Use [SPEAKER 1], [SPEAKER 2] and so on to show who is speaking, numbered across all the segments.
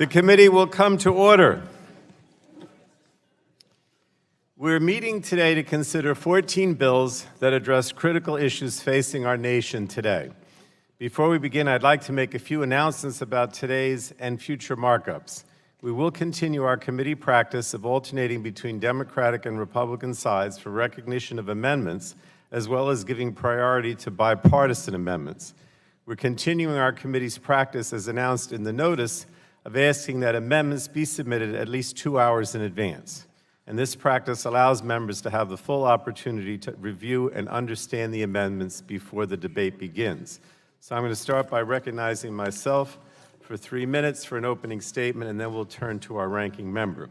[SPEAKER 1] The committee will come to order. We're meeting today to consider 14 bills that address critical issues facing our nation today. Before we begin, I'd like to make a few announcements about today's and future markups. We will continue our committee practice of alternating between Democratic and Republican sides for recognition of amendments, as well as giving priority to bipartisan amendments. We're continuing our committee's practice as announced in the notice of asking that amendments be submitted at least 2 hours in advance. And this practice allows members to have the full opportunity to review and understand the amendments before the debate begins. So I'm going to start by recognizing myself for 3 minutes for an opening statement, and then we'll turn to our ranking member.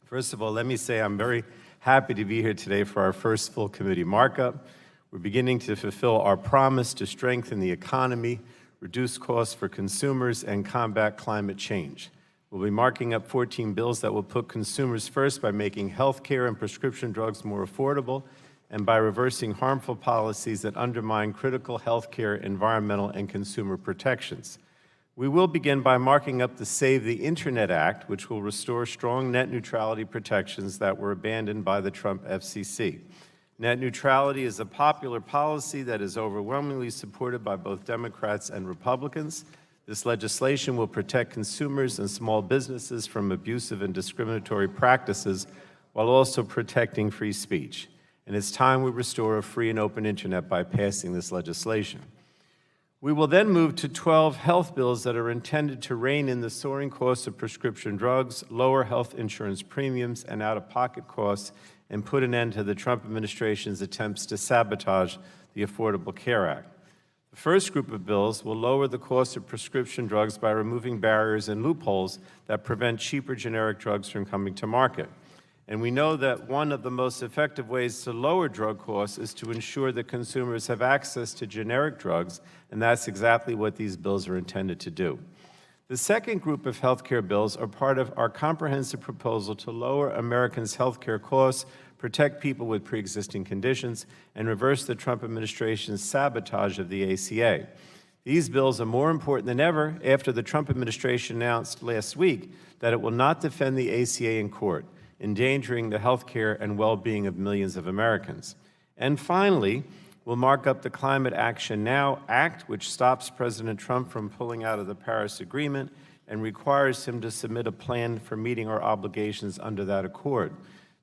[SPEAKER 1] First of all, let me say I'm very happy to be here today for our first full committee markup. We're beginning to fulfill our promise to strengthen the economy, reduce costs for consumers, and combat climate change. We'll be marking up 14 bills that will put consumers first by making health care and prescription drugs more affordable and by reversing harmful policies that undermine critical health care, environmental, and consumer protections. We will begin by marking up the Save the Internet Act, which will restore strong net neutrality protections that were abandoned by the Trump FCC. Net neutrality is a popular policy that is overwhelmingly supported by both Democrats and Republicans. This legislation will protect consumers and small businesses from abusive and discriminatory practices while also protecting free speech. And it's time we restore a free and open internet by passing this legislation. We will then move to 12 health bills that are intended to rein in the soaring costs of prescription drugs, lower health insurance premiums and out-of-pocket costs, and put an end to the Trump administration's attempts to sabotage the Affordable Care Act. The first group of bills will lower the cost of prescription drugs by removing barriers and loopholes that prevent cheaper generic drugs from coming to market. And we know that one of the most effective ways to lower drug costs is to ensure that consumers have access to generic drugs, and that's exactly what these bills are intended to do. The second group of health care bills are part of our comprehensive proposal to lower Americans' health care costs, protect people with pre-existing conditions, and reverse the Trump administration's sabotage of the ACA. These bills are more important than ever after the Trump administration announced last week that it will not defend the ACA in court, endangering the health care and well-being of millions of Americans. And finally, we'll mark up the Climate Action Now Act, which stops President Trump from pulling out of the Paris Agreement and requires him to submit a plan for meeting our obligations under that accord.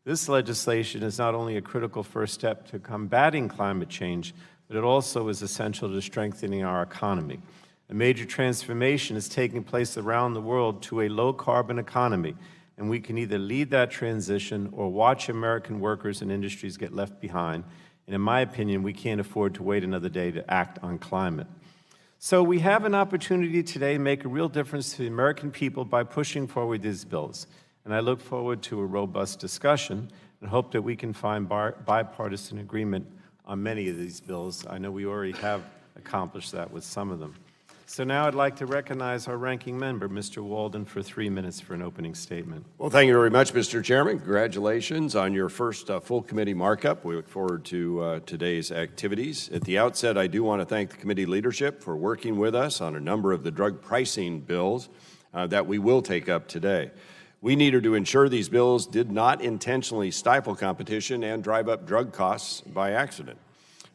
[SPEAKER 1] This legislation is not only a critical first step to combating climate change, but it also is essential to strengthening our economy. A major transformation is taking place around the world to a low-carbon economy, and we can either lead that transition or watch American workers and industries get left behind. And in my opinion, we can't afford to wait another day to act on climate. So we have an opportunity today to make a real difference to the American people by pushing forward these bills. And I look forward to a robust discussion and hope that we can find bipartisan agreement on many of these bills. I know we already have accomplished that with some of them. So now I'd like to recognize our ranking member, Mr. Walden, for 3 minutes for an opening statement.
[SPEAKER 2] Well, thank you very much, Mr. Chairman. Congratulations on your first full committee markup. We look forward to today's activities. At the outset, I do want to thank the committee leadership for working with us on a number of the drug pricing bills that we will take up today. We needed to ensure these bills did not intentionally stifle competition and drive up drug costs by accident.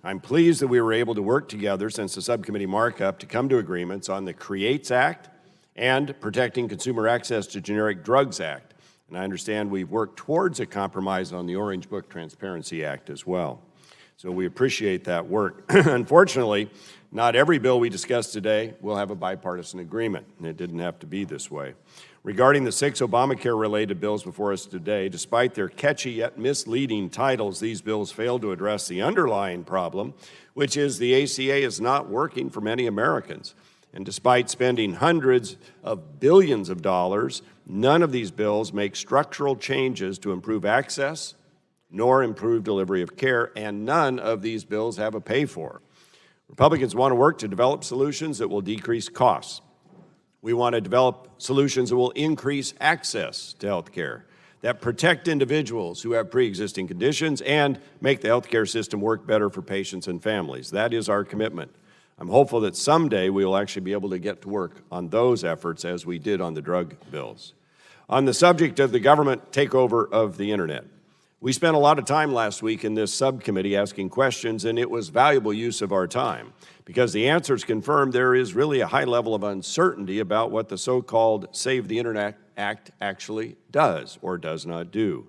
[SPEAKER 2] I'm pleased that we were able to work together since the subcommittee markup to come to agreements on the CREATES Act and Protecting Consumer Access to Generic Drugs Act. And I understand we've worked towards a compromise on the Orange Book Transparency Act as well. So we appreciate that work. Unfortunately, not every bill we discuss today will have a bipartisan agreement, and it didn't have to be this way. Regarding the 6 Obamacare-related bills before us today, despite their catchy yet misleading titles, these bills fail to address the underlying problem, which is the ACA is not working for many Americans. And despite spending hundreds of billions of dollars, none of these bills make structural changes to improve access, nor improve delivery of care, and none of these bills have a pay-for. Republicans want to work to develop solutions that will decrease costs. We want to develop solutions that will increase access to health care, that protect individuals who have pre-existing conditions and make the health care system work better for patients and families. That is our commitment. I'm hopeful that someday we will actually be able to get to work on those efforts as we did on the drug bills. On the subject of the government takeover of the internet, we spent a lot of time last week in this subcommittee asking questions, and it was valuable use of our time because the answers confirmed there is really a high level of uncertainty about what the so-called Save the Internet Act actually does or does not do.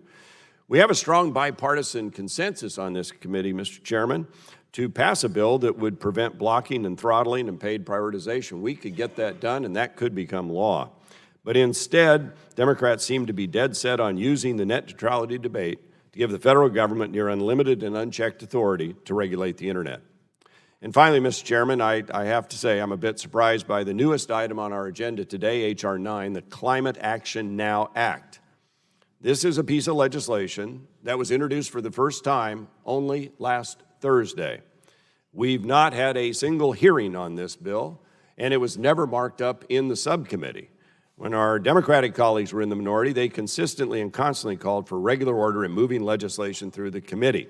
[SPEAKER 2] We have a strong bipartisan consensus on this committee, Mr. Chairman, to pass a bill that would prevent blocking and throttling and paid prioritization. We could get that done, and that could become law. But instead, Democrats seem to be dead set on using the net neutrality debate to give the federal government near unlimited and unchecked authority to regulate the internet. And finally, Mr. Chairman, I have to say I'm a bit surprised by the newest item on our agenda today, H.R. 9, the Climate Action Now Act. This is a piece of legislation that was introduced for the first time only last Thursday. We've not had a single hearing on this bill, and it was never marked up in the subcommittee. When our Democratic colleagues were in the minority, they consistently and constantly called for regular order in moving legislation through the committee.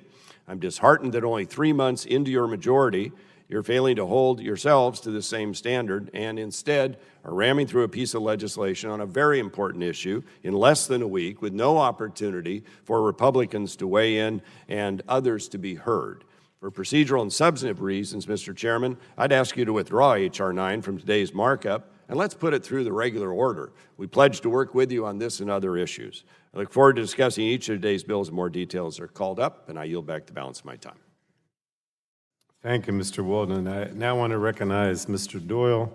[SPEAKER 2] I'm disheartened that only 3 months into your majority, you're failing to hold yourselves to the same standard and instead are ramming through a piece of legislation on a very important issue in less than a week with no opportunity for Republicans to weigh in and others to be heard. For procedural and substantive reasons, Mr. Chairman, I'd ask you to withdraw H.R. 9 from today's markup, and let's put it through the regular order. We pledge to work with you on this and other issues. I look forward to discussing each of today's bills and more details are called up, and I yield back the balance of my time.
[SPEAKER 1] Thank you, Mr. Walden. I now want to recognize Mr. Doyle,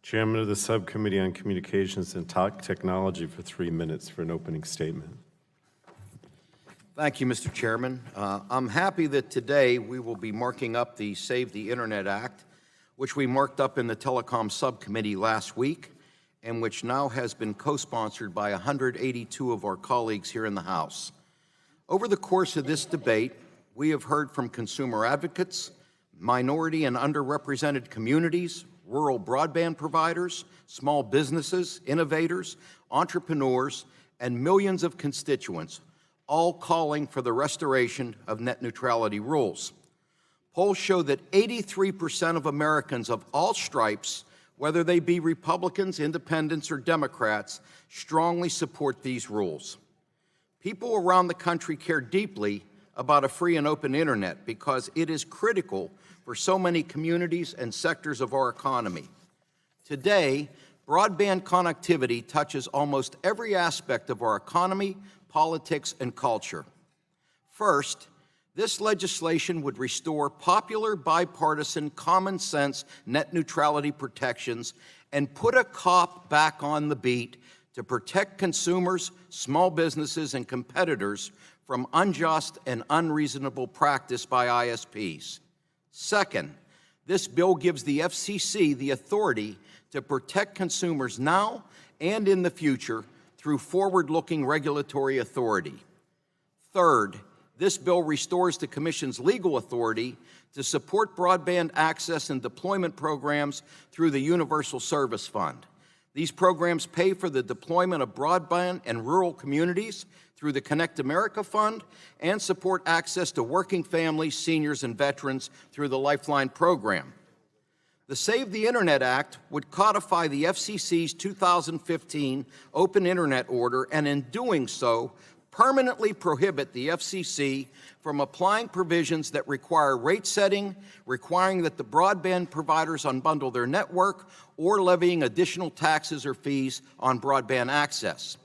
[SPEAKER 1] Chairman of the Subcommittee on Communications and Technology, for 3 minutes for an opening statement.
[SPEAKER 3] Thank you, Mr. Chairman. I'm happy that today we will be marking up the Save the Internet Act, which we marked up in the Telecom Subcommittee last week, and which now has been co-sponsored by 182 of our colleagues here in the House. Over the course of this debate, we have heard from consumer advocates, minority and underrepresented communities, rural broadband providers, small businesses, innovators, entrepreneurs, and millions of constituents, all calling for the restoration of net neutrality rules. Polls show that 83% of Americans of all stripes, whether they be Republicans, Independents, or Democrats, strongly support these rules. People around the country care deeply about a free and open internet because it is critical for so many communities and sectors of our economy. Today, broadband connectivity touches almost every aspect of our economy, politics, and culture. First, this legislation would restore popular, bipartisan, common sense net neutrality protections and put a cop back on the beat to protect consumers, small businesses, and competitors from unjust and unreasonable practice by ISPs. Second, this bill gives the FCC the authority to protect consumers now and in the future through forward-looking regulatory authority. Third, this bill restores the Commission's legal authority to support broadband access and deployment programs through the Universal Service Fund. These programs pay for the deployment of broadband in rural communities through the Connect America Fund and support access to working families, seniors, and veterans through the Lifeline program. The Save the Internet Act would codify the FCC's 2015 Open Internet Order and in doing so, permanently prohibit the FCC from applying provisions that require rate setting, requiring that the broadband providers unbundle their network, or levying additional taxes or fees on broadband access.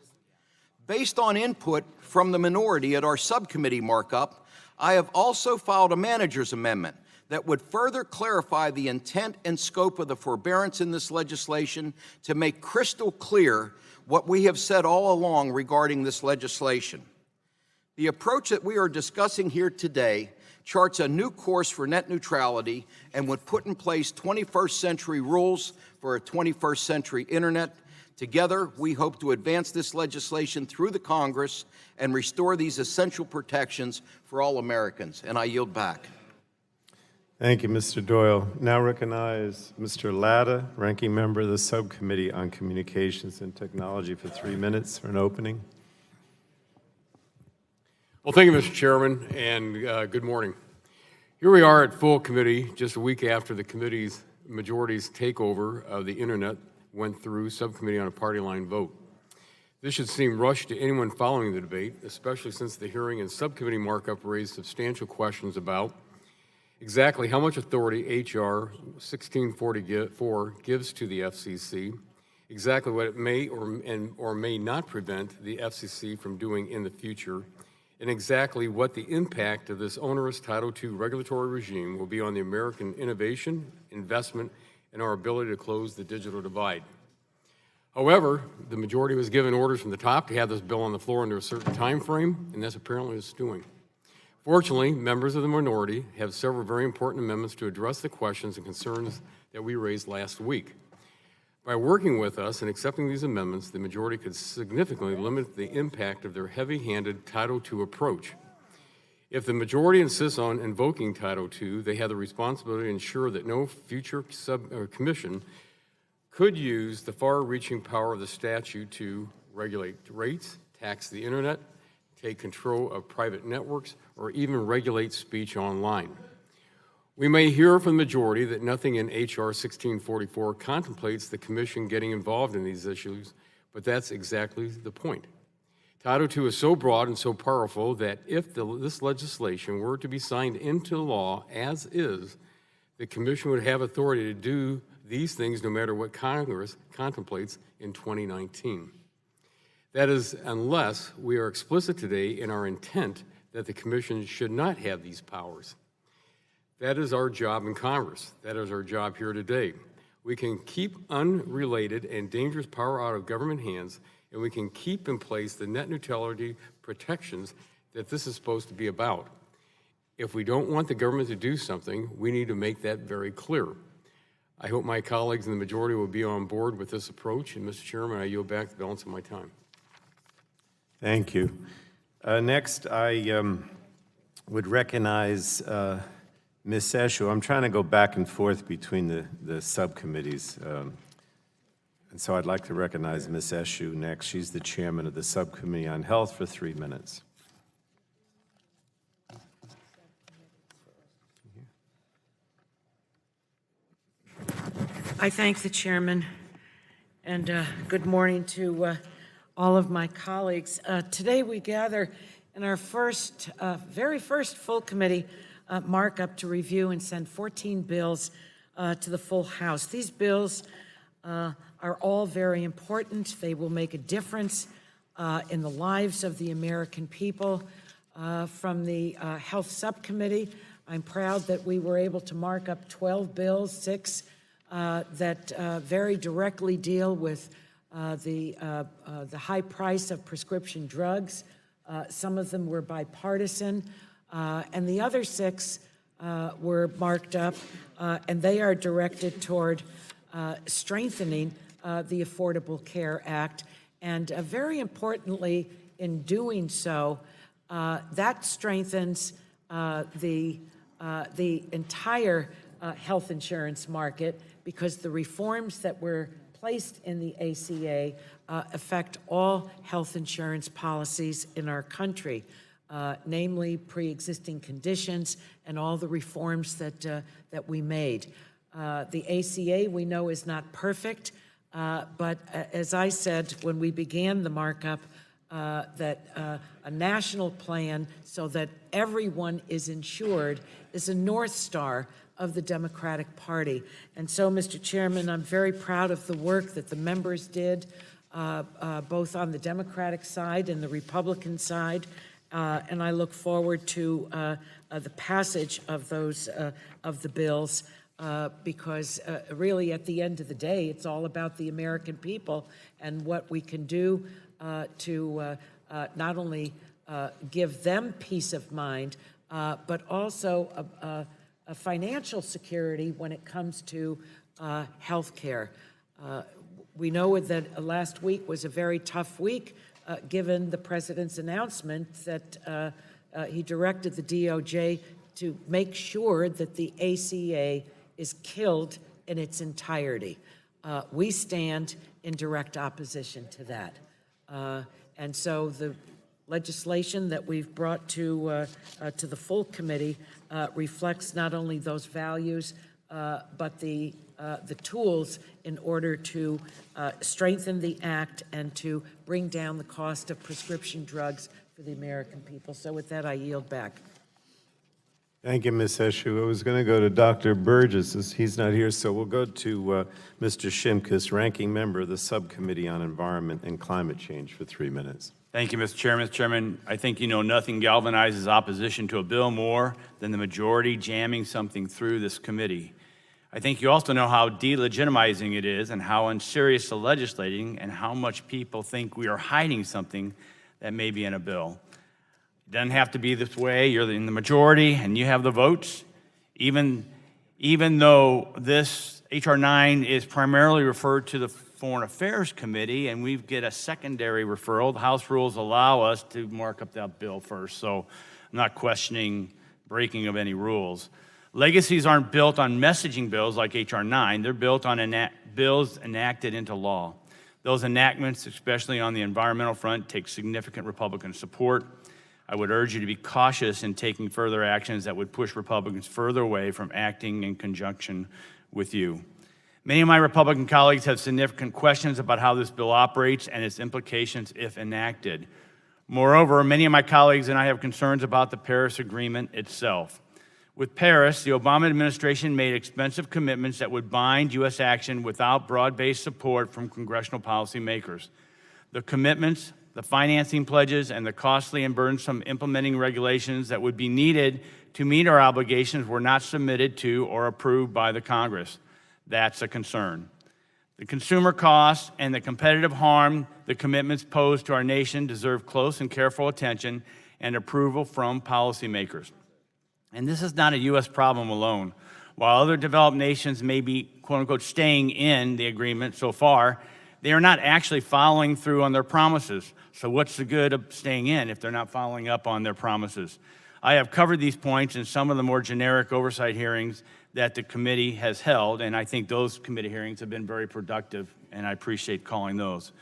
[SPEAKER 3] Based on input from the minority at our subcommittee markup, I have also filed a manager's amendment that would further clarify the intent and scope of the forbearance in this legislation to make crystal clear what we have said all along regarding this legislation. The approach that we are discussing here today charts a new course for net neutrality and would put in place 21st century rules for a 21st century internet. Together, we hope to advance this legislation through the Congress and restore these essential protections for all Americans. And I yield back.
[SPEAKER 1] Thank you, Mr. Doyle. Now recognize Mr. Latta, Ranking Member of the Subcommittee on Communications and Technology, for 3 minutes for an opening.
[SPEAKER 4] Well, thank you, Mr. Chairman, and good morning. Here we are at full committee, just a week after the committee's majority's takeover of the internet went through subcommittee on a party line vote. This should seem rushed to anyone following the debate, especially since the hearing and subcommittee markup raised substantial questions about exactly how much authority H.R. 1644 gives to the FCC, exactly what it may or may not prevent the FCC from doing in the future, and exactly what the impact of this onerous Title II regulatory regime will be on the American innovation, investment, and our ability to close the digital divide. However, the majority was given orders from the top to have this bill on the floor under a certain time frame, and that's apparently what it's doing. Fortunately, members of the minority have several very important amendments to address the questions and concerns that we raised last week. By working with us and accepting these amendments, the majority could significantly limit the impact of their heavy-handed Title II approach. If the majority insists on invoking Title II, they have the responsibility to ensure that no future commission could use the far-reaching power of the statute to regulate rates, tax the internet, take control of private networks, or even regulate speech online. We may hear from the majority that nothing in H.R. 1644 contemplates the commission getting involved in these issues, but that's exactly the point. Title II is so broad and so powerful that if this legislation were to be signed into law as is, the commission would have authority to do these things no matter what Congress contemplates in 2019. That is, unless we are explicit today in our intent that the commission should not have these powers. That is our job in Congress. That is our job here today. We can keep unrelated and dangerous power out of government hands, and we can keep in place the net neutrality protections that this is supposed to be about. If we don't want the government to do something, we need to make that very clear. I hope my colleagues in the majority will be on board with this approach, and Mr. Chairman, I yield back the balance of my time.
[SPEAKER 1] Thank you. Next, I would recognize Ms. Eshu. I'm trying to go back and forth between the subcommittees. And so I'd like to recognize Ms. Eshu next. She's the chairman of the Subcommittee on Health for 3 minutes.
[SPEAKER 5] I thank the chairman, and good morning to all of my colleagues. Today we gather in our very first full committee markup to review and send 14 bills to the full House. These bills are all very important. They will make a difference in the lives of the American people. From the Health Subcommittee, I'm proud that we were able to mark up 12 bills, 6 that very directly deal with the high price of prescription drugs. Some of them were bipartisan, and the other 6 were marked up, and they are directed toward strengthening the Affordable Care Act. And very importantly, in doing so, that strengthens the entire health insurance market, because the reforms that were placed in the ACA affect all health insurance policies in our country, namely pre-existing conditions and all the reforms that we made. The ACA, we know, is not perfect, but as I said when we began the markup, that a national plan so that everyone is insured is a North Star of the Democratic Party. And so, Mr. Chairman, I'm very proud of the work that the members did, both on the Democratic side and the Republican side, and I look forward to the passage of those of the bills, because really at the end of the day, it's all about the American people and what we can do to not only give them peace of mind, but also a financial security when it comes to health care. We know that last week was a very tough week, given the president's announcement that he directed the DOJ to make sure that the ACA is killed in its entirety. We stand in direct opposition to that. And so the legislation that we've brought to the full committee reflects not only those values, but the the tools in order to strengthen the act and to bring down the cost of prescription drugs for the American people. So with that, I yield back.
[SPEAKER 1] Thank you, Ms. Eshu. I was going to go to Dr. Burgess. He's not here, so we'll go to Mr. Shimkus, Ranking Member of the Subcommittee on Environment and Climate Change, for 3 minutes.
[SPEAKER 6] Thank you, Mr. Chairman. Mr. Chairman, I think you know nothing galvanizes opposition to a bill more than the majority jamming something through this committee. I think you also know how delegitimizing it is and how unserious the legislating and how much people think we are hiding something that may be in a bill. It doesn't have to be this way. You're in the majority and you have the votes. Even though this H.R. 9 is primarily referred to the Foreign Affairs Committee and we get a secondary referral, the House rules allow us to mark up that bill first. So I'm not questioning breaking of any rules. Legacies aren't built on messaging bills like H.R. 9. They're built on bills enacted into law. Those enactments, especially on the environmental front, take significant Republican support. I would urge you to be cautious in taking further actions that would push Republicans further away from acting in conjunction with you. Many of my Republican colleagues have significant questions about how this bill operates and its implications if enacted. Moreover, many of my colleagues and I have concerns about the Paris Agreement itself. With Paris, the Obama administration made expensive commitments that would bind U.S. action without broad-based support from congressional policymakers. The commitments, the financing pledges, and the costly and burdensome implementing regulations that would be needed to meet our obligations were not submitted to or approved by the Congress. That's a concern. The consumer costs and the competitive harm the commitments pose to our nation deserve close and careful attention and approval from policymakers. And this is not a U.S. problem alone. While other developed nations may be, quote-unquote, staying in the agreement so far, they are not actually following through on their promises. So what's the good of staying in if they're not following up on their promises? I have covered these points in some of the more generic oversight hearings that the committee has held, and I think those committee hearings have been very productive, and I appreciate calling those.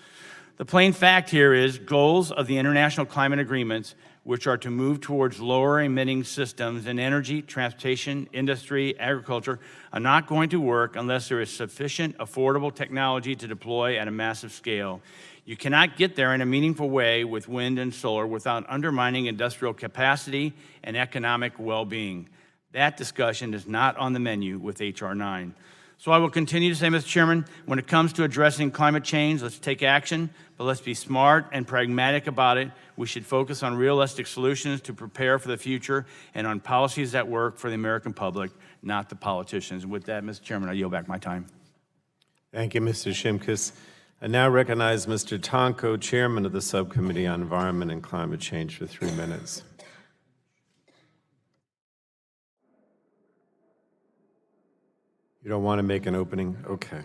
[SPEAKER 6] The plain fact here is goals of the international climate agreements, which are to move towards lower emitting systems in energy, transportation, industry, agriculture, are not going to work unless there is sufficient affordable technology to deploy at a massive scale. You cannot get there in a meaningful way with wind and solar without undermining industrial capacity and economic well-being. That discussion is not on the menu with H.R. 9. So I will continue to say, Mr. Chairman, when it comes to addressing climate change, let's take action, but let's be smart and pragmatic about it. We should focus on realistic solutions to prepare for the future and on policies that work for the American public, not the politicians. And with that, Mr. Chairman, I yield back my time.
[SPEAKER 1] Thank you, Mr. Shimkus. I now recognize Mr. Tonko, Chairman of the Subcommittee on Environment and Climate Change, for 3 minutes. You don't want to make an opening? Okay.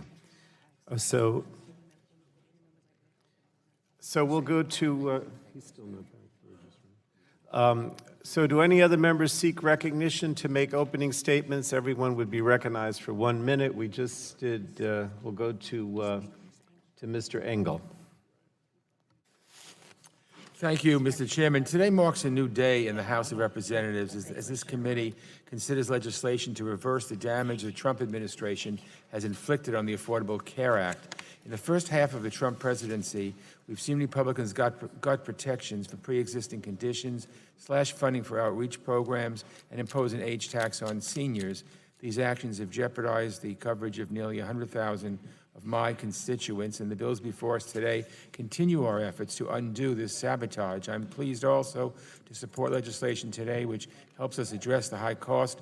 [SPEAKER 1] So we'll go to, he's still not back. So do any other members seek recognition to make opening statements? Everyone would be recognized for 1 minute. We just did, we'll go to Mr. Engel.
[SPEAKER 7] Thank you, Mr. Chairman. Today marks a new day in the House of Representatives as this committee considers legislation to reverse the damage the Trump administration has inflicted on the Affordable Care Act. In the first half of the Trump presidency, we've seen Republicans got protections for pre-existing conditions, slash funding for outreach programs, and impose an age tax on seniors. These actions have jeopardized the coverage of nearly 100,000 of my constituents, and the bills before us today continue our efforts to undo this sabotage. I'm pleased also to support legislation today which helps us address the high cost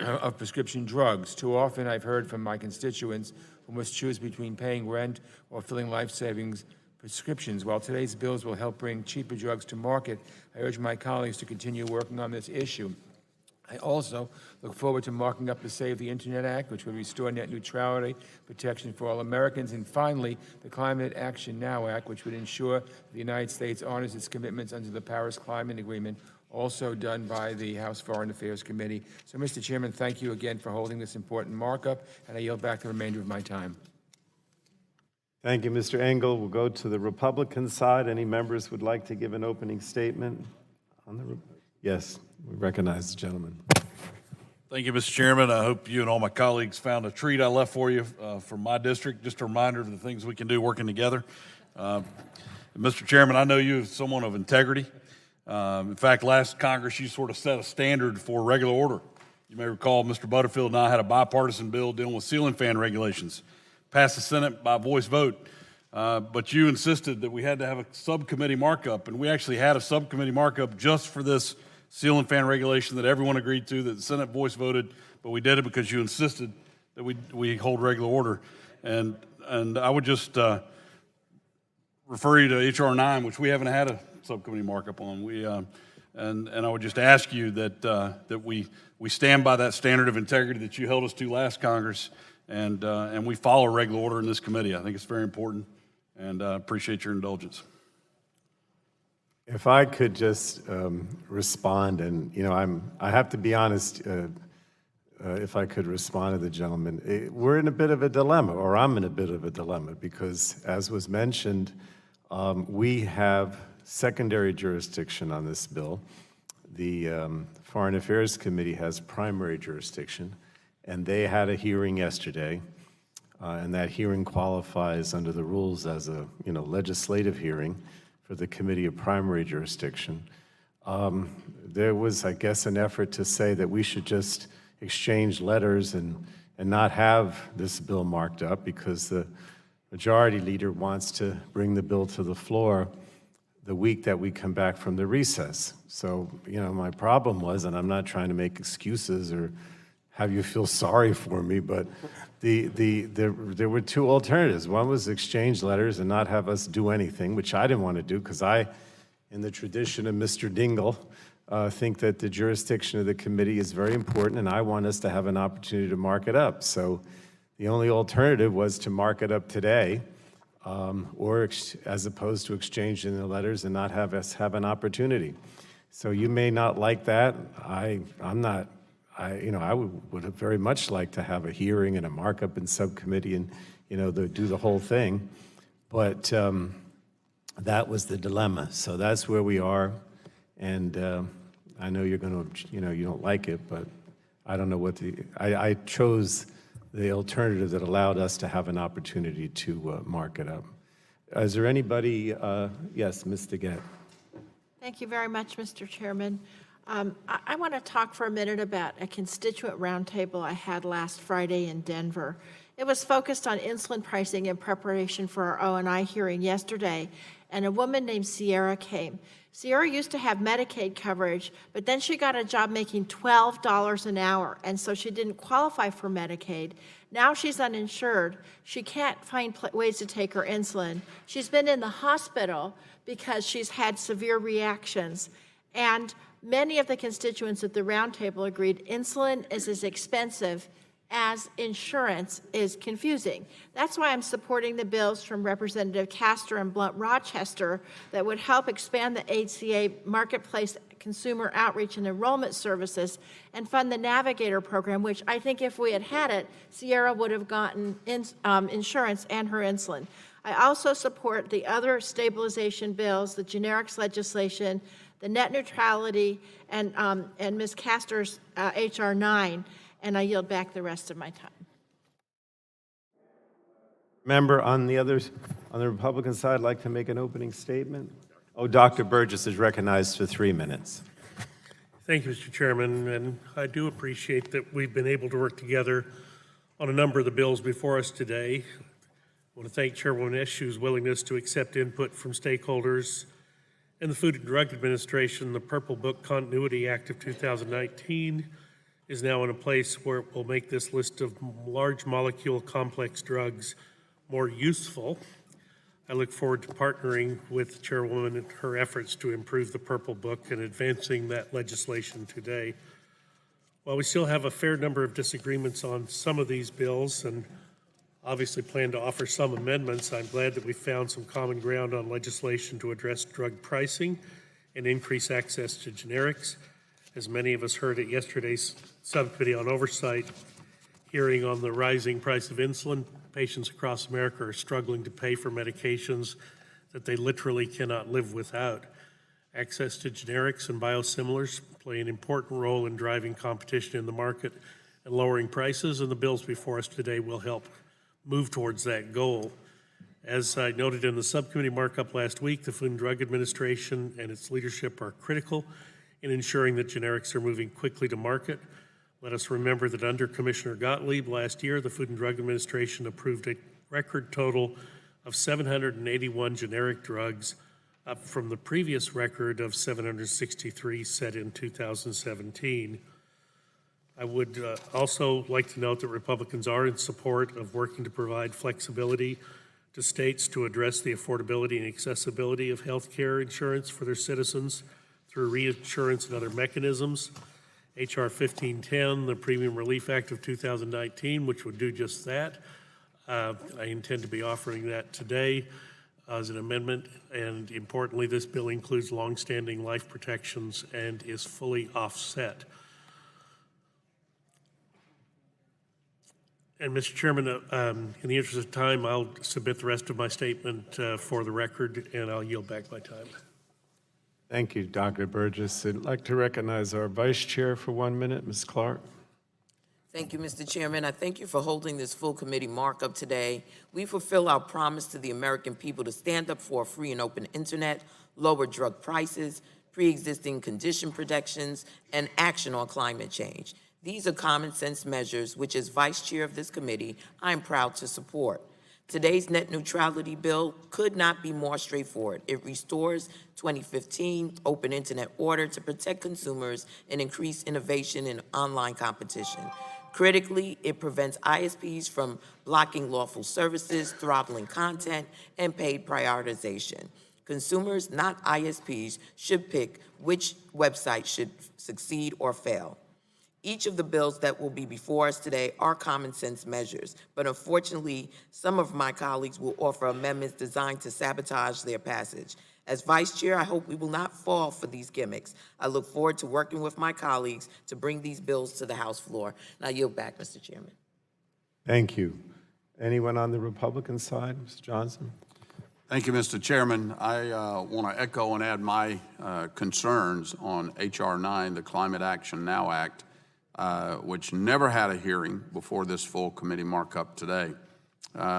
[SPEAKER 7] of prescription drugs. Too often I've heard from my constituents who must choose between paying rent or filling life-saving prescriptions. While today's bills will help bring cheaper drugs to market, I urge my colleagues to continue working on this issue. I also look forward to marking up the Save the Internet Act, which would restore net neutrality, protection for all Americans, and finally, the Climate Action Now Act, which would ensure the United States honors its commitments under the Paris Climate Agreement, also done by the House Foreign Affairs Committee. So, Mr. Chairman, thank you again for holding this important markup, and I yield back the remainder of my time.
[SPEAKER 1] Thank you, Mr. Engel. We'll go to the Republican side. Any members would like to give an opening statement? Yes, we recognize the gentleman.
[SPEAKER 8] Thank you, Mr. Chairman. I hope you and all my colleagues found a treat I left for you from my district. Just a reminder of the things we can do working together. Mr. Chairman, I know you as someone of integrity. In fact, last Congress, you sort of set a standard for regular order. You may recall Mr. Butterfield and I had a bipartisan bill dealing with ceiling fan regulations. Passed the Senate by voice vote. But you insisted that we had to have a subcommittee markup, and we actually had a subcommittee markup just for this ceiling fan regulation that everyone agreed to, that the Senate voice voted, but we did it because you insisted that we hold regular order. And I would just refer you to H.R. 9, which we haven't had a subcommittee markup on. And I would just ask you that we stand by that standard of integrity that you held us to last Congress, and we follow regular order in this committee. I think it's very important, and I appreciate your indulgence.
[SPEAKER 1] If I could just respond, and I have to be honest, if I could respond to the gentleman, we're in a bit of a dilemma, or I'm in a bit of a dilemma, because as was mentioned, we have secondary jurisdiction on this bill. The Foreign Affairs Committee has primary jurisdiction, and they had a hearing yesterday, and that hearing qualifies under the rules as a legislative hearing for the Committee of Primary Jurisdiction. There was, I guess, an effort to say that we should just exchange letters and not have this bill marked up because the majority leader wants to bring the bill to the floor the week that we come back from the recess. So, my problem was, and I'm not trying to make excuses or have you feel sorry for me, but there were two alternatives. One was exchange letters and not have us do anything, which I didn't want to do because I, in the tradition of Mr. Dingell, think that the jurisdiction of the committee is very important, and I want us to have an opportunity to mark it up. So the only alternative was to mark it up today, or as opposed to exchanging the letters and not have us have an opportunity. So you may not like that. I would have very much liked to have a hearing and a markup in subcommittee and, do the whole thing. But that was the dilemma. So that's where we are. And I know you're going to, you don't like it, but I don't know what I chose the alternative that allowed us to have an opportunity to mark it up. Is there anybody? Yes, Ms. DeGette.
[SPEAKER 9] Thank you very much, Mr. Chairman. I want to talk for a minute about a constituent roundtable I had last Friday in Denver. It was focused on insulin pricing in preparation for our O&I hearing yesterday, and a woman named Sierra came. Sierra used to have Medicaid coverage, but then she got a job making $12 an hour, and so she didn't qualify for Medicaid. Now she's uninsured. She can't find ways to take her insulin. She's been in the hospital because she's had severe reactions, and many of the constituents at the roundtable agreed insulin is as expensive as insurance is confusing. That's why I'm supporting the bills from Representative Castor and Blunt Rochester that would help expand the HCA Marketplace Consumer Outreach and Enrollment Services and fund the Navigator program, which I think if we had had it, Sierra would have gotten insurance and her insulin. I also support the other stabilization bills, the generics legislation, the net neutrality, and Ms. Castor's H.R. 9, and I yield back the rest of my time.
[SPEAKER 1] Member on the Republican side, I'd like to make an opening statement. Oh, Dr. Burgess is recognized for 3 minutes.
[SPEAKER 10] Thank you, Mr. Chairman, and I do appreciate that we've been able to work together on a number of the bills before us today. I want to thank Chairwoman Eshu's willingness to accept input from stakeholders and the Food and Drug Administration. The Purple Book Continuity Act of 2019 is now in a place where it will make this list of large molecule complex drugs more useful. I look forward to partnering with Chairwoman in her efforts to improve the Purple Book and advancing that legislation today. While we still have a fair number of disagreements on some of these bills and obviously plan to offer some amendments, I'm glad that we found some common ground on legislation to address drug pricing and increase access to generics. As many of us heard at yesterday's Subcommittee on Oversight hearing on the rising price of insulin, patients across America are struggling to pay for medications that they literally cannot live without. Access to generics and biosimilars play an important role in driving competition in the market and lowering prices, and the bills before us today will help move towards that goal. As I noted in the subcommittee markup last week, the Food and Drug Administration and its leadership are critical in ensuring that generics are moving quickly to market. Let us remember that under Commissioner Gottlieb last year, the Food and Drug Administration approved a record total of 781 generic drugs, up from the previous record of 763 set in 2017. I would also like to note that Republicans are in support of working to provide flexibility to states to address the affordability and accessibility of health care insurance for their citizens through reinsurance and other mechanisms. H.R. 1510, the Premium Relief Act of 2019, which would do just that. I intend to be offering that today as an amendment, and importantly, this bill includes longstanding life protections and is fully offset. And Mr. Chairman, in the interest of time, I'll submit the rest of my statement for the record, and I'll yield back my time.
[SPEAKER 1] Thank you, Dr. Burgess. I'd like to recognize our Vice Chair for 1 minute, Ms. Clark.
[SPEAKER 11] Thank you, Mr. Chairman. I thank you for holding this full committee markup today. We fulfill our promise to the American people to stand up for a free and open internet, lower drug prices, pre-existing condition protections, and action on climate change. These are common sense measures, which as Vice Chair of this committee, I'm proud to support. Today's net neutrality bill could not be more straightforward. It restores 2015 open internet order to protect consumers and increase innovation in online competition. Critically, it prevents ISPs from blocking lawful services, throttling content, and paid prioritization. Consumers, not ISPs, should pick which website should succeed or fail. Each of the bills that will be before us today are common sense measures, but unfortunately, some of my colleagues will offer amendments designed to sabotage their passage. As Vice Chair, I hope we will not fall for these gimmicks. I look forward to working with my colleagues to bring these bills to the House floor. And I yield back, Mr. Chairman.
[SPEAKER 1] Thank you. Anyone on the Republican side? Mr. Johnson?
[SPEAKER 12] Thank you, Mr. Chairman. I want to echo and add my concerns on H.R. 9, the Climate Action Now Act, which never had a hearing before this full committee markup today.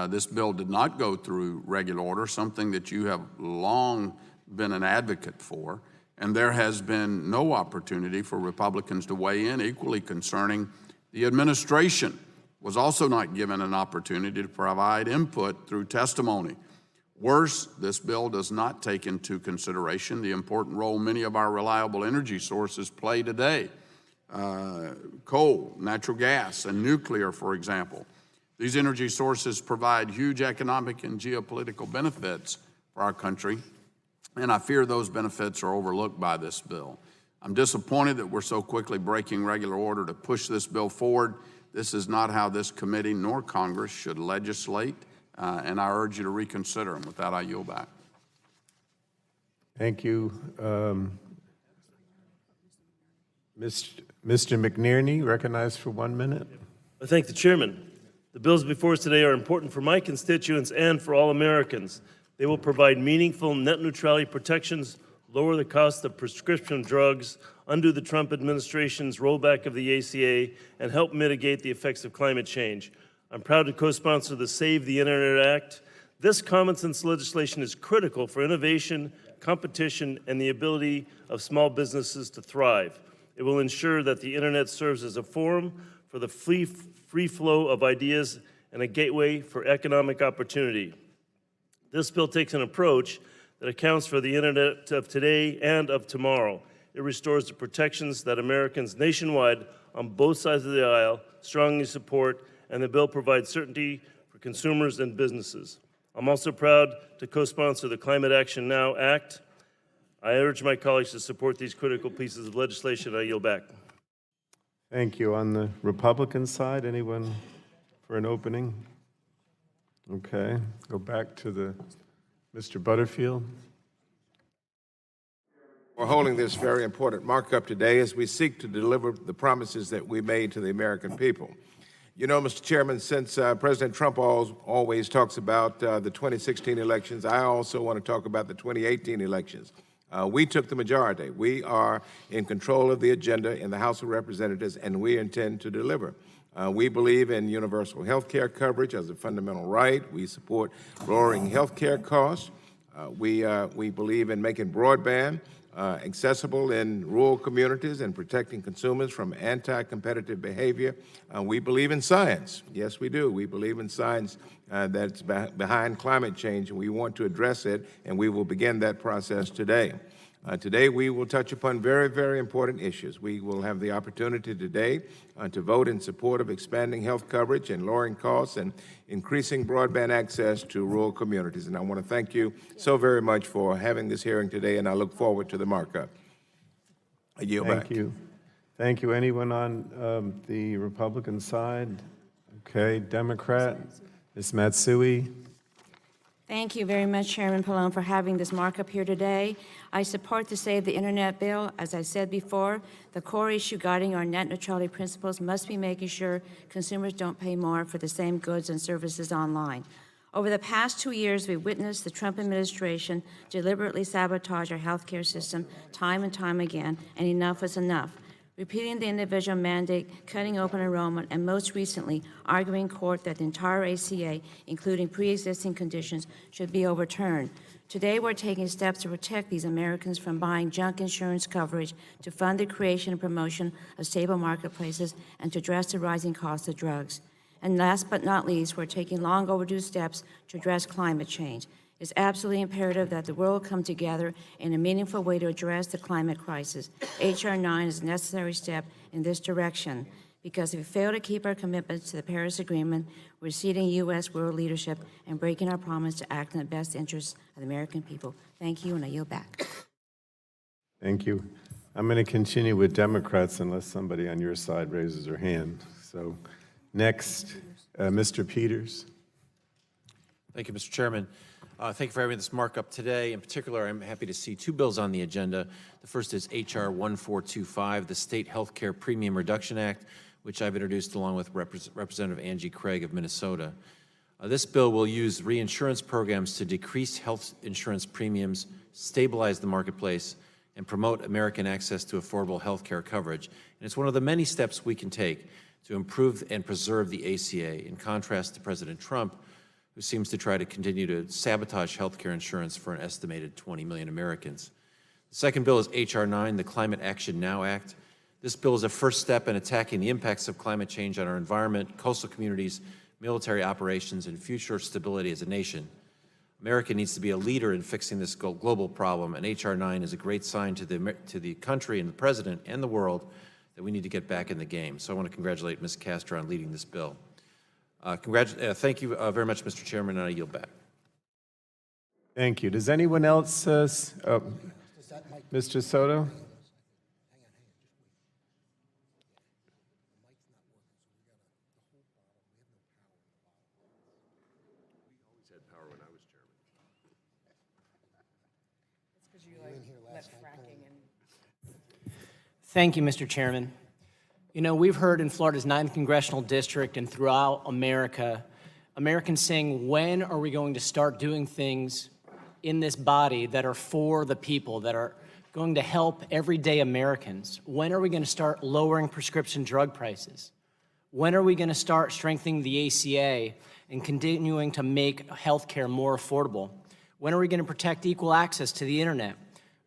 [SPEAKER 12] This bill did not go through regular order, something that you have long been an advocate for, and there has been no opportunity for Republicans to weigh in. Equally concerning, the administration was also not given an opportunity to provide input through testimony. Worse, this bill does not take into consideration the important role many of our reliable energy sources play today. Coal, natural gas, and nuclear, for example. These energy sources provide huge economic and geopolitical benefits for our country, and I fear those benefits are overlooked by this bill. I'm disappointed that we're so quickly breaking regular order to push this bill forward. This is not how this committee nor Congress should legislate, and I urge you to reconsider. And with that, I yield back.
[SPEAKER 1] Thank you. Mr. McNerney, recognized for 1 minute.
[SPEAKER 13] I thank the chairman. The bills before us today are important for my constituents and for all Americans. They will provide meaningful net neutrality protections, lower the cost of prescription drugs, undo the Trump administration's rollback of the ACA, and help mitigate the effects of climate change. I'm proud to co-sponsor the Save the Internet Act. This common sense legislation is critical for innovation, competition, and the ability of small businesses to thrive. It will ensure that the internet serves as a forum for the free flow of ideas and a gateway for economic opportunity. This bill takes an approach that accounts for the internet of today and of tomorrow. It restores the protections that Americans nationwide on both sides of the aisle strongly support, and the bill provides certainty for consumers and businesses. I'm also proud to co-sponsor the Climate Action Now Act. I urge my colleagues to support these critical pieces of legislation. I yield back.
[SPEAKER 1] Thank you. On the Republican side, anyone for an opening? Okay, go back to Mr. Butterfield.
[SPEAKER 14] We're holding this very important markup today as we seek to deliver the promises that we made to the American people. You know, Mr. Chairman, since President Trump always talks about the 2016 elections, I also want to talk about the 2018 elections. We took the majority. We are in control of the agenda in the House of Representatives, and we intend to deliver. We believe in universal health care coverage as a fundamental right. We support lowering health care costs. We believe in making broadband accessible in rural communities and protecting consumers from anti-competitive behavior. We believe in science. Yes, we do. We believe in science that's behind climate change, and we want to address it, and we will begin that process today. Today, we will touch upon very, very important issues. We will have the opportunity today to vote in support of expanding health coverage and lowering costs and increasing broadband access to rural communities. And I want to thank you so very much for having this hearing today, and I look forward to the markup. I yield back.
[SPEAKER 1] Thank you. Thank you. Anyone on the Republican side? Okay, Democrat, Ms. Matsui.
[SPEAKER 15] Thank you very much, Chairman Pallone, for having this markup here today. I support the Save the Internet bill. As I said before, the core issue guiding our net neutrality principles must be making sure consumers don't pay more for the same goods and services online. Over the past 2 years, we've witnessed the Trump administration deliberately sabotage our healthcare system time and time again, and enough is enough. Repealing the individual mandate, cutting open enrollment, and most recently, arguing in court that the entire ACA, including pre-existing conditions, should be overturned. Today, we're taking steps to protect these Americans from buying junk insurance coverage, to fund the creation and promotion of stable marketplaces, and to address the rising cost of drugs. And last but not least, we're taking long overdue steps to address climate change. It's absolutely imperative that the world come together in a meaningful way to address the climate crisis. H.R. 9 is a necessary step in this direction, because if we fail to keep our commitments to the Paris Agreement, we're ceding U.S. world leadership and breaking our promise to act in the best interests of the American people. Thank you, and I yield back.
[SPEAKER 1] Thank you. I'm going to continue with Democrats unless somebody on your side raises their hand. So next, Mr. Peters.
[SPEAKER 16] Thank you, Mr. Chairman. Thank you for having this markup today. In particular, I'm happy to see 2 bills on the agenda. The first is H.R. 1425, the State Health Care Premium Reduction Act, which I've introduced along with Representative Angie Craig of Minnesota. This bill will use reinsurance programs to decrease health insurance premiums, stabilize the marketplace, and promote American access to affordable health care coverage. And it's one of the many steps we can take to improve and preserve the ACA, in contrast to President Trump, who seems to try to continue to sabotage health care insurance for an estimated 20 million Americans. The second bill is H.R. 9, the Climate Action Now Act. This bill is a first step in attacking the impacts of climate change on our environment, coastal communities, military operations, and future stability as a nation. America needs to be a leader in fixing this global problem, and H.R. 9 is a great sign to the country and the President and the world that we need to get back in the game. So I want to congratulate Ms. Castro on leading this bill. Thank you very much, Mr. Chairman, and I yield back.
[SPEAKER 1] Thank you. Does anyone else, Mr. Soto?
[SPEAKER 17] Thank you, Mr. Chairman. You know, we've heard in Florida's 9th Congressional District and throughout America, Americans saying, when are we going to start doing things in this body that are for the people, that are going to help everyday Americans? When are we going to start lowering prescription drug prices? When are we going to start strengthening the ACA and continuing to make healthcare more affordable? When are we going to protect equal access to the internet?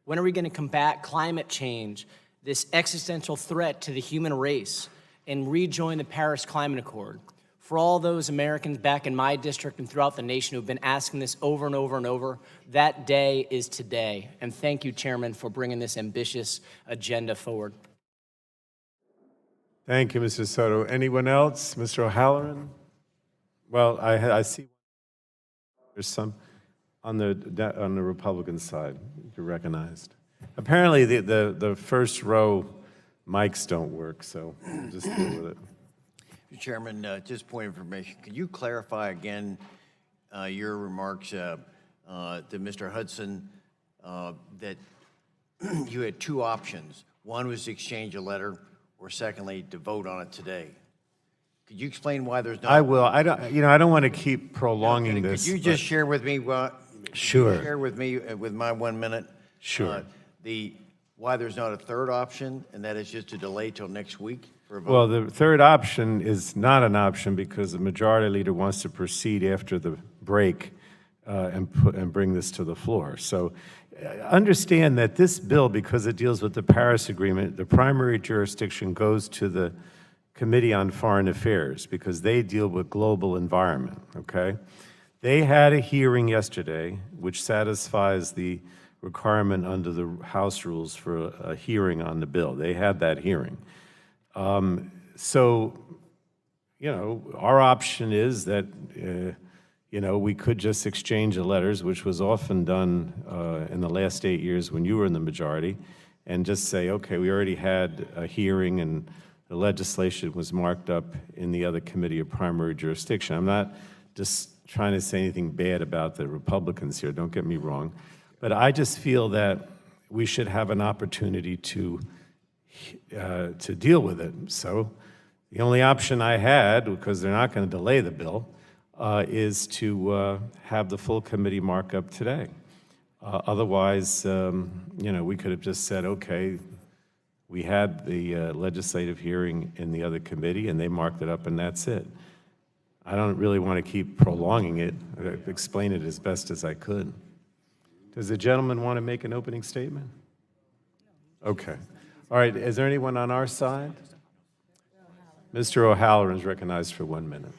[SPEAKER 17] When are we going to combat climate change, this existential threat to the human race, and rejoin the Paris Climate Accord? For all those Americans back in my district and throughout the nation who've been asking this over and over and over, that day is today. And thank you, Chairman, for bringing this ambitious agenda forward.
[SPEAKER 1] Thank you, Mr. Soto. Anyone else? Mr. O'Halloran? Well, I see there's some on the Republican side. You're recognized. Apparently, the first row mics don't work, so we'll just deal with it.
[SPEAKER 18] Mr. Chairman, just point of information. Could you clarify again your remarks to Mr. Hudson that you had 2 options? One was to exchange a letter, or secondly, to vote on it today. Could you explain why there's not?
[SPEAKER 1] I will. I don't want to keep prolonging this.
[SPEAKER 18] Could you just share with me
[SPEAKER 1] Sure.
[SPEAKER 18] Share with me with my 1 minute.
[SPEAKER 1] Sure.
[SPEAKER 18] Why there's not a third option, and that is just to delay till next week for a vote?
[SPEAKER 1] Well, the third option is not an option because the majority leader wants to proceed after the break and bring this to the floor. So understand that this bill, because it deals with the Paris Agreement, the primary jurisdiction goes to the Committee on Foreign Affairs because they deal with global environment, okay? They had a hearing yesterday which satisfies the requirement under the House rules for a hearing on the bill. They had that hearing. So, you know, our option is that, you know, we could just exchange the letters, which was often done in the last 8 years when you were in the majority, and just say, okay, we already had a hearing and the legislation was marked up in the other committee of primary jurisdiction. I'm not just trying to say anything bad about the Republicans here, don't get me wrong, but I just feel that we should have an opportunity to deal with it. So the only option I had, because they're not going to delay the bill, is to have the full committee markup today. Otherwise, you know, we could have just said, okay, we had the legislative hearing in the other committee and they marked it up and that's it. I don't really want to keep prolonging it. I explain it as best as I could. Does the gentleman want to make an opening statement? Okay. All right, is there anyone on our side? Mr. O'Halloran is recognized for 1 minute.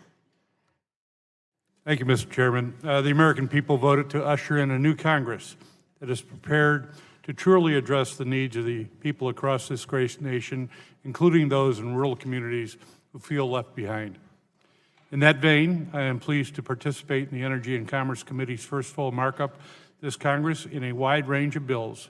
[SPEAKER 19] Thank you, Mr. Chairman. The American people voted to usher in a new Congress that is prepared to truly address the needs of the people across this great nation, including those in rural communities who feel left behind. In that vein, I am pleased to participate in the Energy and Commerce Committee's first full markup this Congress in a wide range of bills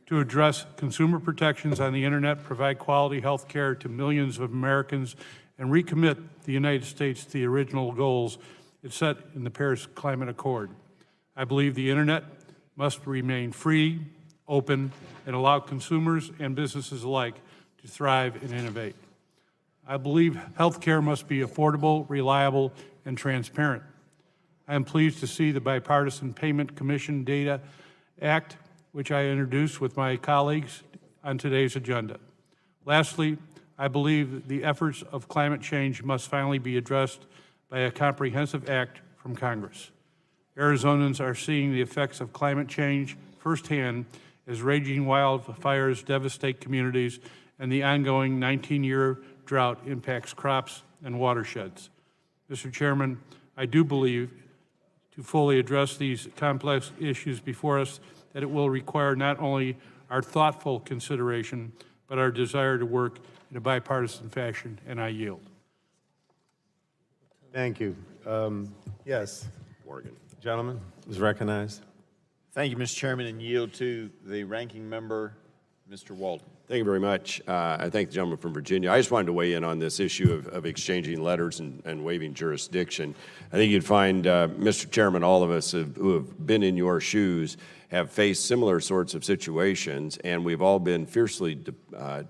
[SPEAKER 19] to address consumer protections on the internet, provide quality health care to millions of Americans, and recommit the United States to the original goals it set in the Paris Climate Accord. I believe the internet must remain free, open, and allow consumers and businesses alike to thrive and innovate. I believe health care must be affordable, reliable, and transparent. I am pleased to see the Bipartisan Payment Commission Data Act, which I introduced with my colleagues on today's agenda. Lastly, I believe the efforts of climate change must finally be addressed by a comprehensive act from Congress. Arizonans are seeing the effects of climate change firsthand as raging wildfires devastate communities and the ongoing 19-year drought impacts crops and watersheds. Mr. Chairman, I do believe to fully address these complex issues before us that it will require not only our thoughtful consideration, but our desire to work in a bipartisan fashion, and I yield.
[SPEAKER 1] Thank you. Yes.
[SPEAKER 2] Morgan.
[SPEAKER 1] Gentleman is recognized.
[SPEAKER 20] Thank you, Mr. Chairman, and yield to the ranking member, Mr. Walden.
[SPEAKER 2] Thank you very much. I thank the gentleman from Virginia. I just wanted to weigh in on this issue of exchanging letters and waiving jurisdiction. I think you'd find, Mr. Chairman, all of us who have been in your shoes have faced similar sorts of situations, and we've all been fiercely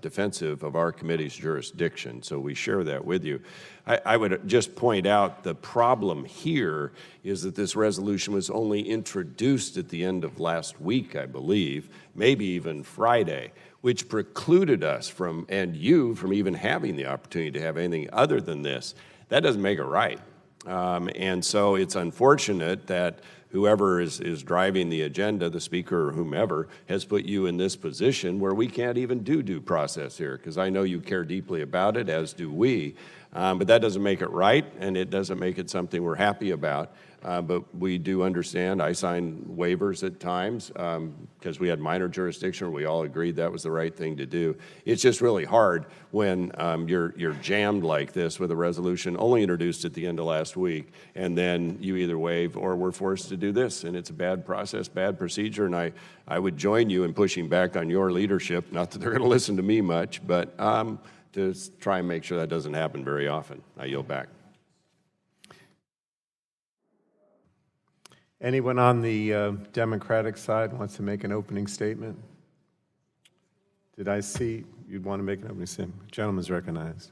[SPEAKER 2] defensive of our committee's jurisdiction, so we share that with you. I would just point out the problem here is that this resolution was only introduced at the end of last week, I believe, maybe even Friday, which precluded us from, and you, from even having the opportunity to have anything other than this. That doesn't make it right. And so it's unfortunate that whoever is driving the agenda, the speaker or whomever, has put you in this position where we can't even do due process here, because I know you care deeply about it, as do we. But that doesn't make it right, and it doesn't make it something we're happy about. But we do understand. I signed waivers at times because we had minor jurisdiction. We all agreed that was the right thing to do. It's just really hard when you're jammed like this with a resolution only introduced at the end of last week, and then you either waive or we're forced to do this. And it's a bad process, bad procedure, and I would join you in pushing back on your leadership. Not that they're going to listen to me much, but to try and make sure that doesn't happen very often. I yield back.
[SPEAKER 1] Anyone on the Democratic side wants to make an opening statement? Did I see you'd want to make an opening statement? Gentleman's recognized.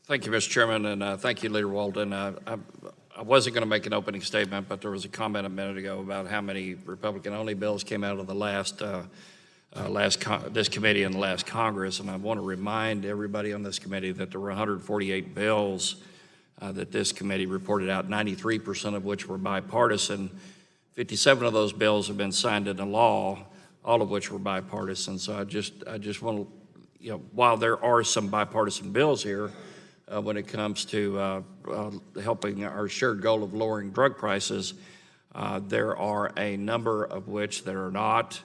[SPEAKER 21] Thank you, Mr. Chairman, and thank you, Leader Walden. I wasn't going to make an opening statement, but there was a comment a minute ago about how many Republican-only bills came out of the this committee in the last Congress, and I want to remind everybody on this committee that there were 148 bills that this committee reported out, 93% of which were bipartisan. 57 of those bills have been signed into law, all of which were bipartisan. So I just want to, while there are some bipartisan bills here, when it comes to helping our shared goal of lowering drug prices, there are a number of which that are not.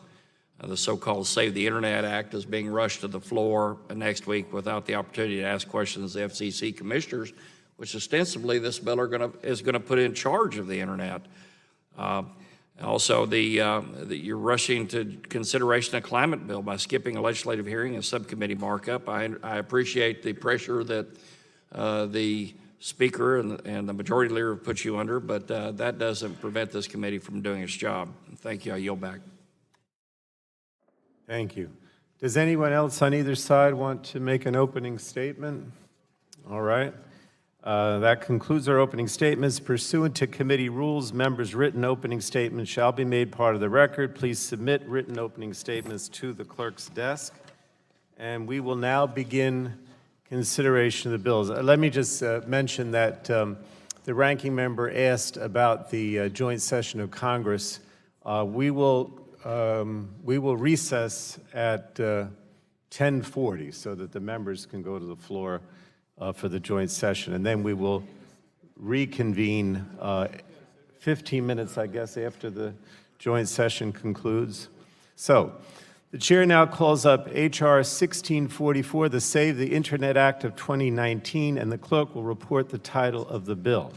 [SPEAKER 21] The so-called Save the Internet Act is being rushed to the floor next week without the opportunity to ask questions of the FCC commissioners, which ostensibly this bill is going to put in charge of the Internet. Also, you're rushing to consideration of climate bill by skipping a legislative hearing and subcommittee markup. I appreciate the pressure that the Speaker and the Majority Leader have put you under, but that doesn't prevent this committee from doing its job. Thank you. I yield back.
[SPEAKER 1] Thank you. Does anyone else on either side want to make an opening statement? All right. That concludes our opening statements. Pursuant to committee rules, members' written opening statements shall be made part of the record. Please submit written opening statements to the clerk's desk. And we will now begin consideration of the bills. Let me just mention that the ranking member asked about the joint session of Congress. We will recess at 10:40 so that the members can go to the floor for the joint session, and then we will reconvene 15 minutes, I guess, after the joint session concludes. So, the chair now calls up H.R. 1644, the Save the Internet Act of 2019, and the clerk will report the title of the bill.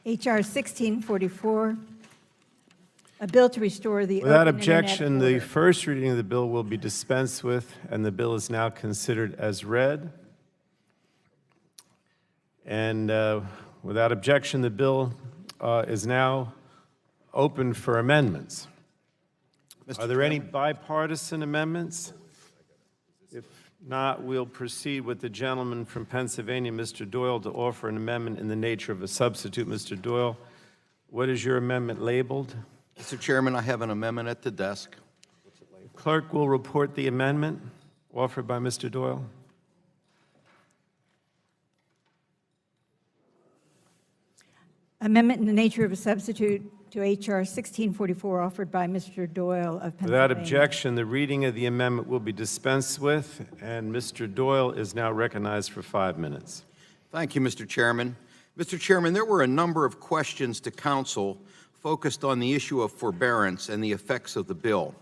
[SPEAKER 22] H.R. 1644, a bill to restore the
[SPEAKER 1] Without
[SPEAKER 22] open
[SPEAKER 1] objection,
[SPEAKER 22] internet
[SPEAKER 1] the
[SPEAKER 22] order.
[SPEAKER 1] first reading of the bill will be dispensed with, and the bill is now considered as read. And without objection, the bill is now open for amendments. Are there any bipartisan amendments? If not, we'll proceed with the gentleman from Pennsylvania, Mr. Doyle, to offer an amendment in the nature of a substitute. Mr. Doyle, what is your amendment labeled?
[SPEAKER 3] Mr. Chairman, I have an amendment at the desk.
[SPEAKER 1] Clerk will report the amendment offered by Mr. Doyle.
[SPEAKER 22] Amendment in the nature of a substitute to H.R. 1644 offered by Mr. Doyle of Pennsylvania.
[SPEAKER 1] Without objection, the reading of the amendment will be dispensed with, and Mr. Doyle is now recognized for 5 minutes.
[SPEAKER 3] Thank you, Mr. Chairman. Mr. Chairman, there were a number of questions to council focused on the issue of forbearance and the effects of the bill.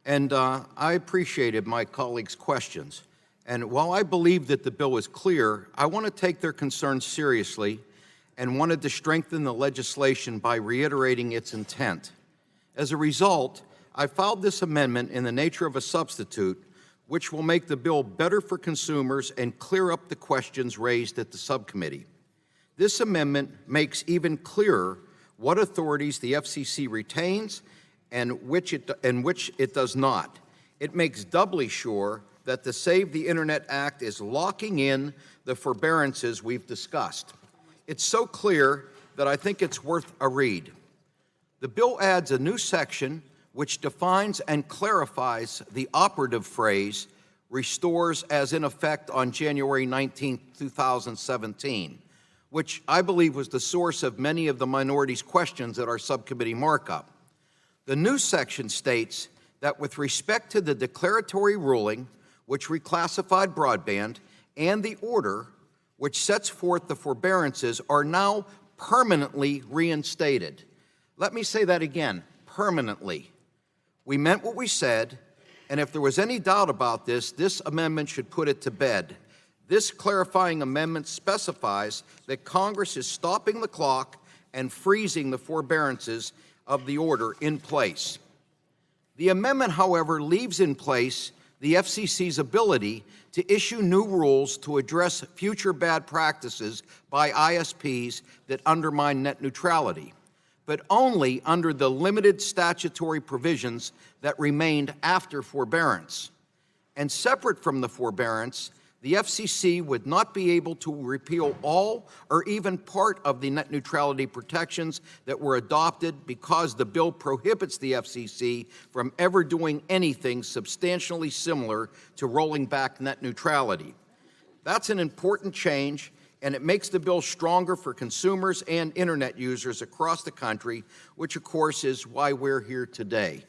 [SPEAKER 3] And I appreciated my colleagues' questions. And while I believe that the bill is clear, I want to take their concerns seriously and wanted to strengthen the legislation by reiterating its intent. As a result, I filed this amendment in the nature of a substitute, which will make the bill better for consumers and clear up the questions raised at the subcommittee. This amendment makes even clearer what authorities the FCC retains and which it does not. It makes doubly sure that the Save the Internet Act is locking in the forbearances we've discussed. It's so clear that I think it's worth a read. The bill adds a new section which defines and clarifies the operative phrase, restores as in effect on January 19, 2017. Which I believe was the source of many of the minority's questions at our subcommittee markup. The new section states that with respect to the declaratory ruling, which reclassified broadband, and the order, which sets forth the forbearances, are now permanently reinstated. Let me say that again, permanently. We meant what we said, and if there was any doubt about this, this amendment should put it to bed. This clarifying amendment specifies that Congress is stopping the clock and freezing the forbearances of the order in place. The amendment, however, leaves in place the FCC's ability to issue new rules to address future bad practices by ISPs that undermine net neutrality, but only under the limited statutory provisions that remained after forbearance. And separate from the forbearance, the FCC would not be able to repeal all or even part of the net neutrality protections that were adopted because the bill prohibits the FCC from ever doing anything substantially similar to rolling back net neutrality. That's an important change, and it makes the bill stronger for consumers and internet users across the country, which of course is why we're here today.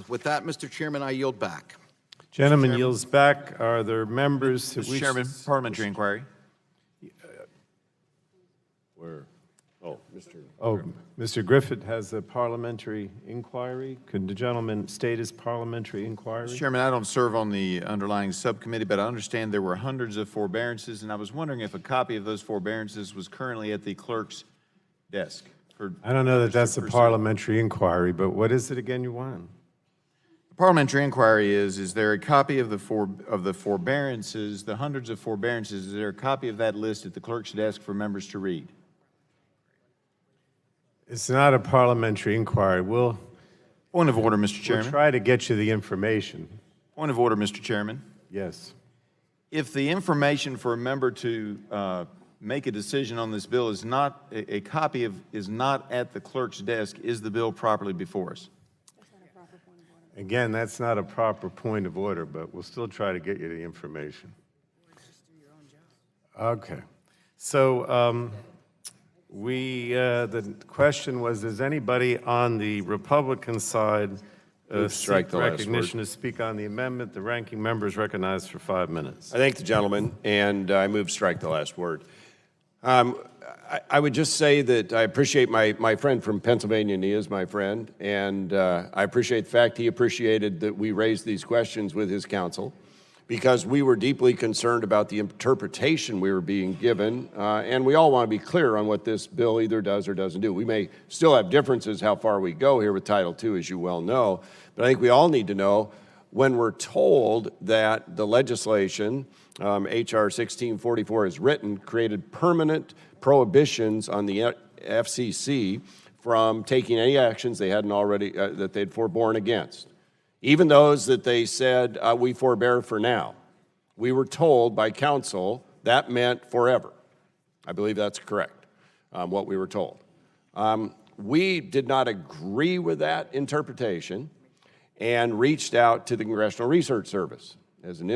[SPEAKER 3] With that, Mr. Chairman, I yield back.
[SPEAKER 1] Gentleman yields back. Are there members who
[SPEAKER 20] Mr.
[SPEAKER 1] wish
[SPEAKER 20] Chairman, parliamentary inquiry.
[SPEAKER 2] Where? Oh, Mr.
[SPEAKER 1] Oh, Mr. Griffith has a parliamentary inquiry. Could the gentleman state his parliamentary inquiry?
[SPEAKER 20] Mr. Chairman, I don't serve on the underlying subcommittee, but I understand there were hundreds of forbearances, and I was wondering if a copy of those forbearances was currently at the clerk's desk.
[SPEAKER 1] I don't know that that's a parliamentary inquiry, but what is it again you want?
[SPEAKER 20] The parliamentary inquiry is there a copy of the forbearances, the hundreds of forbearances, is there a copy of that list at the clerk's desk for members to read?
[SPEAKER 1] It's not a parliamentary inquiry.
[SPEAKER 20] Point of order, Mr. Chairman.
[SPEAKER 1] We'll try to get you the information.
[SPEAKER 20] Point of order, Mr. Chairman.
[SPEAKER 1] Yes.
[SPEAKER 20] If the information for a member to make a decision on this bill is not, a copy of, is not at the clerk's desk, is the bill properly before us?
[SPEAKER 1] Again, that's not a proper point of order, but we'll still try to get you the information. Okay. So the question was, does anybody on the Republican side
[SPEAKER 2] strike
[SPEAKER 1] seek
[SPEAKER 2] the last
[SPEAKER 1] recognition
[SPEAKER 2] word.
[SPEAKER 1] to speak on the amendment? The ranking member is recognized for 5 minutes.
[SPEAKER 2] I thank the gentleman, and I move strike the last word. I would just say that I appreciate my friend from Pennsylvania, and he is my friend, and I appreciate the fact he appreciated that we raised these questions with his counsel, because we were deeply concerned about the interpretation we were being given, and we all want to be clear on what this bill either does or doesn't do. We may still have differences how far we go here with Title II, as you well know, but I think we all need to know when we're told that the legislation, H.R. 1644 is written, created permanent prohibitions on the FCC from taking any actions they hadn't already, that they'd forborne against. Even those that they said, we forbear for now. We were told by counsel that meant forever. I believe that's correct, what we were told. We did not agree with that interpretation and reached out to the Congressional Research Service as an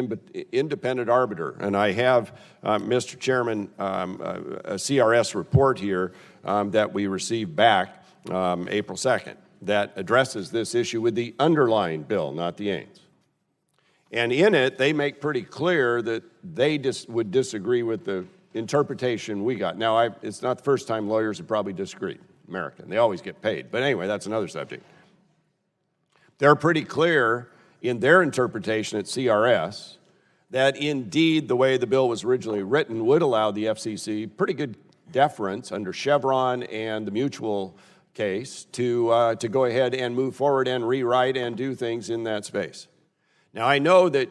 [SPEAKER 2] independent arbiter. And I have, Mr. Chairman, a CRS report here that we received back April 2nd that addresses this issue with the underlying bill, not the Ains. And in it, they make pretty clear that they would disagree with the interpretation we got. Now, it's not the first time lawyers have probably disagreed, American. They always get paid. But anyway, that's another subject. They're pretty clear in their interpretation at CRS that indeed the way the bill was originally written would allow the FCC pretty good deference under Chevron and the mutual case to go ahead and move forward and rewrite and do things in that space. Now, I know that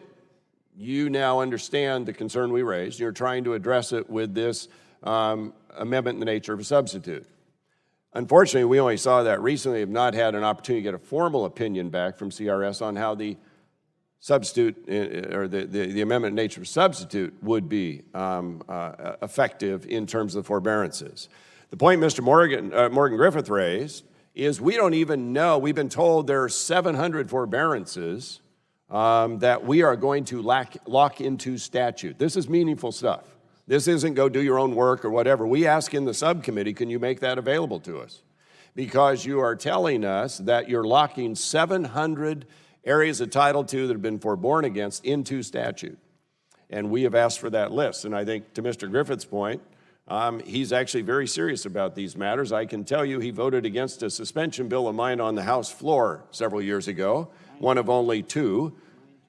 [SPEAKER 2] you now understand the concern we raised. You're trying to address it with this amendment in the nature of a substitute. Unfortunately, we only saw that recently, have not had an opportunity to get a formal opinion back from CRS on how the substitute, or the amendment in nature of a substitute would be effective in terms of the forbearances. The point Mr. Morgan Griffith raised is we don't even know, we've been told there are 700 forbearances that we are going to lock into statute. This is meaningful stuff. This isn't go do your own work or whatever. We ask in the subcommittee, can you make that available to us? Because you are telling us that you're locking 700 areas of Title II that have been forborne against into statute. And we have asked for that list. And I think to Mr. Griffith's point, he's actually very serious about these matters. I can tell you he voted against a suspension bill of mine on the House floor several years ago, one of only two.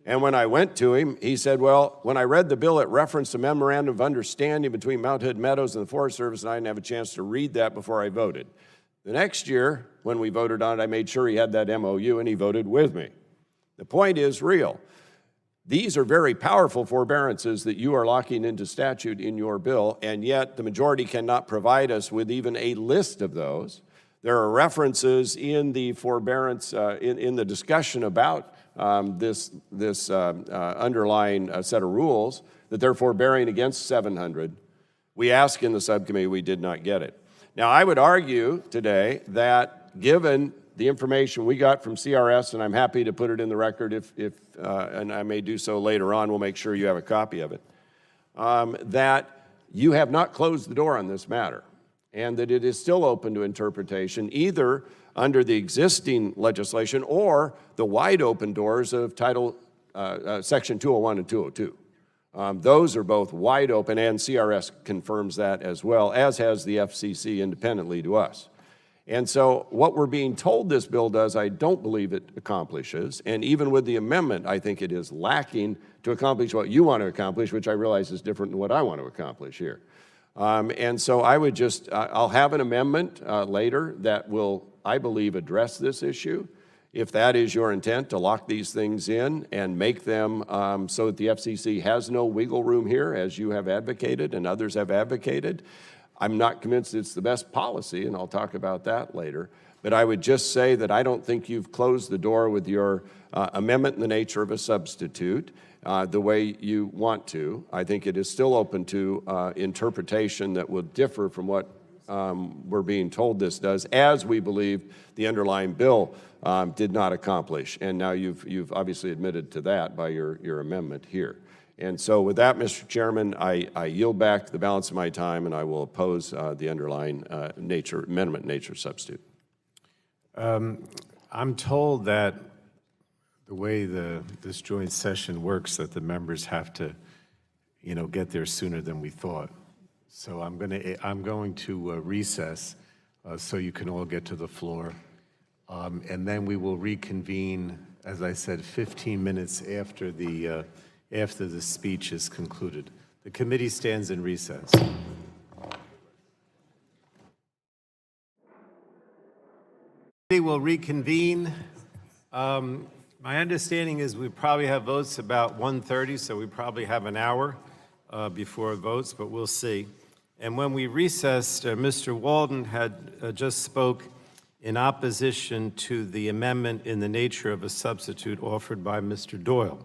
[SPEAKER 2] And when I went to him, he said, well, when I read the bill, it referenced a memorandum of understanding between Mount Hood Meadows and the Forest Service, and I didn't have a chance to read that before I voted. The next year, when we voted on it, I made sure he had that MOU, and he voted with me. The point is real. These are very powerful forbearances that you are locking into statute in your bill, and yet the majority cannot provide us with even a list of those. There are references in the forbearance, in the discussion about this underlying set of rules, that they're forbearing against 700. We asked in the subcommittee, we did not get it. Now, I would argue today that given the information we got from CRS, and I'm happy to put it in the record and I may do so later on, we'll make sure you have a copy of it, that you have not closed the door on this matter, and that it is still open to interpretation, either under the existing legislation or the wide open doors of Section 201 and 202. Those are both wide open, and CRS confirms that as well, as has the FCC independently to us. And so what we're being told this bill does, I don't believe it accomplishes. And even with the amendment, I think it is lacking to accomplish what you want to accomplish, which I realize is different than what I want to accomplish here. And so I would just, I'll have an amendment later that will, I believe, address this issue. If that is your intent, to lock these things in and make them so that the FCC has no wiggle room here, as you have advocated and others have advocated. I'm not convinced it's the best policy, and I'll talk about that later. But I would just say that I don't think you've closed the door with your amendment in the nature of a substitute the way you want to. I think it is still open to interpretation that will differ from what we're being told this does, as we believe the underlying bill did not accomplish. And now you've obviously admitted to that by your amendment here. And so with that, Mr. Chairman, I yield back the balance of my time, and I will oppose the underlying amendment nature substitute.
[SPEAKER 1] I'm told that the way this joint session works, that the members have to, get there sooner than we thought. So I'm going to recess so you can all get to the floor, and then we will reconvene, as I said, 15 minutes after the speech is concluded. The committee stands in recess. We will reconvene. My understanding is we probably have votes about 1:30, so we probably have an hour before votes, but we'll see. And when we recessed, Mr. Walden had just spoke in opposition to the amendment in the nature of a substitute offered by Mr. Doyle.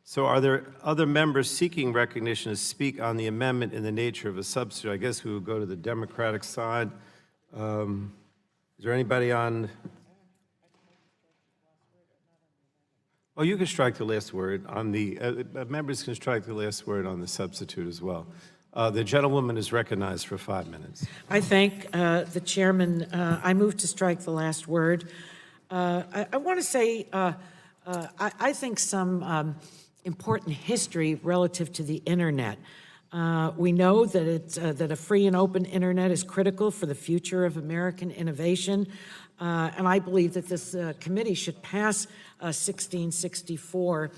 [SPEAKER 1] So are there other members seeking recognition to speak on the amendment in the nature of a substitute? I guess we would go to the Democratic side. Is there anybody on? Oh, you can strike the last word on the, members can strike the last word on the substitute as well. The gentlewoman is recognized for 5 minutes.
[SPEAKER 4] I thank the chairman. I move to strike the last word. I want to say, I think some important history relative to the internet. We know that that a free and open internet is critical for the future of American innovation, and I believe that this committee should pass 1664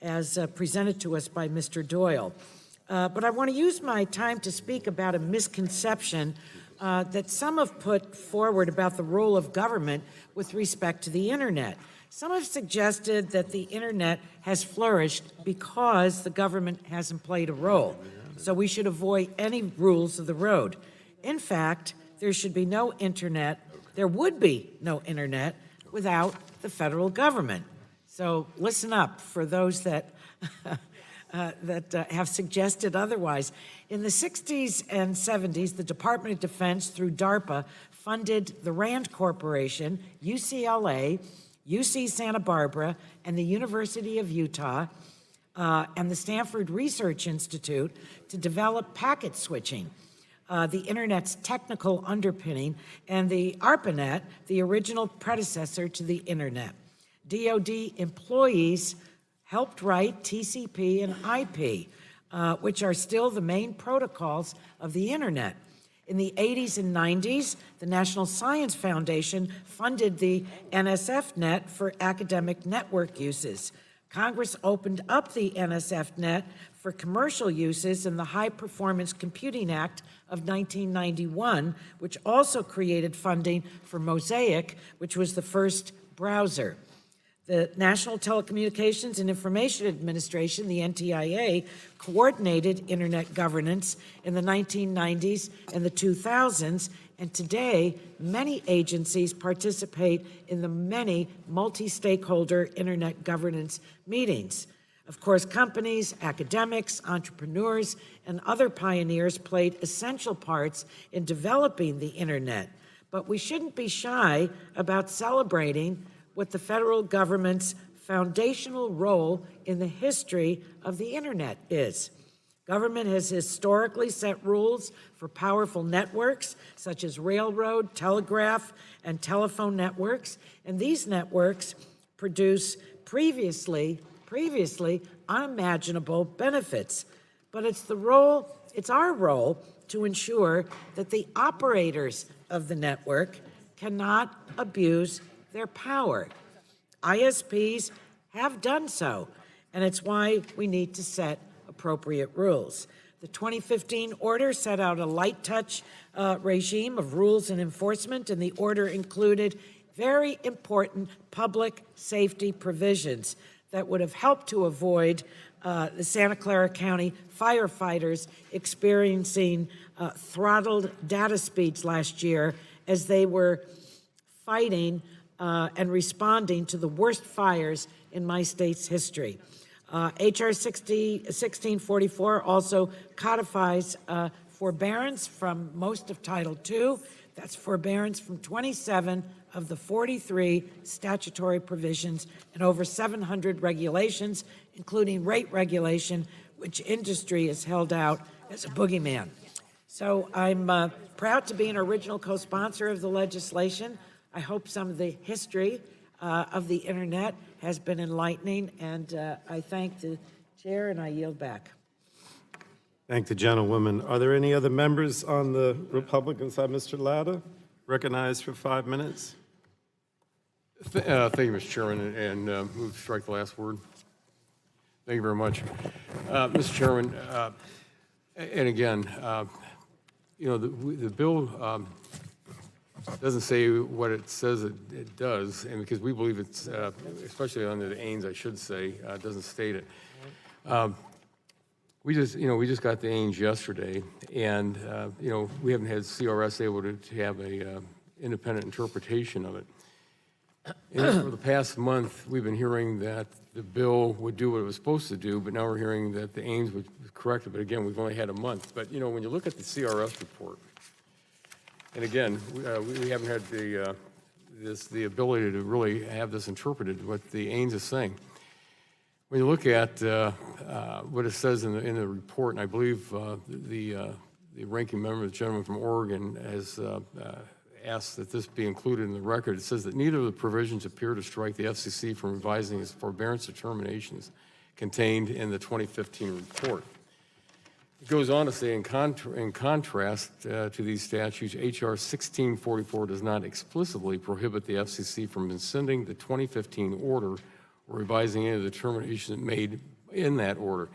[SPEAKER 4] as presented to us by Mr. Doyle. But I want to use my time to speak about a misconception that some have put forward about the role of government with respect to the internet. Some have suggested that the internet has flourished because the government hasn't played a role, so we should avoid any rules of the road. In fact, there should be no internet, there would be no internet without the federal government. So listen up for those that have suggested otherwise. In the 60s and 70s, the Department of Defense, through DARPA, funded the RAND Corporation, UCLA, UC Santa Barbara, and the University of Utah, and the Stanford Research Institute to develop packet switching, the Internet's technical underpinning, and the ARPANET, the original predecessor to the Internet. DoD employees helped write TCP and IP, which are still the main protocols of the Internet. In the 80s and 90s, the National Science Foundation funded the NSF-Net for academic network uses. Congress opened up the NSF-Net for commercial uses in the High Performance Computing Act of 1991, which also created funding for Mosaic, which was the first browser. The National Telecommunications and Information Administration, the NTIA, coordinated internet governance in the 1990s and the 2000s And today, many agencies participate in the many multi-stakeholder internet governance meetings. Of course, companies, academics, entrepreneurs, and other pioneers played essential parts in developing the internet. But we shouldn't be shy about celebrating what the federal government's foundational role in the history of the internet is. Government has historically set rules for powerful networks, such as railroad, telegraph, and telephone networks, and these networks produce previously unimaginable benefits. But it's our role to ensure that the operators of the network cannot abuse their power. ISPs have done so, and it's why we need to set appropriate rules. The 2015 order set out a light touch regime of rules and enforcement, and the order included very important public safety provisions that would have helped to avoid the Santa Clara County firefighters experiencing throttled data speeds last year as they were fighting and responding to the worst fires in my state's history. H.R. 1644 also codifies forbearance from most of Title II. That's forbearance from 27 of the 43 statutory provisions and over 700 regulations, including rate regulation, which industry has held out as a boogeyman. So I'm proud to be an original co-sponsor of the legislation. I hope some of the history of the internet has been enlightening, and I thank the chair and I yield back.
[SPEAKER 1] Thank the gentlewoman. Are there any other members on the Republican side? Mr. Latta, recognized for 5 minutes.
[SPEAKER 5] Thank you, Mr. Chairman, and move to strike the last word. Thank you very much. Mr. Chairman, and again, you know, the bill doesn't say what it says it does, and because we believe it's, especially under the AINS, I should say, doesn't state it. We just got the AINS yesterday, and we haven't had CRS able to have a independent interpretation of it. And for the past month, we've been hearing that the bill would do what it was supposed to do, but now we're hearing that the AINS would correct it. But again, we've only had a month. But when you look at the CRS report, and again, we haven't had the ability to really have this interpreted, what the AINS is saying. When you look at what it says in the report, and I believe the ranking member, the gentleman from Oregon, has asked that this be included in the record. It says that neither of the provisions appear to strike the FCC from revising its forbearance determinations contained in the 2015 report. It goes on to say, in contrast to these statutes, H.R. 1644 does not explicitly prohibit the FCC from rescinding the 2015 order or revising any of the determinations made in that order.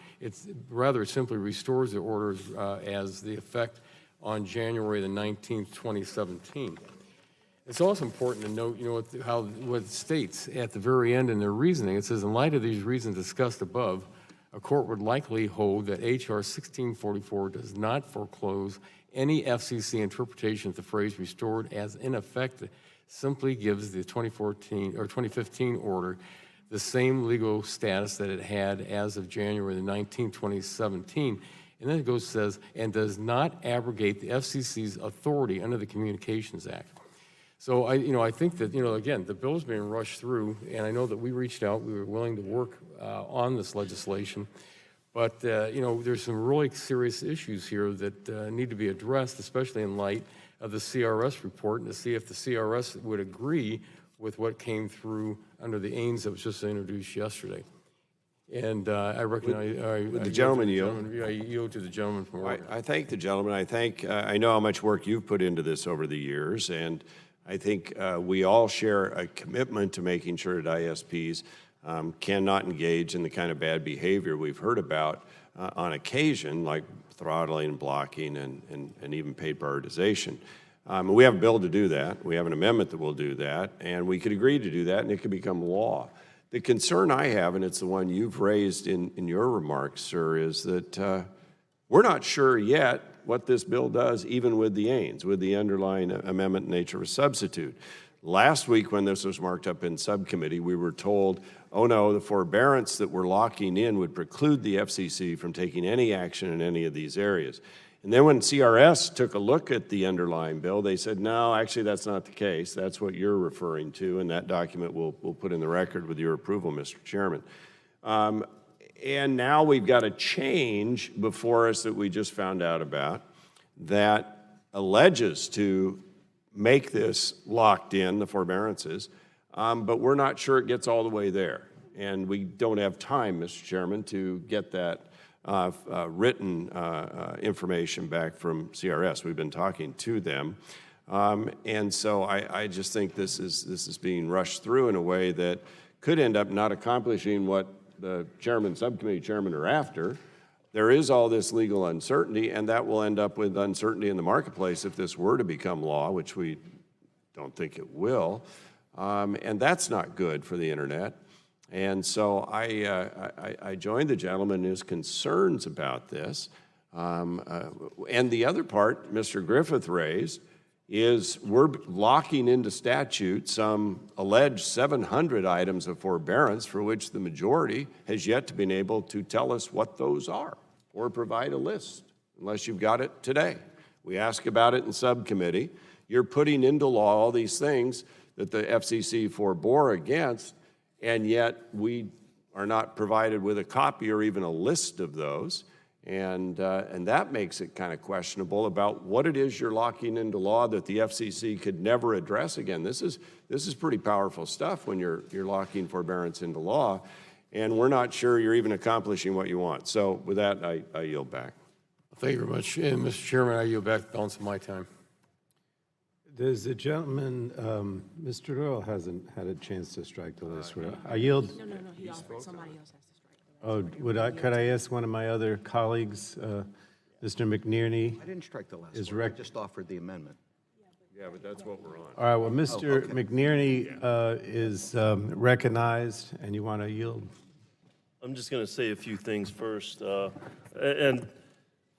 [SPEAKER 5] Rather, it simply restores the orders as the effect on January the 19th, 2017. It's also important to note, what it states at the very end in their reasoning. It says, in light of these reasons discussed above, a court would likely hold that H.R. 1644 does not foreclose any FCC interpretation of the phrase restored as in effect simply gives the 2014 or 2015 order the same legal status that it had as of January the 19th, 2017. And then it says, and does not abrogate the FCC's authority under the Communications Act. So I think that, again, the bill's being rushed through, and I know that we reached out, we were willing to work on this legislation, but, there's some really serious issues here that need to be addressed, especially in light of the CRS report, and to see if the CRS would agree with what came through under the AINS that was just introduced yesterday. And I recognize
[SPEAKER 2] the gentleman yield.
[SPEAKER 5] I yield to the gentleman from Oregon.
[SPEAKER 2] I thank the gentleman. I know how much work you've put into this over the years, and I think we all share a commitment to making sure that ISPs cannot engage in the kind of bad behavior we've heard about on occasion, like throttling, blocking, and even paid prioritization. We have a bill to do that. We have an amendment that will do that, and we could agree to do that, and it could become law. The concern I have, and it's the one you've raised in your remarks, sir, is that we're not sure yet what this bill does, even with the AINS, with the underlying amendment in nature of a substitute. Last week, when this was marked up in subcommittee, we were told, oh no, the forbearance that we're locking in would preclude the FCC from taking any action in any of these areas. And then when CRS took a look at the underlying bill, they said, no, actually that's not the case. That's what you're referring to, and that document we'll put in the record with your approval, Mr. Chairman. And now we've got a change before us that we just found out about that alleges to make this locked in, the forbearances, but we're not sure it gets all the way there. And we don't have time, Mr. Chairman, to get that written information back from CRS. We've been talking to them. And so I just think this is being rushed through in a way that could end up not accomplishing what the chairman, subcommittee chairman are after. There is all this legal uncertainty, and that will end up with uncertainty in the marketplace if this were to become law, which we don't think it will. And that's not good for the internet. And so I joined the gentleman in his concerns about this. And the other part Mr. Griffith raised is we're locking into statute some alleged 700 items of forbearance for which the majority has yet to be able to tell us what those are or provide a list, unless you've got it today. We ask about it in subcommittee. You're putting into law all these things that the FCC forbore against, and yet we are not provided with a copy or even a list of those. And that makes it kind of questionable about what it is you're locking into law that the FCC could never address again. This is pretty powerful stuff when you're locking forbearance into law, and we're not sure you're even accomplishing what you want. So with that, I yield back.
[SPEAKER 5] Thank you very much. And Mr. Chairman, I yield back the balance of my time.
[SPEAKER 1] Does the gentleman, Mr. Doyle hasn't had a chance to strike the list. I yield.
[SPEAKER 11] No, he offered, somebody else has to strike.
[SPEAKER 1] Oh, could I ask one of my other colleagues, Mr. McNerney?
[SPEAKER 3] I didn't strike the last
[SPEAKER 1] Is
[SPEAKER 3] one. I just offered the amendment.
[SPEAKER 2] Yeah, but that's what we're on.
[SPEAKER 1] All right, well, Mr. McNerney is recognized, and you want to yield?
[SPEAKER 13] I'm just going to say a few things first. And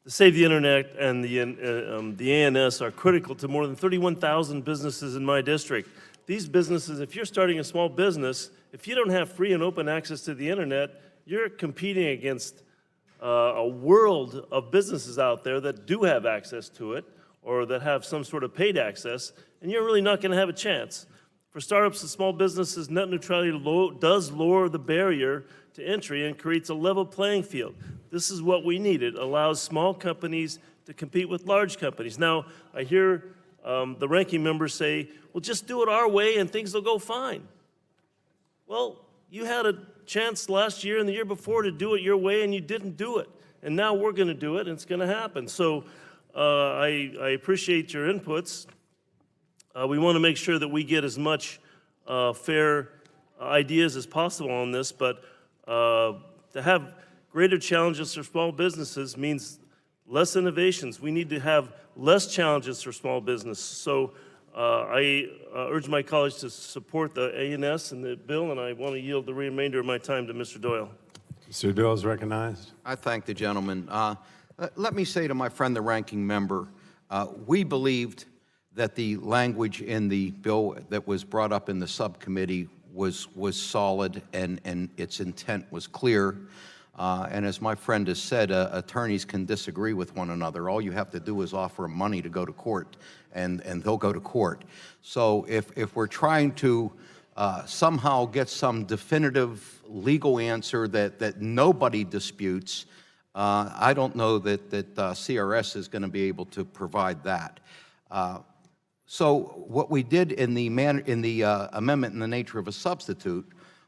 [SPEAKER 13] the Save the Internet and the ANS are critical to more than 31,000 businesses in my district. These businesses, if you're starting a small business, if you don't have free and open access to the internet, you're competing against a world of businesses out there that do have access to it or that have some sort of paid access, and you're really not going to have a chance. For startups and small businesses, net neutrality does lower the barrier to entry and creates a level playing field. This is what we need. It allows small companies to compete with large companies. Now, I hear the ranking members say, well, just do it our way and things will go fine. Well, you had a chance last year and the year before to do it your way, and you didn't do it. And now we're going to do it, and it's going to happen. So I appreciate your inputs. We want to make sure that we get as much fair ideas as possible on this, but to have greater challenges for small businesses means less innovations. We need to have less challenges for small business. So I urge my colleagues to support the ANS and the bill, and I want to yield the remainder of my time to Mr. Doyle.
[SPEAKER 1] Mr. Doyle is recognized.
[SPEAKER 3] I thank the gentleman. Let me say to my friend, the ranking member, we believed that the language in the bill that was brought up in the subcommittee was solid and its intent was clear. And as my friend has said, attorneys can disagree with one another. All you have to do is offer them money to go to court, and they'll go to court. So if we're trying to somehow get some definitive legal answer that nobody disputes, I don't know that CRS is going to be able to provide that. So what we did in the amendment in the nature of a substitute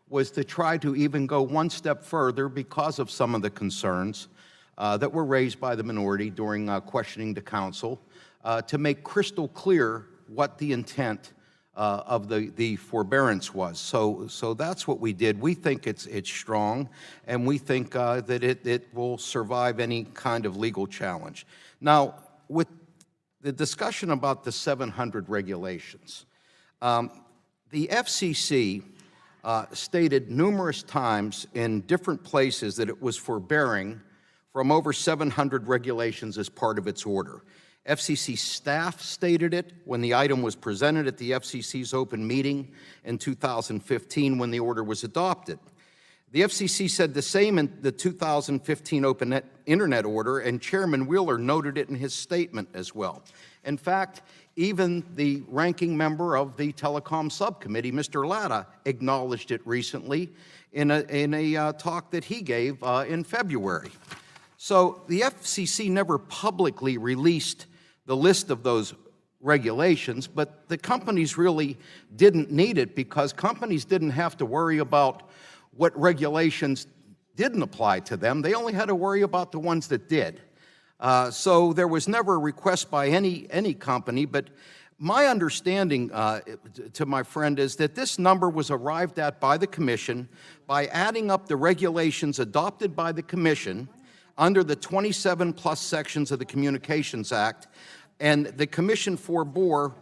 [SPEAKER 3] was to try to even go one step further because of some of the concerns that were raised by the minority during questioning to council to make crystal clear what the intent of the forbearance was. So that's what we did. We think it's strong, and we think that it will survive any kind of legal challenge. Now, with the discussion about the 700 regulations, the FCC stated numerous times in different places that it was forbearing from over 700 regulations as part of its order. FCC staff stated it when the item was presented at the FCC's open meeting in 2015 when the order was adopted. The FCC said the same in the 2015 Open Internet order, and Chairman Wheeler noted it in his statement as well. In fact, even the ranking member of the Telecom Subcommittee, Mr. Latta, acknowledged it recently in a talk that he gave in February. So the FCC never publicly released the list of those regulations, but the companies really didn't need it because companies didn't have to worry about what regulations didn't apply to them. They only had to worry about the ones that did. So there was never a request by any company, but my understanding to my friend is that this number was arrived at by the Commission by adding up the regulations adopted by the Commission under the 27 plus sections of the Communications Act, and the Commission forbore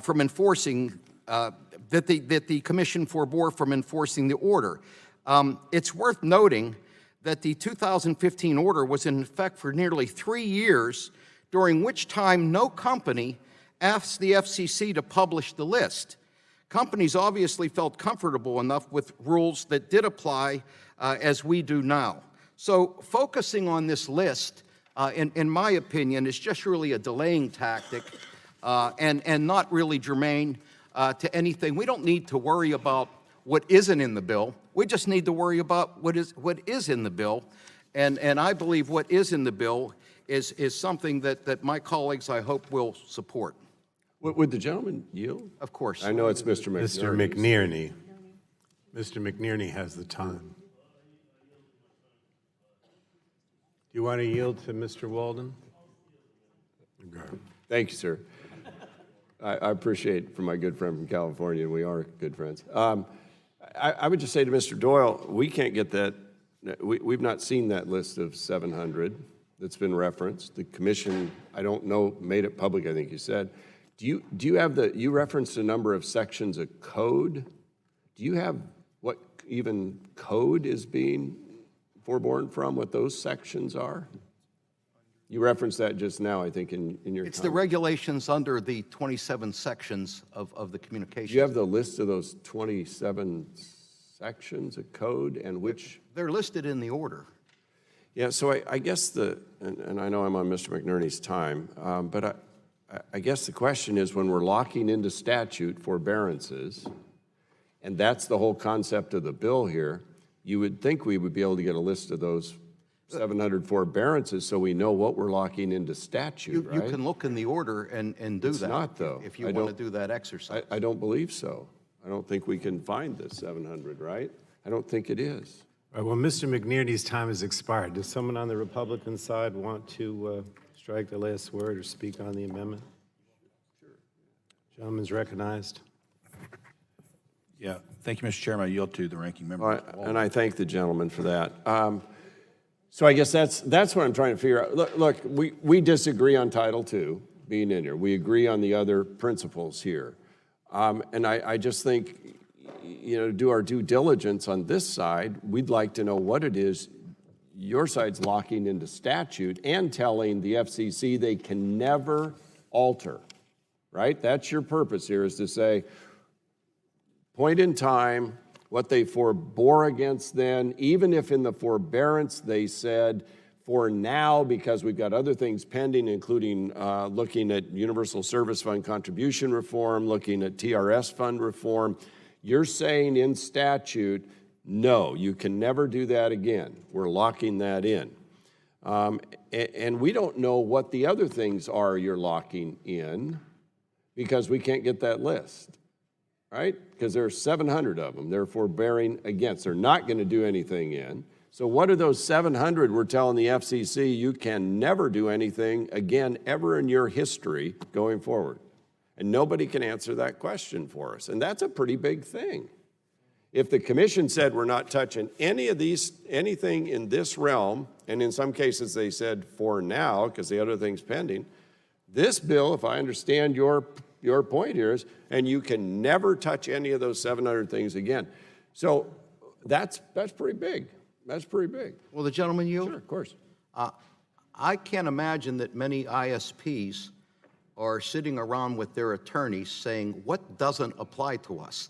[SPEAKER 3] from enforcing that the Commission forbore from enforcing the order. It's worth noting that the 2015 order was in effect for nearly 3 years, during which time no company asked the FCC to publish the list. Companies obviously felt comfortable enough with rules that did apply as we do now. So focusing on this list, in my opinion, is just really a delaying tactic and not really germane to anything. We don't need to worry about what isn't in the bill. We just need to worry about what is in the bill. And I believe what is in the bill is something that my colleagues, I hope, will support.
[SPEAKER 2] Would the gentleman yield?
[SPEAKER 3] Of course.
[SPEAKER 2] I know it's Mr. McNerney.
[SPEAKER 1] Mr. McNerney. Mr. McNerney has the time. Do you want to yield to Mr. Walden?
[SPEAKER 2] Thank you, sir. I appreciate from my good friend from California, and we are good friends. I would just say to Mr. Doyle, we can't get that. We've not seen that list of 700 that's been referenced. The commission, I don't know, made it public, I think you said. Do you have you referenced a number of sections of code. Do you have what even code is being forborne from, what those sections are? You referenced that just now, I think, in your
[SPEAKER 3] It's the regulations under the 27 sections of the communications.
[SPEAKER 2] Do you have the list of those 27 sections of code and which?
[SPEAKER 3] They're listed in the order.
[SPEAKER 2] Yeah, so I guess and I know I'm on Mr. McNerney's time, but I guess the question is when we're locking into statute forbearances, and that's the whole concept of the bill here, you would think we would be able to get a list of those 700 forbearances so we know what we're locking into statute, right?
[SPEAKER 3] You can look in the order and do
[SPEAKER 2] It's
[SPEAKER 3] that.
[SPEAKER 2] not, though.
[SPEAKER 3] If you want to do that exercise.
[SPEAKER 2] I don't believe so. I don't think we can find the 700, right? I don't think it is.
[SPEAKER 1] All right, well, Mr. McNerney's time has expired. Does someone on the Republican side want to strike the last word or speak on the amendment? Sure. Gentleman's recognized.
[SPEAKER 8] Yeah, thank you, Mr. Chairman. I yield to the ranking member.
[SPEAKER 2] And I thank the gentleman for that. So I guess that's what I'm trying to figure out. Look, we disagree on Title II being in here. We agree on the other principles here. And I just think, to do our due diligence on this side, we'd like to know what it is your side's locking into statute and telling the FCC they can never alter, right? That's your purpose here, is to say, point in time, what they forbore against then, even if in the forbearance they said, for now, because we've got other things pending, including looking at Universal Service Fund contribution reform, looking at TRS fund reform, you're saying in statute, no, you can never do that again. We're locking that in. And we don't know what the other things are you're locking in because we can't get that list. Right? Because there are 700 of them they're forbearing against. They're not going to do anything in. So what are those 700 we're telling the FCC you can never do anything again ever in your history going forward? And nobody can answer that question for us. And that's a pretty big thing. If the commission said we're not touching anything in this realm, and in some cases they said for now because the other thing's pending, this bill, if I understand your point here is, and you can never touch any of those 700 things again. So that's pretty big. That's pretty big.
[SPEAKER 3] Will the gentleman yield?
[SPEAKER 2] Sure, of course.
[SPEAKER 3] I can't imagine that many ISPs are sitting around with their attorneys saying, what doesn't apply to us?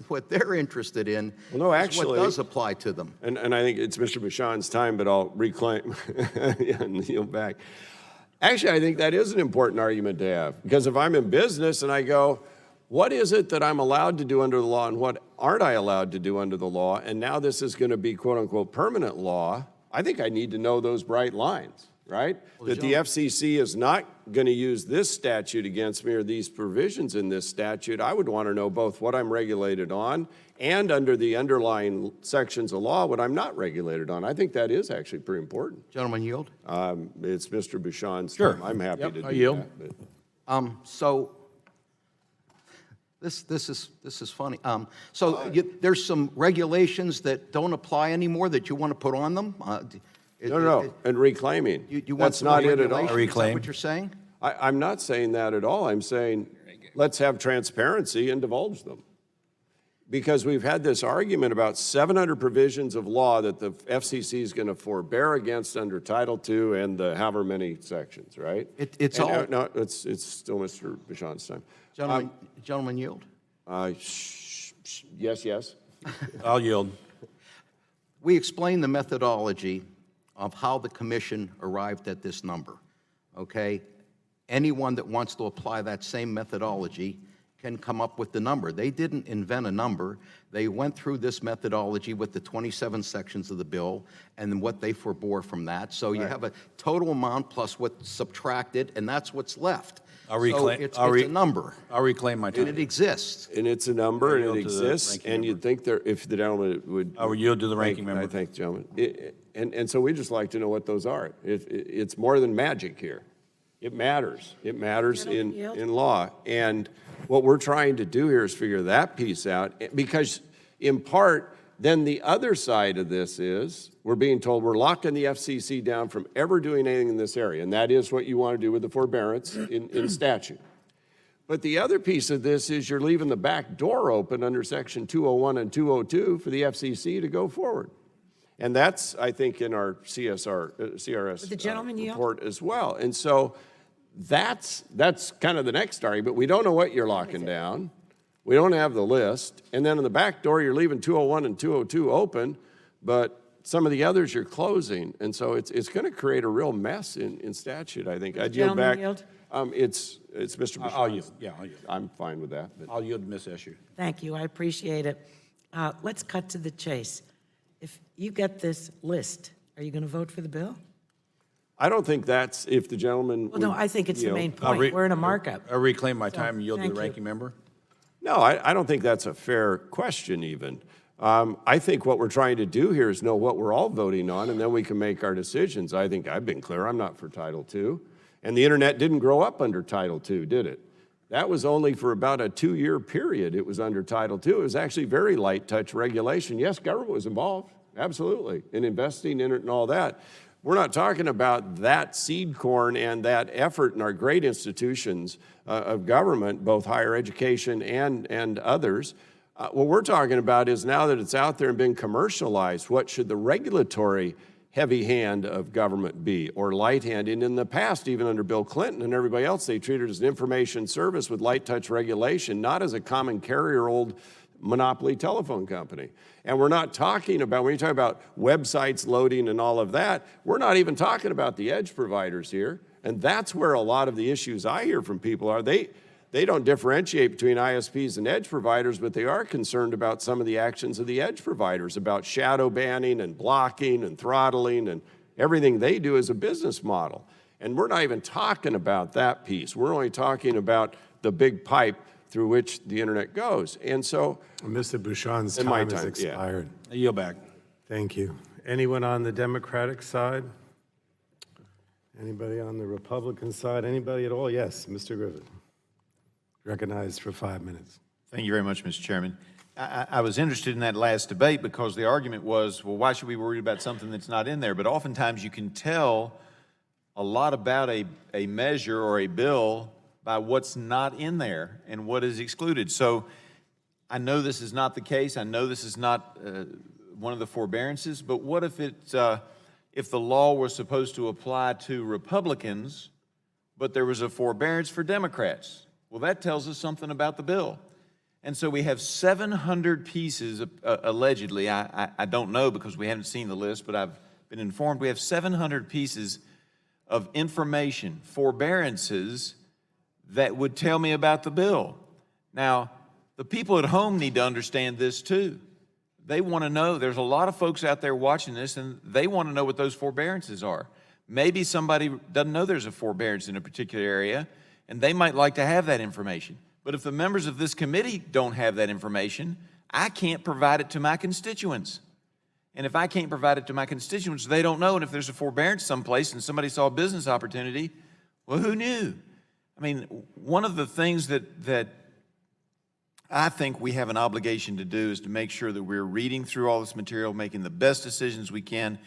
[SPEAKER 3] What they're interested in is what does apply to them.
[SPEAKER 2] And I think it's Mr. Bouchon's time, but I'll reclaim and yield back. Actually, I think that is an important argument to have, because if I'm in business and I go, what is it that I'm allowed to do under the law and what aren't I allowed to do under the law? And now this is going to be quote unquote permanent law. I think I need to know those bright lines, right? That the FCC is not going to use this statute against me or these provisions in this statute. I would want to know both what I'm regulated on and under the underlying sections of law what I'm not regulated on. I think that is actually pretty important.
[SPEAKER 3] Gentlemen, yield.
[SPEAKER 2] It's Mr. Bouchon's
[SPEAKER 16] Sure.
[SPEAKER 2] time. I'm happy to do
[SPEAKER 16] yield.
[SPEAKER 2] that.
[SPEAKER 3] So this is funny. There's some regulations that don't apply anymore that you want to put on them?
[SPEAKER 2] No. And reclaiming.
[SPEAKER 3] You want
[SPEAKER 2] That's
[SPEAKER 3] some
[SPEAKER 2] not it at all.
[SPEAKER 3] regulations? Is that what you're saying?
[SPEAKER 2] I'm not saying that at all. I'm saying let's have transparency and divulge them. Because we've had this argument about 700 provisions of law that the FCC is going to forbear against under Title II and the however many sections, right?
[SPEAKER 3] It's
[SPEAKER 2] still Mr. Bouchon's time.
[SPEAKER 3] Gentlemen, yield.
[SPEAKER 2] Yes.
[SPEAKER 16] I'll yield.
[SPEAKER 3] We explained the methodology of how the commission arrived at this number, okay? Anyone that wants to apply that same methodology can come up with the number. They didn't invent a number. They went through this methodology with the 27 sections of the bill and then what they forbore from that. So you have a total amount plus what's subtracted, and that's what's left.
[SPEAKER 16] I'll reclaim.
[SPEAKER 3] It's a number.
[SPEAKER 16] I'll reclaim my time.
[SPEAKER 3] And it exists.
[SPEAKER 2] And it's a number, and it
[SPEAKER 16] yield to the
[SPEAKER 2] exists,
[SPEAKER 16] ranking
[SPEAKER 2] and
[SPEAKER 16] member.
[SPEAKER 2] you'd think there, if the gentleman would.
[SPEAKER 16] I will yield to the ranking member.
[SPEAKER 2] I thank the gentleman. And so we just like to know what those are. It's more than magic here. It matters. It matters in law. And what we're trying to do here is figure that piece out, because in part, then the other side of this is we're being told we're locking the FCC down from ever doing anything in this area, and that is what you want to do with the forbearance in statute. But the other piece of this is you're leaving the back door open under Section 201 and 202 for the FCC to go forward. And that's, I think, in our CRS report as well. And so that's kind of the next argument. We don't know what you're locking down. We don't have the list. And then in the back door, you're leaving 201 and 202 open, but some of the others you're closing. And so it's going to create a real mess in statute, I think. I'd yield back. It's Mr. Bouchon.
[SPEAKER 16] I'll yield. Yeah, I'll yield.
[SPEAKER 2] I'm fine with that.
[SPEAKER 16] I'll yield to Ms. Eshoo.
[SPEAKER 4] Thank you, I appreciate it. Let's cut to the chase. If you get this list, are you going to vote for the bill?
[SPEAKER 2] I don't think that's, if the gentleman.
[SPEAKER 4] Well, no, I think it's the main point. We're in a markup.
[SPEAKER 16] I'll reclaim my time and yield to
[SPEAKER 4] thank
[SPEAKER 16] the
[SPEAKER 4] you.
[SPEAKER 16] ranking member.
[SPEAKER 2] No, I don't think that's a fair question even. I think what we're trying to do here is know what we're all voting on, and then we can make our decisions. I think I've been clear. I'm not for Title II. And the internet didn't grow up under Title II, did it? That was only for about a 2-year period it was under Title II. It was actually very light touch regulation. Yes, government was involved, absolutely, in investing in it and all that. We're not talking about that seed corn and that effort in our great institutions of government, both higher education and others. What we're talking about is now that it's out there and been commercialized, what should the regulatory heavy hand of government be, or light hand? And in the past, even under Bill Clinton and everybody else, they treated it as an information service with light touch regulation, not as a common carrier old monopoly telephone company. And we're not talking about, when you talk about websites loading and all of that, we're not even talking about the edge providers here. And that's where a lot of the issues I hear from people are. They don't differentiate between ISPs and edge providers, but they are concerned about some of the actions of the edge providers, about shadow banning and blocking and throttling and everything they do as a business model. And we're not even talking about that piece. We're only talking about the big pipe through which the internet goes. And so
[SPEAKER 1] Mr. Bouchon's time has expired.
[SPEAKER 16] I yield back.
[SPEAKER 1] Thank you. Anyone on the Democratic side? Anybody on the Republican side? Anybody at all? Yes, Mr. Griffith. Recognized for 5 minutes.
[SPEAKER 20] Thank you very much, Mr. Chairman. I was interested in that last debate because the argument was, well, why should we worry about something that's not in there? But oftentimes you can tell a lot about a measure or a bill by what's not in there and what is excluded. So I know this is not the case. I know this is not one of the forbearances, but what if if the law was supposed to apply to Republicans, but there was a forbearance for Democrats. Well, that tells us something about the bill. And so we have 700 pieces, allegedly, I don't know because we haven't seen the list, but I've been informed we have 700 pieces of information, forbearances, that would tell me about the bill. Now, the people at home need to understand this too. They want to know, there's a lot of folks out there watching this, and they want to know what those forbearances are. Maybe somebody doesn't know there's a forbearance in a particular area, and they might like to have that information. But if the members of this committee don't have that information, I can't provide it to my constituents. And if I can't provide it to my constituents, they don't know. And if there's a forbearance someplace and somebody saw a business opportunity, well, who knew? I mean, one of the things that I think we have an obligation to do is to make sure that we're reading through all this material, making the best decisions we can.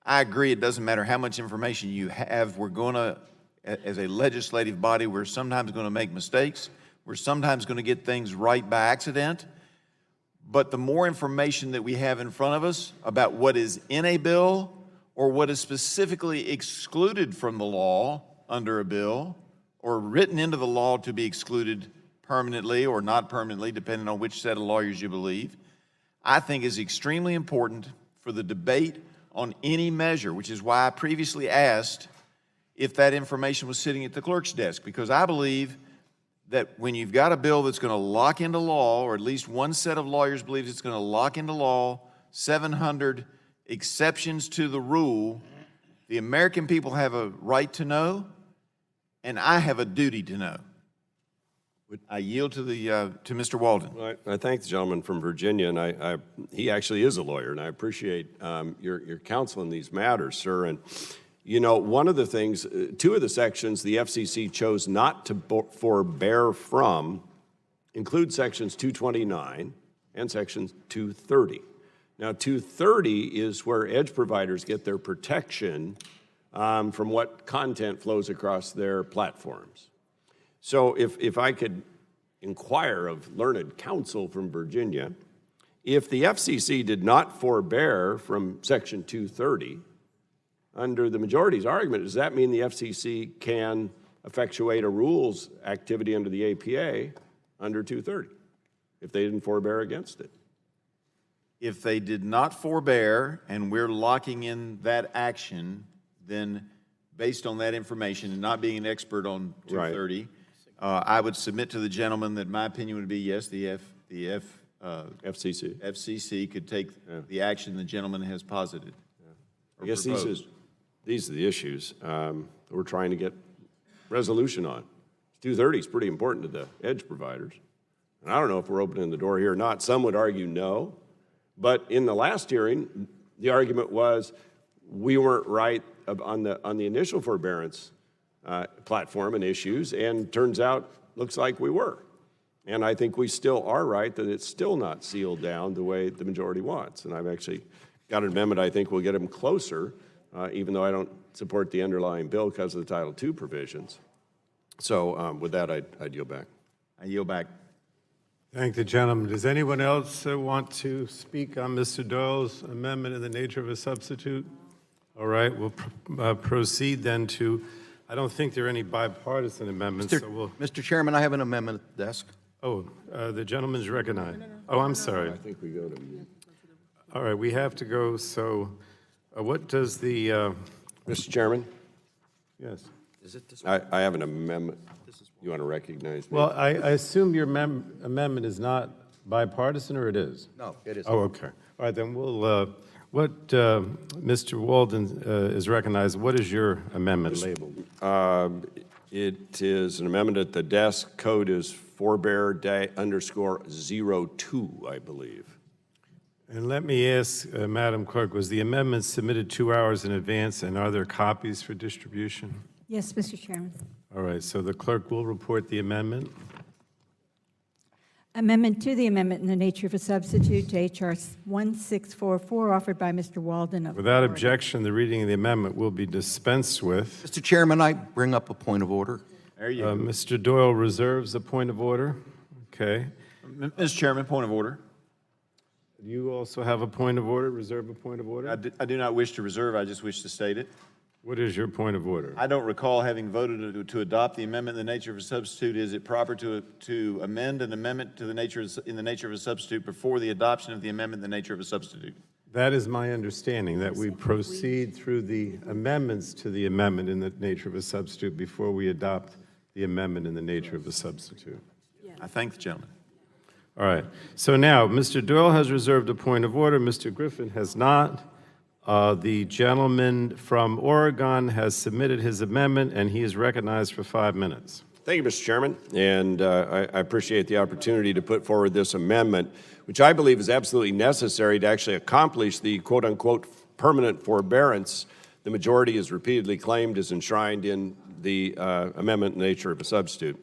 [SPEAKER 20] I agree, it doesn't matter how much information you have. We're going to, as a legislative body, we're sometimes going to make mistakes. We're sometimes going to get things right by accident. But the more information that we have in front of us about what is in a bill or what is specifically excluded from the law under a bill or written into the law to be excluded permanently or not permanently, depending on which set of lawyers you believe, I think is extremely important for the debate on any measure, which is why I previously asked if that information was sitting at the clerk's desk, because I believe that when you've got a bill that's going to lock into law, or at least one set of lawyers believes it's going to lock into law, 700 exceptions to the rule, the American people have a right to know, and I have a duty to know. I yield to Mr. Walden.
[SPEAKER 2] Well, I thank the gentleman from Virginia, and he actually is a lawyer, and I appreciate your counsel in these matters, sir. And you know, one of the things, two of the sections the FCC chose not to forbear from include sections 229 and sections 230. Now, 230 is where edge providers get their protection from what content flows across their platforms. So if I could inquire of learned counsel from Virginia, if the FCC did not forbear from section 230, under the majority's argument, does that mean the FCC can effectuate a rules activity under the APA under 230 if they didn't forbear against it?
[SPEAKER 20] If they did not forbear and we're locking in that action, then based on that information and not being an expert on 230, I would submit to the gentleman that my opinion would be yes, the FCC could take the action the gentleman has posited.
[SPEAKER 2] I guess these are the issues that we're trying to get resolution on. 230 is pretty important to the edge providers. And I don't know if we're opening the door here or not. Some would argue no. But in the last hearing, the argument was we weren't right on the initial forbearance platform and issues, and turns out, looks like we were. And I think we still are right that it's still not sealed down the way the majority wants. And I've actually got an amendment I think will get them closer, even though I don't support the underlying bill because of the Title II provisions. So with that, I'd yield back.
[SPEAKER 20] I yield back.
[SPEAKER 1] Thank the gentleman. Does anyone else want to speak on Mr. Doyle's amendment in the nature of a substitute? All right, we'll proceed then to, I don't think there are any bipartisan amendments, so we'll...
[SPEAKER 3] Mr. Chairman, I have an amendment at the desk.
[SPEAKER 1] Oh, the gentleman's recognized. Oh, I'm sorry.
[SPEAKER 2] I think we go to...
[SPEAKER 1] All right, we have to go, so what does the...
[SPEAKER 2] Mr. Chairman?
[SPEAKER 1] Yes.
[SPEAKER 3] Is it this
[SPEAKER 2] I have an amendment. You want to recognize me?
[SPEAKER 1] Well, I assume your amendment is not bipartisan, or it is?
[SPEAKER 3] No, it isn't.
[SPEAKER 1] Oh, okay. All right, then we'll... Mr. Walden is recognized. What is your amendment labeled?
[SPEAKER 2] It is an amendment at the desk. Code is forbear_02, I believe.
[SPEAKER 1] And let me ask, Madam Clerk, was the amendment submitted 2 hours in advance, and are there copies for distribution?
[SPEAKER 22] Yes, Mr. Chairman.
[SPEAKER 1] All right, so the clerk will report the amendment.
[SPEAKER 22] Amendment to the amendment in the nature of a substitute to H.R. 1644, offered by Mr. Walden.
[SPEAKER 1] Without objection, the reading of the amendment will be dispensed with.
[SPEAKER 3] Mr. Chairman, I bring up a point of order.
[SPEAKER 20] There you go.
[SPEAKER 1] Mr. Doyle reserves a point of order. Okay.
[SPEAKER 20] Mr. Chairman, point of order.
[SPEAKER 1] You also have a point of order, reserve a point of order?
[SPEAKER 20] I do not wish to reserve, I just wish to state it.
[SPEAKER 1] What is your point of order?
[SPEAKER 20] I don't recall having voted to adopt the amendment in the nature of a substitute. Is it proper to amend an amendment to the nature in the nature of a substitute before the adoption of the amendment in the nature of a substitute?
[SPEAKER 1] That is my understanding, that we proceed through the amendments to the amendment in the nature of a substitute before we adopt the amendment in the nature of a substitute.
[SPEAKER 20] I thank the gentleman.
[SPEAKER 1] All right. So now, Mr. Doyle has reserved a point of order. Mr. Griffin has not. The gentleman from Oregon has submitted his amendment, and he is recognized for 5 minutes.
[SPEAKER 2] Thank you, Mr. Chairman, and I appreciate the opportunity to put forward this amendment, which I believe is absolutely necessary to actually accomplish the quote-unquote permanent forbearance the majority has repeatedly claimed is enshrined in the amendment nature of a substitute.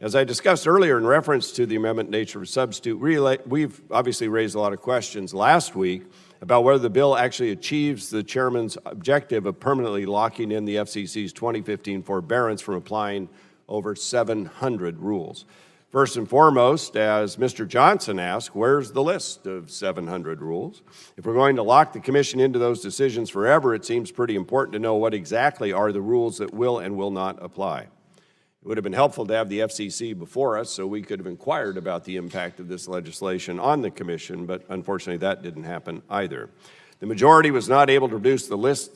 [SPEAKER 2] As I discussed earlier in reference to the amendment nature of a substitute, we've obviously raised a lot of questions last week about whether the bill actually achieves the chairman's objective of permanently locking in the FCC's 2015 forbearance from applying over 700 rules. First and foremost, as Mr. Johnson asked, where's the list of 700 rules? If we're going to lock the commission into those decisions forever, it seems pretty important to know what exactly are the rules that will and will not apply. It would have been helpful to have the FCC before us so we could have inquired about the impact of this legislation on the commission, but unfortunately that didn't happen either. The majority was not able to produce the list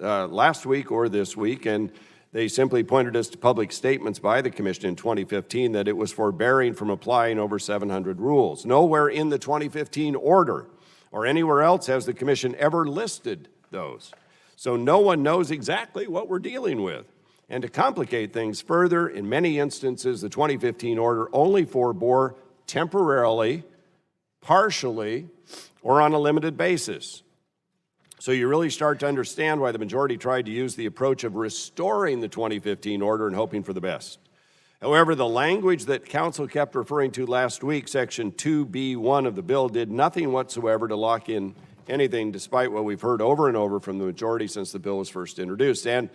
[SPEAKER 2] last week or this week, and they simply pointed us to public statements by the commission in 2015 that it was forbearing from applying over 700 rules. Nowhere in the 2015 order or anywhere else has the commission ever listed those. So no one knows exactly what we're dealing with. And to complicate things further, in many instances, the 2015 order only forbore temporarily, partially, or on a limited basis. So you really start to understand why the majority tried to use the approach of restoring the 2015 order and hoping for the best. However, the language that Council kept referring to last week, Section 2B1 of the bill, did nothing whatsoever to lock in anything, despite what we've heard over and over from the majority since the bill was first introduced. And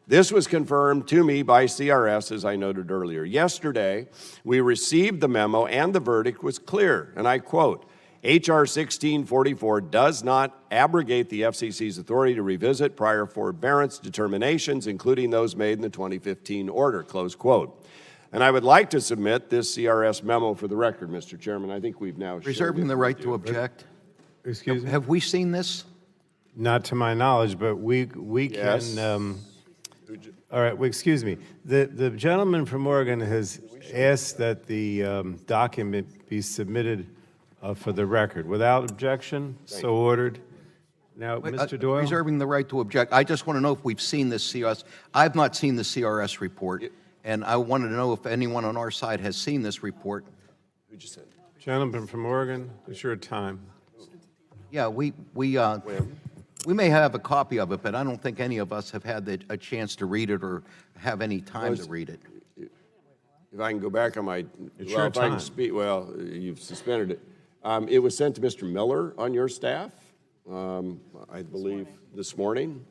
[SPEAKER 2] this was confirmed to me by CRS, as I noted earlier. Yesterday, we received the memo, and the verdict was clear, and I quote, H.R. 1644 does not abrogate the FCC's authority to revisit prior forbearance determinations, including those made in the 2015 order, close quote. And I would like to submit this CRS memo for the record, Mr. Chairman. I think we've now
[SPEAKER 3] Reserving the right to object.
[SPEAKER 1] Excuse me?
[SPEAKER 3] Have we seen this?
[SPEAKER 1] Not to my knowledge, but we
[SPEAKER 2] Yes.
[SPEAKER 1] can, all right, well, excuse me. The gentleman from Oregon has asked that the document be submitted for the record. Without objection, so ordered. Now, Mr. Doyle?
[SPEAKER 3] Reserving the right to object. I just want to know if we've seen this CRS. I've not seen the CRS report, and I wanted to know if anyone on our side has seen this report.
[SPEAKER 2] Who just said?
[SPEAKER 1] Gentleman from Oregon, it's your time.
[SPEAKER 3] Yeah, we may have a copy of it, but I don't think any of us have had a chance to read it or have any time to read it.
[SPEAKER 2] If I can go back on my,
[SPEAKER 1] It's
[SPEAKER 2] well,
[SPEAKER 1] your
[SPEAKER 2] if I can
[SPEAKER 1] time.
[SPEAKER 2] speak, well, you've suspended it. It was sent to Mr. Miller on your staff, I believe, this morning.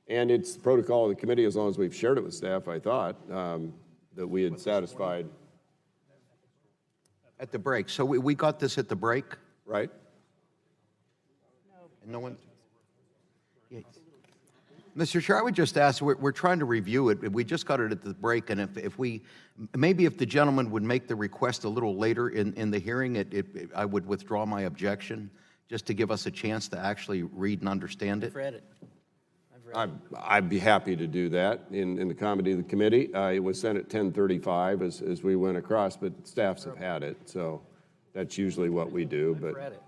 [SPEAKER 2] And it's the protocol of the committee, as long as we've shared it with staff, I thought, that we had satisfied.
[SPEAKER 3] At the break. So we got this at the break?
[SPEAKER 2] Right?
[SPEAKER 3] And no one? Yeah. Mr. Chair, I would just ask, we're trying to review it. We just got it at the break, and maybe if the gentleman would make the request a little later in the hearing, I would withdraw my objection, just to give us a chance to actually read and understand it.
[SPEAKER 17] I've read it.
[SPEAKER 2] I'd be happy to do that in the comedy of the committee. It was sent at 10:35 as we went across, but staffs have had it, so that's usually what we do. But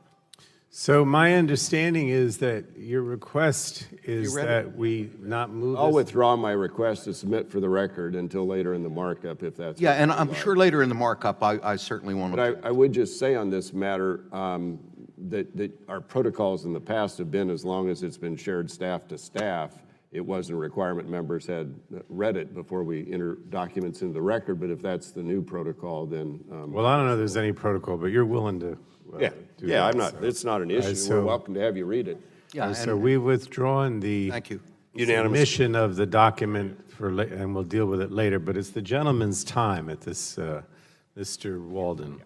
[SPEAKER 1] So my understanding is that your request is
[SPEAKER 3] read
[SPEAKER 1] that we not move
[SPEAKER 2] I'll
[SPEAKER 1] this.
[SPEAKER 2] withdraw my request to submit for the record until later in the markup, if that's.
[SPEAKER 3] Yeah,
[SPEAKER 2] what
[SPEAKER 3] and
[SPEAKER 2] you'd
[SPEAKER 3] I'm
[SPEAKER 2] like.
[SPEAKER 3] sure later in the markup, I certainly want to.
[SPEAKER 2] But I would just say on this matter that our protocols in the past have been, as long as it's been shared staff to staff, it wasn't a requirement members had read it before we enter documents into the record. But if that's the new protocol, then.
[SPEAKER 1] Well, I don't know if there's any protocol, but you're willing to
[SPEAKER 2] Yeah,
[SPEAKER 1] do
[SPEAKER 2] yeah,
[SPEAKER 1] that,
[SPEAKER 2] I'm not,
[SPEAKER 1] so.
[SPEAKER 2] it's not an
[SPEAKER 1] All right,
[SPEAKER 2] issue.
[SPEAKER 1] so-
[SPEAKER 2] We're welcome to have you read it.
[SPEAKER 3] Yeah,
[SPEAKER 1] So
[SPEAKER 3] and-
[SPEAKER 1] we've withdrawn the
[SPEAKER 3] Thank you.
[SPEAKER 2] Unanimous.
[SPEAKER 1] submission of the document and we'll deal with it later, but it's the gentleman's time at this, Mr. Walden.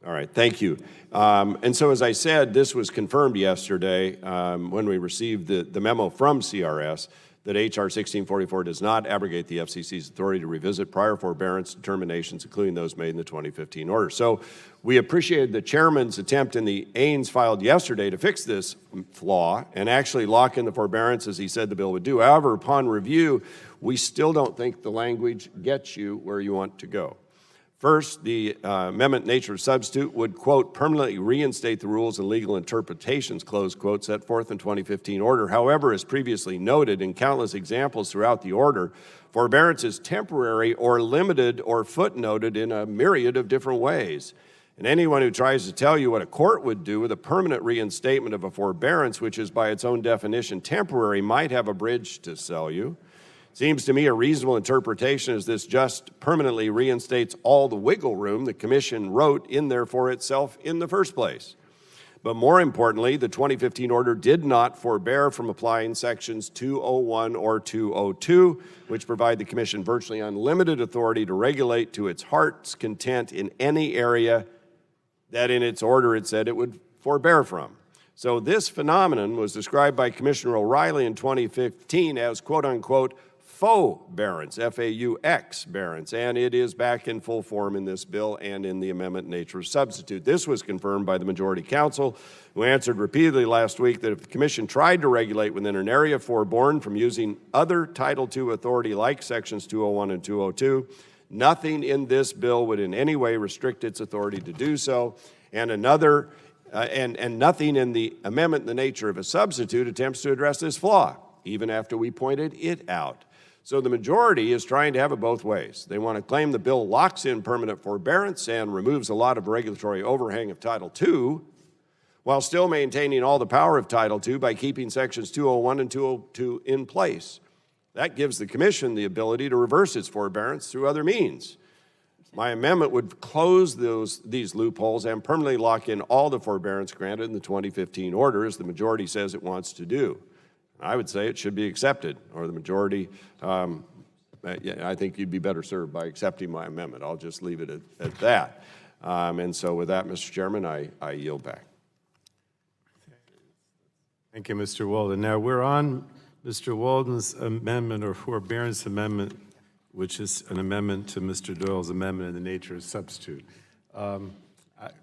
[SPEAKER 2] All right, thank you. And so, as I said, this was confirmed yesterday when we received the memo from CRS that H.R. 1644 does not abrogate the FCC's authority to revisit prior forbearance determinations, including those made in the 2015 order. So we appreciated the chairman's attempt in the Ains filed yesterday to fix this flaw and actually lock in the forbearance as he said the bill would do. However, upon review, we still don't think the language gets you where you want to go. First, the amendment nature of substitute would, quote, permanently reinstate the rules and legal interpretations, close quote, set forth in 2015 order. However, as previously noted in countless examples throughout the order, forbearance is temporary or limited or footnoted in a myriad of different ways. And anyone who tries to tell you what a court would do with a permanent reinstatement of a forbearance, which is by its own definition temporary, might have a bridge to sell you. Seems to me a reasonable interpretation is this just permanently reinstates all the wiggle room the Commission wrote in there for itself in the first place. But more importantly, the 2015 order did not forbear from applying sections 201 or 202, which provide the Commission virtually unlimited authority to regulate to its heart's content in any area that in its order it said it would forbear from. So this phenomenon was described by Commissioner O'Reilly in 2015 as, quote unquote, faux-bearance, F-A-U-X-bearance, and it is back in full form in this bill and in the amendment nature of substitute. This was confirmed by the majority counsel, who answered repeatedly last week that if the Commission tried to regulate within an area forborne from using other Title II authority like Sections 201 and 202, nothing in this bill would in any way restrict its authority to do so, and nothing in the amendment in the nature of a substitute attempts to address this flaw, even after we pointed it out. So the majority is trying to have it both ways. They want to claim the bill locks in permanent forbearance and removes a lot of regulatory overhang of Title II, while still maintaining all the power of Title II by keeping Sections 201 and 202 in place. That gives the Commission the ability to reverse its forbearance through other means. My amendment would close these loopholes and permanently lock in all the forbearance granted in the 2015 order, as the majority says it wants to do. I would say it should be accepted, or the majority, I think you'd be better served by accepting my amendment. I'll just leave it at that. And so with that, Mr. Chairman, I yield back.
[SPEAKER 1] Thank you, Mr. Walden. Now we're on Mr. Walden's amendment or forbearance amendment, which is an amendment to Mr. Doyle's amendment in the nature of substitute.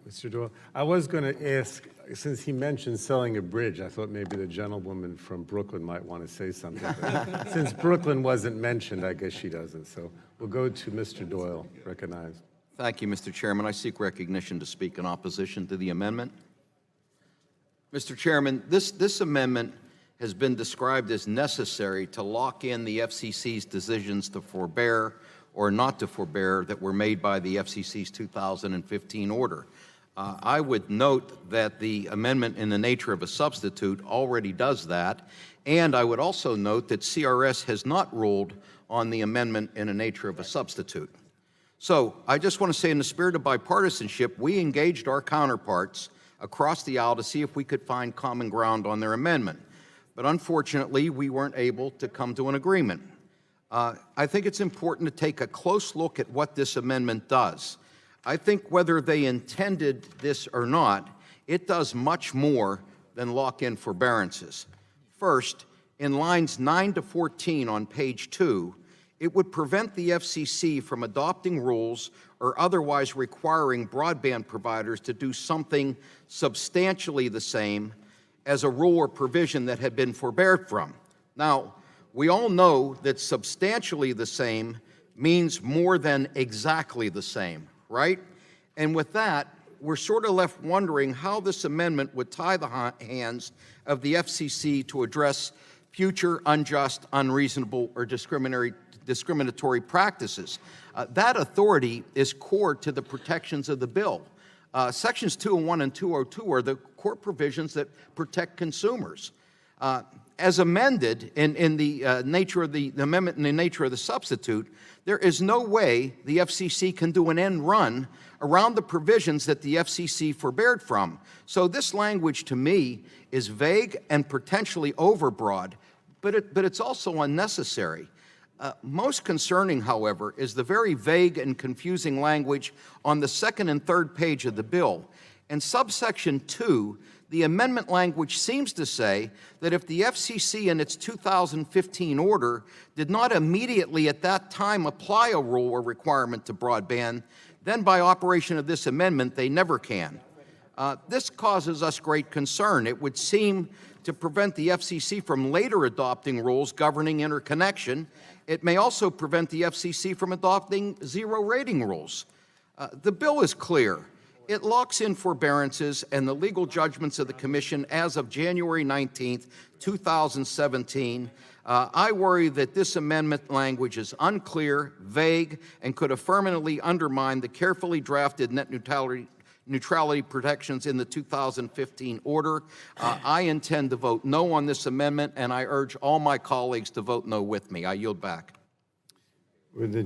[SPEAKER 1] Mr. Doyle, I was going to ask, since he mentioned selling a bridge, I thought maybe the gentlewoman from Brooklyn might want to say something. But since Brooklyn wasn't mentioned, I guess she doesn't. So we'll go to Mr. Doyle, recognized.
[SPEAKER 3] Thank you, Mr. Chairman. I seek recognition to speak in opposition to the amendment. Mr. Chairman, this amendment has been described as necessary to lock in the FCC's decisions to forbear or not to forbear that were made by the FCC's 2015 order. I would note that the amendment in the nature of a substitute already does that, and I would also note that CRS has not ruled on the amendment in the nature of a substitute. So I just want to say, in the spirit of bipartisanship, we engaged our counterparts across the aisle to see if we could find common ground on their amendment. But unfortunately, we weren't able to come to an agreement. I think it's important to take a close look at what this amendment does. I think whether they intended this or not, it does much more than lock in forbearances. First, in lines 9 to 14 on page 2, it would prevent the FCC from adopting rules or otherwise requiring broadband providers to do something substantially the same as a rule or provision that had been forbeared from. Now, we all know that substantially the same means more than exactly the same, right? And with that, we're sort of left wondering how this amendment would tie the hands of the FCC to address future unjust, unreasonable, or discriminatory practices. That authority is core to the protections of the bill. Sections 201 and 202 are the core provisions that protect consumers. As amended in the nature of the amendment in the nature of the substitute, there is no way the FCC can do an end run around the provisions that the FCC forbeared from. So this language, to me, is vague and potentially overbroad, but it's also unnecessary. Most concerning, however, is the very vague and confusing language on the second and third page of the bill. In subsection 2, the amendment language seems to say that if the FCC in its 2015 order did not immediately at that time apply a rule or requirement to broadband, then by operation of this amendment, they never can. This causes us great concern. It would seem to prevent the FCC from later adopting rules governing interconnection. It may also prevent the FCC from adopting zero rating rules. The bill is clear. It locks in forbearances and the legal judgments of the Commission as of January 19th, 2017. I worry that this amendment language is unclear, vague, and could have permanently undermined the carefully drafted net neutrality protections in the 2015 order. I intend to vote no on this amendment, and I urge all my colleagues to vote no with me. I yield back.
[SPEAKER 1] Would the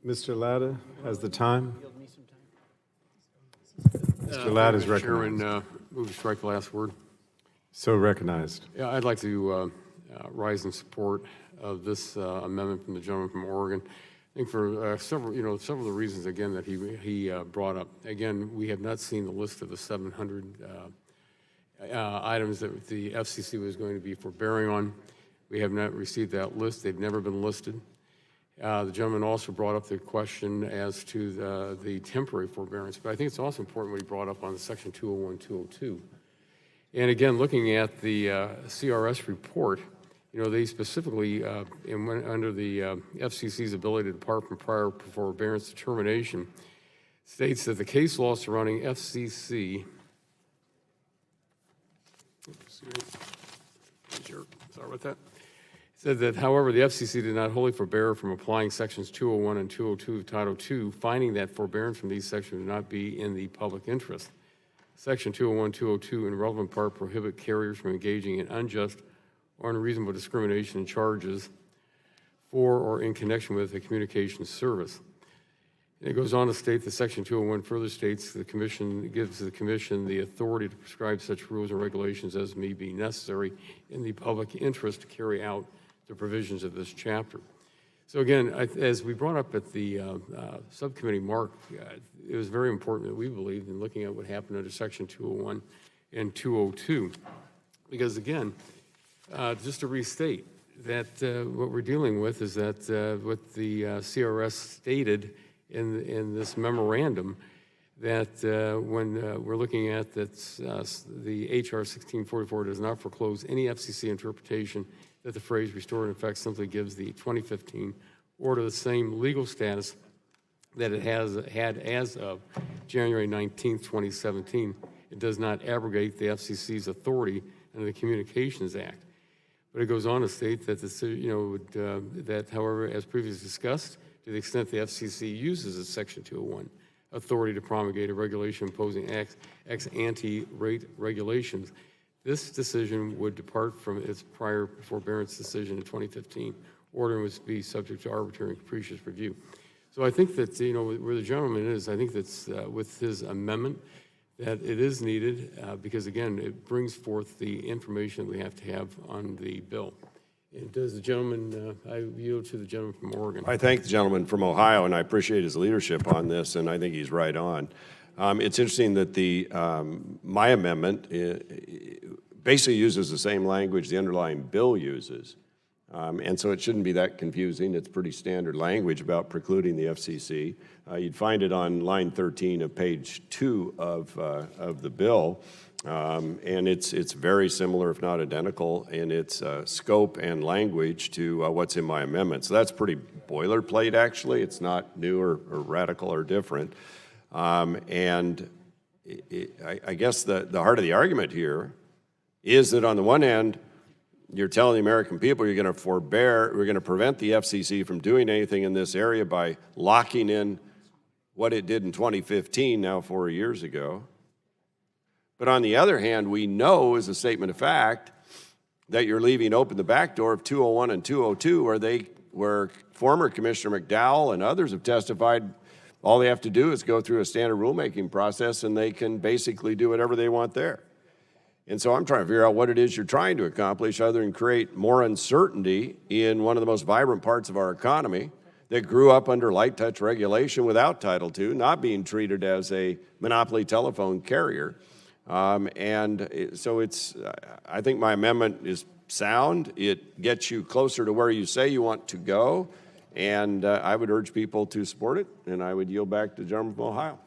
[SPEAKER 1] Mr. Latta has the time. Mr. Latta is recognized.
[SPEAKER 5] Chairman, move to strike the last word.
[SPEAKER 1] So recognized.
[SPEAKER 5] Yeah, I'd like to rise in support of this amendment from the gentleman from Oregon. I think for several of the reasons, again, that he brought up. Again, we have not seen the list of the 700 items that the FCC was going to be forbearing on. We have not received that list. They've never been listed. The gentleman also brought up the question as to the temporary forbearance, but I think it's also important what he brought up on Section 201, 202. And again, looking at the CRS report, they specifically, under the FCC's ability to depart from prior forbearance determination, states that the case law surrounding FCC, sorry about that, said that, however, the FCC did not wholly forbear from applying Sections 201 and 202 of Title II, finding that forbearance from these sections would not be in the public interest. Section 201, 202, in relevant part, prohibit carriers from engaging in unjust or unreasonable discrimination in charges for or in connection with a communications service. And it goes on to state that Section 201 further states the Commission gives the Commission the authority to prescribe such rules and regulations as may be necessary in the public interest to carry out the provisions of this chapter. So again, as we brought up at the subcommittee, Mark, it was very important that we believed in looking at what happened under Section 201 and 202. Because again, just to restate, that what we're dealing with is that what the CRS stated in this memorandum, that when we're looking at that the HR 1644 does not foreclose any FCC interpretation that the phrase restored in effect simply gives the 2015 order the same legal status that it had as of January 19, 2017. It does not abrogate the FCC's authority under the Communications Act. But it goes on to state that that, however, as previously discussed, to the extent the FCC uses its Section 201 authority to promulgate a regulation imposing ex-ante rate regulations, this decision would depart from its prior forbearance decision in 2015. Order would be subject to arbitrary and capricious review. So I think that, where the gentleman is, I think that's with his amendment, that it is needed because, again, it brings forth the information that we have to have on the bill. And does the gentleman, I yield to the gentleman from Oregon.
[SPEAKER 2] I thank the gentleman from Ohio, and I appreciate his leadership on this, and I think he's right on. It's interesting that my amendment basically uses the same language the underlying bill uses. And so it shouldn't be that confusing. It's pretty standard language about precluding the FCC. You'd find it on line 13 of page 2 of the bill. And it's very similar, if not identical, in its scope and language to what's in my amendment. So that's pretty boilerplate, actually. It's not new or radical or different. And I guess the heart of the argument here is that on the one hand, you're telling the American people you're going to forbear, we're going to prevent the FCC from doing anything in this area by locking in what it did in 2015, now 4 years ago. But on the other hand, we know as a statement of fact that you're leaving open the back door of 201 and 202 where former Commissioner McDowell and others have testified all they have to do is go through a standard rulemaking process and they can basically do whatever they want there. And so I'm trying to figure out what it is you're trying to accomplish other than create more uncertainty in one of the most vibrant parts of our economy that grew up under light touch regulation without Title II, not being treated as a monopoly telephone carrier. I think my amendment is sound. It gets you closer to where you say you want to go, and I would urge people to support it, and I would yield back to the gentleman from Ohio.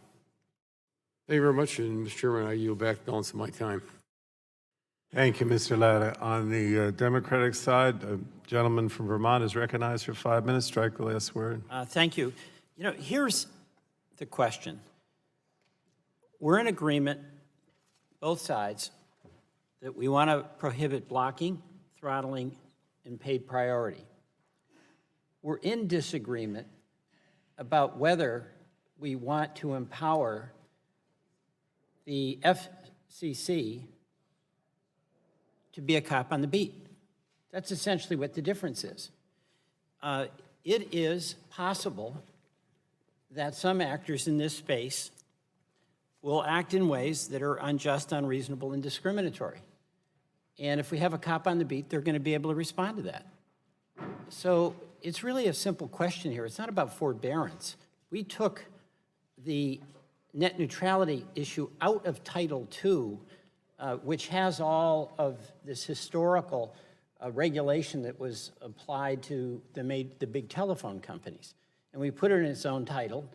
[SPEAKER 5] Thank you very much, and Mr. Chairman, I yield back the balance of my time.
[SPEAKER 1] Thank you, Mr. Latta. On the Democratic side, a gentleman from Vermont is recognized for 5 minutes. Strike the last word.
[SPEAKER 6] Thank you. You know, here's the question. We're in agreement, both sides, that we want to prohibit blocking, throttling, and paid priority. We're in disagreement about whether we want to empower the FCC to be a cop on the beat. That's essentially what the difference is. It is possible that some actors in this space will act in ways that are unjust, unreasonable, and discriminatory. And if we have a cop on the beat, they're going to be able to respond to that. So it's really a simple question here. It's not about forbearance. We took the net neutrality issue out of Title II, which has all of this historical regulation that was applied to the big telephone companies. And we put it in its own title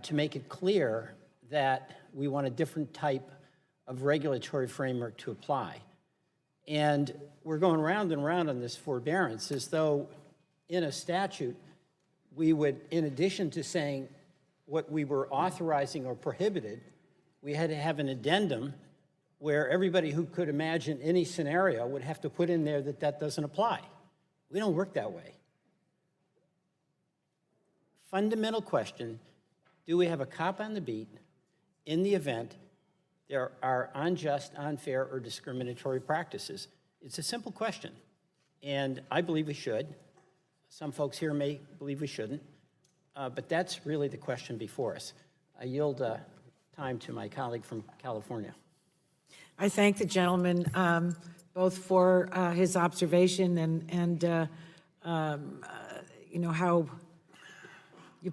[SPEAKER 6] to make it clear that we want a different type of regulatory framework to apply. And we're going round and round on this forbearance as though in a statute we would, in addition to saying what we were authorizing or prohibited, we had to have an addendum where everybody who could imagine any scenario would have to put in there that that doesn't apply. We don't work that way. Fundamental question, do we have a cop on the beat in the event there are unjust, unfair, or discriminatory practices? It's a simple question, and I believe we should. Some folks here may believe we shouldn't, but that's really the question before us. I yield time to my colleague from California.
[SPEAKER 4] I thank the gentleman both for his observation and you know, how you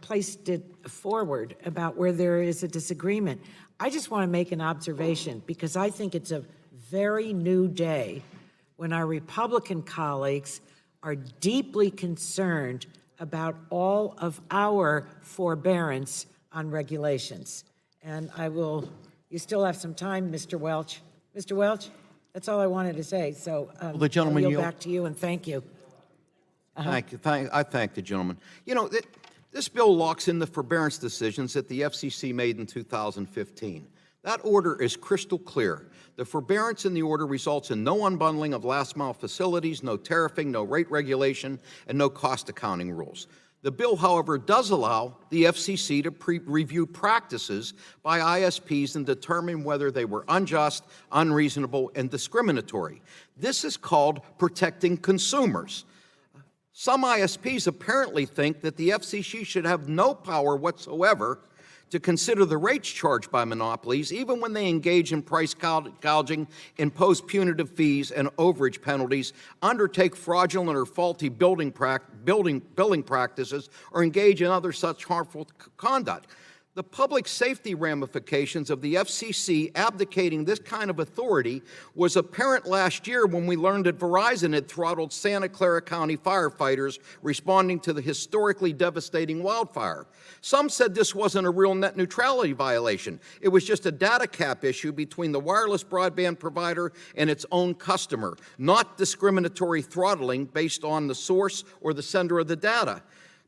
[SPEAKER 4] placed it forward about where there is a disagreement. I just want to make an observation because I think it's a very new day when our Republican colleagues are deeply concerned about all of our forbearance on regulations. And I will, you still have some time, Mr. Welch. Mr. Welch, that's all I wanted to say. So
[SPEAKER 3] the gentleman
[SPEAKER 4] I'll yield
[SPEAKER 3] yield.
[SPEAKER 4] back to you and thank you.
[SPEAKER 3] Thank you. I thank the gentleman. You know, this bill locks in the forbearance decisions that the FCC made in 2015. That order is crystal clear. The forbearance in the order results in no unbundling of last-mile facilities, no tariffing, no rate regulation, and no cost accounting rules. The bill, however, does allow the FCC to review practices by ISPs and determine whether they were unjust, unreasonable, and discriminatory. This is called protecting consumers. Some ISPs apparently think that the FCC should have no power whatsoever to consider the rates charged by monopolies, even when they engage in price gouging, impose punitive fees and overage penalties, undertake fraudulent or faulty billing practices, or engage in other such harmful conduct. The public safety ramifications of the FCC abdicating this kind of authority was apparent last year when we learned that Verizon had throttled Santa Clara County firefighters responding to the historically devastating wildfire. Some said this wasn't a real net neutrality violation. It was just a data cap issue between the wireless broadband provider and its own customer, not discriminatory throttling based on the source or the sender of the data.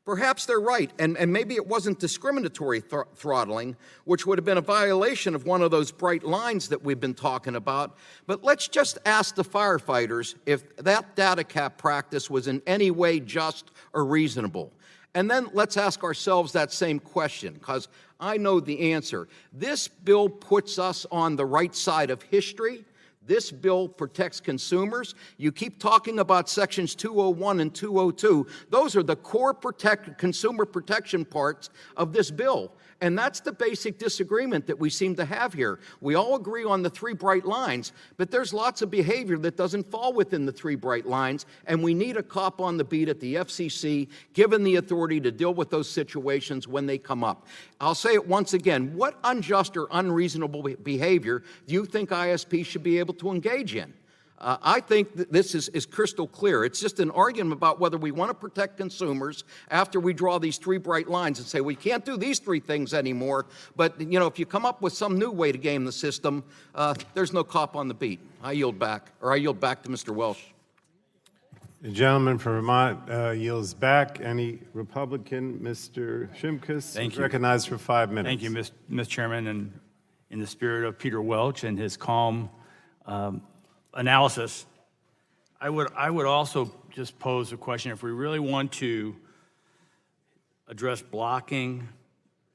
[SPEAKER 3] Perhaps they're right, and maybe it wasn't discriminatory throttling, which would have been a violation of one of those bright lines that we've been talking about. But let's just ask the firefighters if that data cap practice was in any way just or reasonable. And then let's ask ourselves that same question, because I know the answer. This bill puts us on the right side of history. This bill protects consumers. You keep talking about sections 201 and 202. Those are the core consumer protection parts of this bill. And that's the basic disagreement that we seem to have here. We all agree on the three bright lines, but there's lots of behavior that doesn't fall within the three bright lines, and we need a cop on the beat at the FCC, given the authority to deal with those situations when they come up. I'll say it once again. What unjust or unreasonable behavior do you think ISP should be able to engage in? I think that this is crystal clear. It's just an argument about whether we want to protect consumers after we draw these three bright lines and say we can't do these three things anymore. But, you know, if you come up with some new way to game the system, there's no cop on the beat. I yield back to Mr. Welsh.
[SPEAKER 1] The gentleman from Vermont yields back. Any Republican? Mr. Shimkus is recognized for 5 minutes.
[SPEAKER 7] Thank you, Mr. Chairman. And in the spirit of Peter Welch and his calm analysis, I would also just pose a question. If we really want to address blocking,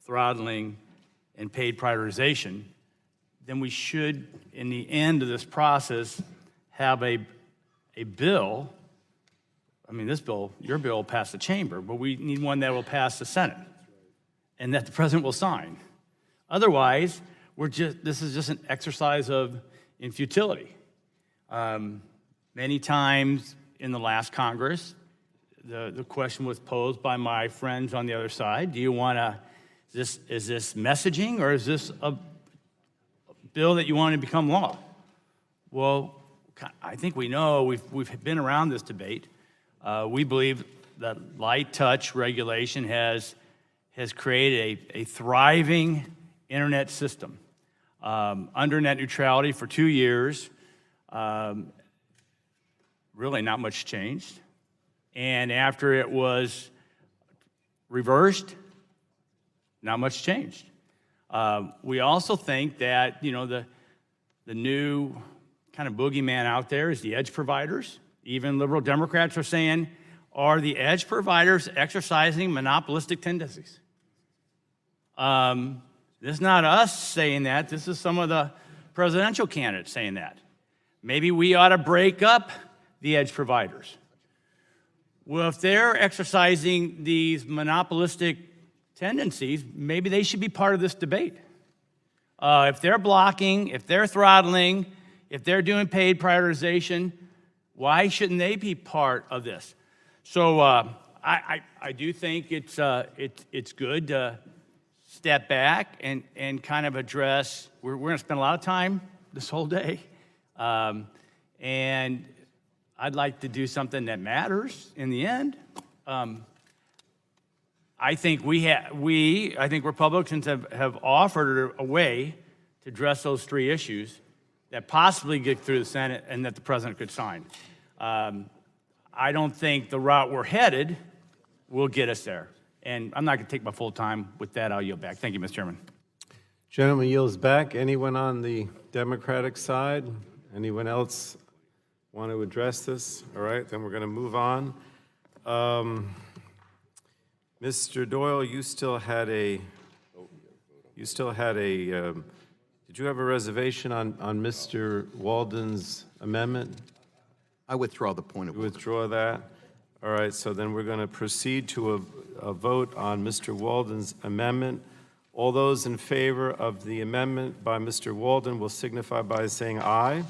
[SPEAKER 7] throttling, and paid prioritization, then we should, in the end of this process, have a bill. I mean, this bill, your bill, will pass the chamber, but we need one that will pass the Senate and that the president will sign. Otherwise, this is just an exercise in futility. Many times in the last Congress, the question was posed by my friends on the other side: do you want to? Is this messaging, or is this a bill that you want to become law? Well, I think we know. We've been around this debate. We believe that light touch regulation has created a thriving internet system. Under net neutrality for 2 years. Really not much changed. And after it was reversed, not much changed. We also think that, you know, the new kind of boogeyman out there is the edge providers. Even liberal Democrats are saying, are the edge providers exercising monopolistic tendencies? This is not us saying that. This is some of the presidential candidates saying that. Maybe we ought to break up the edge providers. Well, if they're exercising these monopolistic tendencies, maybe they should be part of this debate. If they're blocking, if they're throttling, if they're doing paid prioritization, why shouldn't they be part of this? So I do think it's good to step back and kind of address. We're going to spend a lot of time this whole day. And I'd like to do something that matters in the end. I think I think Republicans have offered a way to address those three issues that possibly get through the Senate and that the president could sign. I don't think the route we're headed will get us there. And I'm not going to take my full time. With that, I'll yield back. Thank you, Mr. Chairman.
[SPEAKER 1] Gentleman yields back. Anyone on the Democratic side? Anyone else want to address this? All right, then we're going to move on. Mr. Doyle, you still had a, did you have a reservation on Mr. Walden's amendment?
[SPEAKER 3] I withdraw the point of order.
[SPEAKER 1] Withdraw that? All right, so then we're going to proceed to a vote on Mr. Walden's amendment. All those in favor of the amendment by Mr. Walden will signify by saying aye.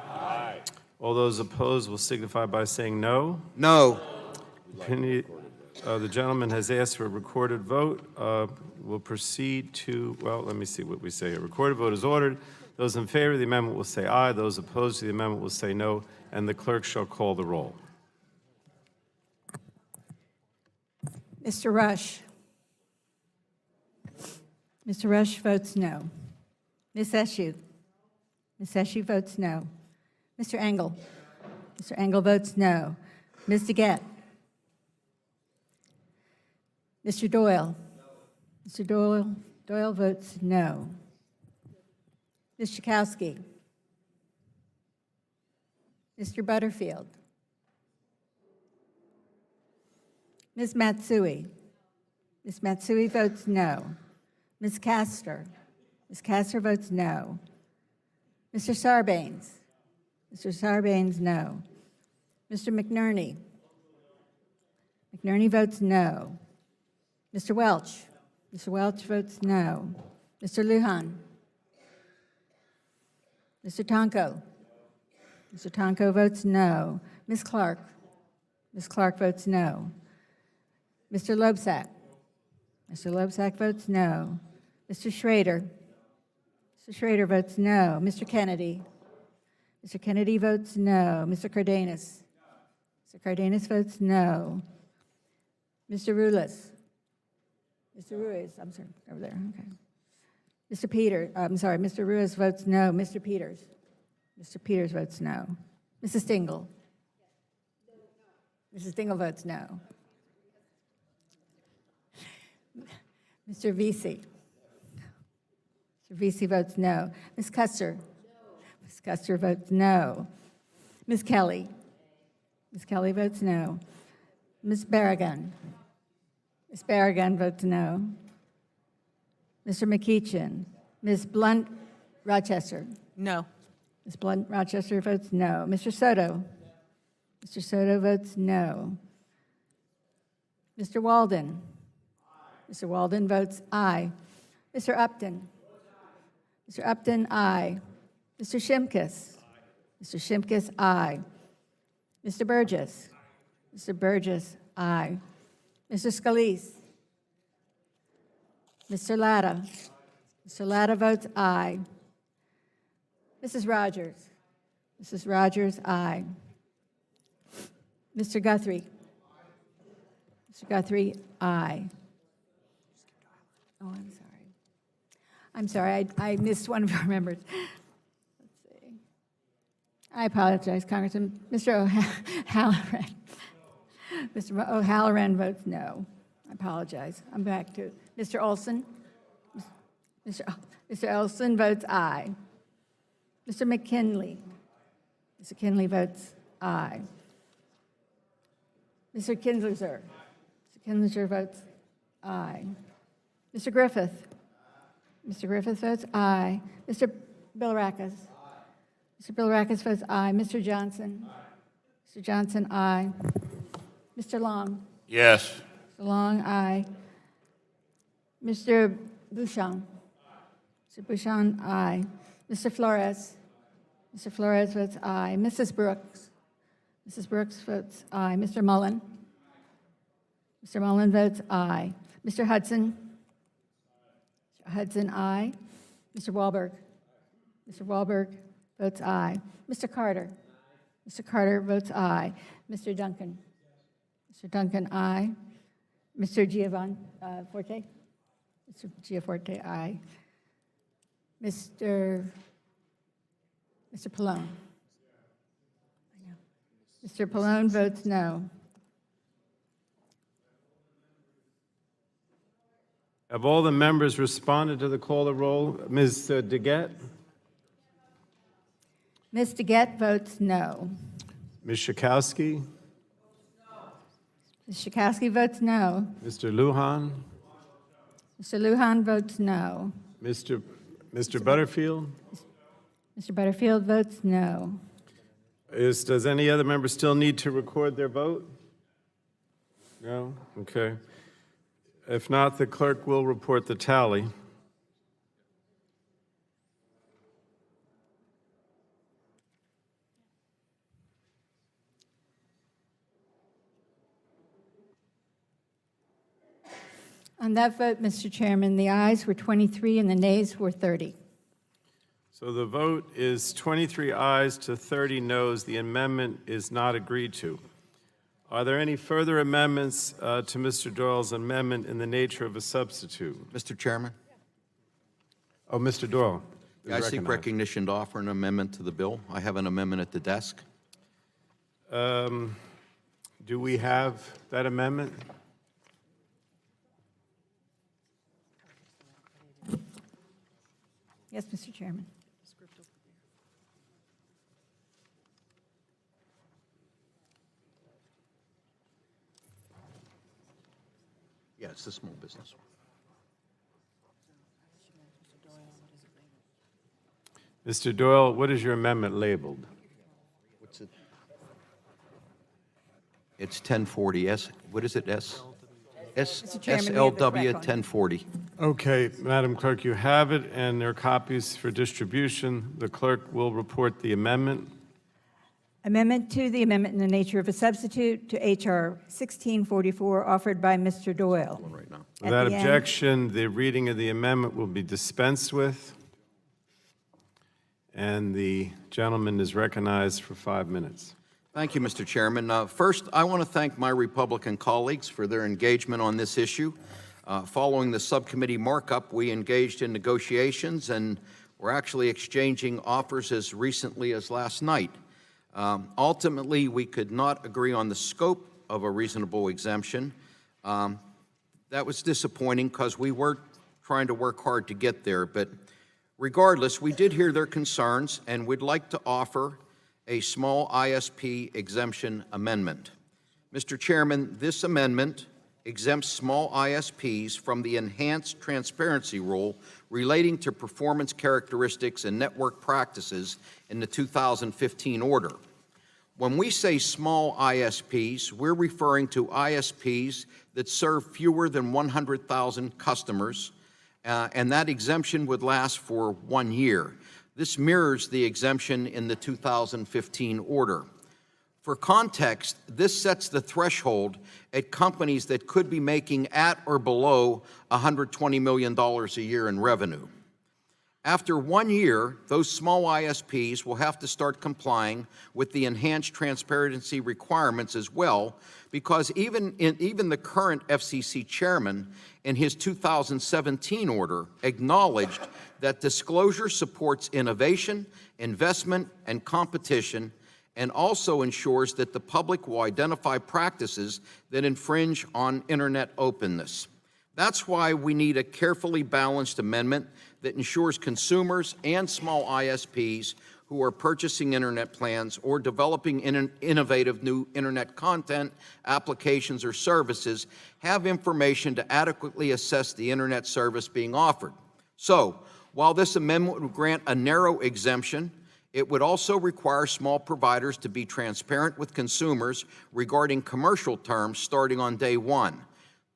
[SPEAKER 1] Aye. All those opposed will signify by saying no.
[SPEAKER 3] No.
[SPEAKER 1] The gentleman has asked for a recorded vote. We'll proceed to, well, let me see what we say here. Recorded vote is ordered. Those in favor of the amendment will say aye. Those opposed to the amendment will say no, and the clerk shall call the roll.
[SPEAKER 22] Mr. Rush. Mr. Rush votes no. Ms. Eshoo. Ms. Eshoo votes no. Mr. Engel. Mr. Engel votes no. Ms. DeGette. Mr. Doyle. Mr. Doyle votes no. Ms. Schakowsky. Mr. Butterfield. Ms. Matsui. Ms. Matsui votes no. Ms. Castor. Ms. Castor votes no. Mr. Sarbanes. Mr. Sarbanes, no. Mr. McNerney? McNerney votes no. Mr. Welch? Mr. Welch votes no. Mr. Lujan? Mr. Tonko? Mr. Tonko votes no. Ms. Clark? Ms. Clark votes no. Mr. Loebsack? Mr. Loebsack votes no. Mr. Schrader? Mr. Schrader votes no. Mr. Kennedy? Mr. Kennedy votes no. Mr. Cardenas? Mr. Cardenas votes no. Mr. Ruiz? Mr. Ruiz, I'm sorry, over there, okay. Mr. Mr. Ruiz votes no. Mr. Peters? Mr. Peters votes no. Mrs. Stingle? Mrs. Stingle votes no. Mr. Vesey? Mr. Vesey votes no. Ms. Custer? Ms. Custer votes no. Ms. Kelly? Ms. Kelly votes no. Ms. Barragan? Ms. Barragan votes no. Mr. McEachin? Ms. Blunt Rochester?
[SPEAKER 11] No.
[SPEAKER 22] Ms. Blunt Rochester votes no. Mr. Soto? Mr. Soto votes no. Mr. Walden? Mr. Walden votes aye. Mr. Upton? Mr. Upton, aye. Mr. Shimkus? Mr. Shimkus, aye. Mr. Burgess? Mr. Burgess, aye. Mr. Scalise? Mr. Latta? Mr. Latta votes aye. Mrs. Rogers? Mrs. Rogers, aye. Mr. Guthrie? Mr. Guthrie, aye. Oh, I'm sorry. I'm sorry, I missed one of our members. Let's see. I apologize, Congressman. Mr. O'Halloran. Mr. O'Halloran votes no. I apologize. I'm back to Mr. Olson. Mr. Olson votes aye. Mr. McKinley. Mr. Kinley votes aye. Mr. Kinzler. Mr. Kinzler votes aye. Mr. Griffith. Mr. Griffith votes aye. Mr. Bilirakis. Mr. Bilirakis votes aye. Mr. Johnson. Mr. Johnson, aye. Mr. Long.
[SPEAKER 8] Yes.
[SPEAKER 22] Mr. Long, aye. Mr. Bouchon. Mr. Bouchon, aye. Mr. Flores. Mr. Flores votes aye. Mrs. Brooks. Mrs. Brooks votes aye. Mr. Mullen. Mr. Mullen votes aye. Mr. Hudson. Mr. Hudson, aye. Mr. Wahlberg. Mr. Wahlberg votes aye. Mr. Carter. Mr. Carter votes aye. Mr. Duncan. Mr. Duncan, aye. Mr. Giovanforte? Mr. Giaforte, aye. Mr. Pallone? Mr. Pallone votes no.
[SPEAKER 1] Have all the members responded to the call to roll? Ms. DeGette?
[SPEAKER 22] Ms. DeGette votes no.
[SPEAKER 1] Ms. Schakowsky?
[SPEAKER 22] Ms. Schakowsky votes no.
[SPEAKER 1] Mr. Lujan?
[SPEAKER 22] Mr. Lujan votes no.
[SPEAKER 1] Mr. Butterfield?
[SPEAKER 22] Mr. Butterfield votes no.
[SPEAKER 1] Does any other member still need to record their vote? No? Okay. If not, the clerk will report the tally.
[SPEAKER 22] On that vote, Mr. Chairman, the ayes were 23 and the nays were 30.
[SPEAKER 1] So the vote is 23 ayes to 30 noes. The amendment is not agreed to. Are there any further amendments to Mr. Doyle's amendment in the nature of a substitute?
[SPEAKER 3] Mr. Chairman?
[SPEAKER 1] Oh, Mr. Doyle. is
[SPEAKER 3] I seek
[SPEAKER 1] recognized.
[SPEAKER 3] recognition to offer an amendment to the bill. I have an amendment at the desk.
[SPEAKER 1] Do we have that amendment?
[SPEAKER 22] Yes, Mr. Chairman.
[SPEAKER 3] Yeah, it's the small business one.
[SPEAKER 1] Mr. Doyle, what is your amendment labeled?
[SPEAKER 3] It's 1040. What is it,
[SPEAKER 22] Mr. Chairman, we have the
[SPEAKER 3] SLW
[SPEAKER 22] correct one.
[SPEAKER 3] 1040.
[SPEAKER 1] Okay, Madam Clerk, you have it, and there are copies for distribution. The clerk will report the amendment.
[SPEAKER 22] Amendment to the amendment in the nature of a substitute to H.R. 1644 offered by Mr. Doyle.
[SPEAKER 3] Right now.
[SPEAKER 22] At
[SPEAKER 1] Without
[SPEAKER 22] the end-
[SPEAKER 1] objection, the reading of the amendment will be dispensed with, and the gentleman is recognized for 5 minutes.
[SPEAKER 3] Thank you, Mr. Chairman. First, I want to thank my Republican colleagues for their engagement on this issue. Following the subcommittee markup, we engaged in negotiations, and we're actually exchanging offers as recently as last night. Ultimately, we could not agree on the scope of a reasonable exemption. That was disappointing because we were trying to work hard to get there. But regardless, we did hear their concerns, and we'd like to offer a small ISP exemption amendment. Mr. Chairman, this amendment exempts small ISPs from the enhanced transparency rule relating to performance characteristics and network practices in the 2015 order. When we say small ISPs, we're referring to ISPs that serve fewer than 100,000 customers, and that exemption would last for 1 year. This mirrors the exemption in the 2015 order. For context, this sets the threshold at companies that could be making at or below $120 million a year in revenue. After 1 year, those small ISPs will have to start complying with the enhanced transparency requirements as well, because even the current FCC chairman in his 2017 order acknowledged that disclosure supports innovation, investment, and competition, and also ensures that the public will identify practices that infringe on internet openness. That's why we need a carefully balanced amendment that ensures consumers and small ISPs who are purchasing internet plans or developing innovative new internet content, applications, or services have information to adequately assess the internet service being offered. So, while this amendment would grant a narrow exemption, it would also require small providers to be transparent with consumers regarding commercial terms starting on day one.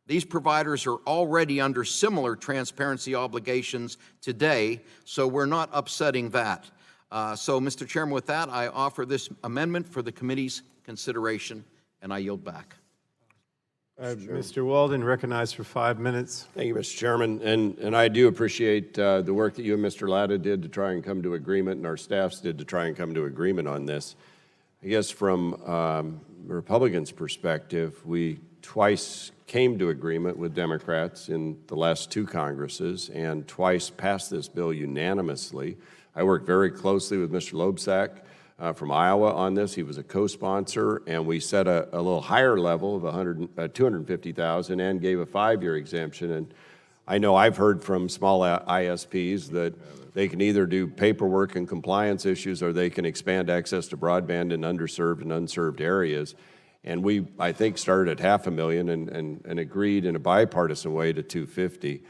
[SPEAKER 3] These providers are already under similar transparency obligations today, so we're not upsetting that. So, Mr. Chairman, with that, I offer this amendment for the committee's consideration, and I yield back.
[SPEAKER 1] Mr. Walden, recognized for 5 minutes.
[SPEAKER 2] Thank you, Mr. Chairman, and I do appreciate the work that you and Mr. Latta did to try and come to agreement, and our staffs did to try and come to agreement on this. I guess from Republicans' perspective, we twice came to agreement with Democrats in the last two Congresses and twice passed this bill unanimously. I worked very closely with Mr. Loebsack from Iowa on this. He was a co-sponsor, and we set a little higher level of $250,000 and gave a 5-year exemption. And I know I've heard from small ISPs that they can either do paperwork and compliance issues or they can expand access to broadband in underserved and unserved areas. And we, I think, started at $500,000 and agreed in a bipartisan way to $250,000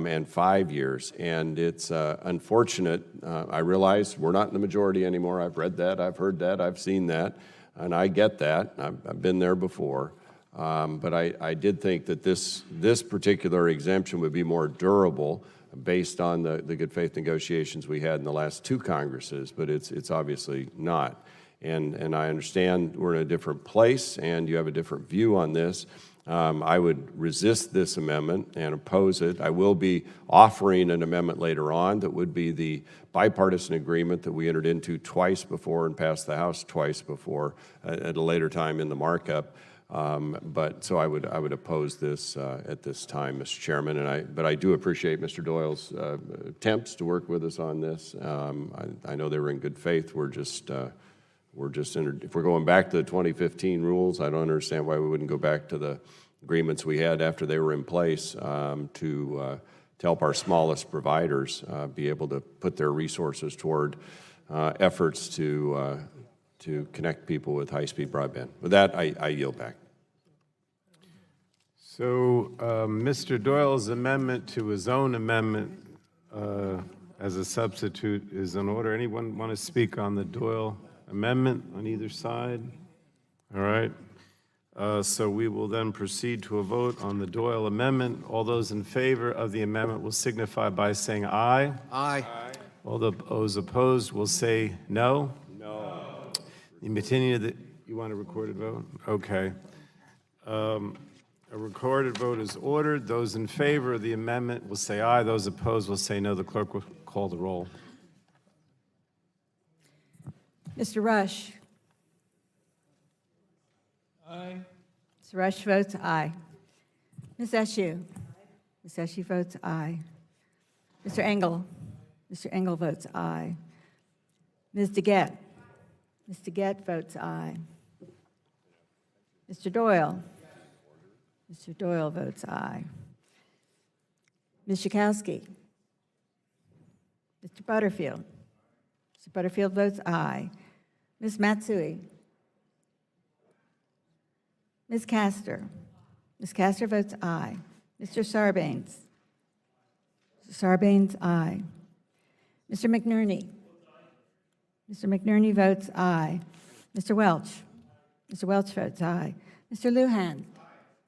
[SPEAKER 2] and 5 years. And it's unfortunate. I realize we're not in the majority anymore. I've read that, I've heard that, I've seen that, and I get that. I've been there before. But I did think that this particular exemption would be more durable based on the good faith negotiations we had in the last two Congresses, but it's obviously not. And I understand we're in a different place and you have a different view on this. I would resist this amendment and oppose it. I will be offering an amendment later on that would be the bipartisan agreement that we entered into twice before and passed the House twice before at a later time in the markup. So I would oppose this at this time, Mr. Chairman. But I do appreciate Mr. Doyle's attempts to work with us on this. I know they were in good faith. If we're going back to the 2015 rules, I don't understand why we wouldn't go back to the agreements we had after they were in place to help our smallest providers be able to put their resources toward efforts to connect people with high-speed broadband. With that, I yield back.
[SPEAKER 1] So Mr. Doyle's amendment to his own amendment as a substitute is in order. Anyone want to speak on the Doyle amendment on either side? All right. So we will then proceed to a vote on the Doyle amendment. All those in favor of the amendment will signify by saying aye.
[SPEAKER 3] Aye.
[SPEAKER 1] All those opposed will say no. No. You want a recorded vote? Okay. A recorded vote is ordered. Those in favor of the amendment will say aye. Those opposed will say no. The clerk will call the roll.
[SPEAKER 22] Mr. Rush.
[SPEAKER 19] Aye.
[SPEAKER 22] Mr. Rush votes aye. Ms. Eshu. Ms. Eshu votes aye. Mr. Engel. Mr. Engel votes aye. Ms. DeGette. Ms. DeGette votes aye. Mr. Doyle. Mr. Doyle votes aye. Ms. Schakowsky. Mr. Butterfield. Mr. Butterfield votes aye. Ms. Matsui. Ms. Castor. Ms. Castor votes aye. Mr. Sarbanes. Mr. Sarbanes, aye. Mr. McNerney. Mr. McNerney votes aye. Mr. Welch. Mr. Welch votes aye. Mr. Lujan.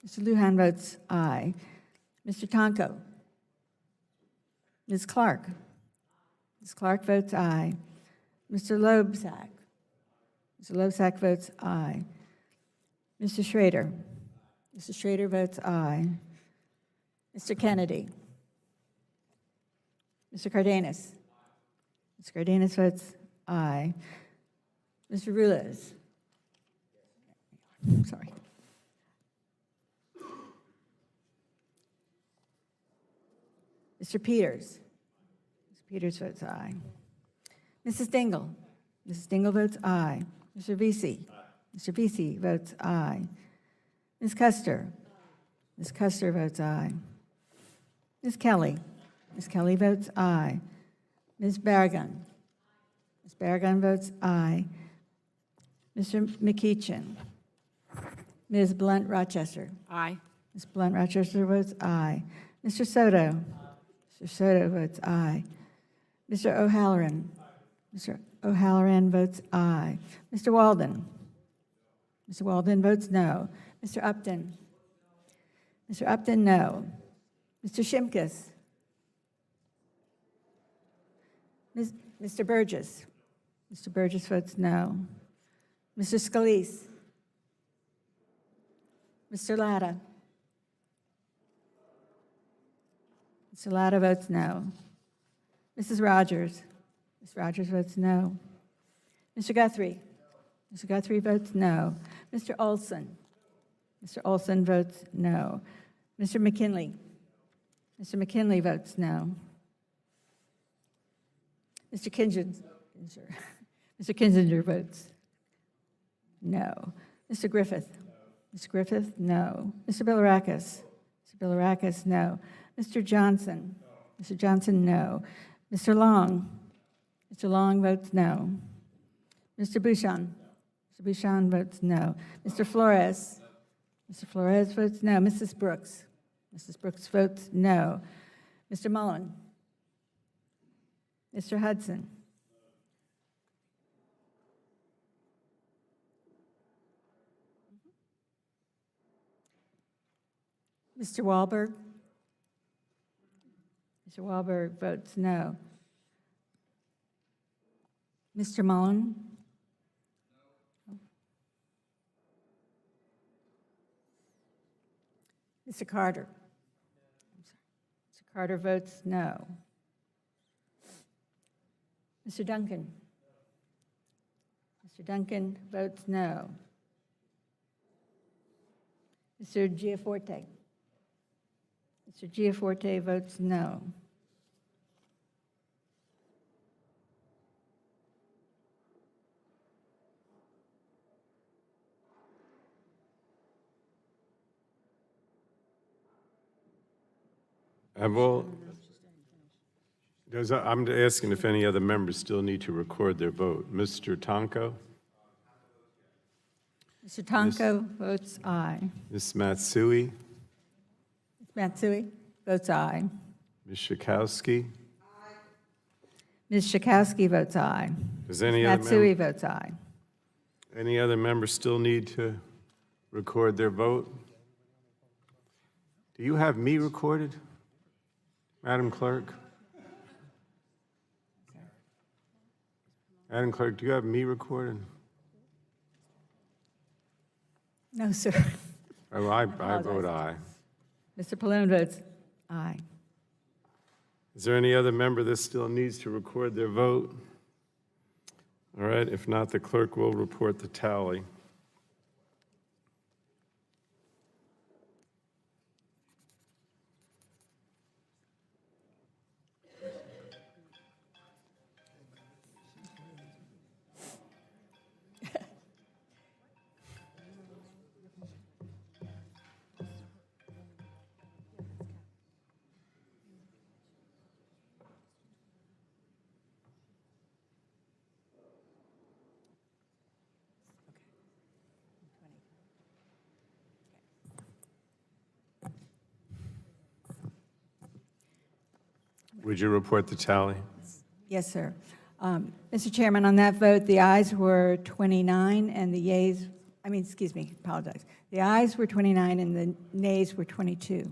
[SPEAKER 22] Mr. Lujan votes aye. Mr. Tonko. Ms. Clark. Ms. Clark votes aye. Mr. Loebsack. Mr. Loebsack votes aye. Mr. Schrader. Mr. Schrader votes aye. Mr. Kennedy. Mr. Cardenas. Mr. Cardenas votes aye. Mr. Rules. Sorry. Mr. Peters. Mr. Peters votes aye. Mrs. Dingle. Mrs. Dingle votes aye. Mr. Vesey. Mr. Vesey votes aye. Ms. Custer. Ms. Custer votes aye. Ms. Kelly. Ms. Kelly votes aye. Ms. Barragan. Ms. Barragan votes aye. Mr. McEachin. Ms. Blunt Rochester.
[SPEAKER 15] Aye.
[SPEAKER 22] Ms. Blunt Rochester votes aye. Mr. Soto. Mr. Soto votes aye. Mr. O'Halloran. Mr. O'Halloran votes aye. Mr. Walden. Mr. Walden votes no. Mr. Upton. Mr. Upton, no. Mr. Shimkus. Mr. Burgess. Mr. Burgess votes no. Mr. Scalise. Mr. Latta. Mr. Latta votes no. Mrs. Rogers. Ms. Rogers votes no. Mr. Guthrie. Mr. Guthrie votes no. Mr. Olson. Mr. Olson votes no. Mr. McKinley. Mr. McKinley votes no. Mr. Mr. Kinzinger votes no. Mr. Griffith. Mr. Griffith, no. Mr. Bilirakis. Mr. Bilirakis, no. Mr. Johnson. Mr. Johnson, no. Mr. Long. Mr. Long votes no. Mr. Bouchon. Mr. Bouchon votes no. Mr. Flores. Mr. Flores votes no. Mrs. Brooks. Mrs. Brooks votes no. Mr. Mullen. Mr. Hudson. Mr. Wahlberg. Mr. Wahlberg votes no. Mr. Mullen. Mr. Carter. Mr. Carter votes no. Mr. Duncan. Mr. Duncan votes no. Mr. Giaforte. Mr. Giaforte votes no.
[SPEAKER 1] I'm asking if any other members still need to record their vote. Mr. Tonko?
[SPEAKER 22] Mr. Tonko votes aye.
[SPEAKER 1] Ms. Matsui?
[SPEAKER 22] Ms. Matsui votes aye.
[SPEAKER 1] Ms. Schakowsky?
[SPEAKER 22] Ms. Schakowsky votes aye.
[SPEAKER 1] Does any
[SPEAKER 22] Ms.
[SPEAKER 1] other
[SPEAKER 22] Matsui
[SPEAKER 1] member,
[SPEAKER 22] votes aye.
[SPEAKER 1] any other members still need to record their vote? Do you have me recorded, Madam Clerk? Madam Clerk, do you have me recorded?
[SPEAKER 22] No, sir.
[SPEAKER 1] Oh, I vote aye.
[SPEAKER 22] Mr. Pallone votes aye.
[SPEAKER 1] Is there any other member that still needs to record their vote? All right, if not, the clerk will report the tally. Would you report the tally?
[SPEAKER 22] Yes, sir. Mr. Chairman, on that vote, the ayes were 29 and the yeas, apologize. The ayes were 29 and the nays were 22.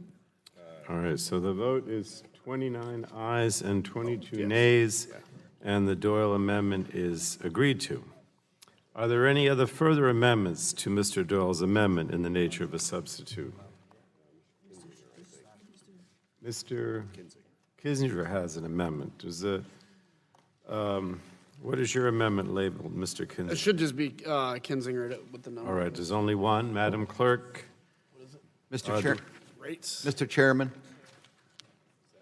[SPEAKER 1] All right, so the vote is 29 ayes and 22 nays, and the Doyle amendment is agreed to. Are there any other further amendments to Mr. Doyle's amendment in the nature of a substitute? Mr. Kinzinger has an amendment. What is your amendment labeled, Mr. Kinzinger?
[SPEAKER 9] It should just be Kinzinger with the number.
[SPEAKER 1] All right, there's only one. Madam Clerk?
[SPEAKER 3] Mr. Chairman,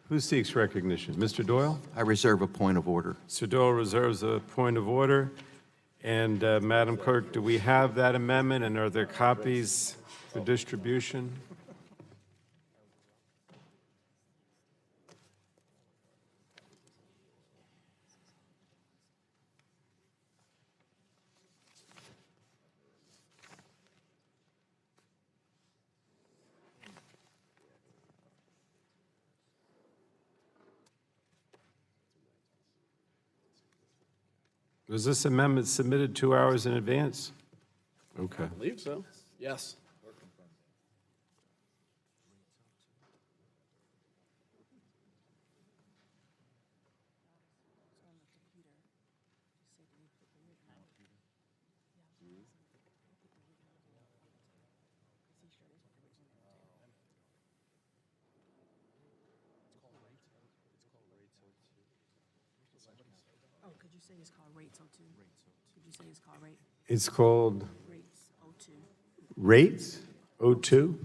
[SPEAKER 1] Who seeks recognition? Mr. Doyle?
[SPEAKER 3] I reserve a point of order.
[SPEAKER 1] Mr. Doyle reserves a point of order. And Madam Clerk, do we have that amendment, and are there copies for distribution? Was this amendment submitted 2 hours in advance? Okay.
[SPEAKER 9] I believe so. Yes.
[SPEAKER 10] Oh, could you say it's called rates 02? Could you say it's called rate?
[SPEAKER 1] It's called
[SPEAKER 10] Rates 02.
[SPEAKER 1] Rates 02?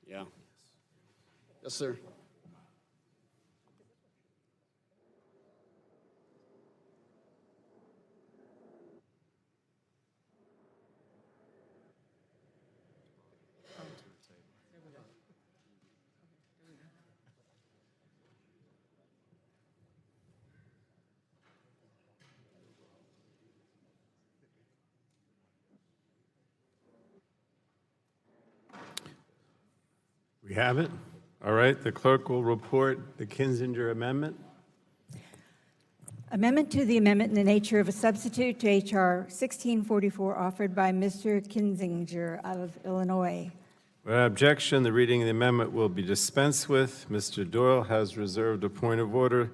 [SPEAKER 9] Yeah. Yes, sir.
[SPEAKER 1] We have it? All right, the clerk will report the Kinzinger amendment.
[SPEAKER 22] Amendment to the amendment in the nature of a substitute to H.R. 1644 offered by Mr. Kinzinger out of Illinois.
[SPEAKER 1] Without objection, the reading of the amendment will be dispensed with. Mr. Doyle has reserved a point of order,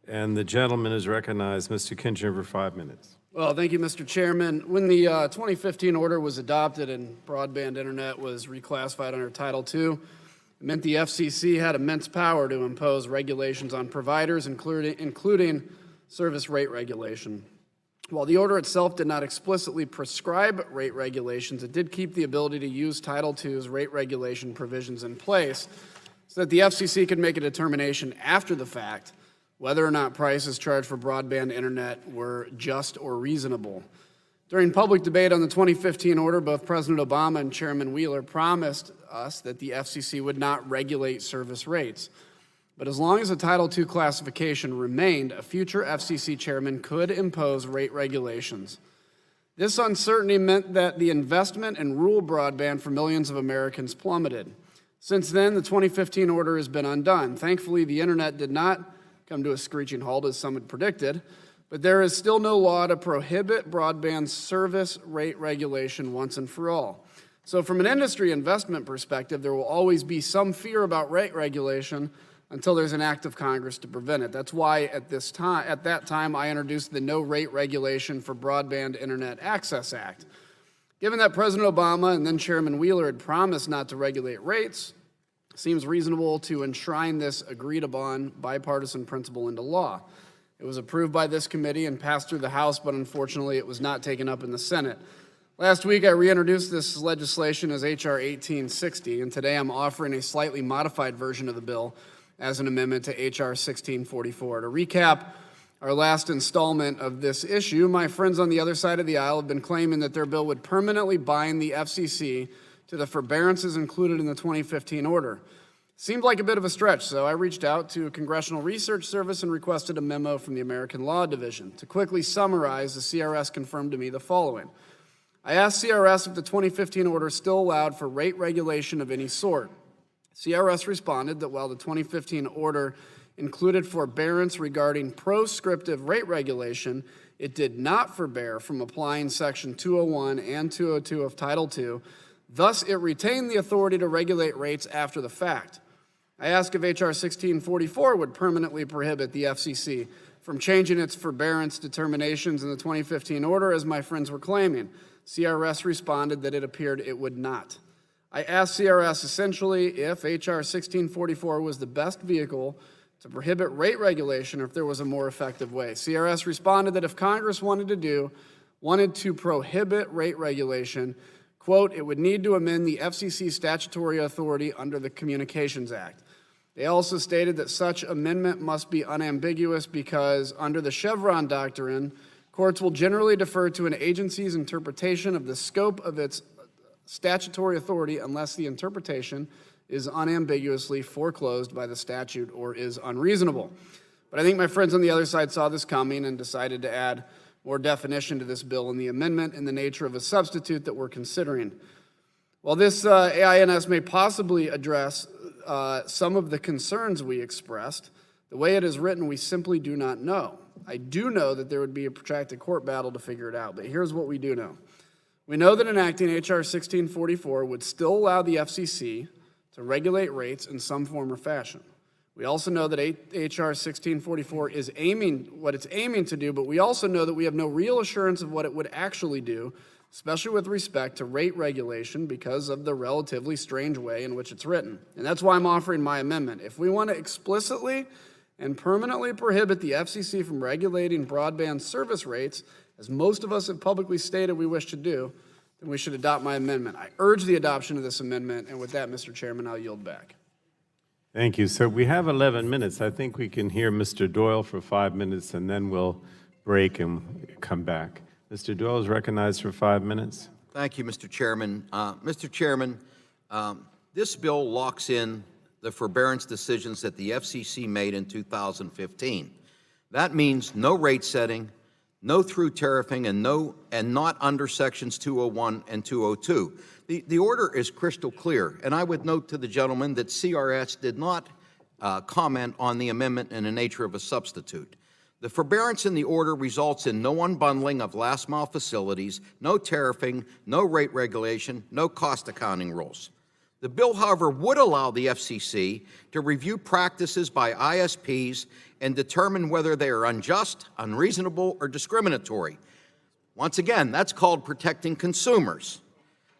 [SPEAKER 1] and the gentleman is recognized. Mr. Kinzinger for 5 minutes.
[SPEAKER 9] Well, thank you, Mr. Chairman. When the 2015 order was adopted and broadband internet was reclassified under Title II, it meant the FCC had immense power to impose regulations on providers, including service rate regulation. While the order itself did not explicitly prescribe rate regulations, it did keep the ability to use Title II's rate regulation provisions in place so that the FCC could make a determination after the fact whether or not prices charged for broadband internet were just or reasonable. During public debate on the 2015 order, both President Obama and Chairman Wheeler promised us that the FCC would not regulate service rates. But as long as the Title II classification remained, a future FCC chairman could impose rate regulations. This uncertainty meant that the investment in rural broadband for millions of Americans plummeted. Since then, the 2015 order has been undone. Thankfully, the internet did not come to a screeching halt, as some had predicted, but there is still no law to prohibit broadband service rate regulation once and for all. So from an industry investment perspective, there will always be some fear about rate regulation until there's an act of Congress to prevent it. That's why at that time, I introduced the No Rate Regulation for Broadband Internet Access Act. Given that President Obama and then Chairman Wheeler had promised not to regulate rates, it seems reasonable to enshrine this agreed-upon bipartisan principle into law. It was approved by this committee and passed through the House, but unfortunately it was not taken up in the Senate. Last week, I reintroduced this legislation as H.R. 1860, and today I'm offering a slightly modified version of the bill as an amendment to H.R. 1644. To recap our last installment of this issue, my friends on the other side of the aisle have been claiming that their bill would permanently bind the FCC to the forbearances included in the 2015 order. Seemed like a bit of a stretch, so I reached out to Congressional Research Service and requested a memo from the American Law Division. To quickly summarize, the CRS confirmed to me the following. I asked CRS if the 2015 order still allowed for rate regulation of any sort. CRS responded that while the 2015 order included forbearance regarding proscriptive rate regulation, it did not forbear from applying Section 201 and 202 of Title II. Thus, it retained the authority to regulate rates after the fact. I asked if H.R. 1644 would permanently prohibit the FCC from changing its forbearance determinations in the 2015 order, as my friends were claiming. CRS responded that it appeared it would not. I asked CRS essentially if H.R. 1644 was the best vehicle to prohibit rate regulation or if there was a more effective way. CRS responded that if Congress wanted to prohibit rate regulation, quote, it would need to amend the FCC statutory authority under the Communications Act. They also stated that such amendment must be unambiguous because under the Chevron doctrine, courts will generally defer to an agency's interpretation of the scope of its statutory authority unless the interpretation is unambiguously foreclosed by the statute or is unreasonable. But I think my friends on the other side saw this coming and decided to add more definition to this bill in the amendment in the nature of a substitute that we're considering. While this AINS may possibly address some of the concerns we expressed, the way it is written, we simply do not know. I do know that there would be a protracted court battle to figure it out, but here's what we do know. We know that enacting H.R. 1644 would still allow the FCC to regulate rates in some form or fashion. We also know that H.R. 1644 is what it's aiming to do, but we also know that we have no real assurance of what it would actually do, especially with respect to rate regulation because of the relatively strange way in which it's written. And that's why I'm offering my amendment. If we want to explicitly and permanently prohibit the FCC from regulating broadband service rates, as most of us have publicly stated we wish to do, then we should adopt my amendment. I urge the adoption of this amendment, and with that, Mr. Chairman, I'll yield back.
[SPEAKER 1] Thank you. So we have 11 minutes. I think we can hear Mr. Doyle for 5 minutes, and then we'll break and come back. Mr. Doyle is recognized for 5 minutes.
[SPEAKER 3] Thank you, Mr. Chairman. Mr. Chairman, this bill locks in the forbearance decisions that the FCC made in 2015. That means no rate setting, no through tariffing, and not under sections 201 and 202. The order is crystal clear, and I would note to the gentleman that CRS did not comment on the amendment in the nature of a substitute. The forbearance in the order results in no unbundling of last-mile facilities, no tariffing, no rate regulation, no cost accounting rules. The bill, however, would allow the FCC to review practices by ISPs and determine whether they are unjust, unreasonable, or discriminatory. Once again, that's called protecting consumers.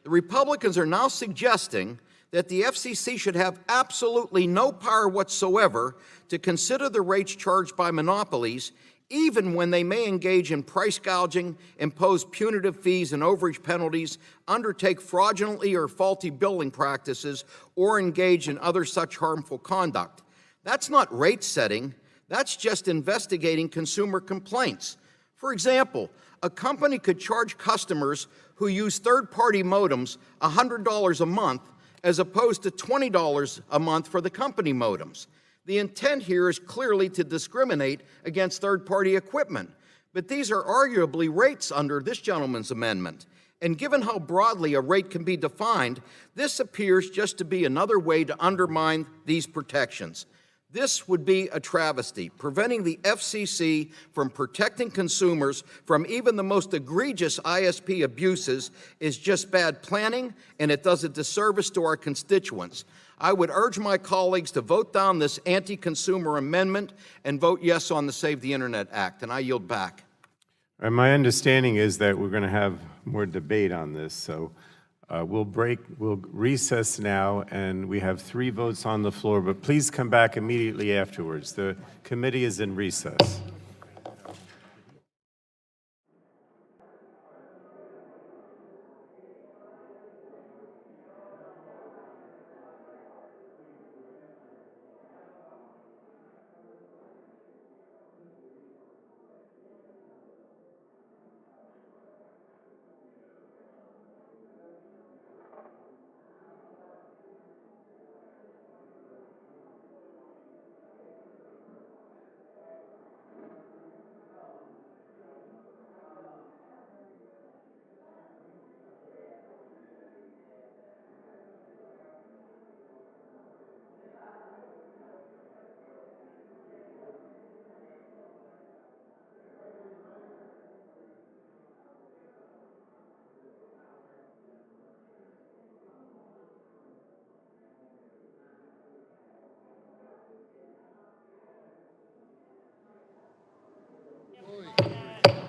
[SPEAKER 3] The Republicans are now suggesting that the FCC should have absolutely no power whatsoever to consider the rates charged by monopolies, even when they may engage in price gouging, impose punitive fees and overage penalties, undertake fraudulently or faulty billing practices, or engage in other such harmful conduct. That's not rate setting. That's just investigating consumer complaints. For example, a company could charge customers who use third-party modems $100 a month as opposed to $20 a month for the company modems. The intent here is clearly to discriminate against third-party equipment, but these are arguably rates under this gentleman's amendment. And given how broadly a rate can be defined, this appears just to be another way to undermine these protections. This would be a travesty. Preventing the FCC from protecting consumers from even the most egregious ISP abuses is just bad planning, and it does a disservice to our constituents. I would urge my colleagues to vote down this anti-consumer amendment and vote yes on the Save the Internet Act, and I yield back.
[SPEAKER 1] And my understanding is that we're going to have more debate on this, so we'll recess now, and we have 3 votes on the floor, but please come back immediately afterwards. The committee is in recess.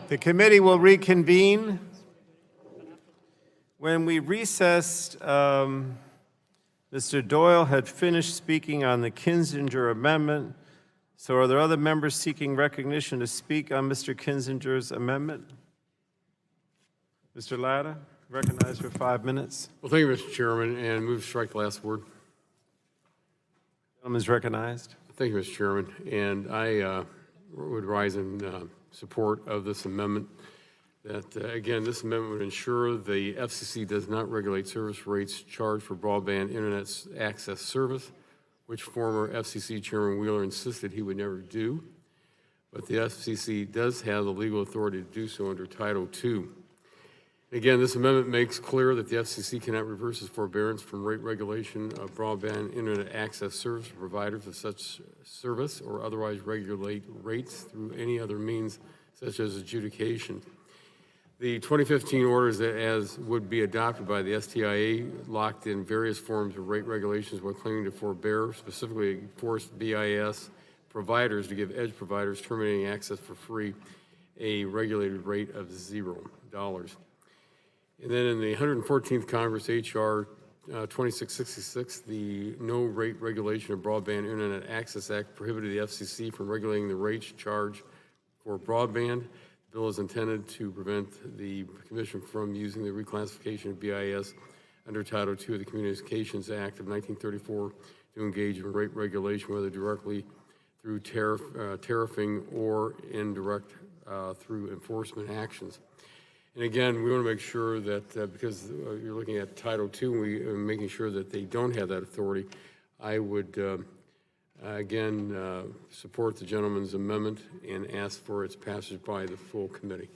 [SPEAKER 1] The committee will reconvene. When we recessed, Mr. Doyle had finished speaking on the Kinzinger amendment. So are there other members seeking recognition to speak on Mr. Kinzinger's amendment? Mr. Latta, recognized for 5 minutes.
[SPEAKER 5] Well, thank you, Mr. Chairman, and move to strike the last word.
[SPEAKER 1] Gentleman's recognized.
[SPEAKER 5] Thank you, Mr. Chairman, and I would rise in support of this amendment. That, again, this amendment would ensure the FCC does not regulate service rates charged for broadband internet access service, which former FCC Chairman Wheeler insisted he would never do. But the FCC does have the legal authority to do so under Title II. Again, this amendment makes clear that the FCC cannot reverse its forbearance from rate regulation of broadband internet access service providers of such service or otherwise regulate rates through any other means such as adjudication. The 2015 orders as would be adopted by the STIA locked in various forms of rate regulations while claiming to forbear, specifically forced BIS providers to give edge providers terminating access for free a regulated rate of $0. And then in the 114th Congress, H.R. 2666, the No Rate Regulation of Broadband Internet Access Act prohibited the FCC from regulating the rates charged for broadband. The bill is intended to prevent the Commission from using the reclassification of BIS under Title II of the Communications Act of 1934 to engage in rate regulation, whether directly through tariffing or indirect through enforcement actions. And again, we want to make sure that because you're looking at Title II, we are making sure that they don't have that authority. I would, again, support the gentleman's amendment and ask for its passage by the full committee.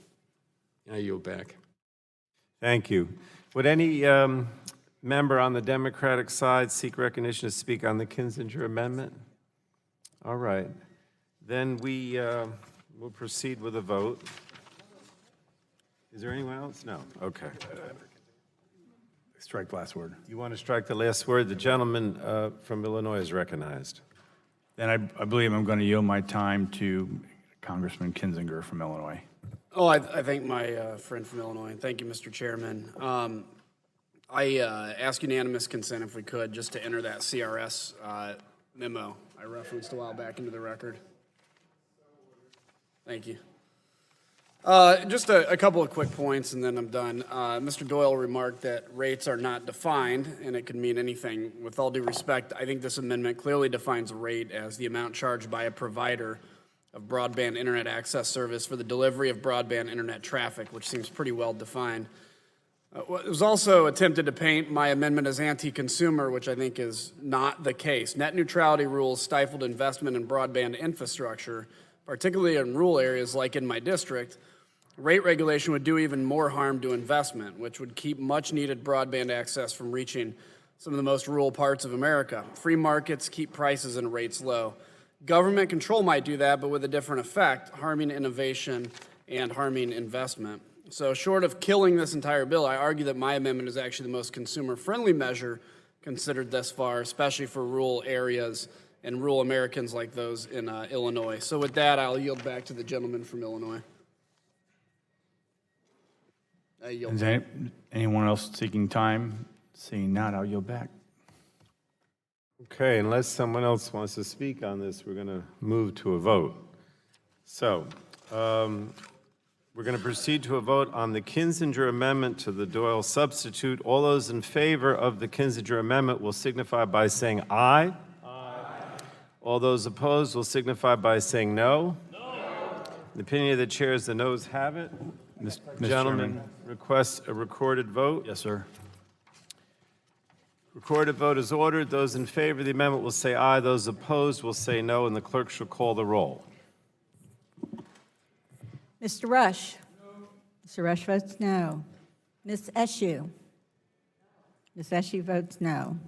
[SPEAKER 5] I yield back.
[SPEAKER 1] Thank you. Would any member on the Democratic side seek recognition to speak on the Kinzinger amendment? All right. Then we will proceed with a vote. Is there anyone else? No. Okay.
[SPEAKER 12] Strike the last word.
[SPEAKER 1] You want to strike the last word? The gentleman from Illinois is recognized.
[SPEAKER 12] Then I believe I'm going to yield my time to Congressman Kinzinger from Illinois.
[SPEAKER 9] Oh, I thank my friend from Illinois, and thank you, Mr. Chairman. I ask unanimous consent, if we could, just to enter that CRS memo I referenced a while back into the record. Thank you. Just a couple of quick points, and then I'm done. Mr. Doyle remarked that rates are not defined, and it could mean anything. With all due respect, I think this amendment clearly defines a rate as the amount charged by a provider of broadband internet access service for the delivery of broadband internet traffic, which seems pretty well defined. It was also attempted to paint my amendment as anti-consumer, which I think is not the case. Net neutrality rules stifled investment in broadband infrastructure, particularly in rural areas like in my district. Rate regulation would do even more harm to investment, which would keep much-needed broadband access from reaching some of the most rural parts of America. Free markets keep prices and rates low. Government control might do that, but with a different effect, harming innovation and harming investment. So short of killing this entire bill, I argue that my amendment is actually the most consumer-friendly measure considered thus far, especially for rural areas and rural Americans like those in Illinois. So with that, I'll yield back to the gentleman from Illinois. I yield.
[SPEAKER 12] Is anyone else seeking time? Seeing none, I'll yield back.
[SPEAKER 1] Okay, unless someone else wants to speak on this, we're going to move to a vote. So, we're going to proceed to a vote on the Kinzinger amendment to the Doyle substitute. All those in favor of the Kinzinger amendment will signify by saying aye. Aye. All those opposed will signify by saying no. No. The opinion of the chair is the noes have it.
[SPEAKER 12] Mr.
[SPEAKER 1] Gentleman
[SPEAKER 12] Chairman.
[SPEAKER 1] requests a recorded vote.
[SPEAKER 12] Yes, sir.
[SPEAKER 1] Recorded vote is ordered. Those in favor of the amendment will say aye. Those opposed will say no, and the clerk shall call the roll.
[SPEAKER 22] Mr. Rush? No. Mr. Rush votes no. Ms. Eshoo? Ms. Eshoo votes no.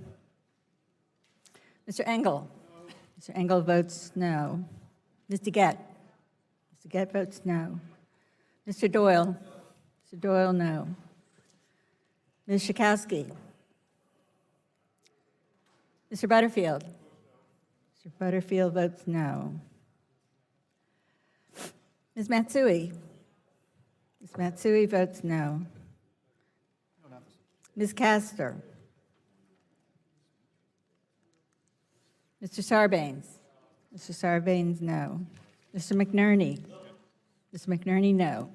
[SPEAKER 22] Mr. Engel? No. Mr. Engel votes no. Ms. DeGette? Ms. DeGette votes no. Mr. Doyle? No. Mr. Doyle, no. Ms. Schakowsky? Mr. Butterfield? Mr. Butterfield votes no. Ms. Matsui? Ms. Matsui votes no. Ms. Castor? Mr. Sarbanes? Mr. Sarbanes, no. Mr. McNerney? Mr. McNerney, no.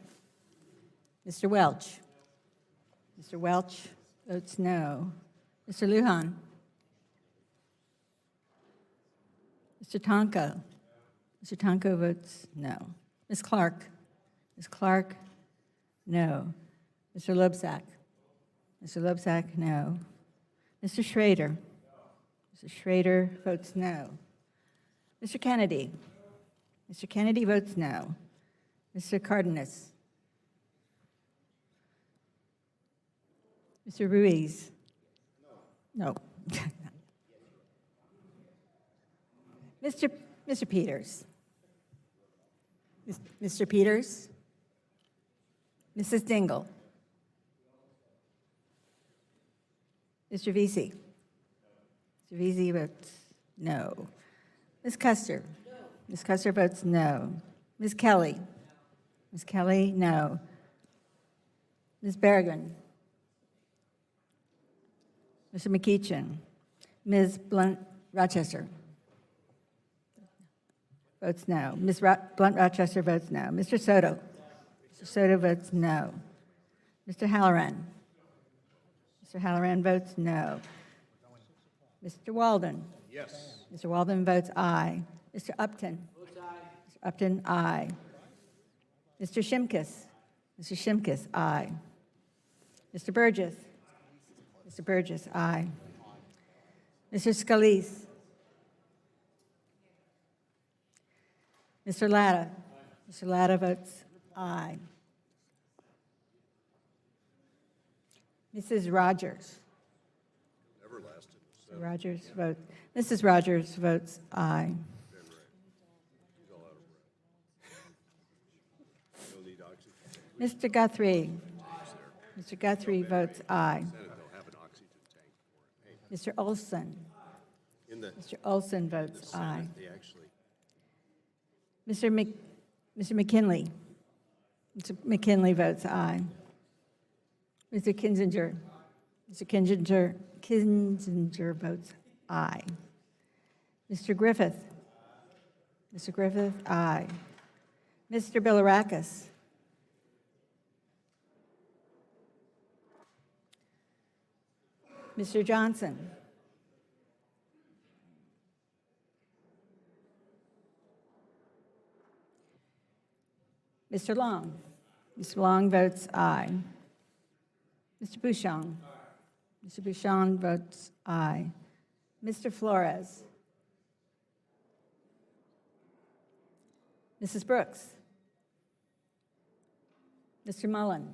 [SPEAKER 22] Mr. Welch? Mr. Welch votes no. Mr. Lujan? Mr. Tonko? Mr. Tonko votes no. Ms. Clark? Ms. Clark? No. Mr. Loebsack? Mr. Loebsack, no. Mr. Schrader? Mr. Schrader votes no. Mr. Kennedy? Mr. Kennedy votes no. Mr. Cardenas? Mr. Ruiz? No. Mr. Peters? Mr. Peters? Mrs. Dingle? Mr. Vesey? Mr. Vesey votes no. Ms. Custer? Ms. Custer votes no. Ms. Kelly? Ms. Kelly, no. Ms. Berrigan? Mr. McEachin? Ms. Blunt-Rochester? Votes no. Ms. Blunt-Rochester votes no. Mr. Soto? Mr. Soto votes no. Mr. Halloran? Mr. Halloran votes no. Mr. Walden?
[SPEAKER 3] Yes.
[SPEAKER 22] Mr. Walden votes aye. Mr. Upton? Mr. Upton, aye. Mr. Shimkus? Mr. Shimkus, aye. Mr. Burgess? Mr. Burgess, aye. Mr. Scalise? Mr. Latta? Mr. Latta votes aye. Mrs. Rogers? Mrs. Rogers votes aye. Mr. Guthrie? Mr. Guthrie votes aye. Mr. Olson? Mr. Olson votes aye. Mr. McKinley? Mr. McKinley votes aye. Mr. Kinzinger? Mr. Kinzinger votes aye. Mr. Griffith? Mr. Griffith, aye. Mr. Bilirakis? Mr. Johnson? Mr. Long? Mr. Long votes aye. Mr. Bouchon? Mr. Bouchon votes aye. Mr. Flores? Mrs. Brooks? Mr. Mullen?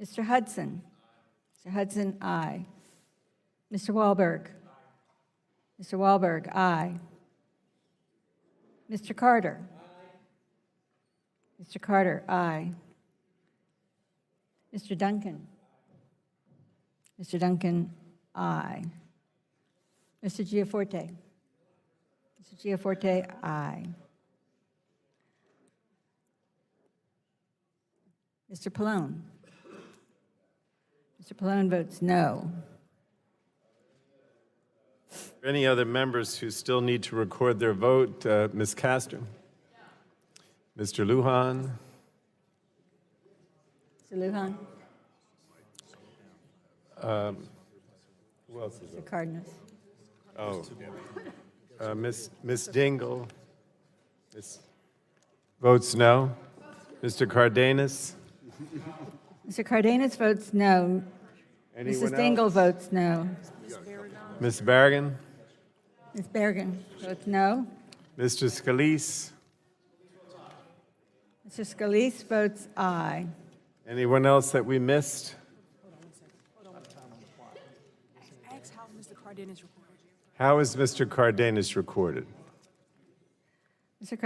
[SPEAKER 22] Mr. Hudson? Mr. Hudson, aye. Mr. Wahlberg? Mr. Wahlberg, aye. Mr. Carter. Mr. Carter, aye. Mr. Duncan. Mr. Duncan, aye. Mr. Giaforte. Mr. Giaforte, aye. Mr. Pallone. Mr. Pallone votes no.
[SPEAKER 1] Any other members who still need to record their vote? Ms. Castor? Mr. Lujan?
[SPEAKER 22] Mr. Lujan?
[SPEAKER 1] Who else is
[SPEAKER 22] Mr.
[SPEAKER 1] up?
[SPEAKER 22] Cardenas?
[SPEAKER 1] Oh, Miss Dingle? Votes no. Mr. Cardenas?
[SPEAKER 22] Mr. Cardenas votes no.
[SPEAKER 1] Anyone
[SPEAKER 22] Mrs. Dingle
[SPEAKER 1] else?
[SPEAKER 22] votes no.
[SPEAKER 1] Ms. Bergen?
[SPEAKER 22] Ms. Bergen votes no.
[SPEAKER 1] Mr. Scalise?
[SPEAKER 22] Mr. Scalise votes aye.
[SPEAKER 1] Anyone else that we missed?
[SPEAKER 10] Ask how Mr. Cardenas recorded.
[SPEAKER 1] How is Mr. Cardenas recorded?
[SPEAKER 22] Mr.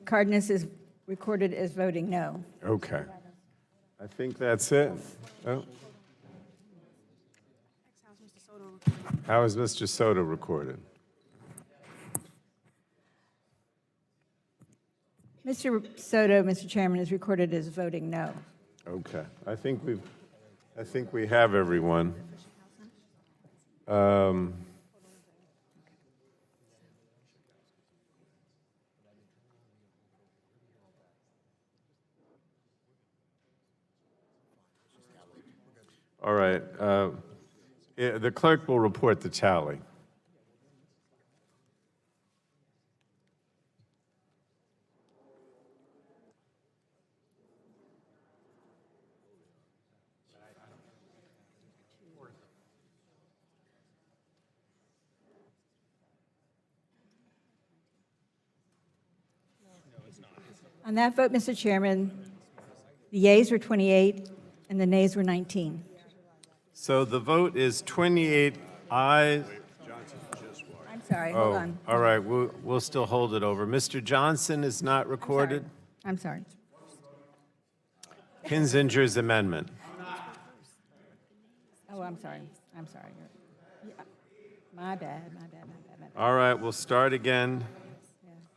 [SPEAKER 22] Cardenas is recorded as voting no.
[SPEAKER 1] Okay. I think that's it. Oh. How is Mr. Soto recorded?
[SPEAKER 22] Mr. Soto, Mr. Chairman, is recorded as voting no.
[SPEAKER 1] Okay. I think we have everyone. All right. The clerk will report the tally.
[SPEAKER 22] On that vote, Mr. Chairman, the yeas were 28 and the nays were 19.
[SPEAKER 1] So the vote is 28 ayes.
[SPEAKER 22] I'm sorry, hold on.
[SPEAKER 1] All right, we'll still hold it over. Mr. Johnson is not recorded.
[SPEAKER 22] I'm sorry.
[SPEAKER 1] Kinzinger's amendment.
[SPEAKER 22] Oh, I'm sorry. I'm sorry. Yeah. My bad.
[SPEAKER 1] All right, we'll start again.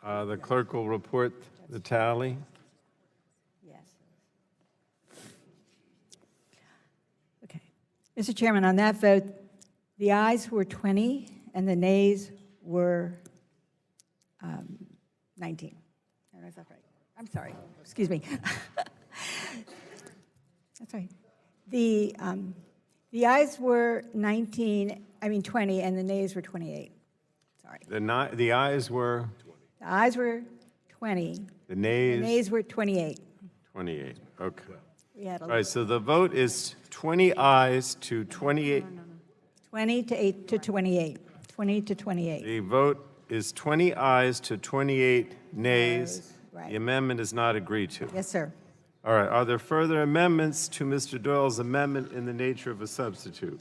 [SPEAKER 1] The clerk will report the tally.
[SPEAKER 22] Yes. Okay. Mr. Chairman, on that vote, the ayes were 20 and the nays were 19. No, that's not right. I'm sorry. Excuse me. That's right. The ayes were 20, and the nays were 28. Sorry.
[SPEAKER 1] The ayes were?
[SPEAKER 22] The ayes were 20.
[SPEAKER 1] The nays?
[SPEAKER 22] The nays were 28.
[SPEAKER 1] 28, okay.
[SPEAKER 22] We had
[SPEAKER 1] All right, so the vote is 20 ayes to 28.
[SPEAKER 22] 20 to 28. 20 to 28.
[SPEAKER 1] The vote is 20 ayes to 28 nays.
[SPEAKER 22] Right.
[SPEAKER 1] The amendment is not agreed to.
[SPEAKER 22] Yes, sir.
[SPEAKER 1] All right, are there further amendments to Mr. Doyle's amendment in the nature of a substitute?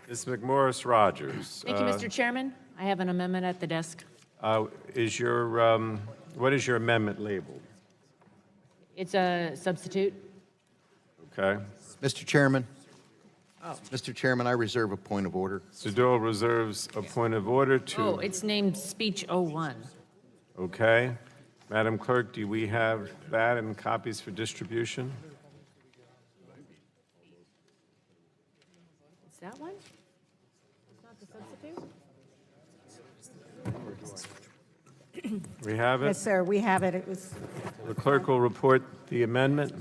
[SPEAKER 1] Ms. McMorris Rogers.
[SPEAKER 14] Thank you, Mr. Chairman. I have an amendment at the desk.
[SPEAKER 1] What is your amendment labeled?
[SPEAKER 14] It's a substitute.
[SPEAKER 1] Okay.
[SPEAKER 3] Mr. Chairman. Mr. Chairman, I reserve a point of order.
[SPEAKER 1] Mr. Doyle reserves a point of order to.
[SPEAKER 14] Oh, it's named Speech 01.
[SPEAKER 1] Okay. Madam Clerk, do we have that and copies for distribution?
[SPEAKER 14] Is that one? It's not the substitute?
[SPEAKER 1] We have it?
[SPEAKER 22] Yes, sir, we have it. It was
[SPEAKER 1] The clerk will report the amendment.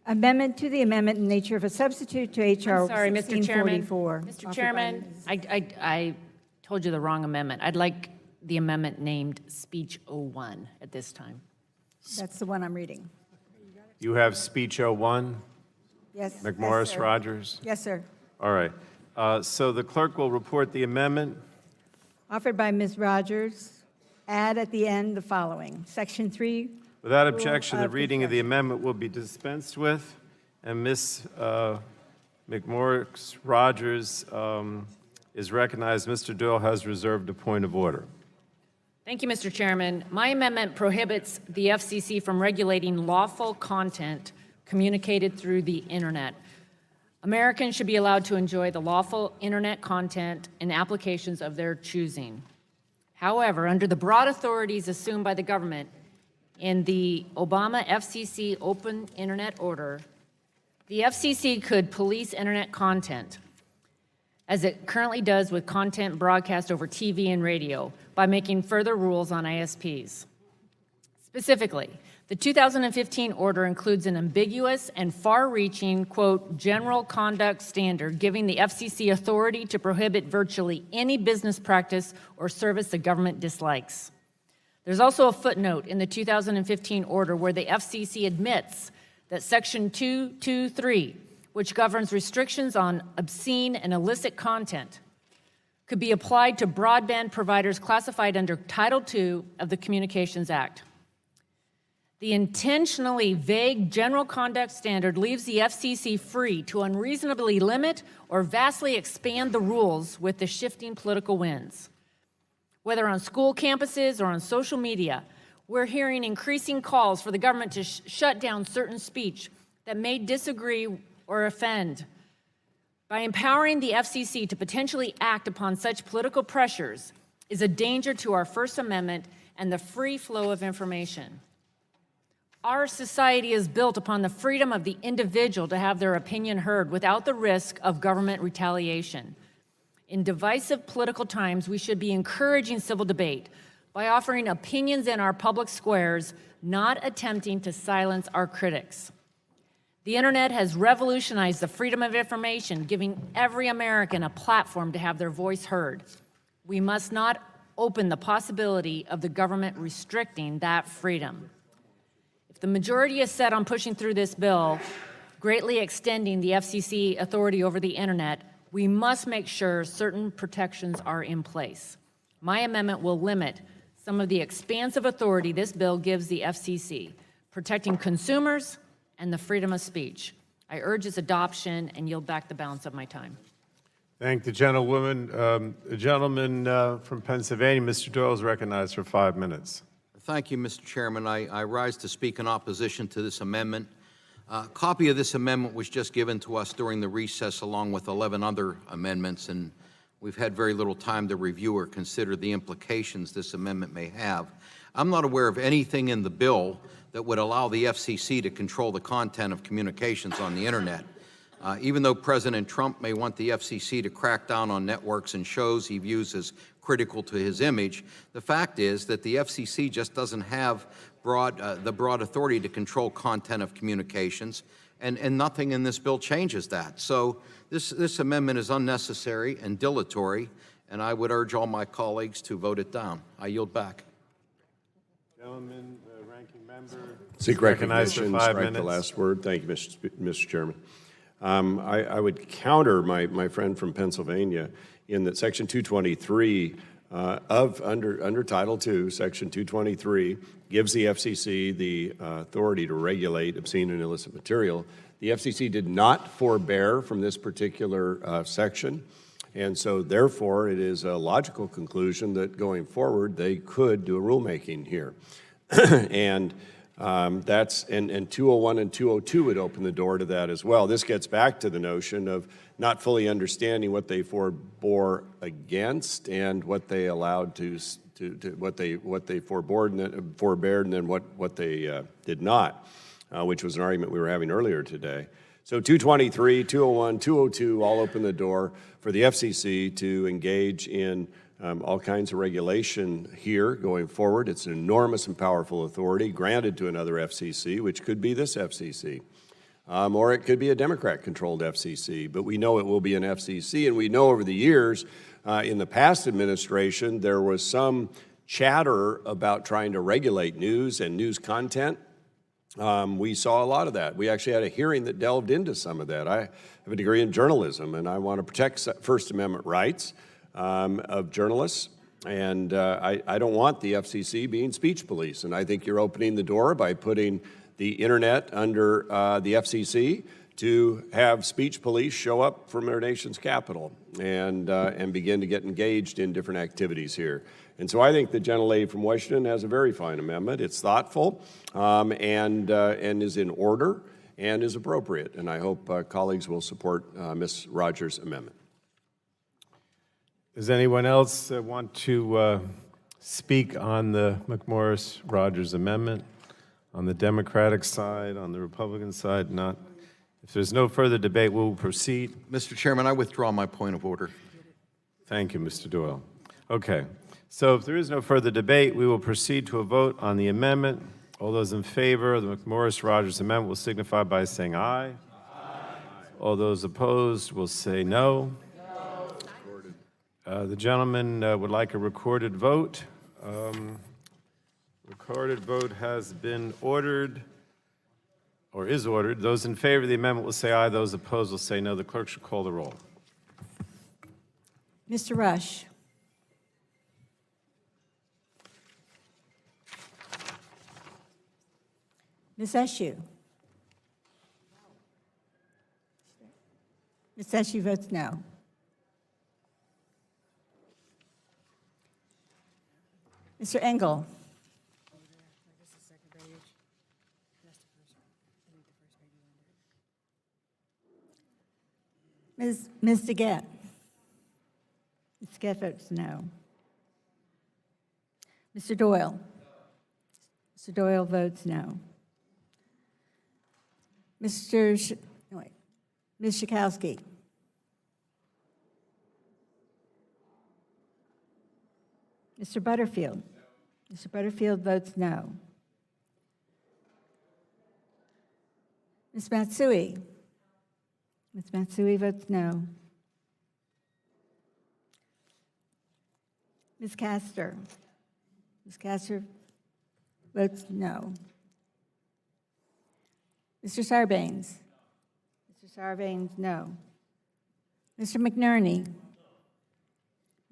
[SPEAKER 22] amendment to the amendment in nature of a substitute to HR
[SPEAKER 14] I'm sorry, Mr. Chairman.
[SPEAKER 22] 1644.
[SPEAKER 14] Mr. Chairman, I told you the wrong amendment. I'd like the amendment named Speech 01 at this time.
[SPEAKER 22] That's the one I'm reading.
[SPEAKER 1] You have speech 01,
[SPEAKER 22] Yes.
[SPEAKER 1] McMorris
[SPEAKER 22] yes, sir.
[SPEAKER 1] Rogers?
[SPEAKER 22] Yes, sir.
[SPEAKER 1] All right. So the clerk will report the amendment.
[SPEAKER 22] Offered by Ms. Rogers. Add at the end the following. Section 3.
[SPEAKER 1] Without
[SPEAKER 22] Rule
[SPEAKER 1] objection, the
[SPEAKER 22] of
[SPEAKER 1] reading of the amendment will be dispensed with, and Ms. McMorris Rogers is recognized. Mr. Doyle has reserved a point of order.
[SPEAKER 14] Thank you, Mr. Chairman. My amendment prohibits the FCC from regulating lawful content communicated through the internet. Americans should be allowed to enjoy the lawful internet content and applications of their choosing. However, under the broad authorities assumed by the government in the Obama FCC Open Internet Order, the FCC could police internet content, as it currently does with content broadcast over TV and radio, by making further rules on ISPs. Specifically, the 2015 order includes an ambiguous and far-reaching, quote, general conduct standard giving the FCC authority to prohibit virtually any business practice or service the government dislikes. There's also a footnote in the 2015 order where the FCC admits that Section 223, which governs restrictions on obscene and illicit content, could be applied to broadband providers classified under Title II of the Communications Act. The intentionally vague general conduct standard leaves the FCC free to unreasonably limit or vastly expand the rules with the shifting political winds. Whether on school campuses or on social media, we're hearing increasing calls for the government to shut down certain speech that may disagree or offend. By empowering the FCC to potentially act upon such political pressures is a danger to our First Amendment and the free flow of information. Our society is built upon the freedom of the individual to have their opinion heard without the risk of government retaliation. In divisive political times, we should be encouraging civil debate by offering opinions in our public squares, not attempting to silence our critics. The internet has revolutionized the freedom of information, giving every American a platform to have their voice heard. We must not open the possibility of the government restricting that freedom. If the majority is set on pushing through this bill, greatly extending the FCC authority over the internet, we must make sure certain protections are in place. My amendment will limit some of the expansive authority this bill gives the FCC, protecting consumers and the freedom of speech. I urge its adoption and yield back the balance of my time.
[SPEAKER 1] Thank the gentlewoman. The gentleman from Pennsylvania, Mr. Doyle, is recognized for 5 minutes.
[SPEAKER 3] Thank you, Mr. Chairman. I rise to speak in opposition to this amendment. A copy of this amendment was just given to us during the recess along with 11 other amendments, and we've had very little time to review or consider the implications this amendment may have. I'm not aware of anything in the bill that would allow the FCC to control the content of communications on the internet. Even though President Trump may want the FCC to crack down on networks and shows he views critical to his image, the fact is that the FCC just doesn't have the broad authority to control content of communications, and nothing in this bill changes that. So this amendment is unnecessary and dilatory, and I would urge all my colleagues to vote it down. I yield back.
[SPEAKER 1] Gentleman, ranking member.
[SPEAKER 2] Seek
[SPEAKER 1] Recognized for
[SPEAKER 2] recognition,
[SPEAKER 1] 5
[SPEAKER 2] strike
[SPEAKER 1] minutes.
[SPEAKER 2] the last word. Thank you, Mr. Chairman. I would counter my friend from Pennsylvania in that Section 223 under Title II, Section 223 gives the FCC the authority to regulate obscene and illicit material. The FCC did not forbear from this particular section, and so therefore it is a logical conclusion that going forward they could do a rulemaking here. And 201 and 202 would open the door to that as well. This gets back to the notion of not fully understanding what they forbore against and what they allowed to what they forbeared and then what they did not, which was an argument we were having earlier today. So 223, 201, 202 all open the door for the FCC to engage in all kinds of regulation here going forward. It's an enormous and powerful authority granted to another FCC, which could be this FCC. Or it could be a Democrat-controlled FCC, but we know it will be an FCC, and we know over the years, in the past administration, there was some chatter about trying to regulate news and news content. We saw a lot of that. We actually had a hearing that delved into some of that. I have a degree in journalism, and I want to protect First Amendment rights of journalists, and I don't want the FCC being speech police, and I think you're opening the door by putting the internet under the FCC to have speech police show up from our nation's capital and begin to get engaged in different activities here. And so I think the gentlelady from Washington has a very fine amendment. It's thoughtful and is in order and is appropriate. And I hope colleagues will support Ms. Rogers' amendment.
[SPEAKER 1] Does anyone else want to speak on the McMorris-Rogers amendment? On the Democratic side, on the Republican side, not? If there's no further debate, we'll proceed.
[SPEAKER 3] Mr. Chairman, I withdraw my point of order.
[SPEAKER 1] Thank you, Mr. Doyle. Okay, so if there is no further debate, we will proceed to a vote on the amendment. All those in favor of the McMorris-Rogers amendment will signify by saying aye. All those opposed will say no. The gentleman would like a recorded vote. Recorded vote has been ordered, or is ordered. Those in favor of the amendment will say aye. Those opposed will say no. The clerk should call the roll.
[SPEAKER 22] Mr. Rush. Ms. Eshoo. Ms. Eshoo votes no. Mr. Engel. Ms. DeGette. Ms. DeGette votes no. Mr. Doyle. Mr. Doyle votes no. Ms. Schakowsky. Mr. Butterfield. Mr. Butterfield votes no. Ms. Matsui. Ms. Matsui votes no. Ms. Castor. Ms. Castor votes no. Mr. Sarbanes. Mr. Sarbanes, no. Mr. McNerney.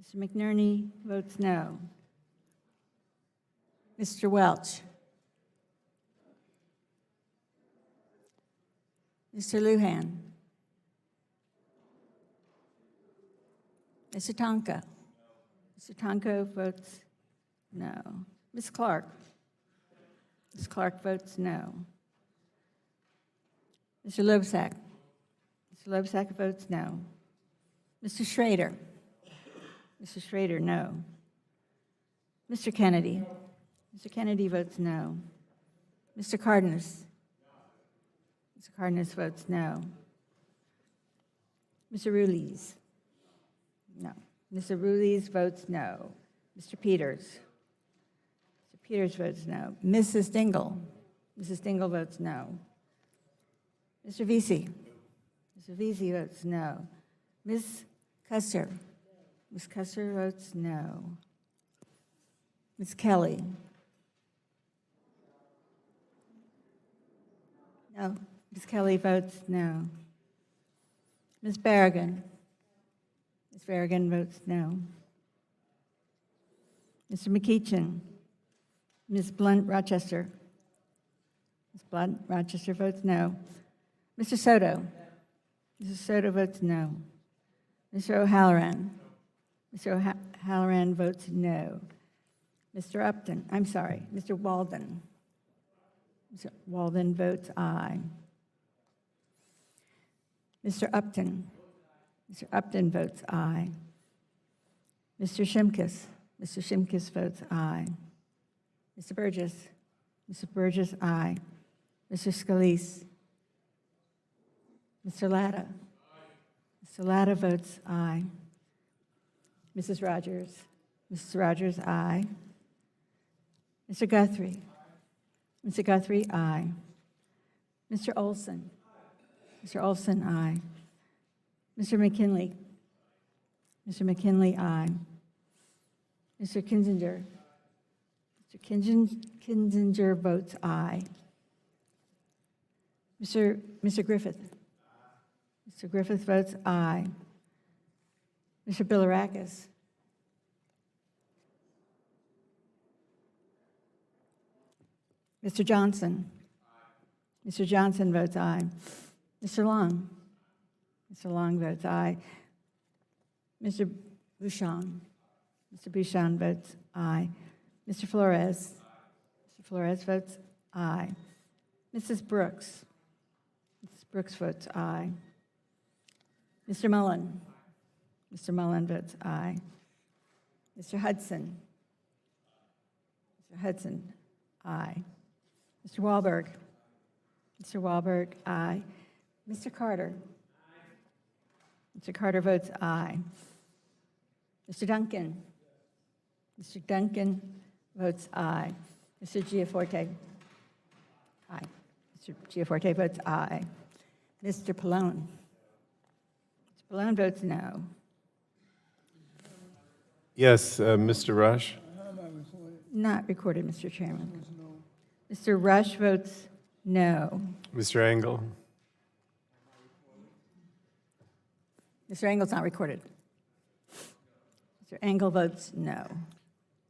[SPEAKER 22] Mr. McNerney votes no. Mr. Welch. Mr. Lujan. Mr. Tonka. Mr. Tonko votes no. Ms. Clark. Ms. Clark votes no. Mr. Loebsack. Mr. Loebsack votes no. Mr. Schrader. Mr. Schrader, no. Mr. Kennedy. Mr. Kennedy votes no. Mr. Cardenas. Mr. Cardenas votes no. Mr. Ruiz. No. Mr. Ruiz votes no. Mr. Peters. Mr. Peters votes no. Mrs. Dingle. Mrs. Dingle votes no. Mr. Vesey. Mr. Vesey votes no. Ms. Cusser. Ms. Cusser votes no. Ms. Kelly. No. Ms. Kelly votes no. Ms. Berrigan. Ms. Berrigan votes no. Mr. McEachin. Ms. Blunt Rochester. Ms. Blunt Rochester votes no. Mr. Soto. Mr. Soto votes no. Mr. O'Halloran. Mr. O'Halloran votes no. Mr. Upton, I'm sorry, Mr. Walden. Mr. Walden votes aye. Mr. Upton. Mr. Upton votes aye. Mr. Shimkus. Mr. Shimkus votes aye. Mr. Burgess. Mr. Burgess, aye. Mr. Scalise. Mr. Latta. Mr. Latta votes aye. Mrs. Rogers. Mrs. Rogers, aye. Mr. Guthrie. Mr. Guthrie, aye. Mr. Olson. Mr. Olson, aye. Mr. McKinley. Mr. McKinley, aye. Mr. Kinzinger. Mr. Kinzinger votes aye. Mr. Griffith. Mr. Griffith votes aye. Mr. Bilirakis. Mr. Johnson. Mr. Johnson votes aye. Mr. Long? Mr. Long votes aye. Mr. Bouchon? Mr. Bouchon votes aye. Mr. Flores? Mr. Flores votes aye. Mrs. Brooks? Mrs. Brooks votes aye. Mr. Mullen? Mr. Mullen votes aye. Mr. Hudson? Mr. Hudson, aye. Mr. Wahlberg? Mr. Wahlberg, aye. Mr. Carter? Mr. Carter votes aye. Mr. Duncan? Mr. Duncan votes aye. Mr. Giaforte? Aye. Mr. Giaforte votes aye. Mr. Pallone? Mr. Pallone votes no.
[SPEAKER 1] Yes, Mr. Rush?
[SPEAKER 22] Not recorded, Mr. Chairman. Mr. Rush votes no.
[SPEAKER 1] Mr. Engel?
[SPEAKER 22] Mr. Engel's not recorded. Mr. Engel votes no.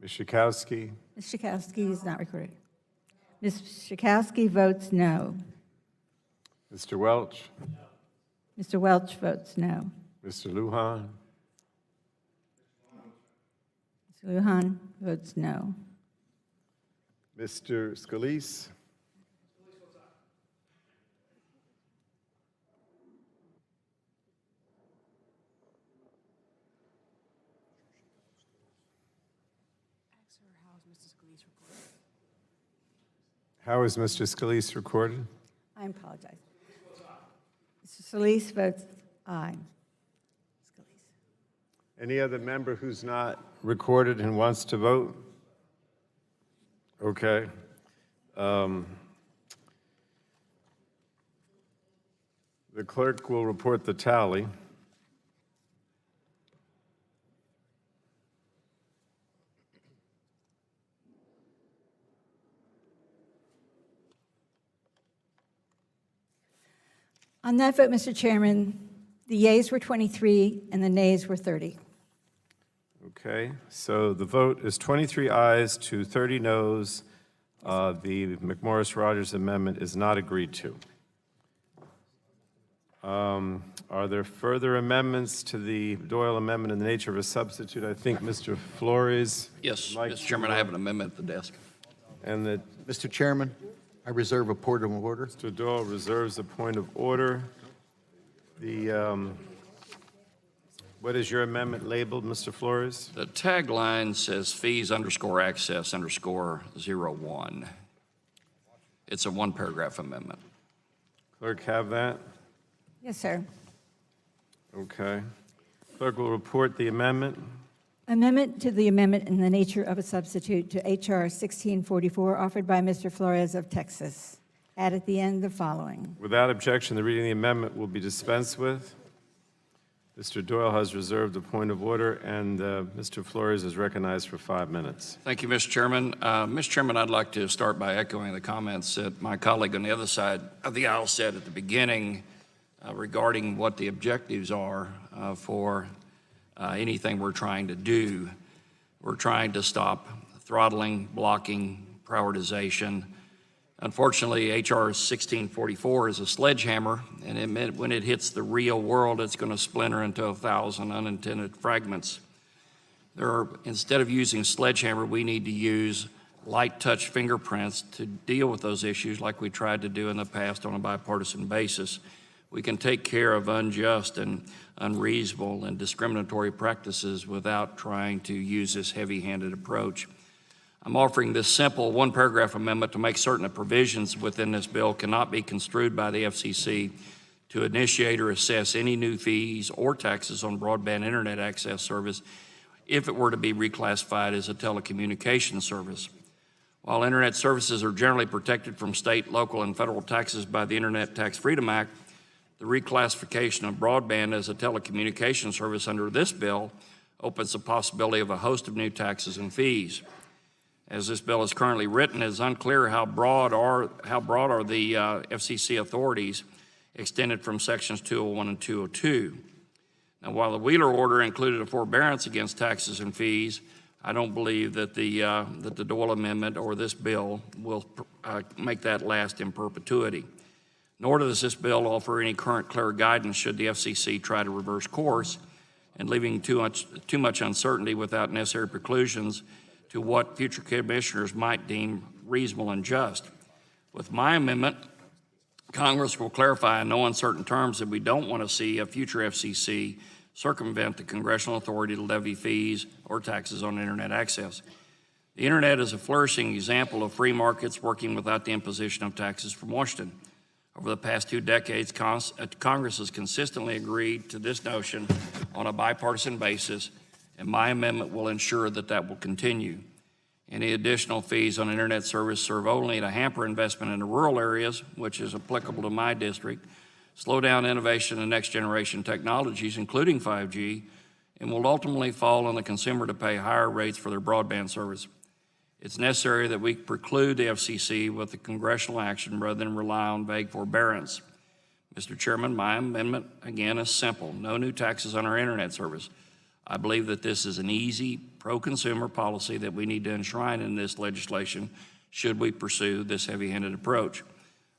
[SPEAKER 1] Ms. Schakowsky?
[SPEAKER 22] Ms. Schakowsky is not recorded. Ms. Schakowsky votes no.
[SPEAKER 1] Mr. Welch?
[SPEAKER 22] Mr. Welch votes no.
[SPEAKER 1] Mr. Lujan?
[SPEAKER 22] Mr. Lujan votes no.
[SPEAKER 1] Mr. Scalise? How is Mr. Scalise recorded?
[SPEAKER 22] I apologize. Mr. Solis votes aye.
[SPEAKER 1] Any other member who's not recorded and wants to vote? Okay. The clerk will report the tally.
[SPEAKER 22] On that vote, Mr. Chairman, the yeas were 23 and the nays were 30.
[SPEAKER 1] Okay, so the vote is 23 ayes to 30 noes. The McMorris-Rogers amendment is not agreed to. Are there further amendments to the Doyle amendment in the nature of a substitute? I think Mr. Flores.
[SPEAKER 18] Yes,
[SPEAKER 1] would like
[SPEAKER 18] Mr. Chairman, I have an amendment at the desk.
[SPEAKER 1] And that
[SPEAKER 3] Mr. Chairman, I reserve a point of order.
[SPEAKER 1] Mr. Doyle reserves a point of order. What is your amendment labeled, Mr. Flores?
[SPEAKER 18] The tagline says fees_access_01. It's a one-paragraph amendment.
[SPEAKER 1] Clerk have that?
[SPEAKER 22] Yes, sir.
[SPEAKER 1] Okay. Clerk will report the amendment.
[SPEAKER 22] Amendment to the amendment in the nature of a substitute to H.R. 1644 offered by Mr. Flores of Texas. Add at the end the following.
[SPEAKER 1] Without objection, the reading of the amendment will be dispensed with. Mr. Doyle has reserved a point of order, and Mr. Flores is recognized for 5 minutes.
[SPEAKER 18] Thank you, Mr. Chairman. Mr. Chairman, I'd like to start by echoing the comments that my colleague on the other side of the aisle said at the beginning regarding what the objectives are for anything we're trying to do. We're trying to stop throttling, blocking, prioritization. Unfortunately, H.R. 1644 is a sledgehammer, and it meant when it hits the real world, it's going to splinter into 1,000 unintended fragments. Instead of using sledgehammer, we need to use light touch fingerprints to deal with those issues like we tried to do in the past on a bipartisan basis. We can take care of unjust and unreasonable and discriminatory practices without trying to use this heavy-handed approach. I'm offering this simple one-paragraph amendment to make certain that provisions within this bill cannot be construed by the FCC to initiate or assess any new fees or taxes on broadband internet access service if it were to be reclassified as a telecommunications service. While internet services are generally protected from state, local, and federal taxes by the Internet Tax Freedom Act, the reclassification of broadband as a telecommunications service under this bill opens the possibility of a host of new taxes and fees. As this bill is currently written, it is unclear how broad are the FCC authorities extended from sections 201 and 202. Now, while the Wheeler order included a forbearance against taxes and fees, I don't believe that the Doyle amendment or this bill will make that last in perpetuity. nor does this bill offer any current clear guidance should the FCC try to reverse course and leaving too much uncertainty without necessary preclusions to what future commissioners might deem reasonable and just. With my amendment, Congress will clarify in no uncertain terms that we don't want to see a future FCC circumvent the congressional authority to levy fees or taxes on internet access. The internet is a flourishing example of free markets working without the imposition of taxes from Washington. Over the past 2 decades, Congress has consistently agreed to this notion on a bipartisan basis, and my amendment will ensure that that will continue. Any additional fees on internet service serve only to hamper investment in the rural areas, which is applicable to my district, slow down innovation in next generation technologies, including 5G, and will ultimately fall on the consumer to pay higher rates for their broadband service. It's necessary that we preclude the FCC with the congressional action rather than rely on vague forbearance. Mr. Chairman, my amendment, again, is simple. No new taxes on our internet service. I believe that this is an easy, pro-consumer policy that we need to enshrine in this legislation should we pursue this heavy-handed approach.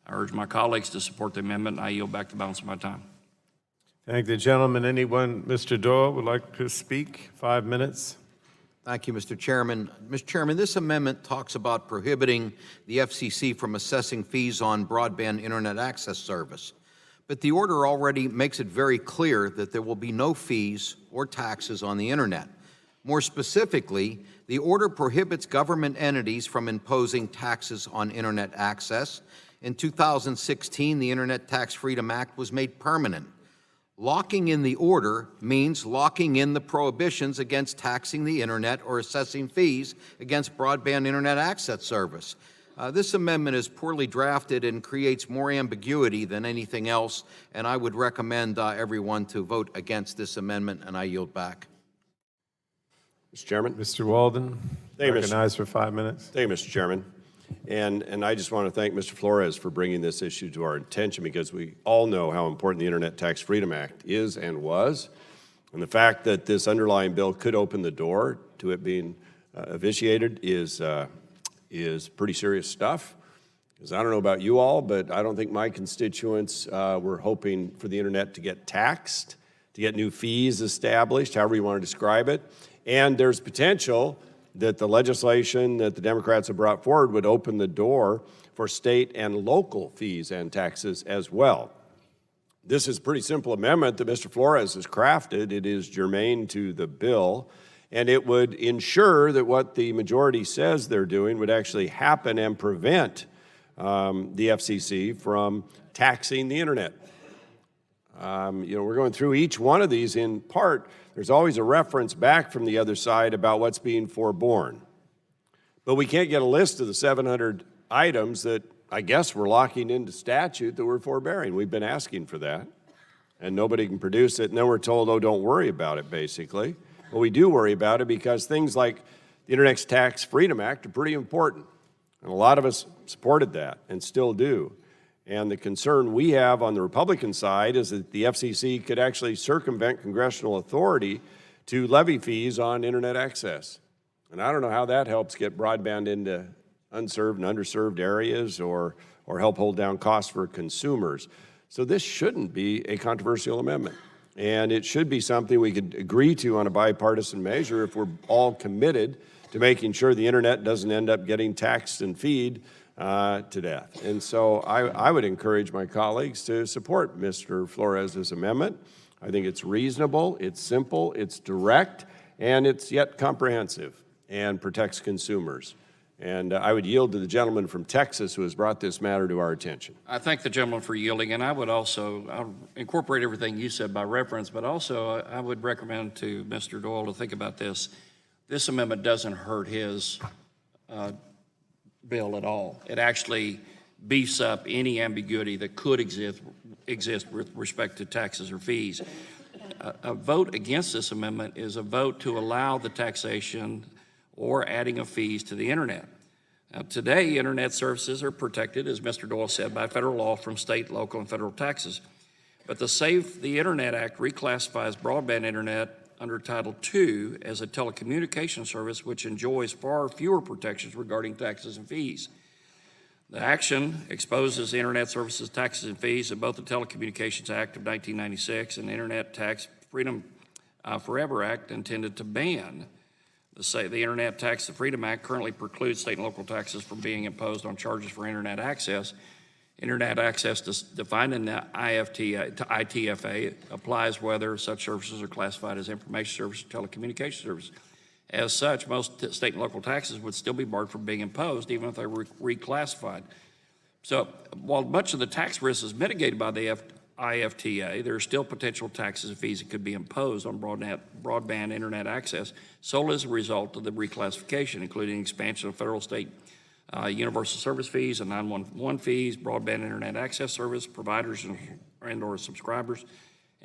[SPEAKER 18] I urge my colleagues to support the amendment, and I yield back the balance of my time.
[SPEAKER 1] Thank the gentleman. Anyone, Mr. Doyle, would like to speak? 5 minutes.
[SPEAKER 3] Thank you, Mr. Chairman. Mr. Chairman, this amendment talks about prohibiting the FCC from assessing fees on broadband internet access service. But the order already makes it very clear that there will be no fees or taxes on the internet. More specifically, the order prohibits government entities from imposing taxes on internet access. In 2016, the Internet Tax Freedom Act was made permanent. Locking in the order means locking in the prohibitions against taxing the internet or assessing fees against broadband internet access service. This amendment is poorly drafted and creates more ambiguity than anything else, and I would recommend everyone to vote against this amendment, and I yield back.
[SPEAKER 2] Mr. Chairman.
[SPEAKER 1] Mr. Walden,
[SPEAKER 2] Thank you,
[SPEAKER 1] recognized for 5 minutes.
[SPEAKER 2] Thank you, Mr. Chairman. And I just want to thank Mr. Flores for bringing this issue to our attention, because we all know how important the Internet Tax Freedom Act is and was. And the fact that this underlying bill could open the door to it being vitiated is pretty serious stuff. Because I don't know about you all, but I don't think my constituents were hoping for the internet to get taxed, to get new fees established, however you want to describe it. And there's potential that the legislation that the Democrats have brought forward would open the door for state and local fees and taxes as well. This is a pretty simple amendment that Mr. Flores has crafted. It is germane to the bill, and it would ensure that what the majority says they're doing would actually happen and prevent the FCC from taxing the internet. We're going through each one of these in part. There's always a reference back from the other side about what's being forborne. But we can't get a list of the 700 items that I guess we're locking into statute that we're forbearing. We've been asking for that, and nobody can produce it. And then we're told, oh, don't worry about it, basically. Well, we do worry about it because things like the Internet Tax Freedom Act are pretty important. And a lot of us supported that and still do. And the concern we have on the Republican side is that the FCC could actually circumvent congressional authority to levy fees on internet access. And I don't know how that helps get broadband into unserved and underserved areas or help hold down costs for consumers. So this shouldn't be a controversial amendment. And it should be something we could agree to on a bipartisan measure if we're all committed to making sure the internet doesn't end up getting taxed and feed to death. And so I would encourage my colleagues to support Mr. Flores' amendment. I think it's reasonable, it's simple, it's direct, and it's yet comprehensive and protects consumers. And I would yield to the gentleman from Texas who has brought this matter to our attention.
[SPEAKER 18] I thank the gentleman for yielding, and I'll incorporate everything you said by reference, but also I would recommend to Mr. Doyle to think about this. This amendment doesn't hurt his bill at all. It actually beefs up any ambiguity that could exist with respect to taxes or fees. A vote against this amendment is a vote to allow the taxation or adding of fees to the internet. Now, today, internet services are protected, as Mr. Doyle said, by federal law from state, local, and federal taxes. But the Save the Internet Act reclassifies broadband internet under Title II as a telecommunications service which enjoys far fewer protections regarding taxes and fees. The action exposes the Internet Services Taxes and Fees of both the Telecommunications Act of 1996 and the Internet Tax Freedom Forever Act intended to ban. The Internet Tax and Freedom Act currently precludes state and local taxes from being imposed on charges for Internet access. Internet access defined in the ITFA applies whether such services are classified as information service or telecommunication service. As such, most state and local taxes would still be barred from being imposed, even if they were reclassified. So while much of the tax risk is mitigated by the IFTA, there are still potential taxes and fees that could be imposed on broadband internet access solely as a result of the reclassification, including expansion of federal, state, universal service fees and 911 fees, broadband internet access service providers and/or subscribers,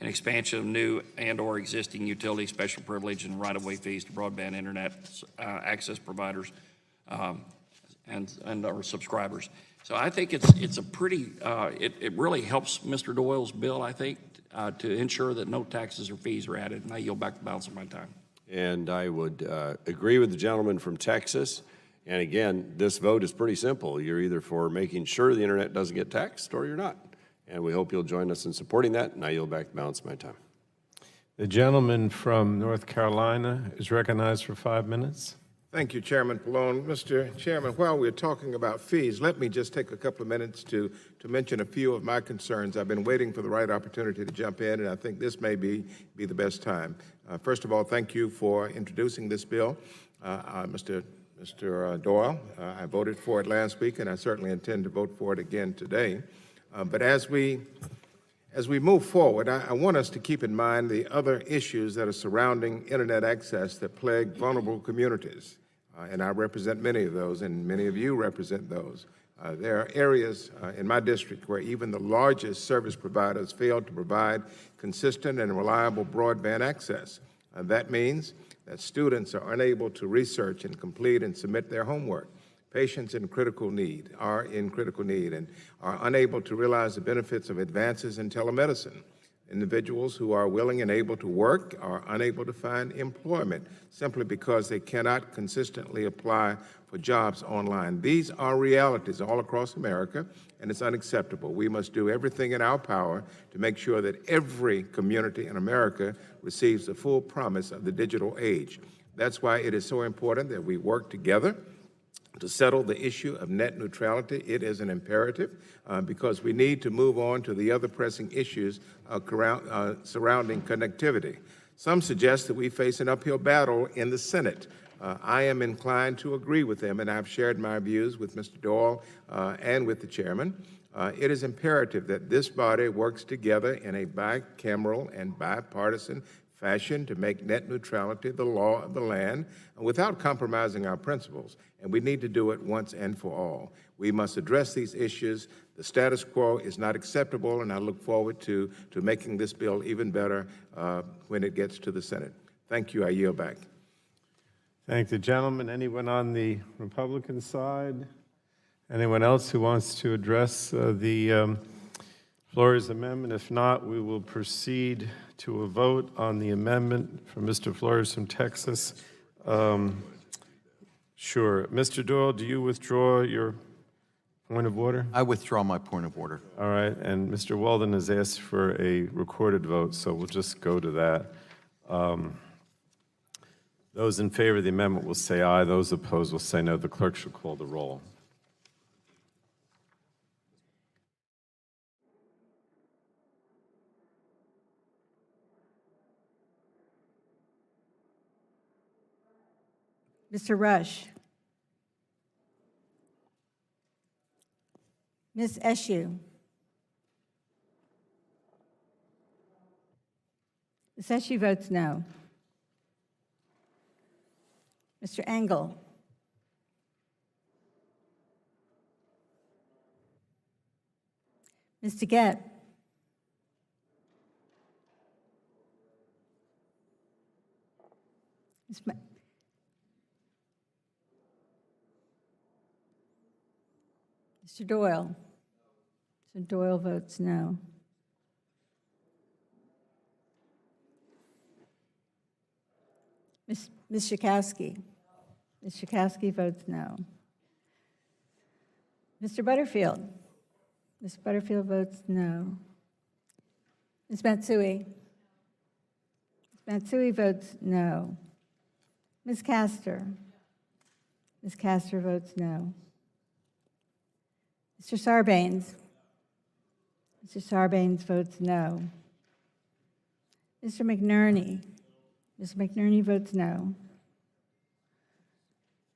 [SPEAKER 18] and expansion of new and/or existing utility special privilege and right-of-way fees to broadband internet access providers and/or subscribers. So I think it's a pretty, it really helps Mr. Doyle's bill, I think, to ensure that no taxes or fees are added. And I yield back the balance of my time.
[SPEAKER 2] And I would agree with the gentleman from Texas. And again, this vote is pretty simple. You're either for making sure the internet doesn't get taxed or you're not. And we hope you'll join us in supporting that. And I yield back the balance of my time.
[SPEAKER 1] The gentleman from North Carolina is recognized for 5 minutes.
[SPEAKER 13] Thank you, Chairman Pallone. Mr. Chairman, while we're talking about fees, let me just take a couple of minutes to mention a few of my concerns. I've been waiting for the right opportunity to jump in, and I think this may be the best time. First of all, thank you for introducing this bill. Mr. Doyle, I voted for it last week, and I certainly intend to vote for it again today. But as we move forward, I want us to keep in mind the other issues that are surrounding internet access that plague vulnerable communities. And I represent many of those, and many of you represent those. There are areas in my district where even the largest service providers fail to provide consistent and reliable broadband access. That means that students are unable to research and complete and submit their homework. Patients are in critical need and are unable to realize the benefits of advances in telemedicine. Individuals who are willing and able to work are unable to find employment simply because they cannot consistently apply for jobs online. These are realities all across America, and it's unacceptable. We must do everything in our power to make sure that every community in America receives the full promise of the digital age. That's why it is so important that we work together to settle the issue of net neutrality. It is an imperative because we need to move on to the other pressing issues surrounding connectivity. Some suggest that we face an uphill battle in the Senate. I am inclined to agree with them, and I've shared my views with Mr. Doyle and with the chairman. It is imperative that this body works together in a bicameral and bipartisan fashion to make net neutrality the law of the land without compromising our principles. And we need to do it once and for all. We must address these issues. The status quo is not acceptable, and I look forward to making this bill even better when it gets to the Senate. Thank you. I yield back.
[SPEAKER 1] Thank the gentleman. Anyone on the Republican side? Anyone else who wants to address the Flores amendment? If not, we will proceed to a vote on the amendment from Mr. Flores from Texas. Sure. Mr. Doyle, do you withdraw your point of order?
[SPEAKER 20] I withdraw my point of order.
[SPEAKER 1] All right. And Mr. Walden has asked for a recorded vote, so we'll just go to that. Those in favor of the amendment will say aye. Those opposed will say no. The clerk shall call the roll.
[SPEAKER 22] Mr. Rush. Ms. Eshue. Ms. Eshue votes no. Mr. Engel. Ms. DeGette. Mr. Doyle. Mr. Doyle votes no. Ms. Schakowsky. Ms. Schakowsky votes no. Mr. Butterfield? Mr. Butterfield votes no. Ms. Matsui? Ms. Matsui votes no. Ms. Castor? Ms. Castor votes no. Mr. Sarbanes? Mr. Sarbanes votes no. Mr. McNerney? Mr. McNerney votes no.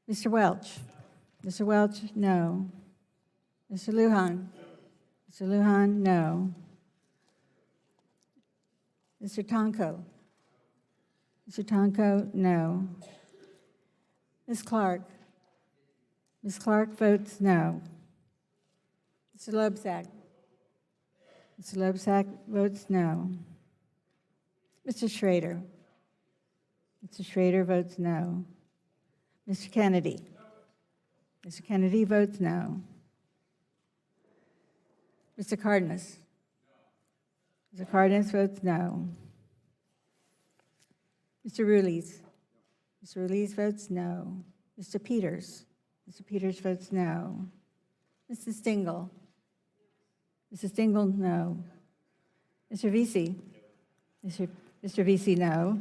[SPEAKER 22] Mr. Welch? Mr. Welch, no. Mr. Lujan? Mr. Lujan, no. Mr. Tonko? Mr. Tonko, no. Ms. Clark? Ms. Clark votes no. Mr. Loebsack? Mr. Loebsack votes no. Mr. Schrader? Mr. Schrader votes no. Mr. Kennedy? Mr. Kennedy votes no. Mr. Cardenas? Mr. Cardenas votes no. Mr. Ruiz? Mr. Ruiz votes no. Mr. Peters? Mr. Peters votes no. Mrs. Stingle? Mrs. Stingle, no. Mr. Vesey? Mr. Vesey, no.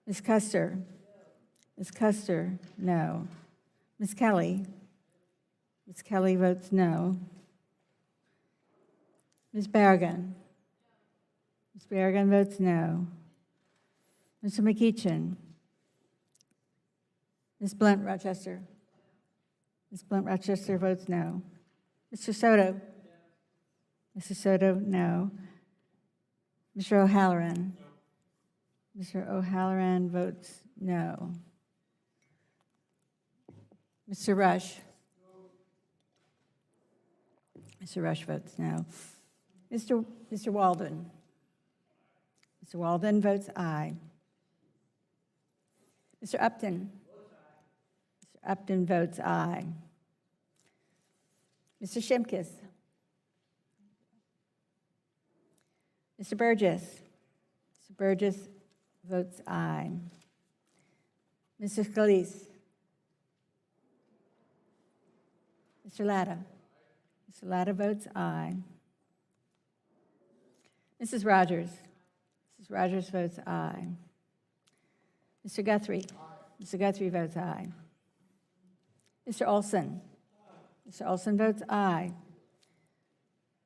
[SPEAKER 22] Ms. Custer? Ms. Custer, no. Ms. Kelly? Ms. Kelly votes no. Ms. Berrigan? Ms. Berrigan votes no. Mr. McEachin? Ms. Blunt Rochester? Ms. Blunt Rochester votes no. Mr. Soto? Mr. Soto, no. Mr. O'Halloran? Mr. O'Halloran votes no. Mr. Rush? Mr. Rush votes no. Mr. Walden? Mr. Walden votes aye. Mr. Upton? Mr. Upton votes aye. Mr. Shimkus? Mr. Burgess? Mr. Burgess votes aye. Mr. Scalise? Mr. Latta? Mr. Latta votes aye. Mrs. Rogers? Mrs. Rogers votes aye. Mr. Guthrie? Mr. Guthrie votes aye. Mr. Olson? Mr. Olson votes aye.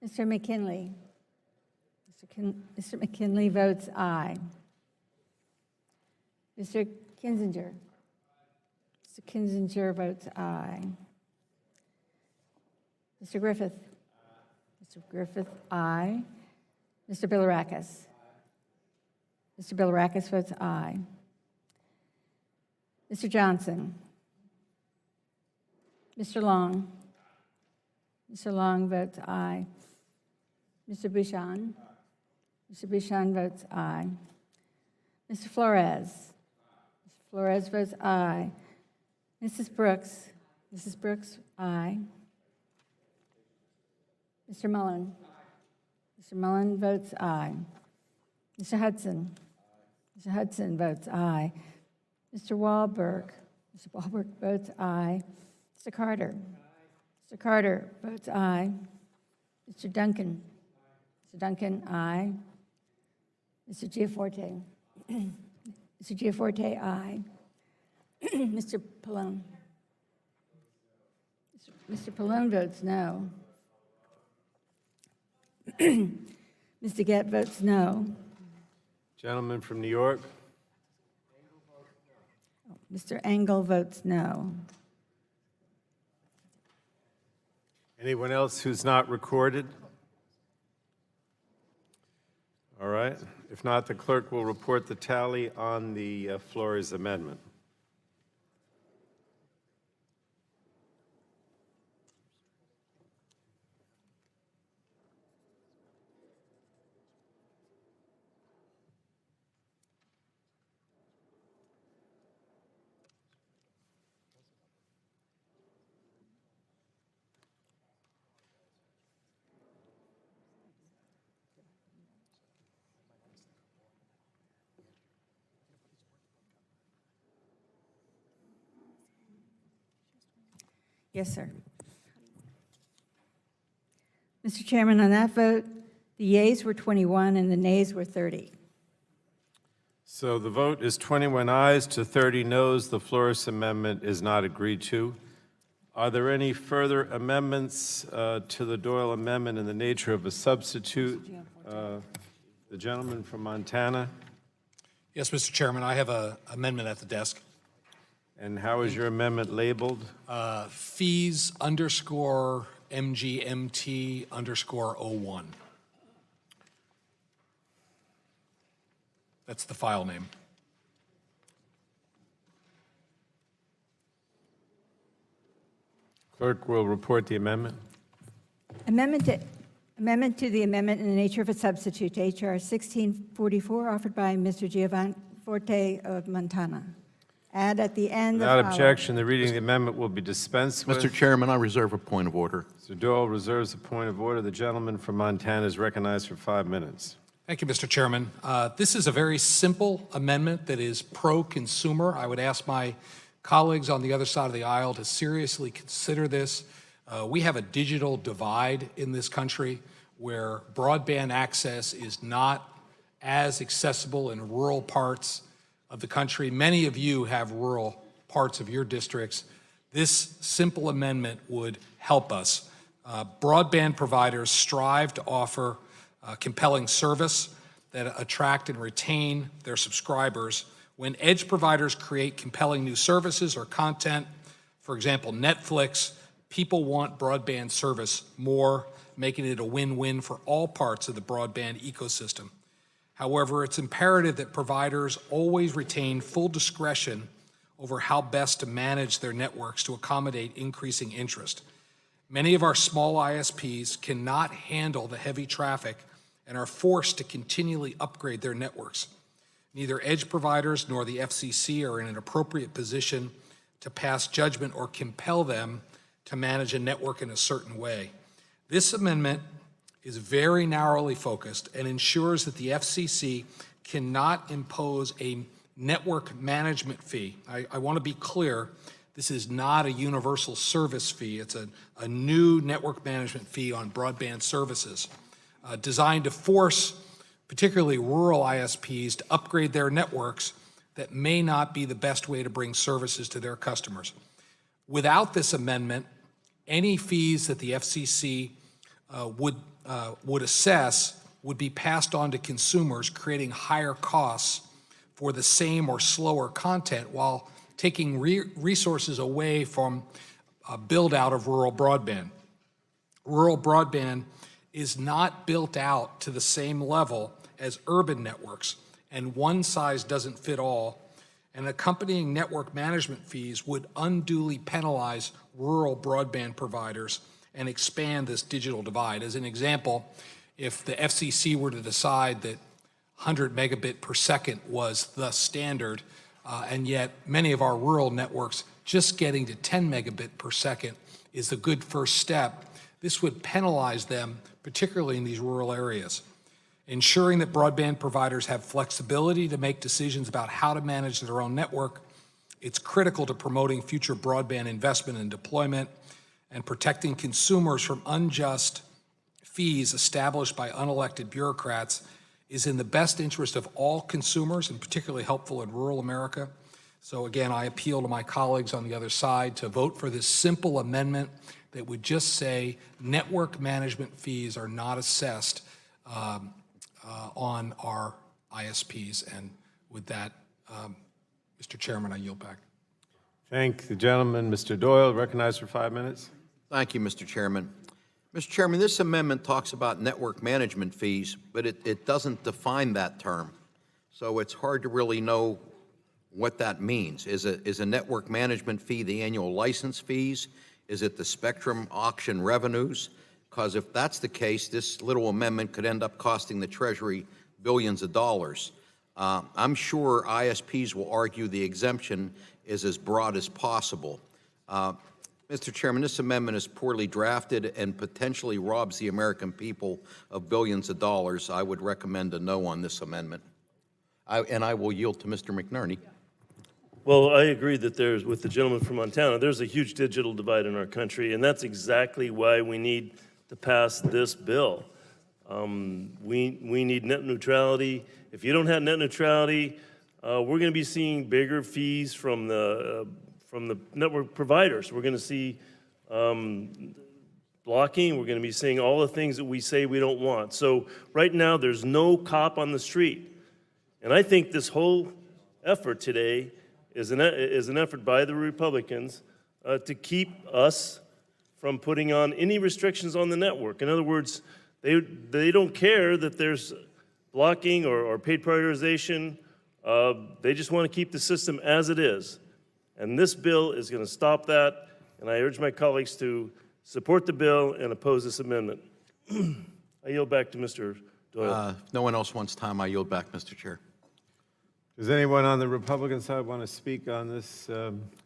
[SPEAKER 22] Mr. McKinley? Mr. McKinley votes aye. Mr. Kinzinger? Mr. Kinzinger votes aye. Mr. Griffith? Mr. Griffith, aye. Mr. Bilirakis? Mr. Bilirakis votes aye. Mr. Johnson? Mr. Long? Mr. Long votes aye. Mr. Bouchon? Mr. Bouchon votes aye. Mr. Flores? Mr. Flores votes aye. Mrs. Brooks? Mrs. Brooks, aye. Mr. Mullen? Mr. Mullen votes aye. Mr. Hudson? Mr. Hudson votes aye. Mr. Wahlberg? Mr. Wahlberg votes aye. Mr. Carter? Mr. Carter votes aye. Mr. Duncan? Mr. Duncan, aye. Mr. Giaforte? Mr. Giaforte, aye. Mr. Pallone? Mr. Pallone votes no. Ms. DeGette votes no.
[SPEAKER 1] Gentleman from New York.
[SPEAKER 22] Mr. Engel votes no.
[SPEAKER 1] Anyone else who's not recorded? All right. If not, the clerk will report the tally on the Flores amendment.
[SPEAKER 22] Yes, sir. Mr. Chairman, on that vote, the yeas were 21 and the nays were 30.
[SPEAKER 1] So the vote is 21 ayes to 30 noes. The Flores amendment is not agreed to. Are there any further amendments to the Doyle amendment in the nature of a substitute? The gentleman from Montana.
[SPEAKER 16] Yes, Mr. Chairman, I have an amendment at the desk.
[SPEAKER 1] And how is your amendment labeled?
[SPEAKER 16] Fees _ MGMT _ 01. That's the file name.
[SPEAKER 1] Clerk will report the amendment.
[SPEAKER 22] Amendment to the amendment in the nature of a substitute to H.R. 1644, offered by Mr. Giovanforte of Montana. Add at the end the
[SPEAKER 1] Without
[SPEAKER 22] following.
[SPEAKER 1] objection, the reading of the amendment will be dispensed with.
[SPEAKER 3] Mr. Chairman, I reserve a point of order.
[SPEAKER 1] Mr. Doyle reserves a point of order. The gentleman from Montana is recognized for 5 minutes.
[SPEAKER 16] Thank you, Mr. Chairman. This is a very simple amendment that is pro-consumer. I would ask my colleagues on the other side of the aisle to seriously consider this. We have a digital divide in this country where broadband access is not as accessible in rural parts of the country. Many of you have rural parts of your districts. This simple amendment would help us. Broadband providers strive to offer compelling service that attract and retain their subscribers. When edge providers create compelling new services or content, for example, Netflix, people want broadband service more, making it a win-win for all parts of the broadband ecosystem. However, it's imperative that providers always retain full discretion over how best to manage their networks to accommodate increasing interest. Many of our small ISPs cannot handle the heavy traffic and are forced to continually upgrade their networks. Neither edge providers nor the FCC are in an appropriate position to pass judgment or compel them to manage a network in a certain way. This amendment is very narrowly focused and ensures that the FCC cannot impose a network management fee. I want to be clear, this is not a universal service fee. It's a new network management fee on broadband services designed to force particularly rural ISPs to upgrade their networks that may not be the best way to bring services to their customers. Without this amendment, any fees that the FCC would assess would be passed on to consumers, creating higher costs for the same or slower content while taking resources away from a build-out of rural broadband. Rural broadband is not built out to the same level as urban networks, and one size doesn't fit all, and accompanying network management fees would unduly penalize rural broadband providers and expand this digital divide. As an example, if the FCC were to decide that 100 megabit per second was the standard, and yet many of our rural networks just getting to 10 megabit per second is a good first step, this would penalize them, particularly in these rural areas. Ensuring that broadband providers have flexibility to make decisions about how to manage their own network, it's critical to promoting future broadband investment and deployment and protecting consumers from unjust fees established by unelected bureaucrats is in the best interest of all consumers and particularly helpful in rural America. So again, I appeal to my colleagues on the other side to vote for this simple amendment that would just say network management fees are not assessed on our ISPs. And with that, Mr. Chairman, I yield back.
[SPEAKER 1] Thank the gentleman. Mr. Doyle, recognized for 5 minutes.
[SPEAKER 3] Thank you, Mr. Chairman. Mr. Chairman, this amendment talks about network management fees, but it doesn't define that term. So it's hard to really know what that means. Is a network management fee the annual license fees? Is it the spectrum auction revenues? Because if that's the case, this little amendment could end up costing the Treasury billions of dollars. I'm sure ISPs will argue the exemption is as broad as possible. Mr. Chairman, this amendment is poorly drafted and potentially robs the American people of billions of dollars. I would recommend a no on this amendment. And I will yield to Mr. McNerney.
[SPEAKER 21] Well, I agree that with the gentleman from Montana, there's a huge digital divide in our country, and that's exactly why we need
[SPEAKER 6] to pass this bill. We need net neutrality. If you don't have net neutrality, we're going to be seeing bigger fees from the network providers. We're going to see blocking. We're going to be seeing all the things that we say we don't want. So right now, there's no cop on the street. And I think this whole effort today is an effort by the Republicans to keep us from putting on any restrictions on the network. In other words, they don't care that there's blocking or paid prioritization. They just want to keep the system as it is. And this bill is going to stop that. And I urge my colleagues to support the bill and oppose this amendment. I yield back to Mr. Doyle.
[SPEAKER 3] If no one else wants time, I yield back, Mr. Chair.
[SPEAKER 1] Does anyone on the Republican side want to speak on this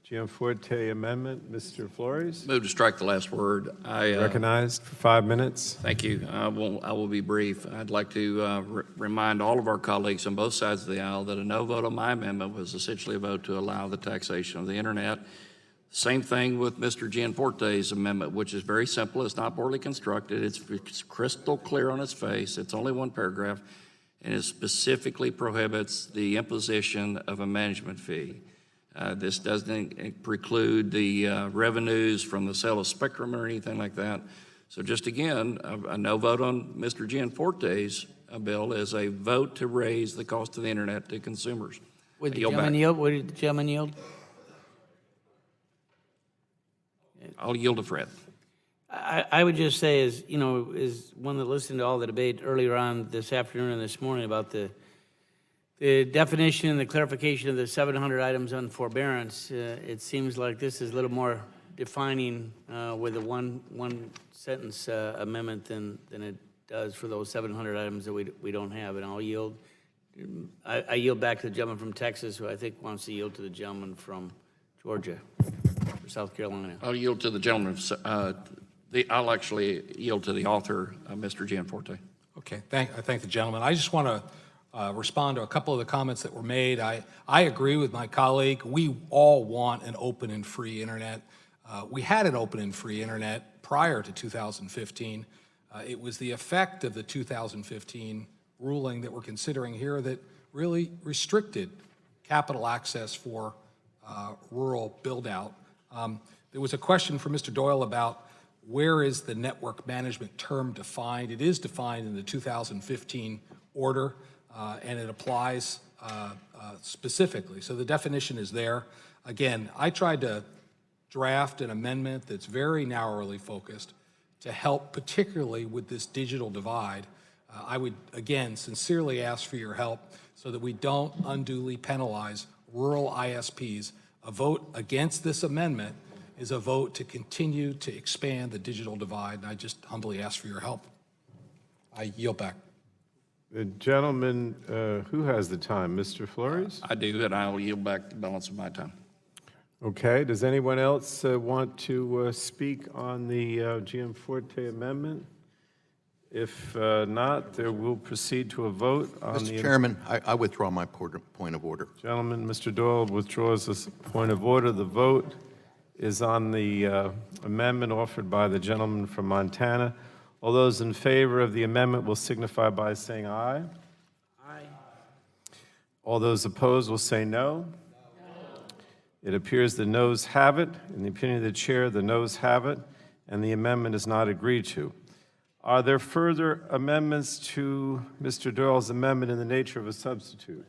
[SPEAKER 1] Gianforte amendment? Mr. Flores?
[SPEAKER 18] Move to strike the last word.
[SPEAKER 1] Recognized for 5 minutes.
[SPEAKER 18] Thank you. I will be brief. I'd like to remind all of our colleagues on both sides of the aisle that a no vote on my amendment was essentially a vote to allow the taxation of the internet. Same thing with Mr. Gianforte's amendment, which is very simple. It's not poorly constructed. It's crystal clear on its face. It's only one paragraph, and it specifically prohibits the imposition of a management fee. This doesn't preclude the revenues from the sale of spectrum or anything like that. So just again, a no vote on Mr. Gianforte's bill is a vote to raise the cost of the internet to consumers.
[SPEAKER 7] Would the gentleman yield? Would the gentleman yield?
[SPEAKER 18] I'll yield to Fred.
[SPEAKER 7] I would just say, as one that listened to all the debate earlier on this afternoon and this morning about the definition and the clarification of the 700 items on forbearance, it seems like this is a little more defining with a one sentence amendment than it does for those 700 items that we don't have. And I'll yield. I yield back to the gentleman from Texas, who I think wants to yield to the gentleman from Georgia or South Carolina.
[SPEAKER 18] I'll yield to the gentleman. I'll actually yield to the author, Mr. Gianforte.
[SPEAKER 16] Okay, I thank the gentleman. I just want to respond to a couple of the comments that were made. I agree with my colleague. We all want an open and free internet. We had an open and free internet prior to 2015. It was the effect of the 2015 ruling that we're considering here that really restricted capital access for rural build-out. There was a question from Mr. Doyle about where is the network management term defined. It is defined in the 2015 order, and it applies specifically. So the definition is there. Again, I tried to draft an amendment that's very narrowly focused to help particularly with this digital divide. I would, again, sincerely ask for your help so that we don't unduly penalize rural ISPs. A vote against this amendment is a vote to continue to expand the digital divide, and I just humbly ask for your help. I yield back.
[SPEAKER 1] The gentleman who has the time, Mr. Flores?
[SPEAKER 18] I do, and I will yield back the balance of my time.
[SPEAKER 1] Okay, does anyone else want to speak on the Gianforte amendment? If not, there will proceed to a vote on
[SPEAKER 3] Mr. Chairman, I withdraw my point of order.
[SPEAKER 1] Gentleman, Mr. Doyle withdraws this point of order. The vote is on the amendment offered by the gentleman from Montana. All those in favor of the amendment will signify by saying aye.
[SPEAKER 7] Aye.
[SPEAKER 1] All those opposed will say no. It appears the noes have it. In the opinion of the chair, the noes have it, and the amendment is not agreed to. Are there further amendments to Mr. Doyle's amendment in the nature of a substitute?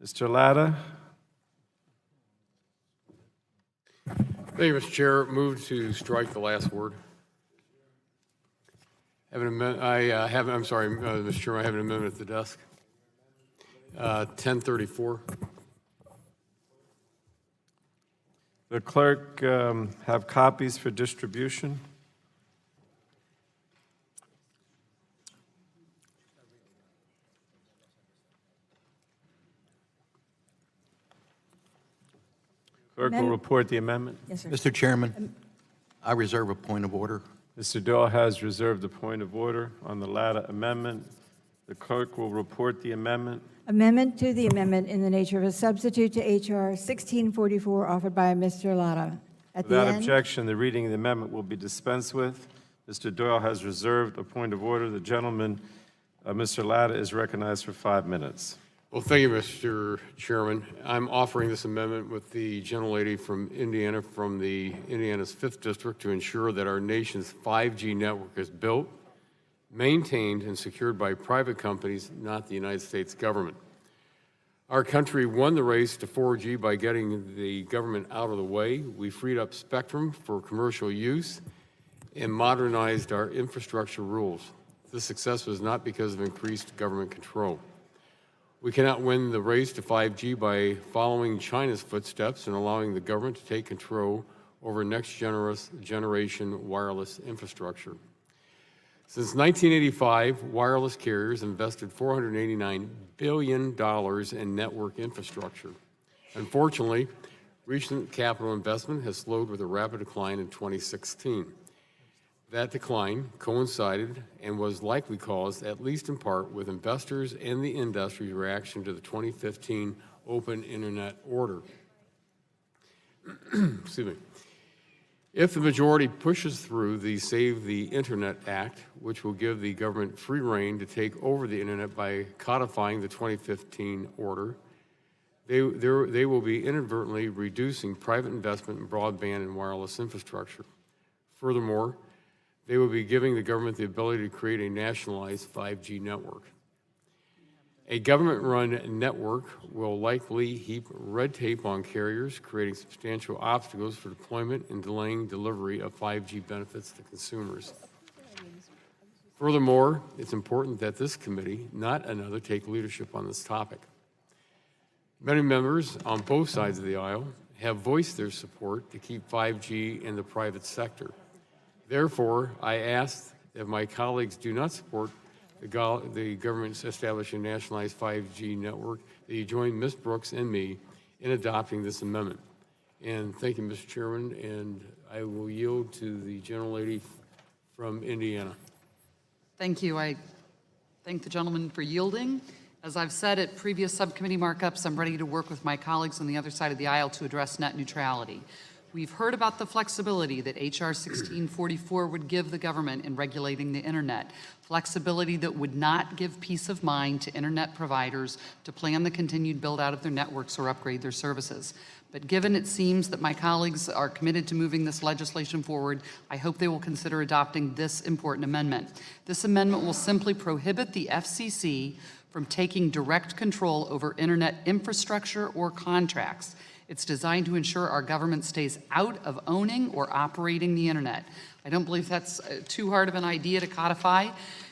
[SPEAKER 1] Mr. Latta?
[SPEAKER 5] Thank you, Mr. Chair. Move to strike the last word. I'm sorry, Mr. Chairman, I have an amendment at the desk. 1034.
[SPEAKER 1] The clerk have copies for distribution. Clerk will report the amendment.
[SPEAKER 22] Yes, sir.
[SPEAKER 3] Mr. Chairman, I reserve a point of order.
[SPEAKER 1] Mr. Doyle has reserved a point of order on the latter amendment. The clerk will report the amendment.
[SPEAKER 22] Amendment to the amendment in the nature of a substitute to H.R. 1644 offered by Mr. Latta. At the
[SPEAKER 1] Without
[SPEAKER 22] end,
[SPEAKER 1] objection, the reading of the amendment will be dispensed with. Mr. Doyle has reserved a point of order. The gentleman, Mr. Latta, is recognized for 5 minutes.
[SPEAKER 5] Well, thank you, Mr. Chairman. I'm offering this amendment with the gentlelady from Indiana, from the Indiana's 5th District, to ensure that our nation's 5G network is built, maintained, and secured by private companies, not the United States government. Our country won the race to 4G by getting the government out of the way. We freed up spectrum for commercial use and modernized our infrastructure rules. This success was not because of increased government control. We cannot win the race to 5G by following China's footsteps and allowing the government to take control over next generation wireless infrastructure. Since 1985, wireless carriers invested $489 billion in network infrastructure. Unfortunately, recent capital investment has slowed with a rapid decline in 2016. That decline coincided and was likely caused, at least in part, with investors and the industry's reaction to the 2015 Open Internet Order. Excuse me. If the majority pushes through the Save the Internet Act, which will give the government free rein to take over the internet by codifying the 2015 order, they will be inadvertently reducing private investment in broadband and wireless infrastructure. Furthermore, they will be giving the government the ability to create a nationalized 5G network. A government-run network will likely heap red tape on carriers, creating substantial obstacles for deployment and delaying delivery of 5G benefits to consumers. Furthermore, it's important that this committee, not another, take leadership on this topic. Many members on both sides of the aisle have voiced their support to keep 5G in the private sector. Therefore, I ask that my colleagues do not support the government's establishing a nationalized 5G network, that you join Ms. Brooks and me in adopting this amendment. And thank you, Mr. Chairman, and I will yield to the gentlelady from Indiana.
[SPEAKER 4] Thank you. I thank the gentleman for yielding. As I've said at previous subcommittee markups, I'm ready to work with my colleagues on the other side of the aisle to address net neutrality. We've heard about the flexibility that H.R. 1644 would give the government in regulating the internet, flexibility that would not give peace of mind to internet providers to plan the continued build out of their networks or upgrade their services. But given it seems that my colleagues are committed to moving this legislation forward, I hope they will consider adopting this important amendment. This amendment will simply prohibit the FCC from taking direct control over internet infrastructure or contracts. It's designed to ensure our government stays out of owning or operating the internet. I don't believe that's too hard of an idea to codify.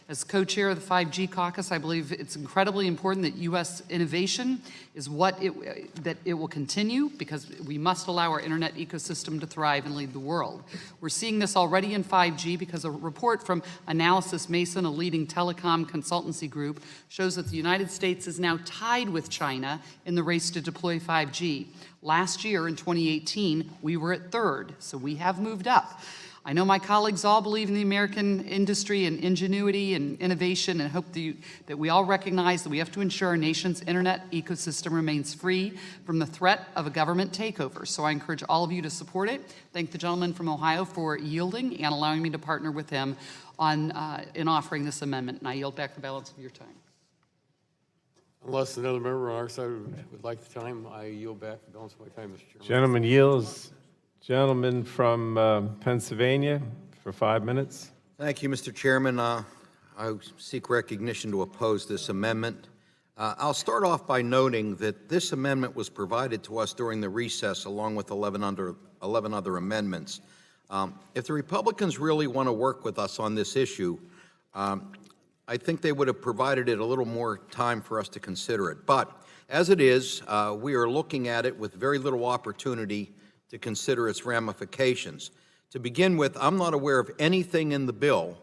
[SPEAKER 4] As co-chair of the 5G caucus, I believe it's incredibly important that U.S. innovation is that it will continue, because we must allow our internet ecosystem to thrive and lead the world. We're seeing this already in 5G because a report from Analysis Mason, a leading telecom consultancy group, shows that the United States is now tied with China in the race to deploy 5G. Last year, in 2018, we were at third, so we have moved up. I know my colleagues all believe in the American industry and ingenuity and innovation, and hope that we all recognize that we have to ensure our nation's internet ecosystem remains free from the threat of a government takeover. So I encourage all of you to support it. Thank the gentleman from Ohio for yielding and allowing me to partner with him on in offering this amendment. And I yield back the balance of your time.
[SPEAKER 5] Unless another member on our side would like the time, I yield back the balance of my time, Mr. Chairman.
[SPEAKER 1] Gentleman yields. Gentleman from Pennsylvania for 5 minutes.
[SPEAKER 3] Thank you, Mr. Chairman. I seek recognition to oppose this amendment. I'll start off by noting that this amendment was provided to us during the recess along with 11 other amendments. If the Republicans really want to work with us on this issue, I think they would have provided it a little more time for us to consider it. But as it is, we are looking at it with very little opportunity to consider its ramifications. To begin with, I'm not aware of anything in the bill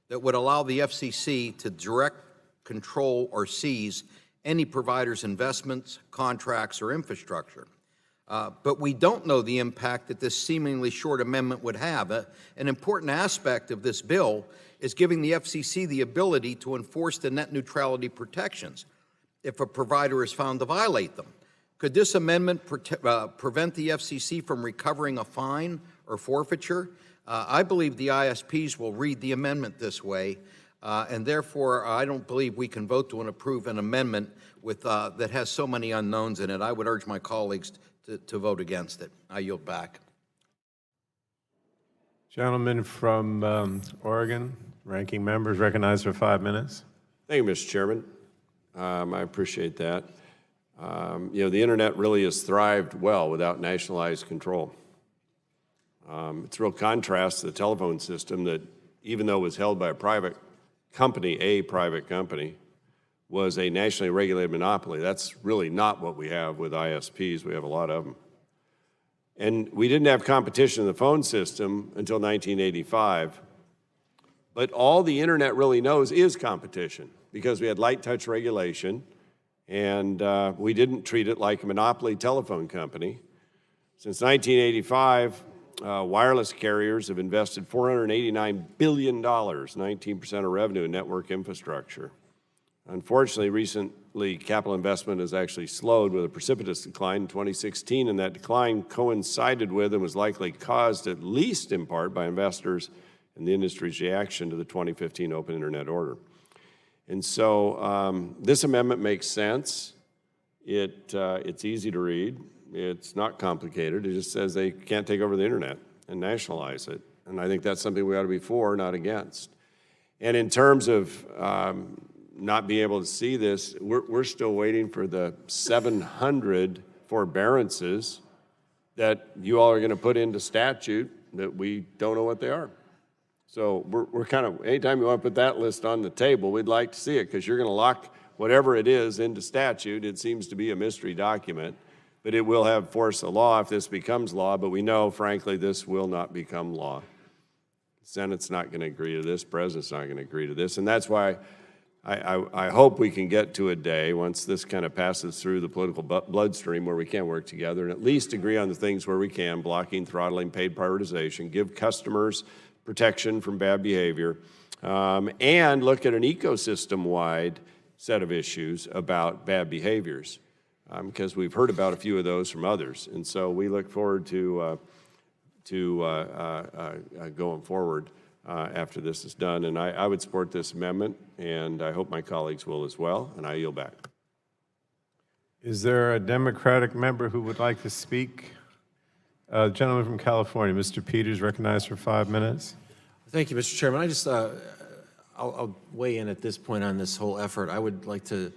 [SPEAKER 3] that would allow the FCC to direct control or seize any provider's investments, contracts, or infrastructure. But we don't know the impact that this seemingly short amendment would have. An important aspect of this bill is giving the FCC the ability to enforce the net neutrality protections if a provider is found to violate them. Could this amendment prevent the FCC from recovering a fine or forfeiture I believe the ISPs will read the amendment this way, and therefore I don't believe we can vote to approve an amendment with, that has so many unknowns in it. I would urge my colleagues to vote against it. I yield back.
[SPEAKER 1] Gentleman from Oregon, ranking members, recognized for 5 minutes.
[SPEAKER 2] Thank you, Mr. Chairman. I appreciate that. You know, the internet really has thrived well without nationalized control. It's a real contrast to the telephone system that, even though it was held by a private company, was a nationally regulated monopoly. That's really not what we have with ISPs. We have a lot of them. And we didn't have competition in the phone system until 1985. But all the internet really knows is competition, because we had light touch regulation, and we didn't treat it like a monopoly telephone company. Since 1985, wireless carriers have invested $489 billion, 19% of revenue in network infrastructure. Unfortunately, recently, capital investment has actually slowed with a precipitous decline in 2016, and that decline coincided with and was likely caused, at least in part, by investors and the industry's reaction to the 2015 Open Internet Order. And so this amendment makes sense. It's easy to read. It's not complicated. It just says they can't take over the internet and nationalize it. And I think that's something we ought to be for, not against. And in terms of not being able to see this, we're still waiting for the 700 forbearances that you all are going to put into statute that we don't know what they are. So we're kind of, anytime you want to put that list on the table, we'd like to see it, because you're going to lock whatever it is into statute. It seems to be a mystery document, but it will have force of law if this becomes law. But we know, frankly, this will not become law. The Senate's not going to agree to this. President's not going to agree to this. And that's why I hope we can get to a day, once this kind of passes through the political bloodstream, where we can work together and at least agree on the things where we can: blocking, throttling, paid prioritization, give customers protection from bad behavior, and look at an ecosystem-wide set of issues about bad behaviors, because we've heard about a few of those from others. And so we look forward to going forward after this is done. And I would support this amendment, and I hope my colleagues will as well, and I yield back.
[SPEAKER 1] Is there a Democratic member who would like to speak? Gentleman from California, Mr. Peters, recognized for 5 minutes.
[SPEAKER 11] Thank you, Mr. Chairman. I just, I'll weigh in at this point on this whole effort. I would like to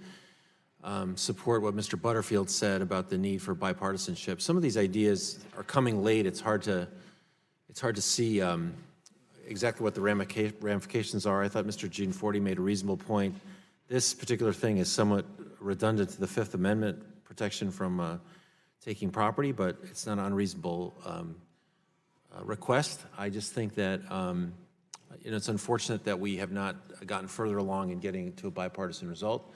[SPEAKER 11] support what Mr. Butterfield said about the need for bipartisanship. Some of these ideas are coming late. It's hard to see exactly what the ramifications are. I thought Mr. Gianforte made a reasonable point. This particular thing is somewhat redundant to the Fifth Amendment protection from taking property, but it's not an unreasonable request. I just think that it's unfortunate that we have not gotten further along in getting to a bipartisan result.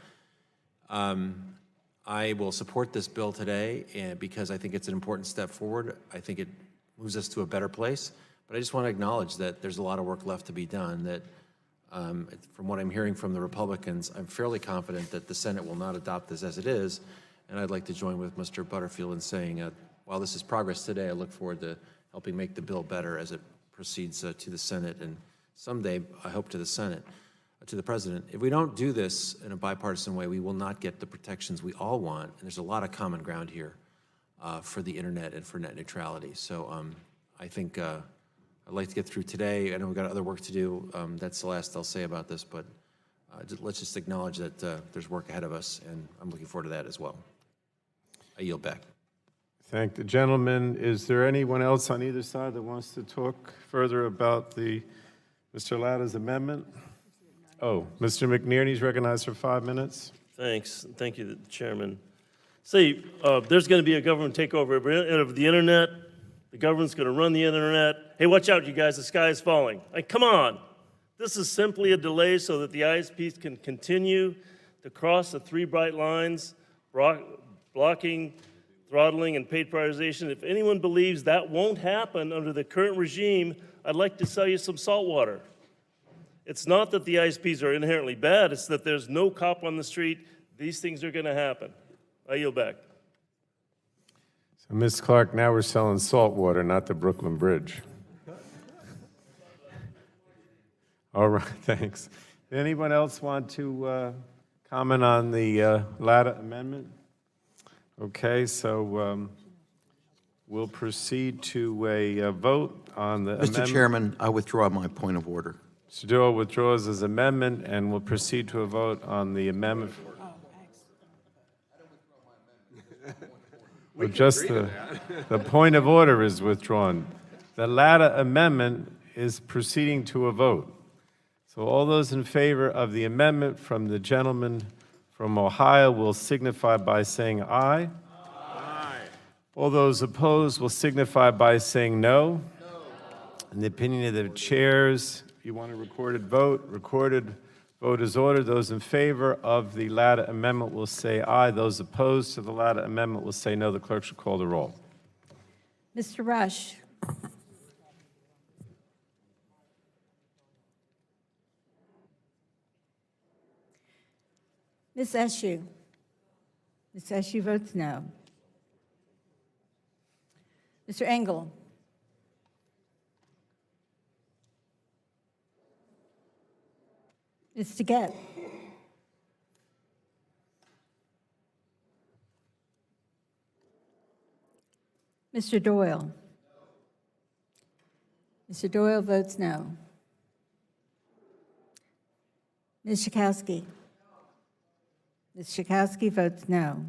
[SPEAKER 11] I will support this bill today because I think it's an important step forward. I think it moves us to a better place. But I just want to acknowledge that there's a lot of work left to be done, that from what I'm hearing from the Republicans, I'm fairly confident that the Senate will not adopt this as it is. And I'd like to join with Mr. Butterfield in saying, while this is progress today, I look forward to helping make the bill better as it proceeds to the Senate, and someday, I hope, to the Senate, to the President. If we don't do this in a bipartisan way, we will not get the protections we all want. And there's a lot of common ground here for the internet and for net neutrality. So I think I'd like to get through today. I know we've got other work to do. That's the last I'll say about this, but let's just acknowledge that there's work ahead of us, and I'm looking forward to that as well. I yield back.
[SPEAKER 1] Thank the gentleman. Is there anyone else on either side that wants to talk further about Mr. Latta's amendment? Oh, Mr. McNerney's recognized for 5 minutes.
[SPEAKER 6] Thanks. Thank you, Chairman. Say, there's going to be a government takeover of the internet. The government's going to run the internet. Hey, watch out, you guys. The sky is falling. Like, come on. This is simply a delay so that the ISPs can continue to cross the three bright lines, blocking, throttling, and paid prioritization. If anyone believes that won't happen under the current regime, I'd like to sell you some salt water. It's not that the ISPs are inherently bad, it's that there's no cop on the street. These things are going to happen. I yield back.
[SPEAKER 1] So, Ms. Clark, now we're selling salt water, not the Brooklyn Bridge. All right, thanks. Anyone else want to comment on the latter amendment? Okay, so we'll proceed to a vote on the amendment.
[SPEAKER 3] Mr. Chairman, I withdraw my point of order.
[SPEAKER 1] Mr. Doyle withdraws his amendment, and we'll proceed to a vote on the amendment. Well, just the point of order is withdrawn. The latter amendment is proceeding to a vote. So all those in favor of the amendment from the gentleman from Ohio will signify by saying aye. Aye. All those opposed will signify by saying no. In the opinion of the chairs, you want a recorded vote? Recorded vote is ordered. Those in favor of the latter amendment will say aye. Those opposed to the latter amendment will say no. The clerk should call the roll.
[SPEAKER 22] Mr. Rush. Ms. Eshoo. Ms. Eshoo votes no. Mr. Engel. Ms. Taguette. Mr. Doyle. Mr. Doyle votes no. Ms. Schakowsky. Ms. Schakowsky votes no.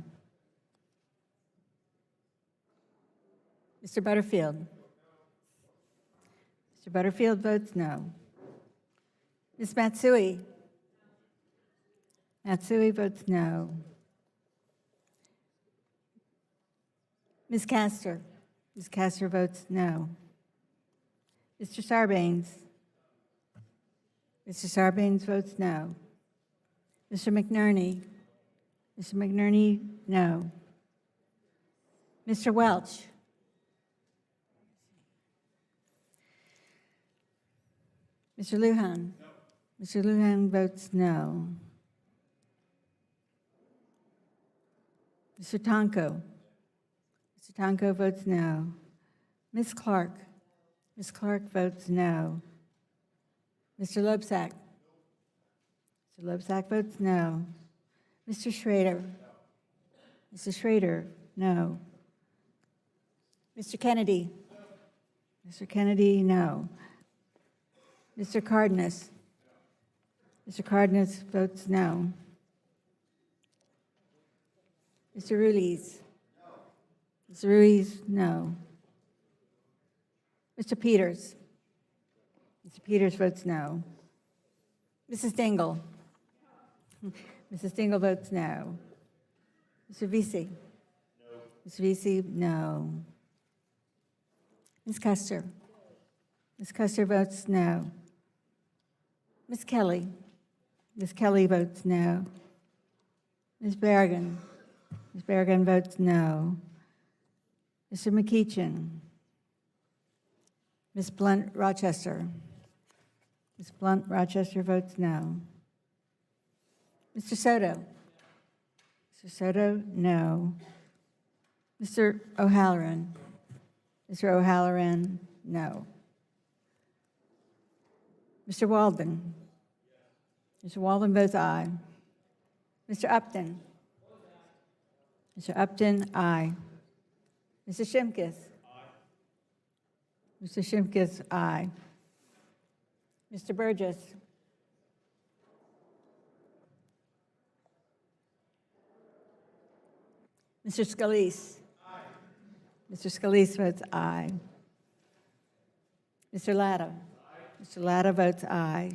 [SPEAKER 22] Mr. Butterfield. Mr. Butterfield votes no. Ms. Matsui. Matsui votes no. Ms. Castor. Ms. Castor votes no. Mr. Sarbanes. Mr. Sarbanes votes no. Mr. McNerney. Mr. McNerney, no. Mr. Welch. Mr. Lujan. No. Mr. Lujan votes no. Mr. Tonko. Mr. Tonko votes no. Ms. Clark. Ms. Clark votes no. Mr. Loebsack. Mr. Loebsack votes no. Mr. Schrader. Mr. Schrader, no. Mr. Kennedy. Mr. Kennedy, no. Mr. Cardenas. Mr. Cardenas votes no. Mr. Ruiz. Mr. Ruiz, no. Mr. Peters. Mr. Peters votes no. Mrs. Dingle. Mrs. Dingle votes no. Mr. Vesey. No. Mr. Vesey, no. Ms. Custer. Ms. Custer votes no. Ms. Kelly. Ms. Kelly votes no. Ms. Berrigan. Ms. Berrigan votes no. Mr. McEachin. Ms. Blunt Rochester. Ms. Blunt Rochester votes no. Mr. Soto. Mr. Soto, no. Mr. O'Halloran. Mr. O'Halloran, no. Mr. Walden. Mr. Walden votes aye. Mr. Upton. Mr. Upton, aye. Mr. Shimkus. Mr. Shimkus, aye. Mr. Burgess. Mr. Scalise. Mr. Scalise votes aye. Mr. Latta. Mr. Latta votes aye.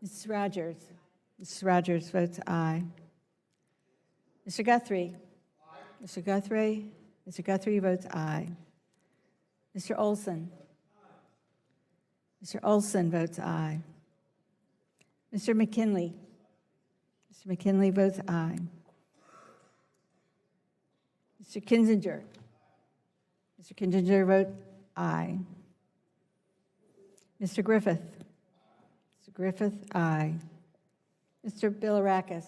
[SPEAKER 22] Mrs. Rogers. Mrs. Rogers votes aye. Mr. Guthrie. Mr. Guthrie. Mr. Guthrie votes aye. Mr. Olson. Mr. Olson votes aye. Mr. McKinley. Mr. McKinley votes aye. Mr. Kinzinger. Mr. Kinzinger votes aye. Mr. Griffith. Mr. Griffith, aye. Mr. Bilirakis.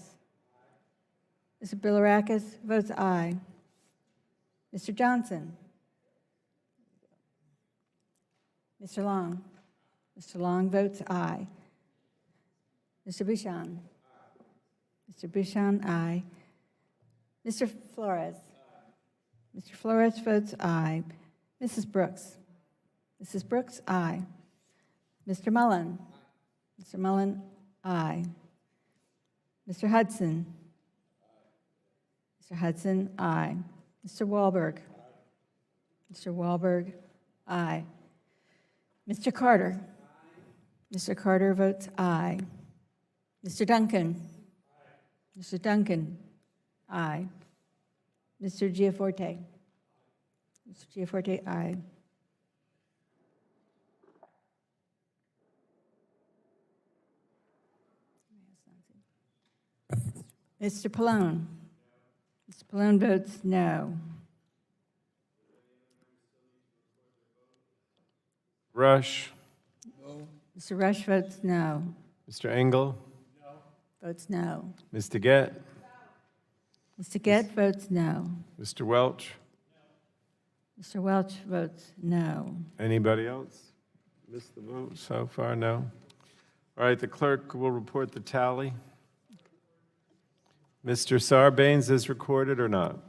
[SPEAKER 22] Mr. Bilirakis votes aye. Mr. Johnson. Mr. Long. Mr. Long votes aye. Mr. Bouchon. Mr. Bouchon, aye. Mr. Flores. Mr. Flores votes aye. Mrs. Brooks. Mrs. Brooks, aye. Mr. Mullen. Mr. Mullen, aye. Mr. Hudson. Mr. Hudson, aye. Mr. Wahlberg. Mr. Wahlberg, aye. Mr. Carter. Mr. Carter votes aye. Mr. Duncan. Mr. Duncan, aye. Mr. Giaforte. Mr. Giaforte, aye. Mr. Pallone. Mr. Pallone votes no.
[SPEAKER 1] Rush.
[SPEAKER 22] Mr. Rush votes no.
[SPEAKER 1] Mr. Engel.
[SPEAKER 22] Votes no.
[SPEAKER 1] Ms. DeGette.
[SPEAKER 22] Mr. Gett votes no.
[SPEAKER 1] Mr. Welch.
[SPEAKER 22] Mr. Welch votes no.
[SPEAKER 1] Anybody else? Missed the vote so far? No. All right, the clerk will report the tally. Mr. Sarbanes is recorded or not?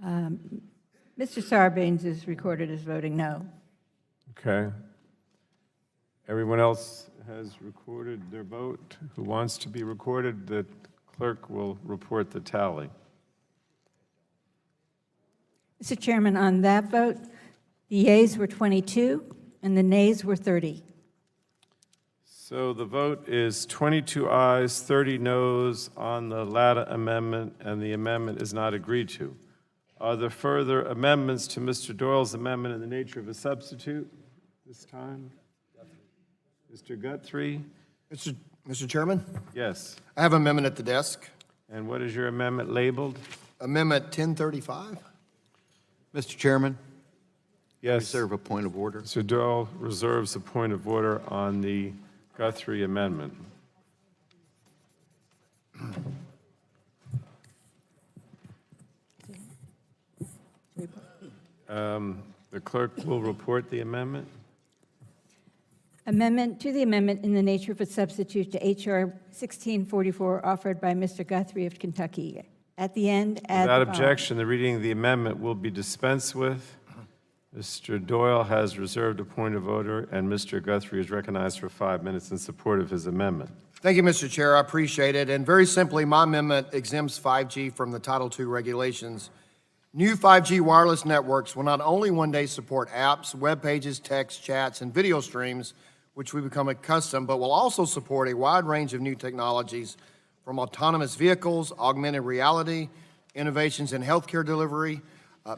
[SPEAKER 22] Mr. Sarbanes is recorded as voting no.
[SPEAKER 1] Okay. Everyone else has recorded their vote. Who wants to be recorded? The clerk will report the tally.
[SPEAKER 22] Mr. Chairman, on that vote, the yeas were 22 and the nays were 30.
[SPEAKER 1] So the vote is 22 ayes, 30 noes on the latter amendment, and the amendment is not agreed to. Are there further amendments to Mr. Doyle's amendment in the nature of a substitute this time? Mr. Guthrie?
[SPEAKER 8] Mr. Chairman,
[SPEAKER 1] Yes.
[SPEAKER 8] I have an amendment at the desk.
[SPEAKER 1] And what is your amendment labeled?
[SPEAKER 8] Amendment 1035.
[SPEAKER 3] Mr. Chairman,
[SPEAKER 1] Yes.
[SPEAKER 3] reserve a point of order.
[SPEAKER 1] Mr. Doyle reserves a point of order on the Guthrie amendment. The clerk will report the amendment.
[SPEAKER 22] Amendment to the amendment in the nature of a substitute to H.R. 1644 offered by Mr. Guthrie of Kentucky. At the end, add
[SPEAKER 1] Without
[SPEAKER 22] the following.
[SPEAKER 1] objection, the reading of the amendment will be dispensed with. Mr. Doyle has reserved a point of order, and Mr. Guthrie is recognized for 5 minutes in support of his amendment.
[SPEAKER 8] Thank you, Mr. Chair. I appreciate it. And very simply, my amendment exempts 5G from the Title II regulations. New 5G wireless networks will not only one day support apps, web pages, text, chats, and video streams, which we become accustomed, but will also support a wide range of new technologies from autonomous vehicles, augmented reality, innovations in healthcare delivery,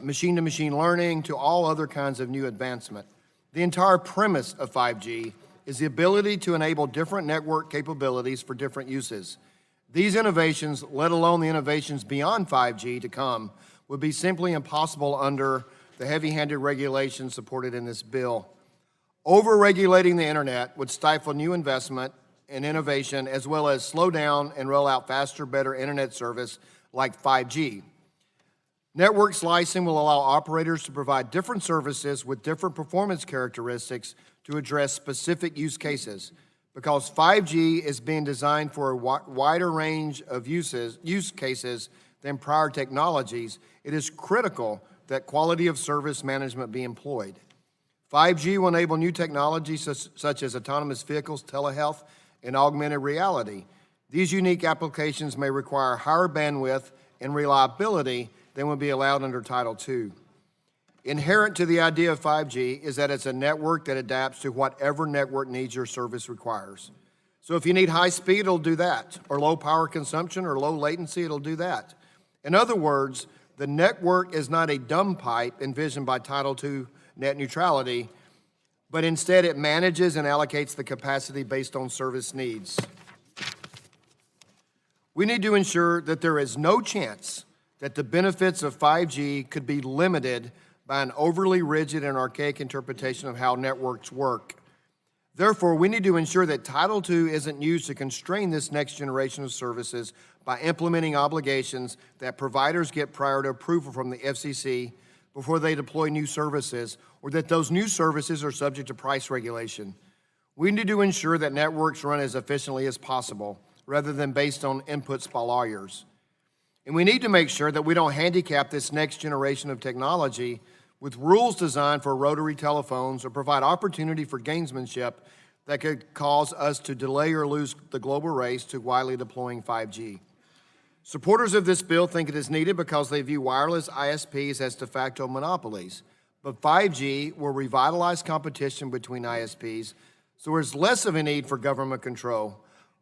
[SPEAKER 8] machine-to-machine learning, to all other kinds of new advancement. The entire premise of 5G is the ability to enable different network capabilities for different uses. These innovations, let alone the innovations beyond 5G to come, would be simply impossible under the heavy-handed regulations supported in this bill. Over-regulating the internet would stifle new investment and innovation, as well as slow down and roll out faster, better internet service like 5G. Network slicing will allow operators to provide different services with different performance characteristics to address specific use cases. Because 5G is being designed for a wider range of use cases than prior technologies, it is critical that quality of service management be employed. 5G will enable new technologies such as autonomous vehicles, telehealth, and augmented reality. These unique applications may require higher bandwidth and reliability than would be allowed under Title II. Inherent to the idea of 5G is that it's a network that adapts to whatever network needs your service requires. So if you need high speed, it'll do that, or low power consumption or low latency, it'll do that. In other words, the network is not a dumb pipe envisioned by Title II net neutrality, but instead it manages and allocates the capacity based on service needs. We need to ensure that there is no chance that the benefits of 5G could be limited by an overly rigid and archaic interpretation of how networks work. Therefore, we need to ensure that Title II isn't used to constrain this next generation of services by implementing obligations that providers get prior to approval from the FCC before they deploy new services, or that those new services are subject to price regulation. We need to ensure that networks run as efficiently as possible, rather than based on inputs by lawyers. And we need to make sure that we don't handicap this next generation of technology with rules designed for rotary telephones or provide opportunity for gamesmanship that could cause us to delay or lose the global race to widely deploying 5G. Supporters of this bill think it is needed because they view wireless ISPs as de facto monopolies. But 5G will revitalize competition between ISPs, so there's less of a need for government control.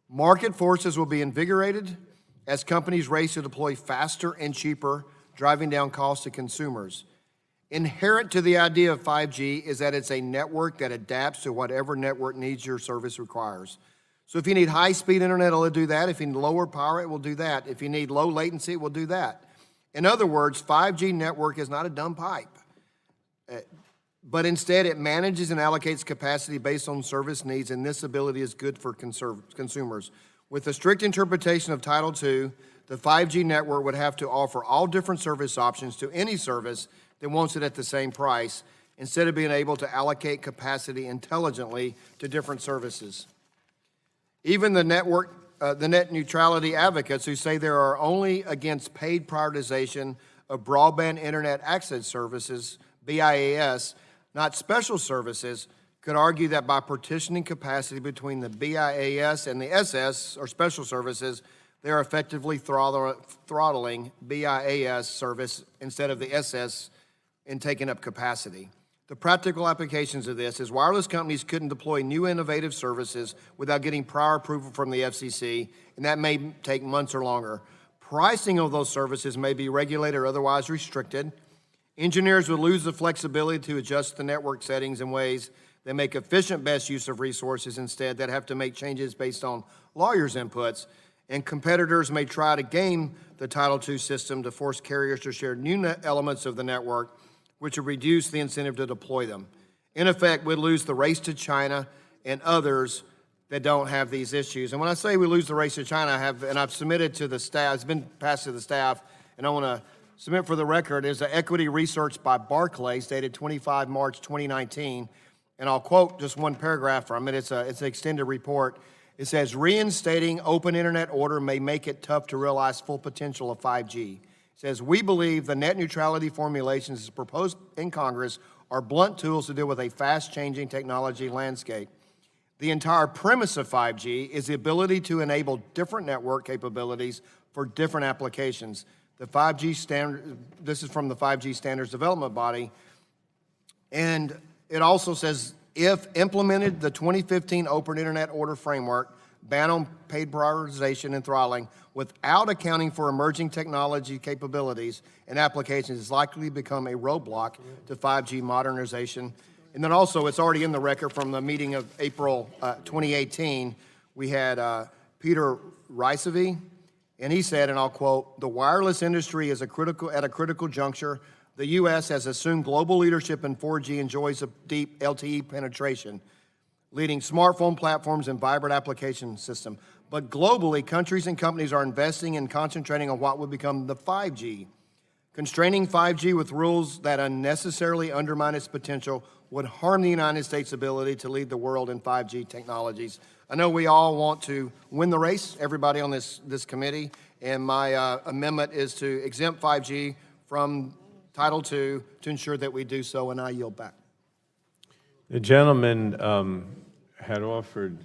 [SPEAKER 8] Market forces will be invigorated as companies race to deploy faster and cheaper, driving down costs to consumers. Inherent to the idea of 5G is that it's a network that adapts to whatever network needs your service requires. So if you need high-speed internet, it'll do that. If you need lower power, it will do that. If you need low latency, it will do that. In other words, 5G network is not a dumb pipe, but instead it manages and allocates capacity based on service needs, and this ability is good for consumers. With a strict interpretation of Title II, the 5G network would have to offer all different service options to any service that wants it at the same price, instead of being able to allocate capacity intelligently to different services. Even the net neutrality advocates who say they are only against paid prioritization of broadband internet access services, BIAS, not special services, could argue that by partitioning capacity between the BIAS and the SS, or special services, they are effectively throttling BIAS service instead of the SS in taking up capacity. The practical applications of this is wireless companies couldn't deploy new innovative services without getting prior approval from the FCC, and that may take months or longer. Pricing of those services may be regulated or otherwise restricted. Engineers would lose the flexibility to adjust the network settings in ways that make efficient best use of resources instead that have to make changes based on lawyers' inputs, and competitors may try to game the Title II system to force carriers to share new elements of the network, which would reduce the incentive to deploy them. In effect, we'd lose the race to China and others that don't have these issues. And when I say we lose the race to China, I've submitted to the staff, it's been passed to the staff, and I want to submit for the record, is an equity research by Barclays dated 25 March 2019, and I'll quote just one paragraph from it. It's an extended report. It says, reinstating open internet order may make it tough to realize full potential of 5G. It says, we believe the net neutrality formulations as proposed in Congress are blunt tools to deal with a fast-changing technology landscape. The entire premise of 5G is the ability to enable different network capabilities for different applications. The 5G standard, this is from the 5G Standards Development Body, and it also says, if implemented, the 2015 Open Internet Order Framework ban on paid prioritization and throttling without accounting for emerging technology capabilities and applications is likely to become a roadblock to 5G modernization. And then also, it's already in the record from the meeting of April 2018, we had Peter Ricevy, and he said, and I'll quote, the wireless industry is at a critical juncture. The U.S. has assumed global leadership in 4G, enjoys a deep LTE penetration, leading smartphone platforms and vibrant application system. But globally, countries and companies are investing and concentrating on what would become the 5G. Constraining 5G with rules that unnecessarily undermine its potential would harm the United States' ability to lead the world in 5G technologies. I know we all want to win the race, everybody on this committee, and my amendment is to exempt 5G from Title II to ensure that we do so, and I yield back.
[SPEAKER 1] The gentleman had offered,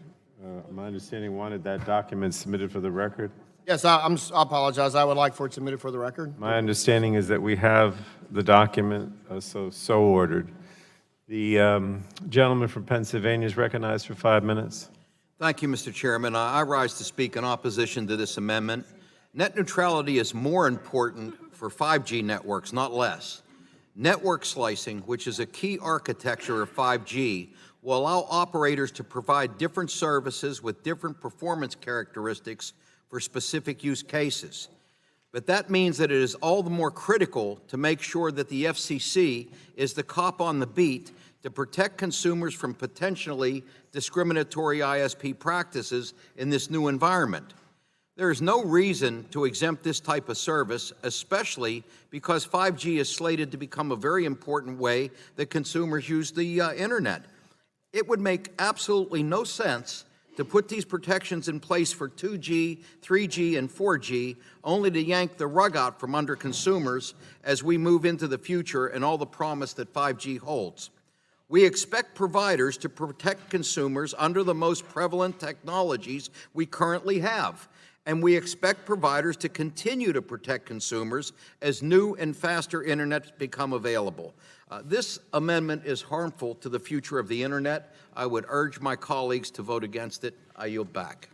[SPEAKER 1] my understanding, wanted that document submitted for the record.
[SPEAKER 8] Yes, I apologize. I would like for it submitted for the record.
[SPEAKER 1] My understanding is that we have the document, so ordered. The gentleman from Pennsylvania is recognized for 5 minutes.
[SPEAKER 3] Thank you, Mr. Chairman. I rise to speak in opposition to this amendment. Net neutrality is more important for 5G networks, not less. Network slicing, which is a key architecture of 5G, will allow operators to provide different services with different performance characteristics for specific use cases. But that means that it is all the more critical to make sure that the FCC is the cop on the beat to protect consumers from potentially discriminatory ISP practices in this new environment. There is no reason to exempt this type of service, especially because 5G is slated to become a very important way that consumers use the internet. It would make absolutely no sense to put these protections in place for 2G, 3G, and 4G, only to yank the rug out from under consumers as we move into the future and all the promise that 5G holds. We expect providers to protect consumers under the most prevalent technologies we currently have, and we expect providers to continue to protect consumers as new and faster internet become available. This amendment is harmful to the future of the internet. I would urge my colleagues to vote against it. I yield back.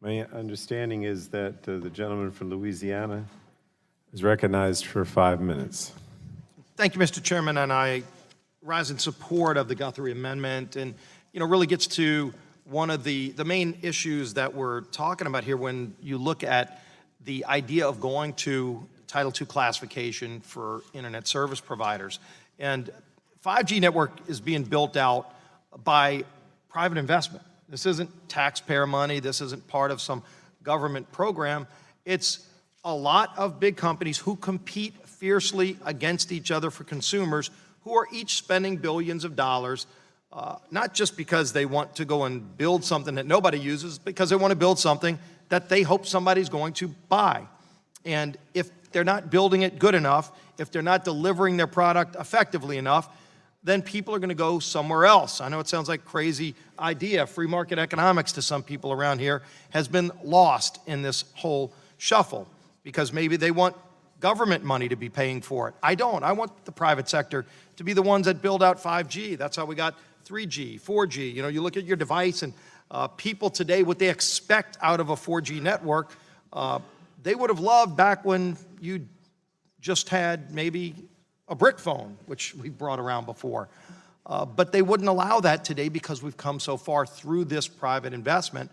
[SPEAKER 1] My understanding is that the gentleman from Louisiana is recognized for 5 minutes.
[SPEAKER 17] Thank you, Mr. Chairman, and I rise in support of the Guthrie Amendment, and really gets to one of the main issues that we're talking about here when you look at the idea of going to Title II classification for internet service providers. And 5G network is being built out by private investment. This isn't taxpayer money. This isn't part of some government program. It's a lot of big companies who compete fiercely against each other for consumers, who are each spending billions of dollars, not just because they want to go and build something that nobody uses, because they want to build something that they hope somebody's going to buy. And if they're not building it good enough, if they're not delivering their product effectively enough, then people are going to go somewhere else. I know it sounds like a crazy idea. Free market economics to some people around here has been lost in this whole shuffle because maybe they want government money to be paying for it. I don't. I want the private sector to be the ones that build out 5G. That's how we got 3G, 4G. You look at your device and people today, what they expect out of a 4G network, they would have loved back when you just had maybe a brick phone, which we brought around before. But they wouldn't allow that today because we've come so far through this private investment.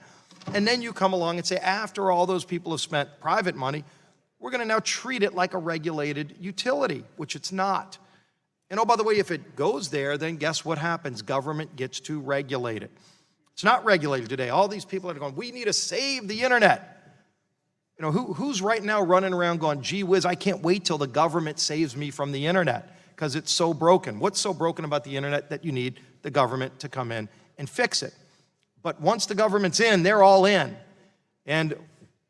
[SPEAKER 17] And then you come along and say, after all those people have spent private money, we're going to now treat it like a regulated utility, which it's not. And oh, by the way, if it goes there, then guess what happens? Government gets to regulate it. It's not regulated today. All these people are going, we need to save the internet. Who's right now running around going, gee whiz, I can't wait till the government saves me from the internet because it's so broken. What's so broken about the internet that you need the government to come in and fix it? But once the government's in, they're all in. And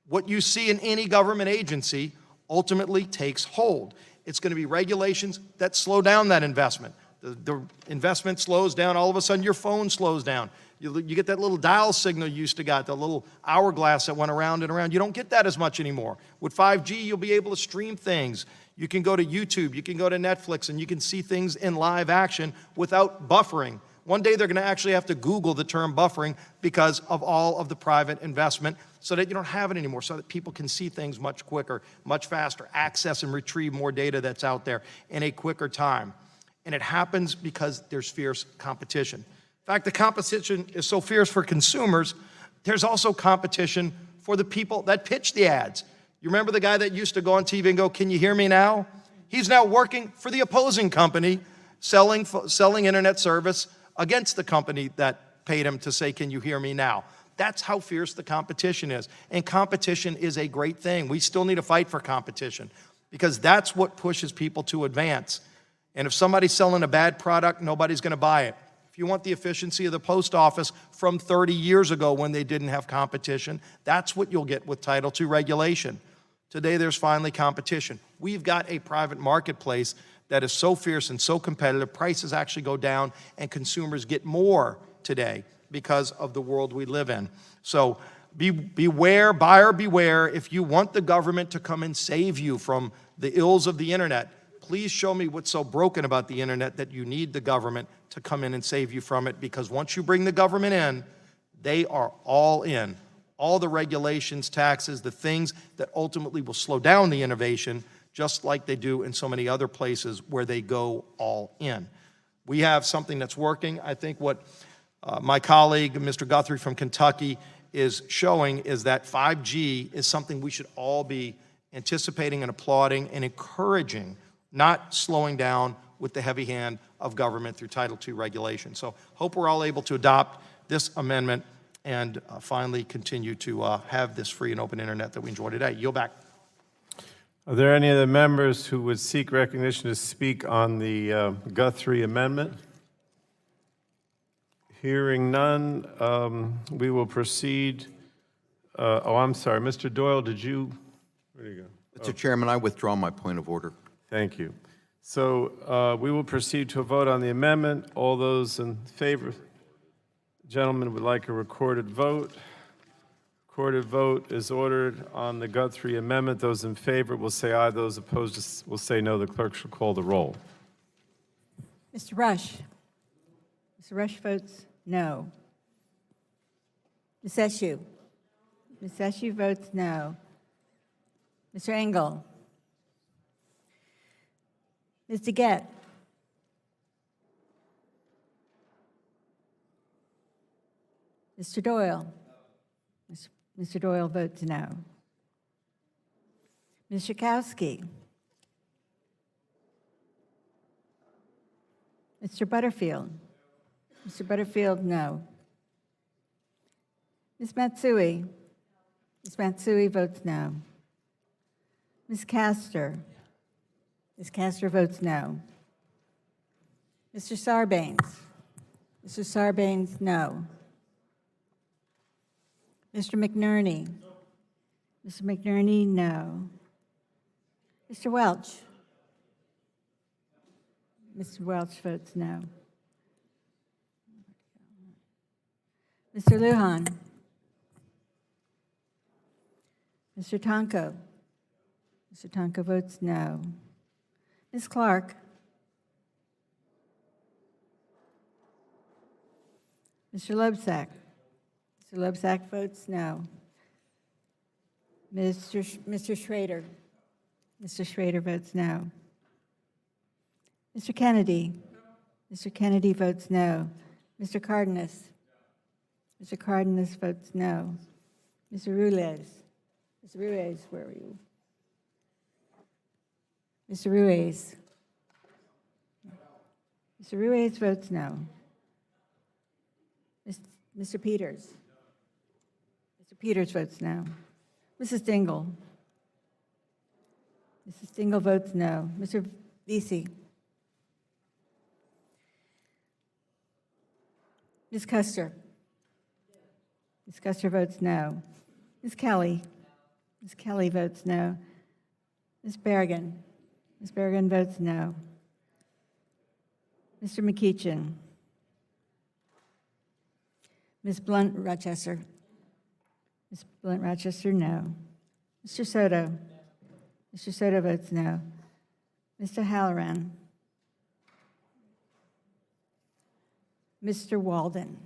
[SPEAKER 17] what you see in any government agency ultimately takes hold. It's going to be regulations that slow down that investment. The investment slows down, all of a sudden your phone slows down. You get that little dial signal you used to got, the little hourglass that went around and around. You don't get that as much anymore. With 5G, you'll be able to stream things. You can go to YouTube, you can go to Netflix, and you can see things in live action without buffering. One day they're going to actually have to Google the term buffering because of all of the private investment so that you don't have it anymore, so that people can see things much quicker, much faster, access and retrieve more data that's out there in a quicker time. And it happens because there's fierce competition. In fact, the competition is so fierce for consumers, there's also competition for the people that pitch the ads. You remember the guy that used to go on TV and go, can you hear me now? He's now working for the opposing company, selling internet service against the company that paid him to say, can you hear me now? That's how fierce the competition is. And competition is a great thing. We still need to fight for competition because that's what pushes people to advance. And if somebody's selling a bad product, nobody's going to buy it. If you want the efficiency of the post office from 30 years ago when they didn't have competition, that's what you'll get with Title II regulation. Today, there's finally competition. We've got a private marketplace that is so fierce and so competitive, prices actually go down and consumers get more today because of the world we live in. So beware, buyer beware, if you want the government to come and save you from the ills of the internet, please show me what's so broken about the internet that you need the government to come in and save you from it, because once you bring the government in, they are all in. All the regulations, taxes, the things that ultimately will slow down the innovation, just like they do in so many other places where they go all in. We have something that's working. I think what my colleague, Mr. Guthrie from Kentucky, is showing is that 5G is something we should all be anticipating and applauding and encouraging, not slowing down with the heavy hand of government through Title II regulation. So hope we're all able to adopt this amendment and finally continue to have this free and open internet that we enjoy today. Yield back.
[SPEAKER 1] Are there any other members who would seek recognition to speak on the Guthrie amendment? Hearing none, we will proceed. I'm sorry, Mr. Doyle, where do you go?
[SPEAKER 3] Mr. Chairman, I withdraw my point of order.
[SPEAKER 1] Thank you. So we will proceed to a vote on the amendment. All those in favor, gentlemen, would like a recorded vote. Recorded vote is ordered on the Guthrie amendment. Those in favor will say aye. Those opposed will say no. The clerk shall call the roll.
[SPEAKER 22] Mr. Rush. Mr. Rush votes no. Ms. Eshoo. Ms. Eshoo votes no. Mr. Engel. Ms. DeGette. Mr. Doyle. Mr. Doyle votes no. Ms. Schakowsky. Mr. Butterfield. Mr. Butterfield, no. Ms. Matsui. Ms. Matsui votes no. Ms. Castor. Ms. Castor votes no. Mr. Sarbanes. Mr. Sarbanes, no. Mr. McNerney. Mr. McNerney, no. Mr. Welch. Mr. Welch votes no. Mr. Lujan. Mr. Tonko. Mr. Tonko votes no. Ms. Clark. Mr. Loebsack. Mr. Loebsack votes no. Mr. Schrader. Mr. Schrader votes no. Mr. Kennedy. Mr. Kennedy votes no. Mr. Cardenas. Mr. Cardenas votes no. Mr. Ruiz. Mr. Ruiz, where are you? Mr. Ruiz. Mr. Ruiz votes no. Mr. Peters. Mr. Peters votes no. Mrs. Dingle. Mrs. Dingle votes no. Mr. Vesey. Ms. Custer. Ms. Custer votes no. Ms. Kelly. Ms. Kelly votes no. Ms. Berrigan. Ms. Berrigan votes no. Mr. McEachin. Ms. Blunt Rochester. Ms. Blunt Rochester, no. Mr. Soto. Mr. Soto votes no. Mr. Halloran. Mr. Walden.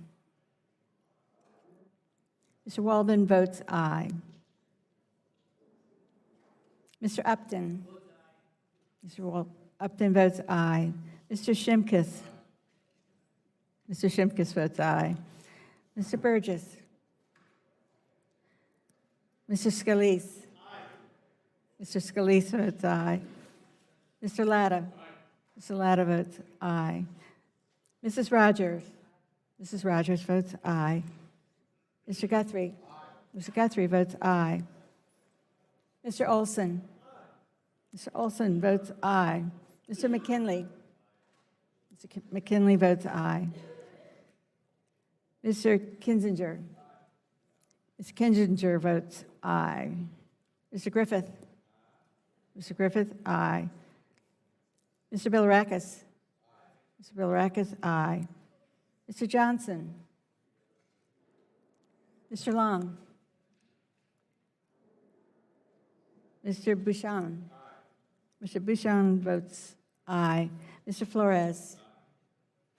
[SPEAKER 22] Mr. Walden votes aye. Mr. Upton. Mr. Upton votes aye. Mr. Shimkus. Mr. Shimkus votes aye. Mr. Burgess. Mr. Scalise. Mr. Scalise votes aye. Mr. Latta. Mr. Latta votes aye. Mrs. Rogers. Mrs. Rogers votes aye. Mr. Guthrie. Mr. Guthrie votes aye. Mr. Olson. Mr. Olson votes aye. Mr. McKinley. Mr. McKinley votes aye. Mr. Kinzinger. Mr. Kinzinger votes aye. Mr. Griffith. Mr. Griffith, aye. Mr. Bilirakis. Mr. Bilirakis, aye. Mr. Johnson. Mr. Long. Mr. Bouchon. Mr. Bouchon votes aye. Mr. Flores.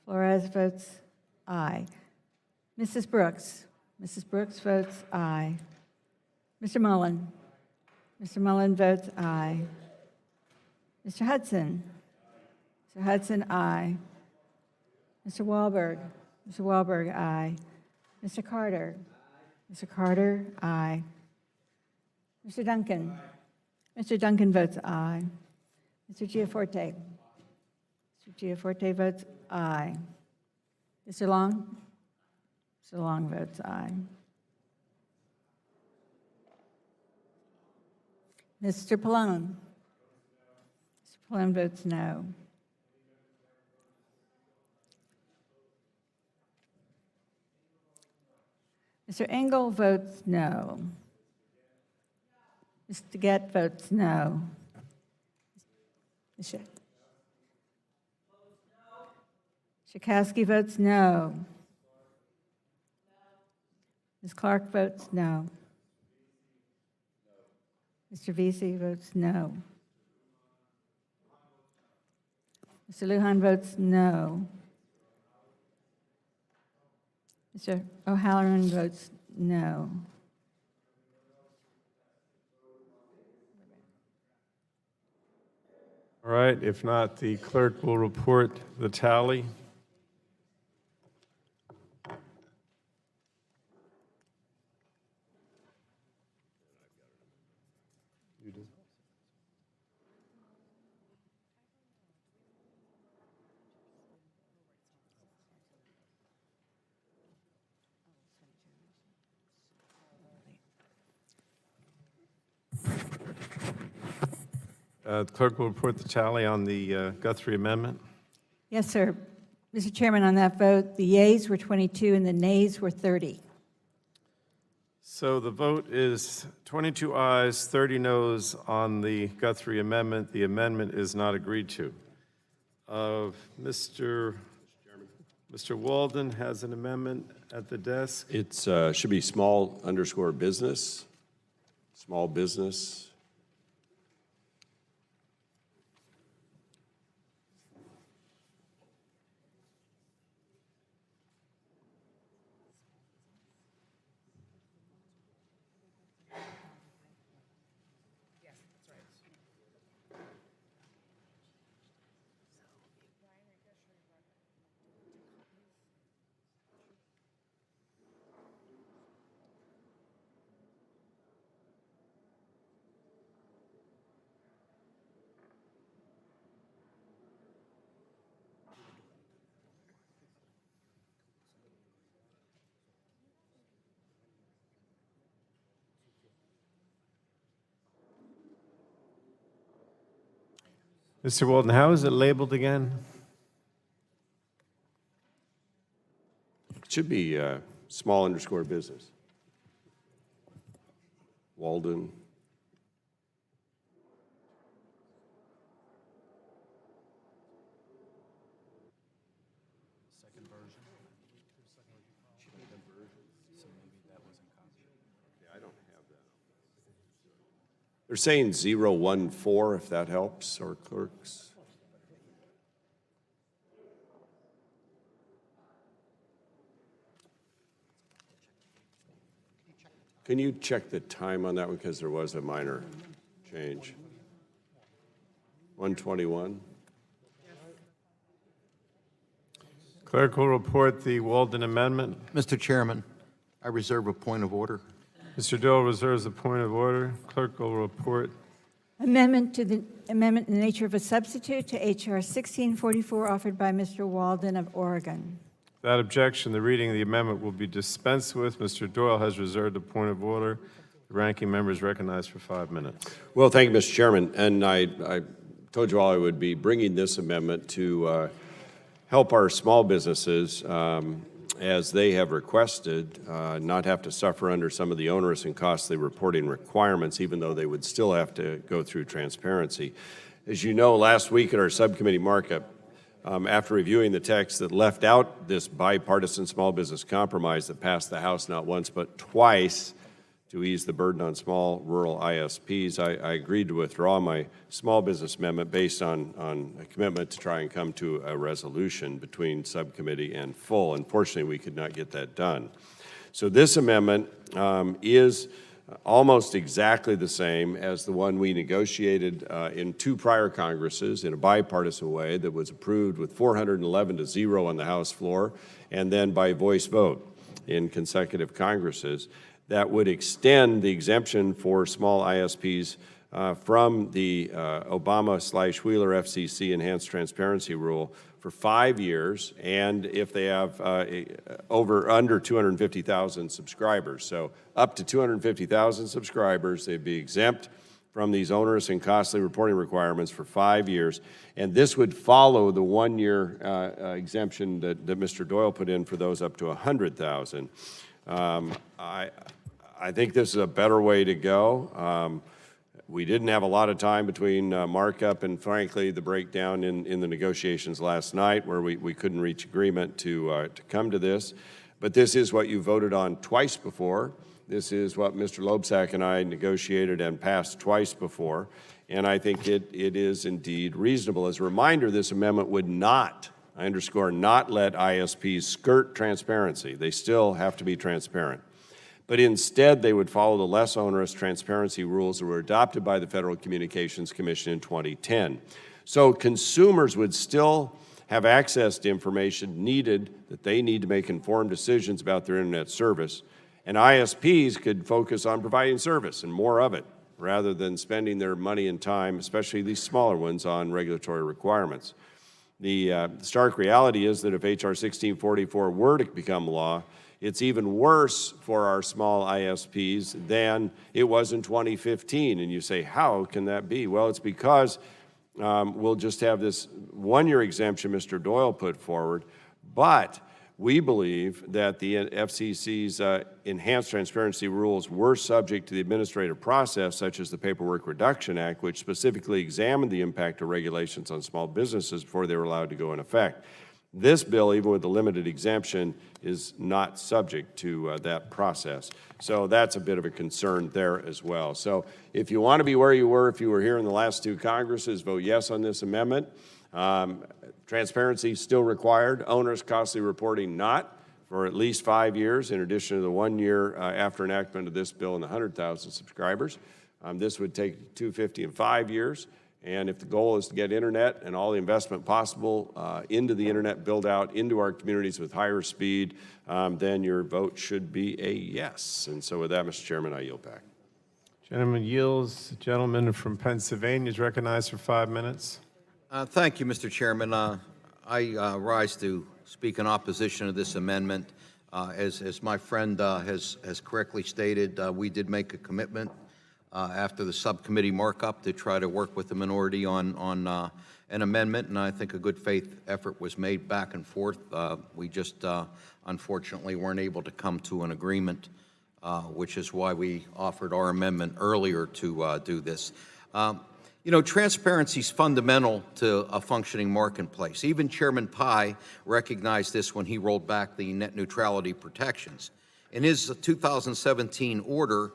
[SPEAKER 22] Flores votes aye. Mrs. Brooks. Mrs. Brooks votes aye. Mr. Mullen. Mr. Mullen votes aye. Mr. Hudson. Mr. Hudson, aye. Mr. Wahlberg. Mr. Wahlberg, aye. Mr. Carter. Mr. Carter, aye. Mr. Duncan. Mr. Duncan votes aye. Mr. Giaforte. Mr. Giaforte votes aye. Mr. Long. Mr. Long votes aye. Mr. Pallone. Pallone votes no. Mr. Engel votes no. Mr. Gett votes no. Ms. Schakowsky votes no. Ms. Clark votes no. Mr. Vesey votes no. Mr. Lujan votes no. Mr. O'Halloran votes no.
[SPEAKER 1] All right, if not, the clerk will report the tally. The clerk will report the tally on the Guthrie Amendment.
[SPEAKER 22] Yes, sir. Mr. Chairman, on that vote, the yeas were 22 and the nays were 30.
[SPEAKER 1] So the vote is 22 ayes, 30 noes on the Guthrie Amendment. The amendment is not agreed to. Mr. Walden has an amendment at the desk.
[SPEAKER 2] It should be small_business, small business.
[SPEAKER 1] Mr. Walden, how is it labeled again?
[SPEAKER 2] It should be small_business. Walden.
[SPEAKER 11] Second version. So maybe that wasn't copied.
[SPEAKER 2] Okay, I don't have that. They're saying 014, if that helps, or clerks. Can you check the time on that one, because there was a minor change? 121.
[SPEAKER 1] Clerk will report the Walden Amendment.
[SPEAKER 3] Mr. Chairman, I reserve a point of order.
[SPEAKER 1] Mr. Dill reserves a point of order. Clerk will report.
[SPEAKER 22] Amendment in the nature of a substitute to H.R. 1644 offered by Mr. Walden of Oregon.
[SPEAKER 1] Without objection, the reading of the amendment will be dispensed with. Mr. Doyle has reserved a point of order. The ranking member is recognized for 5 minutes.
[SPEAKER 2] Well, thank you, Mr. Chairman. And I told you all I would be bringing this amendment to help our small businesses, as they have requested, not have to suffer under some of the onerous and costly reporting requirements, even though they would still have to go through transparency. As you know, last week at our subcommittee markup, after reviewing the text that left out this bipartisan small business compromise that passed the House not once but twice to ease the burden on small rural ISPs, I agreed to withdraw my small business amendment based on a commitment to try and come to a resolution between subcommittee and full. Unfortunately, we could not get that done. So this amendment is almost exactly the same as the one we negotiated in 2 prior Congresses in a bipartisan way that was approved with 411 to 0 on the House floor, and then by voice vote in consecutive Congresses, that would extend the exemption for small ISPs from the Obama/Wheeler FCC enhanced transparency rule for 5 years, and if they have under 250,000 subscribers. So up to 250,000 subscribers, they'd be exempt from these onerous and costly reporting requirements for 5 years. And this would follow the 1-year exemption that Mr. Doyle put in for those up to $100,000. I think this is a better way to go. We didn't have a lot of time between markup and, frankly, the breakdown in the negotiations last night, where we couldn't reach agreement to come to this. But this is what you voted on twice before. This is what Mr. Loebsack and I negotiated and passed twice before. And I think it is indeed reasonable. As a reminder, this amendment would not, I underscore, not let ISPs skirt transparency. They still have to be transparent. But instead, they would follow the less onerous transparency rules that were adopted by the Federal Communications Commission in 2010. So consumers would still have access to information needed that they need to make informed decisions about their internet service, and ISPs could focus on providing service and more of it, rather than spending their money and time, especially these smaller ones, on regulatory requirements. The stark reality is that if H.R. 1644 were to become law, it's even worse for our small ISPs than it was in 2015. And you say, how can that be? Well, it's because we'll just have this 1-year exemption Mr. Doyle put forward, but we believe that the FCC's enhanced transparency rules were subject to the administrative process, such as the Paperwork Reduction Act, which specifically examined the impact of regulations on small businesses before they were allowed to go in effect. This bill, even with the limited exemption, is not subject to that process. So that's a bit of a concern there as well. So if you want to be where you were if you were here in the last 2 Congresses, vote yes on this amendment. Transparency still required, onerous, costly reporting not, for at least 5 years, in addition to the 1 year after enactment of this bill and the 100,000 subscribers. This would take 250 in 5 years. And if the goal is to get internet and all the investment possible into the internet build out into our communities with higher speed, then your vote should be a yes. And so with that, Mr. Chairman, I yield back.
[SPEAKER 1] Gentleman yields. The gentleman from Pennsylvania is recognized for 5 minutes.
[SPEAKER 3] Thank you, Mr. Chairman. I rise to speak in opposition to this amendment. As my friend has correctly stated, we did make a commitment after the subcommittee markup to try to work with the minority on an amendment, and I think a good faith effort was made back and forth. We just unfortunately weren't able to come to an agreement, which is why we offered our amendment earlier to do this. You know, transparency is fundamental to a functioning marketplace. Even Chairman Pai recognized this when he rolled back the net neutrality protections. In his 2017 order,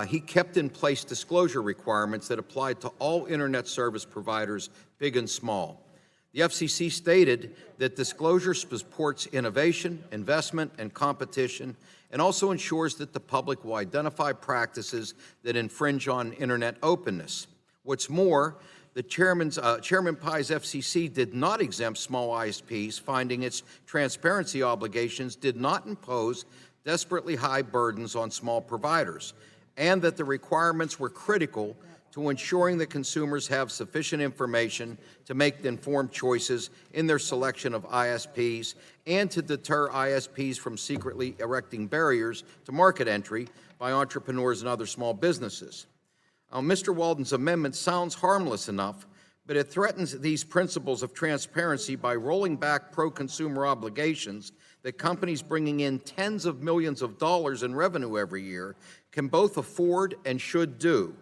[SPEAKER 3] he kept in place disclosure requirements that applied to all internet service providers, big and small. The FCC stated that disclosure supports innovation, investment, and competition, and also ensures that the public will identify practices that infringe on internet openness. What's more, the Chairman Pai's FCC did not exempt small ISPs, finding its transparency obligations did not impose desperately high burdens on small providers, and that the requirements were critical to ensuring that consumers have sufficient information to make informed choices in their selection of ISPs and to deter ISPs from secretly erecting barriers to market entry by entrepreneurs and other small businesses. Mr. Walden's amendment sounds harmless enough, but it threatens these principles of transparency by rolling back pro-consumer obligations that companies bringing in tens of millions of dollars in revenue every year can both afford and should do.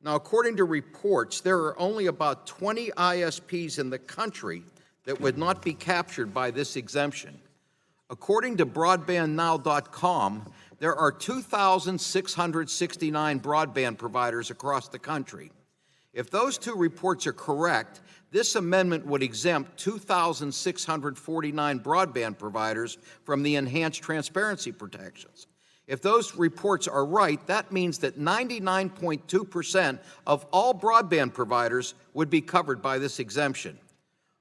[SPEAKER 3] Now, according to reports, there are only about 20 ISPs in the country that would not be captured by this exemption. According to broadbandnow.com, there are 2,669 broadband providers across the country. If those 2 reports are correct, this amendment would exempt 2,649 broadband providers from the enhanced transparency protections. If those reports are right, that means that 99.2% of all broadband providers would be covered by this exemption.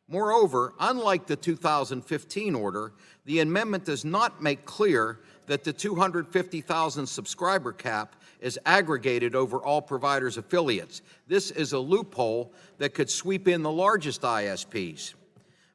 [SPEAKER 3] Moreover, unlike the 2015 order, the amendment does not make clear that the 250,000 subscriber cap is aggregated over all providers' affiliates. This is a loophole that could sweep in the largest ISPs.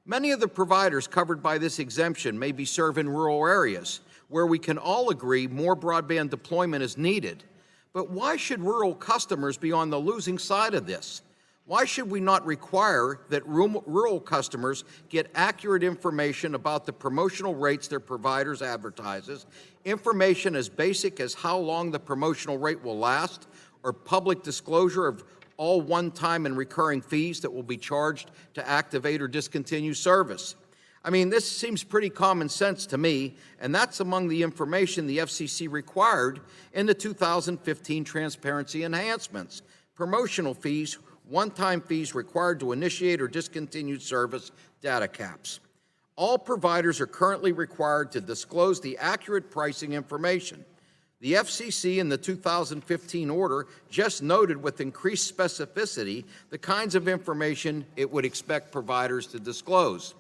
[SPEAKER 3] Many of the providers covered by this exemption may be served in rural areas, where we can all agree more broadband deployment is needed. But why should rural customers be on the losing side of this? Why should we not require that rural customers get accurate information about the promotional rates their providers advertises, information as basic as how long the promotional rate will last, or public disclosure of all one-time and recurring fees that will be charged to activate or discontinue service? I mean, this seems pretty common sense to me, and that's among the information the FCC required in the 2015 transparency enhancements. Promotional fees, one-time fees required to initiate or discontinue service, data caps. All providers are currently required to disclose the accurate pricing information. The FCC in the 2015 order just noted with increased specificity the kinds of information it would expect providers to disclose.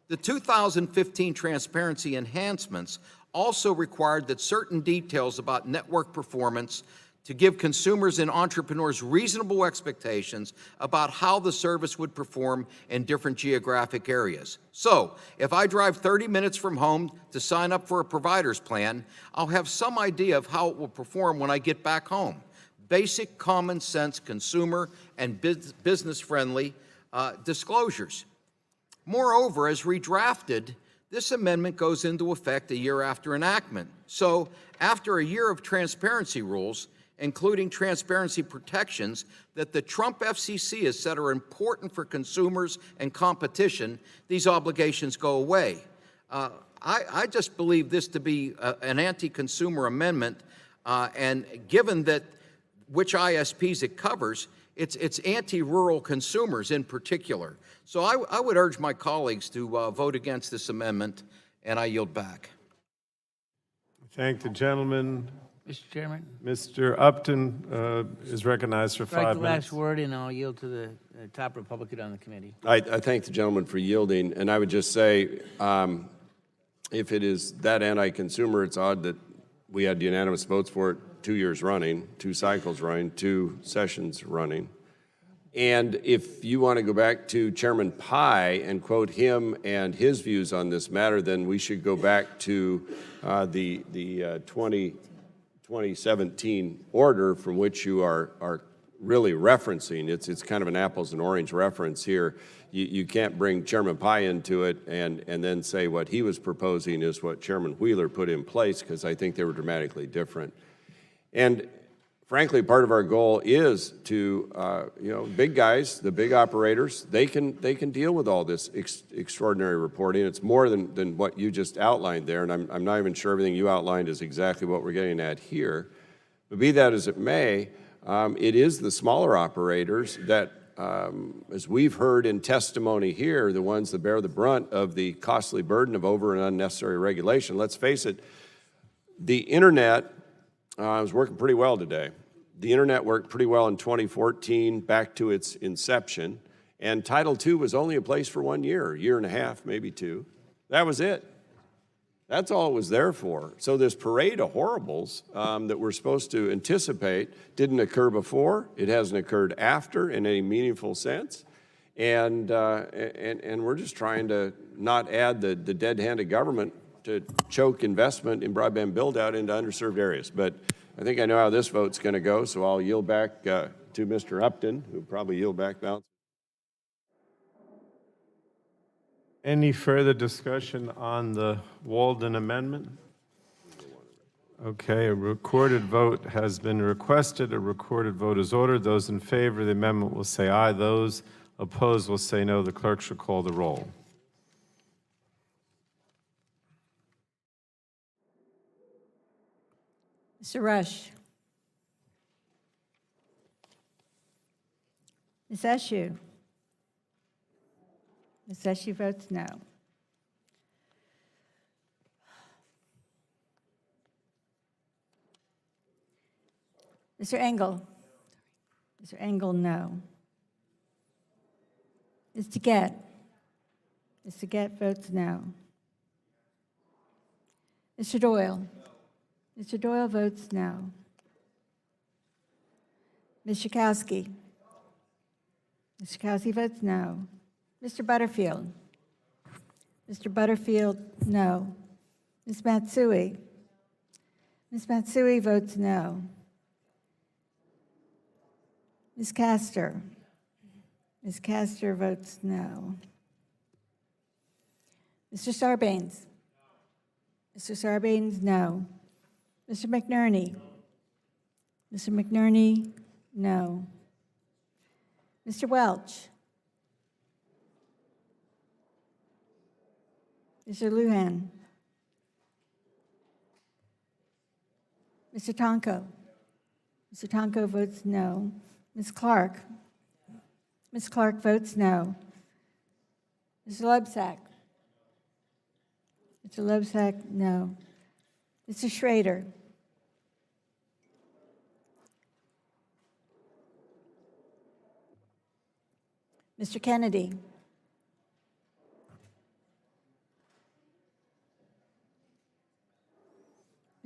[SPEAKER 3] The 2015 transparency enhancements also required that certain details about network performance to give consumers and entrepreneurs reasonable expectations about how the service would perform in different geographic areas. So, if I drive 30 minutes from home to sign up for a provider's plan, I'll have some idea of how it will perform when I get back home. Basic common sense consumer and business-friendly disclosures. Moreover, as redrafted, this amendment goes into effect a year after enactment. So, after a year of transparency rules, including transparency protections that the Trump FCC has said are important for consumers and competition, these obligations go away. I just believe this to be an anti-consumer amendment, and given that which ISPs it covers, it's anti-rural consumers in particular. So I would urge my colleagues to vote against this amendment, and I yield back.
[SPEAKER 1] Thank the gentleman.
[SPEAKER 15] Mr. Chairman?
[SPEAKER 1] Mr. Upton is recognized for
[SPEAKER 15] Strike
[SPEAKER 1] 5
[SPEAKER 15] the
[SPEAKER 1] minutes.
[SPEAKER 15] last word, and I'll yield to the top Republican on the committee.
[SPEAKER 2] I thank the gentleman for yielding, and I would just say, if it is that anti-consumer, it's odd that we had unanimous votes for it 2 years running, 2 cycles running, 2 sessions running. And if you want to go back to Chairman Pai and quote him and his views on this matter, then we should go back to the 2017 order from which you are really referencing. It's kind of an apples and orange reference here. You can't bring Chairman Pai into it and then say what he was proposing is what Chairman Wheeler put in place, because I think they were dramatically different. And frankly, part of our goal is to, big guys, the big operators, they can deal with all this extraordinary reporting. It's more than what you just outlined there, and I'm not even sure everything you outlined is exactly what we're getting at here. But be that as it may, it is the smaller operators that, as we've heard in testimony here, the ones that bear the brunt of the costly burden of over and unnecessary regulation. Let's face it, the internet is working pretty well today. The internet worked pretty well in 2014, back to its inception, and Title II was only in place for 1 year, year and a half, maybe 2. That was it. That's all it was there for. So this parade of horribles that we're supposed to anticipate didn't occur before. It hasn't occurred after in any meaningful sense. And we're just trying to not add the dead hand of government to choke investment in broadband build-out into underserved areas. But I think I know how this vote's going to go, so I'll yield back to Mr. Upton, who'll probably yield back balance.
[SPEAKER 1] Any further discussion on the Walden amendment? Okay, a recorded vote has been requested. A recorded vote is ordered. Those in favor of the amendment will say aye. Those opposed will say no. The clerk shall call the roll.
[SPEAKER 22] Mr. Rush. Ms. Eshoo. Ms. Eshoo votes no. Mr. Engel. Mr. Engel, no. Mr. Gett. Mr. Gett votes no. Mr. Doyle. Mr. Doyle votes no. Ms. Schakowsky. Ms. Schakowsky votes no. Mr. Butterfield. Mr. Butterfield, no. Ms. Matsui. Ms. Matsui votes no. Ms. Castor. Ms. Castor votes no. Mr. Sarbanes. Mr. Sarbanes, no. Mr. McNerney. Mr. McNerney, no. Mr. Welch. Mr. Lujan. Mr. Tonko. Mr. Tonko votes no. Ms. Clark. Ms. Clark votes no. Mr. Loebsack. Mr. Loebsack, no. Mr. Schrader. Mr. Kennedy.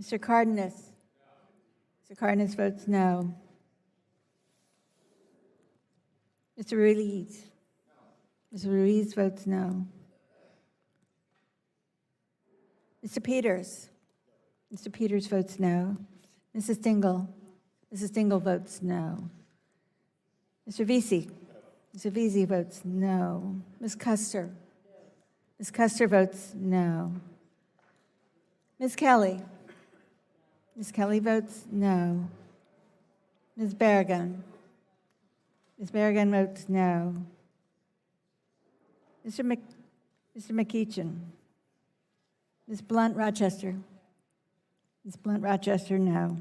[SPEAKER 22] Mr. Cardenas. Mr. Cardenas votes no. Mr. Ruiz. Mr. Ruiz votes no. Mr. Peters. Mr. Peters votes no. Mrs. Dingle. Mrs. Dingle votes no. Mr. Vesey. Mr. Vesey votes no. Ms. Custer. Ms. Custer votes no. Ms. Kelly. Ms. Kelly votes no. Ms. Berrigan. Ms. Berrigan votes no. Mr. McEachin. Ms. Blunt Rochester. Ms. Blunt Rochester, no.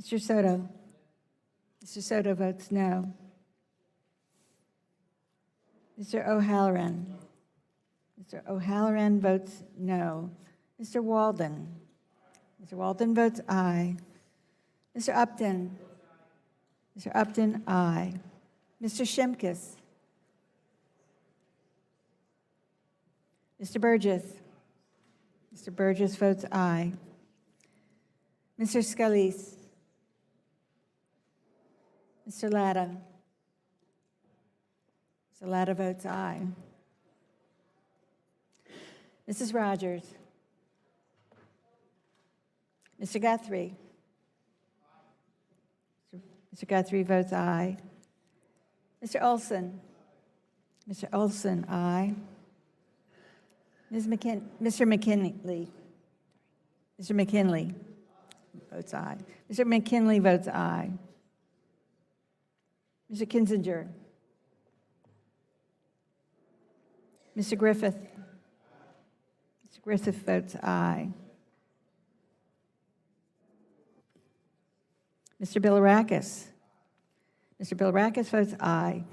[SPEAKER 22] Mr. Soto. Mr. Soto votes no. Mr. O'Halloran. Mr. O'Halloran votes no. Mr. Walden. Mr. Walden votes aye. Mr. Upton. Mr. Upton, aye. Mr. Shimkus. Mr. Burgess. Mr. Burgess votes aye. Mr. Scalise. Mr. Latta. Mr. Latta votes aye. Mrs. Rogers. Mr. Guthrie. Mr. Guthrie votes aye. Mr. Olson. Mr. Olson, aye. Mr. McKinley. Mr. McKinley votes aye. Mr. McKinley votes aye. Mr. Kinzinger. Mr. Griffith. Mr. Griffith votes aye. Mr. Bilirakis. Mr. Bilirakis votes aye.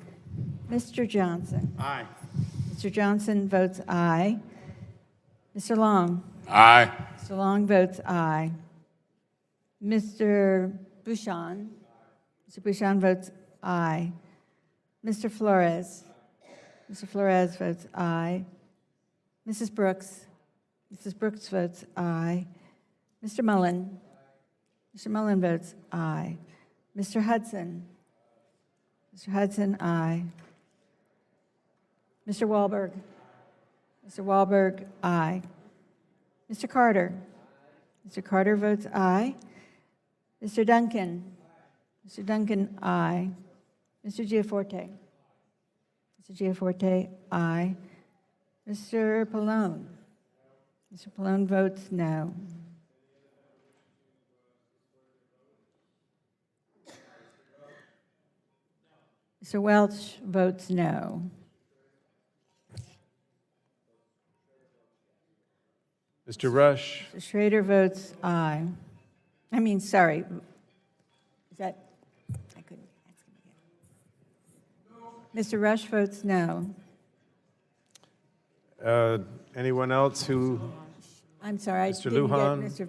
[SPEAKER 22] Mr. Johnson.
[SPEAKER 12] Aye.
[SPEAKER 22] Mr. Johnson votes aye. Mr. Long.
[SPEAKER 16] Aye.
[SPEAKER 22] Mr. Long votes aye. Mr. Bouchon. Mr. Bouchon votes aye. Mr. Flores. Mr. Flores votes aye. Mrs. Brooks. Mrs. Brooks votes aye. Mr. Mullen. Mr. Mullen votes aye. Mr. Hudson. Mr. Hudson, aye. Mr. Wahlberg. Mr. Wahlberg, aye. Mr. Carter. Mr. Carter votes aye. Mr. Duncan. Mr. Duncan, aye. Mr. Giaforte. Mr. Giaforte, aye. Mr. Pallone. Mr. Pallone votes no. Mr. Welch votes no.
[SPEAKER 1] Mr. Rush.
[SPEAKER 22] Mr. Schrader votes aye. I mean, sorry. Is that, I couldn't ask him again. Mr. Rush votes no.
[SPEAKER 1] Anyone else who?
[SPEAKER 22] I'm sorry, I
[SPEAKER 1] Mr.
[SPEAKER 22] didn't
[SPEAKER 1] Lujan?
[SPEAKER 22] get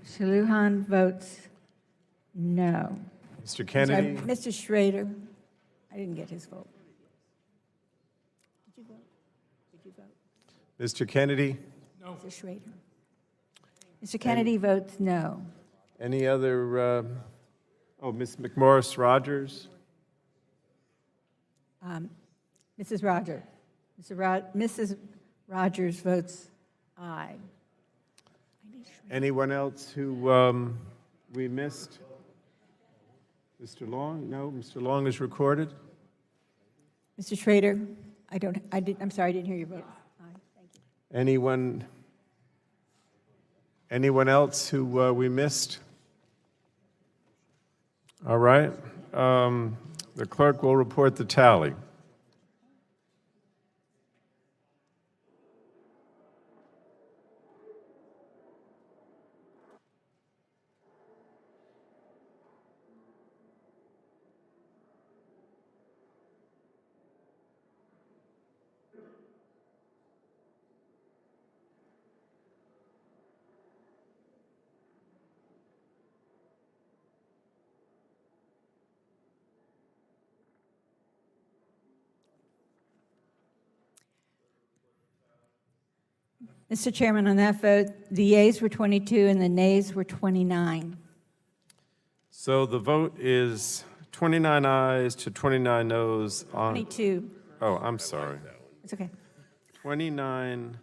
[SPEAKER 22] Mr. Lujan votes no.
[SPEAKER 1] Mr.
[SPEAKER 22] I'm
[SPEAKER 1] Kennedy?
[SPEAKER 22] sorry, Mr. Schrader, I didn't get his vote. Did you vote? Did you vote?
[SPEAKER 1] Mr. Kennedy?
[SPEAKER 22] Mr. Schrader. Mr. Kennedy votes no.
[SPEAKER 1] Any other, Ms. McMorris Rogers?
[SPEAKER 22] Mrs. Rogers. Mrs. Rogers votes aye.
[SPEAKER 1] Anyone else who We missed Mr. Long? No, Mr. Long is recorded.
[SPEAKER 22] Mr. Schrader, I'm sorry, I didn't hear your vote. Aye, thank you.
[SPEAKER 1] Anyone else who we missed? All right. The clerk will report the tally.
[SPEAKER 22] Mr. Chairman, on that vote, the yeas were 22 and the nays were 29.
[SPEAKER 1] So the vote is 29 ayes to 29 noes on.
[SPEAKER 22] 22.
[SPEAKER 1] Oh, I'm sorry.
[SPEAKER 22] It's okay.
[SPEAKER 1] 29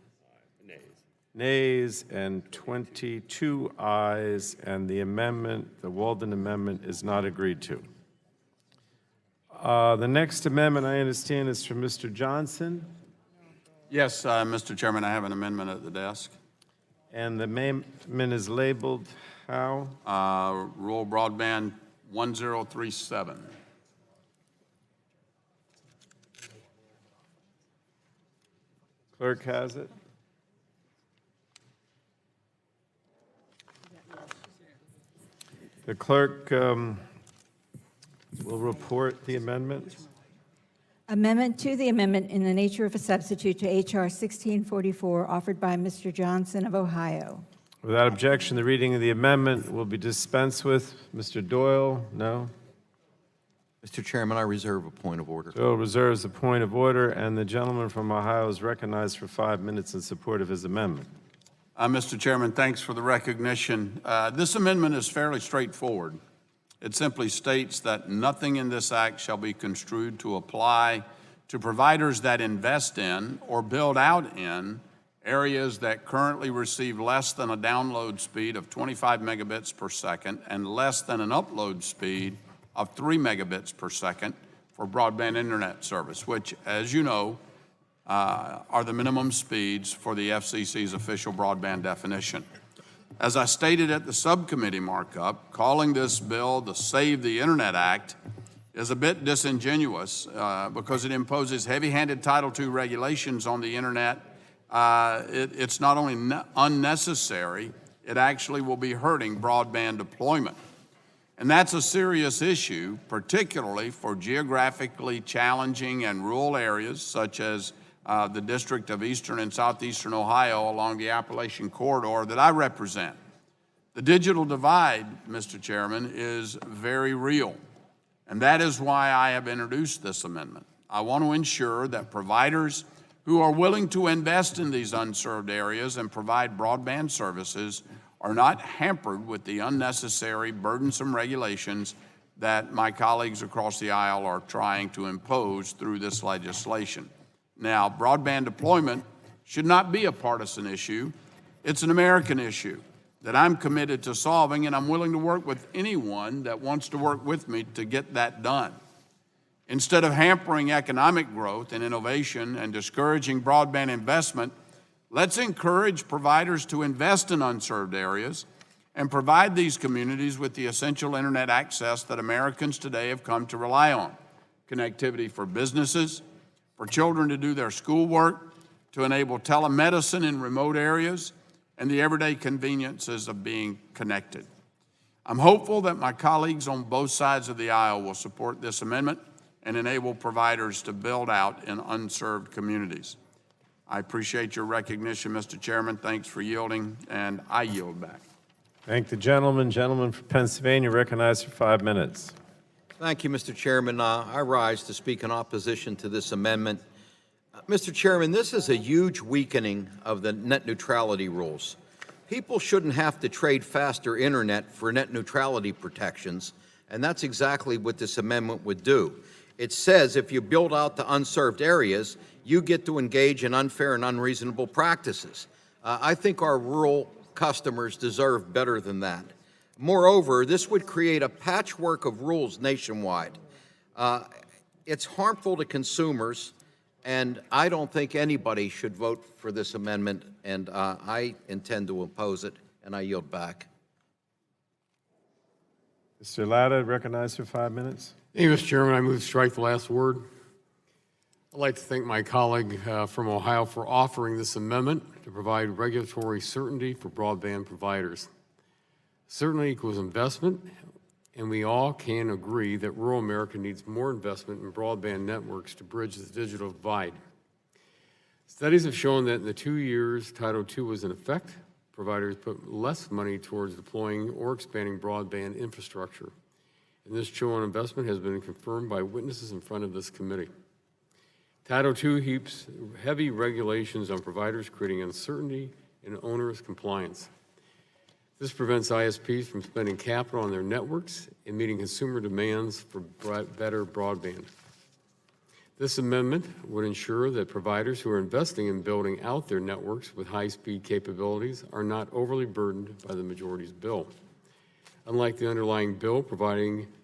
[SPEAKER 1] nays and 22 ayes, and the amendment, the Walden Amendment, is not agreed to. The next amendment, I understand, is from Mr. Johnson,
[SPEAKER 9] Yes, Mr. Chairman, I have an amendment at the desk.
[SPEAKER 1] and the amendment is labeled how?
[SPEAKER 9] Rural broadband 1037.
[SPEAKER 1] Clerk has it. The clerk will report the amendment.
[SPEAKER 22] Amendment to the amendment in the nature of a substitute to H.R. 1644, offered by Mr. Johnson of Ohio.
[SPEAKER 1] Without objection, the reading of the amendment will be dispensed with. Mr. Doyle, no?
[SPEAKER 3] Mr. Chairman, I reserve a point of order.
[SPEAKER 1] Doyle reserves a point of order, and the gentleman from Ohio is recognized for 5 minutes in support of his amendment.
[SPEAKER 9] Mr. Chairman, thanks for the recognition. This amendment is fairly straightforward. It simply states that nothing in this act shall be construed to apply to providers that invest in or build out in areas that currently receive less than a download speed of 25 megabits per second and less than an upload speed of 3 megabits per second for broadband internet service, which, as you know, are the minimum speeds for the FCC's official broadband definition. As I stated at the subcommittee markup, calling this bill the Save the Internet Act is a bit disingenuous because it imposes heavy-handed Title II regulations on the internet. It's not only unnecessary, it actually will be hurting broadband deployment. And that's a serious issue, particularly for geographically challenging and rural areas such as the District of Eastern and Southeastern Ohio along the Appalachian Corridor that I represent. The digital divide, Mr. Chairman, is very real, and that is why I have introduced this amendment. I want to ensure that providers who are willing to invest in these unserved areas and provide broadband services are not hampered with the unnecessary, burdensome regulations that my colleagues across the aisle are trying to impose through this legislation. Now, broadband deployment should not be a partisan issue. It's an American issue that I'm committed to solving, and I'm willing to work with anyone that wants to work with me to get that done. Instead of hampering economic growth and innovation and discouraging broadband investment, let's encourage providers to invest in unserved areas and provide these communities with the essential internet access that Americans today have come to rely on. Connectivity for businesses, for children to do their schoolwork, to enable telemedicine in remote areas, and the everyday conveniences of being connected. I'm hopeful that my colleagues on both sides of the aisle will support this amendment and enable providers to build out in unserved communities. I appreciate your recognition, Mr. Chairman. Thanks for yielding, and I yield back.
[SPEAKER 1] Thank the gentleman. Gentleman from Pennsylvania, recognized for 5 minutes.
[SPEAKER 3] Thank you, Mr. Chairman. I rise to speak in opposition to this amendment. Mr. Chairman, this is a huge weakening of the net neutrality rules. People shouldn't have to trade faster internet for net neutrality protections, and that's exactly what this amendment would do. It says if you build out the unserved areas, you get to engage in unfair and unreasonable practices. I think our rural customers deserve better than that. Moreover, this would create a patchwork of rules nationwide. It's harmful to consumers, and I don't think anybody should vote for this amendment, and I intend to oppose it, and I yield back.
[SPEAKER 1] Mr. Latta, recognized for 5 minutes.
[SPEAKER 5] Thank you, Mr. Chairman. I move to strike the last word. I'd like to thank my colleague from Ohio for offering this amendment to provide regulatory certainty for broadband providers. Certainty equals investment, and we all can agree that rural America needs more investment in broadband networks to bridge the digital divide. Studies have shown that in the 2 years Title II was in effect, providers put less money towards deploying or expanding broadband infrastructure. And this show on investment has been confirmed by witnesses in front of this committee. Title II heaps heavy regulations on providers, creating uncertainty and onerous compliance. This prevents ISPs from spending capital on their networks and meeting consumer demands for better broadband. This amendment would ensure that providers who are investing in building out their networks with high-speed capabilities are not overly burdened by the majority's bill. Unlike the underlying bill,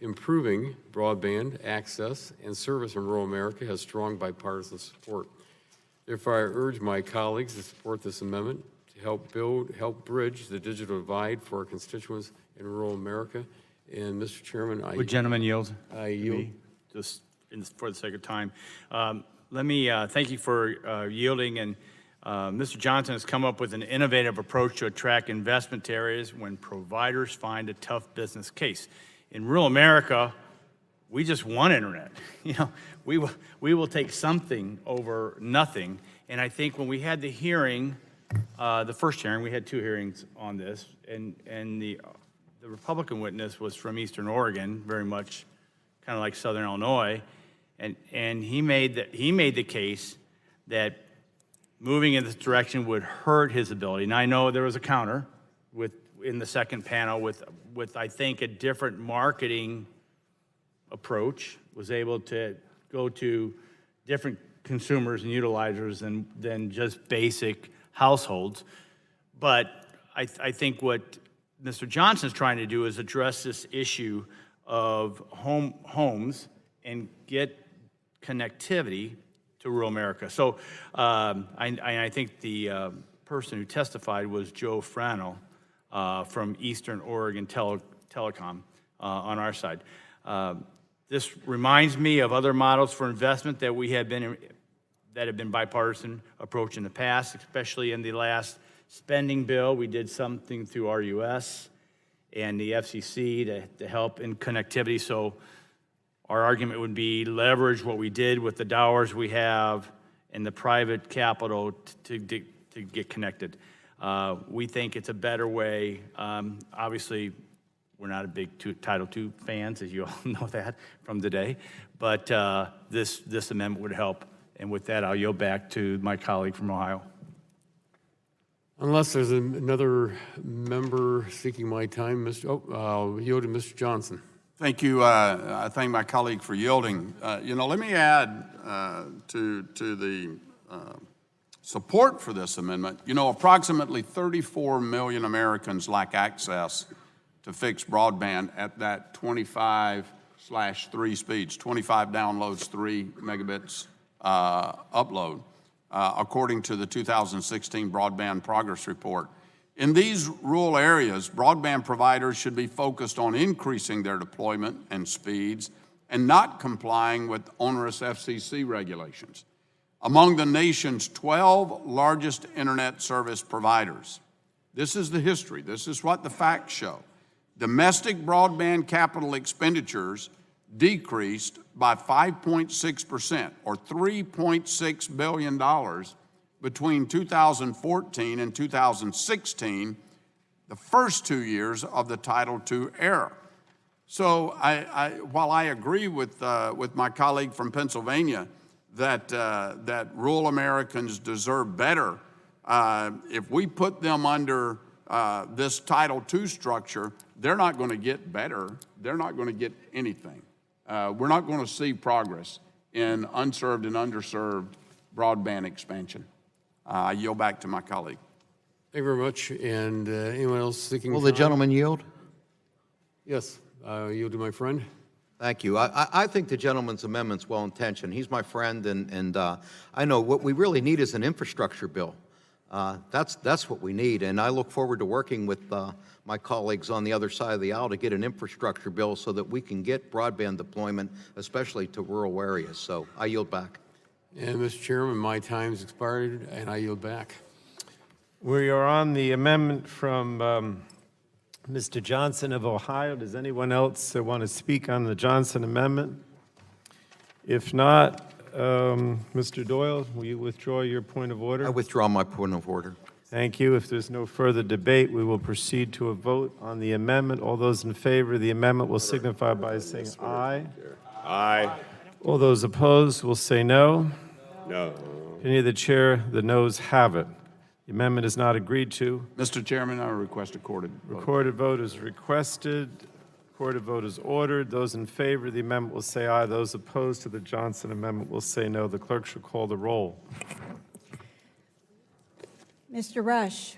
[SPEAKER 5] improving broadband access and service in rural America has strong bipartisan support. Therefore, I urge my colleagues to support this amendment to help bridge the digital divide for our constituents in rural America. And Mr. Chairman,
[SPEAKER 7] Would gentlemen yield?
[SPEAKER 5] I yield.
[SPEAKER 7] Just for the sake of time. Let me thank you for yielding. And Mr. Johnson has come up with an innovative approach to attract investment to areas when providers find a tough business case. In rural America, we just want internet. You know, we will take something over nothing. And I think when we had the hearing, the first hearing, we had 2 hearings on this, and the Republican witness was from Eastern Oregon, very much kind of like Southern Illinois, and he made the case that moving in this direction would hurt his ability. Now, I know there was a counter in the second panel with I think a different marketing approach, was able to go to different consumers and utilizers than just basic households. But I think what Mr. Johnson's trying to do is address this issue of homes and get connectivity to rural America. So I think the person who testified was Joe Frano from Eastern Oregon Telecom on our side. This reminds me of other models for investment that have been bipartisan approach in the past, especially in the last spending bill. We did something through RUS and the FCC to help in connectivity. So our argument would be leverage what we did with the dollars we have and the private capital to get connected. We think it's a better way. Obviously, we're not a big Title II fans, as you all know that from today, but this amendment would help. And with that, I'll yield back to my colleague from Ohio.
[SPEAKER 5] Unless there's another member seeking my time, I'll yield to Mr. Johnson.
[SPEAKER 9] Thank you. I thank my colleague for yielding. Let me add to the support for this amendment. Approximately 34 million Americans lack access to fixed broadband at that 25/3 speeds, 25 downloads, 3 megabits upload, according to the 2016 Broadband Progress Report. In these rural areas, broadband providers should be focused on increasing their deployment and speeds and not complying with onerous FCC regulations. Among the nation's 12 largest internet service providers, this is the history, this is what the facts show. Domestic broadband capital expenditures decreased by 5.6%, or $3.6 billion between 2014 and 2016, the first 2 years of the Title II era. So while I agree with my colleague from Pennsylvania that rural Americans deserve better, if we put them under this Title II structure, they're not going to get better. They're not going to get anything. We're not going to see progress in unserved and underserved broadband expansion. I yield back to my colleague.
[SPEAKER 5] Thank you very much. And anyone else seeking?
[SPEAKER 3] Will the gentleman yield?
[SPEAKER 5] Yes, yield to my friend.
[SPEAKER 3] Thank you. I think the gentleman's amendment's well-intentioned. He's my friend, and I know what we really need is an infrastructure bill. That's what we need, and I look forward to working with my colleagues on the other side of the aisle to get an infrastructure bill so that we can get broadband deployment, especially to rural areas. So I yield back.
[SPEAKER 5] And Mr. Chairman, my time's expired, and I yield back.
[SPEAKER 1] We are on the amendment from Mr. Johnson of Ohio. Does anyone else want to speak on the Johnson amendment? If not, Mr. Doyle, will you withdraw your point of order?
[SPEAKER 3] I withdraw my point of order.
[SPEAKER 1] Thank you. If there's no further debate, we will proceed to a vote on the amendment. All those in favor of the amendment will signify by saying aye.
[SPEAKER 2] Aye.
[SPEAKER 1] All those opposed will say no.
[SPEAKER 2] No.
[SPEAKER 1] Opinion of the chair, the noes have it. The amendment is not agreed to.
[SPEAKER 9] Mr. Chairman, I request a recorded vote.
[SPEAKER 1] Recorded vote is requested. Recorded vote is ordered. Those in favor of the amendment will say aye. Those opposed to the Johnson amendment will say no. The clerk shall call the roll.
[SPEAKER 22] Mr. Rush.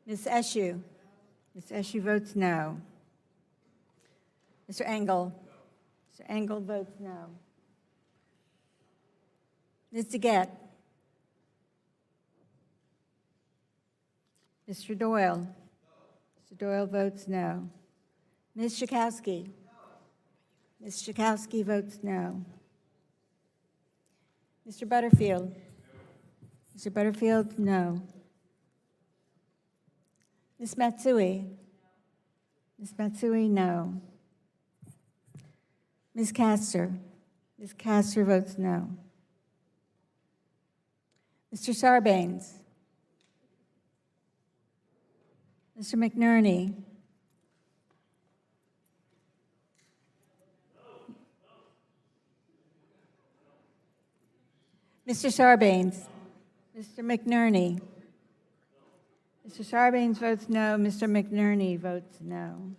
[SPEAKER 22] Ms. Eshoo. Ms. Eshoo votes no. Mr. Engel. Mr. Engel votes no. Ms. DeGette. Mr. Doyle. Mr. Doyle votes no. Ms. Schakowsky. Ms. Schakowsky votes no. Mr. Butterfield. Mr. Butterfield, no. Ms. Matsui. Ms. Matsui, no. Ms. Castor. Ms. Castor votes no. Mr. Sarbanes. Mr. McNerney. Mr. Sarbanes. Mr. McNerney. Mr. Sarbanes votes no. Mr. McNerney votes no.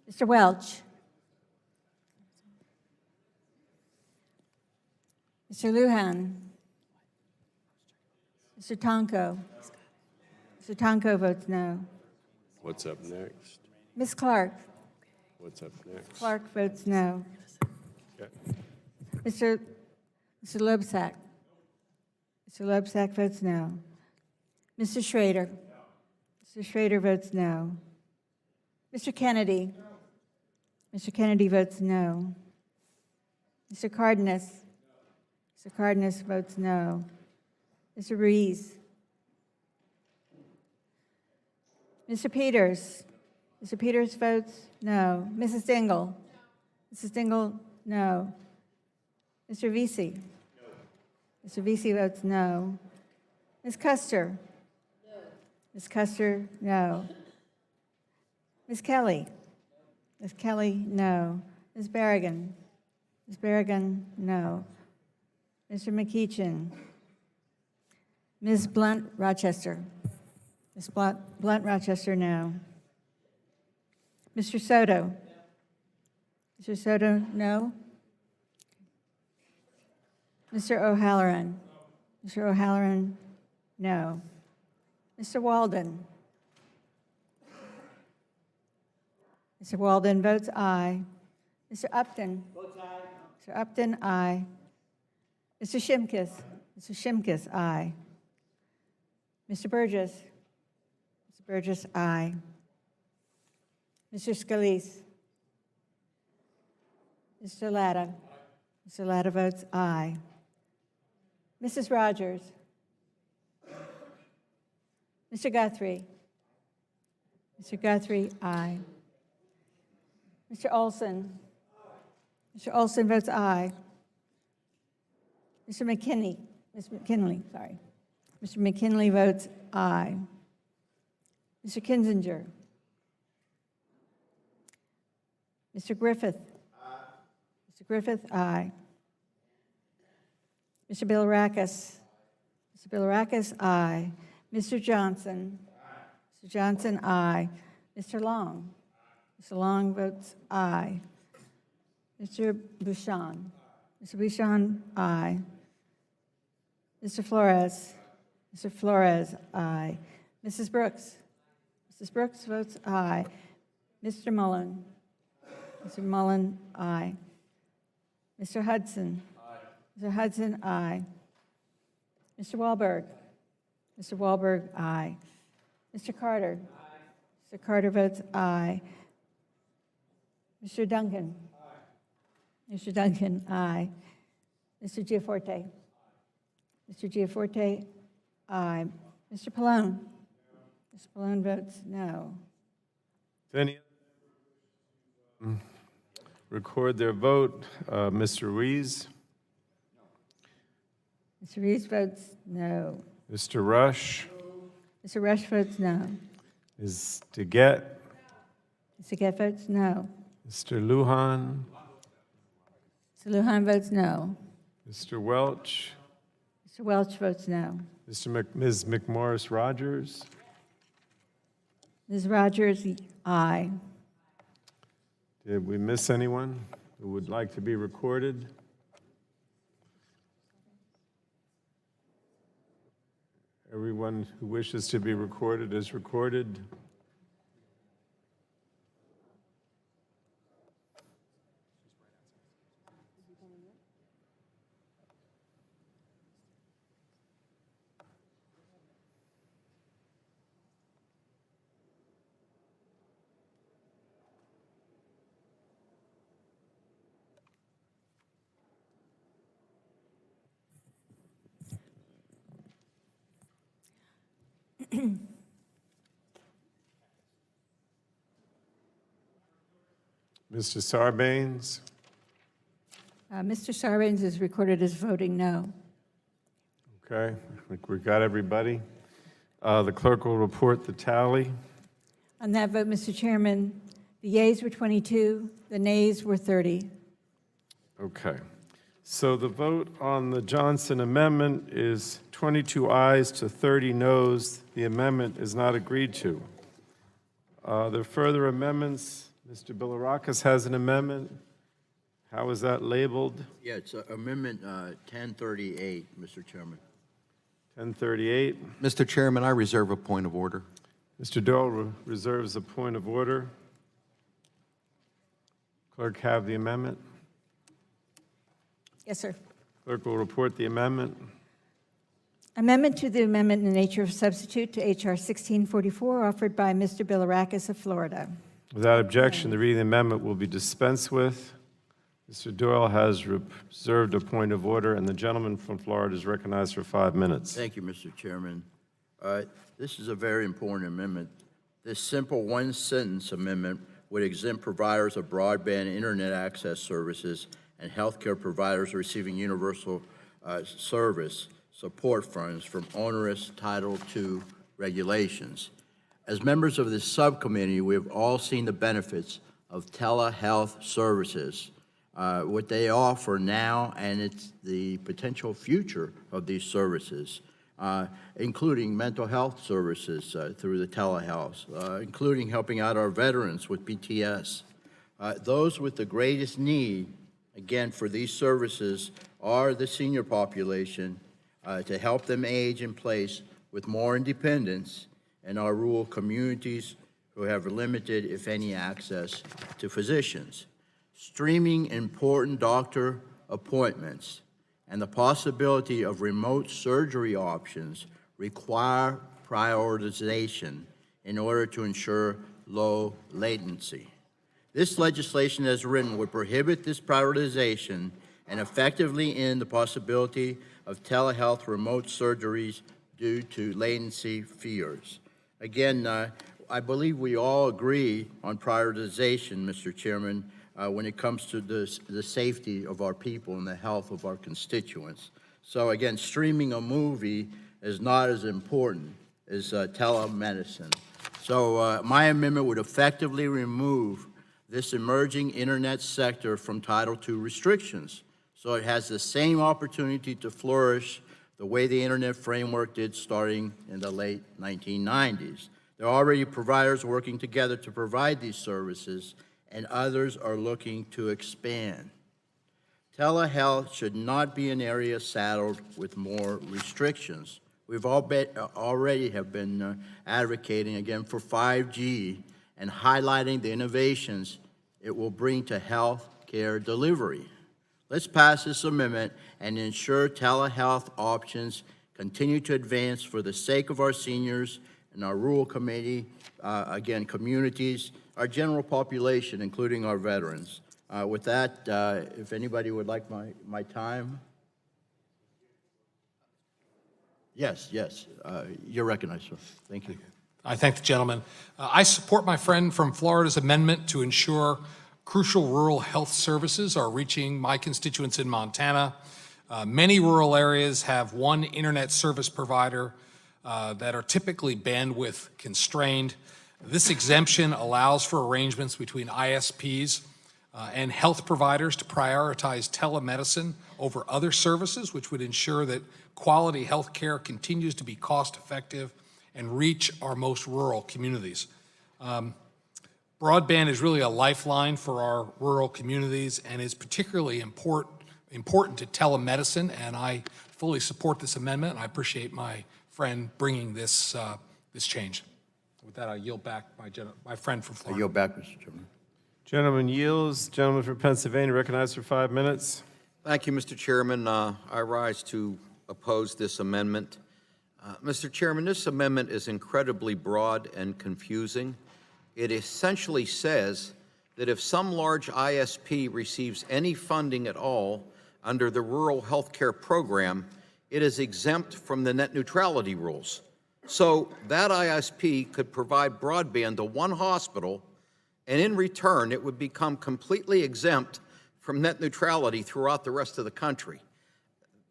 [SPEAKER 22] Mr. Welch. Mr. Lujan. Mr. Tonko. Mr. Tonko votes no.
[SPEAKER 2] What's up next?
[SPEAKER 22] Ms. Clark.
[SPEAKER 2] What's up next?
[SPEAKER 22] Clark votes no.
[SPEAKER 2] Okay.
[SPEAKER 22] Mr. Loebsack. Mr. Loebsack votes no. Mr. Schrader. Mr. Schrader votes no. Mr. Kennedy. Mr. Kennedy votes no. Mr. Cardenas. Mr. Cardenas votes no. Mr. Ruiz. Mr. Peters. Mr. Peters votes no. Mrs. Dingle. Mrs. Dingle, no. Mr. Vesey. Mr. Vesey votes no. Ms. Custer. No. Ms. Custer, no. Ms. Kelly. Ms. Kelly, no. Ms. Berrigan. Ms. Berrigan, no. Mr. McEachin. Ms. Blunt Rochester. Ms. Blunt Rochester, no. Mr. Soto. Mr. Soto, no. Mr. O'Halloran. Mr. O'Halloran, no. Mr. Walden. Mr. Walden votes aye. Mr. Upton. Votes aye. Mr. Upton, aye. Mr. Shimkus. Mr. Shimkus, aye. Mr. Burgess. Mr. Burgess, aye. Mr. Scalise. Mr. Latta. Mr. Latta votes aye. Mrs. Rogers. Mr. Guthrie. Mr. Guthrie, aye. Mr. Olson. Mr. Olson votes aye. Mr. McKinney. Mr. McKinley, sorry. Mr. McKinley votes aye. Mr. Kinzinger. Mr. Griffith. Mr. Griffith, aye. Mr. Bilirakis. Mr. Bilirakis, aye. Mr. Johnson. Mr. Johnson, aye. Mr. Long. Mr. Long votes aye. Mr. Bouchon. Mr. Bouchon, aye. Mr. Flores. Mr. Flores, aye. Mrs. Brooks. Mrs. Brooks votes aye. Mr. Mullen? Mr. Mullen, aye. Mr. Hudson? Mr. Hudson, aye. Mr. Wahlberg? Mr. Wahlberg, aye. Mr. Carter? Mr. Carter votes aye. Mr. Duncan? Mr. Duncan, aye. Mr. Giaforte? Mr. Giaforte, aye. Mr. Pallone? Mr. Pallone votes no.
[SPEAKER 1] Any record their vote? Mr. Rees?
[SPEAKER 22] Mr. Rees votes no.
[SPEAKER 1] Mr. Rush?
[SPEAKER 22] Mr. Rush votes no.
[SPEAKER 1] Ms. DeGette?
[SPEAKER 22] Mr. Gett votes no.
[SPEAKER 1] Mr. Lujan?
[SPEAKER 22] Mr. Lujan votes no.
[SPEAKER 1] Mr. Welch?
[SPEAKER 22] Mr. Welch votes no.
[SPEAKER 1] Ms. McMorris Rogers?
[SPEAKER 22] Ms. Rogers, aye.
[SPEAKER 1] Did we miss anyone who would like to be recorded? Everyone who wishes to be recorded is recorded. Mr. Sarbanes?
[SPEAKER 22] Mr. Sarbanes is recorded as voting no.
[SPEAKER 1] Okay, I think we got everybody. The clerk will report the tally.
[SPEAKER 22] On that vote, Mr. Chairman, the yeas were 22, the nays were 30.
[SPEAKER 1] Okay. So the vote on the Johnson amendment is 22 ayes to 30 noes. The amendment is not agreed to. There are further amendments. Mr. Bilirakis has an amendment. How is that labeled?
[SPEAKER 3] Yeah, it's Amendment 1038, Mr. Chairman.
[SPEAKER 1] 1038.
[SPEAKER 3] Mr. Chairman, I reserve a point of order.
[SPEAKER 1] Mr. Doyle reserves a point of order. Clerk have the amendment.
[SPEAKER 22] Yes, sir.
[SPEAKER 1] Clerk will report the amendment.
[SPEAKER 22] Amendment to the amendment in the nature of substitute to H.R. 1644 offered by Mr. Bilirakis of Florida.
[SPEAKER 1] Without objection, the reading of the amendment will be dispensed with. Mr. Doyle has reserved a point of order, and the gentleman from Florida is recognized for 5 minutes.
[SPEAKER 3] Thank you, Mr. Chairman. This is a very important amendment. This simple one-sentence amendment would exempt providers of broadband internet access services and healthcare providers receiving universal service support funds from onerous Title II regulations. As members of this subcommittee, we have all seen the benefits of telehealth services, what they offer now, and it's the potential future of these services, including mental health services through the telehealth, including helping out our veterans with PTS. Those with the greatest need, again, for these services are the senior population, to help them age in place with more independence, and our rural communities who have limited, if any, access to physicians. Streaming important doctor appointments and the possibility of remote surgery options require prioritization in order to ensure low latency. This legislation as written would prohibit this prioritization and effectively end the possibility of telehealth remote surgeries due to latency fears. Again, I believe we all agree on prioritization, Mr. Chairman, when it comes to the safety of our people and the health of our constituents. So again, streaming a movie is not as important as telemedicine. So my amendment would effectively remove this emerging internet sector from Title II restrictions, so it has the same opportunity to flourish the way the internet framework did starting in the late 1990s. There are already providers working together to provide these services, and others are looking to expand. Telehealth should not be an area saddled with more restrictions. We've already have been advocating, again, for 5G
[SPEAKER 10] and highlighting the innovations it will bring to health care delivery. Let's pass this amendment and ensure telehealth options continue to advance for the sake of our seniors and our rural communities, our general population, including our veterans. With that, if anybody would like my time. Yes, you're recognized, sir. Thank you.
[SPEAKER 16] I thank the gentleman. I support my friend from Florida's amendment to ensure crucial rural health services are reaching my constituents in Montana. Many rural areas have one internet service provider that are typically bandwidth constrained. This exemption allows for arrangements between ISPs and health providers to prioritize telemedicine over other services, which would ensure that quality health care continues to be cost-effective and reach our most rural communities. Broadband is really a lifeline for our rural communities and is particularly important to telemedicine, and I fully support this amendment, and I appreciate my friend bringing this change. With that, I yield back my friend from Florida.
[SPEAKER 3] I yield back, Mr. Chairman.
[SPEAKER 1] Gentleman yields. Gentleman from Pennsylvania recognized for 5 minutes.
[SPEAKER 3] Thank you, Mr. Chairman. I rise to oppose this amendment. Mr. Chairman, this amendment is incredibly broad and confusing. It essentially says that if some large ISP receives any funding at all under the Rural Health Care Program, it is exempt from the net neutrality rules. So that ISP could provide broadband to one hospital, and in return, it would become completely exempt from net neutrality throughout the rest of the country.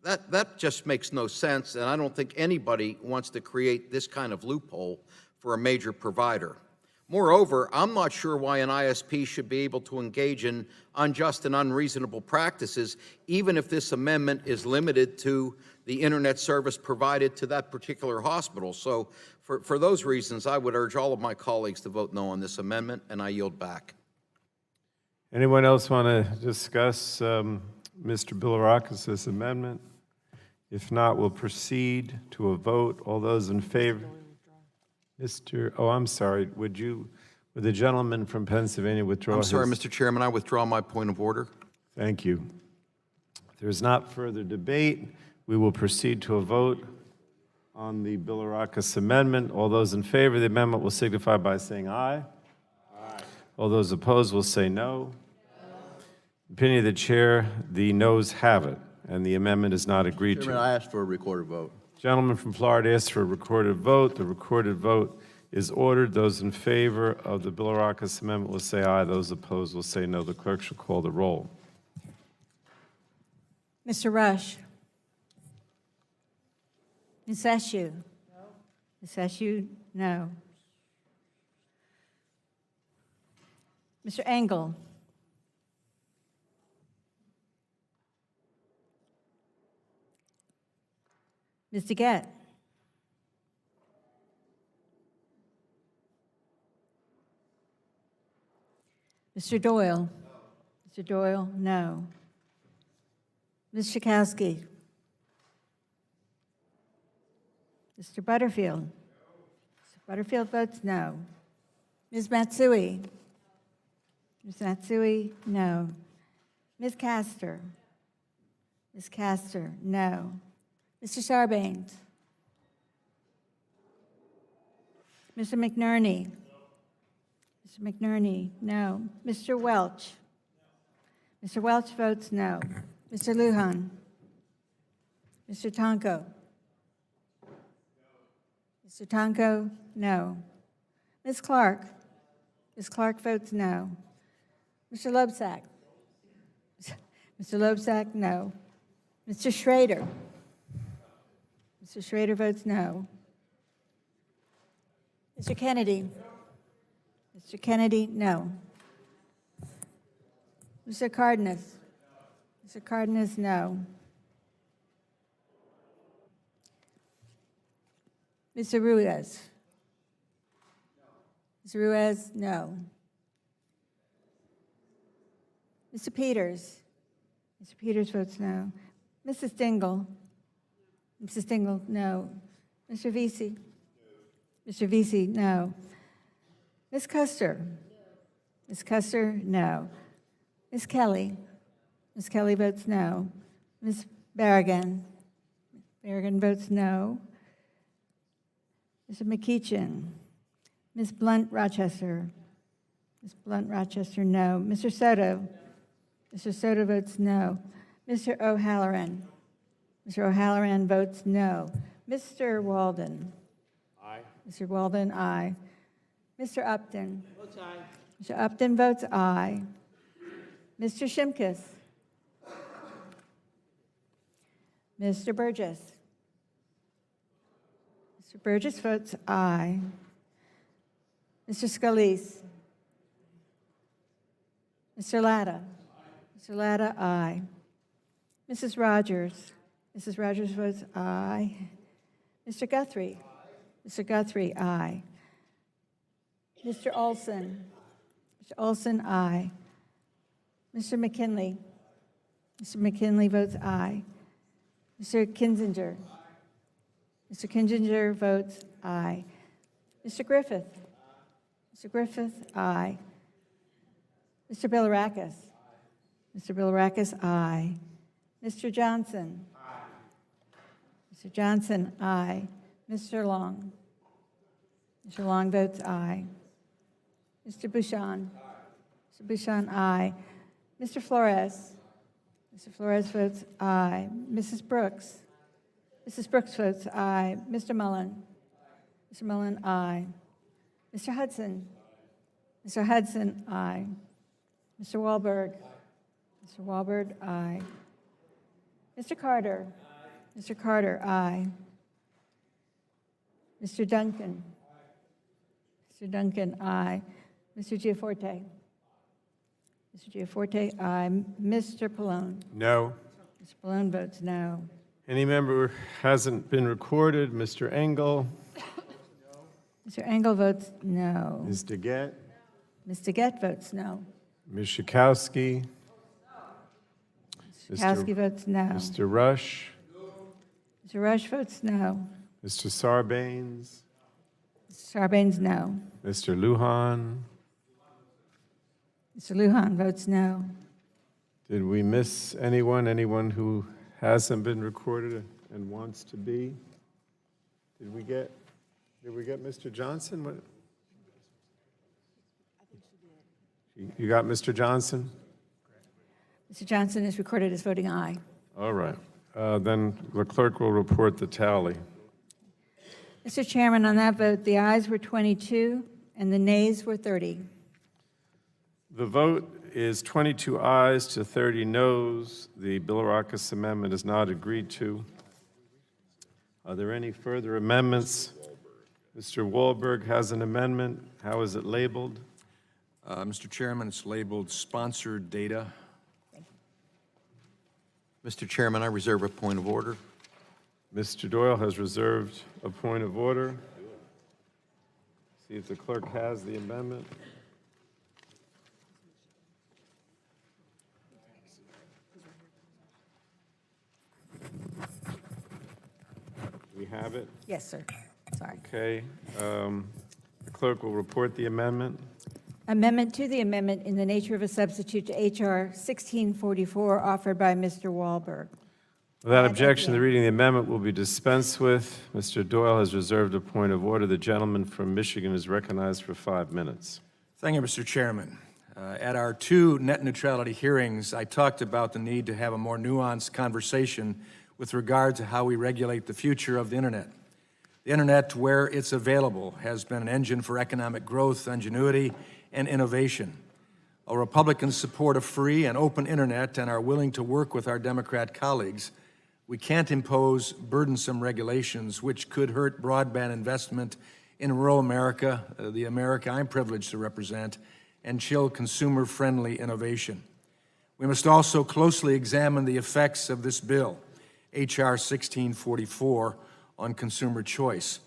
[SPEAKER 3] That just makes no sense, and I don't think anybody wants to create this kind of loophole for a major provider. Moreover, I'm not sure why an ISP should be able to engage in unjust and unreasonable practices, even if this amendment is limited to the internet service provided to that particular hospital. So for those reasons, I would urge all of my colleagues to vote no on this amendment, and I yield back.
[SPEAKER 1] Anyone else want to discuss Mr. Bilirakis' amendment? If not, we'll proceed to a vote. All those in favor? I'm sorry, would the gentleman from Pennsylvania withdraw
[SPEAKER 3] I'm sorry,
[SPEAKER 1] his?
[SPEAKER 3] Mr. Chairman, I withdraw my point of order.
[SPEAKER 1] Thank you. If there's not further debate, we will proceed to a vote on the Bilirakis amendment. All those in favor of the amendment will signify by saying aye. Aye. All those opposed will say no. Opinion of the chair, the noes have it, and the amendment is not agreed
[SPEAKER 10] Chairman,
[SPEAKER 1] to.
[SPEAKER 10] I ask for a recorded vote.
[SPEAKER 1] Gentleman from Florida asked for a recorded vote. The recorded vote is ordered. Those in favor of the Bilirakis amendment will say aye. Those opposed will say no. The clerk shall call the roll.
[SPEAKER 22] Mr. Rush. Ms. Eshoo. No. Ms. Eshoo, no. Mr. Engel. Ms. DeGette. Mr. Doyle. Mr. Doyle, no. Ms. Schakowsky. Mr. Butterfield. Mr. Butterfield votes no. Ms. Matsui. Ms. Matsui, no. Ms. Castor. Ms. Castor, no. Mr. Sarbanes. Mr. McNerney. Mr. McNerney, no. Mr. Welch. Mr. Welch votes no. Mr. Lujan. Mr. Tonko. Mr. Tonko, no. Ms. Clark. Ms. Clark votes no. Mr. Loebsack. Mr. Loebsack, no. Mr. Schrader. Mr. Schrader votes no. Mr. Kennedy. Mr. Kennedy, no. Mr. Cardenas. Mr. Cardenas, no. Mr. Ruiz. Mr. Ruiz, no. Mr. Peters. Mr. Peters votes no. Mrs. Dingle. Mrs. Dingle, no. Mr. Vesey. Mr. Vesey, no. Ms. Custer? Ms. Custer, no. Ms. Kelly? Ms. Kelly votes no. Ms. Berrigan? Berrigan votes no. Mr. McEachin? Ms. Blunt Rochester? Ms. Blunt Rochester, no. Mr. Soto? Mr. Soto votes no. Mr. O'Halloran? Mr. O'Halloran votes no. Mr. Walden?
[SPEAKER 9] Aye.
[SPEAKER 22] Mr. Walden, aye. Mr. Upton?
[SPEAKER 15] Votes aye.
[SPEAKER 22] Mr. Upton votes aye. Mr. Shimkus? Mr. Burgess? Mr. Burgess votes aye. Mr. Scalise? Mr. Latta? Mr. Latta, aye. Mrs. Rogers? Mrs. Rogers votes aye. Mr. Guthrie? Mr. Guthrie, aye. Mr. Olson? Mr. Olson, aye. Mr. McKinley? Mr. McKinley votes aye. Mr. Kinzinger? Mr. Kinzinger votes aye. Mr. Griffith? Mr. Griffith, aye. Mr. Bilirakis? Mr. Bilirakis, aye. Mr. Johnson? Mr. Johnson, aye. Mr. Long? Mr. Long votes aye. Mr. Bouchon? Mr. Bouchon, aye. Mr. Flores? Mr. Flores votes aye. Mrs. Brooks? Mrs. Brooks votes aye. Mr. Mullen? Mr. Mullen, aye. Mr. Hudson? Mr. Hudson, aye. Mr. Wahlberg? Mr. Wahlberg, aye. Mr. Carter? Mr. Carter, aye. Mr. Duncan? Mr. Duncan, aye. Mr. Giaforte? Mr. Giaforte, aye. Mr. Pallone?
[SPEAKER 1] No.
[SPEAKER 22] Mr. Pallone votes no.
[SPEAKER 1] Any member who hasn't been recorded? Mr. Engel?
[SPEAKER 22] Mr. Engel votes no.
[SPEAKER 1] Ms. DeGette?
[SPEAKER 22] Ms. DeGette votes no.
[SPEAKER 1] Ms. Schakowsky?
[SPEAKER 22] Kowski votes no.
[SPEAKER 1] Mr. Rush?
[SPEAKER 22] Mr. Rush votes no.
[SPEAKER 1] Mr. Sarbanes?
[SPEAKER 22] Mr. Sarbanes, no.
[SPEAKER 1] Mr. Lujan?
[SPEAKER 22] Mr. Lujan votes no.
[SPEAKER 1] Did we miss anyone? Anyone who hasn't been recorded and wants to be? Did we get Mr. Johnson? What? You got Mr. Johnson?
[SPEAKER 22] Mr. Johnson is recorded as voting aye.
[SPEAKER 1] All right. Then the clerk will report the tally.
[SPEAKER 22] Mr. Chairman, on that vote, the ayes were 22 and the nays were 30.
[SPEAKER 1] The vote is 22 ayes to 30 noes. The Bilirakis amendment is not agreed to. Are there any further amendments? Mr. Wahlberg has an amendment. How is it labeled?
[SPEAKER 14] Mr. Chairman, it's labeled sponsored data.
[SPEAKER 3] Mr. Chairman, I reserve a point of order.
[SPEAKER 1] Mr. Doyle has reserved a point of order. See if the clerk has the amendment. We have it?
[SPEAKER 22] Yes, sir. Sorry.
[SPEAKER 1] Okay. The clerk will report the amendment.
[SPEAKER 22] Amendment to the amendment in the nature of a substitute to H.R. 1644 offered by Mr. Wahlberg.
[SPEAKER 1] Without objection, the reading of the amendment will be dispensed with. Mr. Doyle has reserved a point of order. The gentleman from Michigan is recognized for 5 minutes.
[SPEAKER 14] Thank you, Mr. Chairman. At our 2 net neutrality hearings, I talked about the need to have a more nuanced conversation with regard to how we regulate the future of the Internet. The Internet, where it's available, has been an engine for economic growth, ingenuity, and innovation. While Republicans support a free and open Internet and are willing to work with our Democrat colleagues, we can't impose burdensome regulations which could hurt broadband investment in rural America, the America I'm privileged to represent, and chill consumer-friendly innovation. We must also closely examine the effects of this bill, H.R. 1644, on consumer choice.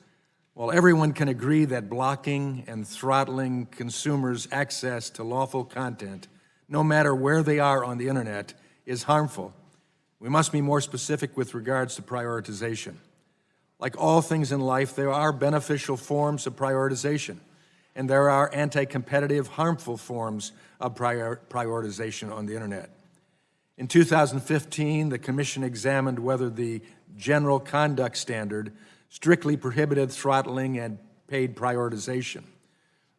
[SPEAKER 14] While everyone can agree that blocking and throttling consumers' access to lawful content, no matter where they are on the Internet, is harmful, we must be more specific with regards to prioritization. Like all things in life, there are beneficial forms of prioritization, and there are anti-competitive, harmful forms of prioritization on the internet. In 2015, the Commission examined whether the General Conduct Standard strictly prohibited throttling and paid prioritization.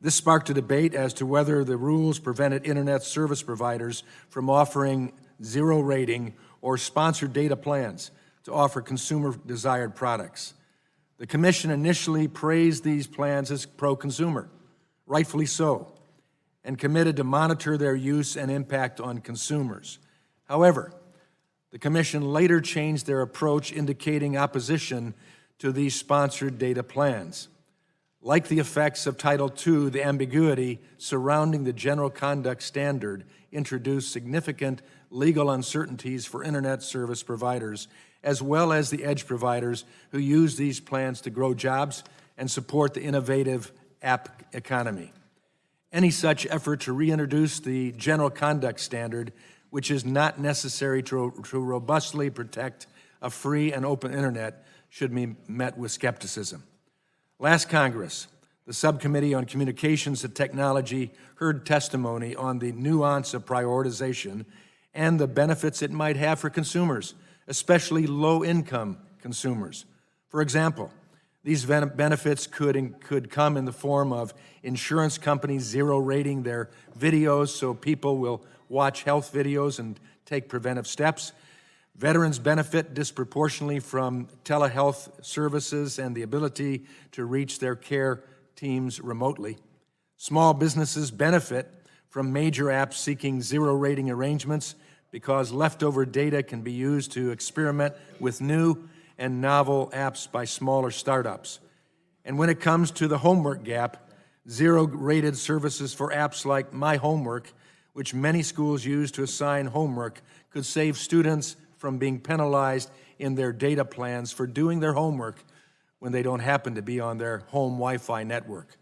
[SPEAKER 14] This sparked a debate as to whether the rules prevented internet service providers from offering zero rating or sponsored data plans to offer consumer-desired products. The Commission initially praised these plans as pro-consumer, rightfully so, and committed to monitor their use and impact on consumers. However, the Commission later changed their approach, indicating opposition to these sponsored data plans. Like the effects of Title II, the ambiguity surrounding the General Conduct Standard introduced significant legal uncertainties for internet service providers, as well as the edge providers who use these plans to grow jobs and support the innovative app economy. Any such effort to reintroduce the General Conduct Standard, which is not necessary to robustly protect a free and open internet, should be met with skepticism. Last Congress, the Subcommittee on Communications and Technology heard testimony on the nuance of prioritization and the benefits it might have for consumers, especially low-income consumers. For example, these benefits could come in the form of insurance companies zero-rating their videos so people will watch health videos and take preventive steps. Veterans benefit disproportionately from telehealth services and the ability to reach their care teams remotely. Small businesses benefit from major apps seeking zero-rating arrangements because leftover data can be used to experiment with new and novel apps by smaller startups. And when it comes to the homework gap, zero-rated services for apps like My Homework, which many schools use to assign homework, could save students from being penalized in their data plans for doing their homework when they don't happen to be on their home Wi-Fi network.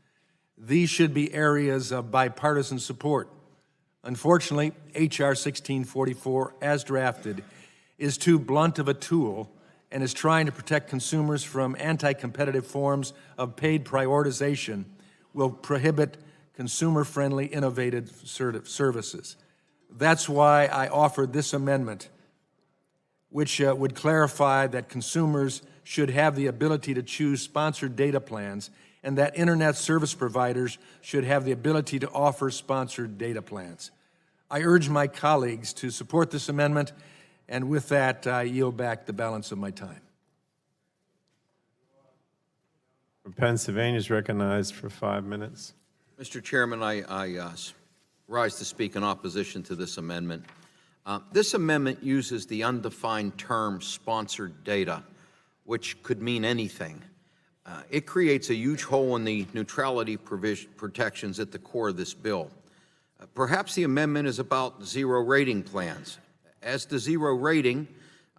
[SPEAKER 14] These should be areas of bipartisan support. Unfortunately, H.R. 1644, as drafted, is too blunt of a tool and is trying to protect consumers from anti-competitive forms of paid prioritization, will prohibit consumer-friendly, innovative services. That's why I offered this amendment, which would clarify that consumers should have the ability to choose sponsored data plans and that internet service providers should have the ability to offer sponsored data plans. I urge my colleagues to support this amendment, and with that, I yield back the balance of my time.
[SPEAKER 1] From Pennsylvania is recognized for 5 minutes.
[SPEAKER 3] Mr. Chairman, I rise to speak in opposition to this amendment. This amendment uses the undefined term sponsored data, which could mean anything. It creates a huge hole in the neutrality protections at the core of this bill. Perhaps the amendment is about zero rating plans. As to zero rating,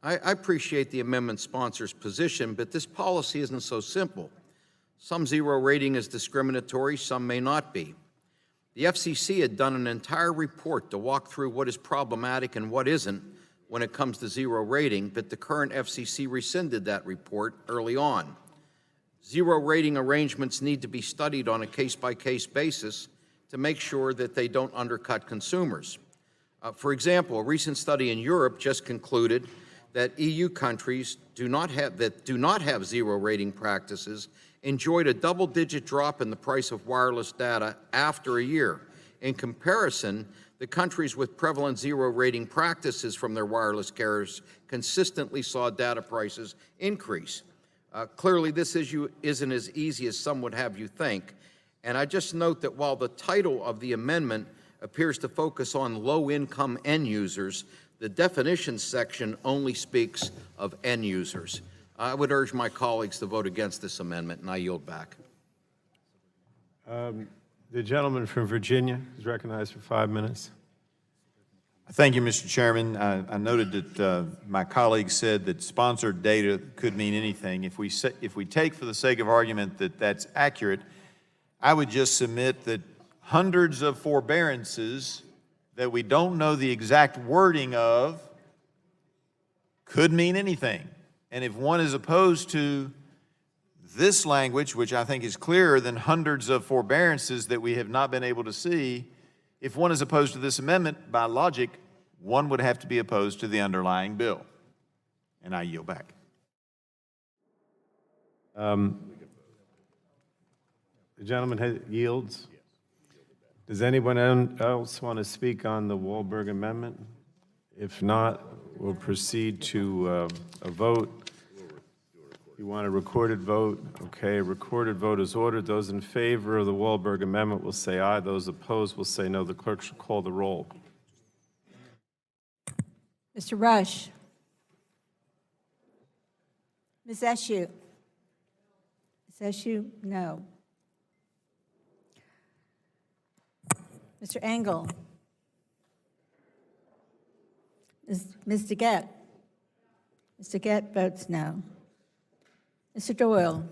[SPEAKER 3] I appreciate the amendment sponsor's position, but this policy isn't so simple. Some zero rating is discriminatory, some may not be. The FCC had done an entire report to walk through what is problematic and what isn't when it comes to zero rating, but the current FCC rescinded that report early on. Zero rating arrangements need to be studied on a case-by-case basis to make sure that they don't undercut consumers. For example, a recent study in Europe just concluded that EU countries that do not have zero rating practices enjoyed a double-digit drop in the price of wireless data after a year. In comparison, the countries with prevalent zero rating practices from their wireless carriers consistently saw data prices increase. Clearly, this issue isn't as easy as some would have you think. And I just note that while the title of the amendment appears to focus on low-income end users, the definitions section only speaks of end users. I would urge my colleagues to vote against this amendment, and I yield back.
[SPEAKER 1] The gentleman from Virginia is recognized for 5 minutes.
[SPEAKER 20] Thank you, Mr. Chairman. I noted that my colleague said that sponsored data could mean anything. If we take for the sake of argument that that's accurate, I would just submit that hundreds of forbearances that we don't know the exact wording of could mean anything. And if one is opposed to this language, which I think is clearer than hundreds of forbearances that we have not been able to see, if one is opposed to this amendment, by logic, one would have to be opposed to the underlying bill. And I yield back.
[SPEAKER 1] The gentleman yields. Does anyone else want to speak on the Wahlberg amendment? If not, we'll proceed to a vote. You want a recorded vote? Okay, a recorded vote is ordered. Those in favor of the Wahlberg amendment will say aye. Those opposed will say no. The clerk shall call the roll.
[SPEAKER 22] Mr. Rush. Ms. Eshoo. Ms. Eshoo, no. Mr. Engel. Ms. DeGette. Ms. DeGette votes no. Mr. Doyle.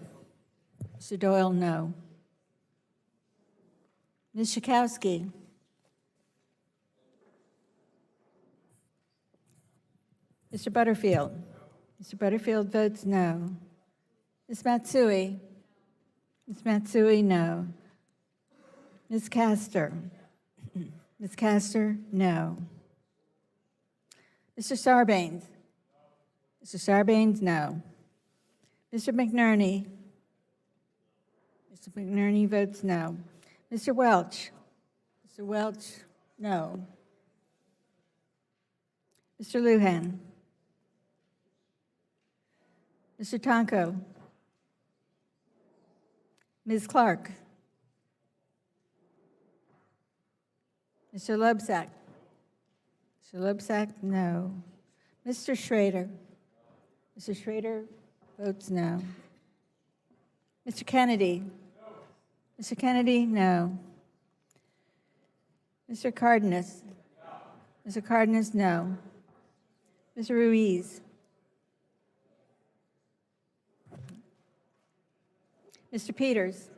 [SPEAKER 22] Mr. Doyle, no. Ms. Schakowsky. Mr. Butterfield. Mr. Butterfield votes no. Ms. Matsui. Ms. Matsui, no. Ms. Castor. Ms. Castor, no. Mr. Sarbanes. Mr. Sarbanes, no. Mr. McNerney. Mr. McNerney votes no. Mr. Welch. Mr. Welch, no. Mr. Lujan. Mr. Tonko. Ms. Clark. Mr. Lobsack. Mr. Lobsack, no. Mr. Schrader. Mr. Schrader votes no. Mr. Kennedy. Mr. Kennedy, no. Mr. Cardenas. Mr. Cardenas, no. Mr. Ruiz. Mr. Peters.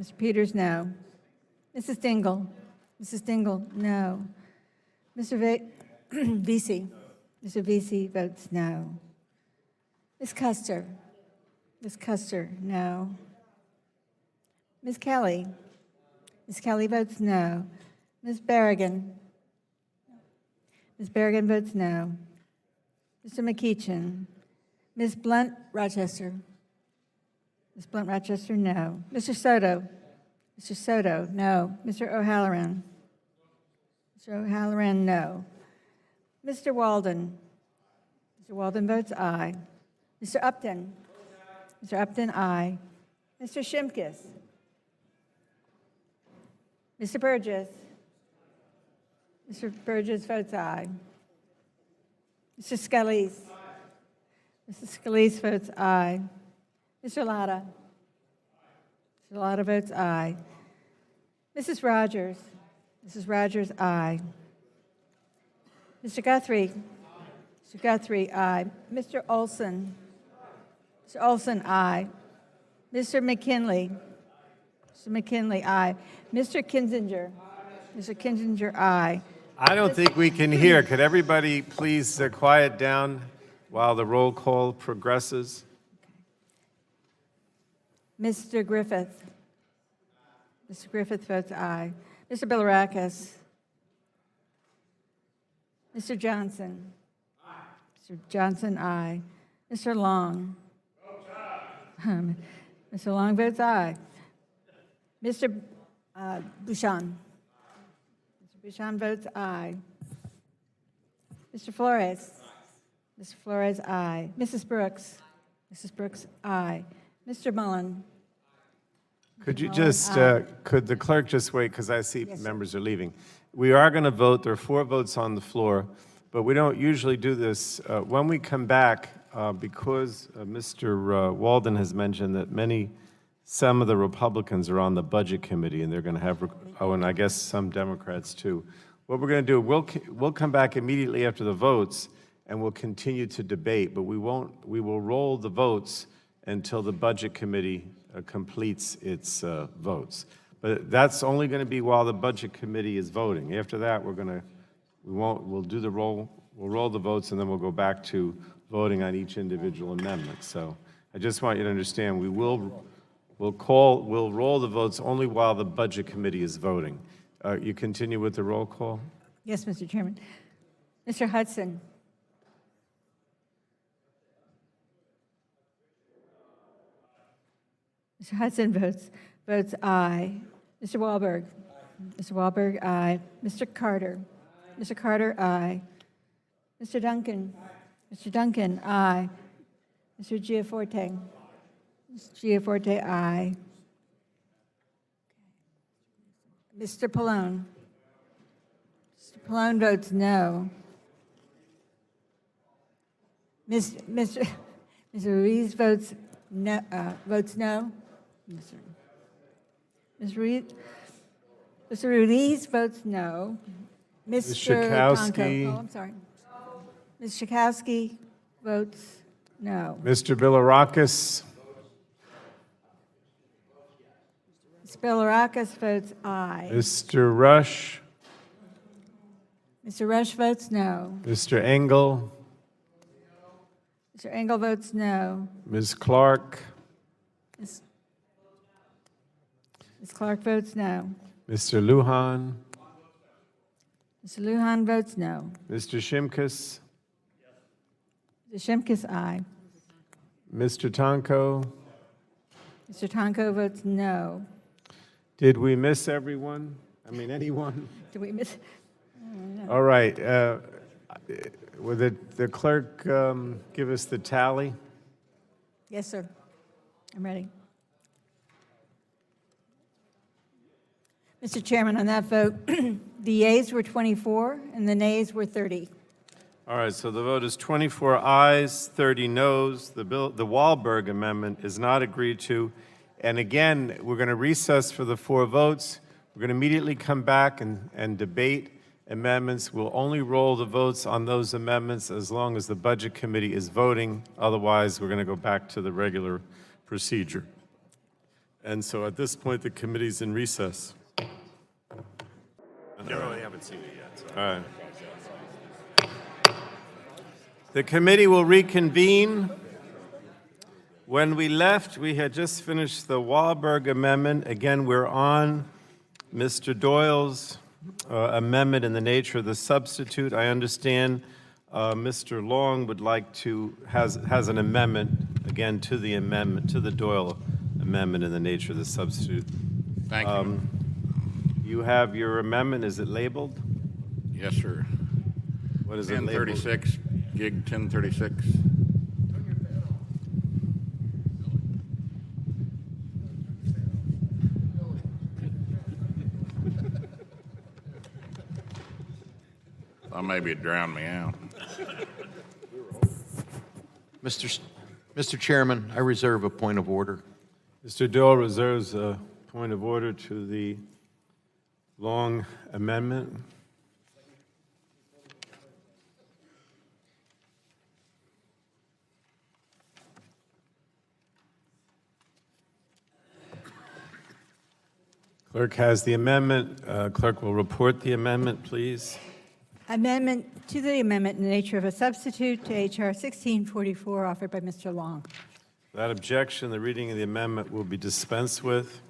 [SPEAKER 22] Mr. Peters, no. Mrs. Dingle. Mrs. Dingle, no. Mr. Vesey. Mr. Vesey votes no. Ms. Custer. Ms. Custer, no. Ms. Kelly. Ms. Kelly votes no. Ms. Berrigan. Ms. Berrigan votes no. Mr. McEachin. Ms. Blunt Rochester. Ms. Blunt Rochester, no. Mr. Soto. Mr. Soto, no. Mr. O'Halloran. Mr. O'Halloran, no. Mr. Walden. Mr. Walden votes aye. Mr. Upton. Mr. Upton, aye. Mr. Shimkus. Mr. Burgess. Mr. Burgess votes aye. Mr. Scalise. Mr. Scalise votes aye. Mr. Latta. Mr. Latta votes aye. Mrs. Rogers. Mrs. Rogers, aye. Mr. Guthrie. Mr. Guthrie, aye. Mr. Olson. Mr. Olson, aye. Mr. McKinley. Mr. McKinley, aye. Mr. Kinzinger. Mr. Kinzinger, aye.
[SPEAKER 1] I don't think we can hear. Could everybody please quiet down while the roll call progresses?
[SPEAKER 22] Mr. Griffith. Mr. Griffith votes aye. Mr. Bilirakis. Mr. Johnson. Mr. Johnson, aye. Mr. Long. Mr. Long votes aye. Mr. Bouchon. Mr. Bouchon votes aye. Mr. Flores. Mr. Flores, aye. Mrs. Brooks. Mrs. Brooks, aye. Mr. Mullen.
[SPEAKER 1] Could you
[SPEAKER 22] Mullen,
[SPEAKER 1] just,
[SPEAKER 22] aye.
[SPEAKER 1] could the clerk just wait, because I see
[SPEAKER 22] Yes, sir.
[SPEAKER 1] members are leaving. We are going to vote. There are 4 votes on the floor, but we don't usually do this. When we come back, because Mr. Walden has mentioned that some of the Republicans are on the Budget Committee, and they're going to have, and I guess some Democrats too. What we're going to do, we'll come back immediately after the votes, and we'll continue to debate, but we will roll the votes until the Budget Committee completes its votes. But that's only going to be while the Budget Committee is voting. After that, we'll roll the votes, and then we'll go back to voting on each individual amendment. So I just want you to understand, we'll roll the votes only while the Budget Committee is voting. You continue with the roll call?
[SPEAKER 22] Yes, Mr. Chairman. Mr. Hudson. Mr. Hudson votes aye. Mr. Wahlberg. Mr. Wahlberg, aye. Mr. Carter. Mr. Carter, aye. Mr. Duncan. Mr. Duncan, aye. Mr. Giaforte. Mr. Giaforte, aye. Mr. Pallone. Mr. Pallone votes no. Mr. Ruiz votes no. Votes no. Ms. Ruiz. Mr. Ruiz votes no. Mr. Tonko. Oh, I'm sorry. Ms. Schakowsky votes no.
[SPEAKER 1] Mr. Bilirakis?
[SPEAKER 22] Mr. Bilirakis votes aye.
[SPEAKER 1] Mr. Rush?
[SPEAKER 22] Mr. Rush votes no.
[SPEAKER 1] Mr. Engel?
[SPEAKER 22] Mr. Engel votes no.
[SPEAKER 1] Ms. Clark?
[SPEAKER 22] Ms. Clark votes no.
[SPEAKER 1] Mr. Lujan?
[SPEAKER 22] Mr. Lujan votes no.
[SPEAKER 1] Mr. Shimkus?
[SPEAKER 22] Mr. Shimkus, aye.
[SPEAKER 1] Mr. Tonko?
[SPEAKER 22] Mr. Tonko votes no.
[SPEAKER 1] Did we miss everyone? I mean, anyone?
[SPEAKER 22] Did we miss?
[SPEAKER 1] All right. Will the clerk give us the tally?
[SPEAKER 22] Yes, sir. I'm ready. Mr. Chairman, on that vote, the yeas were 24 and the nays were 30.
[SPEAKER 1] All right, so the vote is 24 ayes, 30 noes. The Wahlberg amendment is not agreed to. And again, we're going to recess for the 4 votes. We're going to immediately come back and debate amendments. We'll only roll the votes on those amendments as long as the Budget Committee is voting. Otherwise, we're going to go back to the regular procedure. And so at this point, the committee's in recess.
[SPEAKER 2] No, I haven't seen it yet. So.
[SPEAKER 1] All right. The committee will reconvene. When we left, we had just finished the Wahlberg amendment. Again, we're on Mr. Doyle's amendment in the nature of the substitute. I understand Mr. Long would like to, has an amendment, again, to the amendment, to the Doyle amendment in the nature of the substitute.
[SPEAKER 9] Thank you.
[SPEAKER 1] You have your amendment, is it labeled?
[SPEAKER 9] Yes, sir.
[SPEAKER 1] What is it labeled?
[SPEAKER 9] 1036, gig 1036. Maybe it drowned me out.
[SPEAKER 3] Mr. Chairman, I reserve a point of order.
[SPEAKER 1] Mr. Doyle reserves a point of order to the Long amendment. Clerk has the amendment. Clerk will report the amendment, please.
[SPEAKER 22] Amendment to the amendment in the nature of a substitute to H.R. 1644 offered by Mr. Long.
[SPEAKER 1] Without objection, the reading of the amendment will be dispensed with.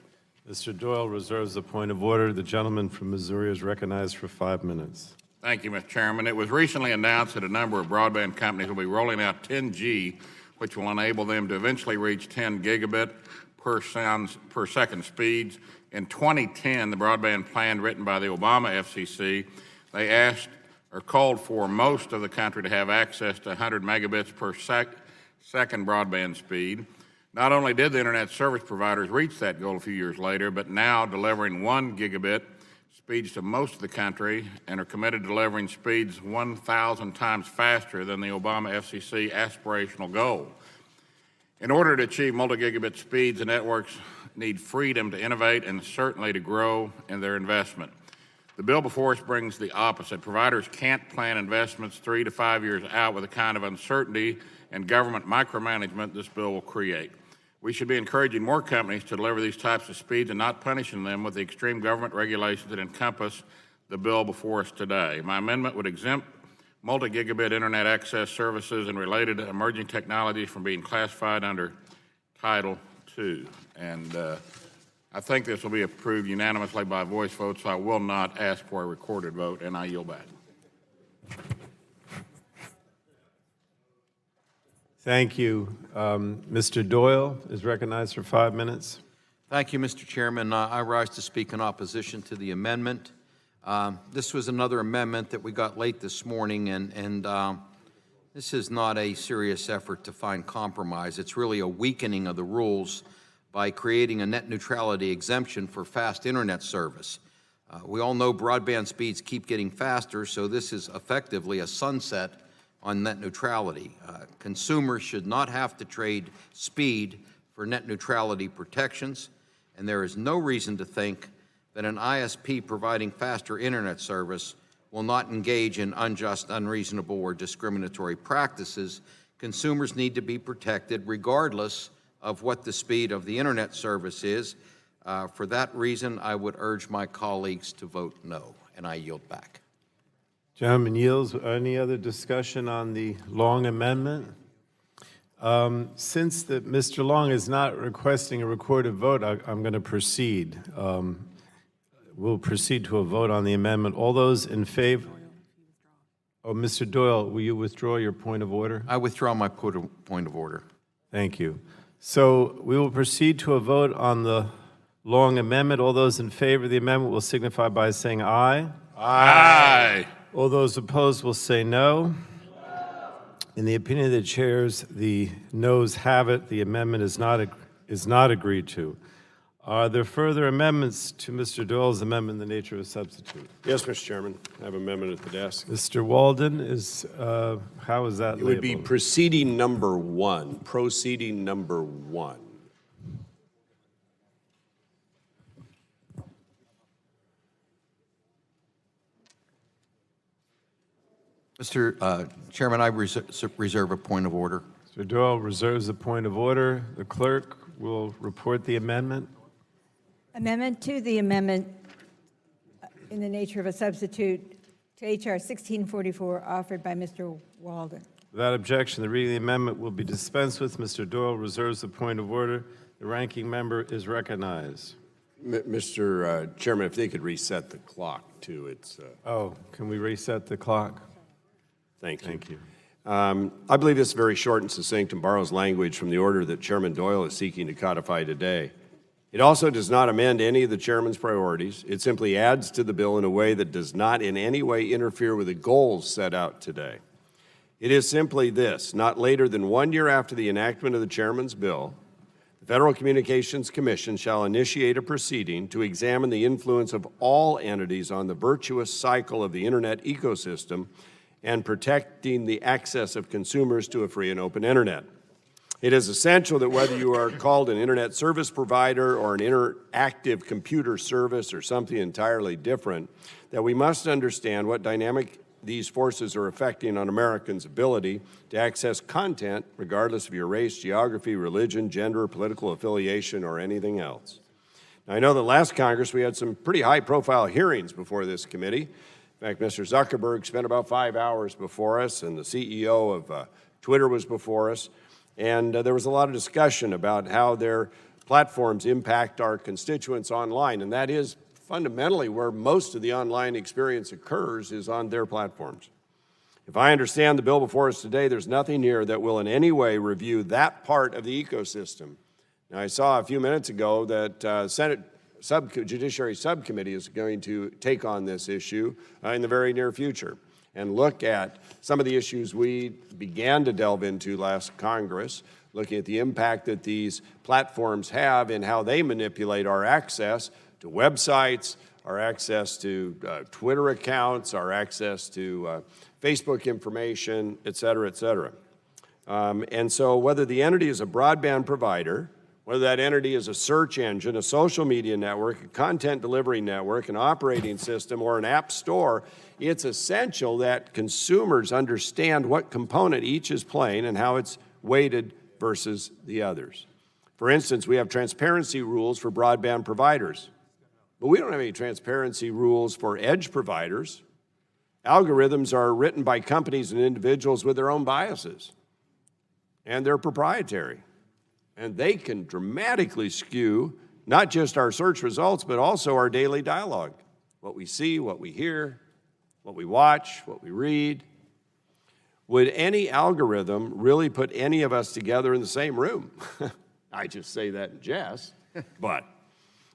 [SPEAKER 1] Mr. Doyle reserves a point of order. The gentleman from Missouri is recognized for 5 minutes.
[SPEAKER 9] Thank you, Mr. Chairman. It was recently announced that a number of broadband companies will be rolling out 10G, which will enable them to eventually reach 10 gigabit per second speeds. In 2010, the broadband plan written by the Obama FCC, they asked or called for most of the country to have access to 100 megabits per second broadband speed. Not only did the internet service providers reach that goal a few years later, but now delivering 1 gigabit speeds to most of the country and are committed to delivering speeds 1,000 times faster than the Obama FCC aspirational goal. In order to achieve multi-gigabit speeds, the networks need freedom to innovate and certainly to grow in their investment. The bill before us brings the opposite. Providers can't plan investments 3 to 5 years out with the kind of uncertainty and government micromanagement this bill will create. We should be encouraging more companies to deliver these types of speeds and not punishing them with the extreme government regulations that encompass the bill before us today. My amendment would exempt multi-gigabit internet access services and related emerging technologies from being classified under
[SPEAKER 13] Title II. And I think this will be approved unanimously by voice vote, so I will not ask for a recorded vote, and I yield back.
[SPEAKER 1] Thank you. Mr. Doyle is recognized for 5 minutes.
[SPEAKER 3] Thank you, Mr. Chairman. I rise to speak in opposition to the amendment. This was another amendment that we got late this morning, and this is not a serious effort to find compromise. It's really a weakening of the rules by creating a net neutrality exemption for fast internet service. We all know broadband speeds keep getting faster, so this is effectively a sunset on net neutrality. Consumers should not have to trade speed for net neutrality protections, and there is no reason to think that an ISP providing faster internet service will not engage in unjust, unreasonable, or discriminatory practices. Consumers need to be protected regardless of what the speed of the internet service is. For that reason, I would urge my colleagues to vote no, and I yield back.
[SPEAKER 1] Gentleman yields. Any other discussion on the Long amendment? Since Mr. Long is not requesting a recorded vote, I'm going to proceed. We'll proceed to a vote on the amendment. All those in favor? Oh, Mr. Doyle, will you withdraw your point of order?
[SPEAKER 3] I withdraw my point of order.
[SPEAKER 1] Thank you. So we will proceed to a vote on the Long amendment. All those in favor of the amendment will signify by saying aye.
[SPEAKER 13] Aye.
[SPEAKER 1] All those opposed will say no. In the opinion of the chairs, the noes have it. The amendment is not agreed to. Are there further amendments to Mr. Doyle's amendment in the nature of a substitute?
[SPEAKER 2] Yes, Mr. Chairman. I have an amendment at the desk.
[SPEAKER 1] Mr. Walden, how is that
[SPEAKER 2] It would be
[SPEAKER 1] labeled?
[SPEAKER 2] proceeding number 1. Proceeding number 1.
[SPEAKER 3] Mr. Chairman, I reserve a point of order.
[SPEAKER 1] Mr. Doyle reserves a point of order. The clerk will report the amendment.
[SPEAKER 22] Amendment to the amendment in the nature of a substitute to H.R. 1644 offered by Mr. Walden.
[SPEAKER 1] Without objection, the reading of the amendment will be dispensed with. Mr. Doyle reserves the point of order. The ranking member is recognized.
[SPEAKER 2] Mr. Chairman, if they could reset the clock, too.
[SPEAKER 1] Can we reset the clock?
[SPEAKER 2] Thank you.
[SPEAKER 1] Thank you.
[SPEAKER 2] I believe this is very short and succinct and borrows language from the order that Chairman Doyle is seeking to codify today. It also does not amend any of the chairman's priorities. It simply adds to the bill in a way that does not in any way interfere with the goals set out today. It is simply this: not later than 1 year after the enactment of the chairman's bill, the Federal Communications Commission shall initiate a proceeding to examine the influence of all entities on the virtuous cycle of the internet ecosystem and protecting the access of consumers to a free and open internet. It is essential that whether you are called an internet service provider or an interactive computer service or something entirely different, that we must understand what dynamic these forces are affecting on Americans' ability to access content, regardless of your race, geography, religion, gender, political affiliation, or anything else. Now, I know that last Congress we had some pretty high-profile hearings before this committee. In fact, Mr. Zuckerberg spent about 5 hours before us, and the CEO of Twitter was before us. And there was a lot of discussion about how their platforms impact our constituents online, and that is fundamentally where most of the online experience occurs, is on their platforms. If I understand the bill before us today, there's nothing here that will in any way review that part of the ecosystem. Now, I saw a few minutes ago that Senate Judiciary Subcommittee is going to take on this issue in the very near future and look at some of the issues we began to delve into last Congress, looking at the impact that these platforms have and how they manipulate our access to websites, our access to Twitter accounts, our access to Facebook information, et cetera, et cetera. And so whether the entity is a broadband provider, whether that entity is a search engine, a social media network, a content delivery network, an operating system, or an app store, it's essential that consumers understand what component each is playing and how it's weighted versus the others. For instance, we have transparency rules for broadband providers, but we don't have any transparency rules for edge providers. Algorithms are written by companies and individuals with their own biases, and they're proprietary. And they can dramatically skew not just our search results, but also our daily dialogue. What we see, what we hear, what we watch, what we read. Would any algorithm really put any of us together in the same room? I just say that in jest, but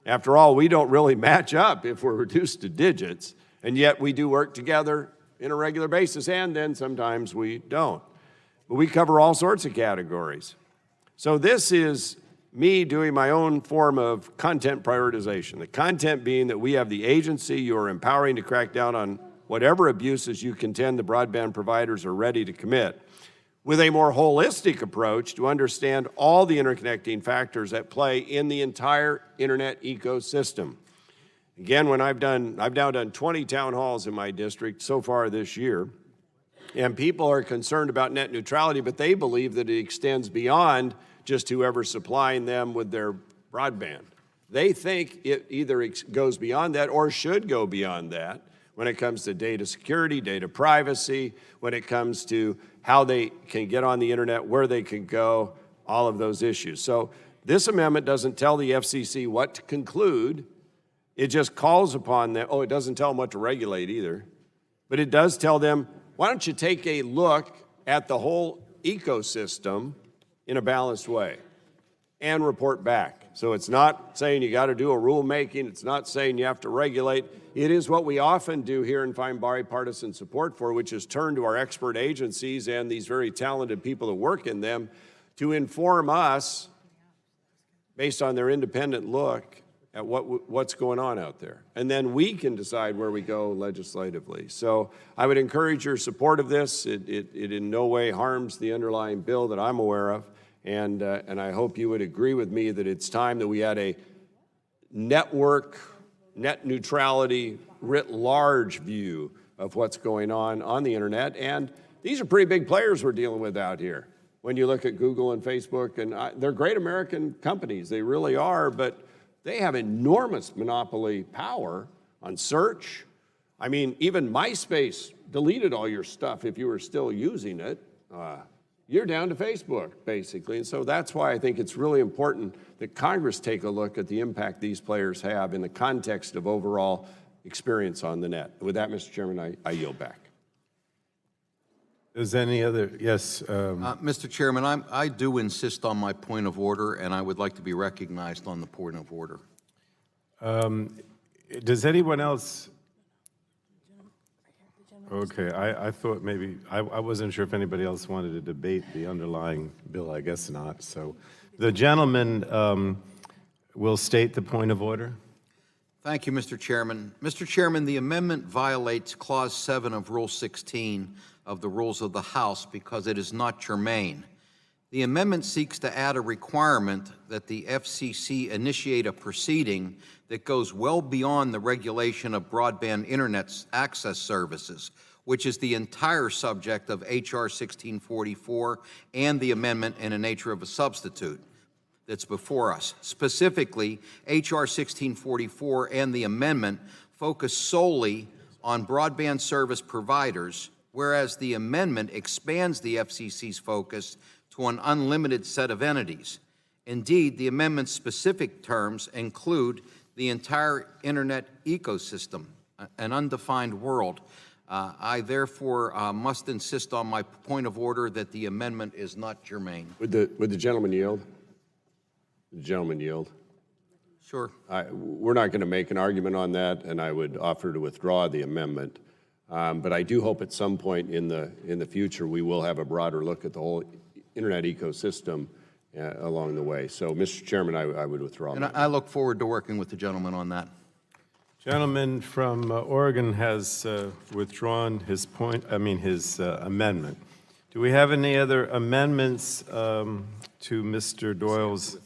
[SPEAKER 2] after all, we don't really match up if we're reduced to digits, and yet we do work together in a regular basis, and then sometimes we don't. But we cover all sorts of categories. So this is me doing my own form of content prioritization. The content being that we have the agency you are empowering to crack down on whatever abuses you contend the broadband providers are ready to commit, with a more holistic approach to understand all the interconnecting factors at play in the entire internet ecosystem. Again, when I've now done 20 town halls in my district so far this year, and people are concerned about net neutrality, but they believe that it extends beyond just whoever's supplying them with their broadband. They think it either goes beyond that or should go beyond that when it comes to data security, data privacy, when it comes to how they can get on the internet, where they can go, all of those issues. So this amendment doesn't tell the FCC what to conclude. It just calls upon them. Oh, it doesn't tell them what to regulate either. But it does tell them, why don't you take a look at the whole ecosystem in a balanced way and report back. So it's not saying you got to do a rulemaking. It's not saying you have to regulate. It is what we often do here and find bipartisan support for, which is turn to our expert agencies and these very talented people that work in them to inform us based on their independent look at what's going on out there. And then we can decide where we go legislatively. So I would encourage your support of this. It in no way harms the underlying bill that I'm aware of. And I hope you would agree with me that it's time that we had a network, net neutrality, writ large view of what's going on the internet. And these are pretty big players we're dealing with out here. When you look at Google and Facebook, and they're great American companies, they really are, but they have enormous monopoly power on search. I mean, even MySpace deleted all your stuff if you were still using it. You're down to Facebook, basically. And so that's why I think it's really important that Congress take a look at the impact these players have in the context of overall experience on the net. With that, Mr. Chairman, I yield back.
[SPEAKER 1] Is any other, yes.
[SPEAKER 3] Mr. Chairman, I do insist on my point of order, and I would like to be recognized on the point of order.
[SPEAKER 1] Does anyone else? Okay, I thought maybe, I wasn't sure if anybody else wanted to debate the underlying bill. I guess not. So the gentleman will state the point of order.
[SPEAKER 3] Thank you, Mr. Chairman. Mr. Chairman, the amendment violates Clause 7 of Rule 16 of the Rules of the House because it is not germane. The amendment seeks to add a requirement that the FCC initiate a proceeding that goes well beyond the regulation of broadband internet access services, which is the entire subject of H.R. 1644 and the amendment in the nature of a substitute that's before us. Specifically, H.R. 1644 and the amendment focus solely on broadband service providers, whereas the amendment expands the FCC's focus to an unlimited set of entities. Indeed, the amendment's specific terms include the entire internet ecosystem, an undefined world. I therefore must insist on my point of order that the amendment is not germane.
[SPEAKER 2] Would the gentleman yield? The gentleman yield?
[SPEAKER 3] Sure.
[SPEAKER 2] We're not going to make an argument on that, and I would offer to withdraw the amendment. But I do hope at some point in the future we will have a broader look at the whole internet ecosystem along the way. So, Mr. Chairman, I would withdraw.
[SPEAKER 3] And I look forward to working with the gentleman on that.
[SPEAKER 1] Gentleman from Oregon has withdrawn his amendment. Do we have any other amendments to Mr. Doyle's?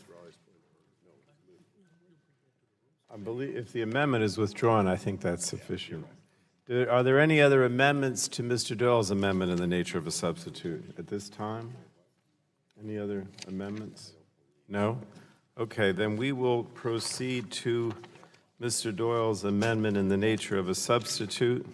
[SPEAKER 1] I believe if the amendment is withdrawn, I think that's sufficient. Are there any other amendments to Mr. Doyle's amendment in the nature of a substitute at this time? Any other amendments? No? Okay, then we will proceed to Mr. Doyle's amendment in the nature of a substitute.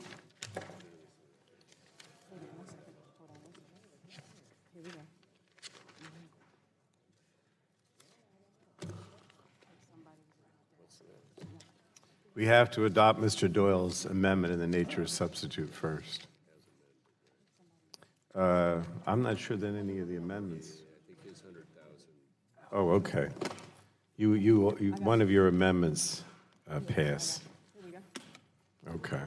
[SPEAKER 1] We have to adopt Mr. Doyle's amendment in the nature of substitute first. I'm not sure that any of the amendments. Oh, okay. One of your amendments passed. Okay.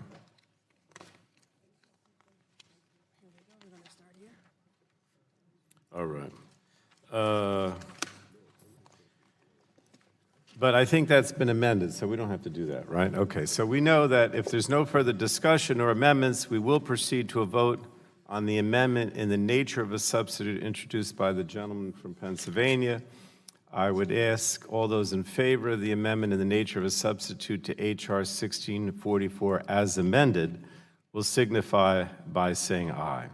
[SPEAKER 1] All right. But I think that's been amended, so we don't have to do that, right? Okay, so we know that if there's no further discussion or amendments, we will proceed to a vote on the amendment in the nature of a substitute introduced by the gentleman from Pennsylvania. I would ask all those in favor of the amendment in the nature of a substitute to H.R. 1644 as amended will signify by saying aye.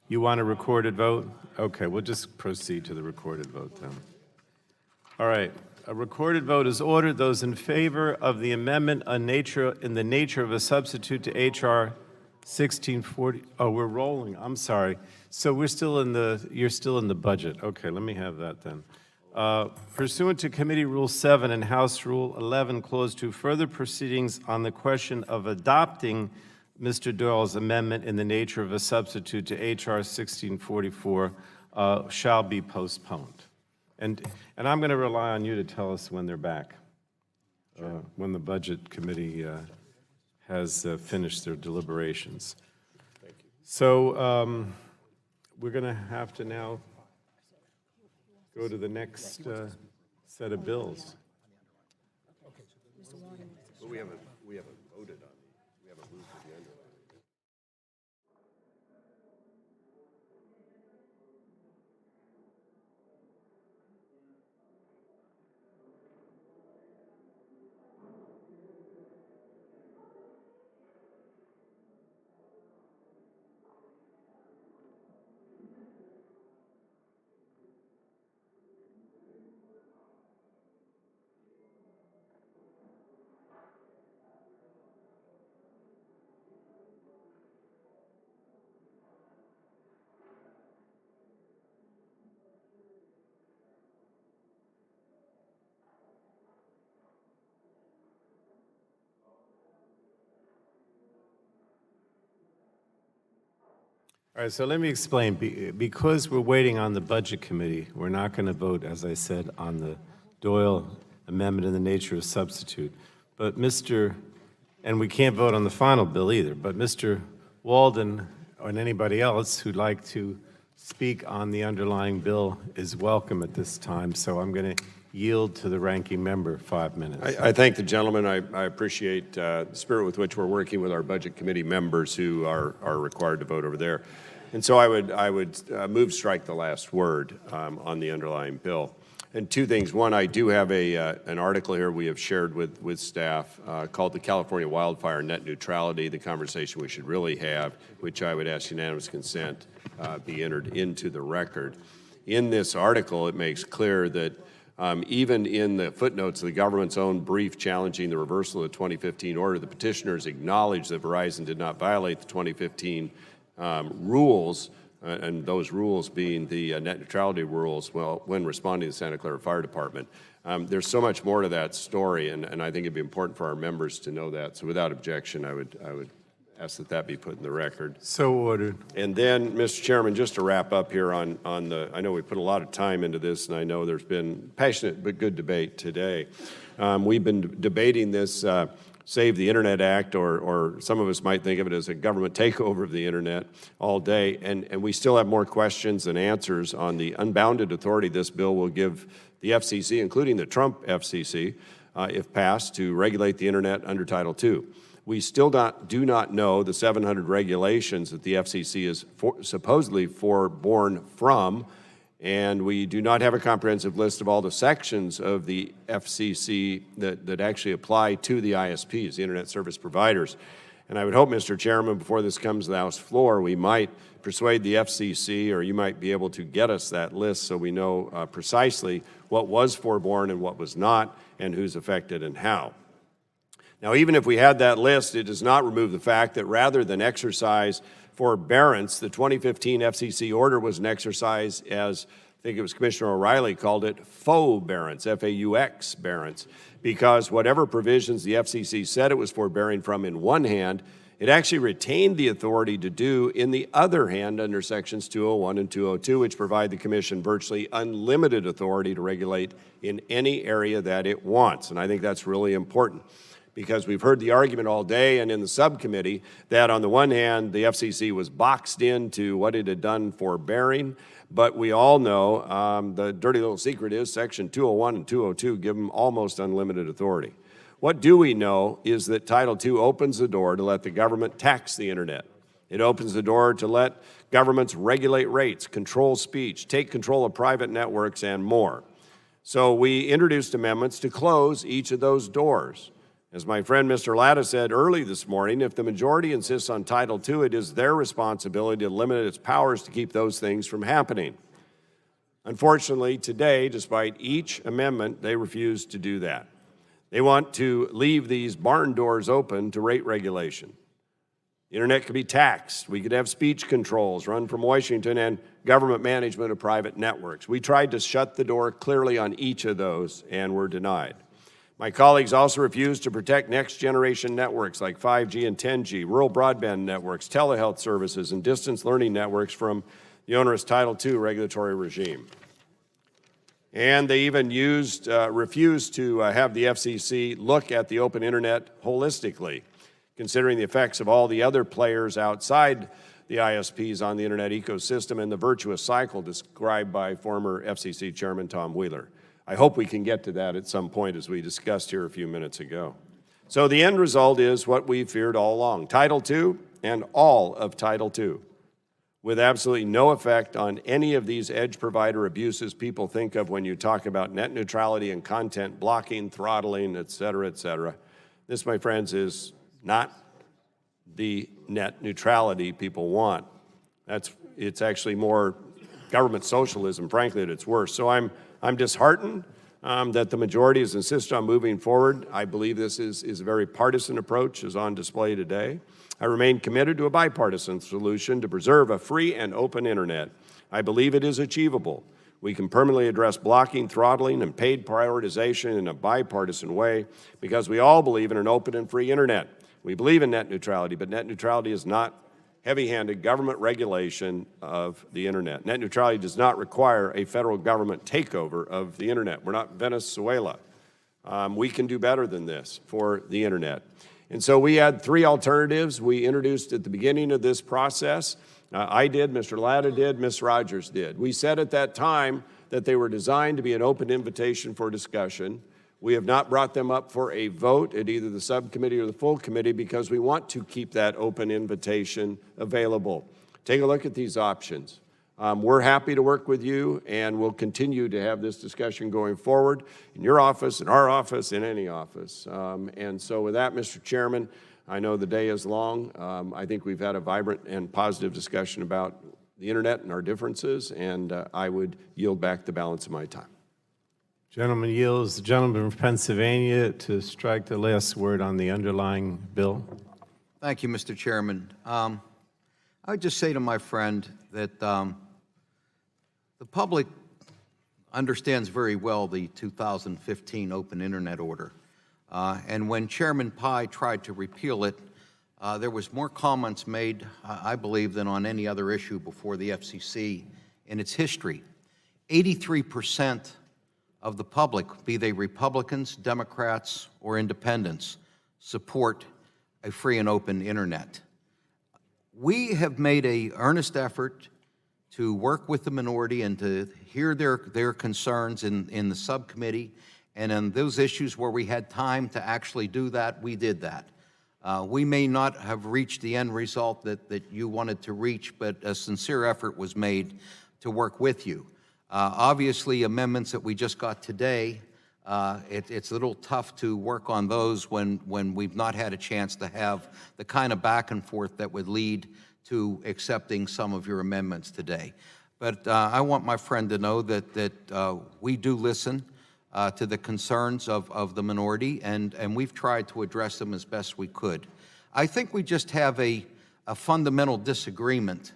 [SPEAKER 1] You want a recorded vote? Okay, we'll just proceed to the recorded vote then. All right, a recorded vote is ordered. Those in favor of the amendment in the nature of a substitute to H.R. 1640, oh, we're rolling, I'm sorry. So you're still in the budget. Okay, let me have that then. Pursuant to Committee Rule 7 and House Rule 11, Clause 2, further proceedings on the question of adopting Mr. Doyle's amendment in the nature of a substitute to H.R. 1644 shall be postponed. And I'm going to rely on you to tell us when they're back, when the Budget Committee has finished their deliberations. Thank you. So we're going to have to now go to the next set of bills.
[SPEAKER 2] But we haven't voted on these. We haven't moved to the end of it.
[SPEAKER 1] All right, so let me explain. Because we're waiting on the Budget Committee, we're not going to vote, as I said, on the Doyle amendment in the nature of substitute. But and we can't vote on the final bill either, but Mr. Walden and anybody else who'd like to speak on the underlying bill is welcome at this time, so I'm going to yield to the ranking member 5 minutes.
[SPEAKER 2] I thank the gentleman. I appreciate the spirit with which we're working with our Budget Committee members who are required to vote over there. And so I would move strike the last word on the underlying bill. And two things. One, I do have an article here we have shared with staff called the California Wildfire Net Neutrality, the conversation we should really have, which I would ask unanimous consent be entered into the record. In this article, it makes clear that even in the footnotes of the government's own brief challenging the reversal of the 2015 order, the petitioners acknowledged that Verizon did not violate the 2015 rules, and those rules being the net neutrality rules, well, when responding to the Santa Clara Fire Department. There's so much more to that story, and I think it'd be important for our members to know that. So without objection, I would ask that that be put in the record.
[SPEAKER 1] So ordered.
[SPEAKER 2] And then, Mr. Chairman, just to wrap up here on the, I know we put a lot of time into this, and I know there's been passionate but good debate today. We've been debating this Save the Internet Act, or some of us might think of it as a government takeover of the Internet all day, and we still have more questions than answers on the unbounded authority this bill will give the FCC, including the Trump FCC, if passed, to regulate the Internet under Title II. We still do not know the 700 regulations that the FCC is supposedly forborne from, and we do not have a comprehensive list of all the sections of the FCC that actually apply to the ISPs, the Internet Service Providers. And I would hope, Mr. Chairman, before this comes to the House floor, we might persuade the FCC, or you might be able to get us that list so we know precisely what was forborne and what was not, and who's affected and how. Now, even if we had that list, it does not remove the fact that rather than exercise forbearance, the 2015 FCC order was an exercise as think it was Commissioner O'Reilly called it forbearance, F-A-U-X, bearance, because whatever provisions the FCC said it was forbearing from in one hand, it actually retained the authority to do in the other hand under Sections 201 and 202, which provide the Commission virtually unlimited authority to regulate in any area that it wants. And I think that's really important, because we've heard the argument all day and in the subcommittee that on the one hand, the FCC was boxed into what it had done forbearing, but we all know the dirty little secret is Section 201 and 202 give them almost unlimited authority. What do we know is that Title II opens the door to let the government tax the internet. It opens the door to let governments regulate rates, control speech, take control of private networks, and more. So we introduced amendments to close each of those doors. As my friend Mr. Latta said early this morning, if the majority insists on Title II, it is their responsibility to limit its powers to keep those things from happening. Unfortunately, today, despite each amendment, they refuse to do that. They want to leave these barn doors open to rate regulation. The internet could be taxed. We could have speech controls run from Washington and government management of private networks. We tried to shut the door clearly on each of those and were denied. My colleagues also refused to protect next-generation networks like 5G and 10G, rural broadband networks, telehealth services, and distance learning networks from the onerous Title II regulatory regime. And they even refused to have the FCC look at the open internet holistically, considering the effects of all the other players outside the ISPs on the internet ecosystem and the virtuous cycle described by former FCC Chairman Tom Wheeler. I hope we can get to that at some point, as we discussed here a few minutes ago. So the end result is what we feared all along: Title II and all of Title II, with absolutely no effect on any of these edge provider abuses people think of when you talk about net neutrality and content blocking, throttling, et cetera, et cetera. This, my friends, is not the net neutrality people want. It's actually more government socialism, frankly, at its worst. So I'm disheartened that the majority has insisted on moving forward. I believe this is a very partisan approach, as on display today. I remain committed to a bipartisan solution to preserve a free and open internet. I believe it is achievable. We can permanently address blocking, throttling, and paid prioritization in a bipartisan way because we all believe in an open and free internet. We believe in net neutrality, but net neutrality is not heavy-handed government regulation of the internet. Net neutrality does not require a federal government takeover of the internet. We're not Venezuela. We can do better than this for the internet. And so we had three alternatives we introduced at the beginning of this process. I did, Mr. Latta did, Ms. Rogers did. We said at that time that they were designed to be an open invitation for discussion. We have not brought them up for a vote at either the subcommittee or the full committee because we want to keep that open invitation available. Take a look at these options. We're happy to work with you, and we'll continue to have this discussion going forward in your office, in our office, in any office. And so with that, Mr. Chairman, I know the day is long. I think we've had a vibrant and positive discussion about the internet and our differences, and I would yield back the balance of my time.
[SPEAKER 1] Gentleman yields. The gentleman from Pennsylvania to strike the last word on the underlying bill.
[SPEAKER 3] Thank you, Mr. Chairman. I would just say to my friend that the public understands very well the 2015 Open Internet Order. And when Chairman Pai tried to repeal it, there was more comments made, I believe, than on any other issue before the FCC in its history. 83% of the public, be they Republicans, Democrats, or independents, support a free and open internet. We have made an earnest effort to work with the minority and to hear their concerns in the subcommittee, and on those issues where we had time to actually do that, we did that. We may not have reached the end result that you wanted to reach, but a sincere effort was made to work with you. Obviously, amendments that we just got today, it's a little tough to work on those when we've not had a chance to have the kind of back and forth that would lead to accepting some of your amendments today. But I want my friend to know that we do listen to the concerns of the minority, and we've tried to address them as best we could. I think we just have a fundamental disagreement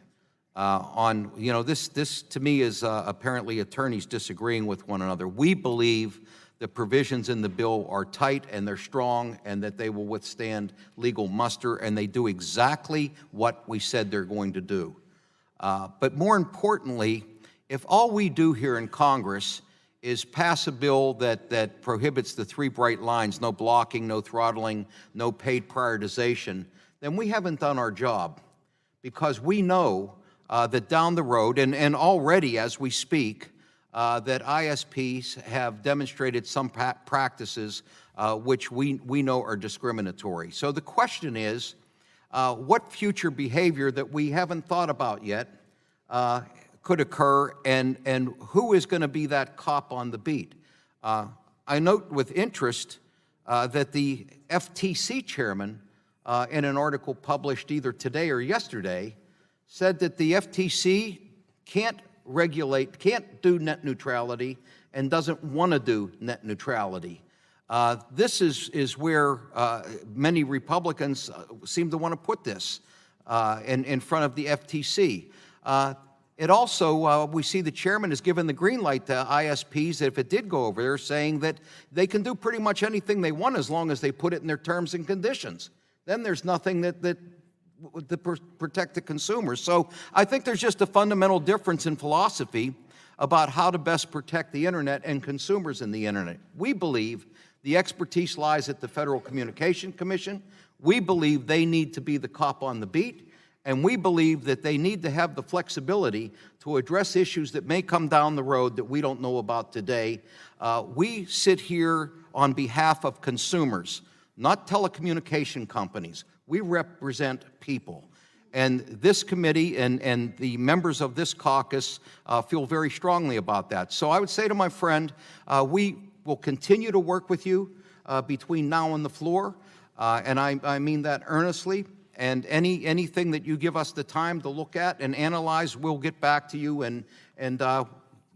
[SPEAKER 3] on, this to me is apparently attorneys disagreeing with one another. We believe the provisions in the bill are tight and they're strong and that they will withstand legal muster, and they do exactly what we said they're going to do. But more importantly, if all we do here in Congress is pass a bill that prohibits the three bright lines, no blocking, no throttling, no paid prioritization, then we haven't done our job, because we know that down the road, and already as we speak, that ISPs have demonstrated some practices which we know are discriminatory. So the question is, what future behavior that we haven't thought about yet could occur, and who is going to be that cop on the beat? I note with interest that the FTC chairman, in an article published either today or yesterday, said that the FTC can't do net neutrality and doesn't want to do net neutrality. This is where many Republicans seem to want to put this in front of the FTC. It also, we see the chairman has given the green light to ISPs that if it did go over there, saying that they can do pretty much anything they want as long as they put it in their terms and conditions. Then there's nothing that protect the consumers. So I think there's just a fundamental difference in philosophy about how to best protect the internet and consumers in the internet. We believe the expertise lies at the Federal Communications Commission. We believe they need to be the cop on the beat, and we believe that they need to have the flexibility to address issues that may come down the road that we don't know about today. We sit here on behalf of consumers, not telecommunication companies. We represent people. And this committee and the members of this caucus feel very strongly about that. So I would say to my friend, we will continue to work with you between now and the floor, and I mean that earnestly. And anything that you give us the time to look at and analyze, we'll get back to you, and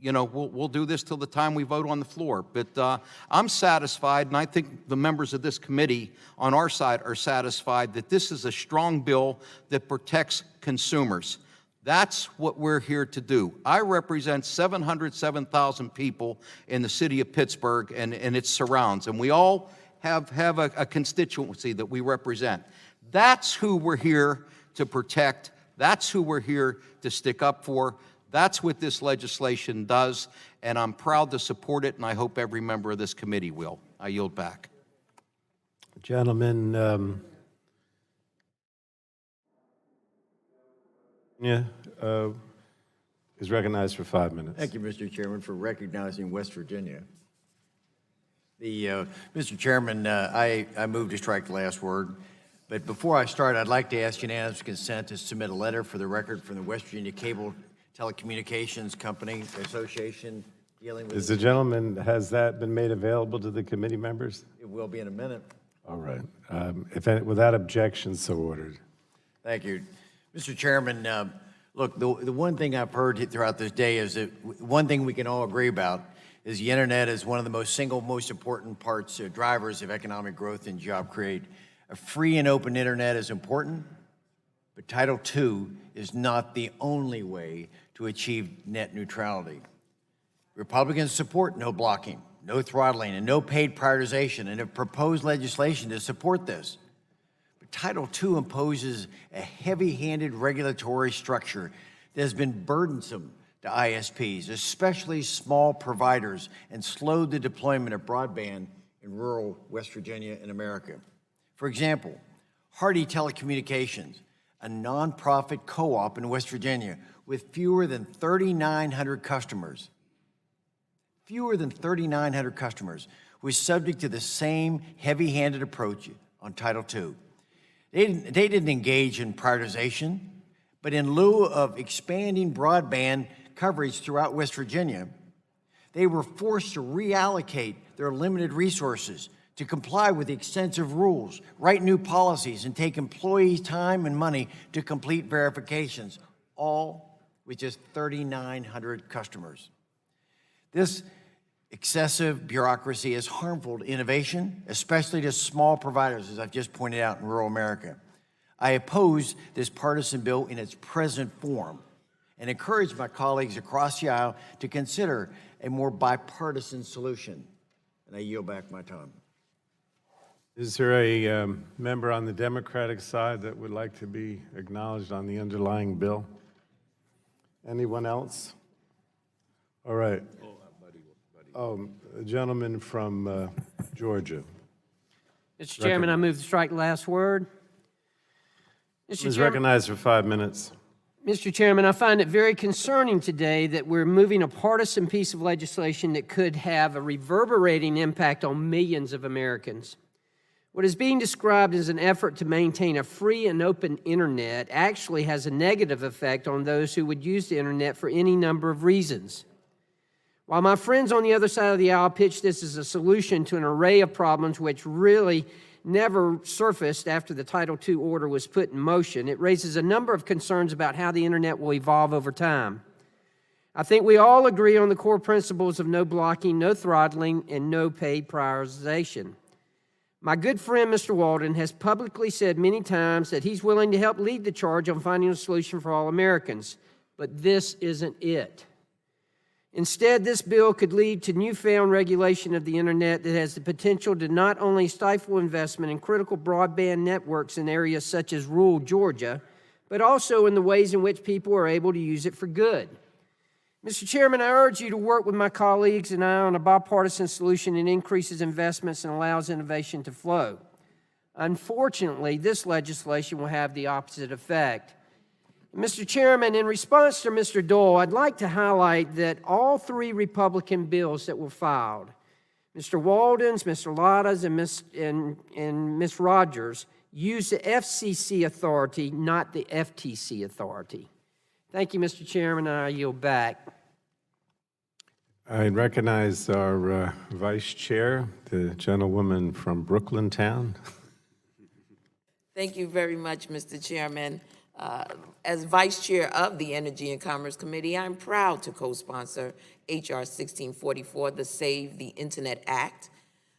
[SPEAKER 3] we'll do this till the time we vote on the floor. But I'm satisfied, and I think the members of this committee on our side are satisfied, that this is a strong bill that protects consumers. That's what we're here to do. I represent 707,000 people in the city of Pittsburgh and its surrounds, and we all have a constituency that we represent. That's who we're here to protect. That's who we're here to stick up for. That's what this legislation does, and I'm proud to support it, and I hope every member of this committee will. I yield back.
[SPEAKER 1] Gentleman, is recognized for 5 minutes.
[SPEAKER 10] Thank you, Mr. Chairman, for recognizing West Virginia. Mr. Chairman, I move to strike the last word. But before I start, I'd like to ask unanimous consent to submit a letter for the record from the West Virginia Cable Telecommunications Company Association dealing with...
[SPEAKER 1] Is the gentleman, has that been made available to the committee members?
[SPEAKER 10] It will be in a minute.
[SPEAKER 1] All right. Without objection, so ordered.
[SPEAKER 10] Thank you. Mr. Chairman, look, the one thing I've heard throughout this day is that one thing we can all agree about is the internet is one of the most important parts, drivers of economic growth and job creation. A free and open internet is important, but Title II is not the only way to achieve net neutrality. Republicans support no blocking, no throttling, and no paid prioritization, and have proposed legislation to support this. But Title II imposes a heavy-handed regulatory structure that has been burdensome to ISPs, especially small providers, and slowed the deployment of broadband in rural West Virginia and America. For example, Hardy Telecommunications, a nonprofit co-op in West Virginia with fewer than 3,900 customers, was subject to the same heavy-handed approach on Title II. They didn't engage in prioritization, but in lieu of expanding broadband coverage throughout West Virginia, they were forced to reallocate their limited resources to comply with the extensive rules, write new policies, and take employees' time and money to complete verifications, all with just 3,900 customers. This excessive bureaucracy is harmful to innovation, especially to small providers, as I've just pointed out in rural America. I oppose this partisan bill in its present form.
[SPEAKER 19] and encourage my colleagues across the aisle to consider a more bipartisan solution. And I yield back my time.
[SPEAKER 1] Is there a member on the Democratic side that would like to be acknowledged on the underlying bill? Anyone else? All right. A gentleman from Georgia.
[SPEAKER 21] Mr. Chairman, I move to strike the last word.
[SPEAKER 1] Is recognized for 5 minutes.
[SPEAKER 21] Mr. Chairman, I find it very concerning today that we're moving a partisan piece of legislation that could have a reverberating impact on millions of Americans. What is being described as an effort to maintain a free and open internet actually has a negative effect on those who would use the internet for any number of reasons. While my friends on the other side of the aisle pitch this as a solution to an array of problems which really never surfaced after the Title II order was put in motion, it raises a number of concerns about how the internet will evolve over time. I think we all agree on the core principles of no blocking, no throttling, and no paid prioritization. My good friend, Mr. Walden, has publicly said many times that he's willing to help lead the charge on finding a solution for all Americans, but this isn't it. Instead, this bill could lead to newfound regulation of the internet that has the potential to not only stifle investment in critical broadband networks in areas such as rural Georgia, but also in the ways in which people are able to use it for good. Mr. Chairman, I urge you to work with my colleagues and I on a bipartisan solution that increases investments and allows innovation to flow. Unfortunately, this legislation will have the opposite effect. Mr. Chairman, in response to Mr. Dole, I'd like to highlight that all three Republican bills that were filed, Mr. Walden's, Mr. Latta's, and Ms. Rogers, use the FCC authority, not the FTC authority. Thank you, Mr. Chairman, and I yield back.
[SPEAKER 1] I recognize our Vice Chair, the gentlewoman from Brooklyn Town.
[SPEAKER 23] Thank you very much, Mr. Chairman. As Vice Chair of the Energy and Commerce Committee, I'm proud to co-sponsor H.R. 1644, the Save the Internet Act.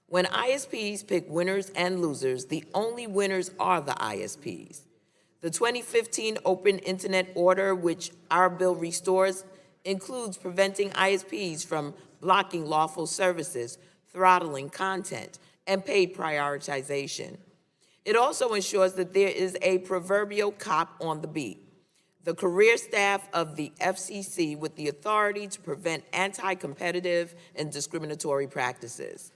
[SPEAKER 23] When ISPs pick winners and losers, the only winners are the ISPs. The 2015 Open Internet Order, which our bill restores, includes preventing ISPs from blocking lawful services, throttling content, and paid prioritization. It also ensures that there is a proverbial cop on the beat, the career staff of the FCC with the authority to prevent anti-competitive and discriminatory practices.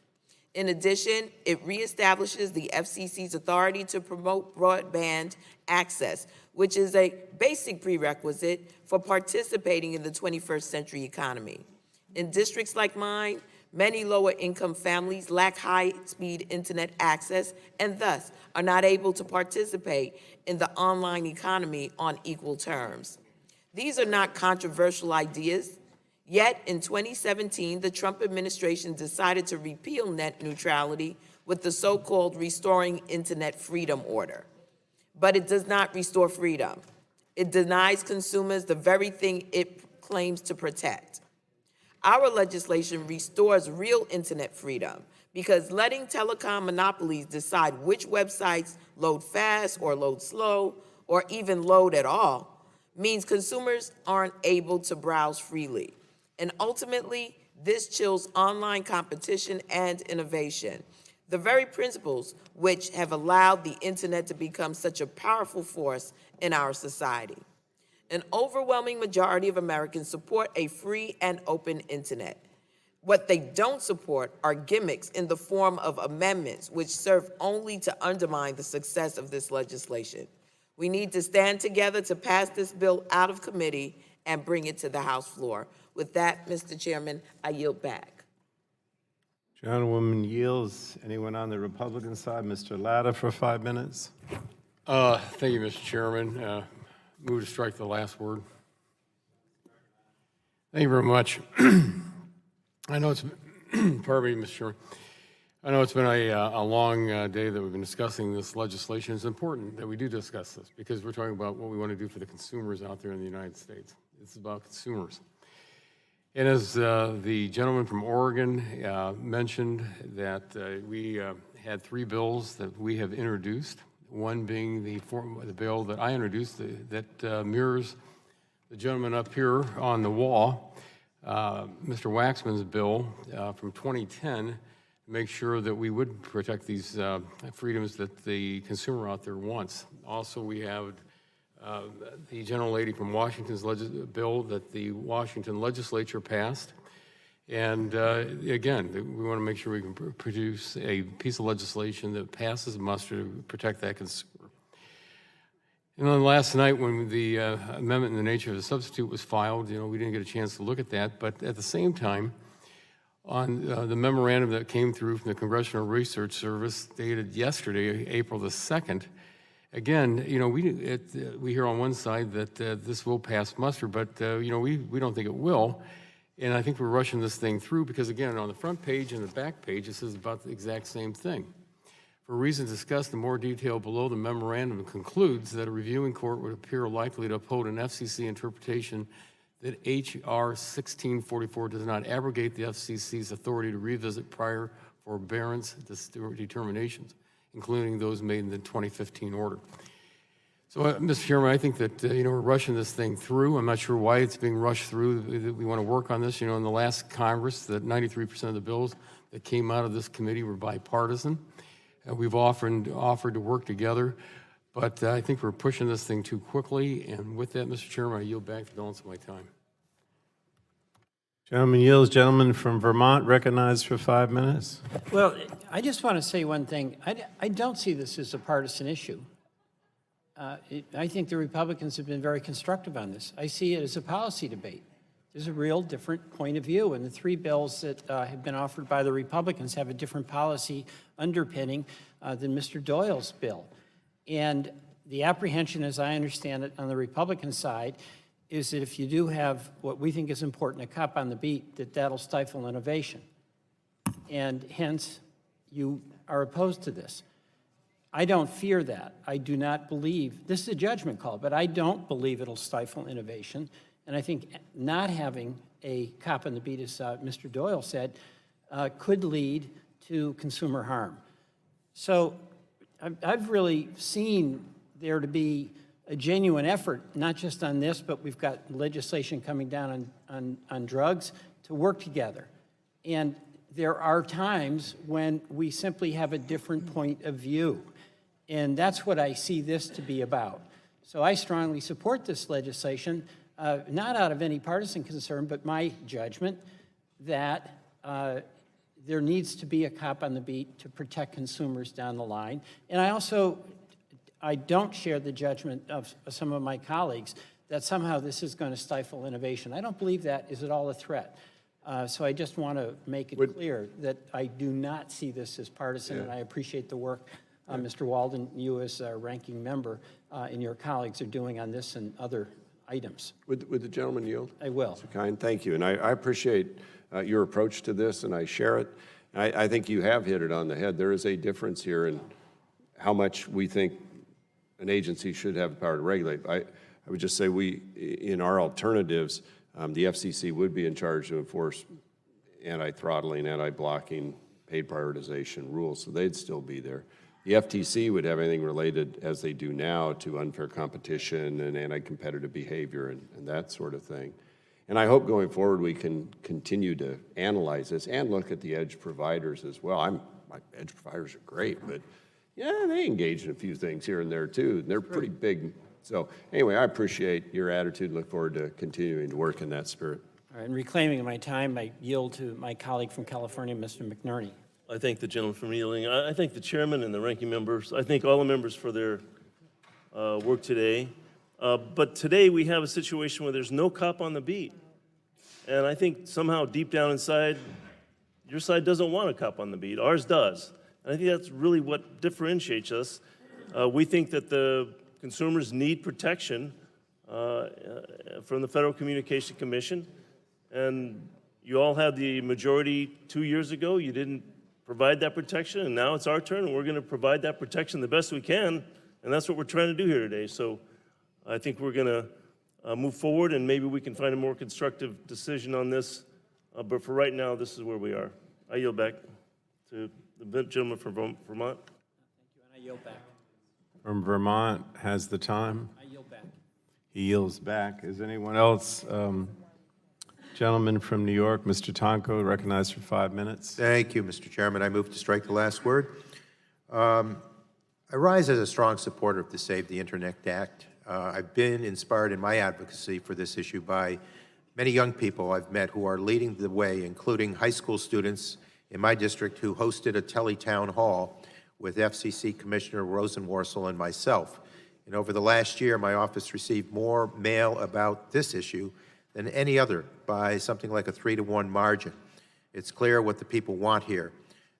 [SPEAKER 23] In addition, it reestablishes the FCC's authority to promote broadband access, which is a basic prerequisite for participating in the 21st century economy. In districts like mine, many lower-income families lack high-speed internet access and thus are not able to participate in the online economy on equal terms. These are not controversial ideas. Yet, in 2017, the Trump administration decided to repeal net neutrality with the so-called Restoring Internet Freedom Order. But it does not restore freedom. It denies consumers the very thing it claims to protect. Our legislation restores real internet freedom because letting telecom monopolies decide which websites load fast or load slow or even load at all means consumers aren't able to browse freely. And ultimately, this chills online competition and innovation, the very principles which have allowed the internet to become such a powerful force in our society. An overwhelming majority of Americans support a free and open internet. What they don't support are gimmicks in the form of amendments which serve only to undermine the success of this legislation. We need to stand together to pass this bill out of committee and bring it to the House floor. With that, Mr. Chairman, I yield back.
[SPEAKER 1] Gentlewoman yields. Anyone on the Republican side? Mr. Latta for 5 minutes.
[SPEAKER 5] Thank you, Mr. Chairman. Move to strike the last word. Thank you very much. I know it's, pardon me, Mr. Chairman. I know it's been a long day that we've been discussing this legislation. It's important that we do discuss this because we're talking about what we want to do for the consumers out there in the United States. It's about consumers. And as the gentleman from Oregon mentioned, that we had 3 bills that we have introduced, one being the bill that I introduced that mirrors the gentleman up here on the wall, Mr. Waxman's bill from 2010, to make sure that we would protect these freedoms that the consumer out there wants. Also, we have the gentle lady from Washington's bill that the Washington legislature passed. And again, we want to make sure we can produce a piece of legislation that passes muster to protect that consumer. And then last night, when the amendment in the nature of a substitute was filed, we didn't get a chance to look at that. But at the same time, on the memorandum that came through from the Congressional Research Service dated yesterday, April the 2nd, again, we hear on one side that this will pass muster, but we don't think it will. And I think we're rushing this thing through because, again, on the front page and the back page, it says about the exact same thing. For reasons discussed in more detail below, the memorandum concludes that a reviewing court would appear likely to uphold an FCC interpretation that H.R. 1644 does not abrogate the FCC's authority to revisit prior forbearance determinations, including those made in the 2015 order. So, Mr. Chairman, I think that, we're rushing this thing through. I'm not sure why it's being rushed through. We want to work on this. In the last Congress, that 93% of the bills that came out of this committee were bipartisan. We've offered to work together, but I think we're pushing this thing too quickly. And with that, Mr. Chairman, I yield back the balance of my time.
[SPEAKER 1] Gentleman yields. Gentleman from Vermont recognized for 5 minutes.
[SPEAKER 4] Well, I just want to say one thing. I don't see this as a partisan issue. I think the Republicans have been very constructive on this. I see it as a policy debate. There's a real different point of view, and the three bills that have been offered by the Republicans have a different policy underpinning than Mr. Doyle's bill. And the apprehension, as I understand it, on the Republican side, is that if you do have what we think is important, a cop on the beat, that'll stifle innovation. And hence, you are opposed to this. I don't fear that. I do not believe, this is a judgment call, but I don't believe it'll stifle innovation. And I think not having a cop on the beat, as Mr. Doyle said, could lead to consumer harm. So I've really seen there to be a genuine effort, not just on this, but we've got legislation coming down on drugs to work together. And there are times when we simply have a different point of view. And that's what I see this to be about. So I strongly support this legislation, not out of any partisan concern, but my judgment that there needs to be a cop on the beat to protect consumers down the line. And I don't share the judgment of some of my colleagues that somehow this is going to stifle innovation. I don't believe that is at all a threat. So I just want to make it clear that I do not see this as partisan, and I appreciate the work Mr. Walden, you as a ranking member, and your colleagues are doing on this and other items.
[SPEAKER 2] Would the gentleman yield?
[SPEAKER 4] I will.
[SPEAKER 2] Mr. Kine, thank you. And I appreciate your approach to this, and I share it. I think you have hit it on the head. There is a difference here in how much we think an agency should have the power to regulate. I would just say in our alternatives, the FCC would be in charge to enforce anti-throttling, anti-blocking, paid prioritization rules, so they'd still be there. The FTC would have anything related, as they do now, to unfair competition and anti-competitive behavior and that sort of thing. And I hope going forward we can continue to analyze this and look at the edge providers as well. My edge providers are great, but yeah, they engage in a few things here and there too. They're pretty big. So anyway, I appreciate your attitude and look forward to continuing to work in that spirit.
[SPEAKER 4] All right, in reclaiming my time, I yield to my colleague from California, Mr. McNerney.
[SPEAKER 6] I thank the gentleman for yielding. I thank the chairman and the ranking members. I thank all the members for their work today. But today we have a situation where there's no cop on the beat. And I think somehow deep down inside, your side doesn't want a cop on the beat. Ours does. And I think that's really what differentiates us. We think that the consumers need protection from the Federal Communications Commission. And you all had the majority 2 years ago. You didn't provide that protection, and now it's our turn, and we're going to provide that protection the best we can, and that's what we're trying to do here today. So I think we're going to move forward, and maybe we can find a more constructive decision on this. But for right now, this is where we are. I yield back to the gentleman from Vermont.
[SPEAKER 4] Thank you, and I yield back.
[SPEAKER 1] From Vermont has the time.
[SPEAKER 4] I yield back.
[SPEAKER 1] He yields back. Is anyone else? Gentleman from New York, Mr. Tonko, recognized for 5 minutes.
[SPEAKER 8] Thank you, Mr. Chairman. I move to strike the last word. I rise as a strong supporter of the Save the Internet Act. I've been inspired in my advocacy for this issue by many young people I've met who are leading the way, including high school students in my district who hosted a tele-town hall with FCC Commissioner Rosenworcel and myself. And over the last year, my office received more mail about this issue than any other by something like a 3-to-1 margin. It's clear what the people want here.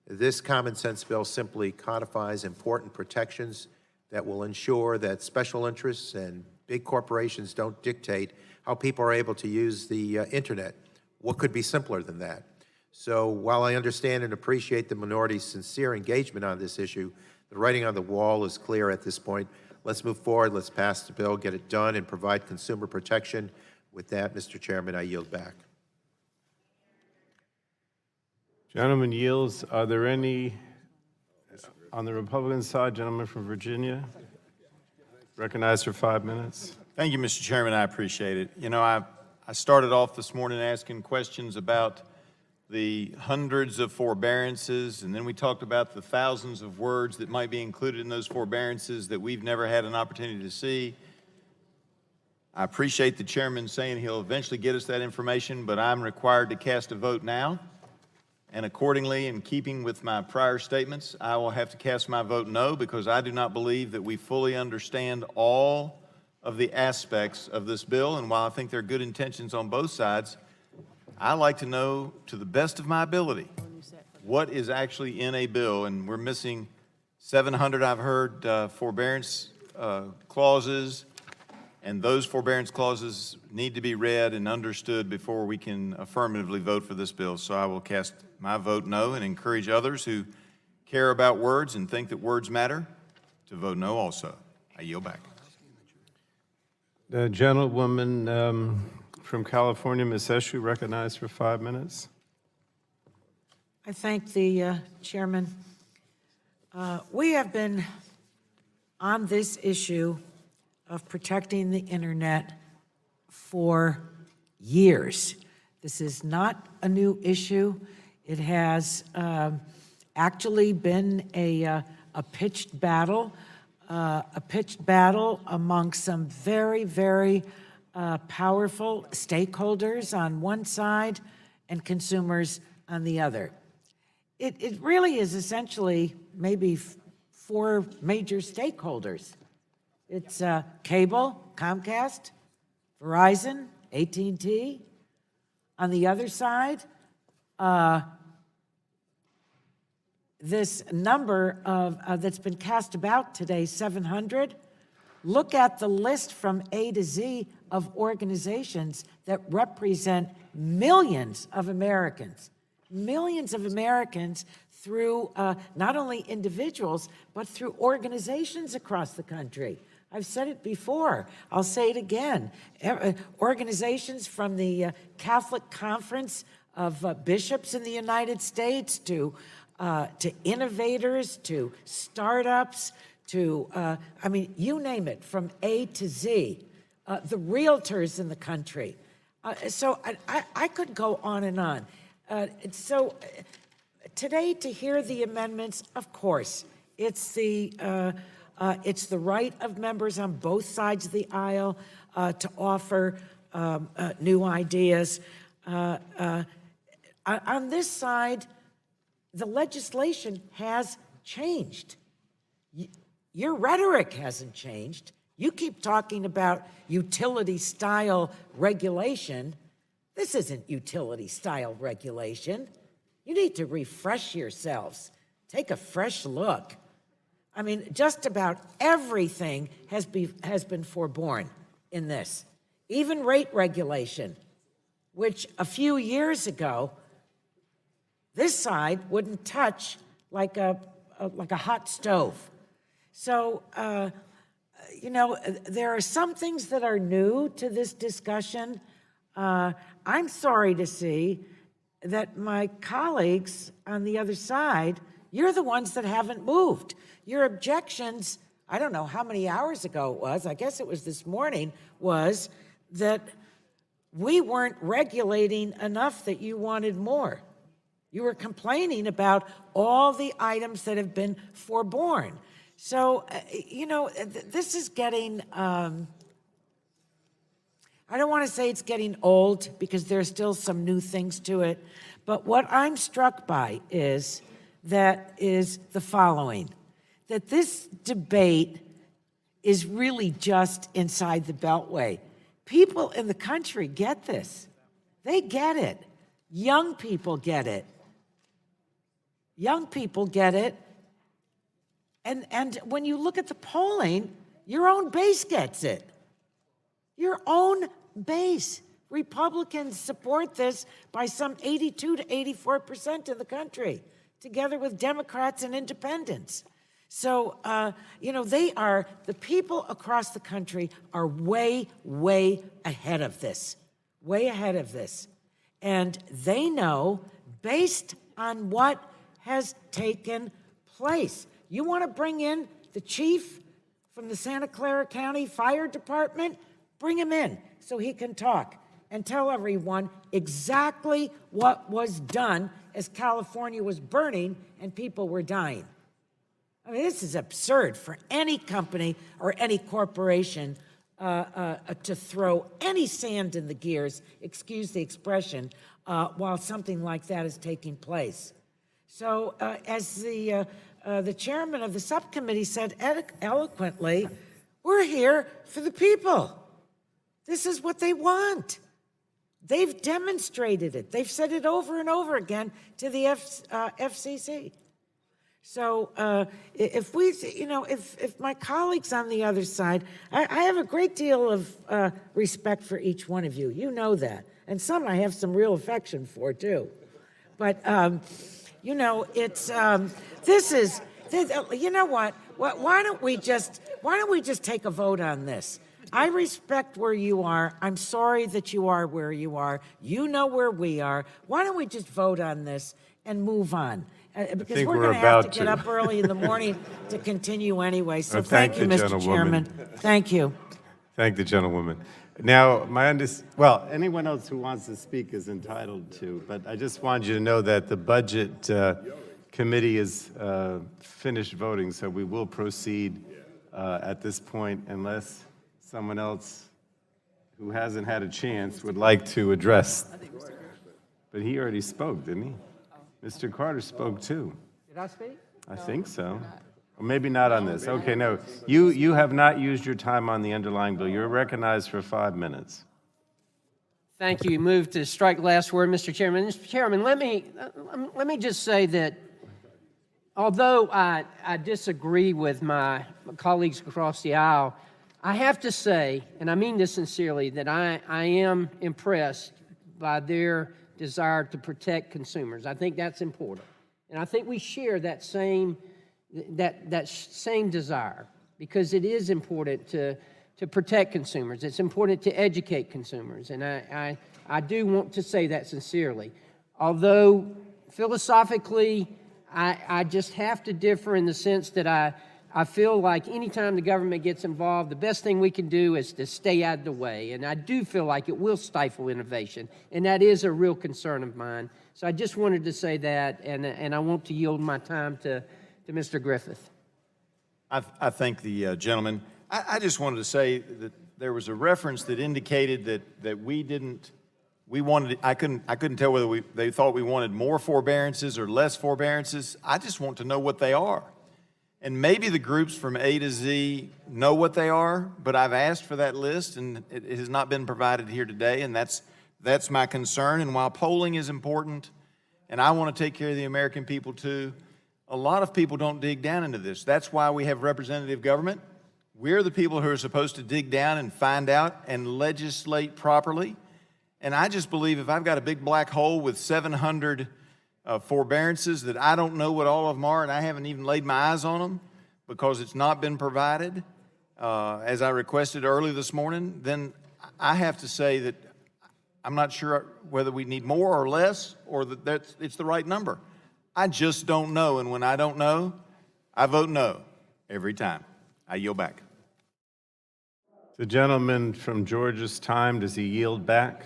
[SPEAKER 8] This common sense bill simply codifies important protections that will ensure that special interests and big corporations don't dictate how people are able to use the internet. What could be simpler than that? So while I understand and appreciate the minority's sincere engagement on this issue, the writing on the wall is clear at this point. Let's move forward, let's pass the bill, get it done, and provide consumer protection. With that, Mr. Chairman, I yield back.
[SPEAKER 1] Gentleman yields. Are there any, on the Republican side, gentleman from Virginia? Recognized for 5 minutes.
[SPEAKER 20] Thank you, Mr. Chairman. I appreciate it. You know, I started off this morning asking questions about the hundreds of forbearances, and then we talked about the thousands of words that might be included in those forbearances that we've never had an opportunity to see. I appreciate the chairman saying he'll eventually get us that information, but I'm required to cast a vote now. And accordingly, in keeping with my prior statements, I will have to cast my vote no, because I do not believe that we fully understand all of the aspects of this bill. And while I think there are good intentions on both sides, I like to know, to the best of my ability, what is actually in a bill. And we're missing 700, I've heard, forbearance clauses. And those forbearance clauses need to be read and understood before we can affirmatively vote for this bill. So I will cast my vote no and encourage others who care about words and think that words matter to vote no also. I yield back.
[SPEAKER 1] The gentlewoman from California, Ms. Eshu, recognized for 5 minutes.
[SPEAKER 17] I thank the chairman. We have been on this issue of protecting the internet for years. This is not a new issue. It has actually been a pitched battle among some very, very powerful stakeholders on one side and consumers on the other. It really is essentially maybe 4 major stakeholders. It's cable, Comcast, Verizon, AT&T. On the other side, this number of that's been cast about today, 700. Look at the list from A to Z of organizations that represent millions of Americans through not only individuals, but through organizations across the country. I've said it before. I'll say it again. Organizations from the Catholic Conference of Bishops in the United States to innovators, to startups, to, I mean, you name it, from A to Z. The realtors in the country. So I could go on and on. So today, to hear the amendments, of course, it's the right of members on both sides of the aisle to offer new ideas. On this side, the legislation has changed. Your rhetoric hasn't changed. You keep talking about utility-style regulation. This isn't utility-style regulation. You need to refresh yourselves. Take a fresh look. I mean, just about everything has been forborne in this. Even rate regulation, which a few years ago, this side wouldn't touch like a hot stove. So, you know, there are some things that are new to this discussion. I'm sorry to see that my colleagues on the other side, you're the ones that haven't moved. Your objections I don't know how many hours ago it was, I guess it was this morning, was that we weren't regulating enough, that you wanted more. You were complaining about all the items that have been forborne. So, this is getting, I don't want to say it's getting old, because there's still some new things to it, but what I'm struck by is the following, that this debate is really just inside the Beltway. People in the country get this. They get it. Young people get it. Young people get it. And when you look at the polling, your own base gets it. Your own base. Republicans support this by some 82 to 84% of the country, together with Democrats and independents. So, the people across the country are way, way ahead of this. Way ahead of this. And they know, based on what has taken place. You want to bring in the chief from the Santa Clara County Fire Department? Bring him in so he can talk and tell everyone exactly what was done as California was burning and people were dying. I mean, this is absurd for any company or any corporation to throw any sand in the gears, excuse the expression, while something like that is taking place. So as the chairman of the subcommittee said eloquently, we're here for the people. This is what they want. They've demonstrated it. They've said it over and over again to the FCC. So if my colleagues on the other side, I have a great deal of respect for each one of you. You know that. And some I have some real affection for, too. But, it's, you know what? Why don't we just take a vote on this? I respect where you are. I'm sorry that you are where you are. You know where we are. Why don't we just vote on this and move on? Because we're going to have to get up early in the morning to continue anyway. So thank you, Mr. Chairman. Thank you.
[SPEAKER 1] Thank the gentlewoman. Now, anyone else who wants to speak is entitled to, but I just wanted you to know that the Budget Committee is finished voting, so we will proceed at this point unless someone else who hasn't had a chance would like to address. But he already spoke, didn't he? Mr. Carter spoke too.
[SPEAKER 21] Did I speak?
[SPEAKER 1] I think so. Or maybe not on this. Okay, no. You have not used your time on the underlying bill. You're recognized for 5 minutes.
[SPEAKER 21] Thank you. Move to strike last word, Mr. Chairman. Mr. Chairman, let me just say that although I disagree with my colleagues across the aisle, I have to say, and I mean this sincerely, that I am impressed by their desire to protect consumers. I think that's important. And I think we share that same desire, because it is important to protect consumers. It's important to educate consumers. And I do want to say that sincerely. Although philosophically, I just have to differ in the sense that I feel like anytime the government gets involved, the best thing we can do is to stay out of the way. And I do feel like it will stifle innovation. And that is a real concern of mine. So I just wanted to say that, and I want to yield my time to Mr. Griffith.
[SPEAKER 20] I thank the gentleman. I just wanted to say that there was a reference that indicated that I couldn't tell whether they thought we wanted more forbearances or less forbearances. I just want to know what they are. And maybe the groups from A to Z know what they are, but I've asked for that list, and it has not been provided here today, and that's my concern. And while polling is important, and I want to take care of the American people too, a lot of people don't dig down into this. That's why we have representative government. We're the people who are supposed to dig down and find out and legislate properly. And I just believe if I've got a big black hole with 700 forbearances that I don't know what all of them are, and I haven't even laid my eyes on them because it's not been provided as I requested early this morning, then I have to say that I'm not sure whether we need more or less, or that it's the right number. I just don't know, and when I don't know, I vote no every time. I yield back.
[SPEAKER 1] The gentleman from Georgia's time, does he yield back?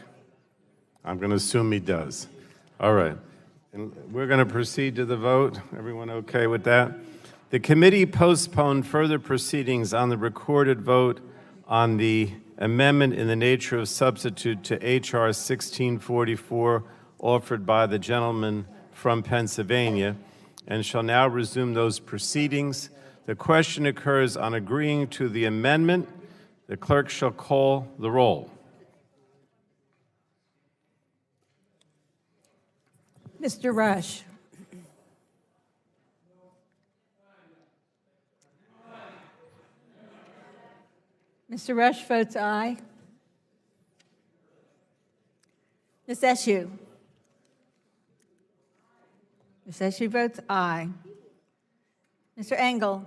[SPEAKER 1] I'm going to assume he does. All right. And we're going to proceed to the vote. Everyone okay with that? The committee postponed further proceedings on the recorded vote on the amendment in the nature of substitute to H.R. 1644 offered by the gentleman from Pennsylvania and shall now resume those proceedings. The question occurs on agreeing to the amendment. The clerk shall call the roll.
[SPEAKER 22] Mr. Rush. Mr. Rush votes aye. Ms. Eshoo. Ms. Eshoo votes aye. Mr. Engel.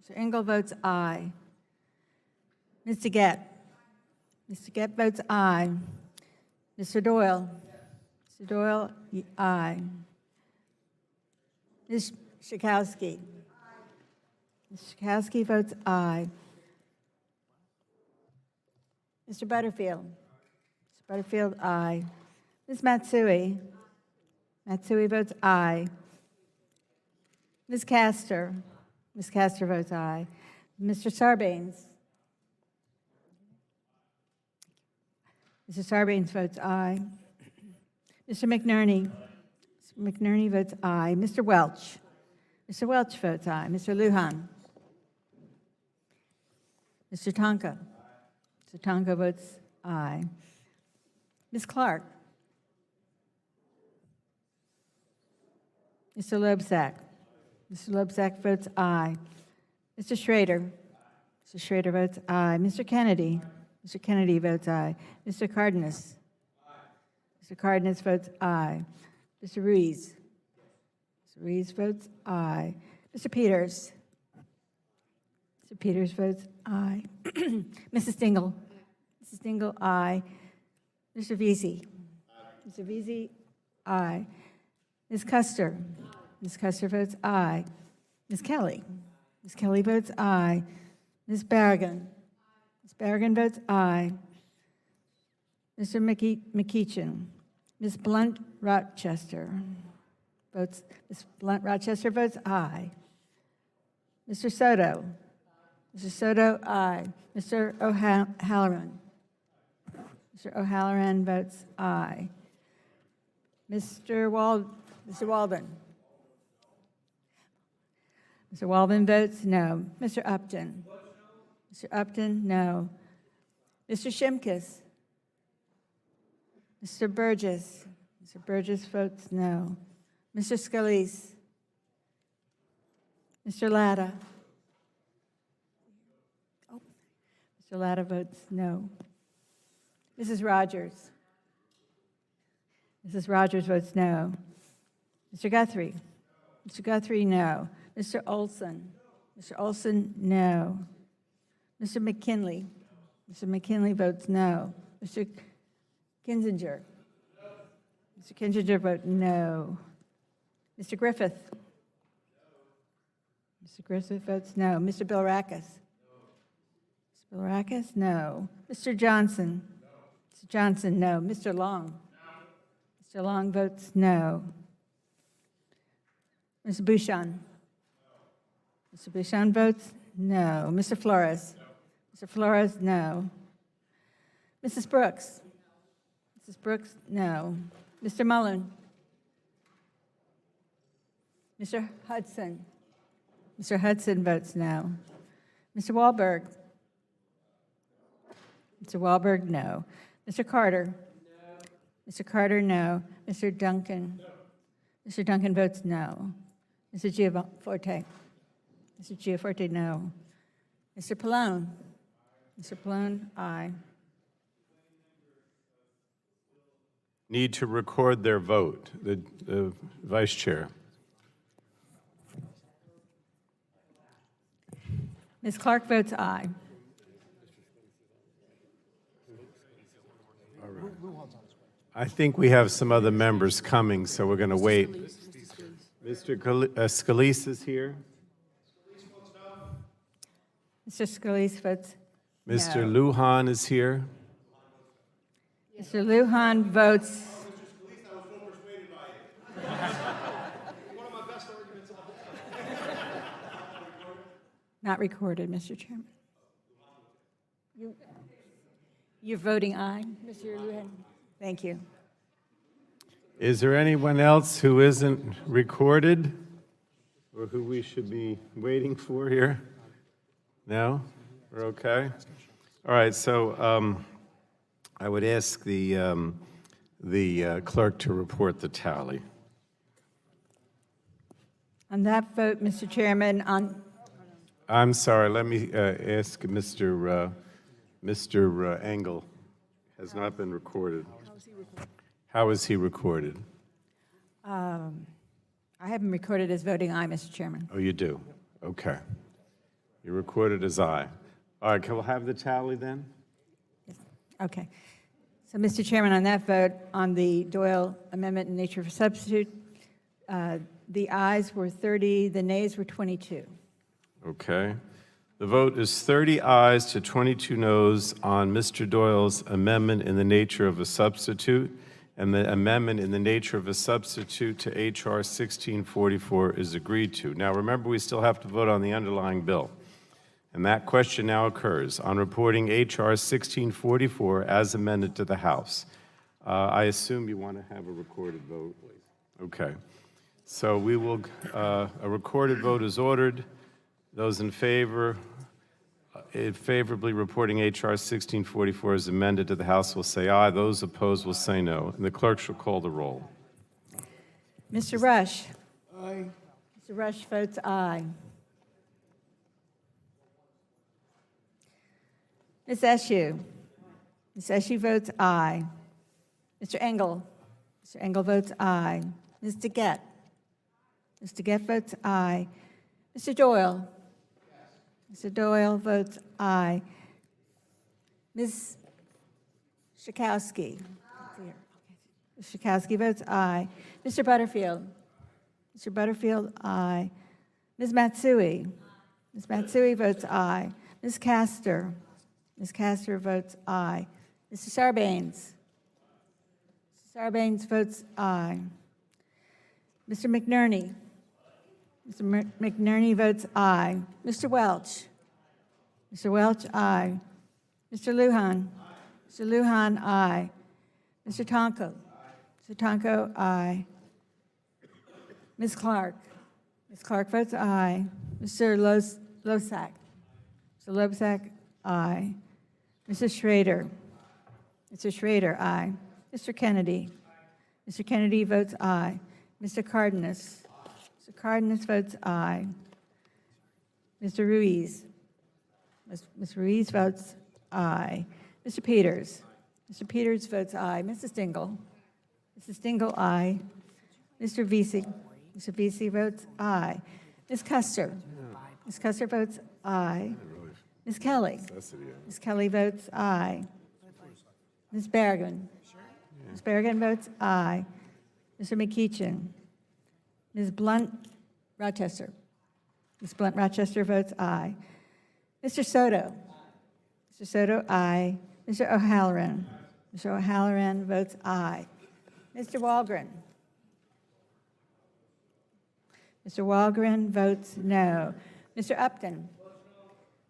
[SPEAKER 22] Mr. Engel votes aye. Ms. DeGette. Ms. DeGette votes aye. Mr. Doyle. Mr. Doyle, aye. Ms. Schakowsky. Ms. Schakowsky votes aye. Mr. Butterfield. Mr. Butterfield, aye. Ms. Matsui. Matsui votes aye. Ms. Castor. Ms. Castor votes aye. Mr. Sarbanes. Mr. Sarbanes votes aye. Mr. McNerney. Mr. McNerney votes aye. Mr. Welch. Mr. Welch votes aye. Mr. Lujan. Mr. Tonka. Mr. Tonka votes aye. Ms. Clark. Mr. Loebsack. Mr. Loebsack votes aye. Mr. Schrader. Mr. Schrader votes aye. Mr. Kennedy. Mr. Kennedy votes aye. Mr. Cardenas. Mr. Cardenas votes aye. Mr. Ruiz. Mr. Ruiz votes aye. Mr. Peters. Mr. Peters votes aye. Mrs. Dingle. Mrs. Dingle, aye. Mr. Vesey. Mr. Vesey, aye. Ms. Custer. Ms. Custer votes aye. Ms. Kelly. Ms. Kelly votes aye. Ms. Berrigan. Ms. Berrigan votes aye. Mr. McEachin. Ms. Blunt Rochester votes. Ms. Blunt Rochester votes aye. Mr. Soto. Mr. Soto, aye. Mr. O'Halloran. Mr. O'Halloran votes aye. Mr. Walden. Mr. Walden votes no. Mr. Upton. Mr. Upton, no. Mr. Shimkus. Mr. Burgess. Mr. Burgess votes no. Mr. Scalise. Mr. Latta. Oh. Mr. Latta votes no. Mrs. Rogers. Mrs. Rogers votes no. Mr. Guthrie. Mr. Guthrie, no. Mr. Olson. Mr. Olson, no. Mr. McKinley. Mr. McKinley votes no. Mr. Kinzinger. Mr. Kinzinger votes no. Mr. Griffith. Mr. Griffith votes no. Mr. Bilrakis. Mr. Bilrakis, no. Mr. Johnson. Mr. Johnson, no. Mr. Long. Mr. Long votes no. Mr. Bouchon. Mr. Bouchon votes no. Mr. Flores. Mr. Flores, no. Mrs. Brooks. Mrs. Brooks, no. Mr. Mullen. Mr. Hudson. Mr. Hudson votes no. Mr. Wahlberg. Mr. Wahlberg, no. Mr. Carter. No. Mr. Carter, no. Mr. Duncan. No. Mr. Duncan votes no. Mr. Giaforte. Mr. Giaforte, no. Mr. Pallone. Mr. Pallone, aye.
[SPEAKER 1] Need to record their vote, the vice chair.
[SPEAKER 22] Ms. Clark votes aye.
[SPEAKER 1] All right. I think we have some other members coming, so we're going to wait. Mr. Scalise is here.
[SPEAKER 22] Mr. Scalise votes
[SPEAKER 1] Mr.
[SPEAKER 22] no.
[SPEAKER 1] Lujan is here.
[SPEAKER 22] Mr. Lujan votes. Not recorded, Mr. Chairman. You're voting aye, Mr. Lujan? Thank you.
[SPEAKER 1] Is there anyone else who isn't recorded or who we should be waiting for here? No? We're okay? All right, so I would ask the clerk to report the tally.
[SPEAKER 22] On that vote, Mr. Chairman, on
[SPEAKER 1] I'm sorry, let me ask Mr. Engel. Has not been recorded. How is he recorded?
[SPEAKER 22] I have him recorded as voting aye, Mr. Chairman.
[SPEAKER 1] Oh, you do? Okay. You're recorded as aye. All right, can we have the tally then?
[SPEAKER 22] Okay. So, Mr. Chairman, on that vote, on the Doyle amendment in nature of a substitute, the ayes were 30, the nays were 22.
[SPEAKER 1] Okay. The vote is 30 ayes to 22 noes on Mr. Doyle's amendment in the nature of a substitute, and the amendment in the nature of a substitute to H.R. 1644 is agreed to. Now, remember, we still have to vote on the underlying bill. And that question now occurs on reporting H.R. 1644 as amended to the House. I assume you want to have a recorded vote. Okay. So we will, a recorded vote is ordered. Those in favor, favorably reporting H.R. 1644 as amended to the House will say aye. Those opposed will say no. And the clerk shall call the roll.
[SPEAKER 22] Mr. Rush? Aye. Mr. Rush votes aye. Ms. Eshoo? Ms. Eshoo votes aye. Mr. Engel? Mr. Engel votes aye. Ms. DeGette? Ms. DeGette votes aye. Mr. Doyle? Mr. Doyle votes aye. Ms. Schakowsky? Ms. Schakowsky votes aye. Mr. Butterfield? Mr. Butterfield, aye. Ms. Matsui? Ms. Matsui votes aye. Ms. Castor? Ms. Castor votes aye. Mr. Sarbanes? Mr. Sarbanes votes aye. Mr. McNerney? Mr. McNerney votes aye. Mr. Welch? Mr. Welch, aye. Mr. Lujan? Mr. Lujan, aye. Mr. Tonko? Mr. Tonko, aye. Ms. Clark? Ms. Clark votes aye. Mr. Losak? Mr. Losak, aye. Mrs. Schrader? Mr. Schrader, aye. Mr. Kennedy? Mr. Kennedy votes aye. Mr. Cardenas? Mr. Cardenas votes aye. Mr. Ruiz? Ms. Ruiz votes aye. Mr. Peters? Mr. Peters votes aye. Mrs. Dingle? Mrs. Dingle, aye. Mr. Vesey? Mr. Vesey votes aye. Ms. Custer? Ms. Custer votes aye. Ms. Kelly? Ms. Kelly votes aye. Ms. Berrigan? Ms. Berrigan votes aye. Mr. McEachin? Ms. Blunt-Rochester? Ms. Blunt-Rochester votes aye. Mr. Soto? Mr. Soto, aye. Mr. O'Halloran? Mr. O'Halloran votes aye. Mr. Walgren? Mr. Walgren votes no. Mr. Upton?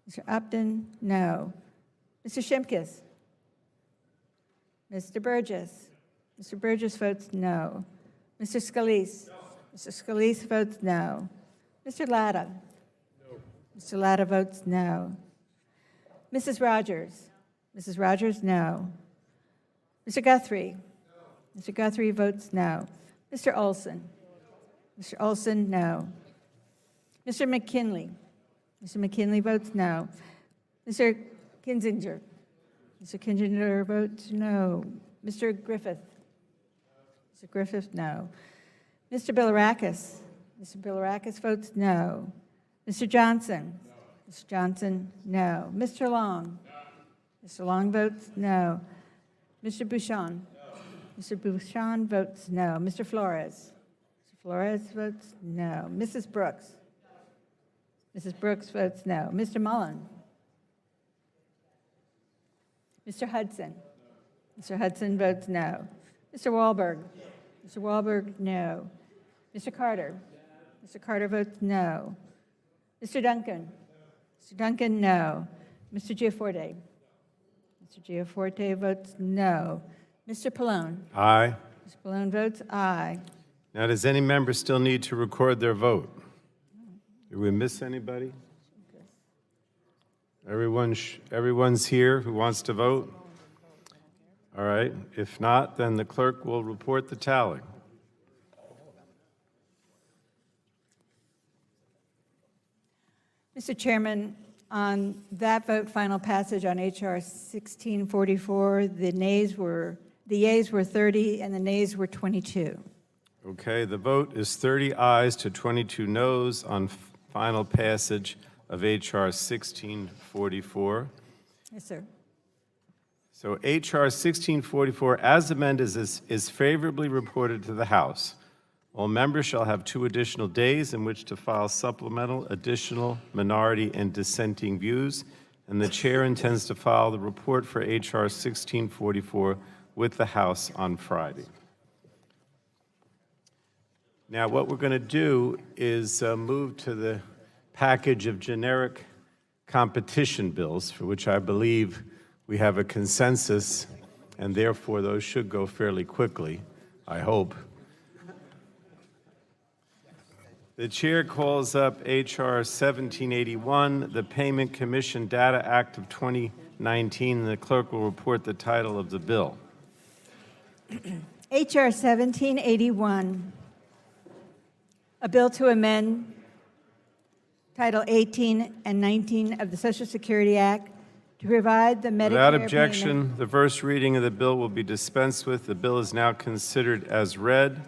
[SPEAKER 22] Mr. Upton, no. Mr. Shimkus? Mr. Burgess? Mr. Burgess votes no. Mr. Scalise? Mr. Scalise votes no. Mr. Latta? No. Mr. Latta votes no. Mrs. Rogers? Mrs. Rogers, no. Mr. Guthrie? No. Mr. Guthrie votes no. Mr. Olson? Mr. Olson, no. Mr. McKinley? Mr. McKinley votes no. Mr. Kinzinger? Mr. Kinzinger votes no. Mr. Griffith? Mr. Griffith, no. Mr. Bilirakis? Mr. Bilirakis votes no. Mr. Johnson? No. Mr. Johnson, no. Mr. Long? No. Mr. Long votes no. Mr. Bouchon? No. Mr. Bouchon votes no. Mr. Flores? Mr. Flores votes no. Mrs. Brooks? Mrs. Brooks votes no. Mr. Mullen? Mr. Hudson. Mr. Hudson votes no. Mr. Wahlberg. Mr. Wahlberg, no. Mr. Carter. Mr. Carter votes no. Mr. Duncan. Mr. Duncan, no. Mr. Giaforte. Mr. Giaforte votes no. Mr. Pallone.
[SPEAKER 1] Aye.
[SPEAKER 22] Mr. Pallone votes aye.
[SPEAKER 1] Now, does any member still need to record their vote? Did we miss anybody? Everyone's here who wants to vote? All right. If not, then the clerk will report the tally.
[SPEAKER 22] Mr. Chairman, on that vote, final passage on H.R. 1644, the yeas were 30 and the nays were 22.
[SPEAKER 1] Okay, the vote is 30 ayes to 22 noes on final passage of H.R. 1644.
[SPEAKER 22] Yes, sir.
[SPEAKER 1] So H.R. 1644, as amended, is favorably reported to the House. All members shall have 2 additional days in which to file supplemental, additional, minority, and dissenting views, and the chair intends to file the report for H.R. 1644 with the House on Friday. Now, what we're going to do is move to the package of generic competition bills, for which I believe we have a consensus, and therefore those should go fairly quickly, I hope. The chair calls up H.R. 1781, the Payment Commission Data Act of 2019, and the clerk will report the title of the bill.
[SPEAKER 22] H.R. 1781, a bill to amend Title 18 and 19 of the Social Security Act to provide the Medicare
[SPEAKER 1] Without
[SPEAKER 22] payment.
[SPEAKER 1] objection, the first reading of the bill will be dispensed with. The bill is now considered as read.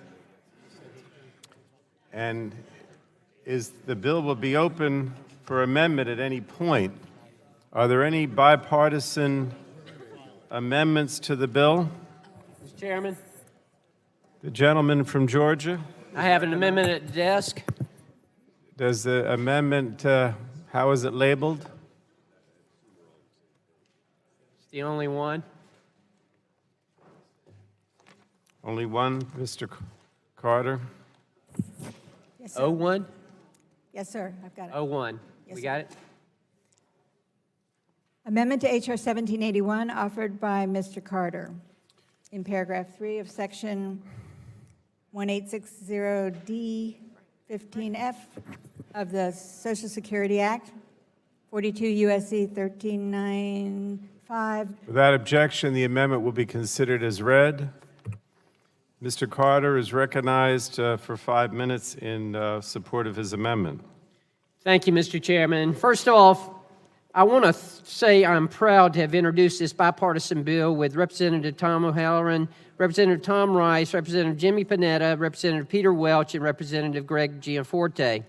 [SPEAKER 1] And the bill will be open for amendment at any point. Are there any bipartisan amendments to the bill?
[SPEAKER 21] Mr. Chairman,
[SPEAKER 1] The gentleman from Georgia?
[SPEAKER 21] I have an amendment at the desk.
[SPEAKER 1] Does the amendment, how is it labeled?
[SPEAKER 21] It's the only one.
[SPEAKER 1] Only one, Mr. Carter?
[SPEAKER 22] Yes, sir.
[SPEAKER 21] 01?
[SPEAKER 22] Yes, sir. I've got it.
[SPEAKER 21] 01.
[SPEAKER 22] Yes,
[SPEAKER 21] We
[SPEAKER 22] sir.
[SPEAKER 21] got it?
[SPEAKER 22] Amendment to H.R. 1781 offered by Mr. Carter. In paragraph 3 of section 1860D 15F of the Social Security Act, 42 U.S.C. 1395.
[SPEAKER 1] Without objection, the amendment will be considered as read. Mr. Carter is recognized for 5 minutes in support of his amendment.
[SPEAKER 21] Thank you, Mr. Chairman. First off, I want to say I'm proud to have introduced this bipartisan bill with Representative Tom O'Halloran, Representative Tom Rice, Representative Jimmy Panetta, Representative Peter Welch, and Representative Greg Gianforte.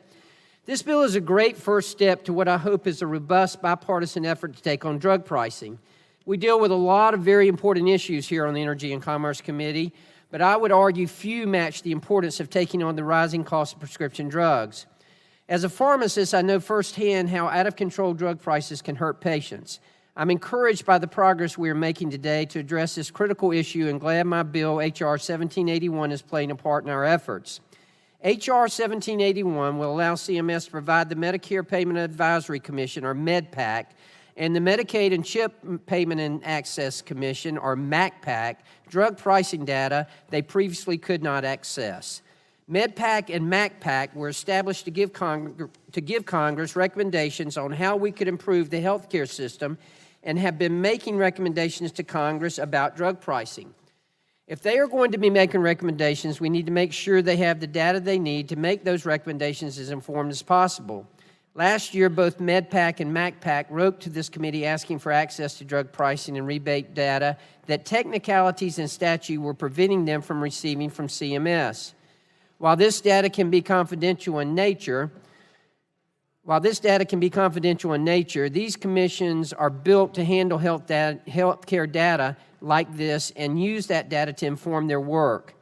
[SPEAKER 21] This bill is a great first step to what I hope is a robust bipartisan effort to take on drug pricing. We deal with a lot of very important issues here on the Energy and Commerce Committee, but I would argue few match the importance of taking on the rising cost of prescription drugs. As a pharmacist, I know firsthand how out-of-control drug prices can hurt patients. I'm encouraged by the progress we are making today to address this critical issue and glad my bill, H.R. 1781, is playing a part in our efforts. H.R. 1781 will allow CMS to provide the Medicare Payment Advisory Commission, or MedPAC, and the Medicaid and Chip Payment and Access Commission, or MACPAC, drug pricing data they previously could not access. MedPAC and MACPAC were established to give Congress recommendations on how we could improve the healthcare system and have been making recommendations to Congress about drug pricing. If they are going to be making recommendations, we need to make sure they have the data they need to make those recommendations as informed as possible. Last year, both MedPAC and MACPAC wrote to this committee asking for access to drug pricing and rebate data that technicalities and statute were preventing them from receiving from CMS. While this data can be confidential in nature, these commissions are built to handle healthcare data like this and use that data to inform their work.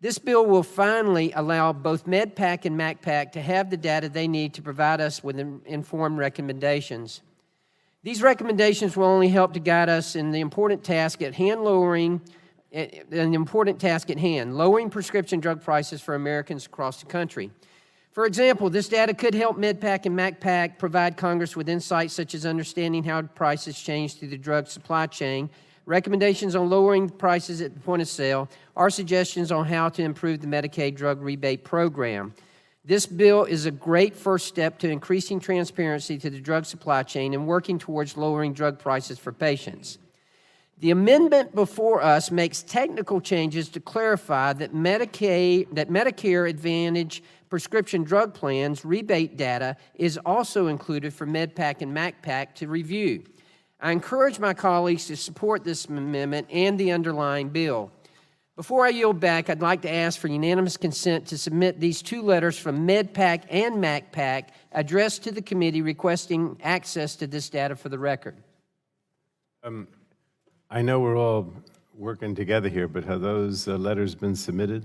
[SPEAKER 21] This bill will finally allow both MedPAC and MACPAC to have the data they need to provide us with informed recommendations. These recommendations will only help to guide us in the important task at hand, lowering prescription drug prices for Americans across the country. For example, this data could help MedPAC and MacPAC provide Congress with insights such as understanding how prices change through the drug supply chain, recommendations on lowering prices at the point of sale, or suggestions on how to improve the Medicaid drug rebate program. This bill is a great first step to increasing transparency to the drug supply chain and working towards lowering drug prices for patients. The amendment before us makes technical changes to clarify that Medicare Advantage prescription drug plans rebate data is also included for MedPAC and MacPAC to review. I encourage my colleagues to support this amendment and the underlying bill. Before I yield back, I'd like to ask for unanimous consent to submit these two letters from MedPAC and MacPAC addressed to the committee requesting access to this data for the record.
[SPEAKER 1] I know we're all working together here, but have those letters been submitted?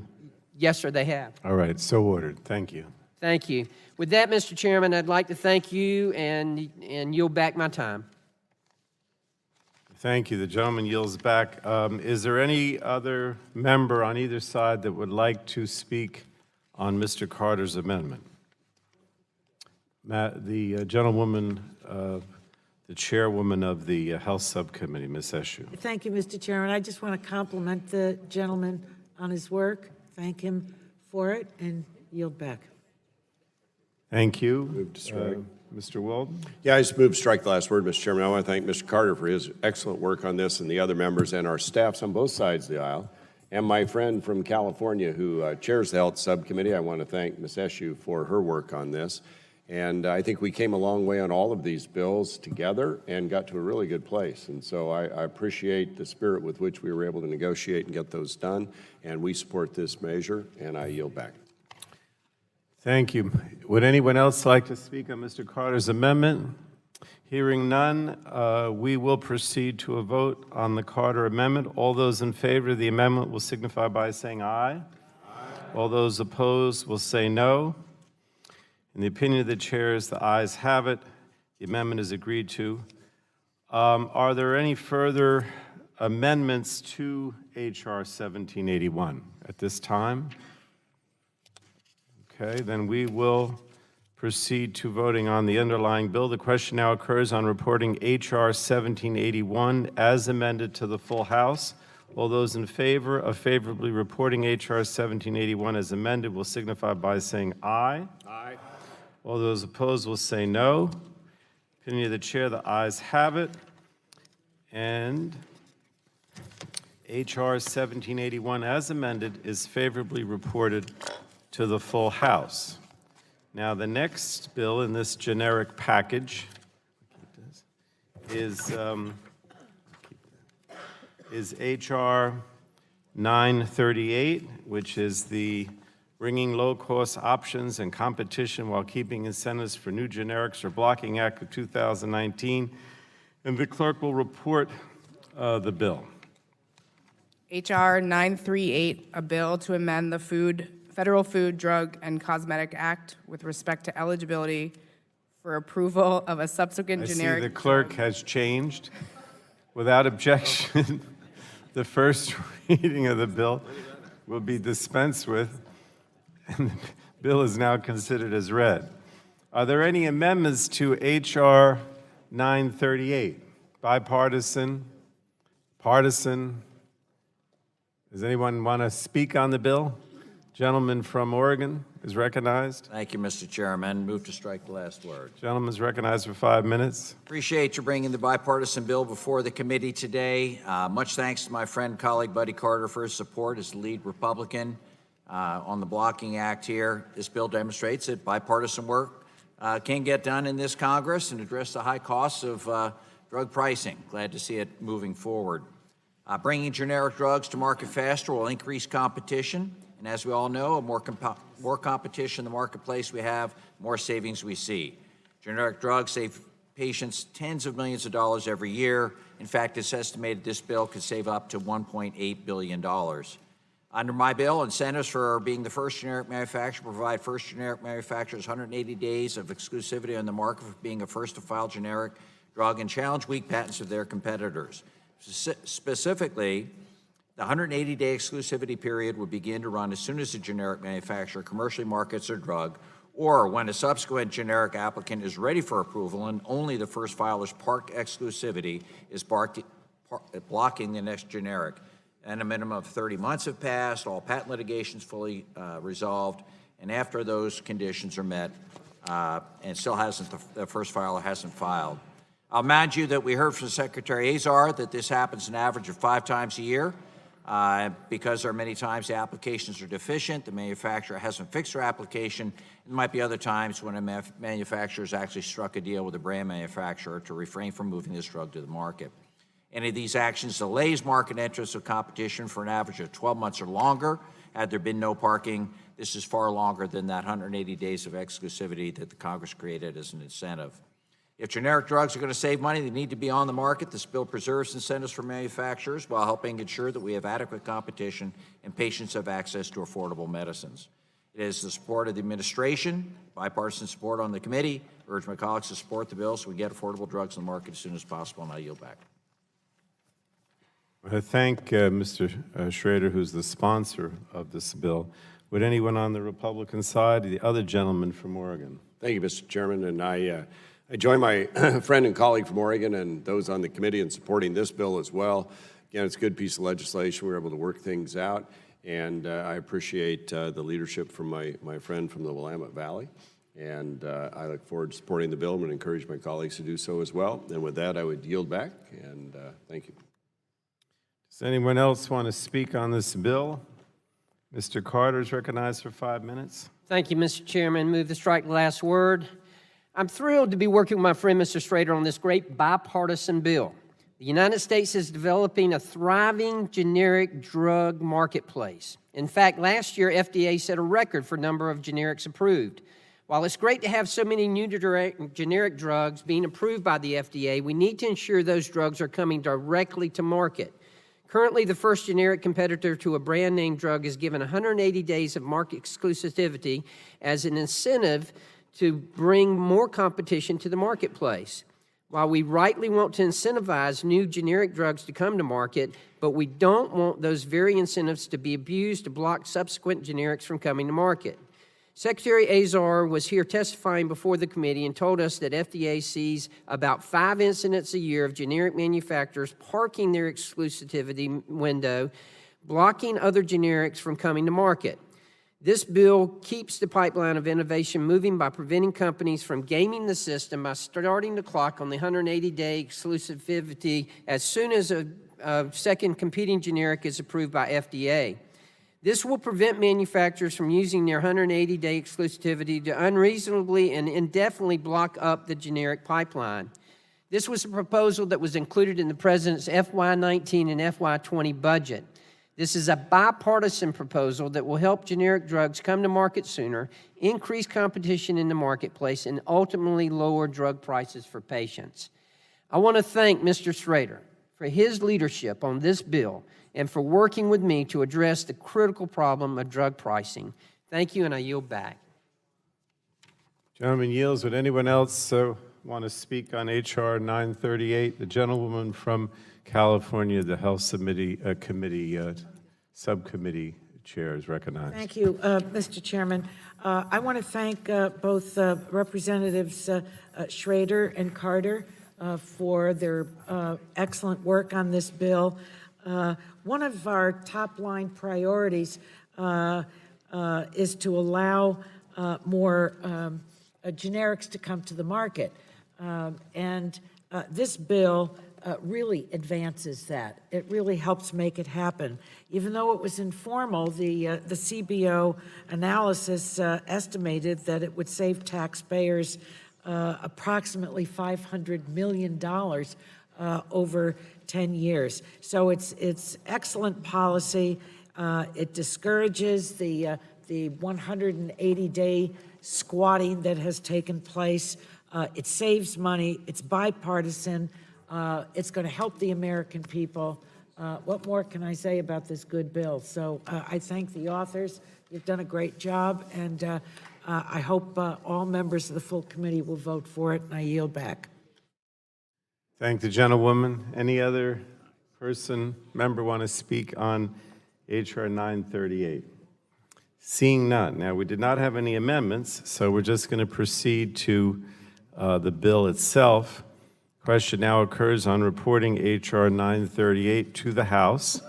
[SPEAKER 21] Yes, sir, they have.
[SPEAKER 1] All right, so ordered. Thank you.
[SPEAKER 21] Thank you. With that, Mr. Chairman, I'd like to thank you and yield back my time.
[SPEAKER 1] Thank you. The gentleman yields back. Is there any other member on either side that would like to speak on Mr. Carter's amendment? The gentlewoman, the chairwoman of the Health Subcommittee, Ms. Eshoo.
[SPEAKER 17] Thank you, Mr. Chairman. I just want to compliment the gentleman on his work, thank him for it, and yield back.
[SPEAKER 1] Thank you.
[SPEAKER 2] Move to strike.
[SPEAKER 1] Mr. Weldon?
[SPEAKER 2] Yeah, I just moved to strike the last word, Mr. Chairman. I want to thank Mr. Carter for his excellent work on this and the other members and our staffs on both sides of the aisle. And my friend from California who chairs the Health Subcommittee, I want to thank Ms. Eshoo for her work on this. And I think we came a long way on all of these bills together and got to a really good place. And so I appreciate the spirit with which we were able to negotiate and get those done. And we support this measure, and I yield back.
[SPEAKER 1] Thank you. Would anyone else like to speak on Mr. Carter's amendment? Hearing none, we will proceed to a vote on the Carter amendment. All those in favor of the amendment will signify by saying aye. All those opposed will say no. In the opinion of the chairs, the ayes have it. The amendment is agreed to. Are there any further amendments to H.R. 1781 at this time? Okay, then we will proceed to voting on the underlying bill. The question now occurs on reporting H.R. 1781 as amended to the full House. All those in favor of favorably reporting H.R. 1781 as amended will signify by saying aye.
[SPEAKER 13] Aye.
[SPEAKER 1] All those opposed will say no. Opinion of the chair, the ayes have it. And H.R. 1781 as amended is favorably reported to the full House. Now, the next bill in this generic package is H.R. 938, which is the Bringing Low-Cost Options and Competition While Keeping Incentives for New Generics or Blocking Act of 2019. And the clerk will report the bill.
[SPEAKER 11] H.R. 938, a bill to amend the Federal Food, Drug, and Cosmetic Act with respect to eligibility for approval of a subsequent generic.
[SPEAKER 1] I see the clerk has changed. Without objection, the first reading of the bill will be dispensed with, and the bill is now considered as read. Are there any amendments to H.R. 938? Bipartisan? Partisan? Does anyone want to speak on the bill? Gentleman from Oregon is recognized.
[SPEAKER 19] Thank you, Mr. Chairman. Move to strike the last word.
[SPEAKER 1] Gentleman is recognized for 5 minutes.
[SPEAKER 19] Appreciate you bringing the bipartisan bill before the committee today. Much thanks to my friend, colleague, Buddy Carter for his support as the lead Republican on the Blocking Act here. This bill demonstrates that bipartisan work can get done in this Congress and address the high costs of drug pricing. Glad to see it moving forward. Bringing generic drugs to market faster will increase competition. And as we all know, more competition in the marketplace we have, more savings we see. Generic drugs save patients tens of millions of dollars every year. In fact, it's estimated this bill could save up to $1.8 billion. Under my bill, incentives for being the first generic manufacturer provide first generic manufacturers 180 days of exclusivity on the market for being a first-to-file generic drug and challenge weak patents of their competitors. Specifically, the 180-day exclusivity period would begin to run as soon as a generic manufacturer commercially markets their drug, or when a subsequent generic applicant is ready for approval and only the first filer's parked exclusivity is blocking the next generic. And a minimum of 30 months have passed, all patent litigation is fully resolved, and after those conditions are met, and still the first filer hasn't filed. I'll remind you that we heard from Secretary Azar that this happens an average of 5 times a year. Because there are many times the applications are deficient, the manufacturer hasn't fixed their application. There might be other times when a manufacturer has actually struck a deal with a brand manufacturer to refrain from moving this drug to the market. Any of these actions delays market entrance or competition for an average of 12 months or longer. Had there been no parking, this is far longer than that 180 days of exclusivity that the Congress created as an incentive. If generic drugs are going to save money, they need to be on the market. This bill preserves incentives for manufacturers while helping ensure that we have adequate competition and patients have access to affordable medicines. It is the support of the administration, bipartisan support on the committee. I urge my colleagues to support the bill so we get affordable drugs on the market as soon as possible, and I yield back.
[SPEAKER 1] I thank Mr. Schrader, who's the sponsor of this bill. Would anyone on the Republican side, the other gentleman from Oregon?
[SPEAKER 2] Thank you, Mr. Chairman, and I join my friend and colleague from Oregon and those on the committee in supporting this bill as well. Again, it's a good piece of legislation. We were able to work things out, and I appreciate the leadership from my friend from the Willamette Valley. And I look forward to supporting the bill and would encourage my colleagues to do so as well. And with that, I would yield back, and thank you.
[SPEAKER 1] Does anyone else want to speak on this bill? Mr. Carter is recognized for 5 minutes.
[SPEAKER 21] Thank you, Mr. Chairman. Move to strike the last word. I'm thrilled to be working with my friend, Mr. Schrader, on this great bipartisan bill. The United States is developing a thriving generic drug marketplace. In fact, last year, FDA set a record for number of generics approved. While it's great to have so many new generic drugs being approved by the FDA, we need to ensure those drugs are coming directly to market. Currently, the first generic competitor to a brand name drug is given 180 days of market exclusivity as an incentive to bring more competition to the marketplace. While we rightly want to incentivize new generic drugs to come to market, but we don't want those very incentives to be abused to block subsequent generics from coming to market. Secretary Azar was here testifying before the committee and told us that FDA sees about 5 incidents a year of generic manufacturers parking their exclusivity window, blocking other generics from coming to market. This bill keeps the pipeline of innovation moving by preventing companies from gaming the system by starting the clock on the 180-day exclusivity as soon as a second competing generic is approved by FDA. This will prevent manufacturers from using their 180-day exclusivity to unreasonably and indefinitely block up the generic pipeline. This was a proposal that was included in the President's FY19 and FY20 budget. This is a bipartisan proposal that will help generic drugs come to market sooner, increase competition in the marketplace, and ultimately lower drug prices for patients. I want to thank Mr. Schrader for his leadership on this bill and for working with me to address the critical problem of drug pricing. Thank you, and I yield back.
[SPEAKER 1] Gentleman yields. Would anyone else want to speak on H.R. 938? The gentlewoman from California, the Health Subcommittee Chair is recognized.
[SPEAKER 17] Thank you, Mr. Chairman. I want to thank both Representatives Schrader and Carter for their excellent work on this bill. One of our top-line priorities is to allow more generics to come to the market. And this bill really advances that. It really helps make it happen. Even though it was informal, the CBO analysis estimated that it would save taxpayers approximately $500 million over 10 years. So it's excellent policy. It discourages the 180-day squatting that has taken place. It saves money. It's bipartisan. It's going to help the American people. What more can I say about this good bill? So I thank the authors. You've done a great job, and I hope all members of the full committee will vote for it, and I yield back.
[SPEAKER 1] Thank the gentlewoman. Any other member want to speak on H.R. 938? Seeing none. Now, we did not have any amendments, so we're just going to proceed to the bill itself. Question now occurs on reporting H.R. 938 to the House.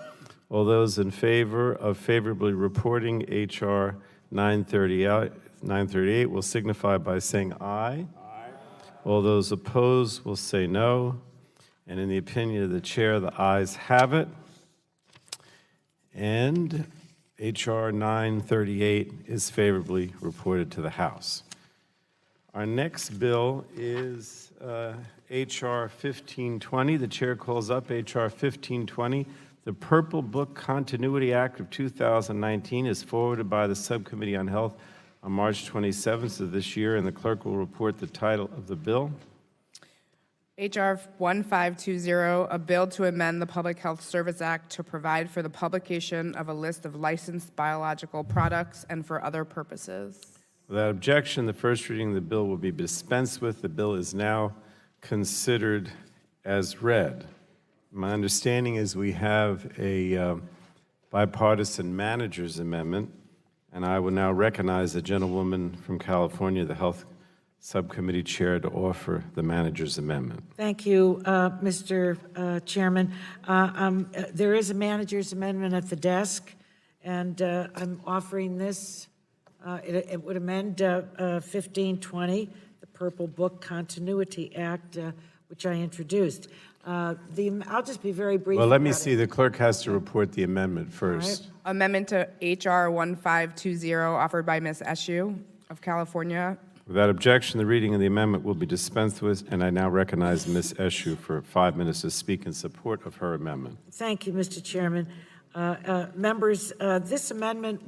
[SPEAKER 1] All those in favor of favorably reporting H.R. 938 will signify by saying aye. All those opposed will say no. And in the opinion of the chair, the ayes have it. And H.R. 938 is favorably reported to the House. Our next bill is H.R. 1520. The chair calls up H.R. 1520. The Purple Book Continuity Act of 2019 is forwarded by the Subcommittee on Health on March 27th of this year, and the clerk will report the title of the bill.
[SPEAKER 11] H.R. 1520, a bill to amend the Public Health Service Act to provide for the publication of a list of licensed biological products and for other purposes.
[SPEAKER 1] Without objection, the first reading of the bill will be dispensed with. The bill is now considered as read. My understanding is we have a bipartisan manager's amendment, and I will now recognize the gentlewoman from California, the Health Subcommittee Chair, to offer the manager's amendment.
[SPEAKER 17] Thank you, Mr. Chairman. There is a manager's amendment at the desk, and I'm offering this. It would amend 1520, the Purple Book Continuity Act, which I introduced. I'll just be very brief.
[SPEAKER 1] Well, let me
[SPEAKER 17] about
[SPEAKER 1] see.
[SPEAKER 17] it.
[SPEAKER 1] The clerk has to report the amendment first.
[SPEAKER 11] Amendment to H.R. 1520, offered by Ms. Eshoo of California.
[SPEAKER 1] Without objection, the reading of the amendment will be dispensed with, and I now recognize Ms. Eshoo for 5 minutes to speak in support of her amendment.
[SPEAKER 17] Thank you, Mr. Chairman. Members, this amendment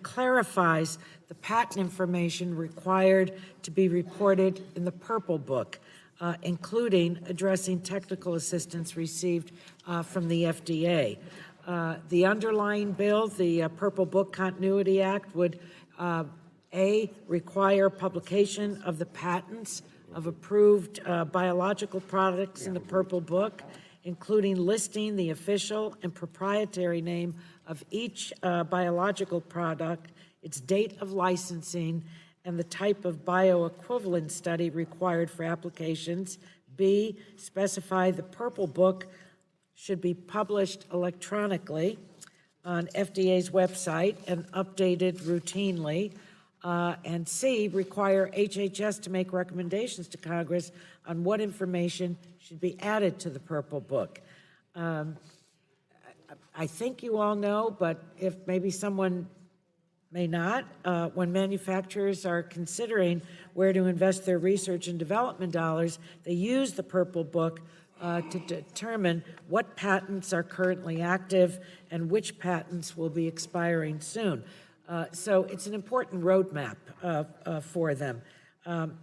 [SPEAKER 17] clarifies the patent information required to be reported in the Purple Book, including addressing technical assistance received from the FDA. The underlying bill, the Purple Book Continuity Act, would require publication of the patents of approved biological products in the Purple Book, including listing the official and proprietary name of each biological product, its date of licensing, and the type of bioequivalent study required for applications. B, specify the Purple Book should be published electronically on FDA's website and updated routinely. And C, require HHS to make recommendations to Congress on what information should be added to the Purple Book. I think you all know, but if maybe someone may not, when manufacturers are considering where to invest their research and development dollars, they use the Purple Book to determine what patents are currently active and which patents will be expiring soon. So it's an important roadmap for them.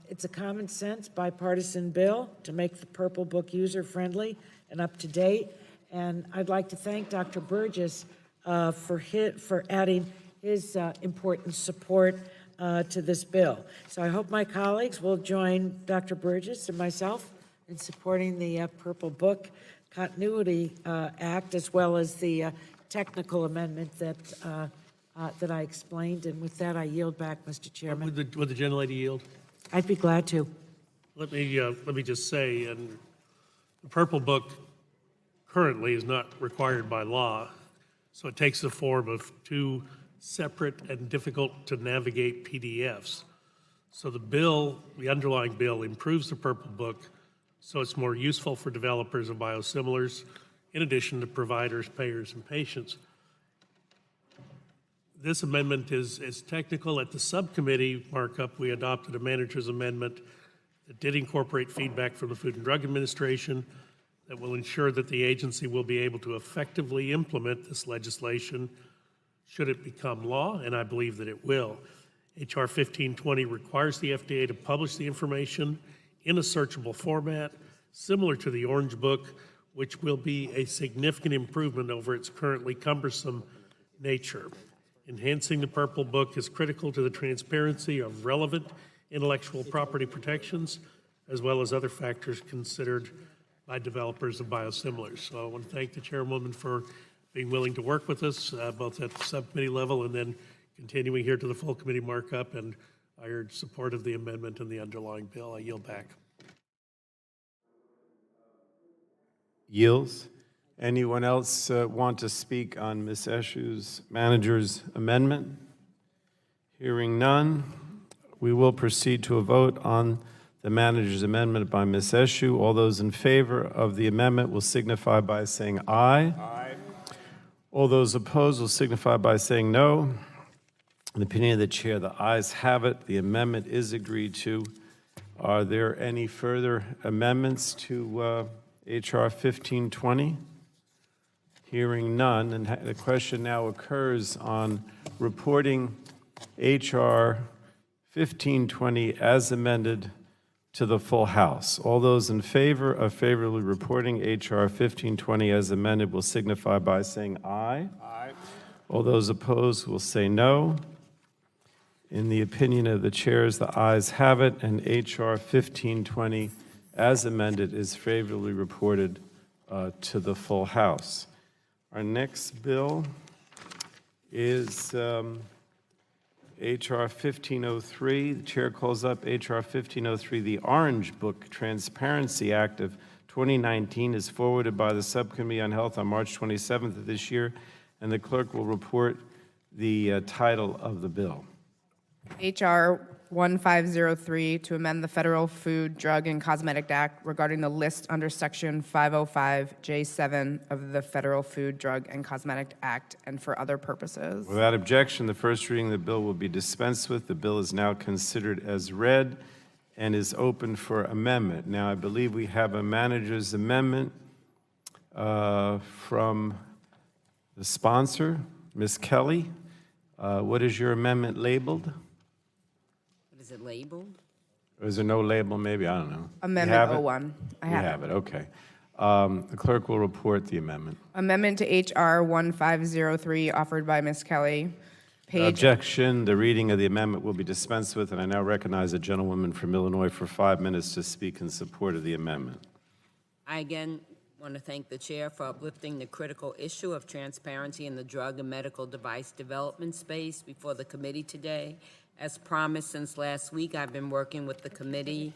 [SPEAKER 17] It's a common sense bipartisan bill to make the Purple Book user-friendly and up-to-date. And I'd like to thank Dr. Burgess for adding his important support to this bill. So I hope my colleagues will join Dr. Burgess and myself in supporting the Purple Book Continuity Act, as well as the technical amendment that I explained. And with that, I yield back, Mr. Chairman.
[SPEAKER 7] Would the gentlelady yield?
[SPEAKER 17] I'd be glad to.
[SPEAKER 7] Let me just say, and the Purple Book currently is not required by law, so it takes the form of two separate and difficult to navigate PDFs. So the underlying bill improves the Purple Book so it's more useful for developers of biosimilars, in addition to providers, payers, and patients. This amendment is technical. At the subcommittee markup, we adopted a manager's amendment that did incorporate feedback from the Food and Drug Administration that will ensure that the agency will be able to effectively implement this legislation should it become law, and I believe that it will. H.R. 1520 requires the FDA to publish the information in a searchable format, similar to the Orange Book, which will be a significant improvement over its currently cumbersome nature. Enhancing the Purple Book is critical to the transparency of relevant intellectual property protections, as well as other factors considered by developers of biosimilars. So I want to thank the chairwoman for being willing to work with us, both at the subcommittee level and then continuing here to the full committee markup. And I urge support of the amendment and the underlying bill. I yield back.
[SPEAKER 1] Yields. Anyone else want to speak on Ms. Eshu's manager's amendment? Hearing none, we will proceed to a vote on the manager's amendment by Ms. Eshu. All those in favor of the amendment will signify by saying aye. Aye. All those opposed will signify by saying no. In the opinion of the chair, the ayes have it. The amendment is agreed to. Are there any further amendments to H.R. 1520? Hearing none, and the question now occurs on reporting H.R. 1520 as amended to the full House. All those in favor of favorably reporting H.R. 1520 as amended will signify by saying aye. Aye. All those opposed will say no. In the opinion of the chairs, the ayes have it, and H.R. 1520 as amended is favorably reported to the full House. Our next bill is H.R. 1503. The chair calls up H.R. 1503. The Orange Book Transparency Act of 2019 is forwarded by the Subcommittee on Health on March 27th of this year, and the clerk will report the title of the bill.
[SPEAKER 11] H.R. 1503 to amend the Federal Food, Drug, and Cosmetic Act regarding the list under Section 505J7 of the Federal Food, Drug, and Cosmetic Act and for other purposes.
[SPEAKER 1] Without objection, the first reading of the bill will be dispensed with. The bill is now considered as read and is open for amendment. Now, I believe we have a manager's amendment from the sponsor, Ms. Kelly. What is your amendment labeled?
[SPEAKER 23] Is it labeled?
[SPEAKER 1] Or is there no label, maybe? I don't know.
[SPEAKER 11] Amendment 01. I
[SPEAKER 1] You
[SPEAKER 11] have
[SPEAKER 1] have it, okay. The clerk will report the amendment.
[SPEAKER 11] Amendment to H.R. 1503 offered by Ms. Kelly. Page
[SPEAKER 1] Objection, the reading of the amendment will be dispensed with, and I now recognize a gentlewoman from Illinois for 5 minutes to speak in support of the amendment.
[SPEAKER 23] I again want to thank the chair for uplifting the critical issue of transparency in the drug and medical device development space before the committee today. As promised since last week, I've been working with the committee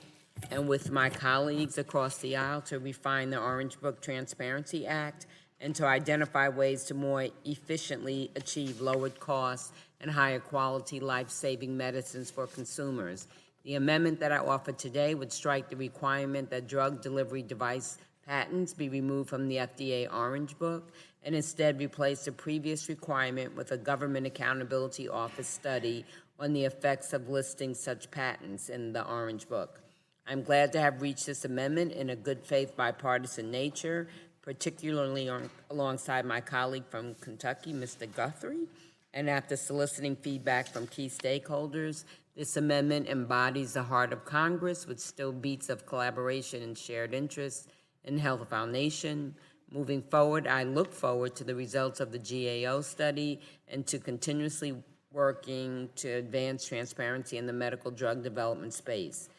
[SPEAKER 23] and with my colleagues across the aisle to refine the Orange Book Transparency Act and to identify ways to more efficiently achieve lowered costs and higher quality life-saving medicines for consumers. The amendment that I offer today would strike the requirement that drug delivery device patents be removed from the FDA Orange Book and instead replace the previous requirement with a Government Accountability Office study on the effects of listing such patents in the Orange Book. I'm glad to have reached this amendment in a good faith bipartisan nature, particularly alongside my colleague from Kentucky, Mr. Guthrie, and after soliciting feedback from key stakeholders. This amendment embodies the heart of Congress with still beats of collaboration and shared interests in the health of our nation. Moving forward, I look forward to the results of the GAO study and to continuously working to advance transparency in the medical drug development space.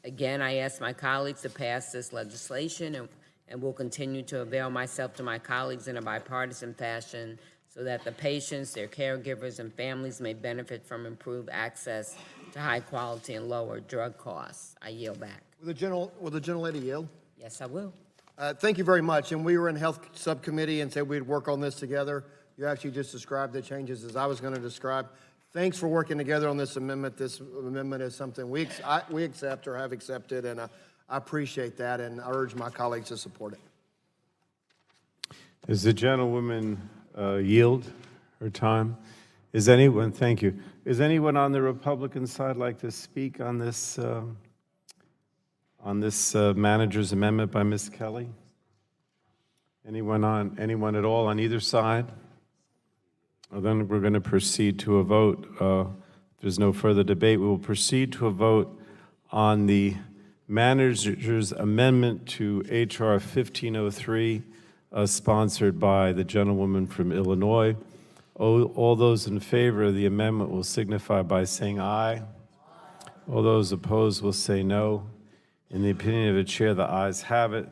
[SPEAKER 23] Again, I ask my colleagues to pass this legislation and will continue to avail myself to my colleagues in a bipartisan fashion so that the patients, their caregivers, and families may benefit from improved access to high quality and lower drug costs. I yield back.
[SPEAKER 12] Will the gentlelady yield?
[SPEAKER 23] Yes, I will.
[SPEAKER 12] Thank you very much. And we were in Health Subcommittee and said we'd work on this together. You actually just described the changes as I was going to describe. Thanks for working together on this amendment. This amendment is something we accept or have accepted, and I appreciate that, and I urge my colleagues to support it.
[SPEAKER 1] Does the gentlewoman yield her time? Is anyone, thank you. Is anyone on the Republican side like to speak on this manager's amendment by Ms. Kelly? Anyone at all on either side? Well, then we're going to proceed to a vote. If there's no further debate, we will proceed to a vote on the manager's amendment to H.R. 1503, sponsored by the gentlewoman from Illinois. All those in favor of the amendment will signify by saying aye. All those opposed will say no. In the opinion of the chair, the ayes have it.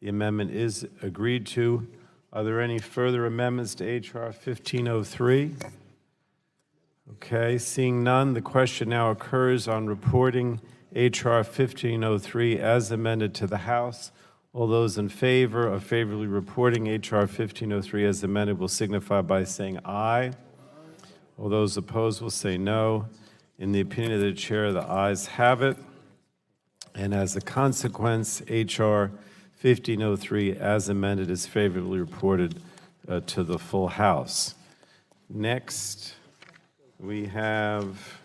[SPEAKER 1] The amendment is agreed to. Are there any further amendments to H.R. 1503? Okay, seeing none, the question now occurs on reporting H.R. 1503 as amended to the House. All those in favor of favorably reporting H.R. 1503 as amended will signify by saying aye. All those opposed will say no. In the opinion of the chair, the ayes have it. And as a consequence, H.R. 1503 as amended is favorably reported to the full House. Next, we have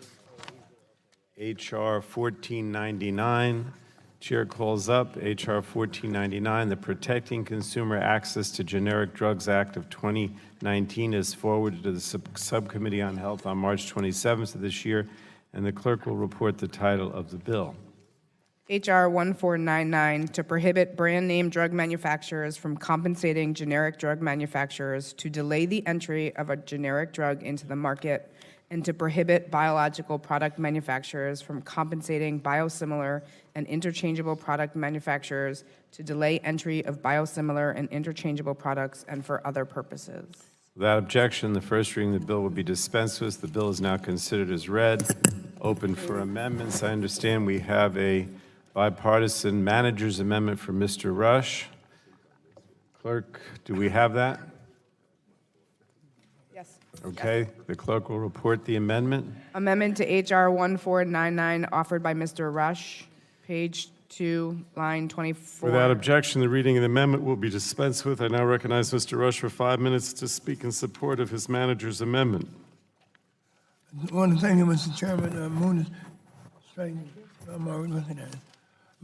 [SPEAKER 1] H.R. 1499. Chair calls up H.R. 1499. The Protecting Consumer Access to Generic Drugs Act of 2019 is forwarded to the Subcommittee on Health on March 27th of this year, and the clerk will report the title of the bill.
[SPEAKER 11] H.R. 1499 to prohibit brand name drug manufacturers from compensating generic drug manufacturers to delay the entry of a generic drug into the market, and to prohibit biological product manufacturers from compensating biosimilar and interchangeable product manufacturers to delay entry of biosimilar and interchangeable products and for other purposes.
[SPEAKER 1] Without objection, the first reading of the bill will be dispensed with. The bill is now considered as read. Open for amendments. I understand we have a bipartisan manager's amendment for Mr. Rush. Clerk, do we have that?
[SPEAKER 11] Yes.
[SPEAKER 1] Okay, the clerk will report the amendment.
[SPEAKER 11] Amendment to H.R. 1499 offered by Mr. Rush, page 2, line 24.
[SPEAKER 1] Without objection, the reading of the amendment will be dispensed with. I now recognize Mr. Rush for 5 minutes to speak in support of his manager's amendment.
[SPEAKER 15] I want to thank you, Mr. Chairman. Moon is striking. I'm already looking at it.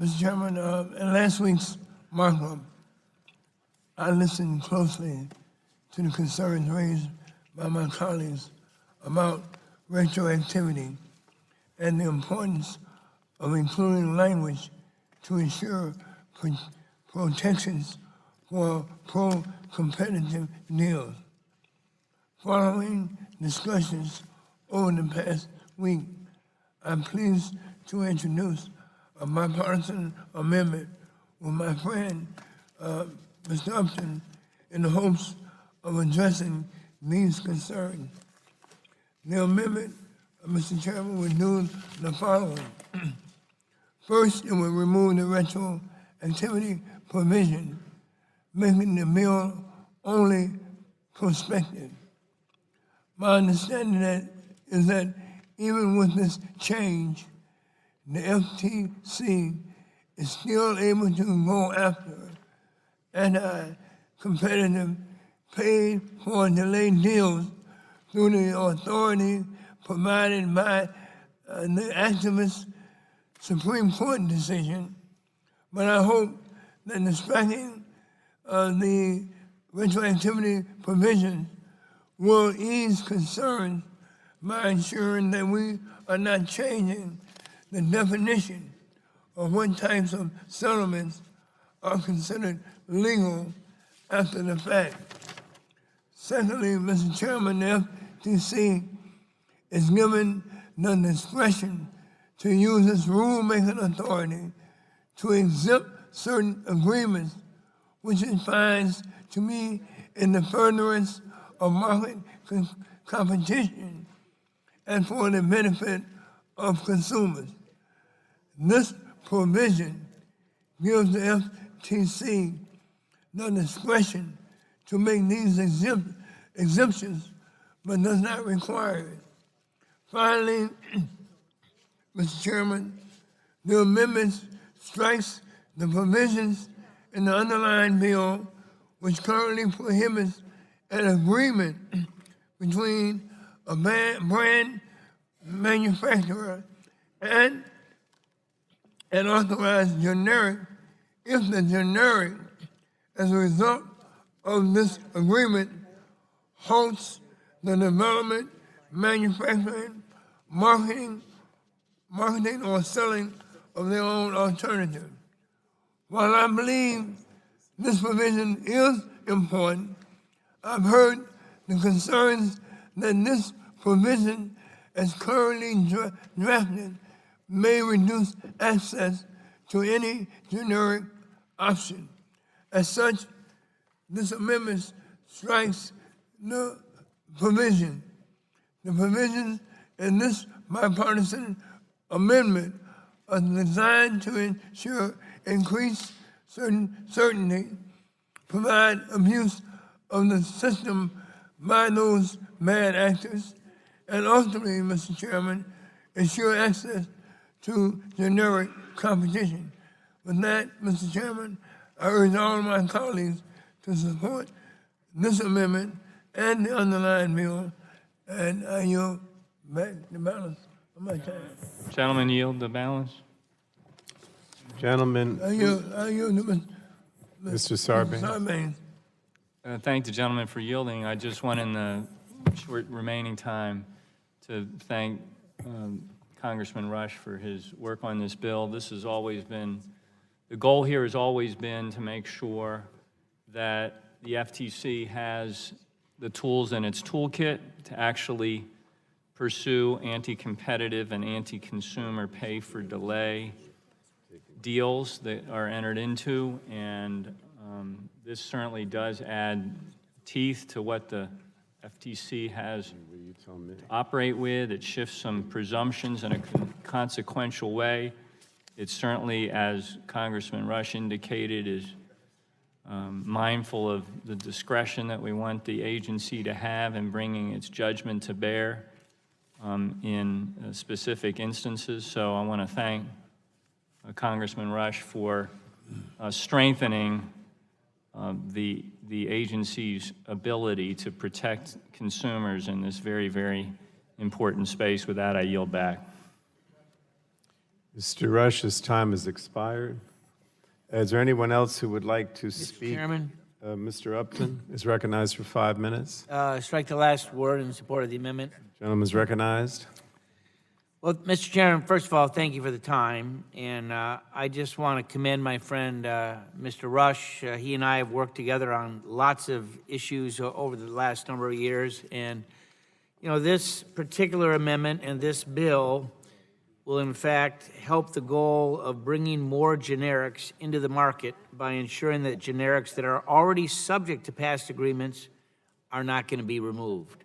[SPEAKER 15] Mr. Chairman, in last week's markup, I listened closely to the concerns raised by my colleagues about retroactivity and the importance of including language to ensure protections for pro-competitive deals. Following discussions over the past week, I'm pleased to introduce a bipartisan amendment with my friend, Mr. Upton, in the hopes of addressing these concerns. The amendment, Mr. Chairman, would do the following. First, it would remove the retroactivity provision, making the bill only prospective. My understanding is that even with this change, the FTC is still able to go after anti-competitive paid-for-delay deals through the authority provided by the activist Supreme Court decision, but I hope that the striking of the retroactivity provision will ease concerns by ensuring that we are not changing the definition of what types of settlements are considered legal after the fact. Secondly, Mr. Chairman, the FTC is given the discretion to use its rulemaking authority to exempt certain agreements, which it finds to be in the furtherance of market competition and for the benefit of consumers. This provision gives the FTC the discretion to make these exemptions, but does not require it. Finally, Mr. Chairman, the amendment strikes the provisions in the underlying bill which currently prohibits an agreement between a brand manufacturer and an authorized generic if the generic, as a result of this agreement, halts the development, manufacturing, marketing, or selling of their own alternative. While I believe this provision is important, I've heard the concerns that this provision, as currently drafted, may reduce access to any generic option. As such, this amendment strikes the provision. The provisions in this bipartisan amendment are designed to ensure increased certainty, provide abuse of the system by those bad actors, and ultimately, Mr. Chairman, ensure access to generic competition. With that, Mr. Chairman, I urge all of my colleagues to support this amendment and the underlying bill, and I yield back the balance of my time.
[SPEAKER 14] Gentlemen, yield the balance.
[SPEAKER 1] Gentlemen,
[SPEAKER 15] I yield to
[SPEAKER 1] Mr. Sarbanes.
[SPEAKER 15] Sarbanes.
[SPEAKER 14] Thank the gentleman for yielding. I just want in the short remaining time to thank Congressman Rush for his work on this bill. This has always been, the goal here has always been to make sure that the FTC has the tools in its toolkit to actually pursue anti-competitive and anti-consumer pay-for-delay deals that are entered into, and this certainly does add teeth to what the FTC has to operate with. It shifts some presumptions in a consequential way. It certainly, as Congressman Rush indicated, is mindful of the discretion that we want the agency to have in bringing its judgment to bear in specific instances. So I want to thank Congressman Rush for strengthening the agency's ability to protect consumers in this very, very important space. With that, I yield back.
[SPEAKER 1] Mr. Rush's time has expired. Is there anyone else who would like to speak?
[SPEAKER 16] Mr. Chairman.
[SPEAKER 1] Mr. Upton is recognized for 5 minutes.
[SPEAKER 16] Strike the last word in support of the amendment.
[SPEAKER 1] Gentleman is recognized.
[SPEAKER 16] Well, Mr. Chairman, first of all, thank you for the time, and I just want to commend my friend, Mr. Rush. He and I have worked together on lots of issues over the last number of years, and, you know, this particular amendment and this bill will, in fact, help the goal of bringing more generics into the market by ensuring that generics that are already subject to past agreements are not going to be removed.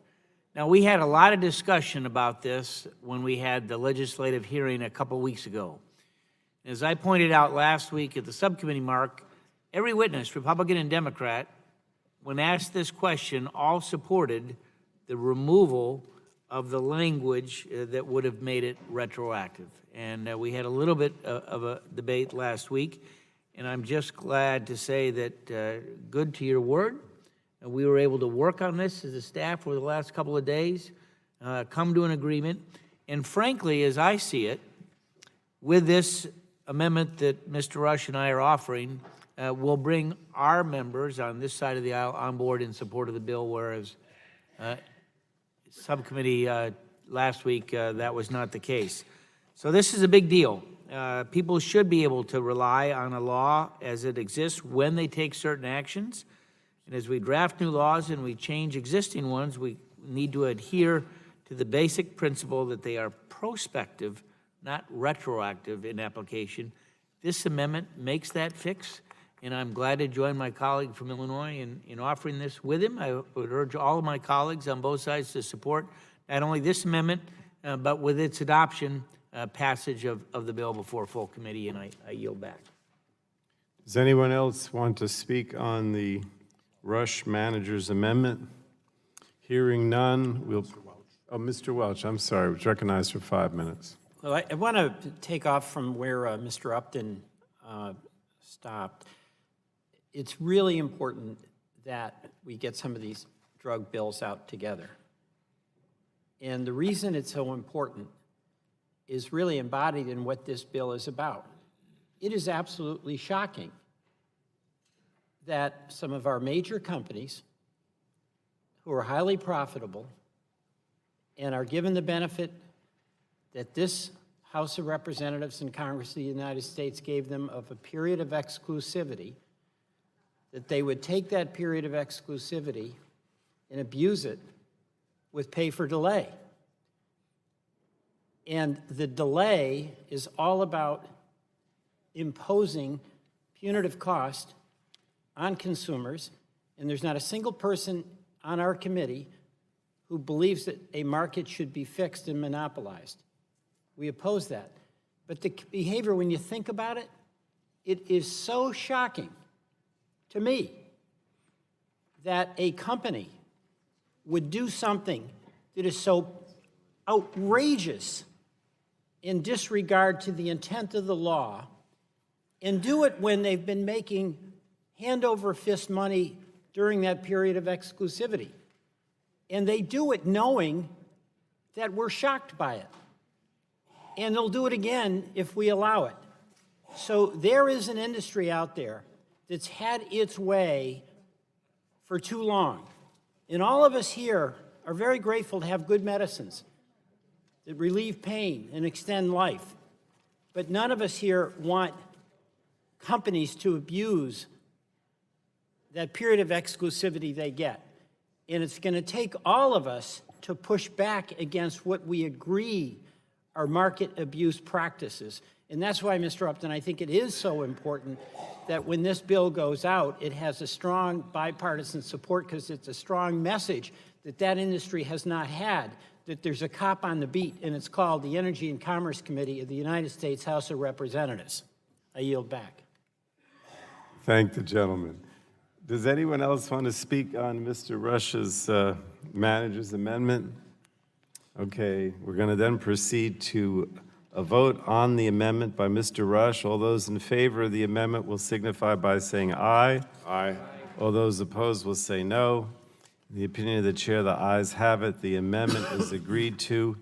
[SPEAKER 16] Now, we had a lot of discussion about this when we had the legislative hearing a couple weeks ago. As I pointed out last week at the subcommittee, Mark, every witness, Republican and Democrat, when asked this question, all supported the removal of the language that would have made it retroactive. And we had a little bit of a debate last week, and I'm just glad to say that good to your word. We were able to work on this as a staff for the last couple of days, come to an agreement. And frankly, as I see it, with this amendment that Mr. Rush and I are offering, we'll bring our members on this side of the aisle on board in support of the bill, whereas subcommittee last week, that was not the case. So this is a big deal. People should be able to rely on a law as it exists when they take certain actions. And as we draft new laws and we change existing ones, we need to adhere to the basic principle that they are prospective, not retroactive in application. This amendment makes that fix, and I'm glad to join my colleague from Illinois in offering this with him. I would urge all of my colleagues on both sides to support not only this amendment, but with its adoption, passage of the bill before full committee, and I yield back.
[SPEAKER 1] Does anyone else want to speak on the Rush Manager's Amendment? Hearing none, we'll... Oh, Mr. Welch, I'm sorry, was recognized for 5 minutes.
[SPEAKER 4] Well, I want to take off from where Mr. Upton stopped. It's really important that we get some of these drug bills out together. And the reason it's so important is really embodied in what this bill is about. It is absolutely shocking that some of our major companies who are highly profitable and are given the benefit that this House of Representatives and Congress of the United States gave them of a period of exclusivity, that they would take that period of exclusivity and abuse it with pay for delay. And the delay is all about imposing punitive cost on consumers, and there's not a single person on our committee who believes that a market should be fixed and monopolized. We oppose that. But the behavior, when you think about it, it is so shocking to me that a company would do something that is so outrageous in disregard to the intent of the law, and do it when they've been making hand over fist money during that period of exclusivity. And they do it knowing that we're shocked by it. And they'll do it again if we allow it. So there is an industry out there that's had its way for too long. And all of us here are very grateful to have good medicines that relieve pain and extend life. But none of us here want companies to abuse that period of exclusivity they get. And it's going to take all of us to push back against what we agree are market abuse practices. And that's why, Mr. Upton, I think it is so important that when this bill goes out, it has a strong bipartisan support, because it's a strong message that that industry has not had, that there's a cop on the beat, and it's called the Energy and Commerce Committee of the United States House of Representatives. I yield back.
[SPEAKER 1] Thank the gentleman. Does anyone else want to speak on Mr. Rush's manager's amendment? Okay, we're going to then proceed to a vote on the amendment by Mr. Rush. All those in favor of the amendment will signify by saying aye.
[SPEAKER 2] Aye.
[SPEAKER 1] All those opposed will say no. In the opinion of the chair, the ayes have it. The amendment is agreed to.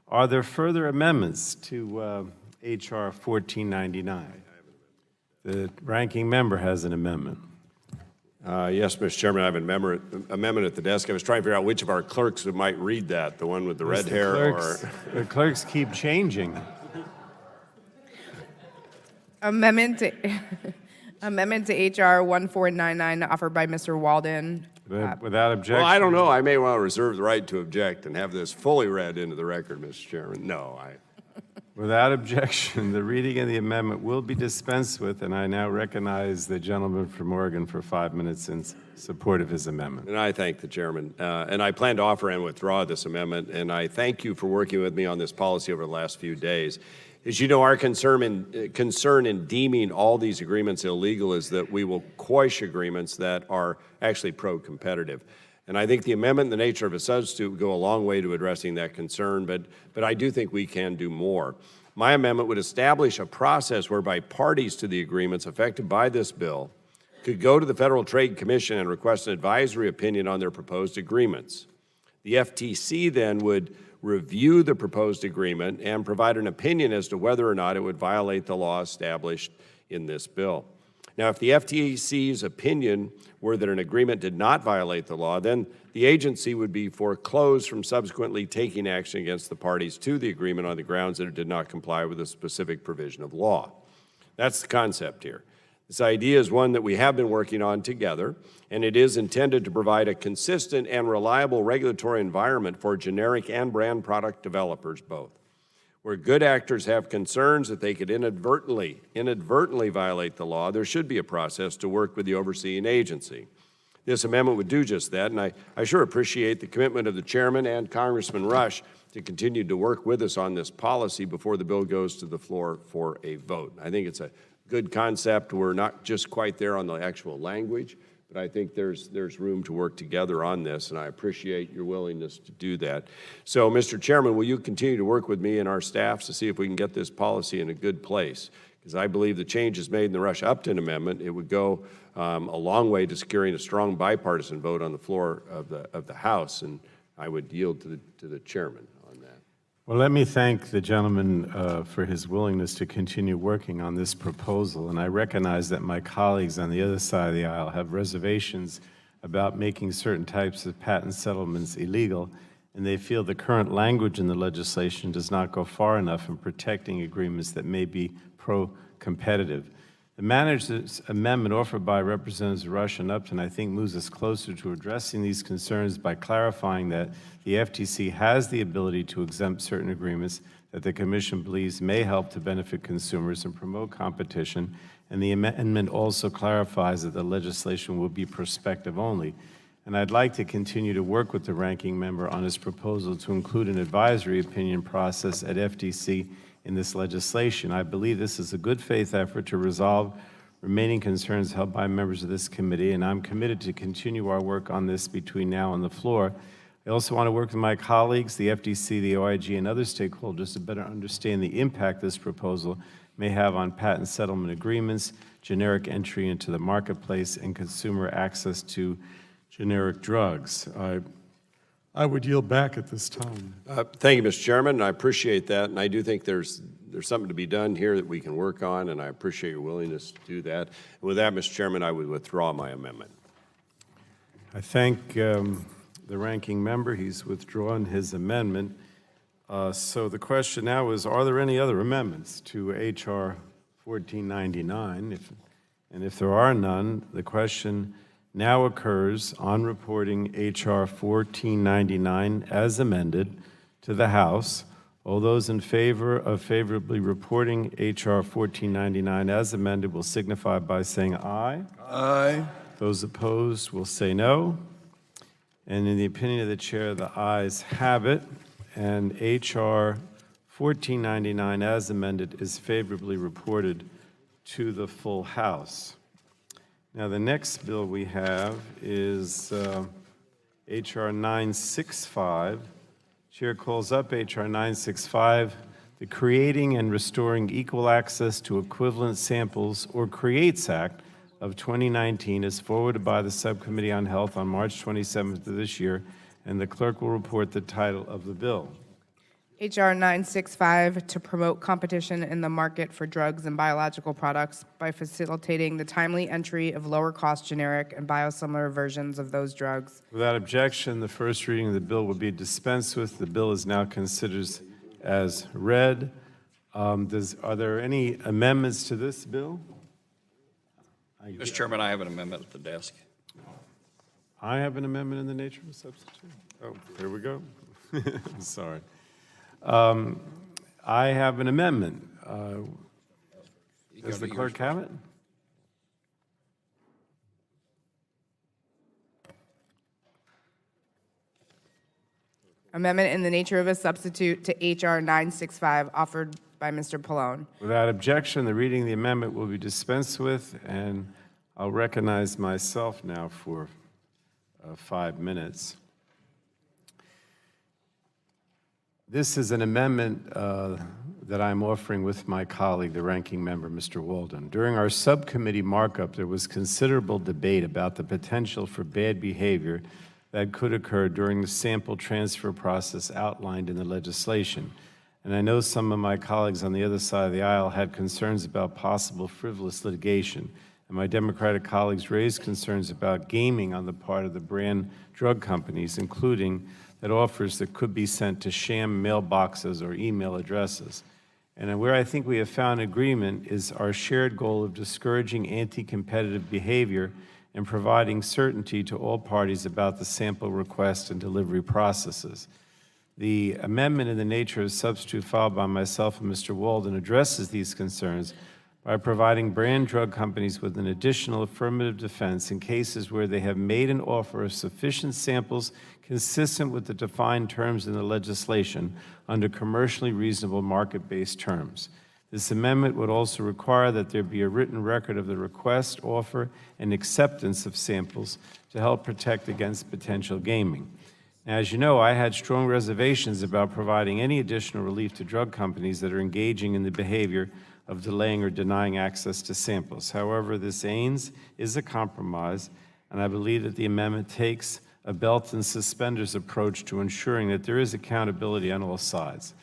[SPEAKER 1] Are there further amendments to H.R. 1499? The ranking member has an amendment.
[SPEAKER 2] Yes, Mr. Chairman, I have an amendment at the desk. I was trying to figure out which of our clerks might read that, the one with the red hair or...
[SPEAKER 1] The clerks keep changing.
[SPEAKER 11] Amendment to H.R. 1499 offered by Mr. Walden.
[SPEAKER 1] Without objection.
[SPEAKER 2] Well, I don't know. I may want to reserve the right to object and have this fully read into the record, Mr. Chairman. No,
[SPEAKER 1] Without objection, the reading of the amendment will be dispensed with, and I now recognize the gentleman from Oregon for 5 minutes in support of his amendment.
[SPEAKER 2] And I thank the chairman. And I plan to offer and withdraw this amendment, and I thank you for working with me on this policy over the last few days. As you know, our concern in deeming all these agreements illegal is that we will quash agreements that are actually pro-competitive. And I think the amendment in the nature of a substitute would go a long way to addressing that concern, but I do think we can do more. My amendment would establish a process whereby parties to the agreements affected by this bill could go to the Federal Trade Commission and request an advisory opinion on their proposed agreements. The FTC then would review the proposed agreement and provide an opinion as to whether or not it would violate the law established in this bill. Now, if the FTC's opinion were that an agreement did not violate the law, then the agency would be foreclosed from subsequently taking action against the parties to the agreement on the grounds that it did not comply with a specific provision of law. That's the concept here. This idea is one that we have been working on together, and it is intended to provide a consistent and reliable regulatory environment for generic and brand product developers both. Where good actors have concerns that they could inadvertently violate the law, there should be a process to work with the overseeing agency. This amendment would do just that, and I sure appreciate the commitment of the chairman and Congressman Rush to continue to work with us on this policy before the bill goes to the floor for a vote. I think it's a good concept. We're not just quite there on the actual language, but I think there's room to work together on this, and I appreciate your willingness to do that. So, Mr. Chairman, will you continue to work with me and our staffs to see if we can get this policy in a good place? Because I believe the changes made in the Rush-Upton amendment, it would go a long way to securing a strong bipartisan vote on the floor of the House, and I would yield to the chairman on that.
[SPEAKER 1] Well, let me thank the gentleman for his willingness to continue working on this proposal, and I recognize that my colleagues on the other side of the aisle have reservations about making certain types of patent settlements illegal, and they feel the current language in the legislation does not go far enough in protecting agreements that may be pro-competitive. The manager's amendment offered by Representatives Rush and Upton, I think, moves us closer to addressing these concerns by clarifying that the FTC has the ability to exempt certain agreements that the Commission believes may help to benefit consumers and promote competition, and the amendment also clarifies that the legislation will be prospective only. And I'd like to continue to work with the ranking member on his proposal to include an advisory opinion process at FTC in this legislation. I believe this is a good faith effort to resolve remaining concerns held by members of this committee, and I'm committed to continue our work on this between now and the floor. I also want to work with my colleagues, the FTC, the OIG, and other stakeholders to better understand the impact this proposal may have on patent settlement agreements, generic entry into the marketplace, and consumer access to generic drugs. I would yield back at this time.
[SPEAKER 2] Thank you, Mr. Chairman, and I appreciate that. And I do think there's something to be done here that we can work on, and I appreciate your willingness to do that. And with that, Mr. Chairman, I would withdraw my amendment.
[SPEAKER 1] I thank the ranking member. He's withdrawn his amendment. So the question now is, are there any other amendments to H.R. 1499? And if there are none, the question now occurs on reporting H.R. 1499 as amended to the House. All those in favor of favorably reporting H.R. 1499 as amended will signify by saying aye.
[SPEAKER 15] Aye.
[SPEAKER 1] Those opposed will say no. And in the opinion of the chair, the ayes have it, and H.R. 1499 as amended is favorably reported to the full House. Now, the next bill we have is H.R. 965. Chair calls up H.R. 965, the Creating and Restoring Equal Access to Equivalent Samples, or CREATES Act of 2019, is forwarded by the Subcommittee on Health on March 27th of this year, and the clerk will report the title of the bill.
[SPEAKER 11] H.R. 965 to promote competition in the market for drugs and biological products by facilitating the timely entry of lower-cost generic and biosimilar versions of those drugs.
[SPEAKER 1] Without objection, the first reading of the bill will be dispensed with. The bill is now considered as read. Are there any amendments to this bill?
[SPEAKER 3] Mr. Chairman, I have an amendment at the desk.
[SPEAKER 1] I have an amendment in the nature of a substitute. Oh, here we go. Sorry. I have an amendment. Does the clerk have it?
[SPEAKER 11] Amendment in the nature of a substitute to H.R. 965 offered by Mr. Pallone.
[SPEAKER 1] Without objection, the reading of the amendment will be dispensed with, and I'll recognize myself now for 5 minutes. This is an amendment that I'm offering with my colleague, the ranking member, Mr. Walden. During our subcommittee markup, there was considerable debate about the potential for bad behavior that could occur during the sample transfer process outlined in the legislation. And I know some of my colleagues on the other side of the aisle had concerns about possible frivolous litigation, and my Democratic colleagues raised concerns about gaming on the part of the brand drug companies, including that offers that could be sent to sham mailboxes or email addresses. And where I think we have found agreement is our shared goal of discouraging anti-competitive behavior and providing certainty to all parties about the sample request and delivery processes. The amendment in the nature of a substitute filed by myself and Mr. Walden addresses these concerns by providing brand drug companies with an additional affirmative defense in cases where they have made an offer of sufficient samples consistent with the defined terms in the legislation under commercially reasonable market-based terms. This amendment would also require that there be a written record of the request, offer, and acceptance of samples to help protect against potential gaming. Now, as you know, I had strong reservations about providing any additional relief to drug companies that are engaging in the behavior of delaying or denying access to samples. However, this aims is a compromise, and I believe that the amendment takes a belt and suspenders approach to ensuring that there is accountability on all sides.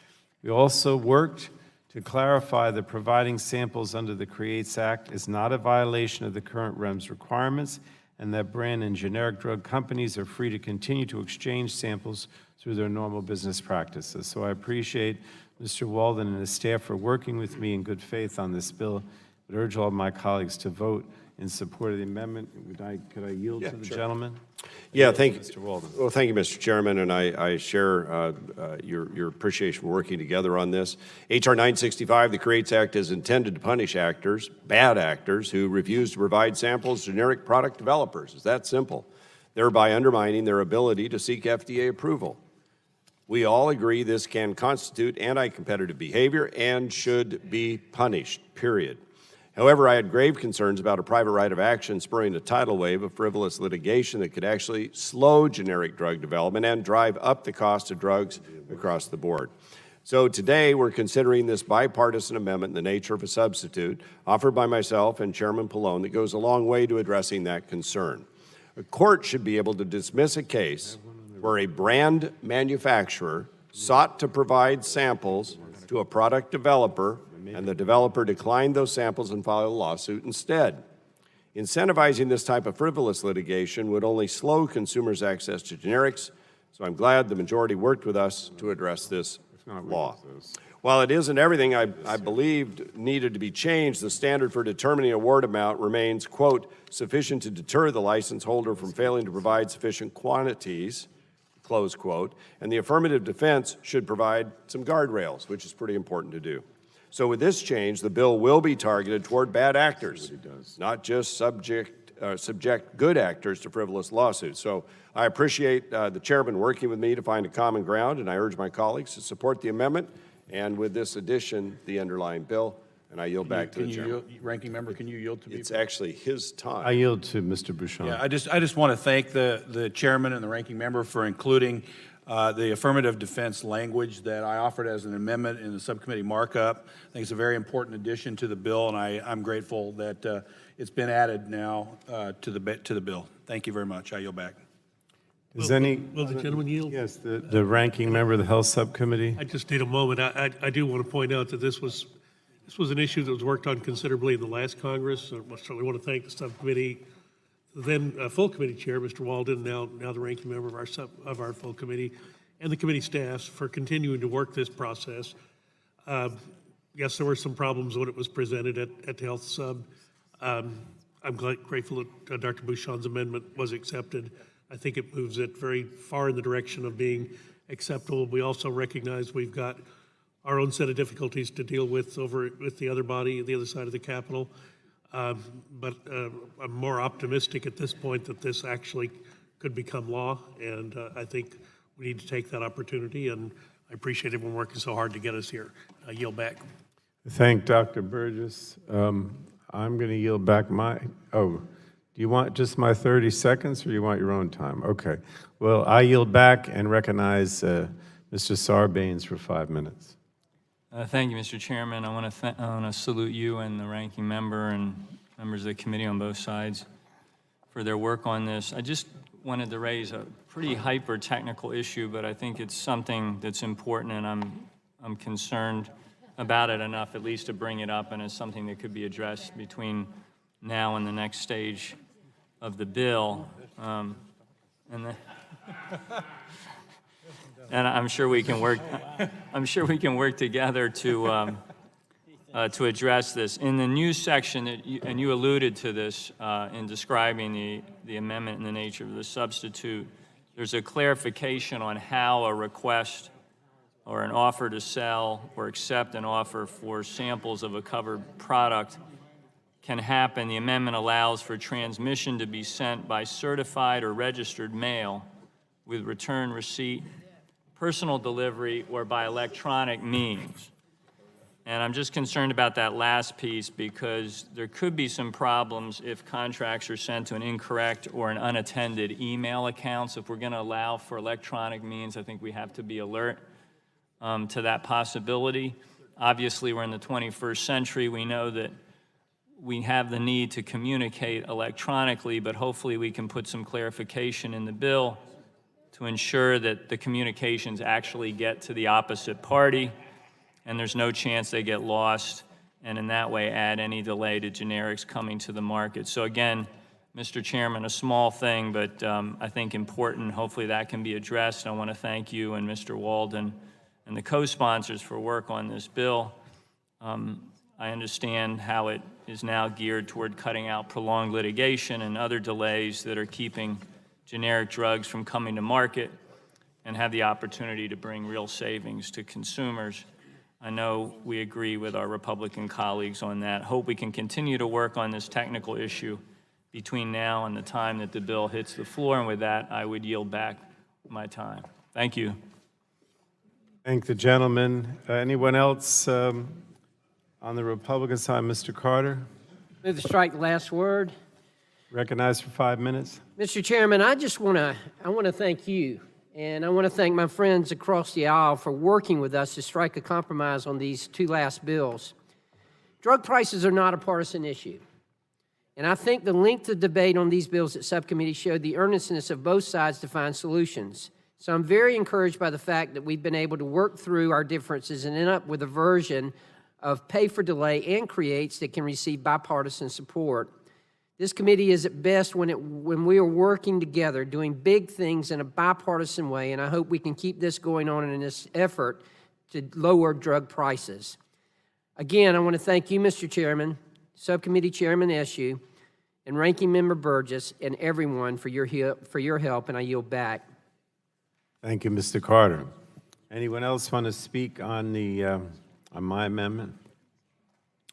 [SPEAKER 1] We also worked to clarify that providing samples under the CREATES Act is not a violation of the current REMS requirements, and that brand and generic drug companies are free to continue to exchange samples through their normal business practices. So I appreciate Mr. Walden and his staff for working with me in good faith on this bill. would urge all of my colleagues to vote in support of the amendment. Could I yield
[SPEAKER 2] Yeah,
[SPEAKER 1] to the
[SPEAKER 2] sure.
[SPEAKER 1] gentleman?
[SPEAKER 2] Yeah,
[SPEAKER 1] Yield to
[SPEAKER 2] thank you.
[SPEAKER 1] Mr. Walden.
[SPEAKER 2] Well, thank you, Mr. Chairman, and I share your appreciation for working together on this. H.R. 965, the CREATES Act, is intended to punish actors, bad actors, who refuse to provide samples to generic product developers. It's that simple, thereby undermining their ability to seek FDA approval. We all agree this can constitute anti-competitive behavior and should be punished, period. However, I had grave concerns about a private right of action spurring a tidal wave of frivolous litigation that could actually slow generic drug development and drive up the cost of drugs across the board. So today, we're considering this bipartisan amendment in the nature of a substitute offered by myself and Chairman Pallone that goes a long way to addressing that concern. A court should be able to dismiss a case where a brand manufacturer sought to provide samples to a product developer and the developer declined those samples and filed a lawsuit instead. Incentivizing this type of frivolous litigation would only slow consumers' access to generics, so I'm glad the majority worked with us to address this law. While it isn't everything I believed needed to be changed, the standard for determining award amount remains, quote, sufficient to deter the license holder from failing to provide sufficient quantities, close quote, and the affirmative defense should provide some guardrails, which is pretty important to do. So with this change, the bill will be targeted toward bad actors, not just subject good actors to frivolous lawsuits. So I appreciate the chairman working with me to find a common ground, and I urge my colleagues to support the amendment, and with this addition, the underlying bill, and I yield back to the chairman.
[SPEAKER 9] Ranking member, can you yield to me?
[SPEAKER 2] It's actually his time.
[SPEAKER 1] I yield to Mr. Bouchon.
[SPEAKER 9] Yeah, I just want to thank the chairman and the ranking member for including the affirmative defense language that I offered as an amendment in the subcommittee markup. I think it's a very important addition to the bill, and I'm grateful that it's been added now to the bill. Thank you very much. I yield back.
[SPEAKER 1] Does
[SPEAKER 7] Will the gentleman yield?
[SPEAKER 1] Yes, the ranking member of the Health Subcommittee.
[SPEAKER 7] I just need a moment. I do want to point out that this was an issue that was worked on considerably in the last Congress. I certainly want to thank the subcommittee, then full committee chair, Mr. Walden, now the ranking member of our full committee, and the committee staffs for continuing to work this process. Yes, there were some problems when it was presented at the Health Sub. I'm grateful that Dr. Bouchon's amendment was accepted. I think it moves it very far in the direction of being acceptable. We also recognize we've got our own set of difficulties to deal with over with the other body, the other side of the Capitol. But I'm more optimistic at this point that this actually could become law, and I think we need to take that opportunity, and I appreciate everyone working so hard to get us here. I yield back.
[SPEAKER 1] Thank Dr. Burgess. I'm going to yield back do you want just my 30 seconds, or do you want your own time? Okay. Well, I yield back and recognize Mr. Sarbanes for 5 minutes.
[SPEAKER 14] Thank you, Mr. Chairman. I want to salute you and the ranking member and members of the committee on both sides for their work on this. I just wanted to raise a pretty hyper-technical issue, but I think it's something that's important, and I'm concerned about it enough at least to bring it up, and it's something that could be addressed between now and the next stage of the bill. And I'm sure we can work. I'm sure we can work together to address this. In the news section, and you alluded to this in describing the amendment and the nature of the substitute, there's a clarification on how a request or an offer to sell or accept an offer for samples of a covered product can happen. The amendment allows for transmission to be sent by certified or registered mail with return receipt, personal delivery, or by electronic means. And I'm just concerned about that last piece because there could be some problems if contracts are sent to an incorrect or an unattended email account. So if we're going to allow for electronic means, I think we have to be alert to that possibility. Obviously, we're in the 21st century. We know that we have the need to communicate electronically, but hopefully we can put some clarification in the bill to ensure that the communications actually get to the opposite party and there's no chance they get lost, and in that way add any delay to generics coming to the market. So again, Mr. Chairman, a small thing, but I think important. Hopefully that can be addressed. I want to thank you and Mr. Walden and the co-sponsors for work on this bill. I understand how it is now geared toward cutting out prolonged litigation and other delays that are keeping generic drugs from coming to market and have the opportunity to bring real savings to consumers. I know we agree with our Republican colleagues on that. Hope we can continue to work on this technical issue between now and the time that the bill hits the floor. And with that, I would yield back my time. Thank you.
[SPEAKER 1] Thank the gentleman. Anyone else on the Republican side? Mr. Carter,
[SPEAKER 21] Move to strike the last word.
[SPEAKER 1] recognized for 5 minutes.
[SPEAKER 21] Mr. Chairman, I want to thank you, and I want to thank my friends across the aisle for working with us to strike a compromise on these two last bills. Drug prices are not a partisan issue, and I think the length of debate on these bills at subcommittee showed the earnestness of both sides to find solutions. So I'm very encouraged by the fact that we've been able to work through our differences and end up with a version of pay for delay and creates that can receive bipartisan support. This committee is at best when we are working together, doing big things in a bipartisan way, and I hope we can keep this going on in this effort to lower drug prices. Again, I want to thank you, Mr. Chairman, Subcommittee Chairman Eshoo, and Ranking Member Burgess, and everyone for your help, and I yield back.
[SPEAKER 1] Thank you, Mr. Carter. Anyone else want to speak on my amendment?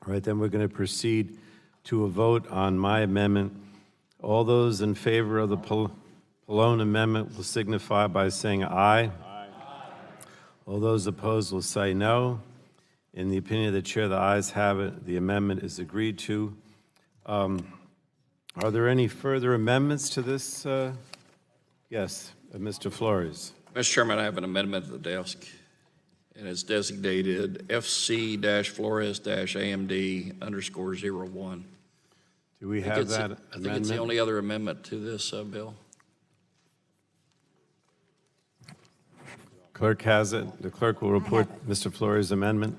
[SPEAKER 1] All right, then we're going to proceed to a vote on my amendment. All those in favor of the Pallone amendment will signify by saying aye. Aye. All those opposed will say no. In the opinion of the chair, the ayes have it. The amendment is agreed to. Are there any further amendments to this? Yes, Mr. Flores.
[SPEAKER 3] Mr. Chairman, I have an amendment to the desk, and it's designated FC-Flores-AMD_01.
[SPEAKER 1] Do we have that
[SPEAKER 3] amendment? I think it's the only other amendment to this bill.
[SPEAKER 1] Clerk has it. The clerk will report Mr. Flores' amendment.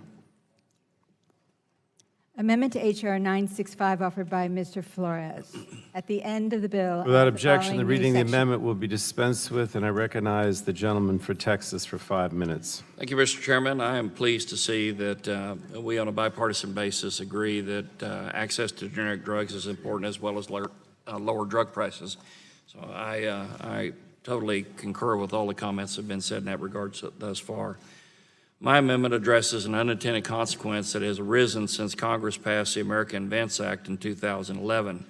[SPEAKER 22] Amendment to H.R. 965 offered by Mr. Flores. At the end of the bill.
[SPEAKER 1] Without
[SPEAKER 22] add
[SPEAKER 1] objection, the
[SPEAKER 22] following new
[SPEAKER 1] reading of the
[SPEAKER 22] section.
[SPEAKER 1] amendment will be dispensed with, and I recognize the gentleman for Texas for 5 minutes.
[SPEAKER 3] Thank you, Mr. Chairman. I am pleased to see that we, on a bipartisan basis, agree that access to generic drugs is important as well as lower drug prices. So I totally concur with all the comments that have been said in that regard thus far. My amendment addresses an unintended consequence that has arisen since Congress passed the American Invents Act in 2011,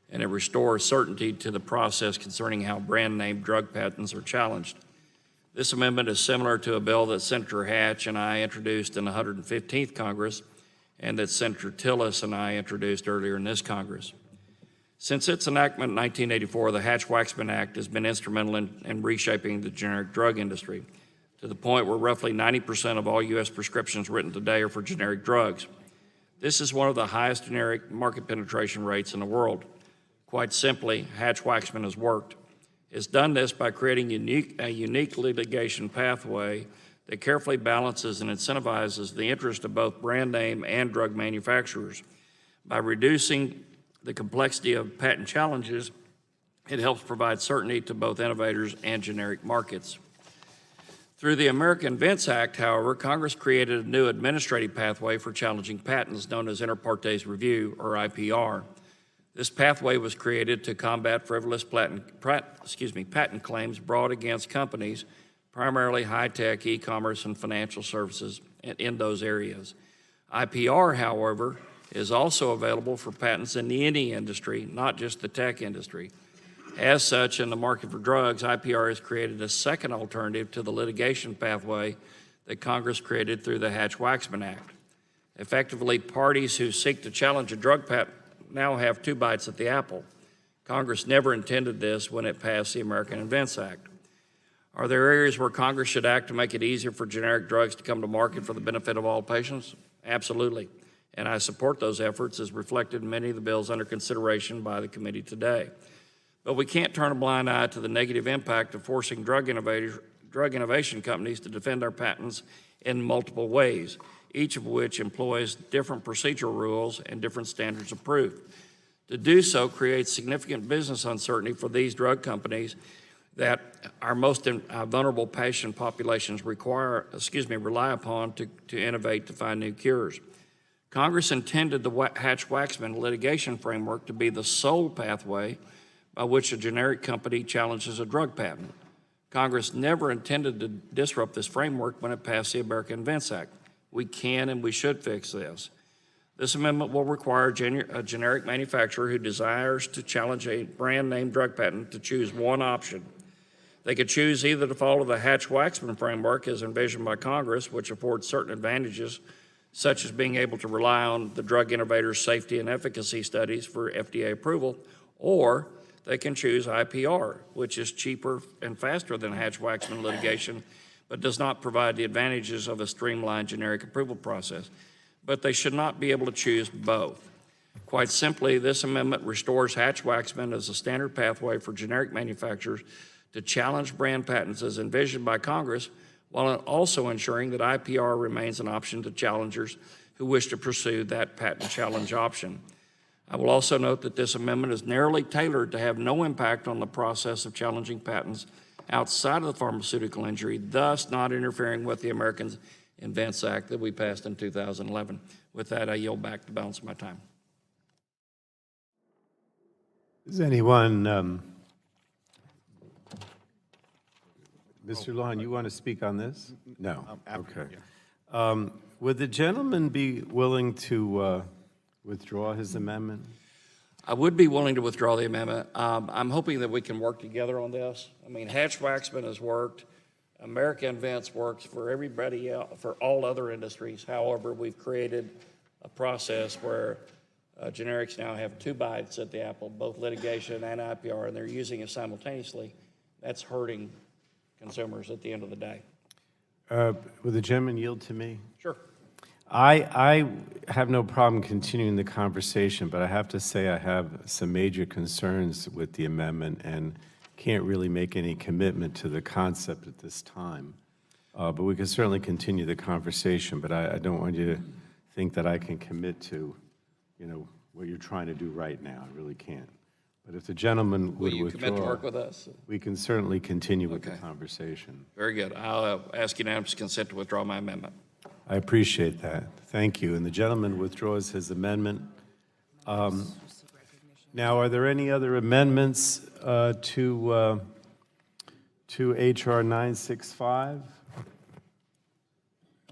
[SPEAKER 3] and it restores certainty to the process concerning how brand name drug patents are challenged. This amendment is similar to a bill that Senator Hatch and I introduced in the 115th Congress and that Senator Tillis and I introduced earlier in this Congress. Since its enactment in 1984, the Hatch-Waxman Act has been instrumental in reshaping the generic drug industry, to the point where roughly 90% of all U.S. prescriptions written today are for generic drugs. This is one of the highest generic market penetration rates in the world. Quite simply, Hatch-Waxman has worked. It's done this by creating a unique litigation pathway that carefully balances and incentivizes the interest of both brand name and drug manufacturers. By reducing the complexity of patent challenges, it helps provide certainty to both innovators and generic markets. Through the American Invents Act, however, Congress created a new administrative pathway for challenging patents known as Inter Partes Review, or IPR. This pathway was created to combat frivolous patent claims brought against companies, primarily high-tech, e-commerce, and financial services in those areas. IPR, however, is also available for patents in any industry, not just the tech industry. As such, in the market for drugs, IPR has created a second alternative to the litigation pathway that Congress created through the Hatch-Waxman Act. Effectively, parties who seek to challenge a drug patent now have two bites at the apple. Congress never intended this when it passed the American Invents Act. Are there areas where Congress should act to make it easier for generic drugs to come to market for the benefit of all patients? Absolutely. And I support those efforts as reflected in many of the bills under consideration by the committee today. But we can't turn a blind eye to the negative impact of forcing drug innovation companies to defend their patents in multiple ways, each of which employs different procedural rules and different standards of proof. To do so creates significant business uncertainty for these drug companies that our most vulnerable patient populations rely upon to innovate to find new cures. Congress intended the Hatch-Waxman litigation framework to be the sole pathway by which a generic company challenges a drug patent. Congress never intended to disrupt this framework when it passed the American Invents Act. We can and we should fix this. This amendment will require a generic manufacturer who desires to challenge a brand name drug patent to choose one option. They could choose either to follow the Hatch-Waxman framework as envisioned by Congress, which affords certain advantages, such as being able to rely on the drug innovator's safety and efficacy studies for FDA approval, or they can choose IPR, which is cheaper and faster than Hatch-Waxman litigation, but does not provide the advantages of a streamlined generic approval process. But they should not be able to choose both. Quite simply, this amendment restores Hatch-Waxman as a standard pathway for generic manufacturers to challenge brand patents as envisioned by Congress, while also ensuring that IPR remains an option to challengers who wish to pursue that patent challenge option. I will also note that this amendment is narrowly tailored to have no impact on the process of challenging patents outside of the pharmaceutical industry, thus not interfering with the American Invents Act that we passed in 2011. With that, I yield back the balance of my time.
[SPEAKER 1] Does anyone, Mr. Lujan, you want to speak on this? No. Okay. Would the gentleman be willing to withdraw his amendment?
[SPEAKER 3] I would be willing to withdraw the amendment. I'm hoping that we can work together on this. I mean, Hatch-Waxman has worked. American Invents works for everybody else, for all other industries. However, we've created a process where generics now have two bites at the apple, both litigation and IPR, and they're using it simultaneously. That's hurting consumers at the end of the day.
[SPEAKER 1] Would the gentleman yield to me?
[SPEAKER 3] Sure.
[SPEAKER 1] I have no problem continuing the conversation, but I have to say I have some major concerns with the amendment and can't really make any commitment to the concept at this time. But we can certainly continue the conversation, but I don't want you to think that I can commit to, what you're trying to do right now. I really can't. But if the gentleman would withdraw,
[SPEAKER 3] Will you commit to work with us?
[SPEAKER 1] we can certainly continue with the conversation.
[SPEAKER 3] Very good. I'll ask unanimous consent to withdraw my amendment.
[SPEAKER 1] I appreciate that. Thank you. And the gentleman withdraws his amendment. Now, are there any other amendments to H.R. 965?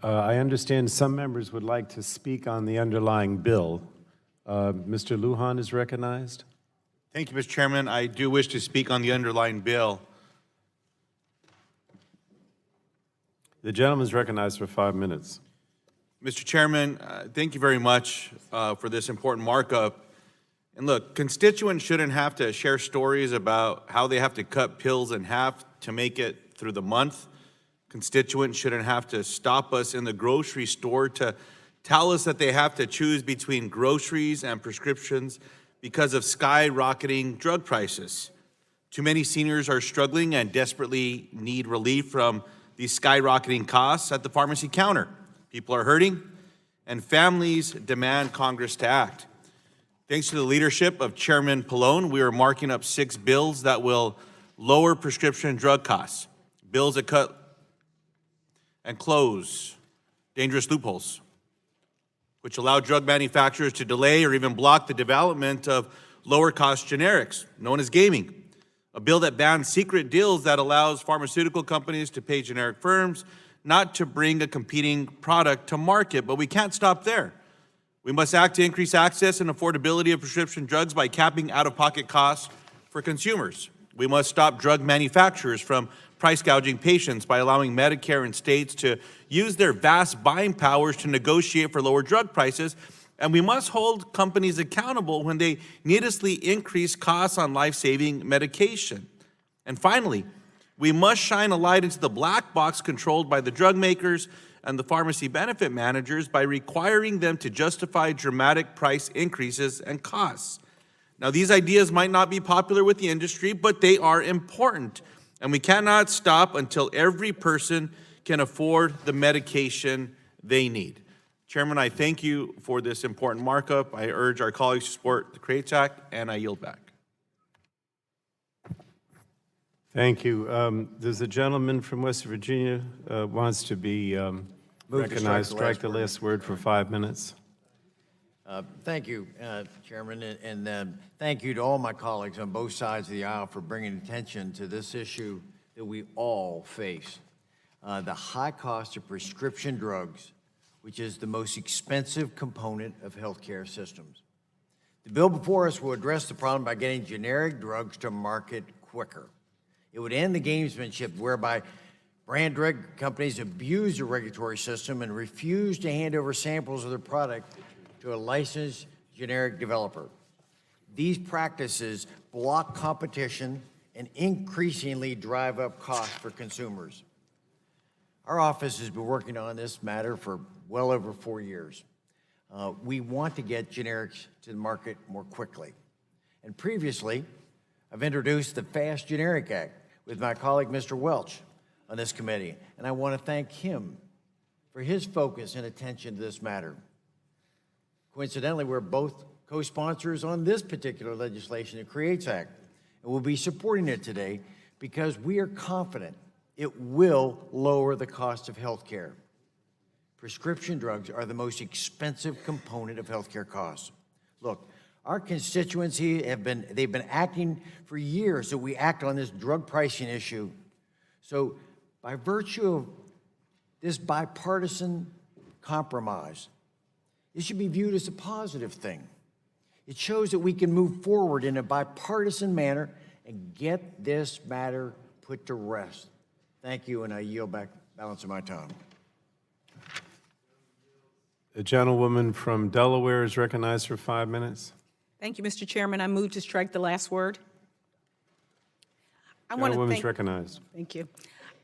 [SPEAKER 1] I understand some members would like to speak on the underlying bill. Mr. Lujan is recognized.
[SPEAKER 5] Thank you, Mr. Chairman. I do wish to speak on the underlying bill.
[SPEAKER 1] The gentleman is recognized for 5 minutes.
[SPEAKER 5] Mr. Chairman, thank you very much for this important markup. And look, constituents shouldn't have to share stories about how they have to cut pills in half to make it through the month. Constituents shouldn't have to stop us in the grocery store to tell us that they have to choose between groceries and prescriptions because of skyrocketing drug prices. Too many seniors are struggling and desperately need relief from these skyrocketing costs at the pharmacy counter. People are hurting, and families demand Congress to act. Thanks to the leadership of Chairman Pallone, we are marking up 6 bills that will lower prescription drug costs, bills that cut and close dangerous loopholes, which allow drug manufacturers to delay or even block the development of lower-cost generics, known as gaming, a bill that bans secret deals that allows pharmaceutical companies to pay generic firms not to bring a competing product to market. But we can't stop there. We must act to increase access and affordability of prescription drugs by capping out-of-pocket costs for consumers. We must stop drug manufacturers from price gouging patients by allowing Medicare and states to use their vast buying powers to negotiate for lower drug prices. And we must hold companies accountable when they needlessly increase costs on life-saving medication. And finally, we must shine a light into the black box controlled by the drug makers and the pharmacy benefit managers by requiring them to justify dramatic price increases and costs. Now, these ideas might not be popular with the industry, but they are important, and we cannot stop until every person can afford the medication they need. Chairman, I thank you for this important markup. I urge our colleagues to support the CREATES Act, and I yield back.
[SPEAKER 1] Thank you. There's a gentleman from West Virginia wants to be recognized. Strike the last word for 5 minutes.
[SPEAKER 6] Thank you, Chairman, and thank you to all my colleagues on both sides of the aisle for bringing attention to this issue that we all face. The high cost of prescription drugs, which is the most expensive component of healthcare systems. The bill before us will address the problem by getting generic drugs to market quicker. It would end the gamesmanship whereby brand drug companies abuse the regulatory system and refuse to hand over samples of their product to a licensed generic developer. These practices block competition and increasingly drive up costs for consumers. Our office has been working on this matter for well over 4 years. We want to get generics to the market more quickly. And previously, I've introduced the Fast Generic Act with my colleague, Mr. Welch, on this committee, and I want to thank him for his focus and attention to this matter. Coincidentally, we're both co-sponsors on this particular legislation, the CREATES Act, and we'll be supporting it today because we are confident it will lower the cost of health care. Prescription drugs are the most expensive component of healthcare costs. Look, our constituency they've been acting for years that we act on this drug pricing issue. So by virtue of this bipartisan compromise, it should be viewed as a positive thing. It shows that we can move forward in a bipartisan manner and get this matter put to rest. Thank you, and I yield back the balance of my time.
[SPEAKER 1] The gentlewoman from Delaware is recognized for 5 minutes.
[SPEAKER 10] Thank you, Mr. Chairman. I move to strike the last word.
[SPEAKER 1] Gentlewoman's recognized.
[SPEAKER 10] Thank you.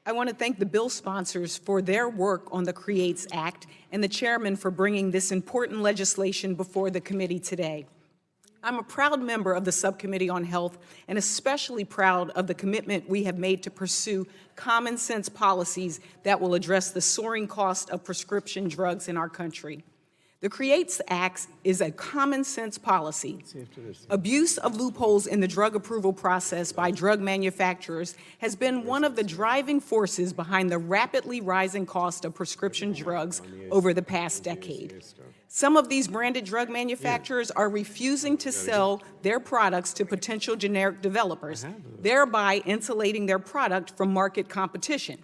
[SPEAKER 10] I want to thank the bill sponsors for their work on the CREATES Act and the chairman for bringing this important legislation before the committee today. I'm a proud member of the Subcommittee on Health and especially proud of the commitment we have made to pursue common sense policies that will address the soaring cost of prescription drugs in our country. The CREATES Act is a common sense policy. Abuse of loopholes in the drug approval process by drug manufacturers has been one of the driving forces behind the rapidly rising cost of prescription drugs over the past decade. Some of these branded drug manufacturers are refusing to sell their products to potential generic developers, thereby insulating their product from market competition.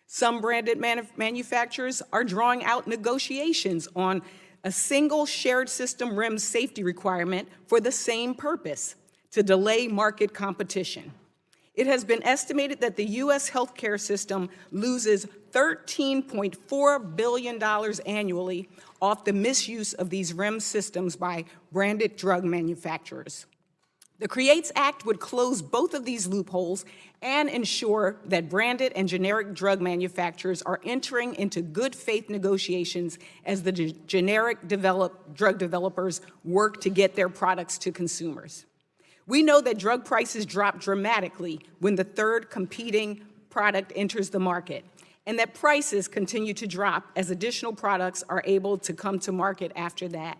[SPEAKER 10] Some branded manufacturers are drawing out negotiations on a single shared system REMS safety requirement for the same purpose, to delay market competition. It has been estimated that the U.S. healthcare system loses $13.4 billion annually off the misuse of these REMS systems by branded drug manufacturers. The CREATES Act would close both of these loopholes and ensure that branded and generic drug manufacturers are entering into good faith negotiations as the generic drug developers work to get their products to consumers. We know that drug prices drop dramatically when the third competing product enters the market, and that prices continue to drop as additional products are able to come to market after that.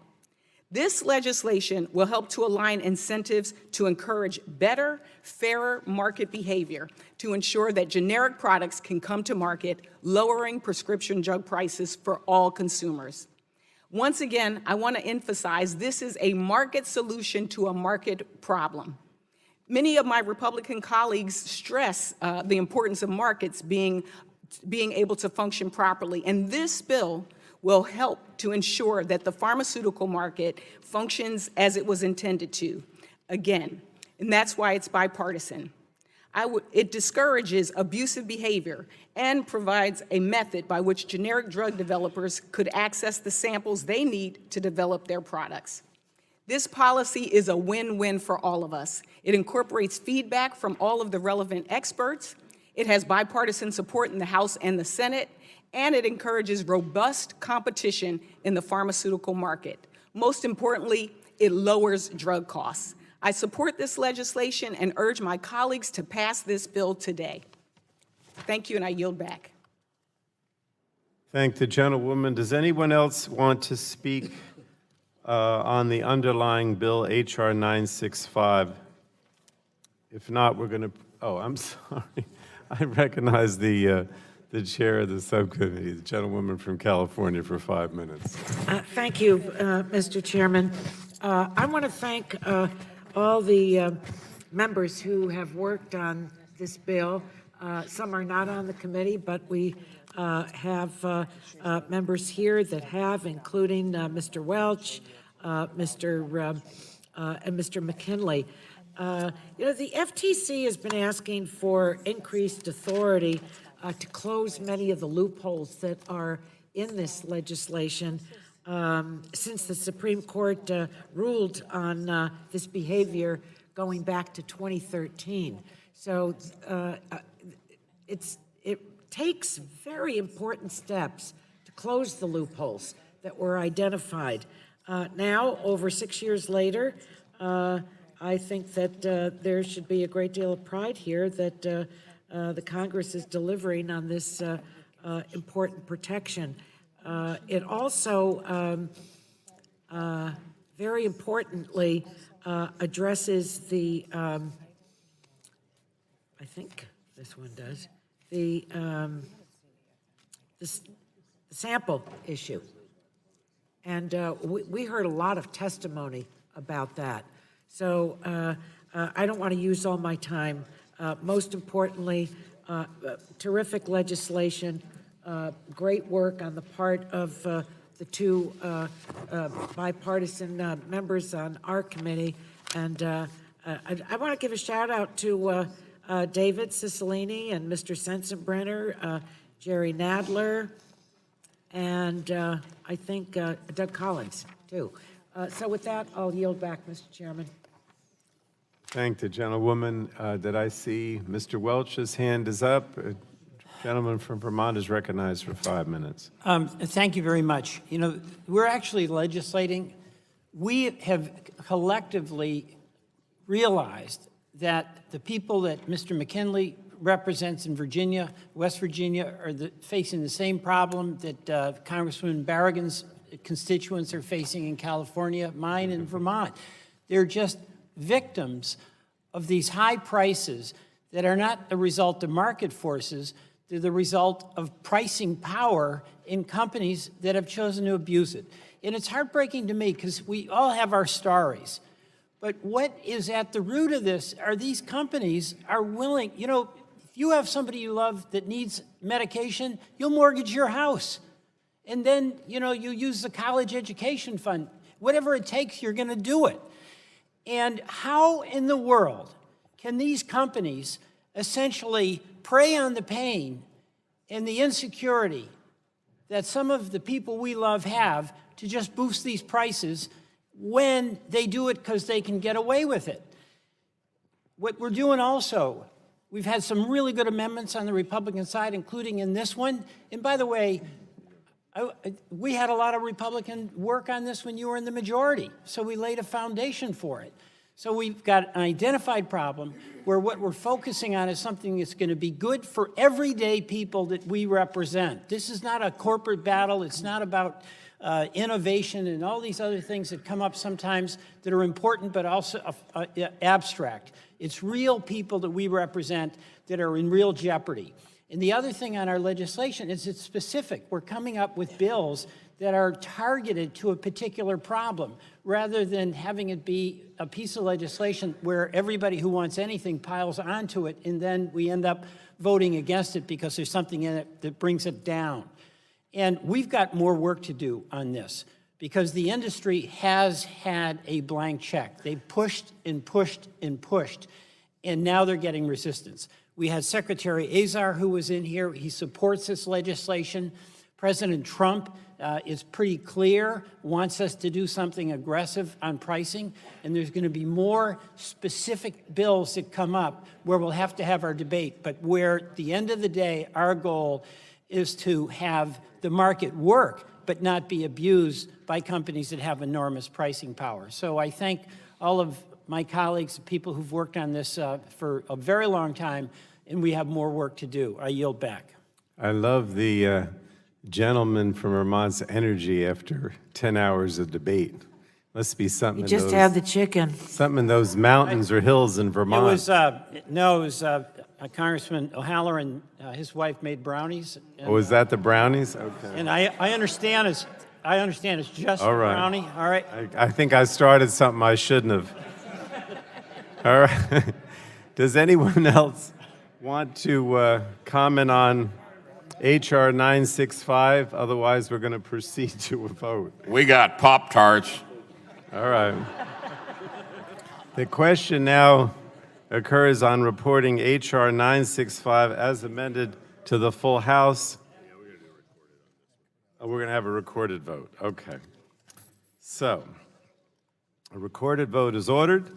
[SPEAKER 10] This legislation will help to align incentives to encourage better, fairer market behavior to ensure that generic products can come to market, lowering prescription drug prices for all consumers. Once again, I want to emphasize this is a market solution to a market problem. Many of my Republican colleagues stress the importance of markets being able to function properly, and this bill will help to ensure that the pharmaceutical market functions as it was intended to, again, and that's why it's bipartisan. It discourages abusive behavior and provides a method by which generic drug developers could access the samples they need to develop their products. This policy is a win-win for all of us. It incorporates feedback from all of the relevant experts. It has bipartisan support in the House and the Senate, and it encourages robust competition in the pharmaceutical market. Most importantly, it lowers drug costs. I support this legislation and urge my colleagues to pass this bill today. Thank you, and I yield back.
[SPEAKER 1] Thank the gentlewoman. Does anyone else want to speak on the underlying bill, H.R. 965? If not, we're going to, oh, I'm sorry. I recognize the the chair of the subcommittee, the gentlewoman from California, for 5 minutes.
[SPEAKER 17] Thank you, Mr. Chairman. I want to thank all the members who have worked on this bill. Some are not on the committee, but we have members here that have, including Mr. Welch, and Mr. McKinley. The FTC has been asking for increased authority to close many of the loopholes that are in this legislation since the Supreme Court ruled on this behavior going back to 2013. So it takes very important steps to close the loopholes that were identified. Now, over 6 years later, I think that there should be a great deal of pride here that the Congress is delivering on this important protection. It also, very importantly, addresses the, I think this one does, the sample issue. And we heard a lot of testimony about that. So I don't want to use all my time. Most importantly, terrific legislation, great work on the part of the two bipartisan members on our committee. And I want to give a shout out to David Cicilline and Mr. Sensenbrenner, Jerry Nadler, and I think Doug Collins, too. So with that, I'll yield back, Mr. Chairman.
[SPEAKER 1] Thank the gentlewoman. Did I see Mr. Welch's hand is up? Gentleman from Vermont is recognized for 5 minutes.
[SPEAKER 4] Thank you very much. You know, we're actually legislating. We have collectively realized that the people that Mr. McKinley represents in Virginia, West Virginia, are facing the same problem that Congressman Barragan's constituents are facing in California, mine in Vermont. They're just victims of these high prices that are not the result of market forces. They're the result of pricing power in companies that have chosen to abuse it. And it's heartbreaking to me because we all have our stories. But what is at the root of this are these companies are willing, you know, if you have somebody you love that needs medication, you'll mortgage your house. And then, you know, you use the college education fund. Whatever it takes, you're going to do it. And how in the world can these companies essentially prey on the pain and the insecurity that some of the people we love have to just boost these prices when they do it because they can get away with it? What we're doing also, we've had some really good amendments on the Republican side, including in this one. And by the way, we had a lot of Republican work on this when you were in the majority, so we laid a foundation for it. So we've got an identified problem where what we're focusing on is something that's going to be good for everyday people that we represent. This is not a corporate battle. It's not about innovation and all these other things that come up sometimes that are important but also abstract. It's real people that we represent that are in real jeopardy. And the other thing on our legislation is it's specific. We're coming up with bills that are targeted to a particular problem rather than having it be a piece of legislation where everybody who wants anything piles onto it and then we end up voting against it because there's something in it that brings it down. And we've got more work to do on this because the industry has had a blank check. They pushed and pushed and pushed, and now they're getting resistance. We had Secretary Azar who was in here. He supports this legislation. President Trump is pretty clear, wants us to do something aggressive on pricing, and there's going to be more specific bills that come up where we'll have to have our debate, but where at the end of the day, our goal is to have the market work, but not be abused by companies that have enormous pricing power. So I thank all of my colleagues, the people who've worked on this for a very long time, and we have more work to do. I yield back.
[SPEAKER 1] I love the gentleman from Vermont's energy after 10 hours of debate. Must be something.
[SPEAKER 17] You just had the chicken.
[SPEAKER 1] Something in those mountains or hills in Vermont.
[SPEAKER 4] It was Congressman O'Halloran, his wife made brownies. And,
[SPEAKER 1] Oh, is that the brownies? Okay.
[SPEAKER 4] And I understand it's just
[SPEAKER 1] All right.
[SPEAKER 4] brownie. All right.
[SPEAKER 1] I think I started something I shouldn't have. All right. Does anyone else want to comment on HR 965? Otherwise, we're going to proceed to a vote.
[SPEAKER 13] We got Pop-Tarts.
[SPEAKER 1] All right. The question now occurs on reporting HR 965 as amended to the full House. Oh, we're going to have a recorded vote. Okay. So, a recorded vote is ordered.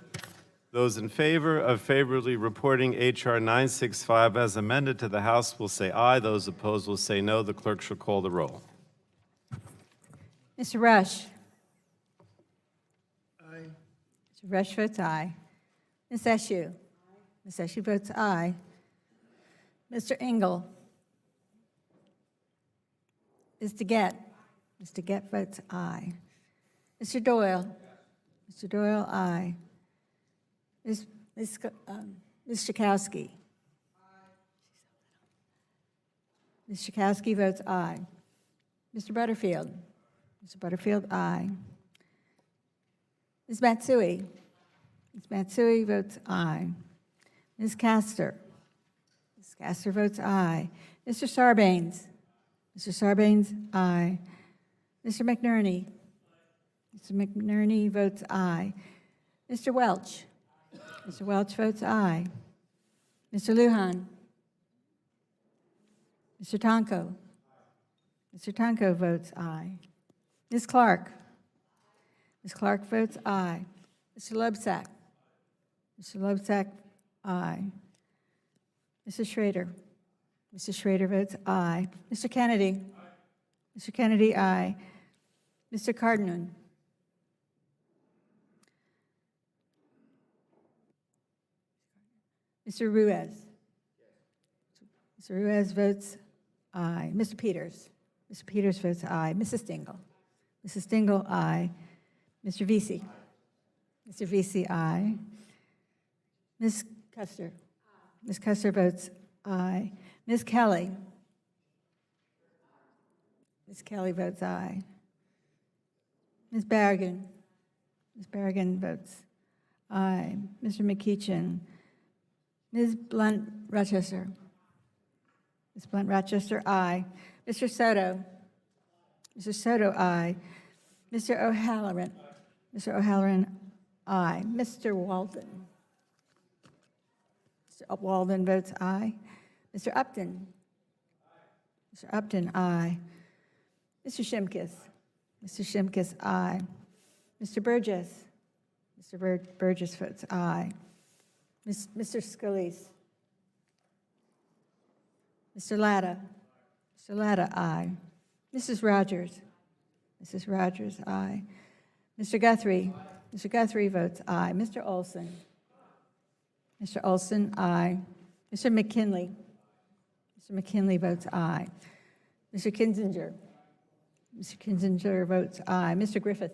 [SPEAKER 1] Those in favor of favorably reporting HR 965 as amended to the House will say aye. Those opposed will say no. The clerk shall call the roll.
[SPEAKER 22] Mr. Rush. Aye. Mr. Rush votes aye. Ms. Eshoo. Ms. Eshoo votes aye. Mr. Engel. Ms. DeGette. Ms. DeGette votes aye. Mr. Doyle. Mr. Doyle, aye. Ms. Chakowski. Ms. Chakowski votes aye. Mr. Butterfield. Mr. Butterfield, aye. Ms. Matsui. Ms. Matsui votes aye. Ms. Castor. Ms. Castor votes aye. Mr. Sarbanes. Mr. Sarbanes, aye. Mr. McNerney. Mr. McNerney votes aye. Mr. Welch. Mr. Welch votes aye. Mr. Lujan. Mr. Tonko. Mr. Tonko votes aye. Ms. Clark. Ms. Clark votes aye. Mr. Loebsack. Mr. Loebsack, aye. Mrs. Schrader. Mrs. Schrader votes aye. Mr. Kennedy. Mr. Kennedy, aye. Mr. Cardinal. Mr. Ruiz. Mr. Ruiz votes aye. Mr. Peters. Mr. Peters votes aye. Mrs. Stingle. Mrs. Stingle, aye. Mr. Vesey. Mr. Vesey, aye. Ms. Custer. Ms. Custer votes aye. Ms. Kelly. Ms. Kelly votes aye. Ms. Berrigan. Ms. Berrigan votes aye. Mr. McEachin. Ms. Blunt Rochester. Ms. Blunt Rochester, aye. Mr. Soto. Mr. Soto, aye. Mr. O'Halloran. Mr. O'Halloran, aye. Mr. Walden. Mr. Walden votes aye. Mr. Upton. Mr. Upton, aye. Mr. Shimkus. Mr. Shimkus, aye. Mr. Burgess. Mr. Burgess votes aye. Mr. Scalise. Mr. Latta. Mr. Latta, aye. Mrs. Rogers. Mrs. Rogers, aye. Mr. Guthrie. Mr. Guthrie votes aye. Mr. Olson. Mr. Olson, aye. Mr. McKinley. Mr. McKinley votes aye. Mr. Kinzinger. Mr. Kinzinger votes aye. Mr. Griffith.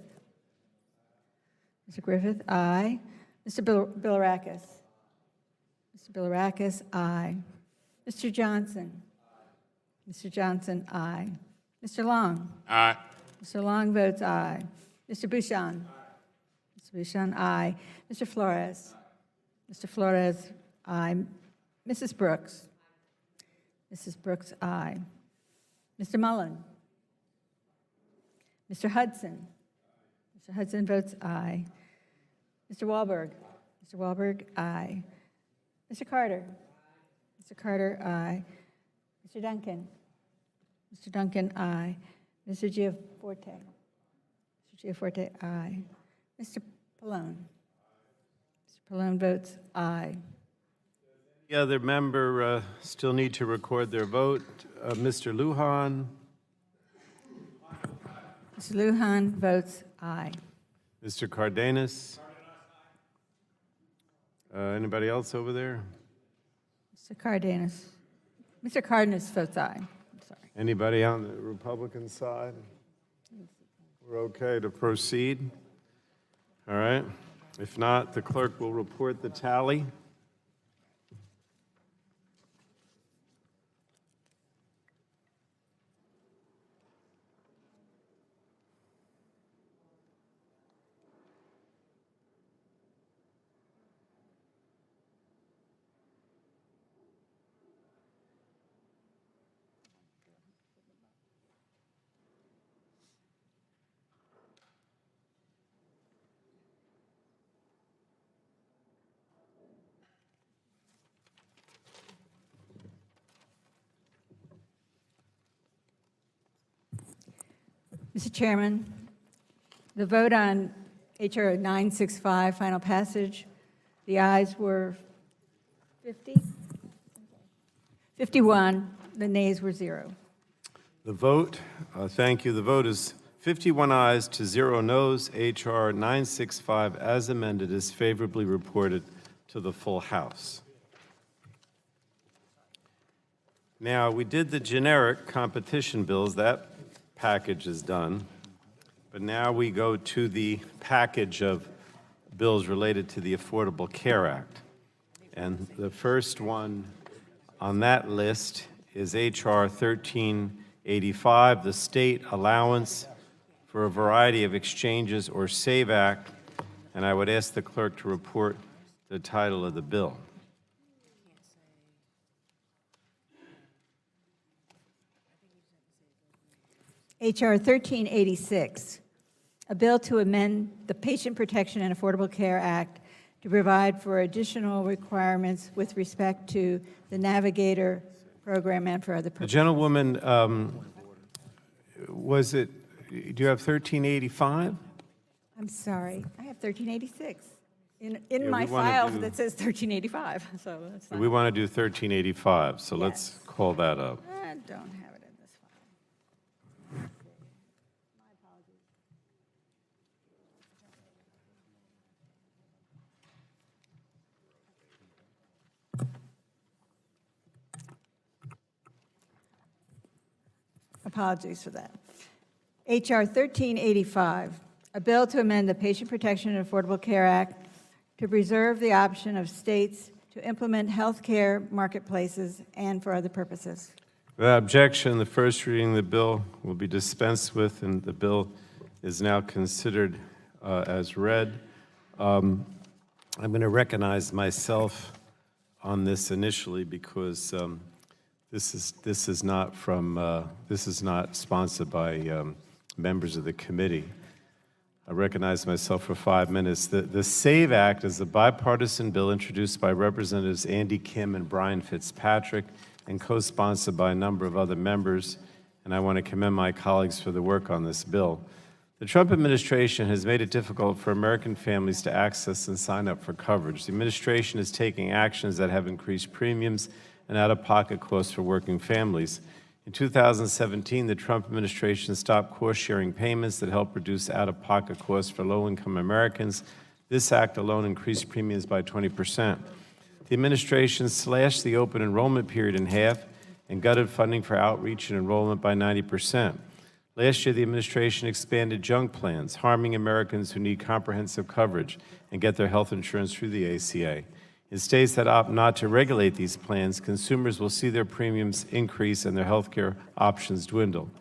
[SPEAKER 22] Mr. Griffith, aye. Mr. Bilirakis. Mr. Bilirakis, aye. Mr. Johnson. Mr. Johnson, aye. Mr. Long.
[SPEAKER 13] Aye.
[SPEAKER 22] Mr. Long votes aye. Mr. Bouchon. Mr. Bouchon, aye. Mr. Flores. Mr. Flores, aye. Mrs. Brooks. Mrs. Brooks, aye. Mr. Mullen. Mr. Hudson. Mr. Hudson votes aye. Mr. Wahlberg. Mr. Wahlberg, aye. Mr. Carter. Mr. Carter, aye. Mr. Duncan. Mr. Duncan, aye. Mr. Giaforte. Mr. Giaforte, aye. Mr. Pallone. Mr. Pallone votes aye.
[SPEAKER 1] The other member still need to record their vote. Mr. Lujan.
[SPEAKER 22] Mr. Lujan votes aye.
[SPEAKER 1] Mr. Cardenas. Anybody else over there?
[SPEAKER 22] Mr. Cardenas. Mr. Cardenas votes aye. Sorry.
[SPEAKER 1] Anybody on the Republican side? We're okay to proceed? All right. If not, the clerk will report the tally.
[SPEAKER 22] Mr. Chairman, the vote on H.R. 965, final passage, the ayes were 51, the nays were 0.
[SPEAKER 1] The vote, thank you. The vote is 51 ayes to 0 noes. H.R. 965, as amended, is favorably reported to the full House. Now, we did the generic competition bills. That package is done. But now we go to the package of bills related to the Affordable Care Act. And the first one on that list is H.R. 1385, the State Allowance for a Variety of Exchanges or SAVE Act. And I would ask the clerk to report the title of the bill.
[SPEAKER 22] H.R. 1386, a bill to amend the Patient Protection and Affordable Care Act to provide for additional requirements with respect to the Navigator program and for other
[SPEAKER 1] The
[SPEAKER 22] purposes.
[SPEAKER 1] gentlewoman, was it, do you have 1385?
[SPEAKER 22] I'm sorry, I have 1386 in
[SPEAKER 1] Yeah,
[SPEAKER 22] my
[SPEAKER 1] we wanna
[SPEAKER 22] file
[SPEAKER 1] do-
[SPEAKER 22] that says 1385, so that's not.
[SPEAKER 1] We want to do 1385, so let's call that up.
[SPEAKER 22] I don't have it in this file. Apologies for that. H.R. 1385, a bill to amend the Patient Protection and Affordable Care Act to preserve the option of states to implement health care marketplaces and for other purposes.
[SPEAKER 1] Without objection, the first reading of the bill will be dispensed with, and the bill is now considered as read. I'm going to recognize myself on this initially because this is not sponsored by members of the committee. I recognize myself for 5 minutes. The SAVE Act is a bipartisan bill introduced by Representatives Andy Kim and Brian Fitzpatrick and co-sponsored by a number of other members, and I want to commend my colleagues for the work on this bill. The Trump administration has made it difficult for American families to access and sign up for coverage. The administration is taking actions that have increased premiums and out-of-pocket costs for working families. In 2017, the Trump administration stopped cost-sharing payments that help reduce out-of-pocket costs for low-income Americans. This act alone increased premiums by 20%. The administration slashed the open enrollment period in half and gutted funding for outreach and enrollment by 90%. Last year, the administration expanded junk plans, harming Americans who need comprehensive coverage and get their health insurance through the ACA. In states that opt not to regulate these plans, consumers will see their premiums increase and their health care options dwindle.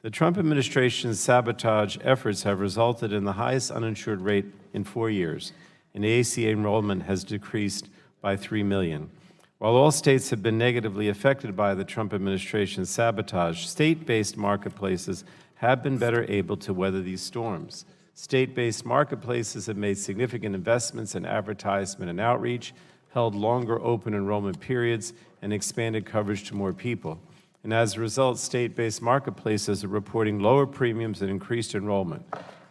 [SPEAKER 1] The Trump administration's sabotage efforts have resulted in the highest uninsured rate in 4 years, and the ACA enrollment has decreased by 3 million. While all states have been negatively affected by the Trump administration's sabotage, state-based marketplaces have been better able to weather these storms. State-based marketplaces have made significant investments in advertisement and outreach, held longer open enrollment periods, and expanded coverage to more people. And as a result, state-based marketplaces are reporting lower premiums and increased enrollment.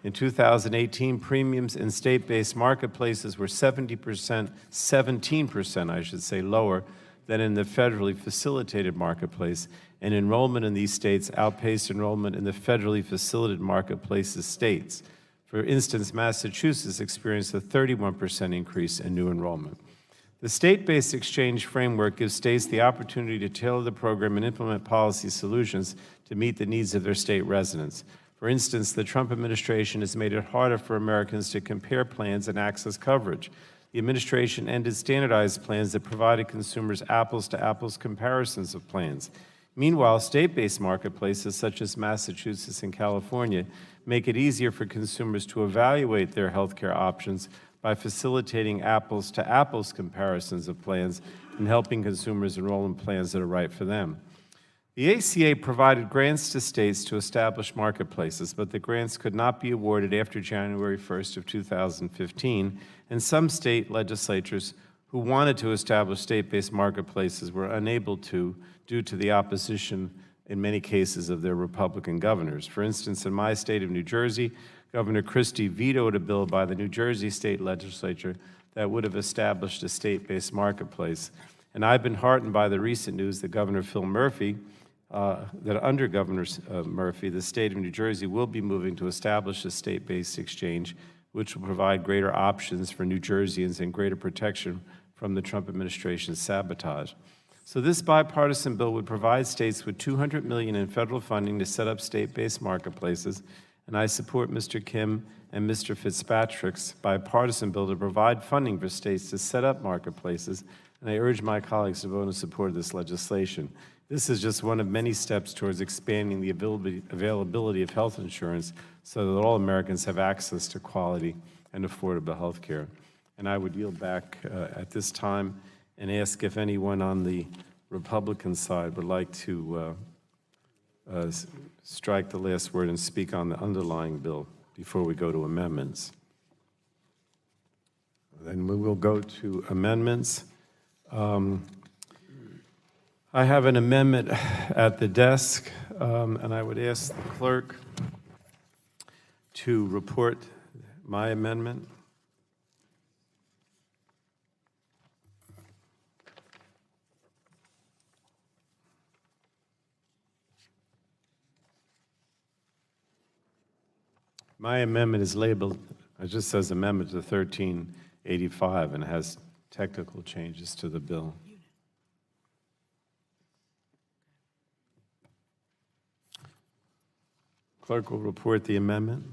[SPEAKER 1] In 2018, premiums in state-based marketplaces were 17%, I should say, lower than in the federally facilitated marketplace, and enrollment in these states outpaced enrollment in the federally facilitated marketplaces states. For instance, Massachusetts experienced a 31% increase in new enrollment. The state-based exchange framework gives states the opportunity to tailor the program and implement policy solutions to meet the needs of their state residents. For instance, the Trump administration has made it harder for Americans to compare plans and access coverage. The administration ended standardized plans that provided consumers apples-to-apples comparisons of plans. Meanwhile, state-based marketplaces such as Massachusetts and California make it easier for consumers to evaluate their health care options by facilitating apples-to-apples comparisons of plans and helping consumers enroll in plans that are right for them. The ACA provided grants to states to establish marketplaces, but the grants could not be awarded after January 1st of 2015, and some state legislatures who wanted to establish state-based marketplaces were unable to due to the opposition in many cases, of their Republican governors. For instance, in my state of New Jersey, Governor Christie vetoed a bill by the New Jersey State Legislature that would have established a state-based marketplace. And I've been heartened by the recent news that Governor Phil Murphy, that under Governor Murphy, the state of New Jersey will be moving to establish a state-based exchange, which will provide greater options for New Jerseyans and greater protection from the Trump administration's sabotage. So this bipartisan bill would provide states with $200 million in federal funding to set up state-based marketplaces, and I support Mr. Kim and Mr. Fitzpatrick's bipartisan bill to provide funding for states to set up marketplaces, and I urge my colleagues to vote in support of this legislation. This is just one of many steps towards expanding the availability of health insurance so that all Americans have access to quality and affordable health care. And I would yield back at this time and ask if anyone on the Republican side would like to strike the last word and speak on the underlying bill before we go to amendments. Then we will go to amendments. I have an amendment at the desk, and I would ask the clerk to report my amendment. My amendment is labeled, it just says amendment to 1385 and has technical changes to the bill. Clerk will report the amendment.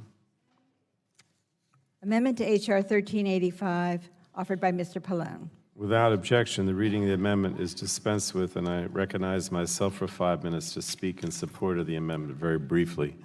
[SPEAKER 22] Amendment to H.R. 1385, offered by Mr. Pallone.
[SPEAKER 1] Without objection, the reading of the amendment is dispensed with, and I recognize myself for 5 minutes to speak in support of the amendment very briefly.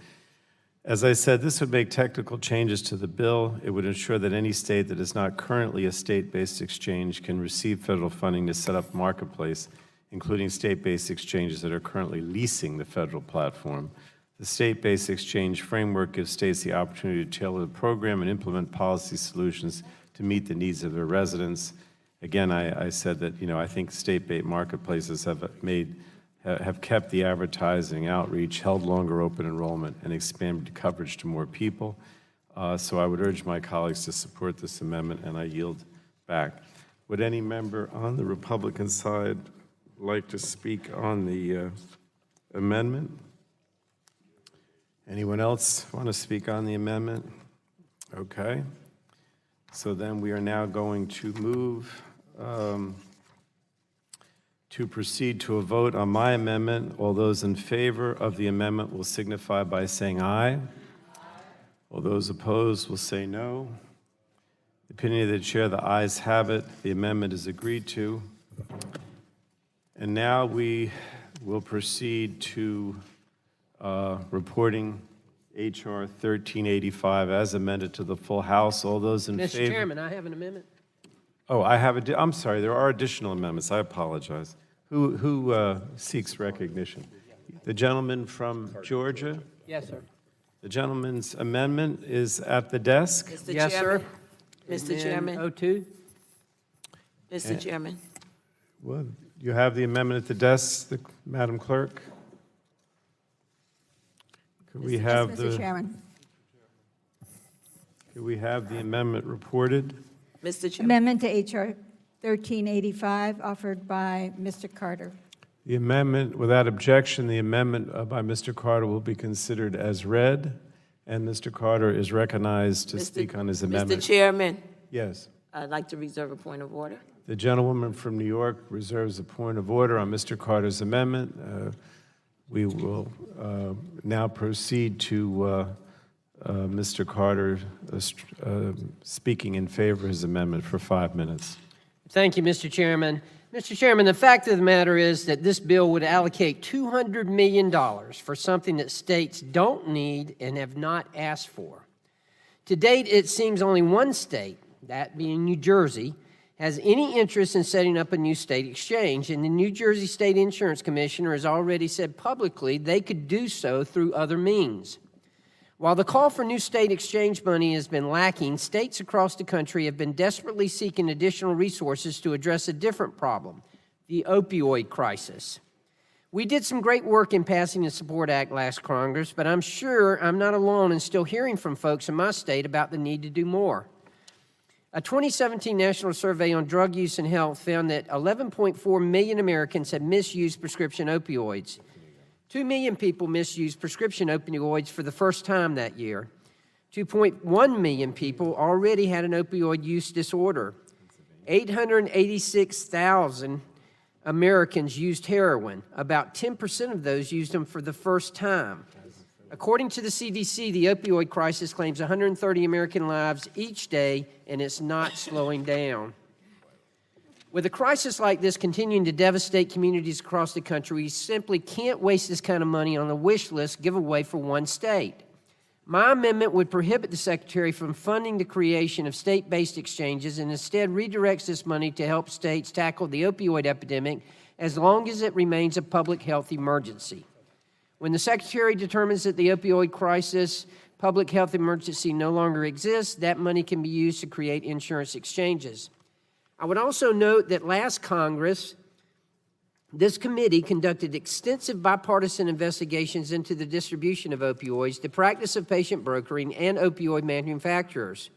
[SPEAKER 1] As I said, this would make technical changes to the bill. It would ensure that any state that is not currently a state-based exchange can receive federal funding to set up marketplace, including state-based exchanges that are currently leasing the federal platform. The state-based exchange framework gives states the opportunity to tailor the program and implement policy solutions to meet the needs of their residents. Again, I said that, I think state-based marketplaces have kept the advertising outreach, held longer open enrollment, and expanded coverage to more people. So I would urge my colleagues to support this amendment, and I yield back. Would any member on the Republican side like to speak on the amendment? Anyone else want to speak on the amendment? Okay. So then we are now going to move to proceed to a vote on my amendment. All those in favor of the amendment will signify by saying aye. All those opposed will say no. The opinion of the chair, the ayes have it. The amendment is agreed to. And now we will proceed to reporting H.R. 1385 as amended to the full House. All those in favor?
[SPEAKER 21] Mr. Chairman, I have an amendment.
[SPEAKER 1] Oh, I'm sorry, there are additional amendments. I apologize. Who seeks recognition? The gentleman from Georgia?
[SPEAKER 21] Yes, sir.
[SPEAKER 1] The gentleman's amendment is at the desk.
[SPEAKER 23] Mr.
[SPEAKER 21] Yes,
[SPEAKER 23] Chairman?
[SPEAKER 21] sir.
[SPEAKER 23] Mr. Chairman?
[SPEAKER 21] 02?
[SPEAKER 23] Mr. Chairman?
[SPEAKER 1] Well, you have the amendment at the desk, Madam Clerk? Could we have
[SPEAKER 22] Mr. Chairman.
[SPEAKER 1] Could we have the amendment reported?
[SPEAKER 23] Mr. Chairman?
[SPEAKER 22] Amendment to H.R. 1385, offered by Mr. Carter.
[SPEAKER 1] The amendment, without objection, the amendment by Mr. Carter will be considered as read, and Mr. Carter is recognized to speak on his amendment.
[SPEAKER 23] Mr. Chairman?
[SPEAKER 1] Yes.
[SPEAKER 23] I'd like to reserve a point of order.
[SPEAKER 1] The gentlewoman from New York reserves a point of order on Mr. Carter's amendment. We will now proceed to Mr. Carter speaking in favor of his amendment for 5 minutes.
[SPEAKER 21] Thank you, Mr. Chairman. Mr. Chairman, the fact of the matter is that this bill would allocate $200 million for something that states don't need and have not asked for. To date, it seems only one state, that being New Jersey, has any interest in setting up a new state exchange, and the New Jersey State Insurance Commissioner has already said publicly they could do so through other means. While the call for new state exchange money has been lacking, states across the country have been desperately seeking additional resources to address a different problem, the opioid crisis. We did some great work in passing the Support Act last Congress, but I'm sure I'm not alone in still hearing from folks in my state about the need to do more. A 2017 national survey on drug use and health found that 11.4 million Americans had misused prescription opioids. 2 million people misused prescription opioids for the first time that year. 2.1 million people already had an opioid use disorder. 886,000 Americans used heroin. About 10% of those used them for the first time. According to the CDC, the opioid crisis claims 130 American lives each day, and it's not slowing down. With a crisis like this continuing to devastate communities across the country, we simply can't waste this kind of money on a wish list giveaway for one state. My amendment would prohibit the Secretary from funding the creation of state-based exchanges and instead redirects this money to help states tackle the opioid epidemic as long as it remains a public health emergency. When the Secretary determines that the opioid crisis public health emergency no longer exists, that money can be used to create insurance exchanges. I would also note that last Congress, this committee conducted extensive bipartisan investigations into the distribution of opioids, the practice of patient brokering, and opioid manufacturers.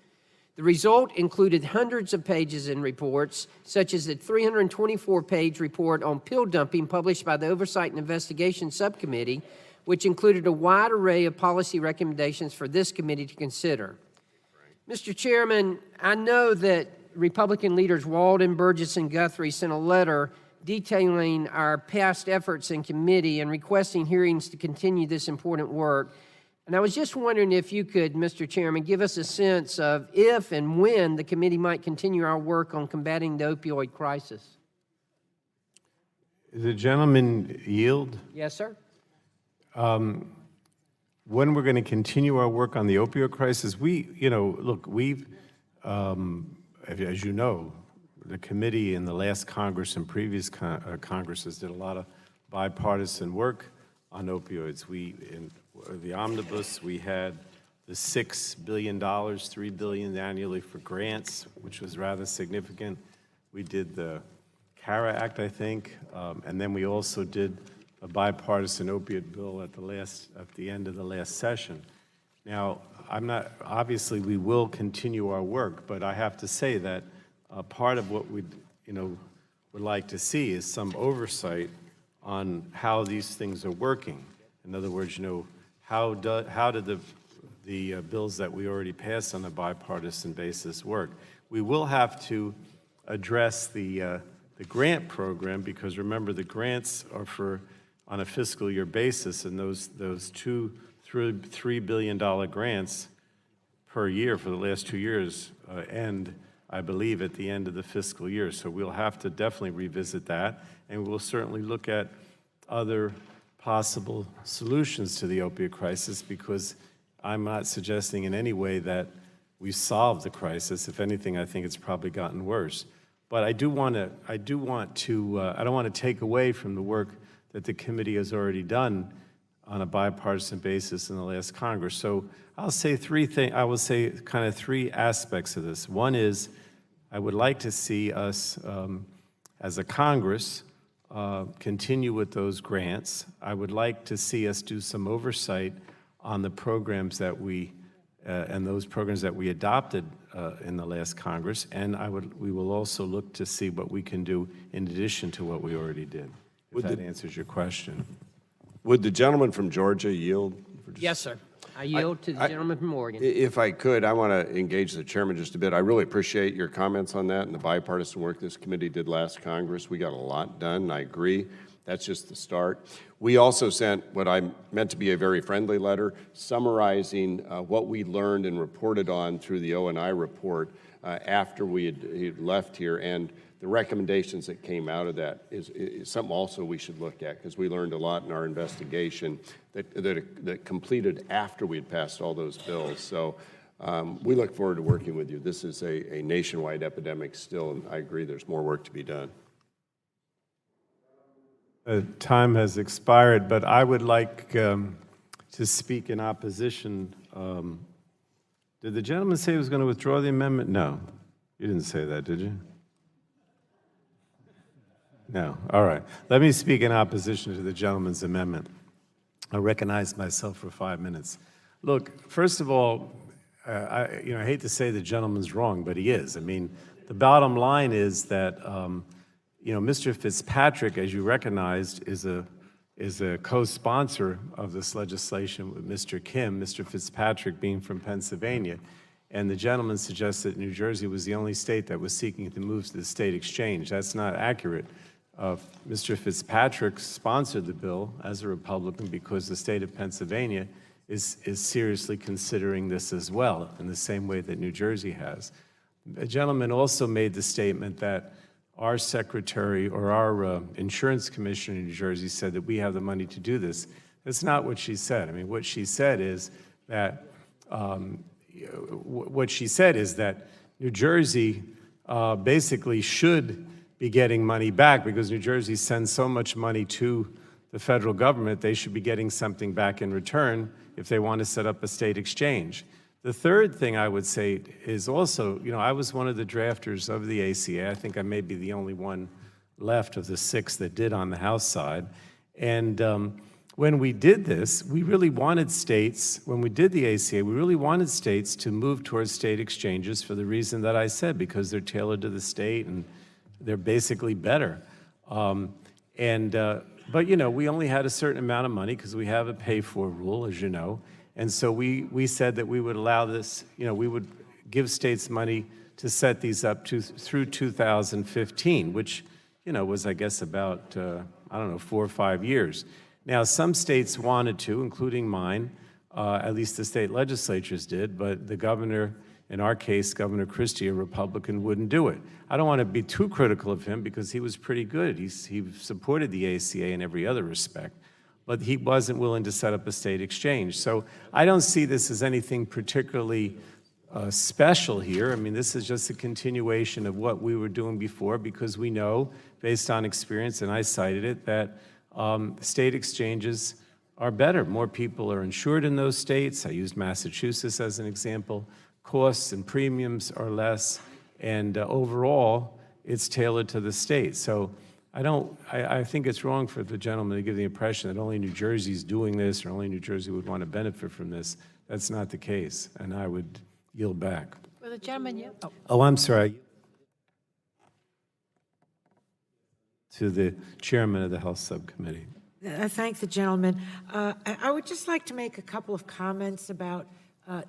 [SPEAKER 21] The result included hundreds of pages in reports, such as the 324-page report on pill dumping published by the Oversight and Investigation Subcommittee, which included a wide array of policy recommendations for this committee to consider. Mr. Chairman, I know that Republican leaders Walden, Burgess, and Guthrie sent a letter detailing our past efforts in committee and requesting hearings to continue this important work. And I was just wondering if you could, Mr. Chairman, give us a sense of if and when the committee might continue our work on combating the opioid crisis.
[SPEAKER 1] The gentleman yield?
[SPEAKER 21] Yes, sir.
[SPEAKER 1] When we're going to continue our work on the opioid crisis, we've, as you know, the committee in the last Congress and previous Congresses did a lot of bipartisan work on opioids. In the omnibus, we had the $6 billion, $3 billion annually for grants, which was rather significant. We did the CARA Act, I think, and then we also did a bipartisan opiate bill at the end of the last session. Now, obviously we will continue our work, but I have to say that part of what would like to see is some oversight on how these things are working. In other words, how did the bills that we already passed on a bipartisan basis work? We will have to address the grant program, because remember, the grants are on a fiscal year basis, and those $3 billion grants per year for the last 2 years end, I believe, at the end of the fiscal year. So we'll have to definitely revisit that, and we'll certainly look at other possible solutions to the opioid crisis, because I'm not suggesting in any way that we've solved the crisis. If anything, I think it's probably gotten worse. But I don't want to take away from the work that the committee has already done on a bipartisan basis in the last Congress. So I'll say I will say kind of three aspects of this. One is, I would like to see us, as a Congress, continue with those grants. I would like to see us do some oversight on the programs that and those programs that we adopted in the last Congress, and we will also look to see what we can do in addition to what we already did, if that answers your question.
[SPEAKER 2] Would the gentleman from Georgia yield?
[SPEAKER 21] Yes, sir. I yield to the gentleman from Oregon.
[SPEAKER 2] If I could, I want to engage the chairman just a bit. I really appreciate your comments on that and the bipartisan work this committee did last Congress. We got a lot done, and I agree. That's just the start. We also sent what I meant to be a very friendly letter summarizing what we learned and reported on through the O&I report after we had left here, and the recommendations that came out of that is something also we should look at, because we learned a lot in our investigation that completed after we had passed all those bills. So we look forward to working with you. This is a nationwide epidemic still, and I agree there's more work to be done.
[SPEAKER 1] Time has expired, but I would like to speak in opposition. Did the gentleman say he was going to withdraw the amendment? No, you didn't say that, did you? No, all right. Let me speak in opposition to the gentleman's amendment. I recognize myself for 5 minutes. Look, first of all, I hate to say the gentleman's wrong, but he is. I mean, the bottom line is that, Mr. Fitzpatrick, as you recognized, is a co-sponsor of this legislation with Mr. Kim, Mr. Fitzpatrick being from Pennsylvania. And the gentleman suggested that New Jersey was the only state that was seeking to move to the state exchange. That's not accurate. Mr. Fitzpatrick sponsored the bill as a Republican because the state of Pennsylvania is seriously considering this as well, in the same way that New Jersey has. The gentleman also made the statement that our secretary or our insurance commissioner in New Jersey said that we have the money to do this. That's not what she said. I mean, what she said is that New Jersey basically should be getting money back because New Jersey sends so much money to the federal government, they should be getting something back in return if they want to set up a state exchange. The third thing I would say is also, I was one of the drafters of the ACA. I think I may be the only one left of the 6 that did on the House side. And when we did this, we really wanted states, when we did the ACA, we really wanted states to move towards state exchanges for the reason that I said, because they're tailored to the state and they're basically better. But we only had a certain amount of money because we have a pay-for rule, as you know. And so we said that we would allow this, we would give states money to set these up through 2015, which, was, I guess, about, 4 or 5 years. Now, some states wanted to, including mine, at least the state legislatures did, but the governor, in our case, Governor Christie, a Republican, wouldn't do it. I don't want to be too critical of him because he was pretty good. He supported the ACA in every other respect, but he wasn't willing to set up a state exchange. So I don't see this as anything particularly special here. I mean, this is just a continuation of what we were doing before because we know, based on experience, and I cited it, that state exchanges are better. More people are insured in those states. I used Massachusetts as an example. Costs and premiums are less, and overall, it's tailored to the state. So I think it's wrong for the gentleman to give the impression that only New Jersey's doing this or only New Jersey would want to benefit from this. That's not the case, and I would yield back.
[SPEAKER 21] Well, the gentleman, yeah.
[SPEAKER 1] Oh, I'm sorry. To the chairman of the Health Subcommittee.
[SPEAKER 17] I thank the gentleman. I would just like to make a couple of comments about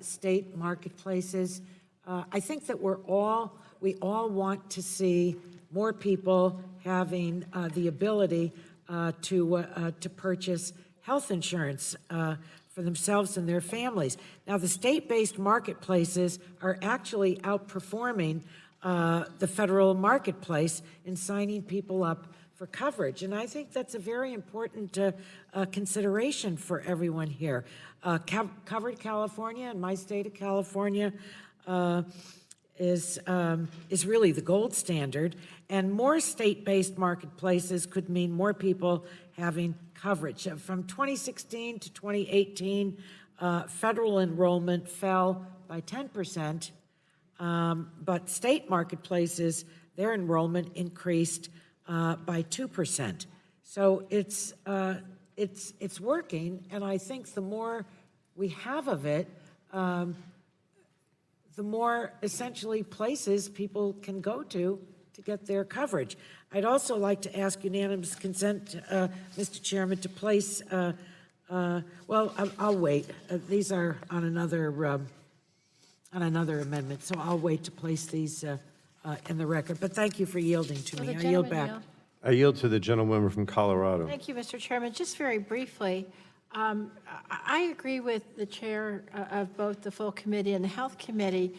[SPEAKER 17] state marketplaces. I think that we all want to see more people having the ability to purchase health insurance for themselves and their families. Now, the state-based marketplaces are actually outperforming the federal marketplace in signing people up for coverage, and I think that's a very important consideration for everyone here. Covered California, and my state of California, is really the gold standard, and more state-based marketplaces could mean more people having coverage. From 2016 to 2018, federal enrollment fell by 10%, but state marketplaces, their enrollment increased by 2%. So it's working, and I think the more we have of it, the more essentially places people can go to get their coverage. I'd also like to ask unanimous consent, Mr. Chairman, to place, well, I'll wait. These are on another amendment, so I'll wait to place these in the record. But thank you for yielding to me. I yield back.
[SPEAKER 1] I yield to the gentlewoman from Colorado.
[SPEAKER 21] Thank you, Mr. Chairman. Just very briefly, I agree with the chair of both the full committee and the health committee.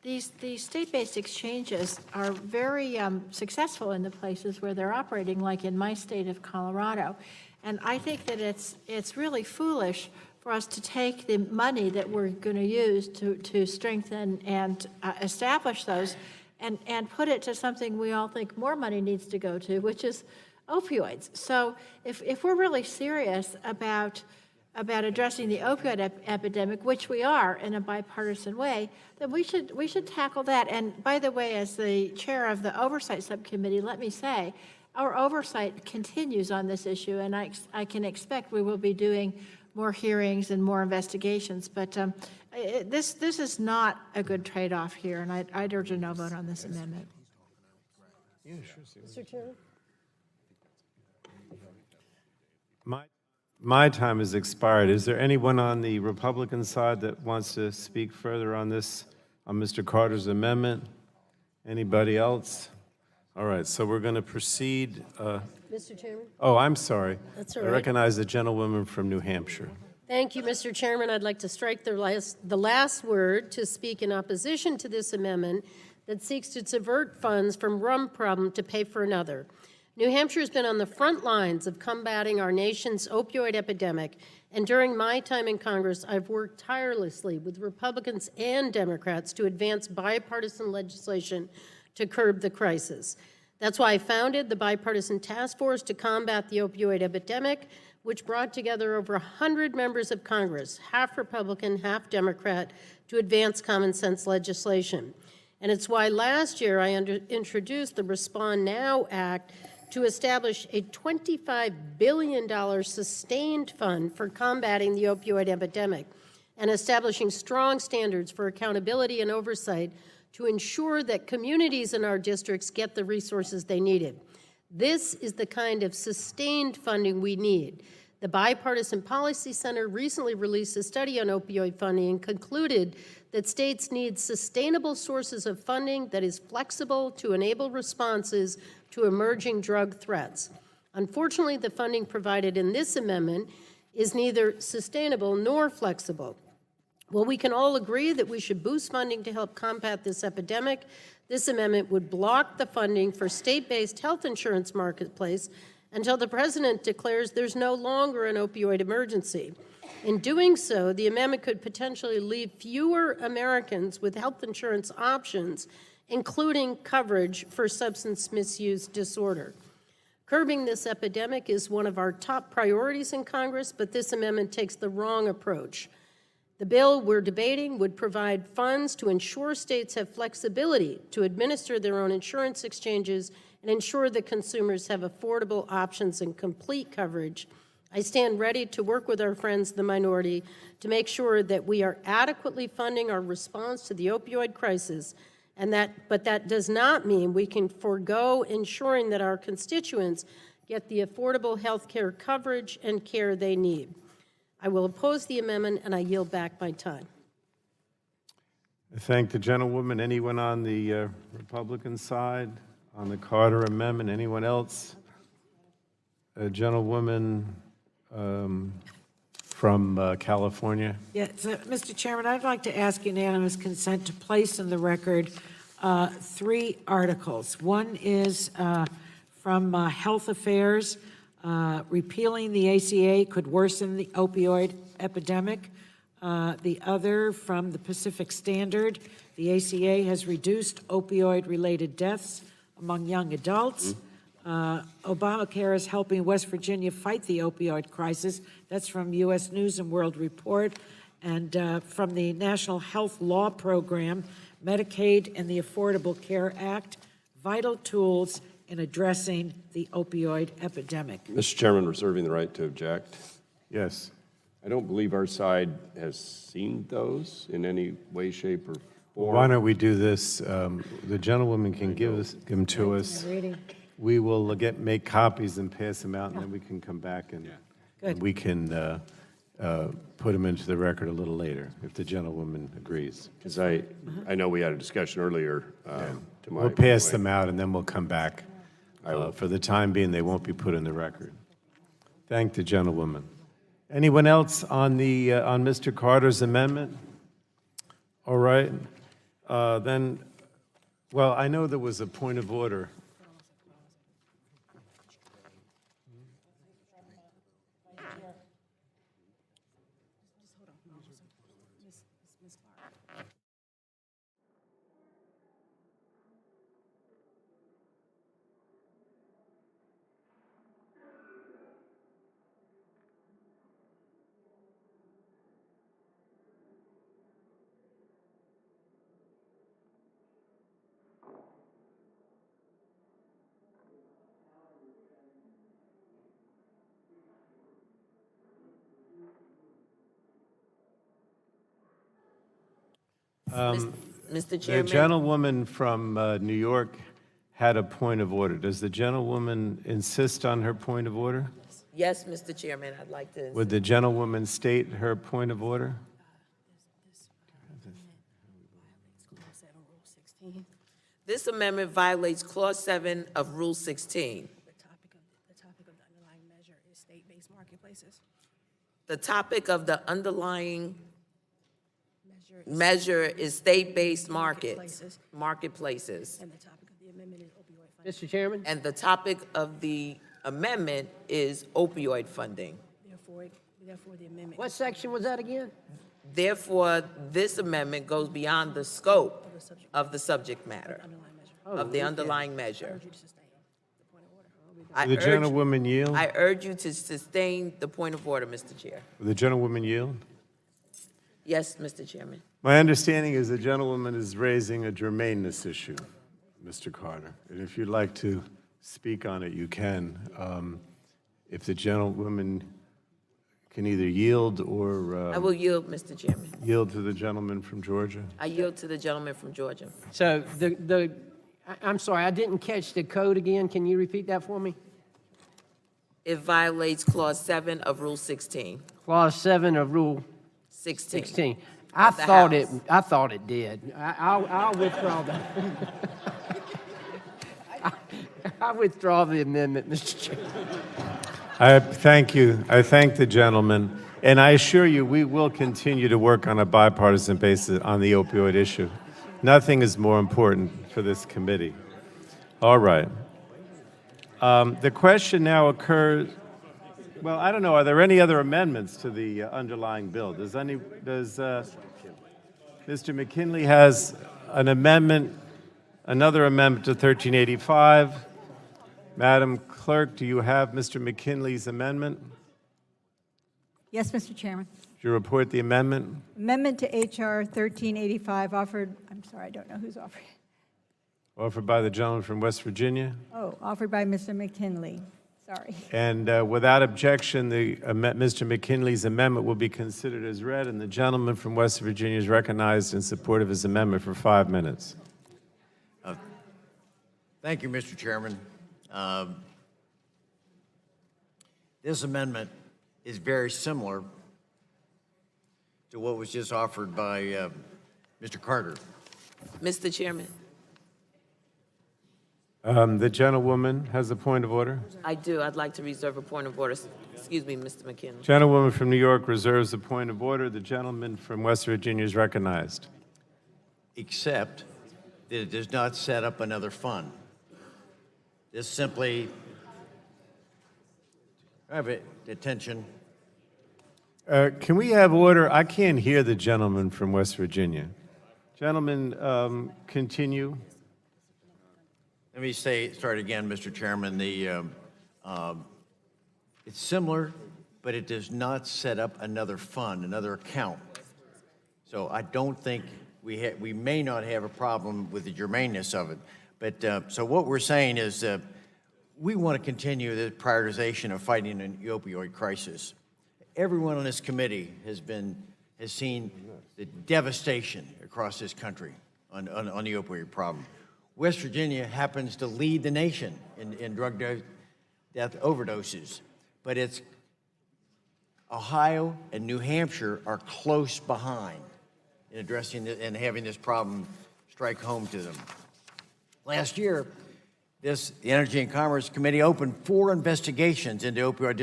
[SPEAKER 21] These state-based exchanges are very successful in the places where they're operating, like in my state of Colorado. And I think that it's really foolish for us to take the money that we're going to use to strengthen and establish those and put it to something we all think more money needs to go to, which is opioids. So if we're really serious about addressing the opioid epidemic, which we are in a bipartisan way, then we should tackle that. And by the way, as the chair of the Oversight Subcommittee, let me say,
[SPEAKER 8] our oversight continues on this issue, and I can expect we will be doing more hearings and more investigations. But this is not a good trade-off here, and I'd urge a no vote on this amendment.
[SPEAKER 21] Mr. Chairman?
[SPEAKER 1] My time has expired. Is there anyone on the Republican side that wants to speak further on this, on Mr. Carter's amendment? Anybody else? All right, so we're going to proceed.
[SPEAKER 21] Mr. Chairman?
[SPEAKER 1] Oh, I'm sorry.
[SPEAKER 21] That's all
[SPEAKER 1] I
[SPEAKER 21] right.
[SPEAKER 1] recognize the gentlewoman from New Hampshire.
[SPEAKER 21] Thank you, Mr. Chairman. I'd like to strike the last word to speak in opposition to this amendment that seeks to divert funds from one problem to pay for another. New Hampshire has been on the front lines of combating our nation's opioid epidemic, and during my time in Congress, I've worked tirelessly with Republicans and Democrats to advance bipartisan legislation to curb the crisis. That's why I founded the Bipartisan Task Force to combat the opioid epidemic, which brought together over 100 members of Congress, half Republican, half Democrat, to advance common sense legislation. And it's why last year I introduced the Respond Now Act to establish a $25 billion sustained fund for combating the opioid epidemic and establishing strong standards for accountability and oversight to ensure that communities in our districts get the resources they needed. This is the kind of sustained funding we need. The Bipartisan Policy Center recently released a study on opioid funding and concluded that states need sustainable sources of funding that is flexible to enable responses to emerging drug threats. Unfortunately, the funding provided in this amendment is neither sustainable nor flexible. While we can all agree that we should boost funding to help combat this epidemic, this amendment would block the funding for state-based health insurance marketplace until the president declares there's no longer an opioid emergency. In doing so, the amendment could potentially leave fewer Americans with health insurance options, including coverage for substance misuse disorder. Curbing this epidemic is one of our top priorities in Congress, but this amendment takes the wrong approach. The bill we're debating would provide funds to ensure states have flexibility to administer their own insurance exchanges and ensure that consumers have affordable options and complete coverage. I stand ready to work with our friends in the minority to make sure that we are adequately funding our response to the opioid crisis, but that does not mean we can forego ensuring that our constituents get the affordable health care coverage and care they need. I will oppose the amendment, and I yield back my time.
[SPEAKER 1] I thank the gentlewoman. Anyone on the Republican side on the Carter amendment? Anyone else? A gentlewoman from California.
[SPEAKER 17] Yeah, so, Mr. Chairman, I'd like to ask unanimous consent to place in the record 3 articles. One is from Health Affairs. Repealing the ACA could worsen the opioid epidemic. The other from the Pacific Standard. The ACA has reduced opioid-related deaths among young adults. Obamacare is helping West Virginia fight the opioid crisis. That's from U.S. News and World Report. And from the National Health Law Program, Medicaid and the Affordable Care Act, vital tools in addressing the opioid epidemic.
[SPEAKER 2] Mr. Chairman, reserving the right to object.
[SPEAKER 1] Yes.
[SPEAKER 2] I don't believe our side has seen those in any way, shape, or form.
[SPEAKER 1] Why don't we do this? The gentlewoman can give them to us. We will make copies and pass them out, and then we can come back and we can put them into the record a little later, if the gentlewoman agrees.
[SPEAKER 2] Because I know we had a discussion earlier.
[SPEAKER 1] We'll pass them out, and then we'll come back. For the time being, they won't be put in the record. Thank the gentlewoman. Anyone else on Mr. Carter's amendment? All right. Then, well, I know there was a point of order.
[SPEAKER 23] Mr.
[SPEAKER 1] The
[SPEAKER 23] Chairman,
[SPEAKER 1] gentlewoman from New York had a point of order. Does the gentlewoman insist on her point of order?
[SPEAKER 23] yes, Mr. Chairman, I'd like to.
[SPEAKER 1] Would the gentlewoman state her point of order?
[SPEAKER 23] This amendment violates Clause 7 of Rule 16.
[SPEAKER 11] The topic of the underlying measure is state-based marketplaces.
[SPEAKER 23] The topic of the underlying measure is state-based marketplaces.
[SPEAKER 11] And the topic of the amendment is opioid funding.
[SPEAKER 21] Mr. Chairman?
[SPEAKER 23] And the topic of the amendment is opioid funding.
[SPEAKER 11] Therefore, the amendment.
[SPEAKER 21] What section was that again?
[SPEAKER 23] Therefore, this amendment goes beyond the scope of the subject matter of the underlying measure.
[SPEAKER 1] Will the gentlewoman yield?
[SPEAKER 23] I urge you to sustain the point of order, Mr. Chair.
[SPEAKER 1] Will the gentlewoman yield?
[SPEAKER 23] Yes, Mr. Chairman.
[SPEAKER 1] My understanding is the gentlewoman is raising a germaneness issue, Mr. Carter. And if you'd like to speak on it, you can. If the gentlewoman can either yield or
[SPEAKER 23] I will yield, Mr. Chairman.
[SPEAKER 1] yield to the gentleman from Georgia.
[SPEAKER 23] I yield to the gentleman from Georgia.
[SPEAKER 21] So I'm sorry, I didn't catch the code again. Can you repeat that for me?
[SPEAKER 23] It violates Clause 7 of Rule 16.
[SPEAKER 21] Clause 7 of Rule
[SPEAKER 23] 16.
[SPEAKER 21] 16. I
[SPEAKER 23] Of the
[SPEAKER 21] thought it did. I'll withdraw that. I withdraw the amendment, Mr. Chairman.
[SPEAKER 1] I thank you. I thank the gentleman. And I assure you, we will continue to work on a bipartisan basis on the opioid issue. Nothing is more important for this committee. All right. The question now occurs, well, I don't know, are there any other amendments to the underlying bill? Does Mr. McKinley has an amendment, another amendment to 1385? Madam Clerk, do you have Mr. McKinley's amendment?
[SPEAKER 22] Yes, Mr. Chairman.
[SPEAKER 1] Would you report the amendment?
[SPEAKER 22] Amendment to H.R. 1385 offered, I'm sorry, I don't know who's offering.
[SPEAKER 1] Offered by the gentleman from West Virginia.
[SPEAKER 22] Oh, offered by Mr. McKinley. Sorry.
[SPEAKER 1] And without objection, Mr. McKinley's amendment will be considered as read, and the gentleman from West Virginia is recognized in support of his amendment for 5 minutes.
[SPEAKER 6] Thank you, Mr. Chairman. This amendment is very similar to what was just offered by Mr. Carter.
[SPEAKER 23] Mr. Chairman,
[SPEAKER 1] The gentlewoman has a point of order.
[SPEAKER 23] I do. I'd like to reserve a point of order. Excuse me, Mr. McKinley.
[SPEAKER 1] Gentlewoman from New York reserves a point of order. The gentleman from West Virginia is recognized.
[SPEAKER 6] Except that it does not set up another fund. This simply, have it, attention.
[SPEAKER 1] Can we have order? I can't hear the gentleman from West Virginia. Gentlemen, continue.
[SPEAKER 6] Let me start again, Mr. Chairman. It's similar, but it does not set up another fund, another account. So I don't think we may not have a problem with the germaneness of it. But so what we're saying is we want to continue the prioritization of fighting an opioid crisis. Everyone on this committee has seen the devastation across this country on the opioid problem. West Virginia happens to lead the nation in drug death overdoses, but it's Ohio and New Hampshire are close behind in addressing and having this problem strike home to them. Last year, the Energy and Commerce Committee opened 4 investigations into opioid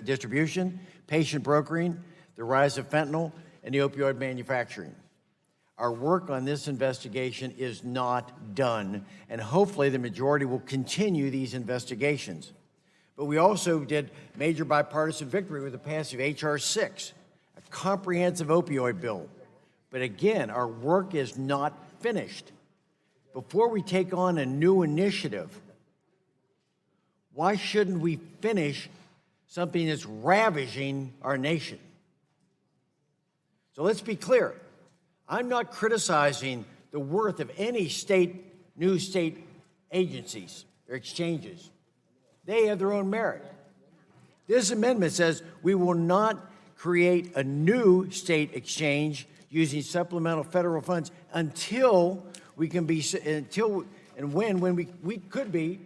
[SPEAKER 6] distribution, patient brokering, the rise of fentanyl, and the opioid manufacturing. Our work on this investigation is not done, and hopefully the majority will continue these investigations. But we also did major bipartisan victory with the passage of H.R. 6, a comprehensive opioid bill. But again, our work is not finished. Before we take on a new initiative, why shouldn't we finish something that's ravaging our nation? So let's be clear. I'm not criticizing the worth of any new state agencies or exchanges. They have their own merit. This amendment says we will not create a new state exchange using supplemental federal funds until we can be, until and when we could be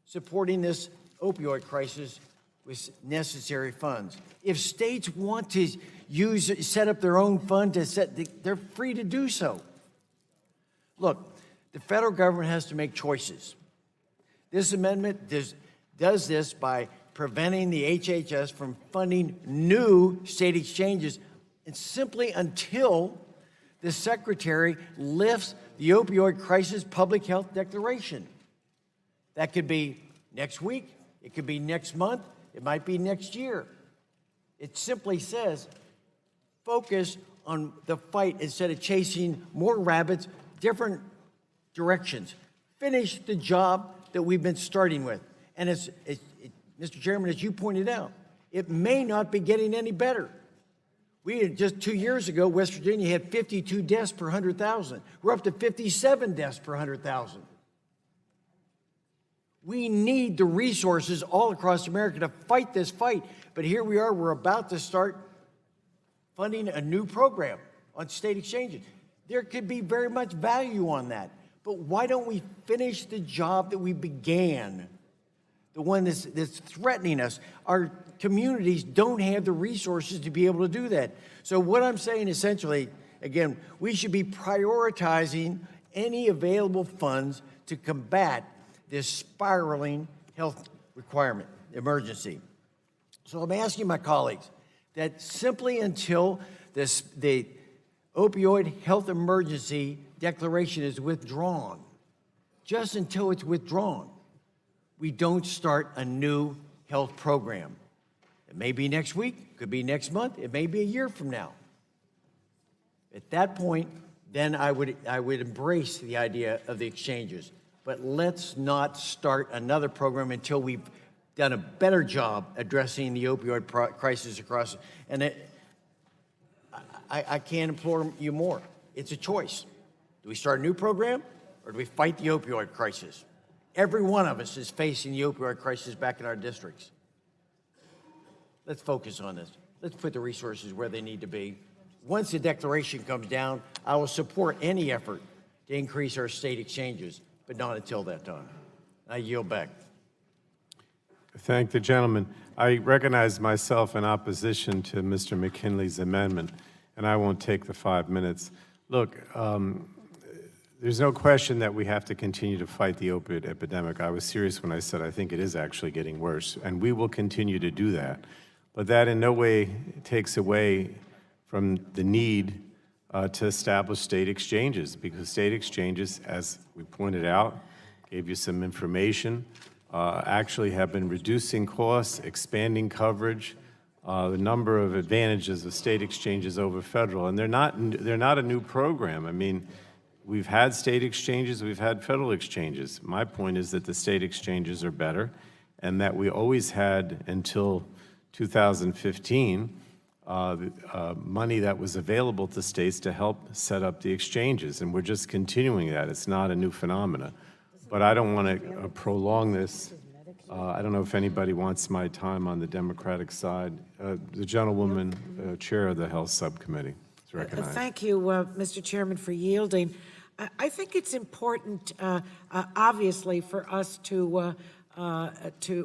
[SPEAKER 6] supporting this opioid crisis with necessary funds. If states want to set up their own fund they're free to do so. Look, the federal government has to make choices. This amendment does this by preventing the HHS from funding new state exchanges, and simply until the secretary lifts the opioid crisis public health declaration. That could be next week, it could be next month, it might be next year. It simply says, focus on the fight instead of chasing more rabbits, different directions. Finish the job that we've been starting with. And Mr. Chairman, as you pointed out, it may not be getting any better. We had just 2 years ago, West Virginia had 52 deaths per 100,000. We're up to 57 deaths per 100,000. We need the resources all across America to fight this fight. But here we are, we're about to start funding a new program on state exchanges. There could be very much value on that. But why don't we finish the job that we began? The one that's threatening us. Our communities don't have the resources to be able to do that. So what I'm saying essentially, again, we should be prioritizing any available funds to combat this spiraling health requirement, emergency. So I'm asking my colleagues that simply until the opioid health emergency declaration is withdrawn, just until it's withdrawn, we don't start a new health program. It may be next week, could be next month, it may be a year from now. At that point, then I would embrace the idea of the exchanges. But let's not start another program until we've done a better job addressing the opioid crisis across. And I can't implore you more. It's a choice. Do we start a new program or do we fight the opioid crisis? Every one of us is facing the opioid crisis back in our districts. Let's focus on this. Let's put the resources where they need to be. Once the declaration comes down, I will support any effort to increase our state exchanges, but not until that time. I yield back.
[SPEAKER 1] Thank the gentleman. I recognize myself in opposition to Mr. McKinley's amendment, and I won't take the 5 minutes. Look, there's no question that we have to continue to fight the opioid epidemic. I was serious when I said I think it is actually getting worse, and we will continue to do that. But that in no way takes away from the need to establish state exchanges, because state exchanges, as we pointed out, gave you some information, actually have been reducing costs, expanding coverage, the number of advantages of state exchanges over federal, and they're not a new program. I mean, we've had state exchanges, we've had federal exchanges. My point is that the state exchanges are better, and that we always had until 2015 money that was available to states to help set up the exchanges, and we're just continuing that. It's not a new phenomena. But I don't want to prolong this. I don't know if anybody wants my time on the Democratic side. The gentlewoman, chair of the Health Subcommittee, is recognized.
[SPEAKER 17] Thank you, Mr. Chairman, for yielding. I think it's important, obviously, for us to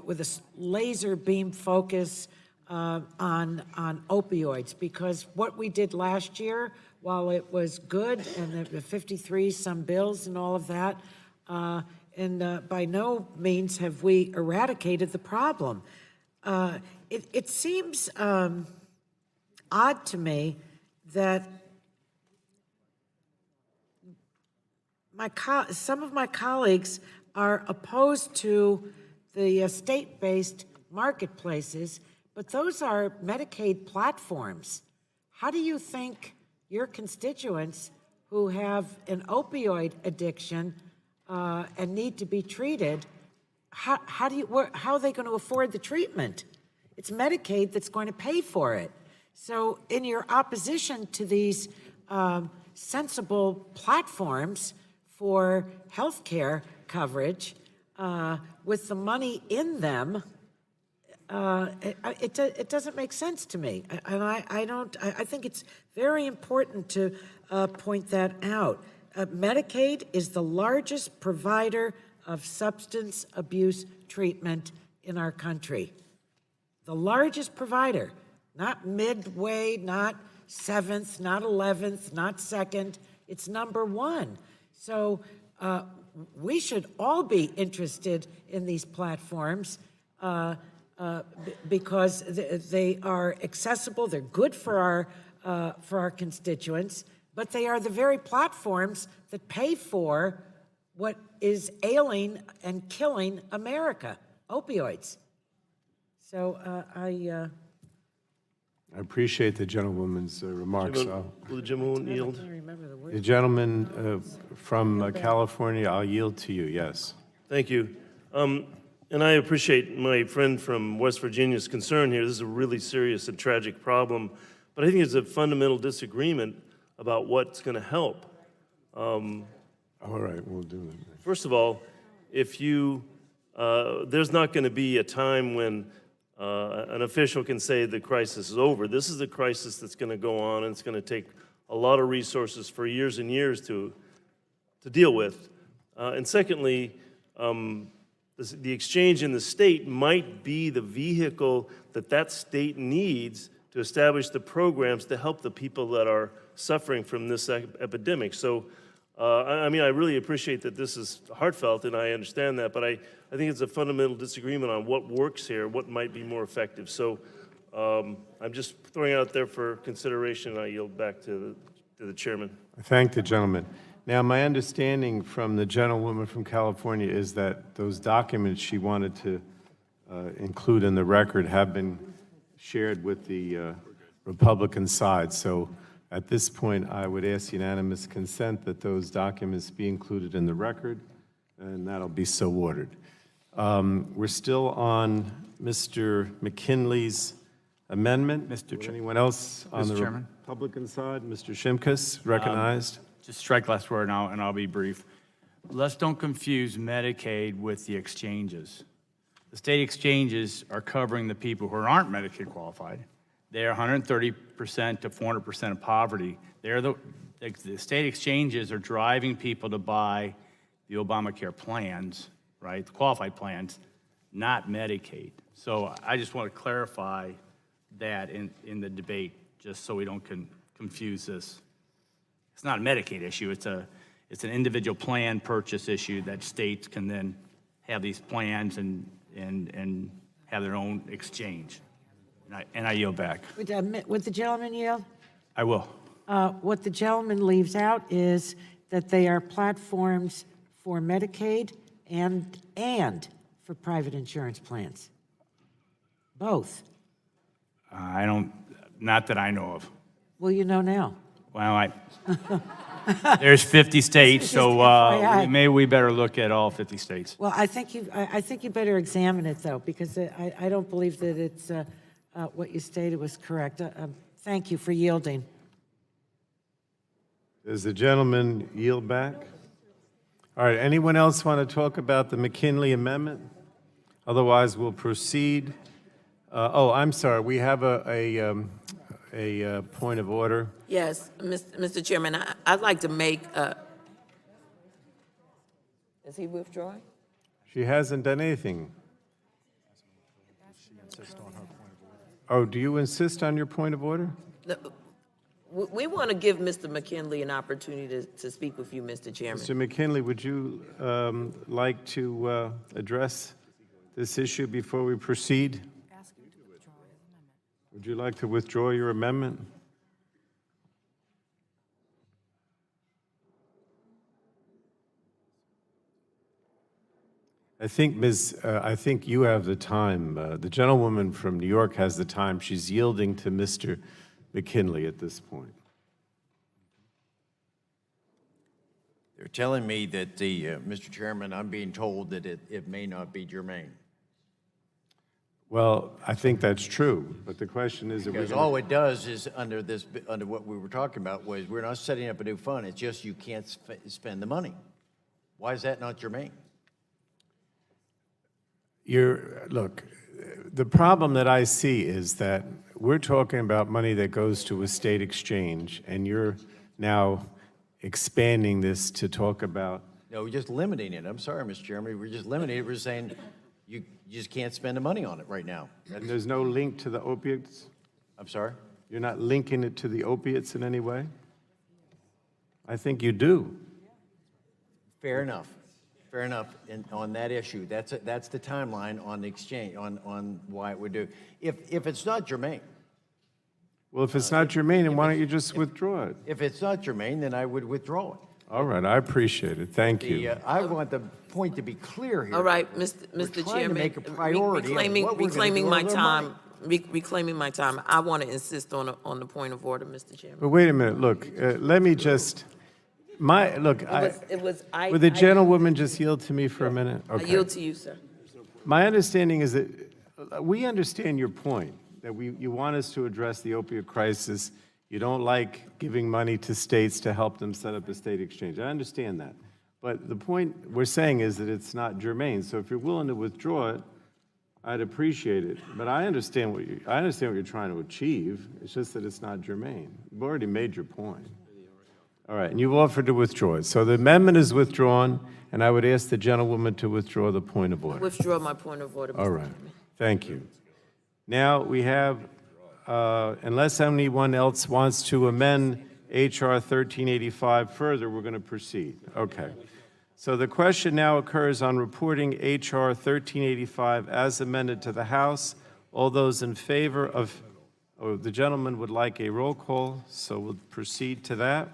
[SPEAKER 17] with a laser beam focus on opioids, because what we did last year, while it was good, and the 53 some bills and all of that, and by no means have we eradicated the problem. It seems odd to me that some of my colleagues are opposed to the state-based marketplaces, but those are Medicaid platforms. How do you think your constituents who have an opioid addiction and need to be treated, how are they going to afford the treatment? It's Medicaid that's going to pay for it. So in your opposition to these sensible platforms for health care coverage with the money in them, it doesn't make sense to me. And I think it's very important to point that out. Medicaid is the largest provider of substance abuse treatment in our country. The largest provider, not midway, not seventh, not 11th, not second. It's number one. So we should all be interested in these platforms because they are accessible. They're good for our constituents, but they are the very platforms that pay for what is ailing and killing America, opioids. So I
[SPEAKER 1] appreciate the gentlewoman's remarks.
[SPEAKER 18] Will the gentleman yield?
[SPEAKER 1] The gentleman from California, I'll yield to you, yes.
[SPEAKER 18] Thank you. And I appreciate my friend from West Virginia's concern here. This is a really serious and tragic problem, but I think it's a fundamental disagreement about what's going to help.
[SPEAKER 1] All right, we'll do it.
[SPEAKER 18] First of all, if you, there's not going to be a time when an official can say the crisis is over. This is a crisis that's going to go on, and it's going to take a lot of resources for years and years to deal with. And secondly, the exchange in the state might be the vehicle that state needs to establish the programs to help the people that are suffering from this epidemic. So, I mean, I really appreciate that this is heartfelt, and I understand that, but I think it's a fundamental disagreement on what works here, what might be more effective. So I'm just throwing it out there for consideration, and I yield back to the chairman.
[SPEAKER 1] I thank the gentleman. Now, my understanding from the gentlewoman from California is that those documents she wanted to include in the record have been shared with the Republican side. So at this point, I would ask unanimous consent that those documents be included in the record, and that'll be so ordered. We're still on Mr. McKinley's amendment.
[SPEAKER 19] Mr. Chair.
[SPEAKER 1] Anyone else on the
[SPEAKER 19] Chairman.
[SPEAKER 1] Republican side? Mr. Shimkus, recognized.
[SPEAKER 19] Just strike last word now, and I'll be brief. Let's don't confuse Medicaid with the exchanges. The state exchanges are covering the people who aren't Medicaid qualified. They are 130% to 400% of poverty. They're the state exchanges are driving people to buy the Obamacare plans, right? The qualified plans, not Medicaid. So I just want to clarify that in the debate, just so we don't confuse this. It's not a Medicaid issue. It's an individual plan purchase issue that states can then have these plans and have their own exchange. And I yield back.
[SPEAKER 17] would the gentleman yield?
[SPEAKER 19] I will.
[SPEAKER 17] What the gentleman leaves out is that they are platforms for Medicaid and for private insurance plans. Both.
[SPEAKER 19] Not that I know of.
[SPEAKER 17] Well, you know now.
[SPEAKER 19] Well, there's 50 states, so maybe we better look at all 50 states.
[SPEAKER 17] Well, I think you better examine it, though, because I don't believe that it's what you stated was correct. Thank you for yielding.
[SPEAKER 1] Does the gentleman yield back? All right, anyone else want to talk about the McKinley Amendment? Otherwise, we'll proceed. I'm sorry, we have a point of order.
[SPEAKER 23] Yes, Mr. Chairman, I'd like to make is he withdrawing?
[SPEAKER 1] She hasn't done anything. Oh, do you insist on your point of order?
[SPEAKER 23] We want to give Mr. McKinley an opportunity to speak with you, Mr. Chairman.
[SPEAKER 1] Mr. McKinley, would you like to address this issue before we proceed? Would you like to withdraw your amendment? I think you have the time. The gentlewoman from New York has the time. She's yielding to Mr. McKinley at this point.
[SPEAKER 6] They're telling me that Mr. Chairman, I'm being told that it may not be germane.
[SPEAKER 1] Well, I think that's true, but the question is,
[SPEAKER 6] because all it does is under what we were talking about was we're not setting up a new fund. It's just you can't spend the money. Why is that not germane?
[SPEAKER 1] Look, the problem that I see is that we're talking about money that goes to a state exchange, and you're now expanding this to talk about.
[SPEAKER 6] No, we're just limiting it. I'm sorry, Mr. Chairman. We're just limiting it. We're saying you just can't spend the money on it right now.
[SPEAKER 1] And there's no link to the opiates?
[SPEAKER 6] I'm sorry?
[SPEAKER 1] You're not linking it to the opiates in any way? I think you do.
[SPEAKER 6] Fair enough. Fair enough. And on that issue, that's the timeline on the exchange, on why it would do. If it's not germane.
[SPEAKER 1] Well, if it's not germane, then why don't you just withdraw it?
[SPEAKER 6] If it's not germane, then I would withdraw it.
[SPEAKER 1] All right, I appreciate it. Thank you.
[SPEAKER 6] I want the point to be clear here.
[SPEAKER 23] All right,
[SPEAKER 6] We're
[SPEAKER 23] Mr.
[SPEAKER 6] trying to
[SPEAKER 23] Chairman.
[SPEAKER 6] make a priority of what we're gonna
[SPEAKER 23] Reclaiming
[SPEAKER 6] do
[SPEAKER 23] my
[SPEAKER 6] with our money.
[SPEAKER 23] time, reclaiming my time. I want to insist on the point of order, Mr. Chairman.
[SPEAKER 1] But wait a minute, look, let me just, would the
[SPEAKER 23] I
[SPEAKER 1] gentlewoman just yield to me for a minute? Okay.
[SPEAKER 23] yield to you, sir.
[SPEAKER 1] My understanding is that we understand your point, that you want us to address the opioid crisis. You don't like giving money to states to help them set up a state exchange. I understand that. But the point we're saying is that it's not germane. So if you're willing to withdraw it, I'd appreciate it. But I understand what you're trying to achieve. It's just that it's not germane. You've already made your point. All right, and you've offered to withdraw it. So the amendment is withdrawn, and I would ask the gentlewoman to withdraw the point of order.
[SPEAKER 23] Withdraw my point of order, Mr.
[SPEAKER 1] All right,
[SPEAKER 23] Chairman.
[SPEAKER 1] thank you. Now we have, unless anyone else wants to amend H.R. 1385 further, we're going to proceed. Okay. So the question now occurs on reporting H.R. 1385 as amended to the House. All those in favor of, the gentleman would like a roll call, so we'll proceed to that.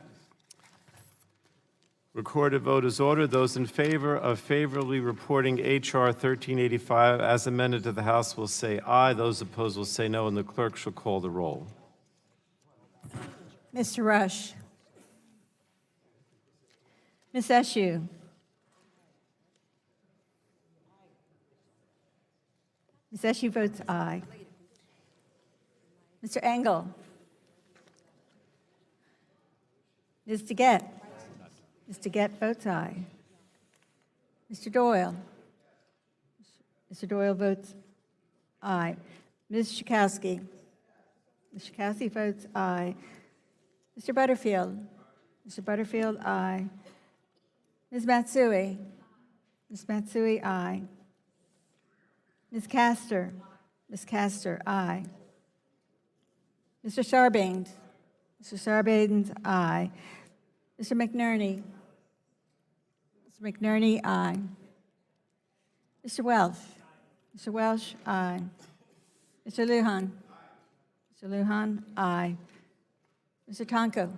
[SPEAKER 1] Recorded vote is ordered. Those in favor of favorably reporting H.R. 1385 as amended to the House will say aye. Those opposed will say no, and the clerk shall call the roll.
[SPEAKER 22] Mr. Rush. Ms. Eshoo. Ms. Eshoo votes aye. Mr. Engel. Ms. DeGette. Ms. DeGette votes aye. Mr. Doyle. Mr. Doyle votes aye. Ms. Schakowsky. Ms. Schakowsky votes aye. Mr. Butterfield. Mr. Butterfield, aye. Ms. Matsui. Ms. Matsui, aye. Ms. Castor. Ms. Castor, aye. Mr. Sarbanes. Mr. Sarbanes, aye. Mr. McNerney. Mr. McNerney, aye. Mr. Welsh. Mr. Welsh, aye. Mr. Lujan. Mr. Lujan, aye. Mr. Tonko.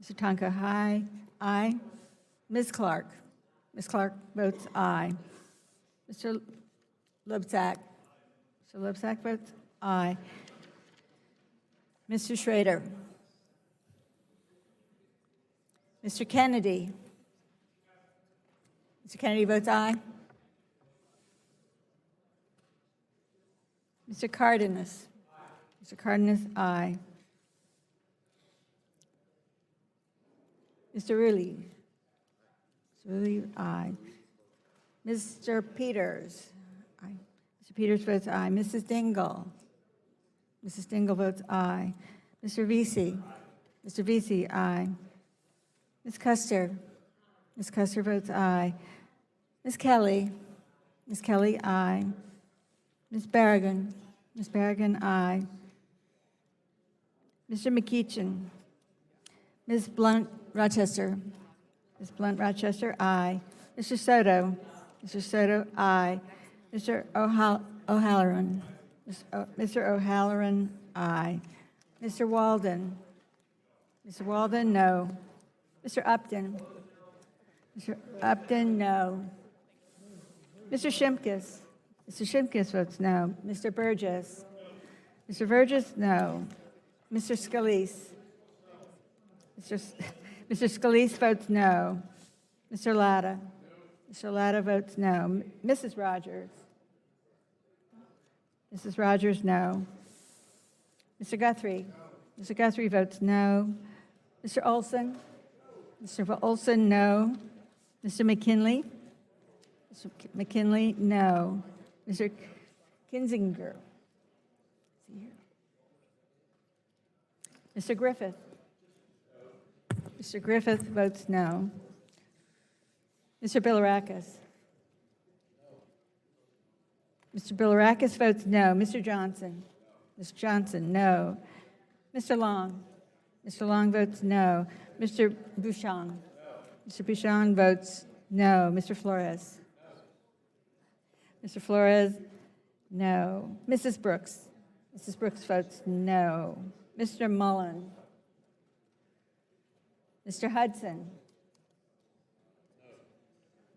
[SPEAKER 22] Mr. Tonko, aye. Aye. Ms. Clark. Ms. Clark votes aye. Mr. Lobsack. Mr. Lobsack votes aye. Mr. Schrader. Mr. Kennedy. Mr. Kennedy votes aye. Mr. Cardenas. Mr. Cardenas, aye. Mr. Rulli. Mr. Rulli, aye. Mr. Peters. Aye. Mr. Peters votes aye. Mrs. Dingle. Mrs. Dingle votes aye. Mr. Vesey. Mr. Vesey, aye. Ms. Custer. Ms. Custer votes aye. Ms. Kelly. Ms. Kelly, aye. Ms. Berrigan. Ms. Berrigan, aye. Mr. McEachin. Ms. Blunt Rochester. Ms. Blunt Rochester, aye. Mr. Soto. Mr. Soto, aye. Mr. O'Halloran. Mr. O'Halloran, aye. Mr. Walden. Mr. Walden, no. Mr. Upton. Mr. Upton, no. Mr. Shimkus. Mr. Shimkus votes no. Mr. Burgess. Mr. Burgess, no. Mr. Scalise. Mr. Scalise votes no. Mr. Latta. Mr. Latta votes no. Mrs. Rogers. Mrs. Rogers, no. Mr. Guthrie. Mr. Guthrie votes no. Mr. Olson. Mr. Olson, no. Mr. McKinley. Mr. McKinley, no. Mr. Kinzinger. Mr. Griffith. Mr. Griffith votes no. Mr. Bilirakis. Mr. Bilirakis votes no. Mr. Johnson. Mr. Johnson, no. Mr. Long. Mr. Long votes no. Mr. Bouchon. Mr. Bouchon votes no. Mr. Flores. Mr. Flores, no. Mrs. Brooks. Mrs. Brooks votes no. Mr. Mullen. Mr. Hudson.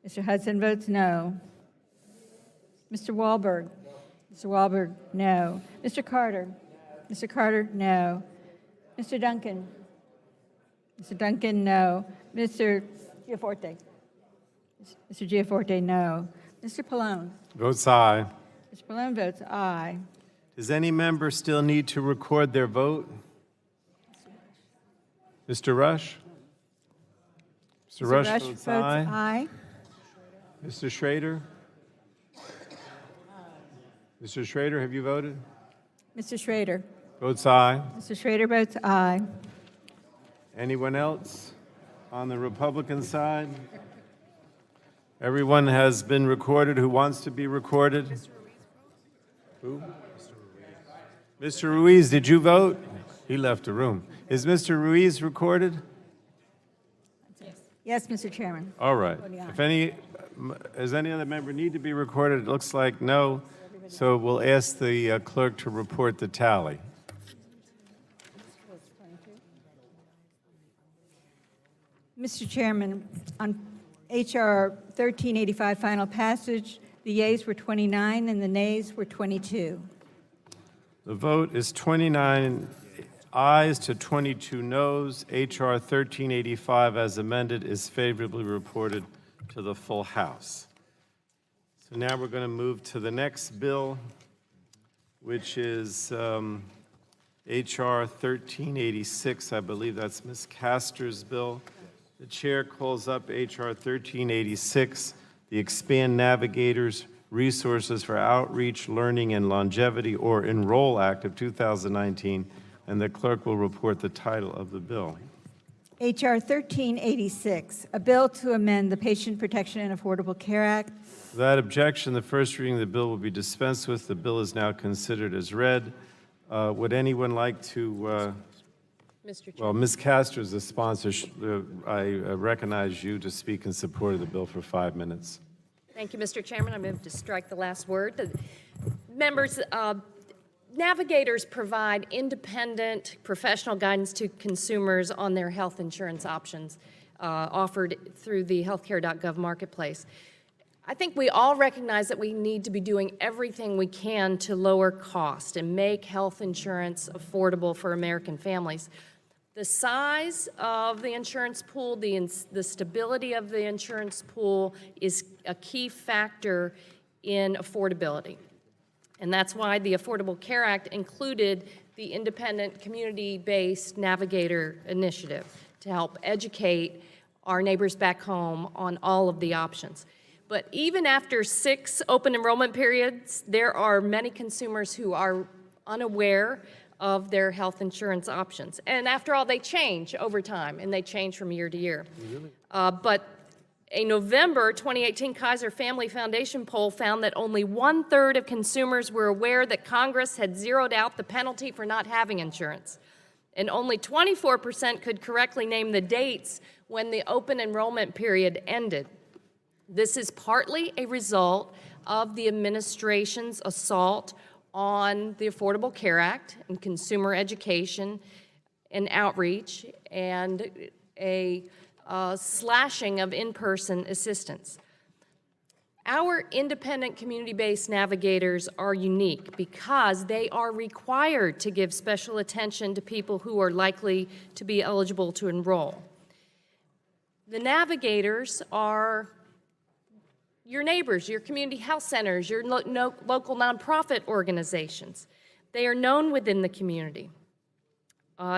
[SPEAKER 22] Mr. Hudson votes no. Mr. Wahlberg. Mr. Wahlberg, no. Mr. Carter. Mr. Carter, no. Mr. Duncan. Mr. Duncan, no. Mr. Giaforte. Mr. Giaforte, no. Mr. Pallone.
[SPEAKER 1] Votes aye.
[SPEAKER 22] Mr. Pallone votes aye.
[SPEAKER 1] Does any member still need to record their vote? Mr. Rush? Mr. Rush votes aye.
[SPEAKER 22] aye.
[SPEAKER 1] Mr. Schrader? Mr. Schrader, have you voted?
[SPEAKER 22] Mr. Schrader.
[SPEAKER 1] Votes aye.
[SPEAKER 22] Mr. Schrader votes aye.
[SPEAKER 1] Anyone else on the Republican side? Everyone has been recorded who wants to be recorded? Who? Mr. Ruiz, did you vote? He left the room. Is Mr. Ruiz recorded?
[SPEAKER 22] Yes, Mr. Chairman.
[SPEAKER 1] All right.
[SPEAKER 22] Voting aye.
[SPEAKER 1] If any, does any other member need to be recorded? It looks like no. So we'll ask the clerk to report the tally.
[SPEAKER 22] Mr. Chairman, on H.R. 1385 final passage, the yeas were 29 and the nays were 22.
[SPEAKER 1] The vote is 29 ayes to 22 noes. H.R. 1385 as amended is favorably reported to the full House. So now we're going to move to the next bill, which is H.R. 1386. I believe that's Ms. Castor's bill. The chair calls up H.R. 1386, the Expand Navigators Resources for Outreach, Learning, and Longevity, or Enroll Act of 2019, and the clerk will report the title of the bill.
[SPEAKER 22] H.R. 1386, a bill to amend the Patient Protection and Affordable Care Act.
[SPEAKER 1] Without objection, the first reading of the bill will be dispensed with. The bill is now considered as read. Would anyone like to, well, Ms. Castor is the sponsor. I recognize you to speak in support of the bill for 5 minutes.
[SPEAKER 12] Thank you, Mr. Chairman. I move to strike the last word. Members, navigators provide independent professional guidance to consumers on their health insurance options offered through the healthcare.gov marketplace. I think we all recognize that we need to be doing everything we can to lower cost and make health insurance affordable for American families. The size of the insurance pool, the stability of the insurance pool is a key factor in affordability. And that's why the Affordable Care Act included the independent community-based navigator initiative to help educate our neighbors back home on all of the options. But even after 6 open enrollment periods, there are many consumers who are unaware of their health insurance options. And after all, they change over time, and they change from year to year. But a November 2018 Kaiser Family Foundation poll found that only 1/3 of consumers were aware that Congress had zeroed out the penalty for not having insurance. And only 24% could correctly name the dates when the open enrollment period ended. This is partly a result of the administration's assault on the Affordable Care Act and consumer education and outreach, and a slashing of in-person assistance. Our independent community-based navigators are unique because they are required to give special attention to people who are likely to be eligible to enroll. The navigators are your neighbors, your community health centers, your local nonprofit organizations. They are known within the community.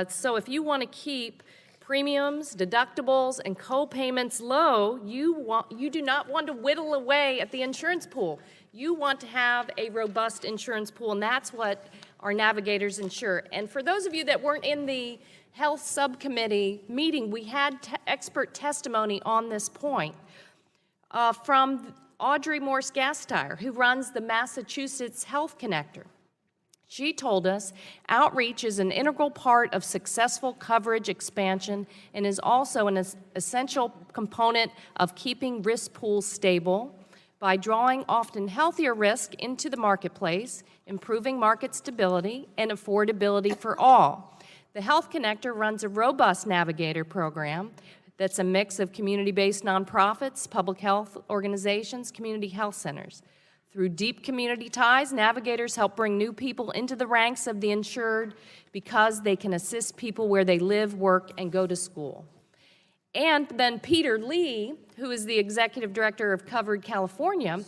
[SPEAKER 12] So if you want to keep premiums, deductibles, and co-payments low, you do not want to whittle away at the insurance pool. You want to have a robust insurance pool, and that's what our navigators ensure. And for those of you that weren't in the Health Subcommittee meeting, we had expert testimony on this point from Audrey Morse-Gastire, who runs the Massachusetts Health Connector. She told us outreach is an integral part of successful coverage expansion and is also an essential component of keeping risk pools stable by drawing often healthier risk into the marketplace, improving market stability and affordability for all. The Health Connector runs a robust navigator program that's a mix of community-based nonprofits, public health organizations, community health centers. Through deep community ties, navigators help bring new people into the ranks of the insured because they can assist people where they live, work, and go to school. And then Peter Lee, who is the executive director of Covered California,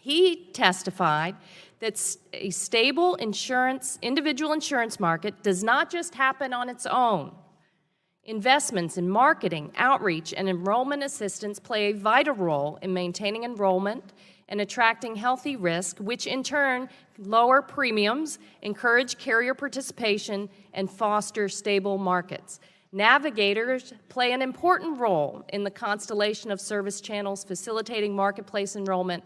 [SPEAKER 12] he testified that a stable individual insurance market does not just happen on its own. Investments in marketing, outreach, and enrollment assistance play a vital role in maintaining enrollment and attracting healthy risk, which in turn lower premiums, encourage carrier participation, and foster stable markets. Navigators play an important role in the constellation of service channels facilitating marketplace enrollment,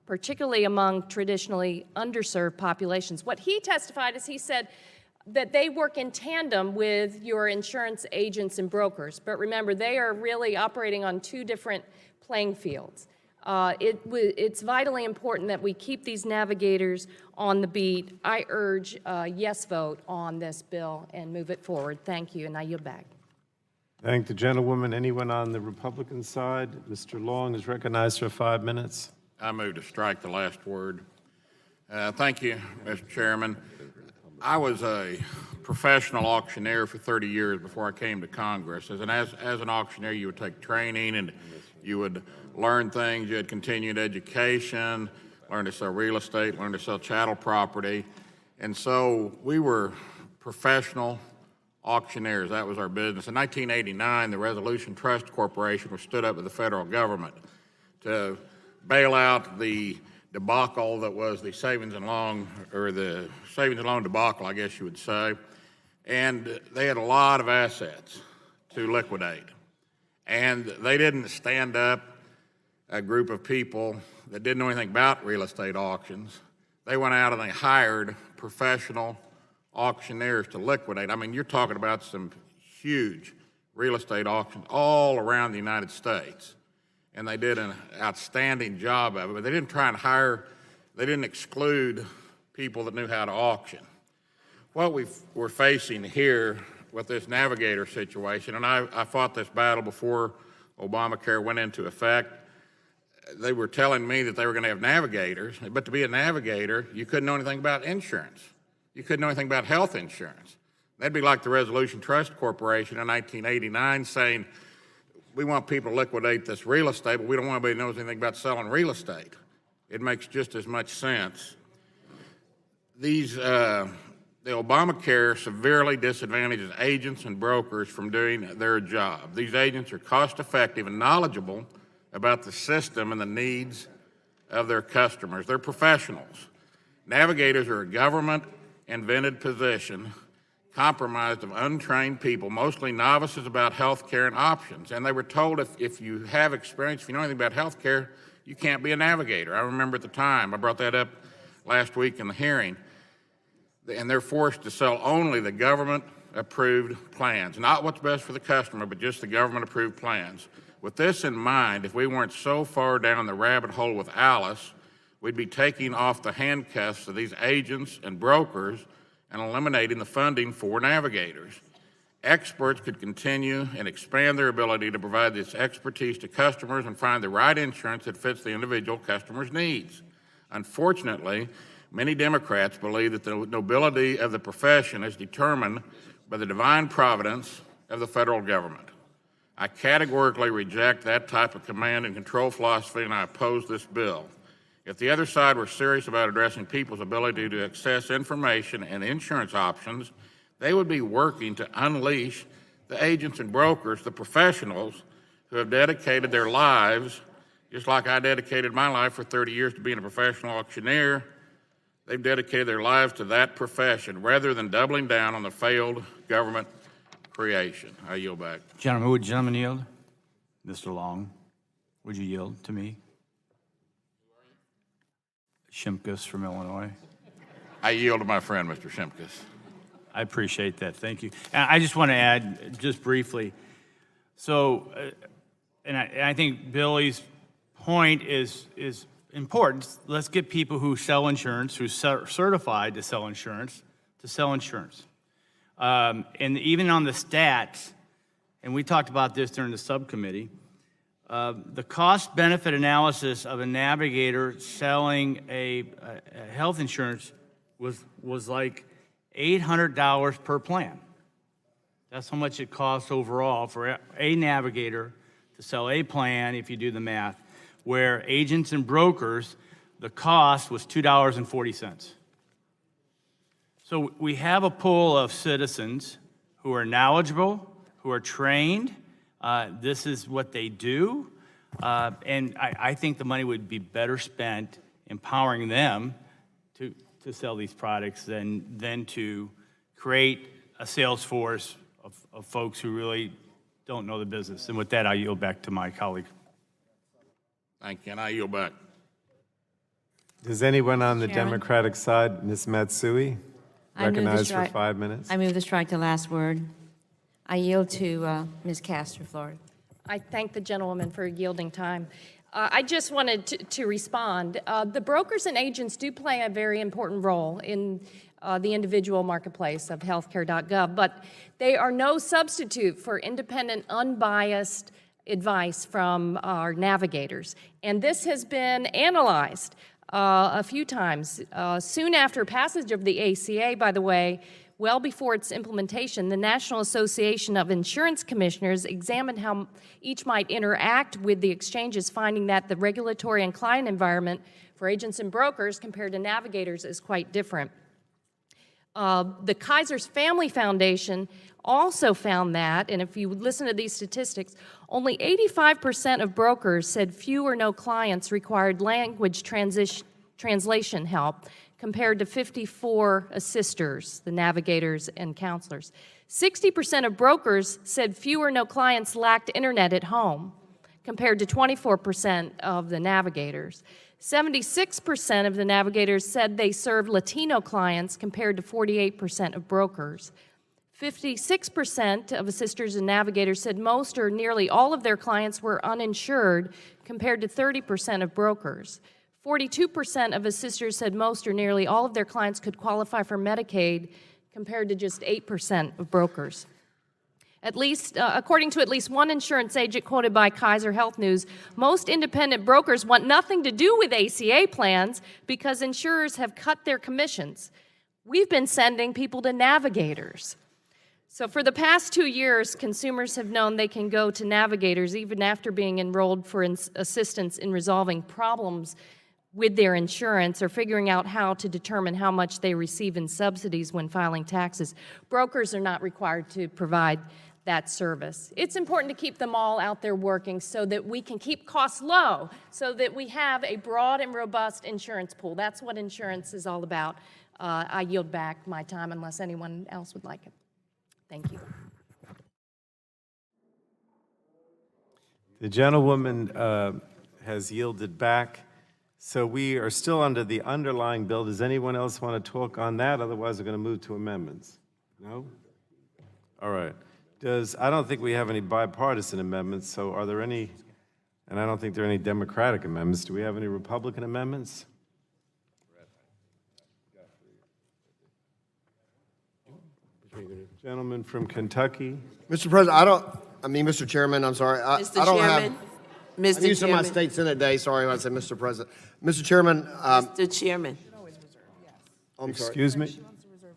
[SPEAKER 12] particularly among traditionally underserved populations. What he testified is he said that they work in tandem with your insurance agents and brokers. But remember, they are really operating on two different playing fields. It's vitally important that we keep these navigators on the beat. I urge a yes vote on this bill and move it forward. Thank you, and I yield back.
[SPEAKER 1] Thank the gentlewoman. Anyone on the Republican side? Mr. Long is recognized for 5 minutes.
[SPEAKER 13] I move to strike the last word. Thank you, Mr. Chairman. I was a professional auctioneer for 30 years before I came to Congress. As an auctioneer, you would take training and you would learn things. You had continued education, learn to sell real estate, learn to sell chattel property. And so we were professional auctioneers. That was our business. In 1989, the Resolution Trust Corporation was stood up with the federal government to bail out the debacle that was the savings and loan debacle, I guess you would say. And they had a lot of assets to liquidate. And they didn't stand up a group of people that didn't know anything about real estate auctions. They went out and they hired professional auctioneers to liquidate. I mean, you're talking about some huge real estate auctions all around the United States. And they did an outstanding job of it, but they didn't try and they didn't exclude people that knew how to auction. What we're facing here with this navigator situation, and I fought this battle before Obamacare went into effect. They were telling me that they were going to have navigators, but to be a navigator, you couldn't know anything about insurance. You couldn't know anything about health insurance. That'd be like the Resolution Trust Corporation in 1989 saying, we want people to liquidate this real estate, but we don't want anybody to know anything about selling real estate. It makes just as much sense. The Obamacare severely disadvantages agents and brokers from doing their job. These agents are cost-effective and knowledgeable about the system and the needs of their customers. They're professionals. Navigators are a government-invented position comprised of untrained people, mostly novices about health care and options. And they were told if you have experience, if you know anything about health care, you can't be a navigator. I remember at the time, I brought that up last week in the hearing, and they're forced to sell only the government-approved plans, not what's best for the customer, but just the government-approved plans. With this in mind, if we weren't so far down the rabbit hole with Alice, we'd be taking off the handcuffs of these agents and brokers and eliminating the funding for navigators. Experts could continue and expand their ability to provide this expertise to customers and find the right insurance that fits the individual customer's needs. Unfortunately, many Democrats believe that the nobility of the profession is determined by the divine providence of the federal government. I categorically reject that type of command and control philosophy, and I oppose this bill. If the other side were serious about addressing people's ability to access information and insurance options, they would be working to unleash the agents and brokers, the professionals who have dedicated their lives Just like I dedicated my life for 30 years to being a professional auctioneer, they've dedicated their lives to that profession rather than doubling down on the failed government creation. I yield back.
[SPEAKER 19] Gentlemen, would gentlemen yield? Mr. Long, would you yield to me? Shimkus from Illinois.
[SPEAKER 13] I yield to my friend, Mr. Shimkus.
[SPEAKER 19] I appreciate that. Thank you. And I just want to add, just briefly, so, and I think Billy's point is important. Let's get people who sell insurance, who are certified to sell insurance, to sell insurance. And even on the stats, and we talked about this during the subcommittee, the cost-benefit analysis of a navigator selling a health insurance was like $800 per plan. That's how much it costs overall for a navigator to sell a plan, if you do the math, where agents and brokers, the cost was $2.40. So we have a pool of citizens who are knowledgeable, who are trained. This is what they do. And I think the money would be better spent empowering them to sell these products than to create a sales force of folks who really don't know the business. And with that, I yield back to my colleague.
[SPEAKER 13] Thank you, and I yield back.
[SPEAKER 1] Does anyone on the
[SPEAKER 15] Chairman.
[SPEAKER 1] Democratic side, Ms. Matsui,
[SPEAKER 15] I move to
[SPEAKER 1] recognized for
[SPEAKER 15] strike-
[SPEAKER 1] 5 minutes?
[SPEAKER 15] I move to strike the last word. I yield to Ms. Castor, Florida.
[SPEAKER 12] I thank the gentlewoman for yielding time. I just wanted to respond. The brokers and agents do play a very important role in the individual marketplace of healthcare.gov, but they are no substitute for independent, unbiased advice from our navigators. And this has been analyzed a few times. Soon after passage of the ACA, by the way, well before its implementation, the National Association of Insurance Commissioners examined how each might interact with the exchanges, finding that the regulatory and client environment for agents and brokers compared to navigators is quite different. The Kaiser's Family Foundation also found that, and if you listen to these statistics, only 85% of brokers said few or no clients required language translation help, compared to 54 assisters, the navigators and counselors. 60% of brokers said few or no clients lacked internet at home, compared to 24% of the navigators. 76% of the navigators said they served Latino clients, compared to 48% of brokers. 56% of assisters and navigators said most or nearly all of their clients were uninsured, compared to 30% of brokers. 42% of assisters said most or nearly all of their clients could qualify for Medicaid, compared to just 8% of brokers. At least, according to at least one insurance agent quoted by Kaiser Health News, most independent brokers want nothing to do with ACA plans because insurers have cut their commissions. We've been sending people to navigators. So for the past 2 years, consumers have known they can go to navigators even after being enrolled for assistance in resolving problems with their insurance or figuring out how to determine how much they receive in subsidies when filing taxes. Brokers are not required to provide that service. It's important to keep them all out there working so that we can keep costs low, so that we have a broad and robust insurance pool. That's what insurance is all about. I yield back my time unless anyone else would like it. Thank you.
[SPEAKER 1] The gentlewoman has yielded back. So we are still under the underlying bill. Does anyone else want to talk on that? Otherwise, we're going to move to amendments. No? All right. I don't think we have any bipartisan amendments, so are there any, and I don't think there are any Democratic amendments. Do we have any Republican amendments? Gentleman from Kentucky.
[SPEAKER 16] Mr. President, Mr. Chairman, I'm sorry.
[SPEAKER 23] Mr.
[SPEAKER 16] I don't
[SPEAKER 23] Chairman,
[SPEAKER 16] I'm
[SPEAKER 23] Mr.
[SPEAKER 16] used to my
[SPEAKER 23] Chairman.
[SPEAKER 16] state senate day. Sorry when I said Mr. President. Mr. Chairman.
[SPEAKER 23] Mr. Chairman.
[SPEAKER 16] I'm sorry.
[SPEAKER 1] Excuse me?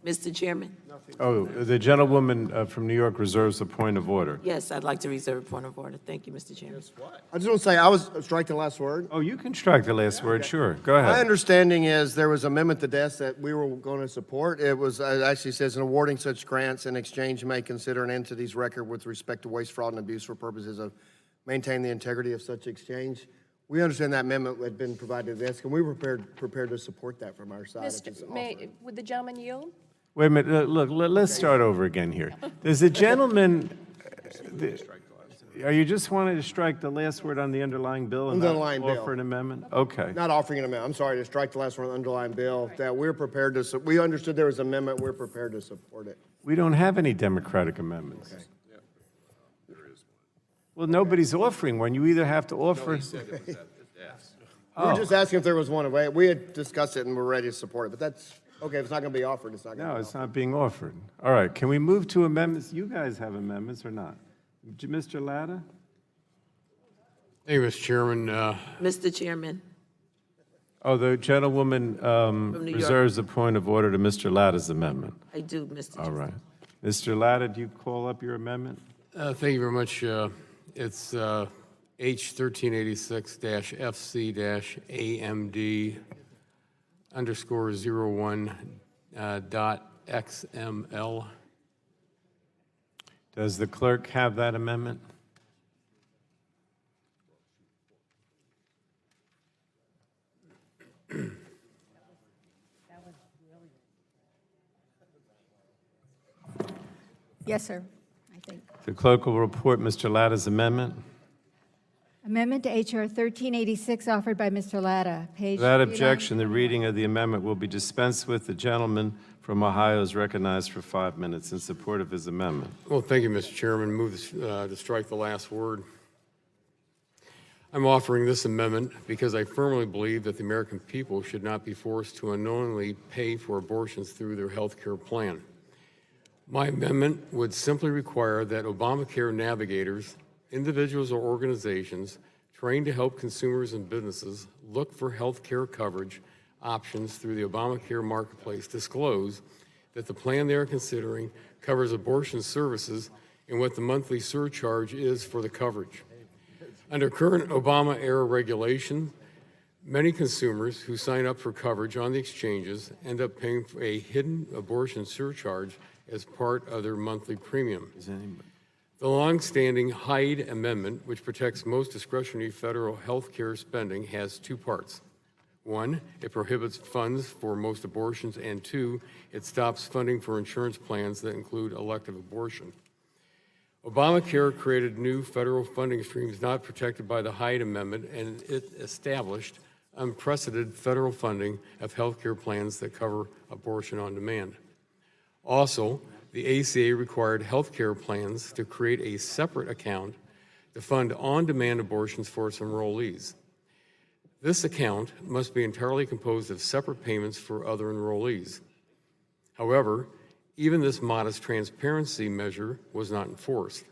[SPEAKER 23] Mr. Chairman.
[SPEAKER 1] Oh, the gentlewoman from New York reserves a point of order.
[SPEAKER 23] Yes, I'd like to reserve a point of order. Thank you, Mr. Chairman.
[SPEAKER 16] I just want to say I was strike the last word.
[SPEAKER 1] Oh, you can strike the last word, sure. Go ahead.
[SPEAKER 16] My understanding is there was an amendment to desk that we were going to support. It was, it actually says, in awarding such grants, in exchange may consider an entity's record with respect to waste, fraud, and abuse for purposes of maintaining the integrity of such exchange. We understand that amendment had been provided to this, and we were prepared to support that from our side. if it's offered.
[SPEAKER 12] Would the gentleman yield?
[SPEAKER 1] Wait a minute, look, let's start over again here. Does the gentleman, are you just wanting to strike the last word on the underlying bill and not
[SPEAKER 16] Underlying bill.
[SPEAKER 1] offer an amendment? Okay.
[SPEAKER 16] Not offering an amendment, I'm sorry, to strike the last one, underlying bill, that we're prepared to, we understood there was an amendment, we're prepared to support it.
[SPEAKER 1] We don't have any Democratic amendments. Well, nobody's offering one. You either have to offer.
[SPEAKER 16] We were just asking if there was one. We had discussed it and we're ready to support it, but that's, okay, if it's not going to be offered, it's not going to be
[SPEAKER 1] No,
[SPEAKER 16] offered.
[SPEAKER 1] it's not being offered. All right, can we move to amendments? You guys have amendments or not? Mr. Latta?
[SPEAKER 7] Thank you, Mr. Chairman.
[SPEAKER 23] Mr. Chairman,
[SPEAKER 1] Oh, the gentlewoman
[SPEAKER 23] New York.
[SPEAKER 1] reserves a point of order to Mr. Latta's amendment.
[SPEAKER 23] I do, Mr.
[SPEAKER 1] All
[SPEAKER 23] Chairman.
[SPEAKER 1] right. Mr. Latta, do you call up your amendment?
[SPEAKER 7] Thank you very much. It's H 1386-FC-AMD underscore 01 dot XML.
[SPEAKER 1] Does the clerk have that amendment?
[SPEAKER 22] Yes, sir, I think.
[SPEAKER 1] The clerk will report Mr. Latta's amendment.
[SPEAKER 22] Amendment to H.R. 1386 offered by Mr. Latta, page.
[SPEAKER 1] Without
[SPEAKER 22] 39.
[SPEAKER 1] objection, the reading of the amendment will be dispensed with. The gentleman from Ohio is recognized for 5 minutes in support of his amendment.
[SPEAKER 7] Well, thank you, Mr. Chairman. Move to strike the last word. I'm offering this amendment because I firmly believe that the American people should not be forced to unknowingly pay for abortions through their health care plan. My amendment would simply require that Obamacare navigators, individuals or organizations trained to help consumers and businesses look for health care coverage options through the Obamacare marketplace disclose that the plan they are considering covers abortion services and what the monthly surcharge is for the coverage. Under current Obama-era regulation, many consumers who sign up for coverage on the exchanges end up paying for a hidden abortion surcharge as part of their monthly premium. The longstanding Hyde Amendment, which protects most discretionary federal health care spending, has two parts. One, it prohibits funds for most abortions, and two, it stops funding for insurance plans that include elective abortion. Obamacare created new federal funding streams not protected by the Hyde Amendment, and it established unprecedented federal funding of health care plans that cover abortion on demand. Also, the ACA required health care plans to create a separate account to fund on-demand abortions for its enrollees. This account must be entirely composed of separate payments for other enrollees. However, even this modest transparency measure was not enforced.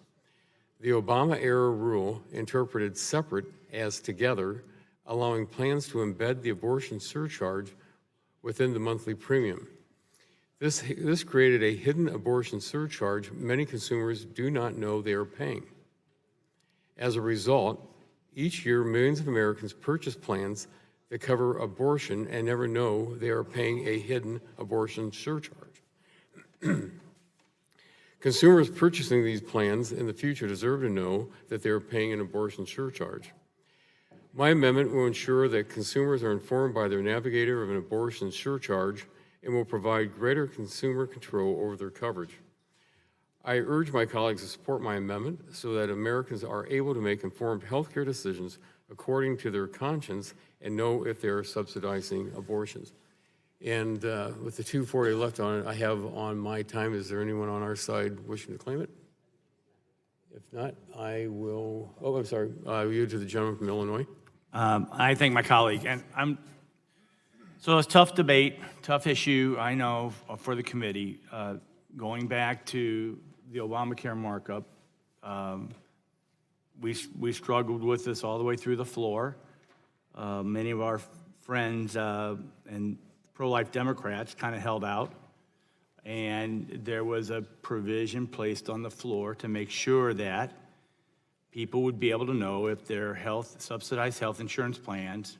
[SPEAKER 7] The Obama-era rule interpreted separate as together, allowing plans to embed the abortion surcharge within the monthly premium. This created a hidden abortion surcharge many consumers do not know they are paying. As a result, each year millions of Americans purchase plans that cover abortion and never know they are paying a hidden abortion surcharge. Consumers purchasing these plans in the future deserve to know that they are paying an abortion surcharge. My amendment will ensure that consumers are informed by their navigator of an abortion surcharge and will provide greater consumer control over their coverage. I urge my colleagues to support my amendment so that Americans are able to make informed healthcare decisions according to their conscience and know if they are subsidizing abortions. And with the 240 left on it, I have on my time. Is there anyone on our side wishing to claim it? If not, I will, oh, I'm sorry, you to the gentleman from Illinois.
[SPEAKER 19] I thank my colleague, and so it's tough debate, tough issue, I know, for the committee. Going back to the Obamacare markup, we struggled with this all the way through the floor. Many of our friends and pro-life Democrats kind of held out, and there was a provision placed on the floor to make sure that people would be able to know if their subsidized health insurance plans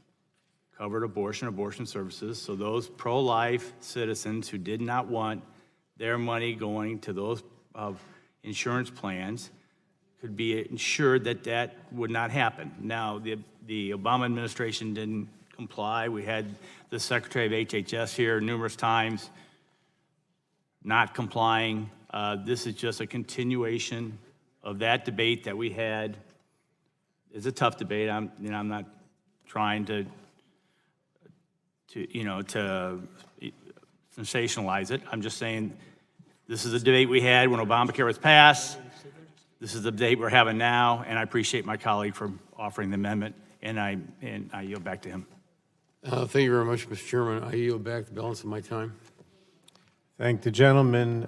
[SPEAKER 19] covered abortion services. So those pro-life citizens who did not want their money going to those insurance plans could be ensured that that would not happen. Now, the Obama administration didn't comply. We had the Secretary of HHS here numerous times not complying. This is just a continuation of that debate that we had. It's a tough debate. I'm not trying to sensationalize it. I'm just saying this is a debate we had when Obamacare was passed. This is the debate we're having now, and I appreciate my colleague for offering the amendment, and I yield back to him.
[SPEAKER 7] Thank you very much, Mr. Chairman. I yield back the balance of my time.
[SPEAKER 1] Thank the gentleman.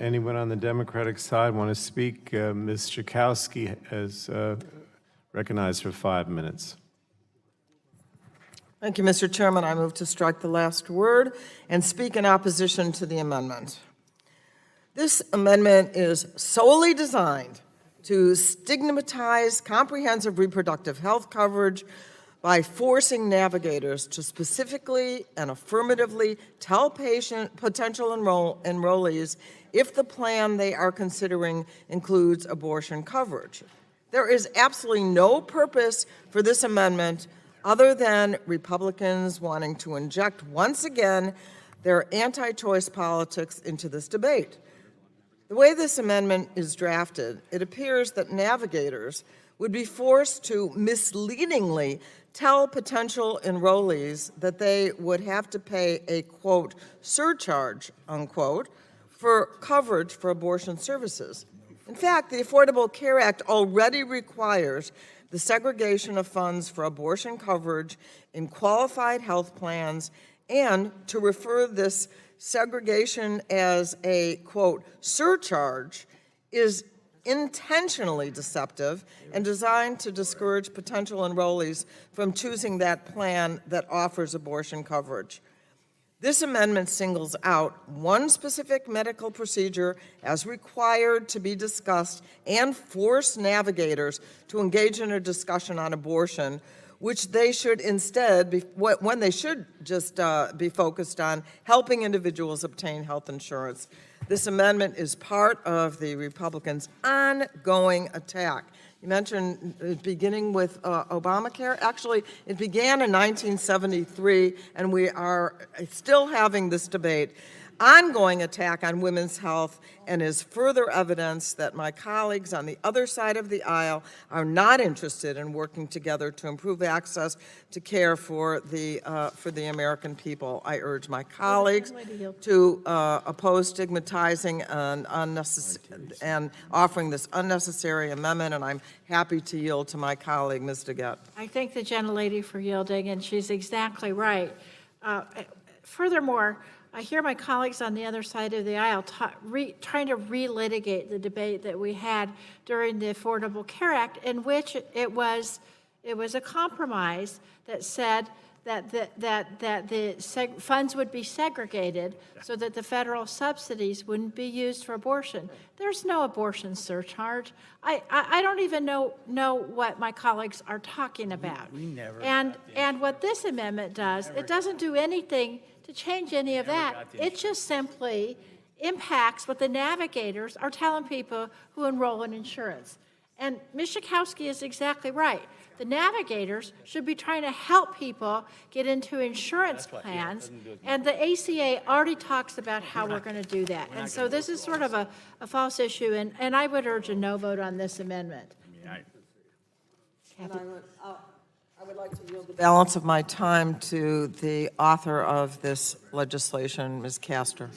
[SPEAKER 1] Anyone on the Democratic side want to speak? Ms. Schakowsky is recognized for 5 minutes.
[SPEAKER 9] Thank you, Mr. Chairman. I move to strike the last word and speak in opposition to the amendment. This amendment is solely designed to stigmatize comprehensive reproductive health coverage by forcing navigators to specifically and affirmatively tell potential enrollees if the plan they are considering includes abortion coverage. There is absolutely no purpose for this amendment other than Republicans wanting to inject once again their anti-choice politics into this debate. The way this amendment is drafted, it appears that navigators would be forced to misleadingly tell potential enrollees that they would have to pay a, quote, surcharge, unquote, for coverage for abortion services. In fact, the Affordable Care Act already requires the segregation of funds for abortion coverage in qualified health plans and to refer this segregation as a, quote, surcharge is intentionally deceptive and designed to discourage potential enrollees from choosing that plan that offers abortion coverage. This amendment singles out one specific medical procedure as required to be discussed and force navigators to engage in a discussion on abortion, which they should instead be, when they should just be focused on helping individuals obtain health insurance. This amendment is part of the Republicans' ongoing attack. You mentioned beginning with Obamacare. Actually, it began in 1973, and we are still having this debate. Ongoing attack on women's health, and is further evidence that my colleagues on the other side of the aisle are not interested in working together to improve access to care for the American people. I urge my colleagues to oppose stigmatizing and offering this unnecessary amendment, and I'm happy to yield to my colleague, Ms. DeGette.
[SPEAKER 8] I thank the gentlelady for yielding, and she's exactly right. Furthermore, I hear my colleagues on the other side of the aisle trying to relitigate the debate that we had during the Affordable Care Act, in which it was a compromise that said that the funds would be segregated so that the federal subsidies wouldn't be used for abortion. There's no abortion surcharge. I don't even know what my colleagues are talking about. And what this amendment does, it doesn't do anything to change any of that. It just simply impacts what the navigators are telling people who enroll in insurance. And Ms. Schakowsky is exactly right. The navigators should be trying to help people get into insurance plans, and the ACA already talks about how we're going to do that. And so this is sort of a false issue, and I would urge a no vote on this amendment.
[SPEAKER 9] I would like to yield the balance of my time to the author of this legislation, Ms. Castor.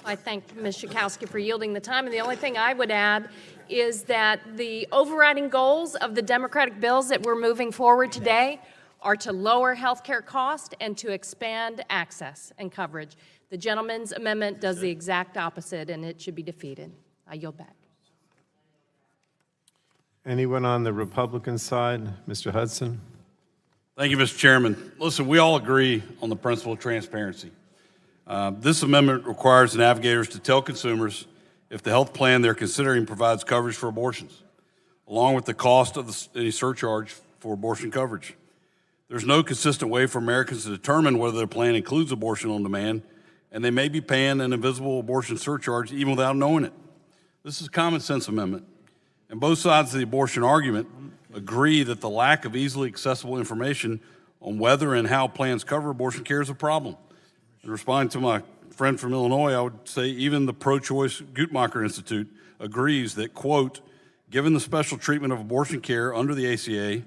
[SPEAKER 12] I thank Ms. Schakowsky for yielding the time, and the only thing I would add is that the overriding goals of the Democratic bills that we're moving forward today are to lower health care costs and to expand access and coverage. The gentleman's amendment does the exact opposite, and it should be defeated. I yield back.
[SPEAKER 1] Anyone on the Republican side? Mr. Hudson?
[SPEAKER 14] Thank you, Mr. Chairman. Listen, we all agree on the principle of transparency. This amendment requires navigators to tell consumers if the health plan they're considering provides coverage for abortions, along with the cost of any surcharge for abortion coverage. There's no consistent way for Americans to determine whether their plan includes abortion on demand, and they may be paying an invisible abortion surcharge even without knowing it. This is a common sense amendment. And both sides of the abortion argument agree that the lack of easily accessible information on whether and how plans cover abortion care is a problem. In responding to my friend from Illinois, I would say even the pro-choice Guttmacher Institute agrees that, quote, given the special treatment of abortion care under the ACA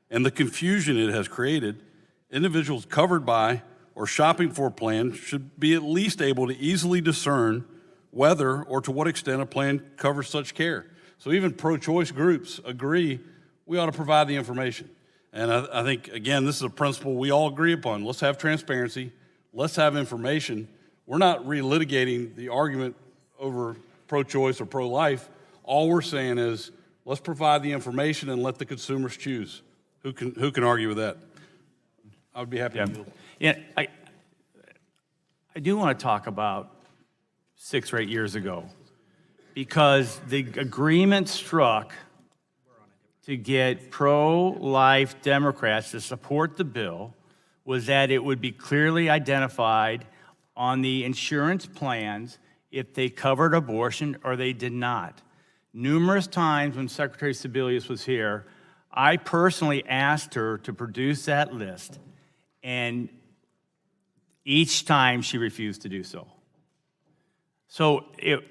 [SPEAKER 14] and the confusion it has created, individuals covered by or shopping for a plan should be at least able to easily discern whether or to what extent a plan covers such care. So even pro-choice groups agree we ought to provide the information. And I think, again, this is a principle we all agree upon. Let's have transparency. Let's have information. We're not relitigating the argument over pro-choice or pro-life. All we're saying is let's provide the information and let the consumers choose. Who can argue with that? I would be happy to.
[SPEAKER 19] Yeah, I do want to talk about 6 or 8 years ago, because the agreement struck to get pro-life Democrats to support the bill was that it would be clearly identified on the insurance plans if they covered abortion or they did not. Numerous times when Secretary Sebelius was here, I personally asked her to produce that list, and each time she refused to do so. So it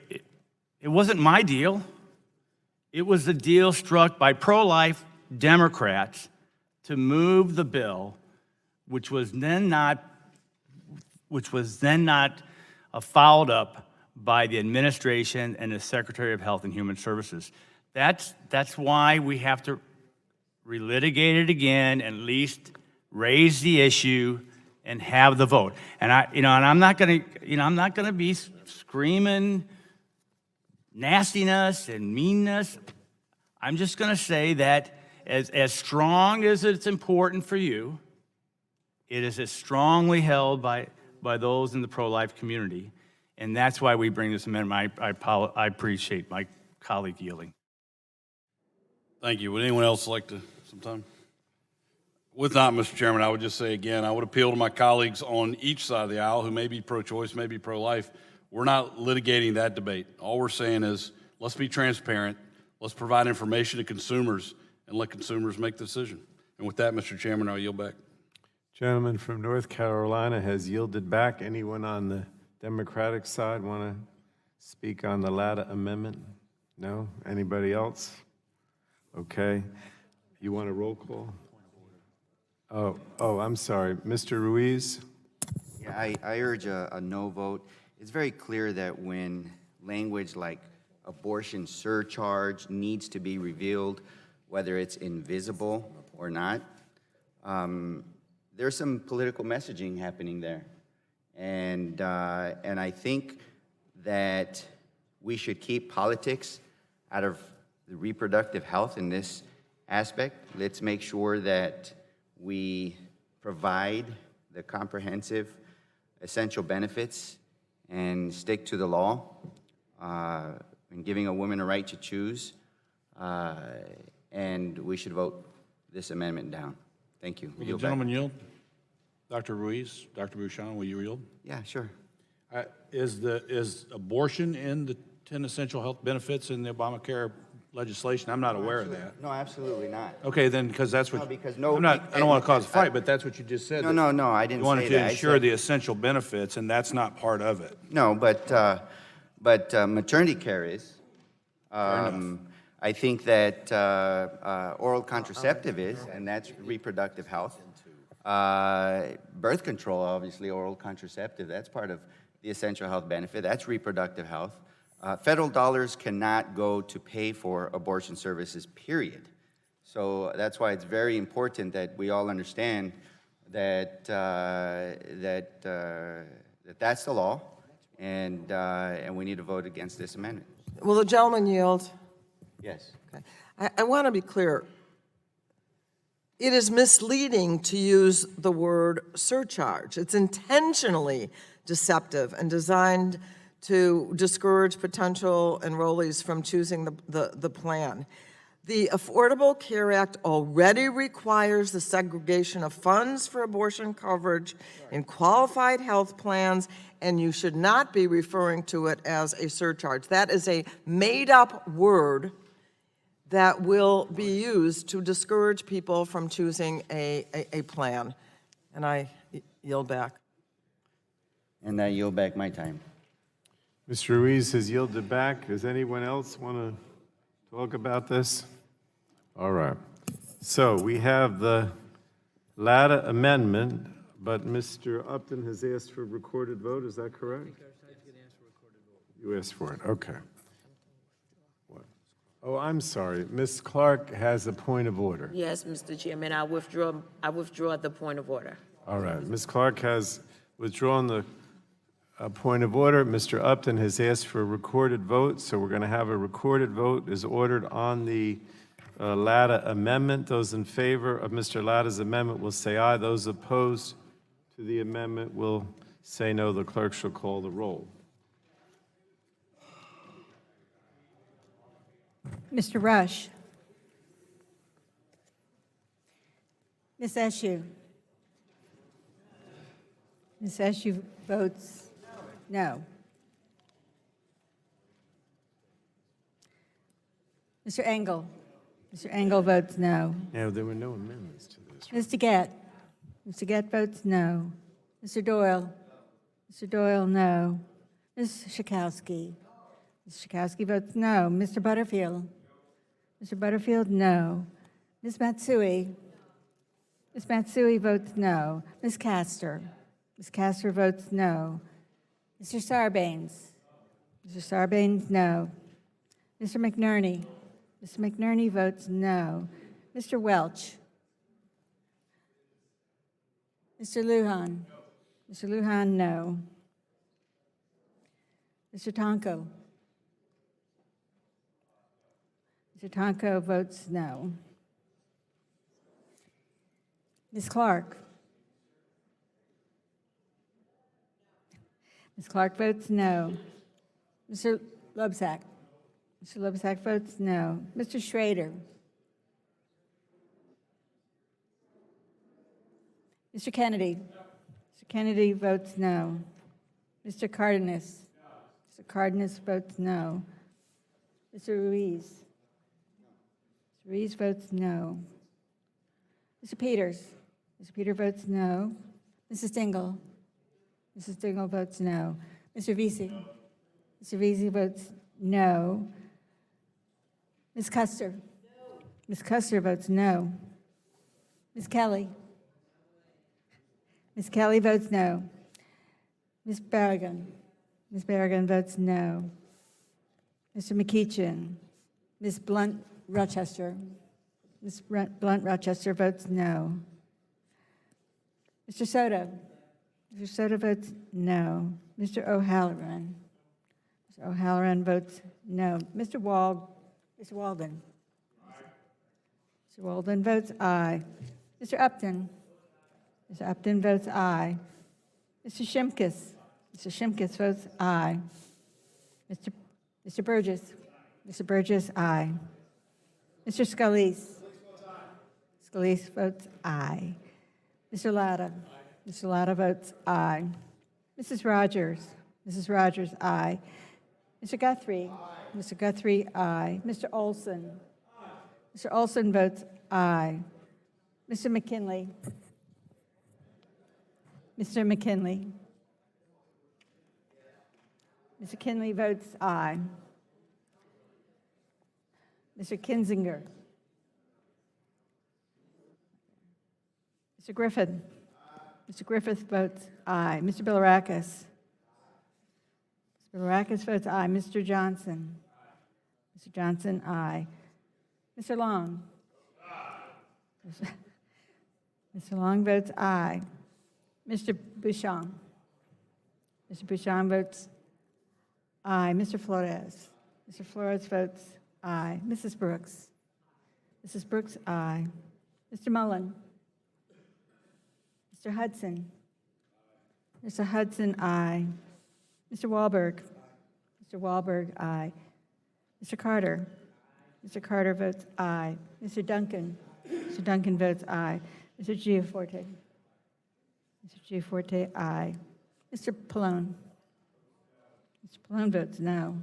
[SPEAKER 19] wasn't my deal. It was the deal struck by pro-life Democrats to move the bill, which was then not followed up by the administration and the Secretary of Health and Human Services. That's why we have to relitigate it again, and at least raise the issue and have the vote. And I'm not going to be screaming nastiness and meanness. I'm just going to say that as strong as it's important for you, it is as strongly held by those in the pro-life community. And that's why we bring this amendment. I appreciate my colleague yielding.
[SPEAKER 14] Thank you. Would anyone else like to sometime? With that, Mr. Chairman, I would just say again, I would appeal to my colleagues on each side of the aisle who may be pro-choice, may be pro-life. We're not litigating that debate. All we're saying is let's be transparent, let's provide information to consumers, and let consumers make the decision. And with that, Mr. Chairman, I'll yield back.
[SPEAKER 1] Gentleman from North Carolina has yielded back. Anyone on the Democratic side want to speak on the latter amendment? No? Anybody else? Okay. You want a roll call? Oh, I'm sorry. Mr. Ruiz?
[SPEAKER 3] Yeah, I urge a no vote. It's very clear that when language like abortion surcharge needs to be revealed, whether it's invisible or not, there's some political messaging happening there. And I think that we should keep politics out of the reproductive health in this aspect. Let's make sure that we provide the comprehensive essential benefits and stick to the law and giving a woman a right to choose. And we should vote this amendment down. Thank you.
[SPEAKER 13] Will the gentleman yield? Dr. Ruiz, Dr. Bouchon, will you yield?
[SPEAKER 3] Yeah, sure.
[SPEAKER 5] Is abortion in the 10 essential health benefits in the Obamacare legislation? I'm not aware of that.
[SPEAKER 3] No, absolutely not.
[SPEAKER 5] Okay, then, because that's what.
[SPEAKER 3] No, because
[SPEAKER 5] I don't want to cause a fight, but that's what you just said.
[SPEAKER 3] No, I didn't say that.
[SPEAKER 5] You wanted to
[SPEAKER 3] I
[SPEAKER 5] ensure
[SPEAKER 3] said-
[SPEAKER 5] the essential benefits, and that's not part of it.
[SPEAKER 3] No, but maternity care is. I think that oral contraceptive is, and that's reproductive health. Birth control, obviously, oral contraceptive, that's part of the essential health benefit. That's reproductive health. Federal dollars cannot go to pay for abortion services, period. So that's why it's very important that we all understand that that's the law, and we need to vote against this amendment.
[SPEAKER 9] Will the gentleman yield?
[SPEAKER 3] Yes.
[SPEAKER 9] Okay. I want to be clear. It is misleading to use the word surcharge. It's intentionally deceptive and designed to discourage potential enrollees from choosing the plan. The Affordable Care Act already requires the segregation of funds for abortion coverage in qualified health plans, and you should not be referring to it as a surcharge. That is a made-up word that will be used to discourage people from choosing a plan. And I yield back.
[SPEAKER 3] And I yield back my time.
[SPEAKER 1] Mr. Ruiz has yielded back. Does anyone else want to talk about this? All right. So we have the latter amendment, but Mr. Upton has asked for a recorded vote. Is that correct? You asked for it. Okay. What? Oh, I'm sorry. Ms. Clark has a point of order.
[SPEAKER 23] Yes, Mr. Chairman, I withdraw the point of order.
[SPEAKER 1] All right. Ms. Clark has withdrawn the point of order. Mr. Upton has asked for a recorded vote, so we're going to have a recorded vote as ordered on the Latta amendment. Those in favor of Mr. Latta's amendment will say aye. Those opposed to the amendment will say no. The clerk shall call the roll.
[SPEAKER 22] Mr. Rush. Ms. Eshoo. Ms. Eshoo votes no. Mr. Engel. Mr. Engel votes no.
[SPEAKER 1] Now, there were no amendments to this.
[SPEAKER 22] Mr. Gett. Mr. Gett votes no. Mr. Doyle. Mr. Doyle, no. Ms. Schakowsky. Ms. Schakowsky votes no. Mr. Butterfield. Mr. Butterfield, no. Ms. Matsui. Ms. Matsui votes no. Ms. Castor. Ms. Castor votes no. Mr. Sarbanes. Mr. Sarbanes, no. Mr. McNerney. Mr. McNerney votes no. Mr. Welch. Mr. Lujan. Mr. Lujan, no. Mr. Tonko. Mr. Tonko votes no. Ms. Clark. Ms. Clark votes no. Mr. Loebsack. Mr. Loebsack votes no. Mr. Schrader. Mr. Kennedy. Mr. Kennedy votes no. Mr. Cardenas. Mr. Cardenas votes no. Mr. Ruiz. Mr. Ruiz votes no. Mr. Peters. Mr. Peters votes no. Mrs. Dingle. Mrs. Dingle votes no. Mr. Vesey. Mr. Vesey votes no. Ms. Custer. Ms. Custer votes no. Ms. Kelly. Ms. Kelly votes no. Ms. Berrigan. Ms. Berrigan votes no. Mr. McEachin. Ms. Blunt Rochester. Ms. Blunt Rochester votes no. Mr. Soto. Mr. Soto votes no. Mr. O'Halloran. Mr. O'Halloran votes no. Mr. Walden. Mr. Walden votes aye. Mr. Upton. Mr. Upton votes aye. Mr. Shimkus. Mr. Shimkus votes aye. Mr. Burgess. Mr. Burgess, aye. Mr. Scalise. Scalise votes aye. Mr. Latta. Mr. Latta votes aye. Mrs. Rogers. Mrs. Rogers, aye. Mr. Guthrie. Mr. Guthrie, aye. Mr. Olson. Mr. Olson votes aye. Mr. McKinley. Mr. McKinley. Mr. Kinley votes aye. Mr. Kinzinger. Mr. Griffin. Mr. Griffith votes aye. Mr. Bilirakis. Mr. Bilirakis votes aye. Mr. Johnson. Mr. Johnson, aye. Mr. Long. Mr. Long votes aye. Mr. Bouchon. Mr. Bouchon votes aye. Mr. Flores. Mr. Flores votes aye. Mrs. Brooks. Mrs. Brooks, aye. Mr. Mullen. Mr. Hudson. Mr. Hudson, aye. Mr. Wahlberg. Mr. Wahlberg, aye. Mr. Carter. Mr. Carter votes aye. Mr. Duncan. Mr. Duncan votes aye. Mr. Giaforte. Mr. Giaforte, aye. Mr. Pallone. Mr. Pallone votes no.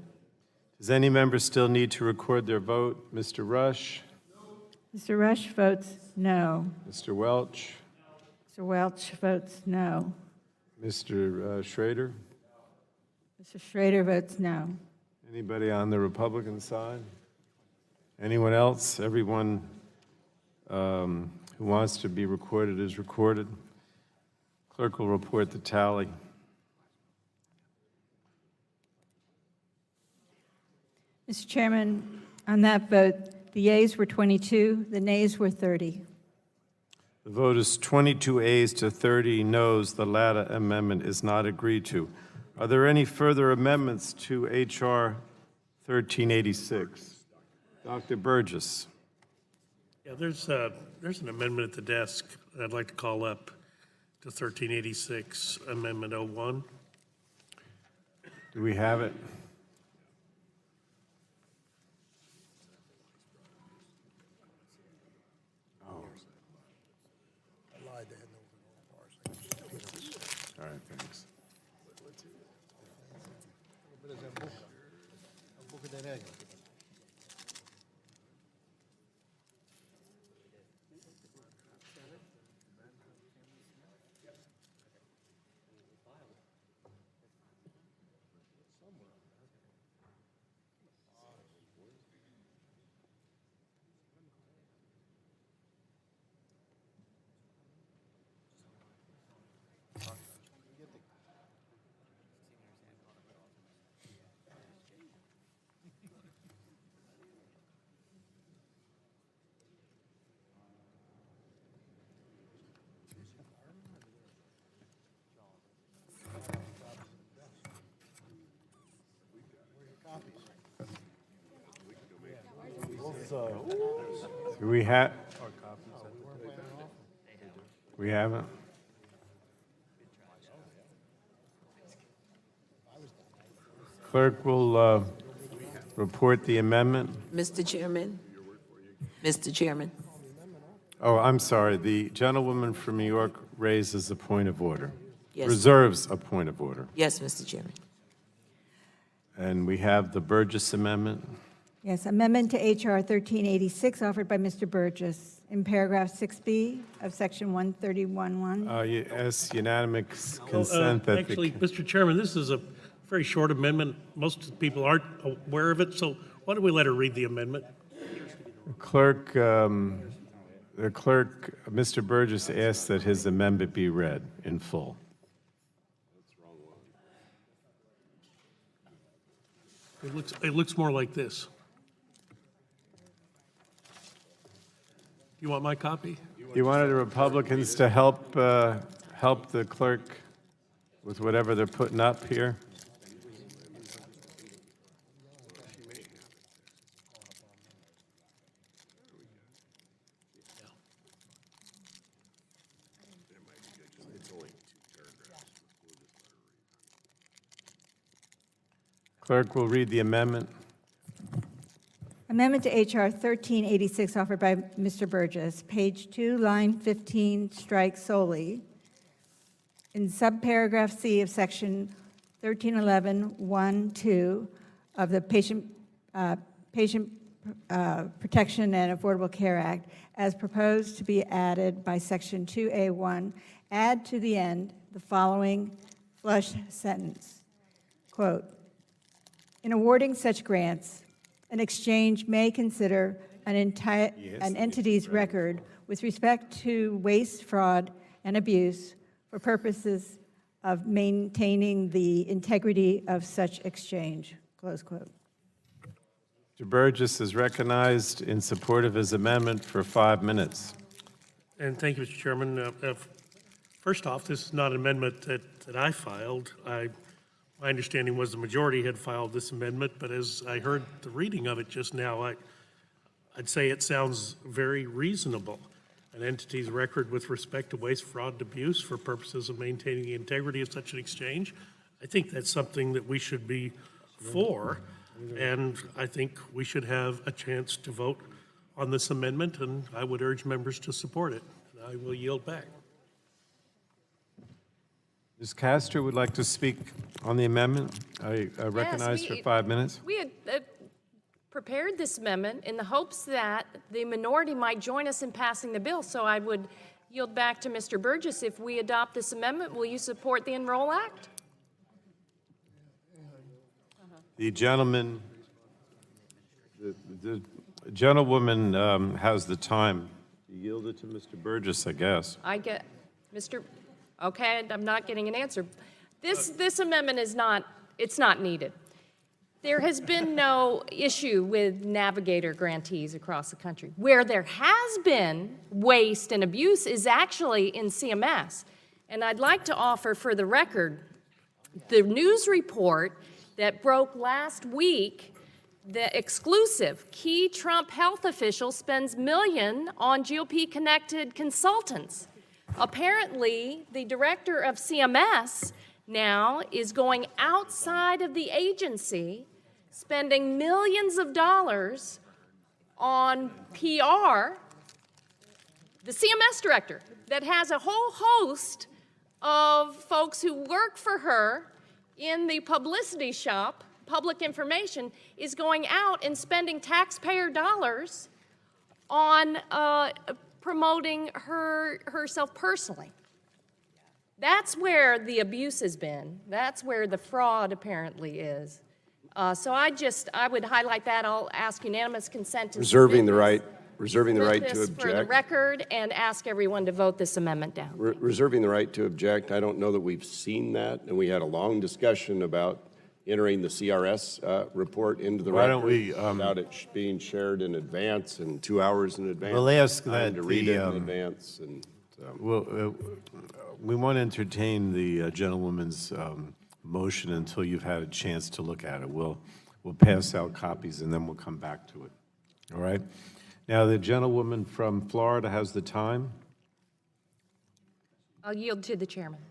[SPEAKER 1] Does any member still need to record their vote? Mr. Rush?
[SPEAKER 22] Mr. Rush votes no.
[SPEAKER 1] Mr. Welch?
[SPEAKER 22] Mr. Welch votes no.
[SPEAKER 1] Mr. Schrader?
[SPEAKER 22] Mr. Schrader votes no.
[SPEAKER 1] Anybody on the Republican side? Anyone else? Everyone who wants to be recorded is recorded. Clerk will report the tally.
[SPEAKER 22] Mr. Chairman, on that vote, the yeas were 22, the nays were 30.
[SPEAKER 1] The vote is 22 ayes to 30 noes. The latter amendment is not agreed to. Are there any further amendments to H.R. 1386? Dr. Burgess.
[SPEAKER 4] Yeah, there's an amendment at the desk that I'd like to call up to 1386, Amendment 01.
[SPEAKER 1] Do we have it? All right, thanks. Do we have? We haven't. Clerk will report the amendment.
[SPEAKER 23] Mr. Chairman? Mr. Chairman?
[SPEAKER 1] Oh, I'm sorry. The gentlewoman from New York raises a point of order.
[SPEAKER 23] Yes.
[SPEAKER 1] Reserves a point of order.
[SPEAKER 23] Yes, Mr. Chairman.
[SPEAKER 1] And we have the Burgess amendment.
[SPEAKER 22] Yes, amendment to H.R. 1386 offered by Mr. Burgess in paragraph 6B of section 131.1.
[SPEAKER 1] Yes, unanimous consent that
[SPEAKER 4] Actually, Mr. Chairman, this is a very short amendment. Most people aren't aware of it, so why don't we let her read the amendment?
[SPEAKER 1] the clerk, Mr. Burgess asked that his amendment be read in full.
[SPEAKER 4] It looks more like this. You want my copy?
[SPEAKER 1] You wanted the Republicans to help the clerk with whatever they're putting up here? Clerk will read the amendment.
[SPEAKER 22] Amendment to H.R. 1386 offered by Mr. Burgess, page 2, line 15, strike solely. In subparagraph C of section 1311.1.2 of the Patient Protection and Affordable Care Act, as proposed to be added by section 2A1, add to the end the following flush sentence, quote, "In awarding such grants, an exchange may consider an entity's record with respect to waste, fraud, and abuse for purposes of maintaining the integrity of such exchange," close quote.
[SPEAKER 1] Mr. Burgess is recognized in support of his amendment for 5 minutes.
[SPEAKER 4] And thank you, Mr. Chairman. First off, this is not an amendment that I filed. My understanding was the majority had filed this amendment, but as I heard the reading of it just now, I'd say it sounds very reasonable. An entity's record with respect to waste, fraud, and abuse for purposes of maintaining the integrity of such an exchange. I think that's something that we should be for, and I think we should have a chance to vote on this amendment, and I would urge members to support it. And I will yield back.
[SPEAKER 1] Ms. Castor would like to speak on the amendment. I recognize for 5 minutes.
[SPEAKER 12] We had prepared this amendment in the hopes that the minority might join us in passing the bill. So I would yield back to Mr. Burgess. If we adopt this amendment, will you support the Enroll Act?
[SPEAKER 1] The gentleman, the gentlewoman has the time. Yield it to Mr. Burgess, I guess.
[SPEAKER 12] I get, okay, I'm not getting an answer. This amendment is not, it's not needed. There has been no issue with Navigator grantees across the country. Where there has been waste and abuse is actually in CMS. And I'd like to offer for the record the news report that broke last week. The exclusive key Trump health official spends millions on GOP-connected consultants. Apparently, the director of CMS now is going outside of the agency, spending millions of dollars on PR. The CMS director that has a whole host of folks who work for her in the publicity shop, public information, is going out and spending taxpayer dollars on promoting herself personally. That's where the abuse has been. That's where the fraud apparently is. So I would highlight that. I'll ask unanimous consent to
[SPEAKER 2] Reserving the right
[SPEAKER 12] this
[SPEAKER 2] to
[SPEAKER 12] for the
[SPEAKER 2] object.
[SPEAKER 12] record and ask everyone to vote this amendment down.
[SPEAKER 2] Reserving the right to object. I don't know that we've seen that, and we had a long discussion about entering the CRS report into the
[SPEAKER 1] Why
[SPEAKER 2] record.
[SPEAKER 1] don't we,
[SPEAKER 2] without it being shared in advance and 2 hours in advance.
[SPEAKER 1] We'll ask
[SPEAKER 2] Time
[SPEAKER 1] that
[SPEAKER 2] to read
[SPEAKER 1] the,
[SPEAKER 2] it in advance and.
[SPEAKER 1] We won't entertain the gentlewoman's motion until you've had a chance to look at it. We'll pass out copies and then we'll come back to it. All right? Now, the gentlewoman from Florida has the time.
[SPEAKER 12] I'll yield to the chairman.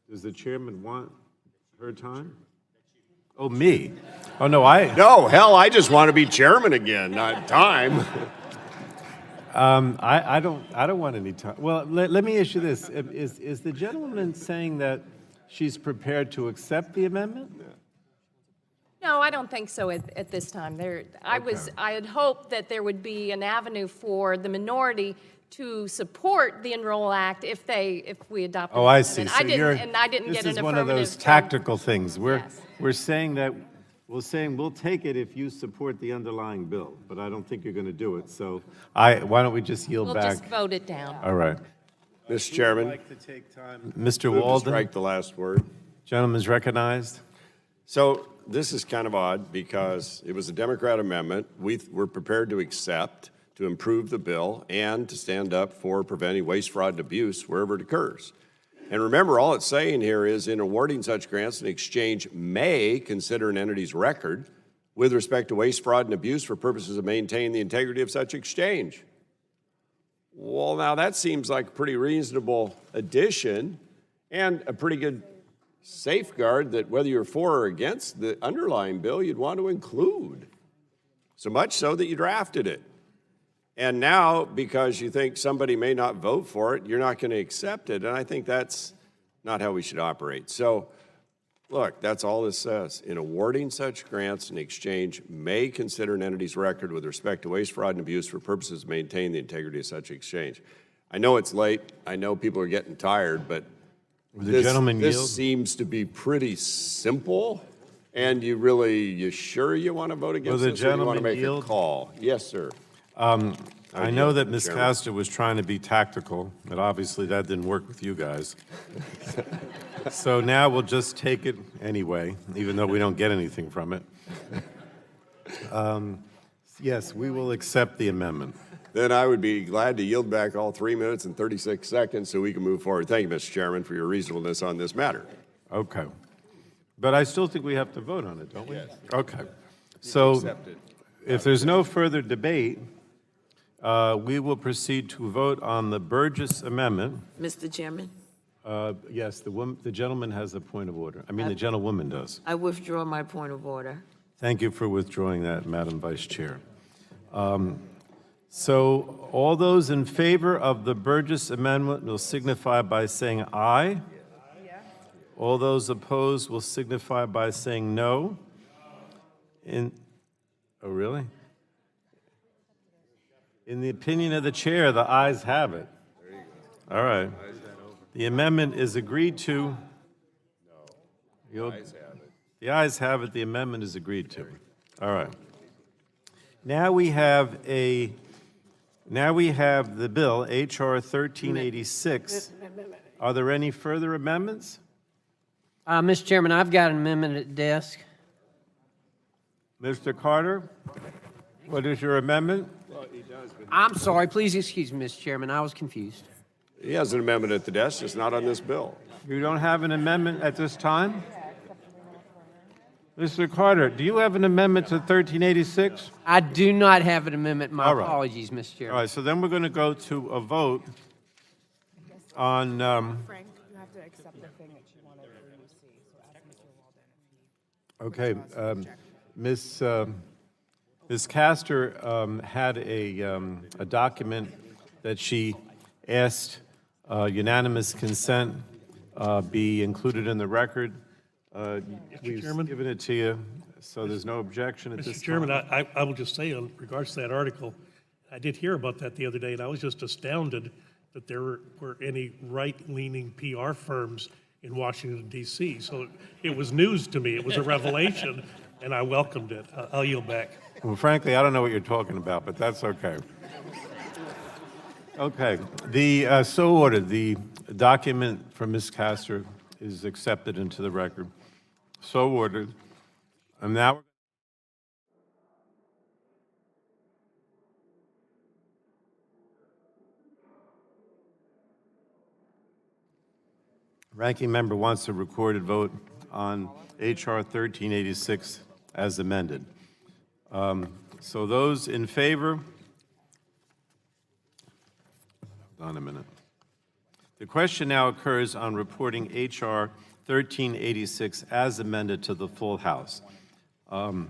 [SPEAKER 1] Does the chairman want her time? Oh, me? Oh, no,
[SPEAKER 2] No, hell, I just want to be chairman again, not time.
[SPEAKER 1] I don't want any time. Well, let me ask you this. Is the gentlewoman saying that she's prepared to accept the amendment?
[SPEAKER 12] No, I don't think so at this time. I had hoped that there would be an avenue for the minority to support the Enroll Act if we adopted.
[SPEAKER 1] Oh, I see. So
[SPEAKER 12] I didn't get an affirmative.
[SPEAKER 1] This is one of those tactical things. We're saying that we'll take it if you support the underlying bill, but I don't think you're going to do it. So why don't we just yield back?
[SPEAKER 12] We'll just vote it down.
[SPEAKER 1] All right.
[SPEAKER 2] Mr. Chairman.
[SPEAKER 1] Would like to take time. Mr.
[SPEAKER 2] Move to
[SPEAKER 1] Walden.
[SPEAKER 2] strike the last word.
[SPEAKER 1] Gentleman's recognized.
[SPEAKER 2] So this is kind of odd because it was a Democrat amendment. We're prepared to accept, to improve the bill, and to stand up for preventing waste, fraud, and abuse wherever it occurs. And remember, all it's saying here is in awarding such grants, an exchange may consider an entity's record with respect to waste, fraud, and abuse for purposes of maintaining the integrity of such exchange. Well, now that seems like a pretty reasonable addition and a pretty good safeguard that whether you're for or against the underlying bill, you'd want to include. So much so that you drafted it. And now, because you think somebody may not vote for it, you're not going to accept it. And I think that's not how we should operate. So, look, that's all this says. In awarding such grants, an exchange may consider an entity's record with respect to waste, fraud, and abuse for purposes of maintaining the integrity of such exchange. I know it's late. I know people are getting tired, but this seems to be pretty simple. And you sure you want to vote against this, or you want to make a call? Yes, sir.
[SPEAKER 1] I know that Ms. Castor was trying to be tactical, but obviously that didn't work with you guys. So now we'll just take it anyway, even though we don't get anything from it. Yes, we will accept the amendment.
[SPEAKER 2] Then I would be glad to yield back all 3 minutes and 36 seconds so we can move forward. Thank you, Mr. Chairman, for your reasonableness on this matter.
[SPEAKER 1] Okay. But I still think we have to vote on it, don't we?
[SPEAKER 2] Yes.
[SPEAKER 1] Okay. So if there's no further debate, we will proceed to vote on the Burgess amendment.
[SPEAKER 23] Mr. Chairman,
[SPEAKER 1] Yes, the gentleman has a point of order. I mean, the gentlewoman does.
[SPEAKER 23] I withdraw my point of order.
[SPEAKER 1] Thank you for withdrawing that, Madam Vice Chair. So all those in favor of the Burgess amendment will signify by saying aye. All those opposed will signify by saying no. Oh, really? In the opinion of the chair, the ayes have it. All right. The amendment is agreed to. The ayes have it, the amendment is agreed to. All right. Now we have the bill, H.R. 1386. Are there any further amendments?
[SPEAKER 21] Mr. Chairman, I've got an amendment at the desk.
[SPEAKER 1] Mr. Carter, what is your amendment?
[SPEAKER 21] I'm sorry, please excuse me, Mr. Chairman, I was confused.
[SPEAKER 2] He has an amendment at the desk, it's not on this bill.
[SPEAKER 1] You don't have an amendment at this time? Mr. Carter, do you have an amendment to 1386?
[SPEAKER 21] I do not have an amendment. My
[SPEAKER 1] All right.
[SPEAKER 21] apologies, Mr. Chairman.
[SPEAKER 1] All right, so then we're going to go to a vote on,
[SPEAKER 10] Frank, you have to accept the thing that you wanted to see, so ask Mr. Walden if
[SPEAKER 1] okay, Ms. Castor had a document that she asked unanimous consent be included in the record. We've
[SPEAKER 4] Chairman?
[SPEAKER 1] given it to you, so there's no objection at this time.
[SPEAKER 4] Mr. Chairman, I will just say in regards to that article, I did hear about that the other day, and I was just astounded that there were any right-leaning PR firms in Washington, D.C. So it was news to me. It was a revelation, and I welcomed it. I'll yield back.
[SPEAKER 1] Well, frankly, I don't know what you're talking about, but that's okay. Okay, so ordered. The document from Ms. Castor is accepted into the record. So ordered. And now Ranking member wants a recorded vote on H.R. 1386 as amended. So those in favor? Hold on a minute. The question now occurs on reporting H.R. 1386 as amended to the full House. And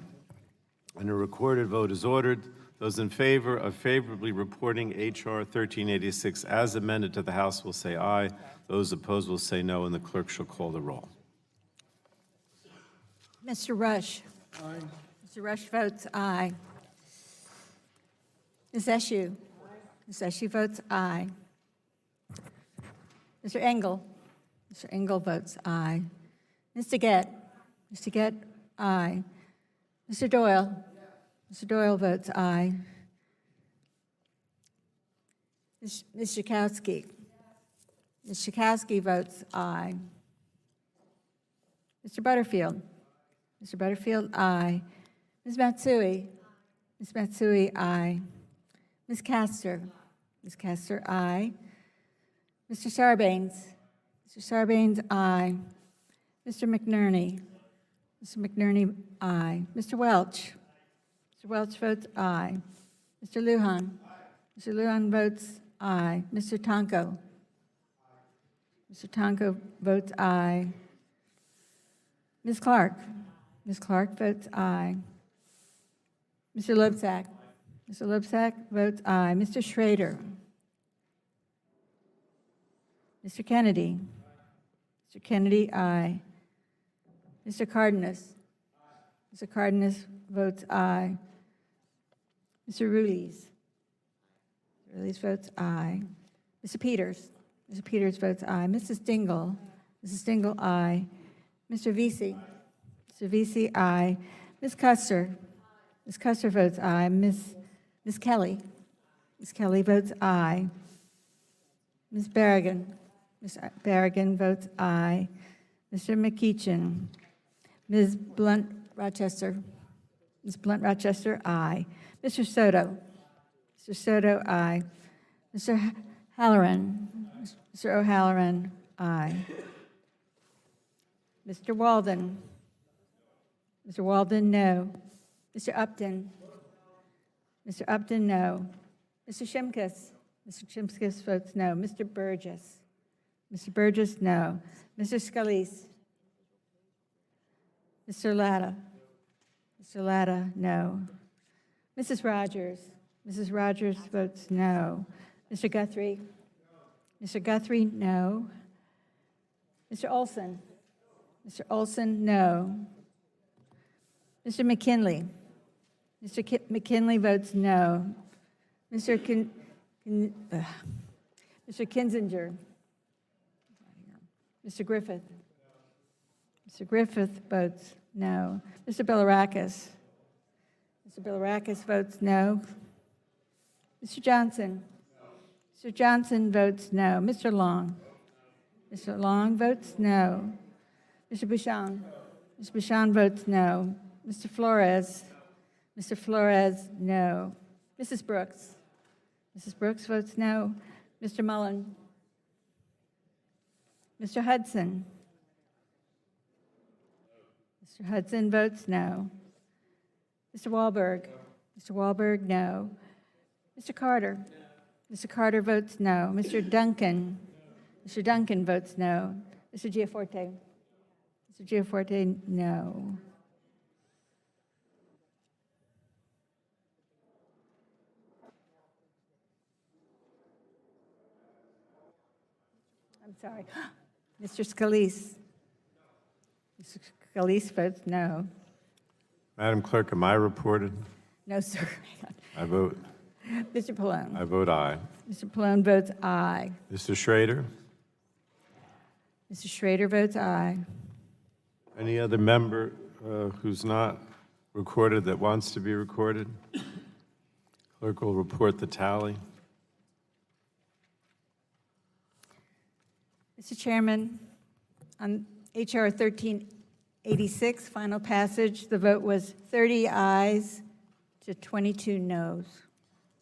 [SPEAKER 1] a recorded vote is ordered. Those in favor of favorably reporting H.R. 1386 as amended to the House will say aye. Those opposed will say no, and the clerk shall call the roll.
[SPEAKER 22] Mr. Rush. Aye. Mr. Rush votes aye. Ms. Eschew. Ms. Eschew votes aye. Mr. Engel. Mr. Engel votes aye. Mr. Gett. Mr. Gett, aye. Mr. Doyle. Mr. Doyle votes aye. Ms. Schakowsky. Ms. Schakowsky votes aye. Mr. Butterfield. Mr. Butterfield, aye. Ms. Matsui. Ms. Matsui, aye. Ms. Castor. Ms. Castor, aye. Mr. Sarbanes. Mr. Sarbanes, aye. Mr. McNerney. Mr. McNerney, aye. Mr. Welch. Mr. Welch votes aye. Mr. Lujan. Mr. Lujan votes aye. Mr. Tonko. Mr. Tonko votes aye. Ms. Clark. Ms. Clark votes aye. Mr. Loebsack. Mr. Loebsack votes aye. Mr. Schrader. Mr. Kennedy. Mr. Kennedy, aye. Mr. Cardenas. Mr. Cardenas votes aye. Mr. Ruiz. Ruiz votes aye. Mr. Peters. Mr. Peters votes aye. Mrs. Dingle. Mrs. Dingle, aye. Mr. Vesey. Mr. Vesey, aye. Ms. Custer. Ms. Custer votes aye. Ms. Kelly. Ms. Kelly votes aye. Ms. Berrigan. Ms. Berrigan votes aye. Mr. McEachin. Ms. Blunt Rochester. Ms. Blunt Rochester, aye. Mr. Soto. Mr. Soto, aye. Mr. Halloran. Mr. O'Halloran, aye. Mr. Walden. Mr. Walden, no. Mr. Upton. Mr. Upton, no. Mr. Shimkus. Mr. Shimkus votes no. Mr. Burgess. Mr. Burgess, no. Mr. Scalise. Mr. Latta. Mr. Latta, no. Mrs. Rogers. Mrs. Rogers votes no. Mr. Guthrie. Mr. Guthrie, no. Mr. Olson. Mr. Olson, no. Mr. McKinley. McKinley votes no. Mr. Mr. Kinzinger. Mr. Griffith. Mr. Griffith votes no. Mr. Bilirakis. Mr. Bilirakis votes no. Mr. Johnson. Mr. Johnson votes no. Mr. Long. Mr. Long votes no. Mr. Bouchon. Mr. Bouchon votes no. Mr. Flores. Mr. Flores, no. Mrs. Brooks. Mrs. Brooks votes no. Mr. Mullen. Mr. Hudson. Mr. Hudson votes no. Mr. Wahlberg. Mr. Wahlberg, no. Mr. Carter. Mr. Carter votes no. Mr. Duncan. Mr. Duncan votes no. Mr. Giaforte. Mr. Giaforte, no. I'm sorry. Mr. Scalise. Mr. Scalise votes no.
[SPEAKER 1] Madam Clerk, am I reported?
[SPEAKER 22] No, sir.
[SPEAKER 1] I vote.
[SPEAKER 22] Mr. Pallone.
[SPEAKER 1] I vote aye.
[SPEAKER 22] Mr. Pallone votes aye.
[SPEAKER 1] Mr. Schrader?
[SPEAKER 22] Mr. Schrader votes aye.
[SPEAKER 1] Any other member who's not recorded that wants to be recorded? Clerk will report the tally.
[SPEAKER 22] Mr. Chairman, on H.R. 1386, final passage, the vote was 30 ayes to 22 noes.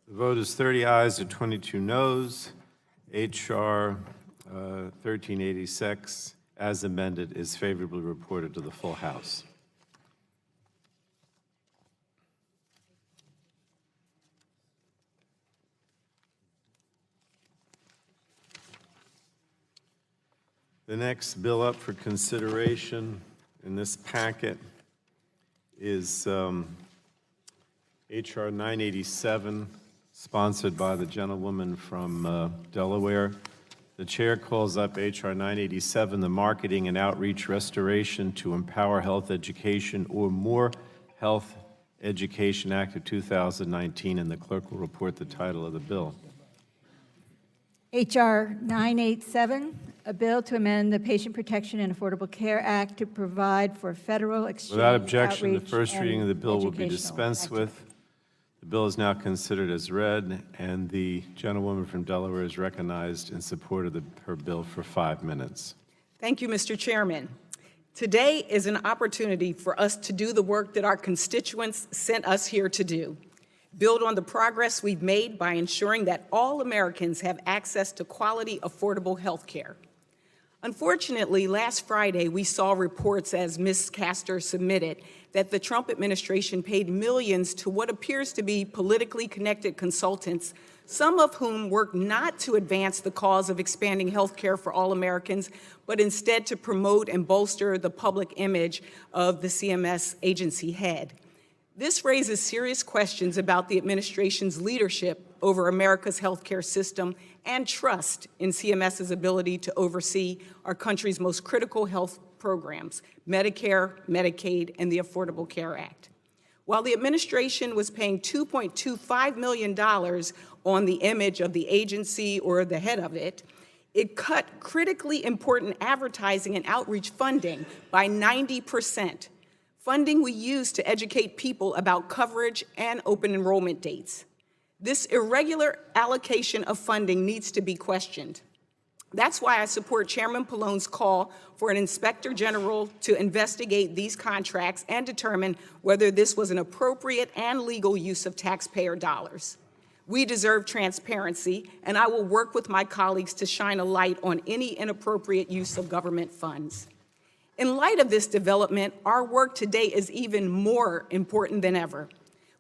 [SPEAKER 1] The vote is 30 ayes to 22 noes. H.R. 1386, as amended, is favorably reported to the full House. The next bill up for consideration in this packet is H.R. 987, sponsored by the gentlewoman from Delaware. The chair calls up H.R. 987, the Marketing and Outreach Restoration to Empower Health Education or More Health Education Act of 2019, and the clerk will report the title of the bill.
[SPEAKER 22] H.R. 987, a bill to amend the Patient Protection and Affordable Care Act to provide for federal exchange,
[SPEAKER 1] Without objection, the
[SPEAKER 22] outreach,
[SPEAKER 1] first
[SPEAKER 22] and
[SPEAKER 1] reading of the bill will be
[SPEAKER 22] educational
[SPEAKER 1] dispensed
[SPEAKER 22] activities.
[SPEAKER 1] with. The bill is now considered as read, and the gentlewoman from Delaware is recognized in support of her bill for 5 minutes.
[SPEAKER 11] Thank you, Mr. Chairman. Today is an opportunity for us to do the work that our constituents sent us here to do. Build on the progress we've made by ensuring that all Americans have access to quality, affordable health care. Unfortunately, last Friday, we saw reports, as Ms. Castor submitted, that the Trump administration paid millions to what appears to be politically connected consultants, some of whom work not to advance the cause of expanding health care for all Americans, but instead to promote and bolster the public image of the CMS agency head. This raises serious questions about the administration's leadership over America's healthcare system and trust in CMS's ability to oversee our country's most critical health programs, Medicare, Medicaid, and the Affordable Care Act. While the administration was paying $2.25 million on the image of the agency or the head of it, it cut critically important advertising and outreach funding by 90%. Funding we use to educate people about coverage and open enrollment dates. This irregular allocation of funding needs to be questioned. That's why I support Chairman Pallone's call for an inspector general to investigate these contracts and determine whether this was an appropriate and legal use of taxpayer dollars. We deserve transparency, and I will work with my colleagues to shine a light on any inappropriate use of government funds. In light of this development, our work today is even more important than ever.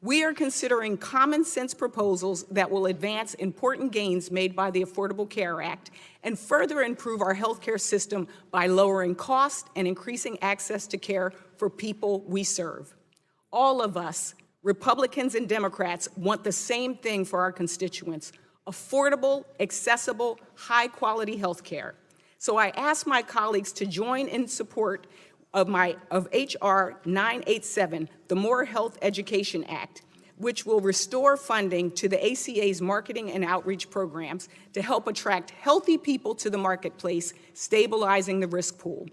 [SPEAKER 11] We are considering common sense proposals that will advance important gains made by the Affordable Care Act and further improve our healthcare system by lowering costs and increasing access to care for people we serve. All of us, Republicans and Democrats, want the same thing for our constituents: affordable, accessible, high-quality health care. So I ask my colleagues to join in support of H.R. 987, the More Health Education Act, which will restore funding to the ACA's marketing and outreach programs to help attract healthy people to the marketplace, stabilizing the risk pool.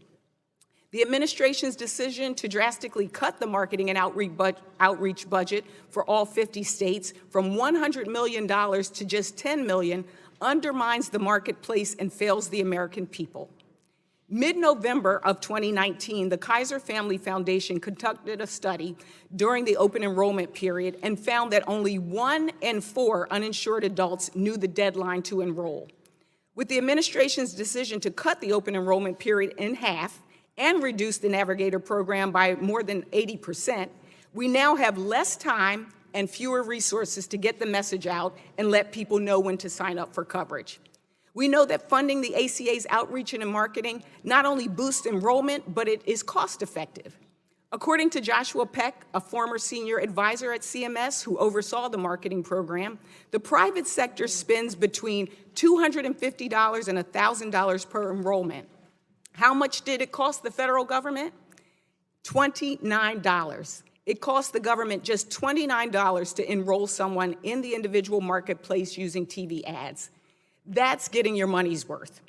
[SPEAKER 11] The administration's decision to drastically cut the marketing and outreach budget for all 50 states from $100 million to just $10 million undermines the marketplace and fails the American people. Mid-November of 2019, the Kaiser Family Foundation conducted a study during the open enrollment period and found that only 1 in 4 uninsured adults knew the deadline to enroll. With the administration's decision to cut the open enrollment period in half and reduce the Navigator program by more than 80%, we now have less time and fewer resources to get the message out and let people know when to sign up for coverage. We know that funding the ACA's outreach and marketing not only boosts enrollment, but it is cost-effective. According to Joshua Peck, a former senior advisor at CMS who oversaw the marketing program, the private sector spends between $250 and $1,000 per enrollment. How much did it cost the federal government? $29. It cost the government just $29 to enroll someone in the individual marketplace using TV ads. That's getting your money's worth.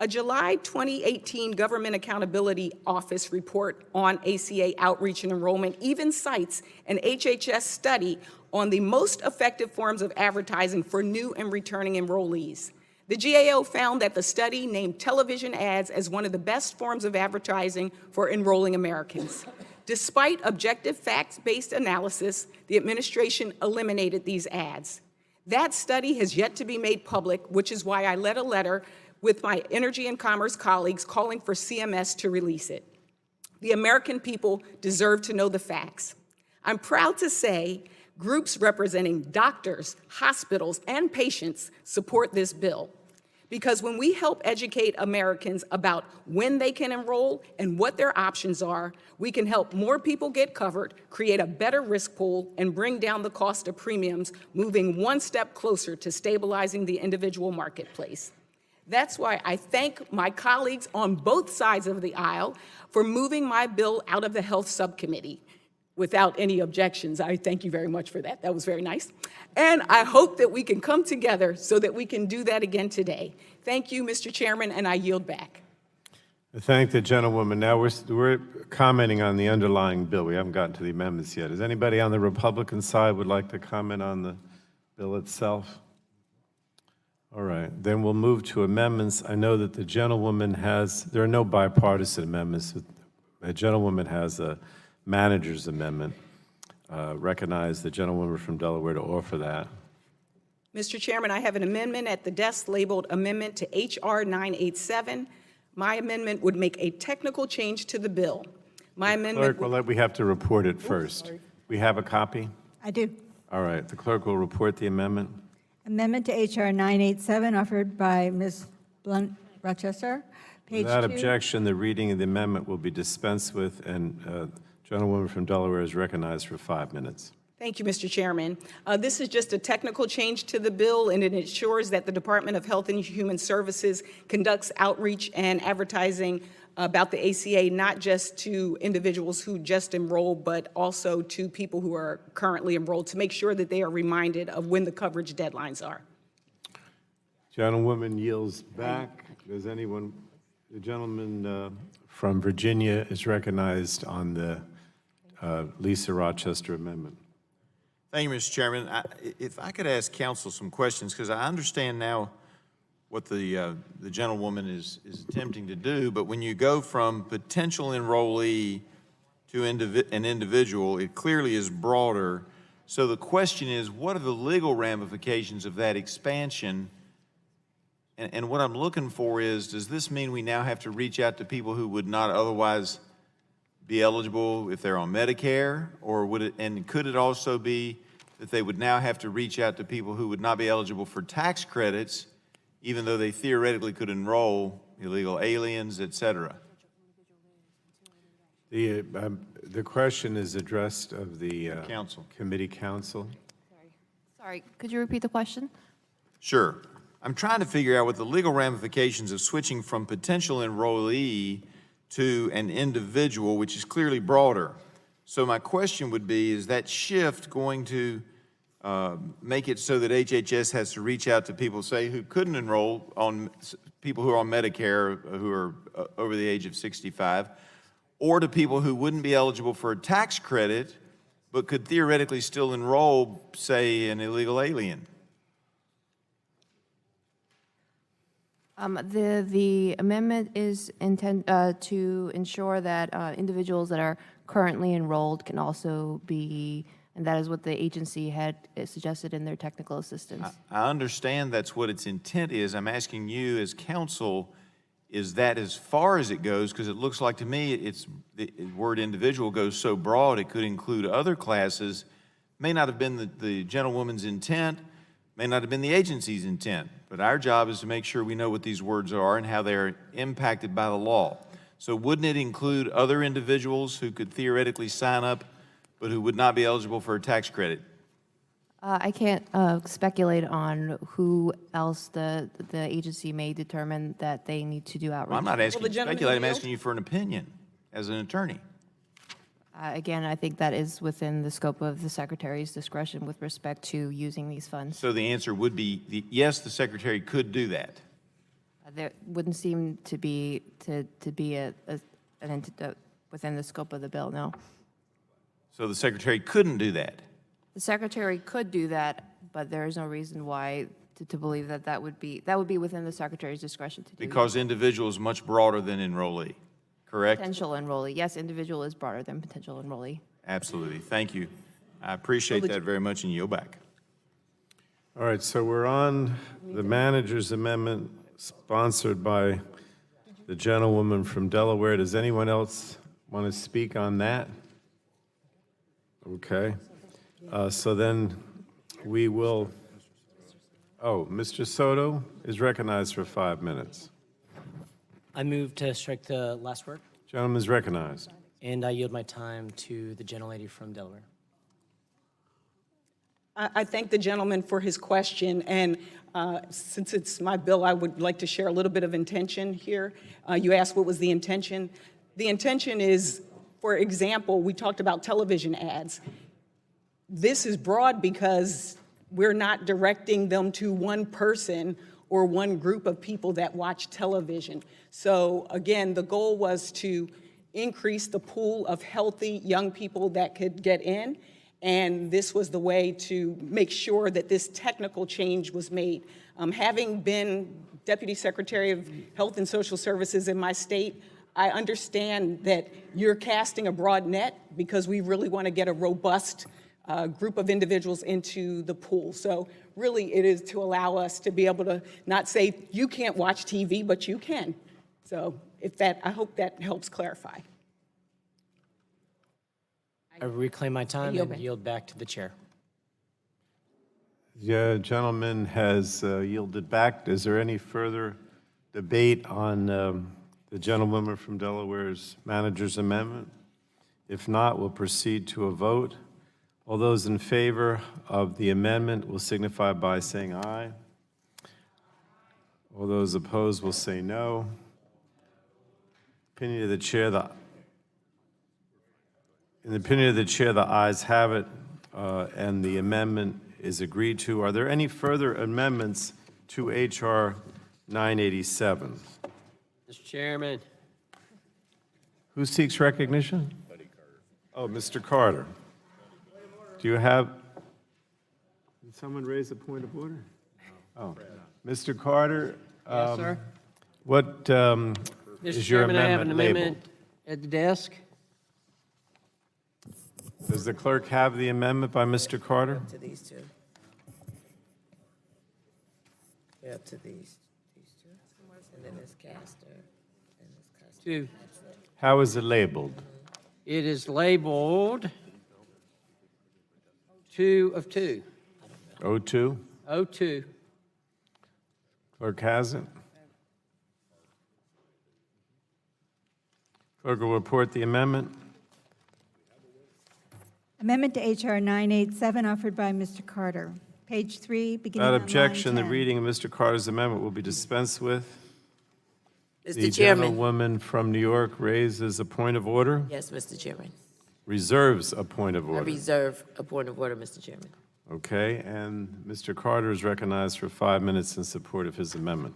[SPEAKER 11] A July 2018 Government Accountability Office report on ACA outreach and enrollment even cites an HHS study on the most effective forms of advertising for new and returning enrollees. The GAO found that the study named television ads as one of the best forms of advertising for enrolling Americans. Despite objective facts-based analysis, the administration eliminated these ads. That study has yet to be made public, which is why I led a letter with my Energy and Commerce colleagues calling for CMS to release it. The American people deserve to know the facts. I'm proud to say groups representing doctors, hospitals, and patients support this bill. Because when we help educate Americans about when they can enroll and what their options are, we can help more people get covered, create a better risk pool, and bring down the cost of premiums, moving one step closer to stabilizing the individual marketplace. That's why I thank my colleagues on both sides of the aisle for moving my bill out of the Health Subcommittee. Without any objections, I thank you very much for that. That was very nice. And I hope that we can come together so that we can do that again today. Thank you, Mr. Chairman, and I yield back.
[SPEAKER 1] I thank the gentlewoman. Now we're commenting on the underlying bill. We haven't gotten to the amendments yet. Does anybody on the Republican side would like to comment on the bill itself? All right, then we'll move to amendments. I know that the gentlewoman has, there are no bipartisan amendments. The gentlewoman has a manager's amendment. Recognize the gentlewoman from Delaware to offer that.
[SPEAKER 11] Mr. Chairman, I have an amendment at the desk labeled Amendment to H.R. 987. My amendment would make a technical change to the bill. My amendment.
[SPEAKER 1] Clerk, we have to report it first. We have a copy?
[SPEAKER 22] I do.
[SPEAKER 1] All right, the clerk will report the amendment.
[SPEAKER 22] Amendment to H.R. 987 offered by Ms. Blunt Rochester. Page
[SPEAKER 1] Without
[SPEAKER 22] 2.
[SPEAKER 1] objection, the reading of the amendment will be dispensed with, and gentlewoman from Delaware is recognized for 5 minutes.
[SPEAKER 11] Thank you, Mr. Chairman. This is just a technical change to the bill, and it ensures that the Department of Health and Human Services conducts outreach and advertising about the ACA, not just to individuals who just enrolled, but also to people who are currently enrolled, to make sure that they are reminded of when the coverage deadlines are.
[SPEAKER 1] Gentlewoman yields back. Does anyone, the gentleman from Virginia is recognized on the Lisa Rochester amendment.
[SPEAKER 17] Thank you, Mr. Chairman. If I could ask counsel some questions, because I understand now what the gentlewoman is attempting to do, but when you go from potential enrollee to an individual, it clearly is broader. So the question is, what are the legal ramifications of that expansion? And what I'm looking for is, does this mean we now have to reach out to people who would not otherwise be eligible if they're on Medicare, or would it, and could it also be that they would now have to reach out to people who would not be eligible for tax credits, even though they theoretically could enroll illegal aliens, et cetera?
[SPEAKER 1] The question is addressed of the
[SPEAKER 17] counsel.
[SPEAKER 1] Committee counsel.
[SPEAKER 18] Sorry, could you repeat the question?
[SPEAKER 17] Sure. I'm trying to figure out what the legal ramifications of switching from potential enrollee to an individual, which is clearly broader. So my question would be, is that shift going to make it so that HHS has to reach out to people, say, who couldn't enroll, on people who are on Medicare, who are over the age of 65, or to people who wouldn't be eligible for a tax credit, but could theoretically still enroll, say, an illegal alien?
[SPEAKER 18] The amendment is intended to ensure that individuals that are currently enrolled can also be, and that is what the agency had suggested in their technical assistance.
[SPEAKER 17] I understand that's what its intent is. I'm asking you as counsel, is that as far as it goes? Because it looks like to me the word individual goes so broad it could include other classes. May not have been the gentlewoman's intent, may not have been the agency's intent, but our job is to make sure we know what these words are and how they're impacted by the law. So wouldn't it include other individuals who could theoretically sign up but who would not be eligible for a tax credit?
[SPEAKER 18] I can't speculate on who else the agency may determine that they need to do outreach.
[SPEAKER 17] Well, I'm not asking you to speculate, I'm asking you for an opinion as an attorney.
[SPEAKER 18] Again, I think that is within the scope of the Secretary's discretion with respect to using these funds.
[SPEAKER 17] So the answer would be, yes, the Secretary could do that.
[SPEAKER 18] There wouldn't seem to be within the scope of the bill, no.
[SPEAKER 17] So the Secretary couldn't do that.
[SPEAKER 18] The Secretary could do that, but there is no reason why to believe that would be within the Secretary's discretion to do.
[SPEAKER 17] Because individual is much broader than enrollee, correct?
[SPEAKER 18] Potential enrollee. Yes, individual is broader than potential enrollee.
[SPEAKER 17] Absolutely. Thank you. I appreciate that very much and yield back.
[SPEAKER 1] All right, so we're on the manager's amendment sponsored by the gentlewoman from Delaware. Does anyone else want to speak on that? Okay. So then we will, Mr. Soto is recognized for 5 minutes.
[SPEAKER 6] I move to strike the last word,
[SPEAKER 1] Gentleman is recognized.
[SPEAKER 6] and I yield my time to the gentlelady from Delaware.
[SPEAKER 11] I thank the gentleman for his question, and since it's my bill, I would like to share a little bit of intention here. You asked what was the intention. The intention is, for example, we talked about television ads. This is broad because we're not directing them to one person or one group of people that watch television. So again, the goal was to increase the pool of healthy young people that could get in, and this was the way to make sure that this technical change was made. Having been Deputy Secretary of Health and Social Services in my state, I understand that you're casting a broad net because we really want to get a robust group of individuals into the pool. So really it is to allow us to be able to not say you can't watch TV, but you can. So I hope that helps clarify.
[SPEAKER 6] I reclaim my time
[SPEAKER 11] yield
[SPEAKER 6] and
[SPEAKER 11] back.
[SPEAKER 6] yield back to the chair.
[SPEAKER 1] The gentleman has yielded back. Is there any further debate on the gentlewoman from Delaware's manager's amendment? If not, we'll proceed to a vote. All those in favor of the amendment will signify by saying aye. All those opposed will say no. In the opinion of the chair, the ayes have it, and the amendment is agreed to. Are there any further amendments to H.R. 987?
[SPEAKER 21] Mr. Chairman.
[SPEAKER 1] Who seeks recognition? Oh, Mr. Carter. Do you have, did someone raise a point of order? Oh, Mr. Carter?
[SPEAKER 21] Yes, sir.
[SPEAKER 1] What
[SPEAKER 21] Mr.
[SPEAKER 1] is your
[SPEAKER 21] Chairman, I have an
[SPEAKER 1] amendment labeled?
[SPEAKER 21] amendment at the desk.
[SPEAKER 1] Does the clerk have the amendment by Mr. Carter?
[SPEAKER 23] To these two. Yeah, to these two. And then it's Castor. And it's Castor.
[SPEAKER 21] 2.
[SPEAKER 1] How is it labeled?
[SPEAKER 21] It is labeled 2 of 2.
[SPEAKER 1] O2?
[SPEAKER 21] 02.
[SPEAKER 1] Clerk has it. Clerk will report the amendment.
[SPEAKER 22] Amendment to H.R. 987 offered by Mr. Carter. Page 3, beginning on
[SPEAKER 1] Without
[SPEAKER 22] line
[SPEAKER 1] objection, the
[SPEAKER 22] 10.
[SPEAKER 1] reading of Mr. Carter's amendment will be dispensed with.
[SPEAKER 23] Mr. Chairman.
[SPEAKER 1] gentlewoman from New York raises a point of order,
[SPEAKER 23] Yes, Mr. Chairman.
[SPEAKER 1] reserves a point of
[SPEAKER 23] I
[SPEAKER 1] order.
[SPEAKER 23] reserve a point of order, Mr. Chairman.
[SPEAKER 1] Okay, and Mr. Carter is recognized for 5 minutes in support of his amendment.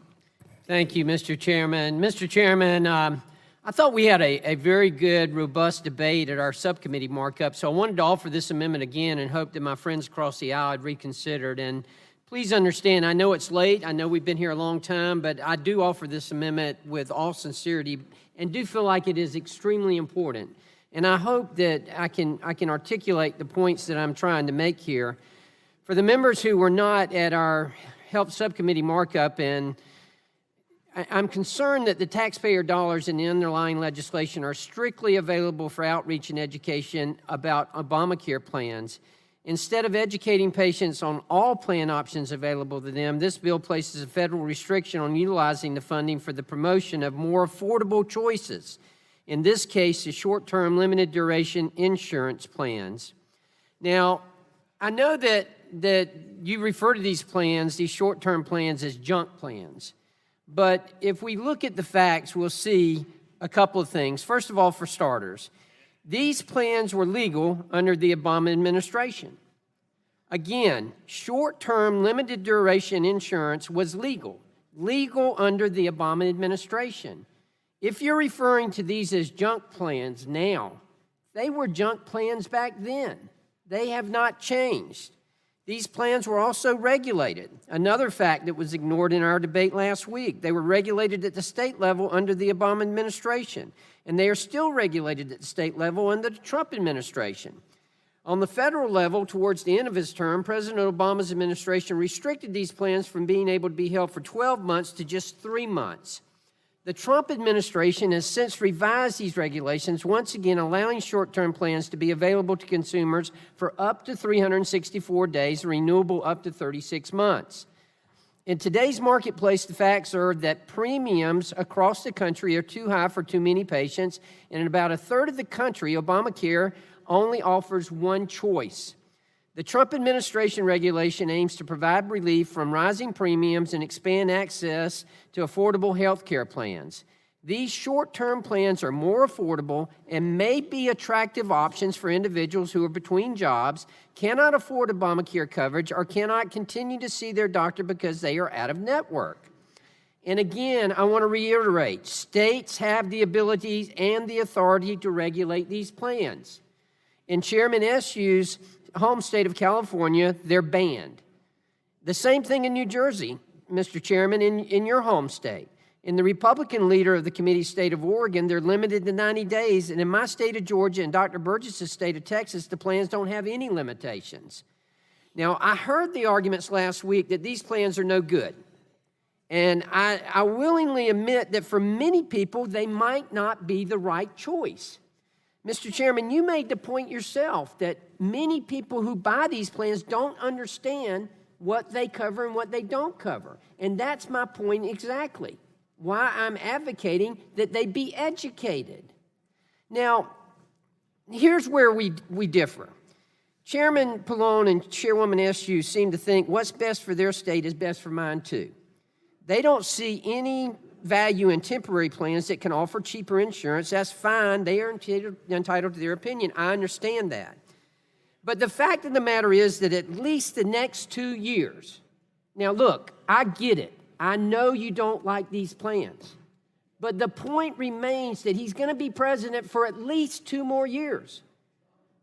[SPEAKER 21] Thank you, Mr. Chairman. Mr. Chairman, I thought we had a very good, robust debate at our subcommittee markup, so I wanted to offer this amendment again and hope that my friends across the aisle had reconsidered. And please understand, I know it's late, I know we've been here a long time, but I do offer this amendment with all sincerity and do feel like it is extremely important. And I hope that I can articulate the points that I'm trying to make here. For the members who were not at our Health Subcommittee markup, and I'm concerned that the taxpayer dollars in the underlying legislation are strictly available for outreach and education about Obamacare plans. Instead of educating patients on all plan options available to them, this bill places a federal restriction on utilizing the funding for the promotion of more affordable choices. In this case, the short-term limited duration insurance plans. Now, I know that you refer to these plans, these short-term plans, as junk plans. But if we look at the facts, we'll see a couple of things. First of all, for starters, these plans were legal under the Obama administration. Again, short-term limited duration insurance was legal under the Obama administration. If you're referring to these as junk plans now, they were junk plans back then. They have not changed. These plans were also regulated. Another fact that was ignored in our debate last week, they were regulated at the state level under the Obama administration, and they are still regulated at the state level under the Trump administration. On the federal level, towards the end of his term, President Obama's administration restricted these plans from being able to be held for 12 months to just 3 months. The Trump administration has since revised these regulations, once again allowing short-term plans to be available to consumers for up to 364 days, renewable up to 36 months. In today's marketplace, the facts are that premiums across the country are too high for too many patients, and in about a third of the country, Obamacare only offers one choice. The Trump administration regulation aims to provide relief from rising premiums and expand access to affordable health care plans. These short-term plans are more affordable and may be attractive options for individuals who are between jobs, cannot afford Obamacare coverage, or cannot continue to see their doctor because they are out of network. And again, I want to reiterate, states have the abilities and the authority to regulate these plans. In Chairman Eshu's home state of California, they're banned. The same thing in New Jersey, Mr. Chairman, in your home state. In the Republican leader of the committee's state of Oregon, they're limited to 90 days. And in my state of Georgia and Dr. Burgess' state of Texas, the plans don't have any limitations. Now, I heard the arguments last week that these plans are no good. And I willingly admit that for many people, they might not be the right choice. Mr. Chairman, you made the point yourself that many people who buy these plans don't understand what they cover and what they don't cover. And that's my point exactly, why I'm advocating that they be educated. Now, here's where we differ. Chairman Pallone and Chairwoman Eshu seem to think what's best for their state is best for mine too. They don't see any value in temporary plans that can offer cheaper insurance. That's fine. They are entitled to their opinion. I understand that. But the fact of the matter is that at least the next 2 years, now look, I get it. I know you don't like these plans. But the point remains that he's going to be president for at least 2 more years.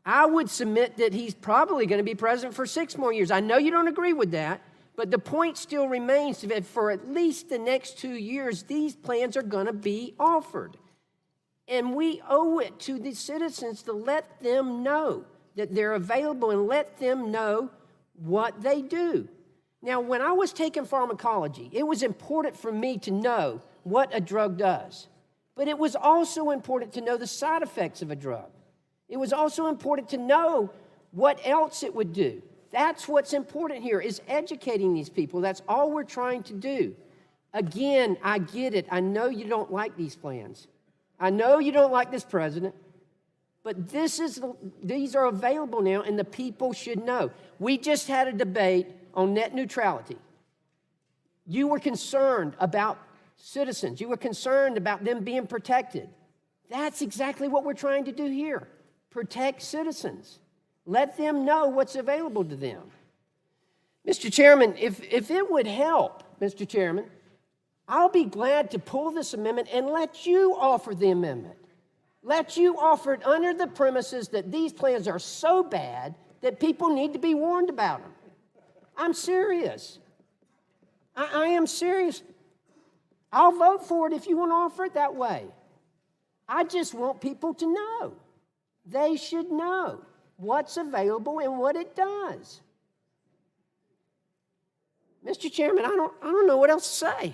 [SPEAKER 21] I would submit that he's probably going to be president for 6 more years. I know you don't agree with that. But the point still remains that for at least the next 2 years, these plans are going to be offered. And we owe it to the citizens to let them know that they're available and let them know what they do. Now, when I was taking pharmacology, it was important for me to know what a drug does. But it was also important to know the side effects of a drug. It was also important to know what else it would do. That's what's important here, is educating these people. That's all we're trying to do. Again, I get it. I know you don't like these plans. I know you don't like this president. But these are available now, and the people should know. We just had a debate on net neutrality. You were concerned about citizens. You were concerned about them being protected. That's exactly what we're trying to do here. Protect citizens. Let them know what's available to them. Mr. Chairman, if it would help, Mr. Chairman, I'll be glad to pull this amendment and let you offer the amendment. Let you offer it under the premises that these plans are so bad that people need to be warned about them. I'm serious. I am serious. I'll vote for it if you want to offer it that way. I just want people to know. They should know what's available and what it does. Mr. Chairman, I don't know what else to say.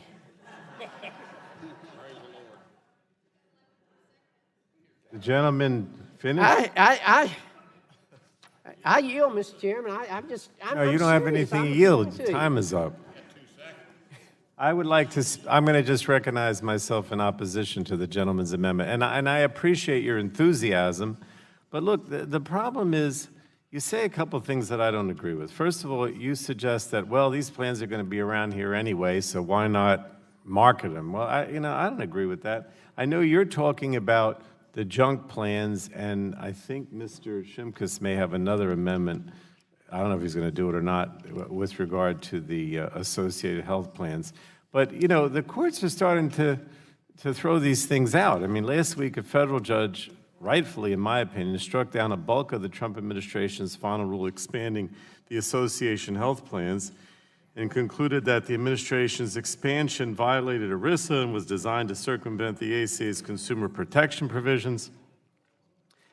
[SPEAKER 1] The gentleman finished?
[SPEAKER 21] I yield, Mr. Chairman. I'm
[SPEAKER 1] No, you don't have
[SPEAKER 21] serious.
[SPEAKER 1] anything
[SPEAKER 21] I'm
[SPEAKER 1] to yield.
[SPEAKER 21] appealing to you.
[SPEAKER 1] Time is up. I would like to, I'm going to just recognize myself in opposition to the gentleman's amendment. And I appreciate your enthusiasm. But look, the problem is you say a couple of things that I don't agree with. First of all, you suggest that, well, these plans are going to be around here anyway, so why not market them? Well, I don't agree with that. I know you're talking about the junk plans, and I think Mr. Shimkus may have another amendment. I don't know if he's going to do it or not with regard to the associated health plans. But, the courts are starting to throw these things out. I mean, last week a federal judge, rightfully, in my opinion, struck down a bulk of the Trump administration's final rule expanding the association health plans and concluded that the administration's expansion violated ERISA and was designed to circumvent the ACA's consumer protection provisions.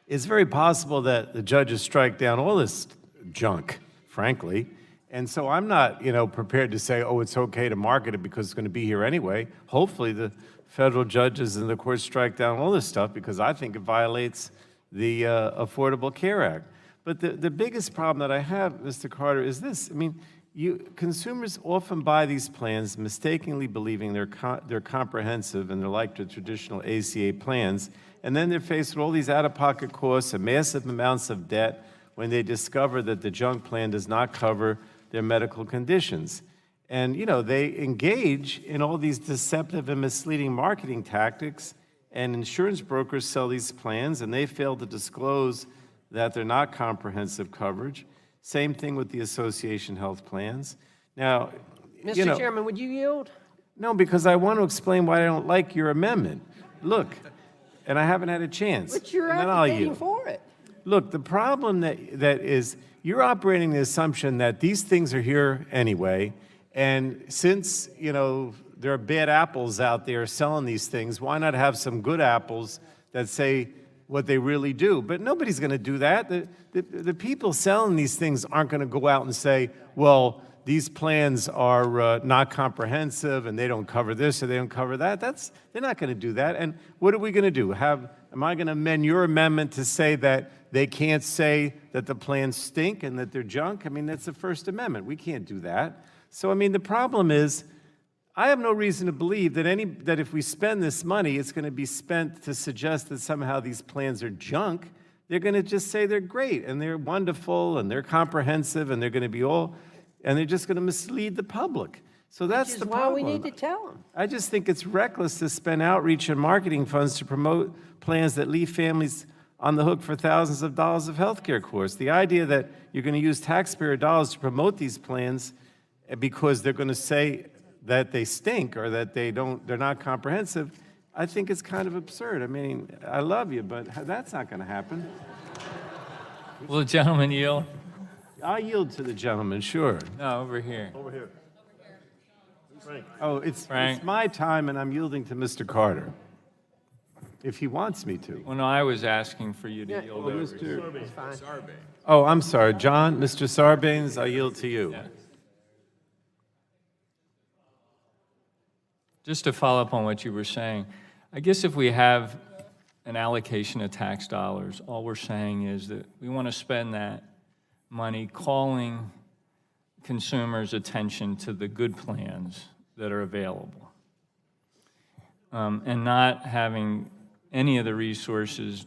[SPEAKER 1] It's very possible that the judges strike down all this junk, frankly. And so I'm not, prepared to say, oh, it's okay to market it because it's going to be here anyway. Hopefully the federal judges and the courts strike down all this stuff because I think it violates the Affordable Care Act. But the biggest problem that I have, Mr. Carter, is this. I mean, consumers often buy these plans mistakenly believing they're comprehensive and they're like the traditional ACA plans, and then they're faced with all these out-of-pocket costs and massive amounts of debt when they discover that the junk plan does not cover their medical conditions. And, they engage in all these deceptive and misleading marketing tactics, and insurance brokers sell these plans, and they fail to disclose that they're not comprehensive coverage. Same thing with the association health plans. Now,
[SPEAKER 21] Mr. Chairman, would you yield?
[SPEAKER 1] No, because I want to explain why I don't like your amendment. Look, and I haven't had a chance.
[SPEAKER 21] But you're
[SPEAKER 1] and then I'll
[SPEAKER 21] advocating
[SPEAKER 1] yield.
[SPEAKER 21] for it.
[SPEAKER 1] Look, the problem that is you're operating the assumption that these things are here anyway, and since, there are bad apples out there selling these things, why not have some good apples that say what they really do? But nobody's going to do that. The people selling these things aren't going to go out and say, well, these plans are not comprehensive and they don't cover this or they don't cover that. They're not going to do that. And what are we going to do? Am I going to amend your amendment to say that they can't say that the plans stink and that they're junk? I mean, that's the First Amendment. We can't do that. So, I mean, the problem is I have no reason to believe that if we spend this money, it's going to be spent to suggest that somehow these plans are junk. They're going to just say they're great and they're wonderful and they're comprehensive and they're going to be and they're just going to mislead the public. So that's the problem.
[SPEAKER 21] Which is why we need to tell them.
[SPEAKER 1] I just think it's reckless to spend outreach and marketing funds to promote plans that leave families on the hook for thousands of dollars of health care costs. The idea that you're going to use taxpayer dollars to promote these plans because they're going to say that they stink or that they're not comprehensive, I think it's kind of absurd. I mean, I love you, but that's not going to happen.
[SPEAKER 15] Will the gentleman yield?
[SPEAKER 1] I'll yield to the gentleman, sure.
[SPEAKER 15] No, over here.
[SPEAKER 1] Over here. Oh, it's my time, and I'm yielding to Mr. Carter, if he wants me to.
[SPEAKER 15] Well, no, I was asking for you to yield over
[SPEAKER 1] Mr.
[SPEAKER 15] here.
[SPEAKER 1] Oh, I'm sorry, John, Mr. Sarbanes, I yield to you.
[SPEAKER 15] Yeah. Just to follow up on what you were saying, I guess if we have an allocation of tax dollars, all we're saying is that we want to spend that money calling consumers' attention to the good plans that are available, and not having any of the resources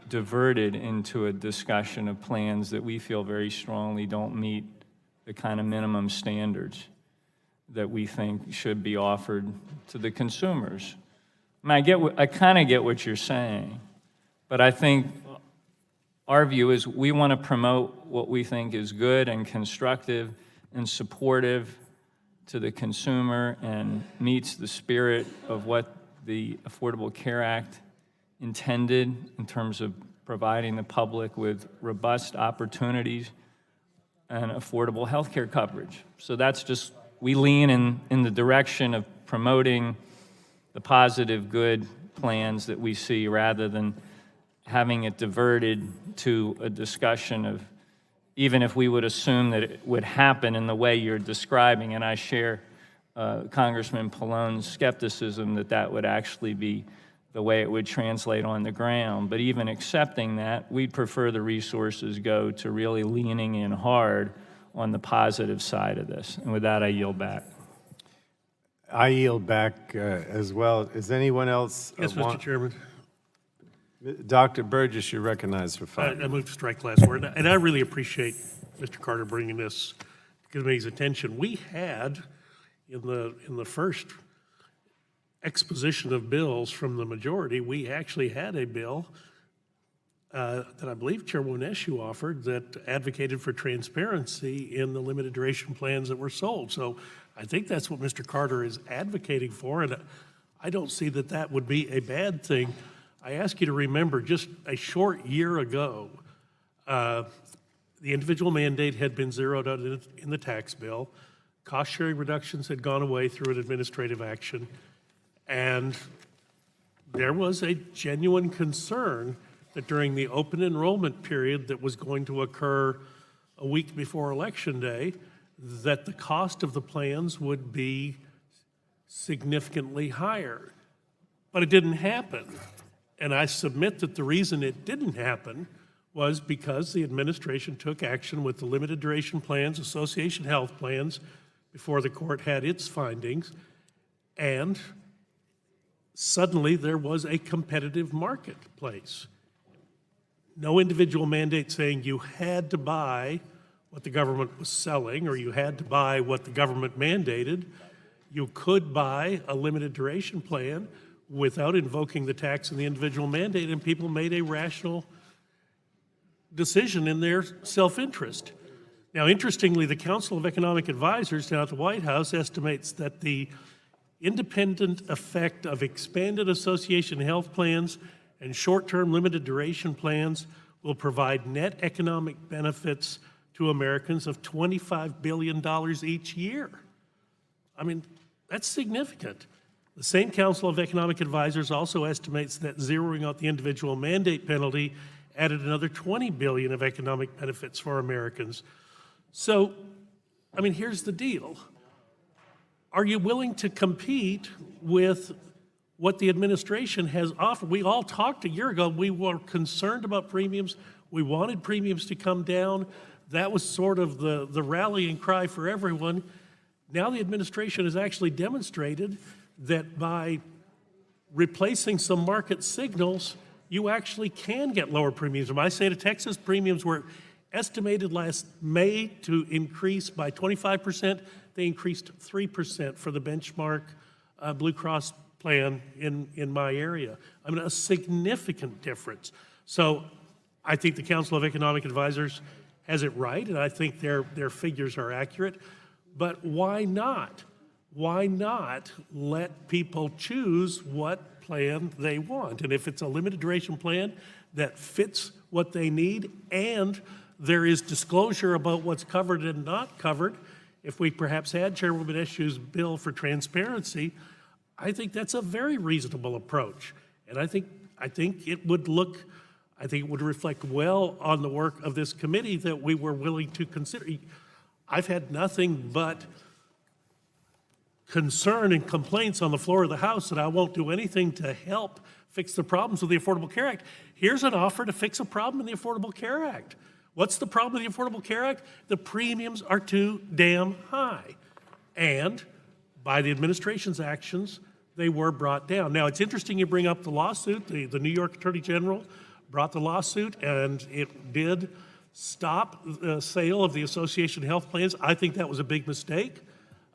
[SPEAKER 15] diverted into a discussion of plans that we feel very strongly don't meet the kind of minimum standards that we think should be offered to the consumers. I mean, I kind of get what you're saying, but I think our view is we want to promote what we think is good and constructive and supportive to the consumer and meets the spirit of what the Affordable Care Act intended in terms of providing the public with robust opportunities and affordable health care coverage. So that's just, we lean in the direction of promoting the positive, good plans that we see rather than having it diverted to a discussion of, even if we would assume that it would happen in the way you're describing, and I share Congressman Pallone's skepticism that that would actually be the way it would translate on the ground. But even accepting that, we'd prefer the resources go to really leaning in hard on the positive side of this. And with that, I yield back.
[SPEAKER 1] I yield back as well. Is anyone else?
[SPEAKER 4] Yes, Mr. Chairman.
[SPEAKER 1] Dr. Burgess, you're recognized for 5
[SPEAKER 4] I move to strike the last word. And I really appreciate Mr. Carter bringing this to the committee's attention. We had, in the first exposition of bills from the majority, we actually had a bill that I believe Chairwoman Eshoo offered that advocated for transparency in the limited duration plans that were sold. So I think that's what Mr. Carter is advocating for, and I don't see that that would be a bad thing. I ask you to remember, just a short year ago, the individual mandate had been zeroed out in the tax bill. Cost-sharing reductions had gone away through an administrative action. And there was a genuine concern that during the open enrollment period that was going to occur a week before Election Day, that the cost of the plans would be significantly higher. But it didn't happen. And I submit that the reason it didn't happen was because the administration took action with the limited duration plans, association health plans, before the court had its findings, and suddenly there was a competitive marketplace. No individual mandate saying you had to buy what the government was selling or you had to buy what the government mandated. You could buy a limited duration plan without invoking the tax and the individual mandate, and people made a rational decision in their self-interest. Now, interestingly, the Council of Economic Advisors down at the White House estimates that the independent effect of expanded association health plans and short-term limited duration plans will provide net economic benefits to Americans of $25 billion each year. I mean, that's significant. The same Council of Economic Advisors also estimates that zeroing out the individual mandate penalty added another $20 billion of economic benefits for Americans. So, I mean, here's the deal. Are you willing to compete with what the administration has offered? We all talked a year ago. We were concerned about premiums. We wanted premiums to come down. That was sort of the rallying cry for everyone. Now the administration has actually demonstrated that by replacing some market signals, you actually can get lower premiums. In my state of Texas, premiums were estimated last May to increase by 25%. They increased 3% for the benchmark Blue Cross plan in my area. I mean, a significant difference. So I think the Council of Economic Advisors has it right, and I think their figures are accurate. But why not? Why not let people choose what plan they want? And if it's a limited duration plan that fits what they need and there is disclosure about what's covered and not covered, if we perhaps had Chairwoman Eshoo's bill for transparency, I think that's a very reasonable approach. And I think it would reflect well on the work of this committee that we were willing to consider. I've had nothing but concern and complaints on the floor of the House that I won't do anything to help fix the problems with the Affordable Care Act. Here's an offer to fix a problem in the Affordable Care Act. What's the problem with the Affordable Care Act? The premiums are too damn high. And by the administration's actions, they were brought down. Now, it's interesting you bring up the lawsuit. The New York Attorney General brought the lawsuit, and it did stop the sale of the association health plans. I think that was a big mistake.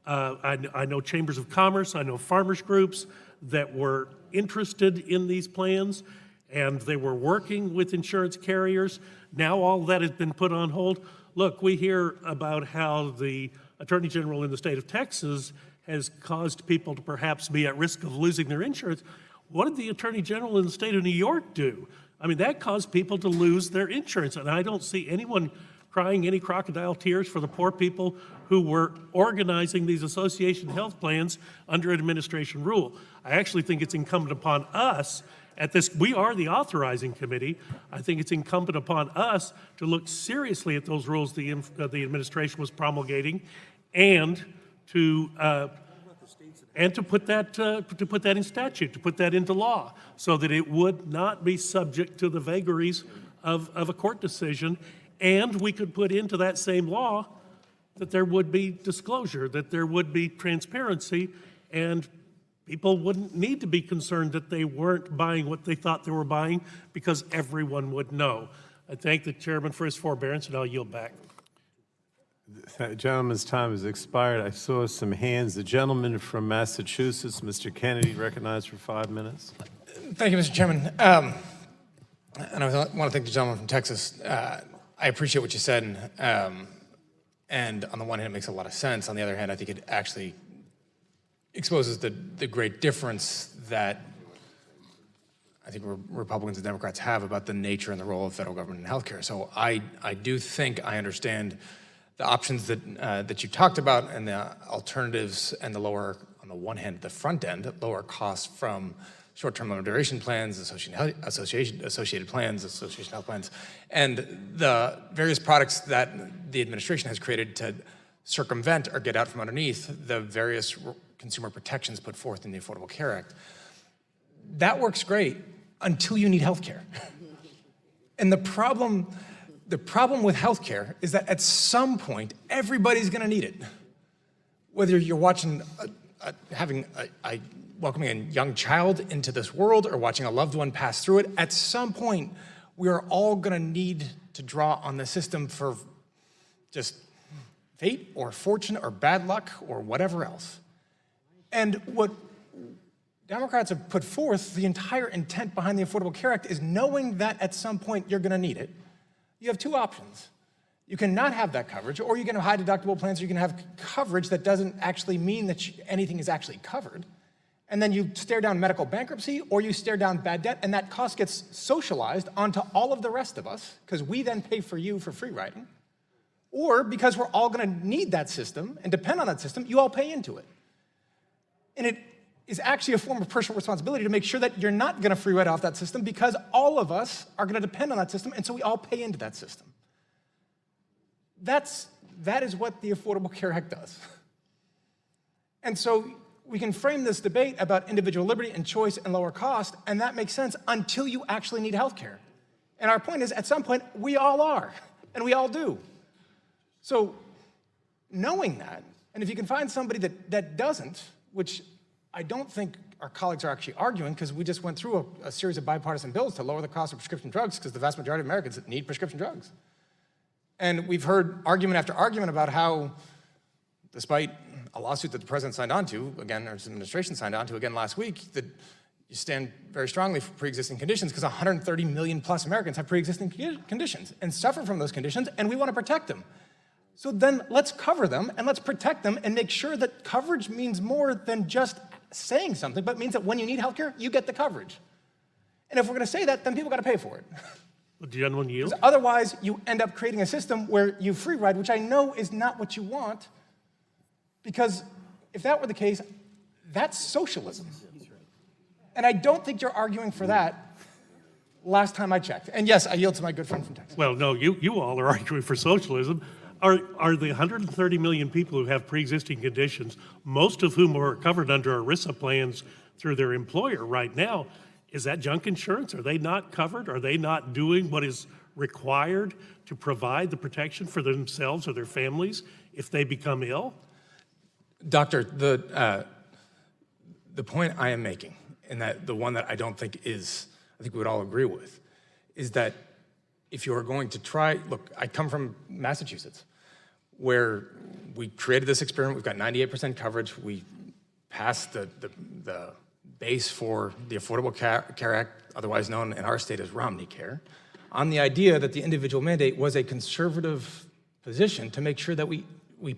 [SPEAKER 4] I know chambers of commerce, I know farmers groups that were interested in these plans, and they were working with insurance carriers. Now all that has been put on hold. Look, we hear about how the Attorney General in the state of Texas has caused people to perhaps be at risk of losing their insurance. What did the Attorney General in the state of New York do? I mean, that caused people to lose their insurance, and I don't see anyone crying any crocodile tears for the poor people who were organizing these association health plans under administration rule. I actually think it's incumbent upon us at this, we are the authorizing committee. I think it's incumbent upon us to look seriously at those rules the administration was promulgating, and to put that in statute, to put that into law, so that it would not be subject to the vagaries of a court decision. And we could put into that same law that there would be disclosure, that there would be transparency, and people wouldn't need to be concerned that they weren't buying what they thought they were buying, because everyone would know. I thank the chairman for his forbearance, and I'll yield back.
[SPEAKER 1] The gentleman's time has expired. I saw some hands. The gentleman from Massachusetts, Mr. Kennedy, recognized for 5 minutes.
[SPEAKER 7] Thank you, Mr. Chairman. And I want to thank the gentleman from Texas. I appreciate what you said, and on the one hand, it makes a lot of sense. On the other hand, I think it actually exposes the great difference that I think Republicans and Democrats have about the nature and the role of federal government in healthcare. So I do think I understand the options that you talked about and the alternatives and the lower, on the one hand, the front end, lower costs from short-term loan duration plans, associated plans, association health plans, and the various products that the administration has created to circumvent or get out from underneath the various consumer protections put forth in the Affordable Care Act. That works great until you need health care. And the problem with health care is that at some point, everybody's gonna need it. Whether you're watching, welcoming a young child into this world or watching a loved one pass through it, at some point, we are all gonna need to draw on the system for just fate or fortune or bad luck or whatever else. And what Democrats have put forth, the entire intent behind the Affordable Care Act is knowing that at some point you're gonna need it. You have two options. You can not have that coverage, or you can have high deductible plans, or you can have coverage that doesn't actually mean that anything is actually covered. And then you stare down medical bankruptcy, or you stare down bad debt, and that cost gets socialized onto all of the rest of us, because we then pay for you for free riding. Or because we're all gonna need that system and depend on that system, you all pay into it. And it is actually a form of personal responsibility to make sure that you're not gonna free ride off that system, because all of us are gonna depend on that system, and so we all pay into that system. That is what the Affordable Care Act does. And so we can frame this debate about individual liberty and choice and lower cost, and that makes sense until you actually need health care. And our point is, at some point, we all are, and we all do. So knowing that, and if you can find somebody that doesn't, which I don't think our colleagues are actually arguing, because we just went through a series of bipartisan bills to lower the cost of prescription drugs, because the vast majority of Americans need prescription drugs. And we've heard argument after argument about how, despite a lawsuit that the president signed on to, again, or his administration signed on to again last week, that you stand very strongly for pre-existing conditions, because 130 million plus Americans have pre-existing conditions and suffer from those conditions, and we want to protect them. So then let's cover them and let's protect them and make sure that coverage means more than just saying something, but means that when you need healthcare, you get the coverage. And if we're gonna say that, then people gotta pay for it.
[SPEAKER 4] Well, do anyone yield?
[SPEAKER 7] Otherwise, you end up creating a system where you free ride, which I know is not what you want, because if that were the case, that's socialism. And I don't think you're arguing for that last time I checked. And yes, I yield to my good friend from Texas.
[SPEAKER 4] Well, no, you all are arguing for socialism. Are the 130 million people who have pre-existing conditions, most of whom are covered under ERISA plans through their employer right now, is that junk insurance? Are they not covered? Are they not doing what is required to provide the protection for themselves or their families if they become ill?
[SPEAKER 7] Doctor, the point I am making, and that the one that I don't think is, I think we would all agree with, is that if you're going to try, look, I come from Massachusetts, where we created this experiment. We've got 98% coverage. We passed the base for the Affordable Care Act, otherwise known in our state as Romney Care, on the idea that the individual mandate was a conservative position to make sure that we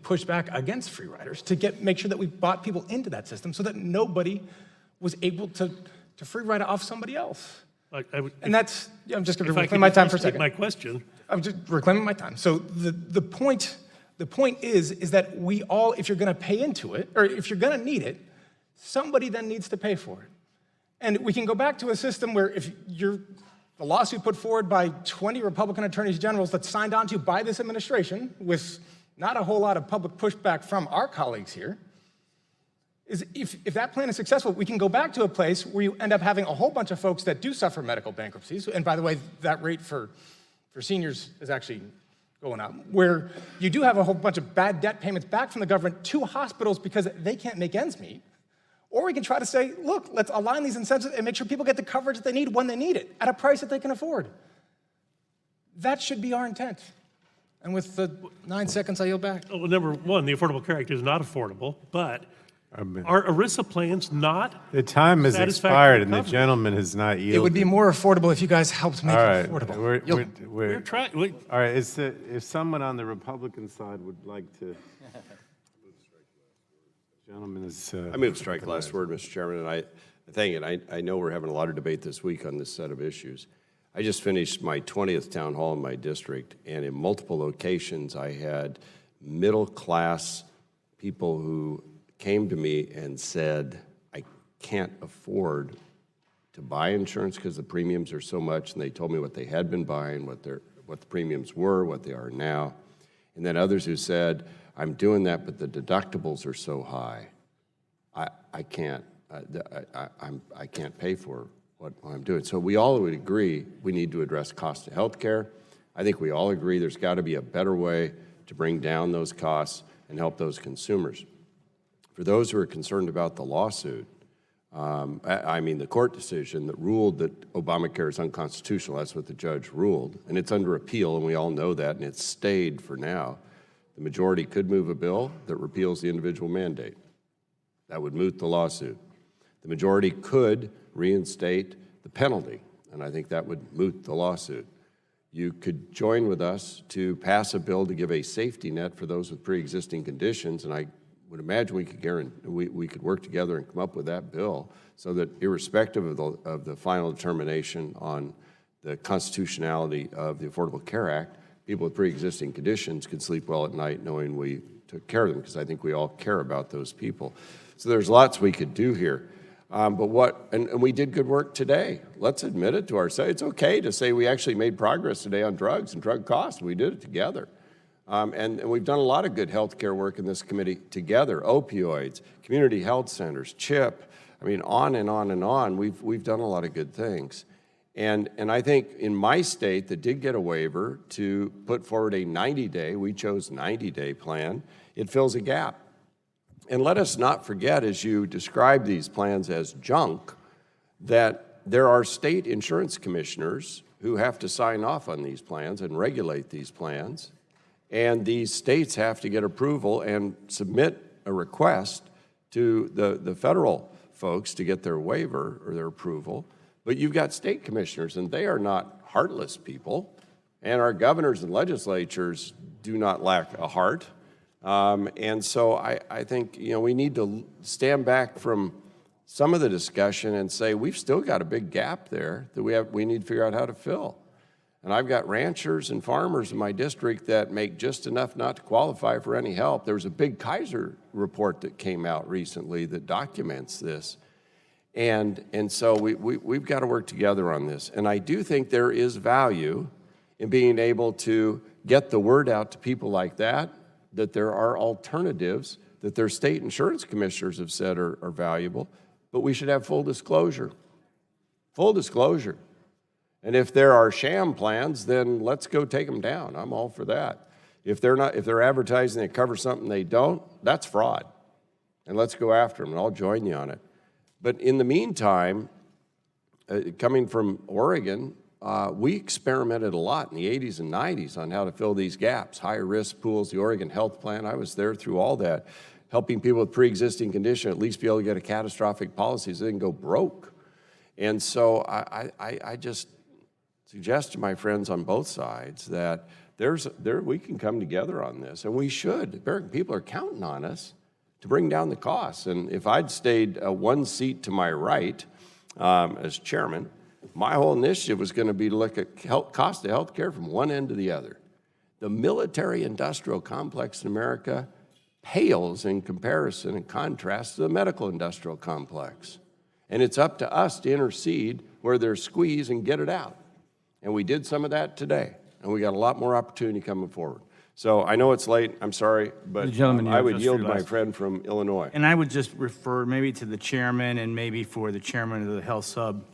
[SPEAKER 7] pushed back against free riders, to make sure that we brought people into that system so that nobody was able to free ride off somebody else. And that's, I'm just going to reclaim my time for a second.
[SPEAKER 4] My question.
[SPEAKER 7] I'm just reclaiming my time. So the point is that we all, if you're going to pay into it, or if you're going to need it, somebody then needs to pay for it. And we can go back to a system where if the lawsuit put forward by 20 Republican attorneys generals that's signed onto by this administration with not a whole lot of public pushback from our colleagues here, is if that plan is successful, we can go back to a place where you end up having a whole bunch of folks that do suffer medical bankruptcies. And by the way, that rate for seniors is actually going up, where you do have a whole bunch of bad debt payments back from the government to hospitals because they can't make ends meet. Or we can try to say, look, let's align these incentives and make sure people get the coverage that they need when they need it, at a price that they can afford. That should be our intent. And with the 9 seconds, I yield back.
[SPEAKER 4] Well, number one, the Affordable Care Act is not affordable, but are ERISA plans not
[SPEAKER 1] The time has
[SPEAKER 4] satisfactory
[SPEAKER 1] expired, and the
[SPEAKER 4] coverage?
[SPEAKER 1] gentleman has not yielded.
[SPEAKER 7] It would be more affordable if you guys helped make
[SPEAKER 1] All
[SPEAKER 7] it
[SPEAKER 1] right.
[SPEAKER 7] affordable.
[SPEAKER 4] We're trying.
[SPEAKER 1] All right, if someone on the Republican side would like to. Gentleman is.
[SPEAKER 2] I move strike last word, Mr. Chairman, and I know we're having a lot of debate this week on this set of issues. I just finished my 20th town hall in my district, and in multiple locations, I had middle-class people who came to me and said, I can't afford to buy insurance because the premiums are so much, and they told me what they had been buying, what the premiums were, what they are now. And then others who said, I'm doing that, but the deductibles are so high. I can't pay for what I'm doing. So we all would agree we need to address cost of health care. I think we all agree there's got to be a better way to bring down those costs and help those consumers. For those who are concerned about the lawsuit, the court decision that ruled that Obamacare is unconstitutional, that's what the judge ruled, and it's under appeal, and we all know that, and it's stayed for now. The majority could move a bill that repeals the individual mandate. That would moot the lawsuit. The majority could reinstate the penalty, and I think that would moot the lawsuit. You could join with us to pass a bill to give a safety net for those with pre-existing conditions, and I would imagine we could work together and come up with that bill so that irrespective of the final determination on the constitutionality of the Affordable Care Act, people with pre-existing conditions can sleep well at night knowing we took care of them, because I think we all care about those people. So there's lots we could do here. And we did good work today. Let's admit it to ourselves. It's okay to say we actually made progress today on drugs and drug costs. We did it together. And we've done a lot of good health care work in this committee together. Opioids, community health centers, CHIP, on and on and on. We've done a lot of good things. And I think in my state that did get a waiver to put forward a 90-day, we chose 90-day plan, it fills a gap. And let us not forget, as you describe these plans as junk, that there are state insurance commissioners who have to sign off on these plans and regulate these plans. And these states have to get approval and submit a request to the federal folks to get their waiver or their approval. But you've got state commissioners, and they are not heartless people. And our governors and legislatures do not lack a heart. And so I think we need to stand back from some of the discussion and say we've still got a big gap there that we need to figure out how to fill. And I've got ranchers and farmers in my district that make just enough not to qualify for any help. There was a big Kaiser report that came out recently that documents this. And so we've got to work together on this. And I do think there is value in being able to get the word out to people like that there are alternatives that their state insurance commissioners have said are valuable, but we should have full disclosure. Full disclosure. And if there are sham plans, then let's go take them down. I'm all for that. If they're advertising they cover something they don't, that's fraud. And let's go after them, and I'll join you on it. But in the meantime, coming from Oregon, we experimented a lot in the 80s and 90s on how to fill these gaps, higher risk pools, the Oregon Health Plan. I was there through all that, helping people with pre-existing condition at least be able to get a catastrophic policy so they can go broke. And so I just suggest to my friends on both sides that we can come together on this, and we should. American people are counting on us to bring down the costs. And if I'd stayed one seat to my right as chairman, my whole initiative was going to be to look at cost of health care from one end to the other. The military-industrial complex in America pales in comparison and contrast to the medical-industrial complex. And it's up to us to intercede where there's squeeze and get it out. And we did some of that today, and we got a lot more opportunity coming forward. So I know it's late, I'm sorry, but
[SPEAKER 19] The gentleman
[SPEAKER 2] I would
[SPEAKER 19] just
[SPEAKER 2] yield to my
[SPEAKER 19] realized.
[SPEAKER 2] friend from Illinois.
[SPEAKER 19] And I would just refer maybe to the chairman and maybe for the chairman of the health sub.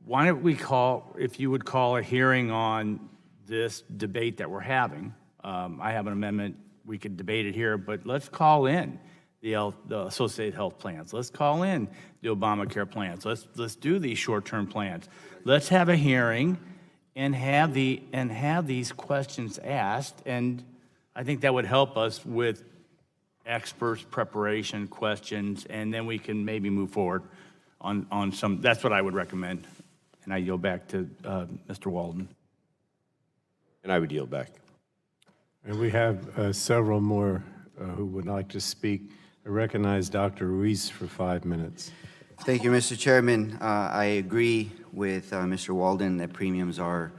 [SPEAKER 19] Why don't we call, if you would call a hearing on this debate that we're having. I have an amendment, we could debate it here, but let's call in the associated health plans. Let's call in the Obamacare plans. Let's do these short-term plans. Let's have a hearing and have these questions asked, and I think that would help us with experts, preparation, questions, and then we can maybe move forward on some. That's what I would recommend. And I yield back to Mr. Walden.
[SPEAKER 2] And I would yield back.
[SPEAKER 1] And we have several more who would like to speak. I recognize Dr. Ruiz for 5 minutes.
[SPEAKER 3] Thank you, Mr. Chairman. I agree with Mr. Walden that premiums are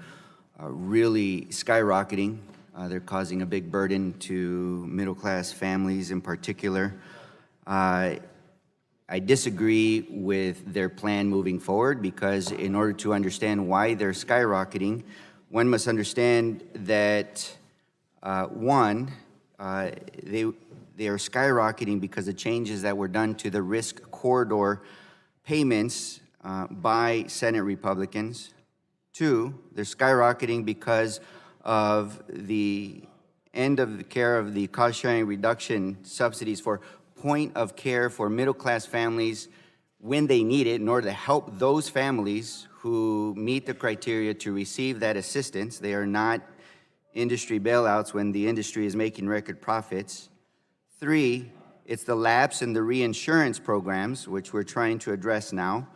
[SPEAKER 3] really skyrocketing. They're causing a big burden to middle-class families in particular. I disagree with their plan moving forward because in order to understand why they're skyrocketing, one must understand that, one, they are skyrocketing because of changes that were done to the risk corridor payments by Senate Republicans. Two, they're skyrocketing because of the end of the care of the cost-sharing reduction subsidies for point of care for middle-class families when they need it in order to help those families who meet the criteria to receive that assistance. They are not industry bailouts when the industry is making record profits. Three, it's the lapse in the reinsurance programs, which we're trying to address now.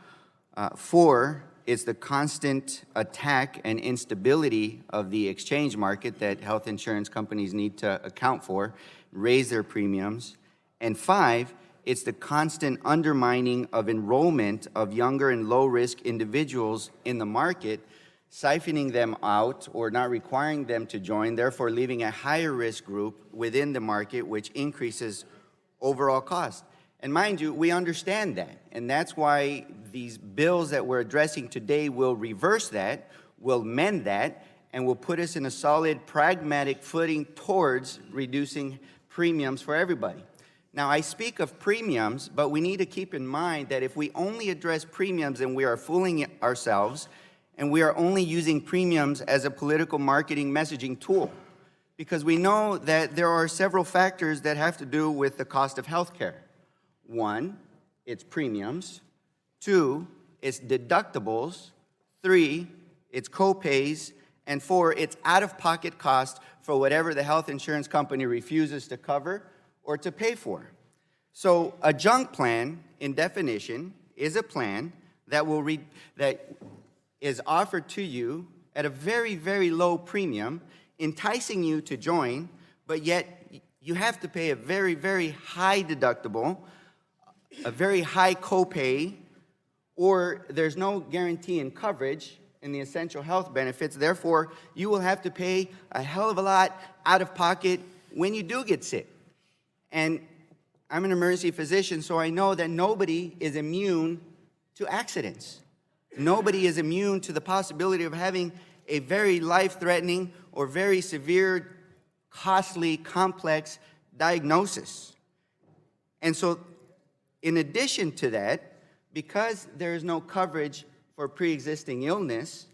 [SPEAKER 3] Four, it's the constant attack and instability of the exchange market that health insurance companies need to account for, raise their premiums. And five, it's the constant undermining of enrollment of younger and low-risk individuals in the market, siphoning them out or not requiring them to join, therefore leaving a higher risk group within the market, which increases overall cost. And mind you, we understand that, and that's why these bills that we're addressing today will reverse that, will mend that, and will put us in a solid, pragmatic footing towards reducing premiums for everybody. Now, I speak of premiums, but we need to keep in mind that if we only address premiums, then we are fooling ourselves, and we are only using premiums as a political marketing messaging tool, because we know that there are several factors that have to do with the cost of health care. One, it's premiums. Two, it's deductibles. Three, it's co-pays. And four, it's out-of-pocket cost for whatever the health insurance company refuses to cover or to pay for. So a junk plan, in definition, is a plan that is offered to you at a very, very low premium, enticing you to join, but yet you have to pay a very, very high deductible, a very high copay, or there's no guarantee in coverage in the essential health benefits. Therefore, you will have to pay a hell of a lot out of pocket when you do get sick. And I'm an emergency physician, so I know that nobody is immune to accidents. Nobody is immune to the possibility of having a very life-threatening or very severe, costly, complex diagnosis. And so, in addition to that, because there is no coverage for pre-existing illness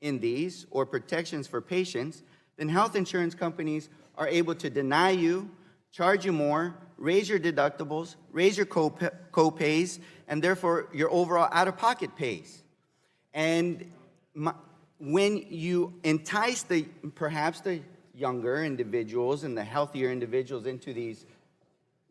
[SPEAKER 3] in these or protections for patients, then health insurance companies are able to deny you, charge you more, raise your deductibles, raise your co-pays, and therefore your overall out-of-pocket pays. And when you entice perhaps the younger individuals and the healthier individuals into these,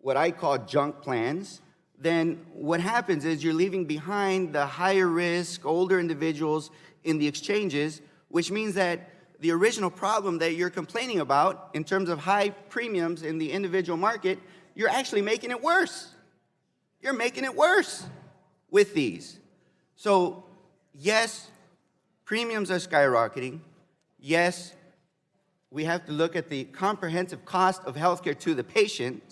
[SPEAKER 3] what I call junk plans, then what happens is you're leaving behind the higher risk, older individuals in the exchanges, which means that the original problem that you're complaining about in terms of high premiums in the individual market, you're actually making it worse. You're making it worse with these. So, yes, premiums are skyrocketing. Yes, we have to look at the comprehensive cost of healthcare to the patient.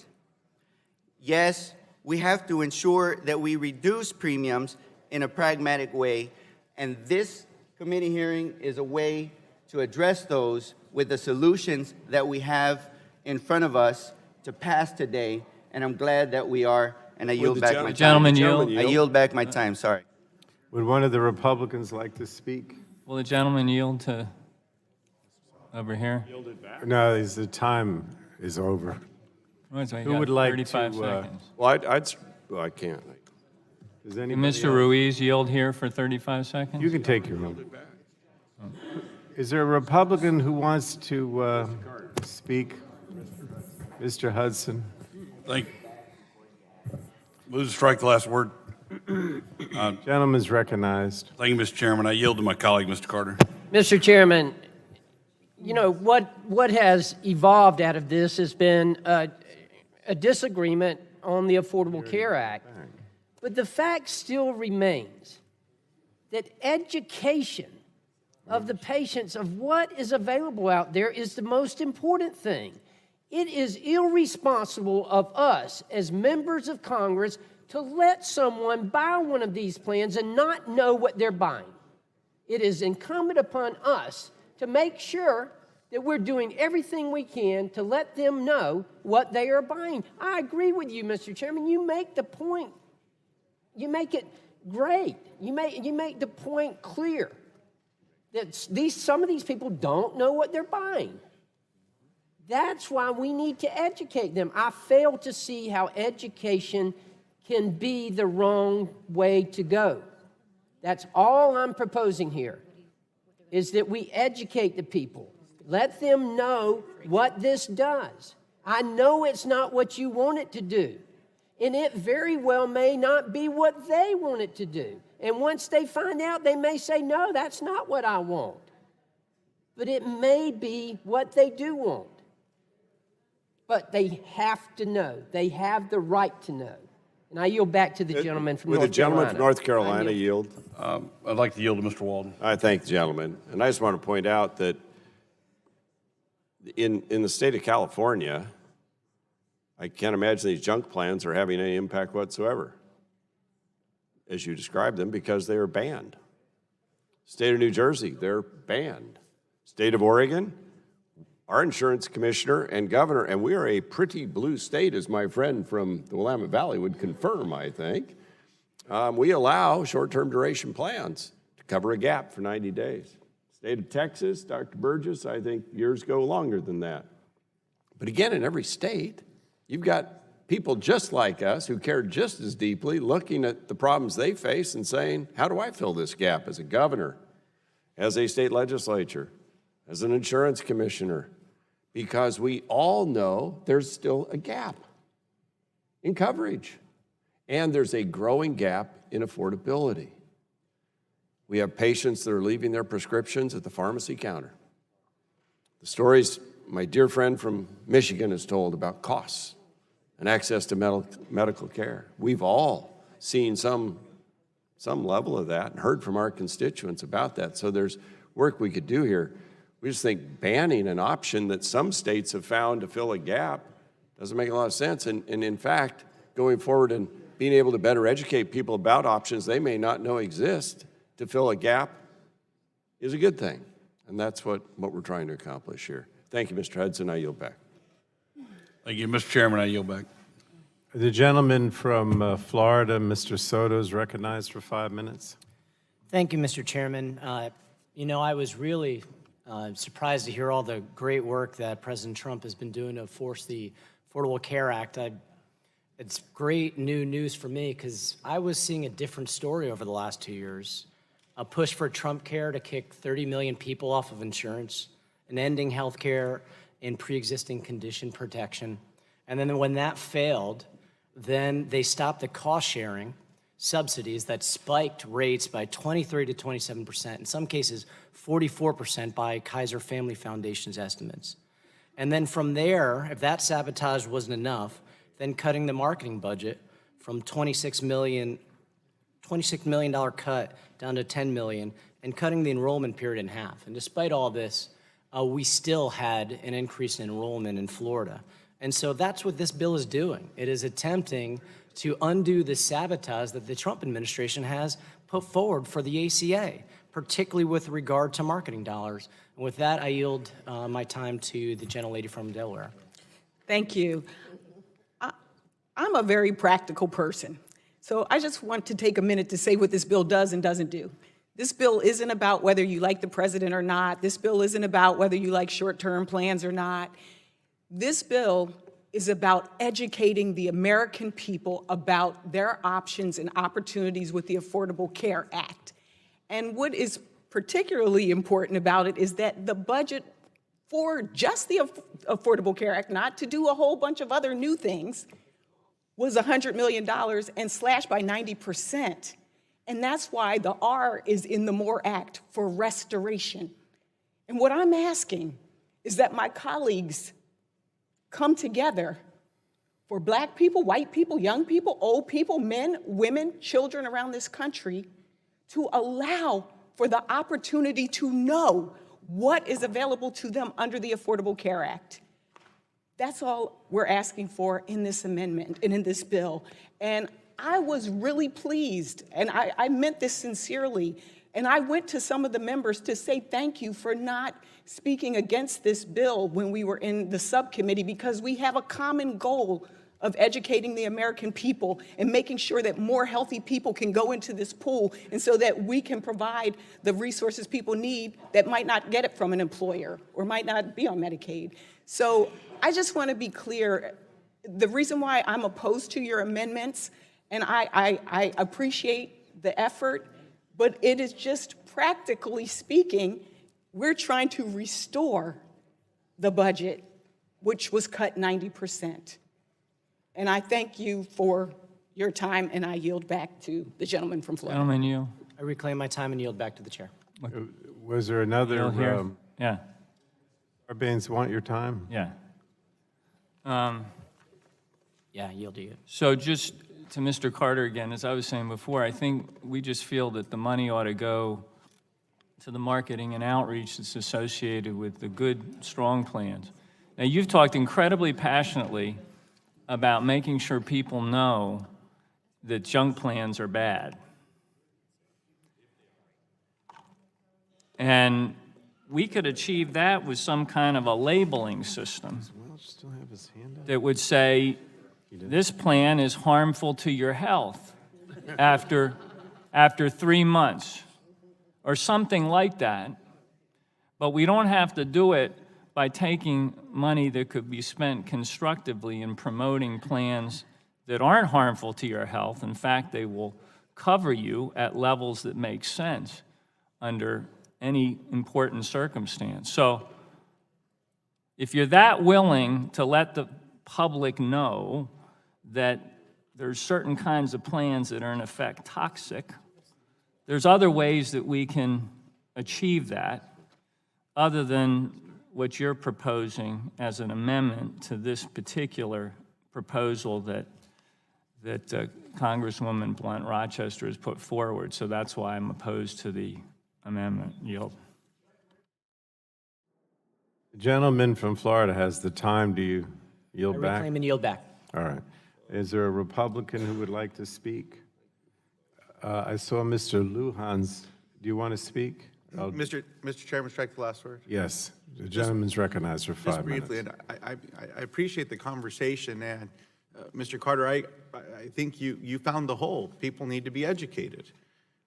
[SPEAKER 3] Yes, we have to ensure that we reduce premiums in a pragmatic way, and this committee hearing is a way to address those with the solutions that we have in front of us to pass today, and I'm glad that we are, and I yield back my time.
[SPEAKER 15] Gentleman yield.
[SPEAKER 3] I yield back my time, sorry.
[SPEAKER 1] Would one of the Republicans like to speak?
[SPEAKER 15] Will the gentleman yield to over here?
[SPEAKER 1] No, the time is over. Who would like
[SPEAKER 15] 35
[SPEAKER 1] to?
[SPEAKER 15] seconds.
[SPEAKER 2] Well, I can't.
[SPEAKER 1] Does
[SPEAKER 15] Can
[SPEAKER 1] anybody
[SPEAKER 15] Mr.
[SPEAKER 1] else?
[SPEAKER 15] Ruiz yield here for 35 seconds?
[SPEAKER 1] You can take your own. Is there a Republican who wants to speak? Mr. Hudson?
[SPEAKER 14] Thank you. Move to strike the last word.
[SPEAKER 1] Gentleman's recognized.
[SPEAKER 14] Thank you, Mr. Chairman. I yield to my colleague, Mr. Carter.
[SPEAKER 21] Mr. Chairman, you know, what has evolved out of this has been a disagreement on the Affordable Care Act. But the fact still remains that education of the patients of what is available out there is the most important thing. It is irresponsible of us as members of Congress to let someone buy one of these plans and not know what they're buying. It is incumbent upon us to make sure that we're doing everything we can to let them know what they are buying. I agree with you, Mr. Chairman. You make the point. You make it great. You make the point clear that some of these people don't know what they're buying. That's why we need to educate them. I fail to see how education can be the wrong way to go. That's all I'm proposing here, is that we educate the people. Let them know what this does. I know it's not what you want it to do, and it very well may not be what they want it to do. And once they find out, they may say, no, that's not what I want. But it may be what they do want. But they have to know. They have the right to know. And I yield back to the gentleman from North Carolina.
[SPEAKER 2] Would the gentleman from North Carolina yield?
[SPEAKER 14] I'd like to yield to Mr. Walden.
[SPEAKER 2] I thank the gentleman. And I just want to point out that in the state of California, I can't imagine these junk plans are having any impact whatsoever, as you described them, because they are banned. State of New Jersey, they're banned. State of Oregon, our insurance commissioner and governor, and we are a pretty blue state, as my friend from the Willamette Valley would confirm, I think. We allow short-term duration plans to cover a gap for 90 days. State of Texas, Dr. Burgess, I think years go longer than that. But again, in every state, you've got people just like us who care just as deeply, looking at the problems they face and saying, how do I fill this gap as a governor, as a state legislature, as an insurance commissioner? Because we all know there's still a gap in coverage, and there's a growing gap in affordability. We have patients that are leaving their prescriptions at the pharmacy counter. The stories my dear friend from Michigan has told about costs and access to medical care. We've all seen some level of that and heard from our constituents about that. So there's work we could do here. We just think banning an option that some states have found to fill a gap doesn't make a lot of sense. And in fact, going forward and being able to better educate people about options they may not know exist to fill a gap is a good thing. And that's what we're trying to accomplish here. Thank you, Mr. Hudson. I yield back.
[SPEAKER 14] Thank you, Mr. Chairman. I yield back.
[SPEAKER 1] The gentleman from Florida, Mr. Soto, is recognized for 5 minutes.
[SPEAKER 6] Thank you, Mr. Chairman. You know, I was really surprised to hear all the great work that President Trump has been doing to enforce the Affordable Care Act. It's great new news for me because I was seeing a different story over the last 2 years. a push for Trump Care to kick 30 million people off of insurance, and ending health care in pre-existing condition protection. And then when that failed, then they stopped the cost-sharing subsidies that spiked rates by 23 to 27%, in some cases 44% by Kaiser Family Foundation's estimates. And then from there, if that sabotage wasn't enough, then cutting the marketing budget from $26 million cut down to $10 million, and cutting the enrollment period in half. And despite all this, we still had an increase in enrollment in Florida. And so that's what this bill is doing. It is attempting to undo the sabotage that the Trump administration has put forward for the ACA, particularly with regard to marketing dollars. And with that, I yield my time to the gentlelady from Delaware.
[SPEAKER 11] Thank you. I'm a very practical person, so I just want to take a minute to say what this bill does and doesn't do. This bill isn't about whether you like the president or not. This bill isn't about whether you like short-term plans or not. This bill is about educating the American people about their options and opportunities with the Affordable Care Act. And what is particularly important about it is that the budget for just the Affordable Care Act, not to do a whole bunch of other new things, was $100 million and slashed by 90%. And that's why the R is in the MORE Act, for restoration. And what I'm asking is that my colleagues come together for Black people, white people, young people, old people, men, women, children around this country, to allow for the opportunity to know what is available to them under the Affordable Care Act. That's all we're asking for in this amendment and in this bill. And I was really pleased, and I meant this sincerely, and I went to some of the members to say thank you for not speaking against this bill when we were in the subcommittee, because we have a common goal of educating the American people and making sure that more healthy people can go into this pool, and so that we can provide the resources people need that might not get it from an employer or might not be on Medicaid. So I just want to be clear, the reason why I'm opposed to your amendments, and I appreciate the effort, but it is just practically speaking, we're trying to restore the budget, which was cut 90%. And I thank you for your time, and I yield back to the gentleman from Florida.
[SPEAKER 15] Gentlemen, you.
[SPEAKER 6] I reclaim my time and yield back to the chair.
[SPEAKER 1] Was there another?
[SPEAKER 15] Yield here. Yeah.
[SPEAKER 1] Sarbanes, want your time?
[SPEAKER 15] Yeah.
[SPEAKER 6] Yeah, yield to you.
[SPEAKER 15] So just to Mr. Carter again, as I was saying before, I think we just feel that the money ought to go to the marketing and outreach that's associated with the good, strong plans. Now, you've talked incredibly passionately about making sure people know that junk plans are bad. And we could achieve that with some kind of a labeling system that would say, this plan is harmful to your health after 3 months, or something like that. But we don't have to do it by taking money that could be spent constructively in promoting plans that aren't harmful to your health. In fact, they will cover you at levels that make sense under any important circumstance. So if you're that willing to let the public know that there's certain kinds of plans that are in effect toxic, there's other ways that we can achieve that other than what you're proposing as an amendment to this particular proposal that Congresswoman Blunt Rochester has put forward. So that's why I'm opposed to the amendment. Yield.
[SPEAKER 1] The gentleman from Florida has the time. Do you yield
[SPEAKER 6] I
[SPEAKER 1] back?
[SPEAKER 6] reclaim and yield back.
[SPEAKER 1] All right. Is there a Republican who would like to speak? I saw Mr. Lujan's. Do you want to speak?
[SPEAKER 8] Mr. Chairman, strike the last word.
[SPEAKER 1] Yes. The gentleman's recognized for 5
[SPEAKER 8] Just briefly,
[SPEAKER 1] minutes.
[SPEAKER 8] and I appreciate the conversation, and Mr. Carter, I think you found the hole. People need to be educated.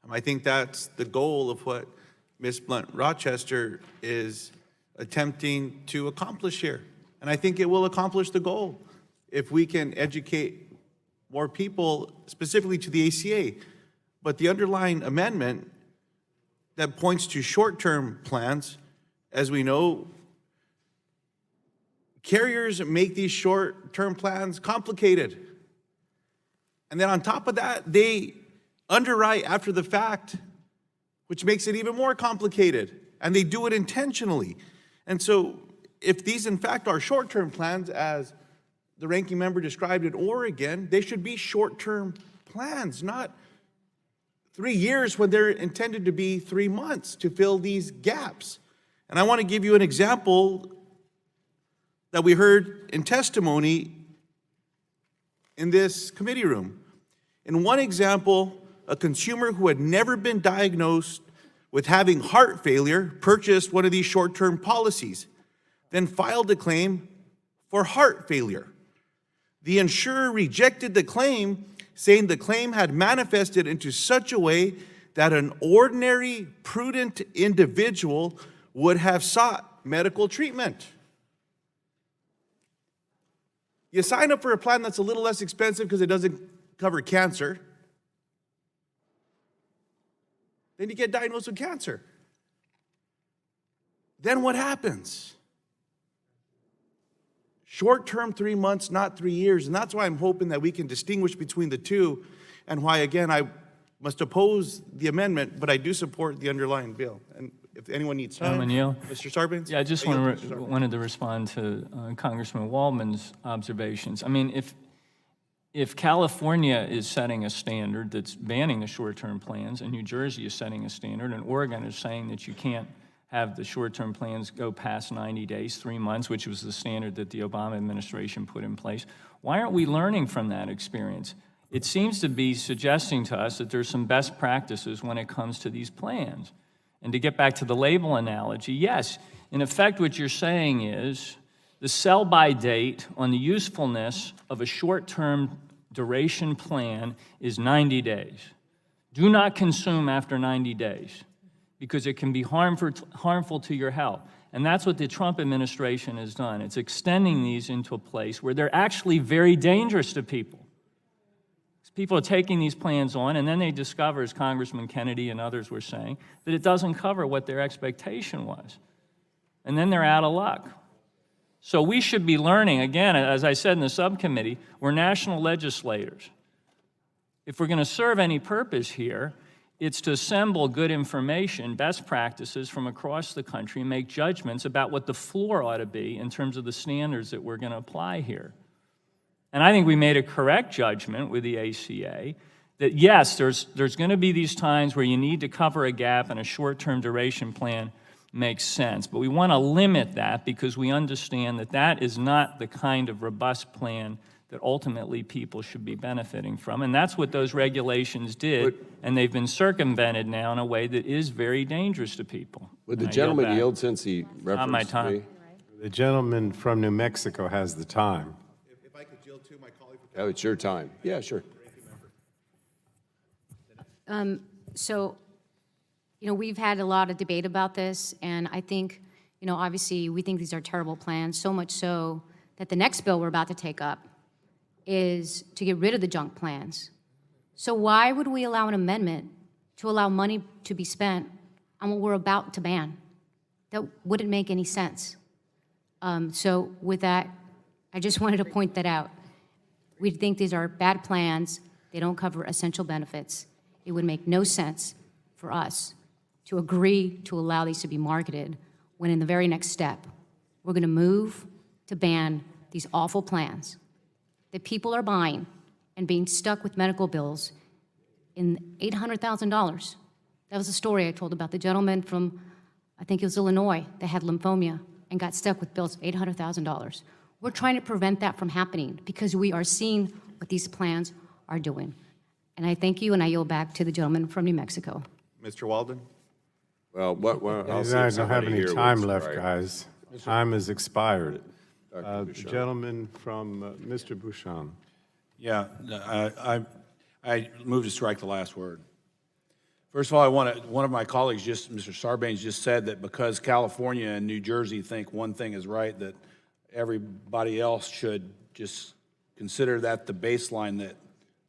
[SPEAKER 8] I think that's the goal of what Ms. Blunt Rochester is attempting to accomplish here. And I think it will accomplish the goal if we can educate more people, specifically to the ACA. But the underlying amendment that points to short-term plans. As we know, carriers make these short-term plans complicated. And then on top of that, they underwrite after the fact, which makes it even more complicated. And they do it intentionally. And so if these in fact are short-term plans, as the ranking member described in Oregon, they should be short-term plans, not 3 years when they're intended to be 3 months to fill these gaps. And I want to give you an example that we heard in testimony in this committee room. In one example, a consumer who had never been diagnosed with having heart failure purchased one of these short-term policies, then filed a claim for heart failure. The insurer rejected the claim, saying the claim had manifested into such a way that an ordinary, prudent individual would have sought medical treatment. You sign up for a plan that's a little less expensive because it doesn't cover cancer. Then you get diagnosed with cancer. Then what happens? Short-term, 3 months, not 3 years. And that's why I'm hoping that we can distinguish between the two, and why, again, I must oppose the amendment, but I do support the underlying bill. And if anyone needs time, Mr. Sarbanes?
[SPEAKER 15] Yeah, I just wanted to respond to Congressman Waldman's observations. I mean, if California is setting a standard that's banning the short-term plans, and New Jersey is setting a standard, and Oregon is saying that you can't have the short-term plans go past 90 days, 3 months, which was the standard that the Obama administration put in place, why aren't we learning from that experience? It seems to be suggesting to us that there's some best practices when it comes to these plans. And to get back to the label analogy, yes, in effect what you're saying is the sell-by date on the usefulness of a short-term duration plan is 90 days. Do not consume after 90 days because it can be harmful to your health. And that's what the Trump administration has done. It's extending these into a place where they're actually very dangerous to people. People are taking these plans on, and then they discover, as Congressman Kennedy and others were saying, that it doesn't cover what their expectation was. And then they're out of luck. So we should be learning, again, as I said in the subcommittee, we're national legislators. If we're going to serve any purpose here, it's to assemble good information, best practices from across the country, and make judgments about what the floor ought to be in terms of the standards that we're going to apply here. And I think we made a correct judgment with the ACA that, yes, there's going to be these times where you need to cover a gap and a short-term duration plan makes sense. But we want to limit that because we understand that that is not the kind of robust plan that ultimately people should be benefiting from. And that's what those regulations did, and they've been circumvented now in a way that is very dangerous to people.
[SPEAKER 2] Would the gentleman yield since he referenced
[SPEAKER 15] Not my time.
[SPEAKER 2] me?
[SPEAKER 1] The gentleman from New Mexico has the time.
[SPEAKER 8] If I could yield to my colleague.
[SPEAKER 2] Oh, it's your time. Yeah, sure.
[SPEAKER 13] So, we've had a lot of debate about this, and I think, obviously, we think these are terrible plans, so much so that the next bill we're about to take up is to get rid of the junk plans. So why would we allow an amendment to allow money to be spent on what we're about to ban? That wouldn't make any sense. So with that, I just wanted to point that out. We think these are bad plans. They don't cover essential benefits. It would make no sense for us to agree to allow these to be marketed when in the very next step, we're going to move to ban these awful plans that people are buying and being stuck with medical bills in $800,000. That was a story I told about the gentleman from, I think it was Illinois, that had lymphoma and got stuck with bills of $800,000. We're trying to prevent that from happening because we are seeing what these plans are doing. And I thank you, and I yield back to the gentleman from New Mexico.
[SPEAKER 8] Mr. Walden?
[SPEAKER 2] Well, I'll see
[SPEAKER 1] I
[SPEAKER 2] if
[SPEAKER 1] don't have
[SPEAKER 2] somebody
[SPEAKER 1] any
[SPEAKER 2] here
[SPEAKER 1] time
[SPEAKER 2] would
[SPEAKER 1] left,
[SPEAKER 2] strike.
[SPEAKER 1] guys. Time has expired.
[SPEAKER 2] Dr.
[SPEAKER 1] The
[SPEAKER 2] Bouchon.
[SPEAKER 1] gentleman from Mr. Bouchon.
[SPEAKER 5] Yeah, I move to strike the last word. First of all, one of my colleagues, Mr. Sarbanes, just said that because California and New Jersey think one thing is right, that everybody else should just consider that the baseline, that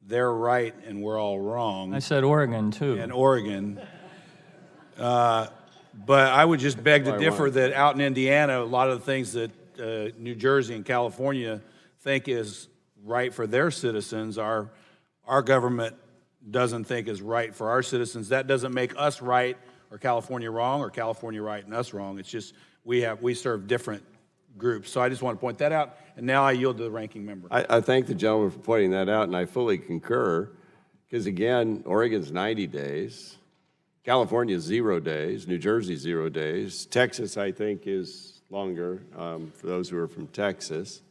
[SPEAKER 5] they're right and we're all wrong.
[SPEAKER 15] I said Oregon, too.
[SPEAKER 5] And Oregon. But I would just beg to
[SPEAKER 2] That's what I
[SPEAKER 5] differ
[SPEAKER 2] want.
[SPEAKER 5] that out in Indiana, a lot of the things that New Jersey and California think is right for their citizens, our government doesn't think is right for our citizens. That doesn't make us right or California wrong or California right and us wrong. It's just we serve different groups. So I just want to point that out. And now I yield to the ranking member.
[SPEAKER 2] I thank the gentleman for pointing that out, and I fully concur, because again, Oregon's 90 days, California's 0 days, New Jersey's 0 days, Texas, I think, is longer for those who are from Texas.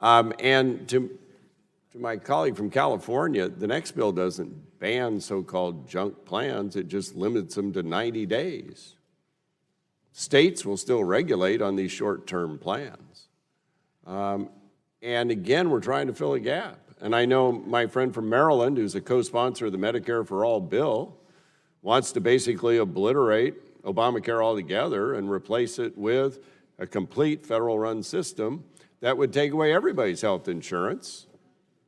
[SPEAKER 2] And to my colleague from California, the next bill doesn't ban so-called junk plans, it just limits them to 90 days. States will still regulate on these short-term plans. And again, we're trying to fill a gap. And I know my friend from Maryland, who's a co-sponsor of the Medicare for All bill, wants to basically obliterate Obamacare altogether and replace it with a complete federal-run system that would take away everybody's health insurance,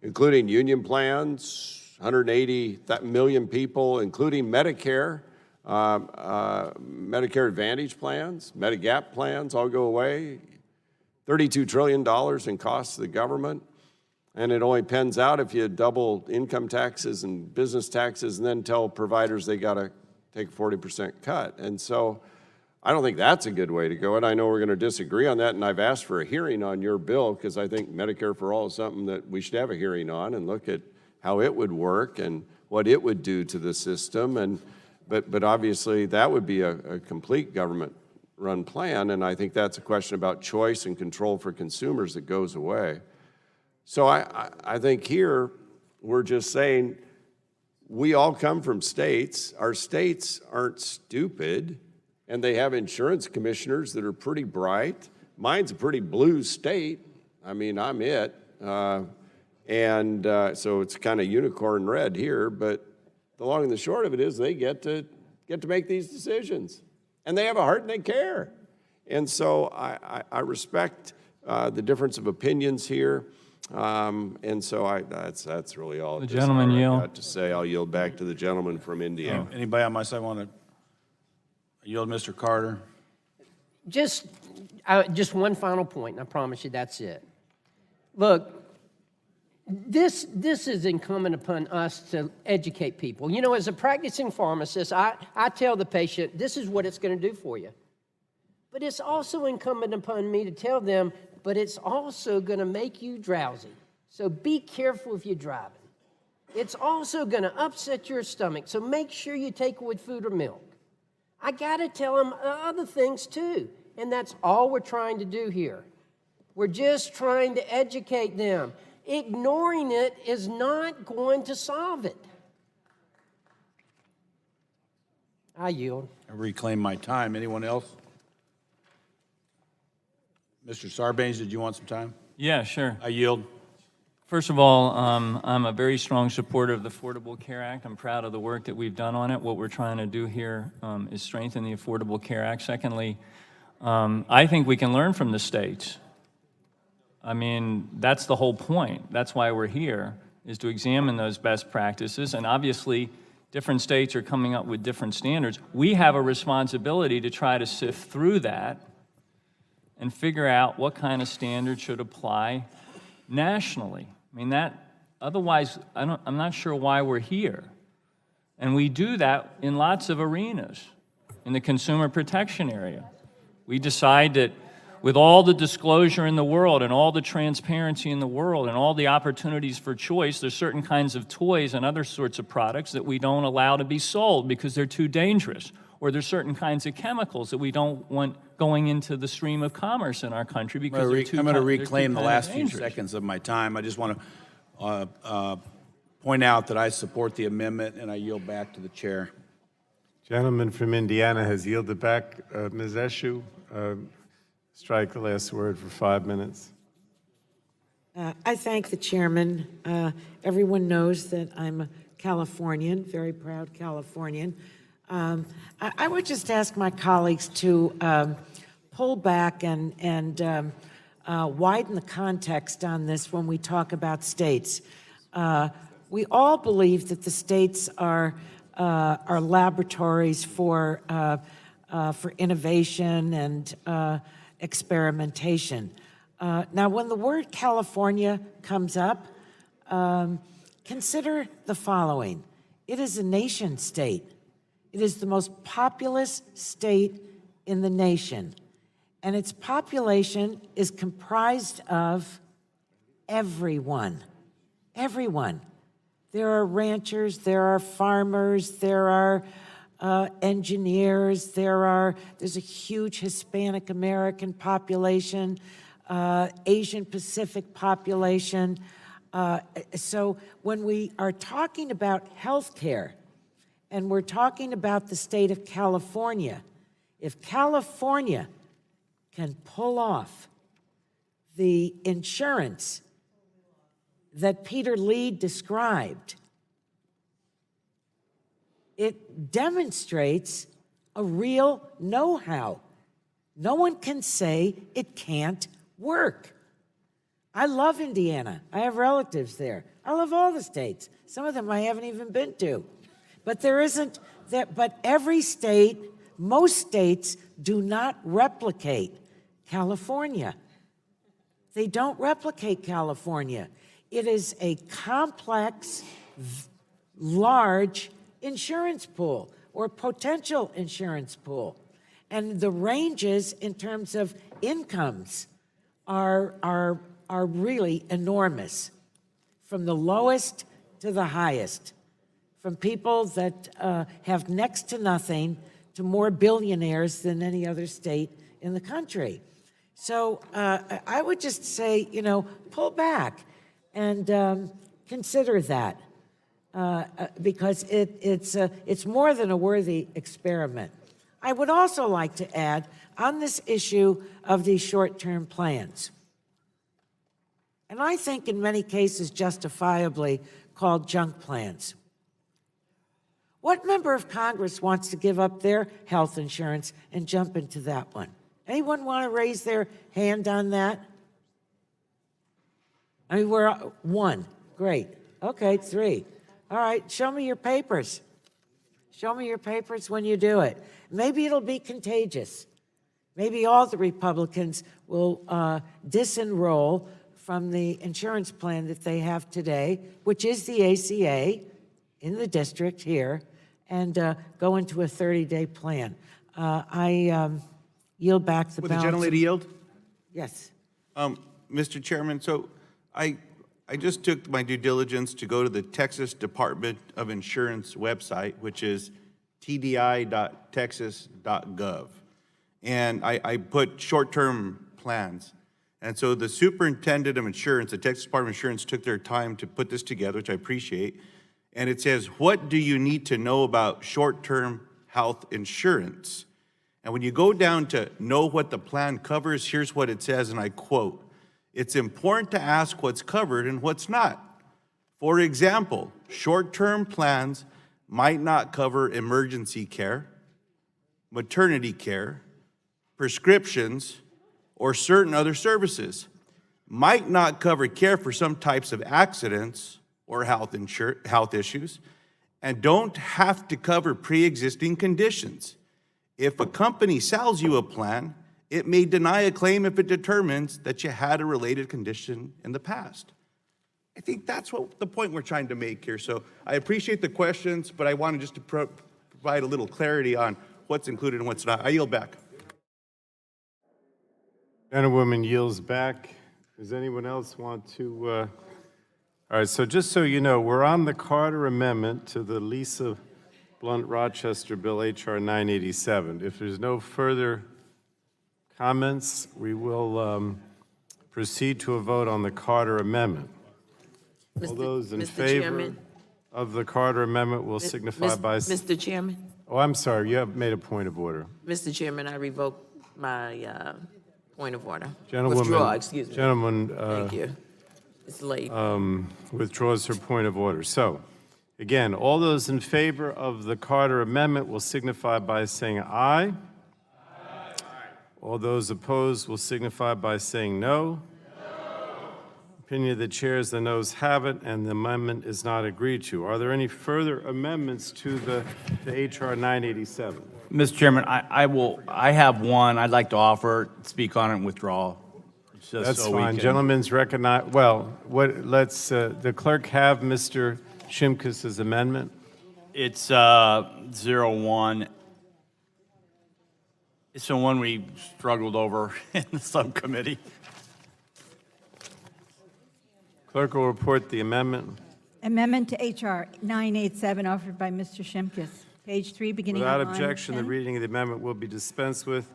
[SPEAKER 2] including union plans, 180 million people, including Medicare, Medicare Advantage plans, Medigap plans all go away, $32 trillion in costs to the government, and it only pens out if you double income taxes and business taxes and then tell providers they got to take a 40% cut. And so I don't think that's a good way to go, and I know we're going to disagree on that, and I've asked for a hearing on your bill because I think Medicare for All is something that we should have a hearing on and look at how it would work and what it would do to the system. But obviously that would be a complete government-run plan, and I think that's a question about choice and control for consumers that goes away. So I think here we're just saying we all come from states. Our states aren't stupid, and they have insurance commissioners that are pretty bright. Mine's a pretty blue state. I mean, I'm it. So it's kind of unicorn red here, but the long and the short of it is they get to make these decisions. And they have a heart and they care. And so I respect the difference of opinions here. And so that's really all
[SPEAKER 15] The gentleman
[SPEAKER 2] I've
[SPEAKER 15] yield.
[SPEAKER 2] got to say. I'll yield back to the gentleman from Indiana.
[SPEAKER 5] Anybody on my side want to yield, Mr. Carter?
[SPEAKER 21] Just one final point, and I promise you that's it. Look, this is incumbent upon us to educate people. You know, as a practicing pharmacist, I tell the patient, this is what it's going to do for you. But it's also incumbent upon me to tell them, but it's also going to make you drowsy. So be careful if you're driving. It's also going to upset your stomach, so make sure you take it with food or milk. I got to tell them other things too, and that's all we're trying to do here. We're just trying to educate them. Ignoring it is not going to solve it. I yield.
[SPEAKER 5] I reclaim my time. Anyone else? Mr. Sarbanes, did you want some time?
[SPEAKER 15] Yeah, sure.
[SPEAKER 5] I yield.
[SPEAKER 15] First of all, I'm a very strong supporter of the Affordable Care Act. I'm proud of the work that we've done on it. What we're trying to do here is strengthen the Affordable Care Act. Secondly, I think we can learn from the states. I mean, that's the whole point. That's why we're here, is to examine those best practices. And obviously, different states are coming up with different standards. We have a responsibility to try to sift through that and figure out what kind of standards should apply nationally. I mean, otherwise, I'm not sure why we're here. And we do that in lots of arenas. In the consumer protection area, we decide that with all the disclosure in the world and all the transparency in the world and all the opportunities for choice, there's certain kinds of toys and other sorts of products that we don't allow to be sold because they're too dangerous. Or there's certain kinds of chemicals that we don't want going into the stream of commerce in our country because
[SPEAKER 5] I'm going to reclaim the last few
[SPEAKER 15] dangerous.
[SPEAKER 5] seconds of my time. I just want to point out that I support the amendment, and I yield back to the chair.
[SPEAKER 1] Gentleman from Indiana has yielded back. Ms. Eshu, strike the last word for 5 minutes.
[SPEAKER 9] I thank the chairman. Everyone knows that I'm a Californian, very proud Californian. I would just ask my colleagues to pull back and widen the context on this when we talk about states. We all believe that the states are our laboratories for innovation and experimentation. Now, when the word California comes up, consider the following. It is a nation state. It is the most populous state in the nation. And its population is comprised of everyone. Everyone. There are ranchers, there are farmers, there are engineers, there's a huge Hispanic American population, Asian Pacific population. So when we are talking about healthcare, and we're talking about the state of California, if California can pull off the insurance that Peter Lee described, it demonstrates a real know-how. No one can say it can't work. I love Indiana. I have relatives there. I love all the states. Some of them I haven't even been to. But there isn't that, but every state, most states do not replicate California. They don't replicate California. It is a complex, large insurance pool or potential insurance pool. And the ranges in terms of incomes are really enormous, from the lowest to the highest, from people that have next to nothing to more billionaires than any other state in the country. So I would just say, pull back and consider that because it's more than a worthy experiment. I would also like to add on this issue of these short-term plans, and I think in many cases justifiably called junk plans. What member of Congress wants to give up their health insurance and jump into that one? Anyone want to raise their hand on that? I mean, we're one. Great. Okay, 3. All right, show me your papers. Show me your papers when you do it. Maybe it'll be contagious. Maybe all the Republicans will disenroll from the insurance plan that they have today, which is the ACA in the district here, and go into a 30-day plan. I yield back the balance.
[SPEAKER 8] Would the gentlelady yield?
[SPEAKER 9] Yes.
[SPEAKER 8] Mr. Chairman, so I just took my due diligence to go to the Texas Department of Insurance website, which is tdi.texas.gov. And I put short-term plans. And so the superintendent of insurance, the Texas Department of Insurance, took their time to put this together, which I appreciate. And it says, what do you need to know about short-term health insurance? And when you go down to know what the plan covers, here's what it says, and I quote, "It's important to ask what's covered and what's not. For example, short-term plans might not cover emergency care, maternity care, prescriptions, or certain other services, might not cover care for some types of accidents or health issues, and don't have to cover pre-existing conditions. If a company sells you a plan, it may deny a claim if it determines that you had a related condition in the past." I think that's what the point we're trying to make here. So I appreciate the questions, but I wanted just to provide a little clarity on what's included and what's not. I yield back.
[SPEAKER 1] Gentlewoman yields back. Does anyone else want to? All right, so just so you know, we're on the Carter Amendment to the Lisa Blunt Rochester Bill, H.R. 987. If there's no further comments, we will proceed to a vote on the Carter Amendment. All those in favor of the Carter Amendment will signify by...
[SPEAKER 23] Mr. Chairman?
[SPEAKER 1] Oh, I'm sorry, you have made a point of order.
[SPEAKER 23] Mr. Chairman, I revoke my point of order.
[SPEAKER 1] Gentlewoman,
[SPEAKER 23] Withdraw, excuse me.
[SPEAKER 1] Gentleman,
[SPEAKER 23] Thank you. It's late.
[SPEAKER 1] withdraws her point of order. So, again, all those in favor of the Carter Amendment will signify by saying aye. Aye. All those opposed will signify by saying no. Opinion of the chair is the noes have it, and the amendment is not agreed to. Are there any further amendments to the HR 987?
[SPEAKER 19] Mr. Chairman, I have one I'd like to offer, speak on it and withdraw. Just
[SPEAKER 1] That's
[SPEAKER 19] so we
[SPEAKER 1] fine.
[SPEAKER 19] can-
[SPEAKER 1] Gentlemen's recognize, well, let's, the clerk have Mr. Shimkus's amendment?
[SPEAKER 19] It's 01. It's the one we struggled over in the subcommittee.
[SPEAKER 1] Clerk will report the amendment.
[SPEAKER 22] Amendment to HR 987 offered by Mr. Shimkus. Page 3, beginning
[SPEAKER 1] Without
[SPEAKER 22] on line
[SPEAKER 1] objection, the
[SPEAKER 22] 10.
[SPEAKER 1] reading of the amendment will be dispensed with.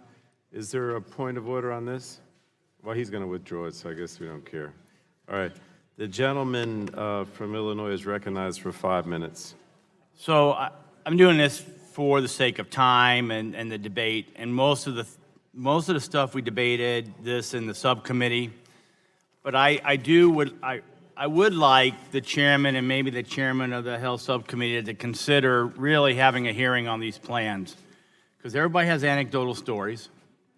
[SPEAKER 1] Is there a point of order on this? Well, he's going to withdraw it, so I guess we don't care. All right. The gentleman from Illinois is recognized for 5 minutes.
[SPEAKER 19] So I'm doing this for the sake of time and the debate, and most of the stuff we debated this in the subcommittee. But I would like the chairman and maybe the chairman of the health subcommittee to consider really having a hearing on these plans, because everybody has anecdotal stories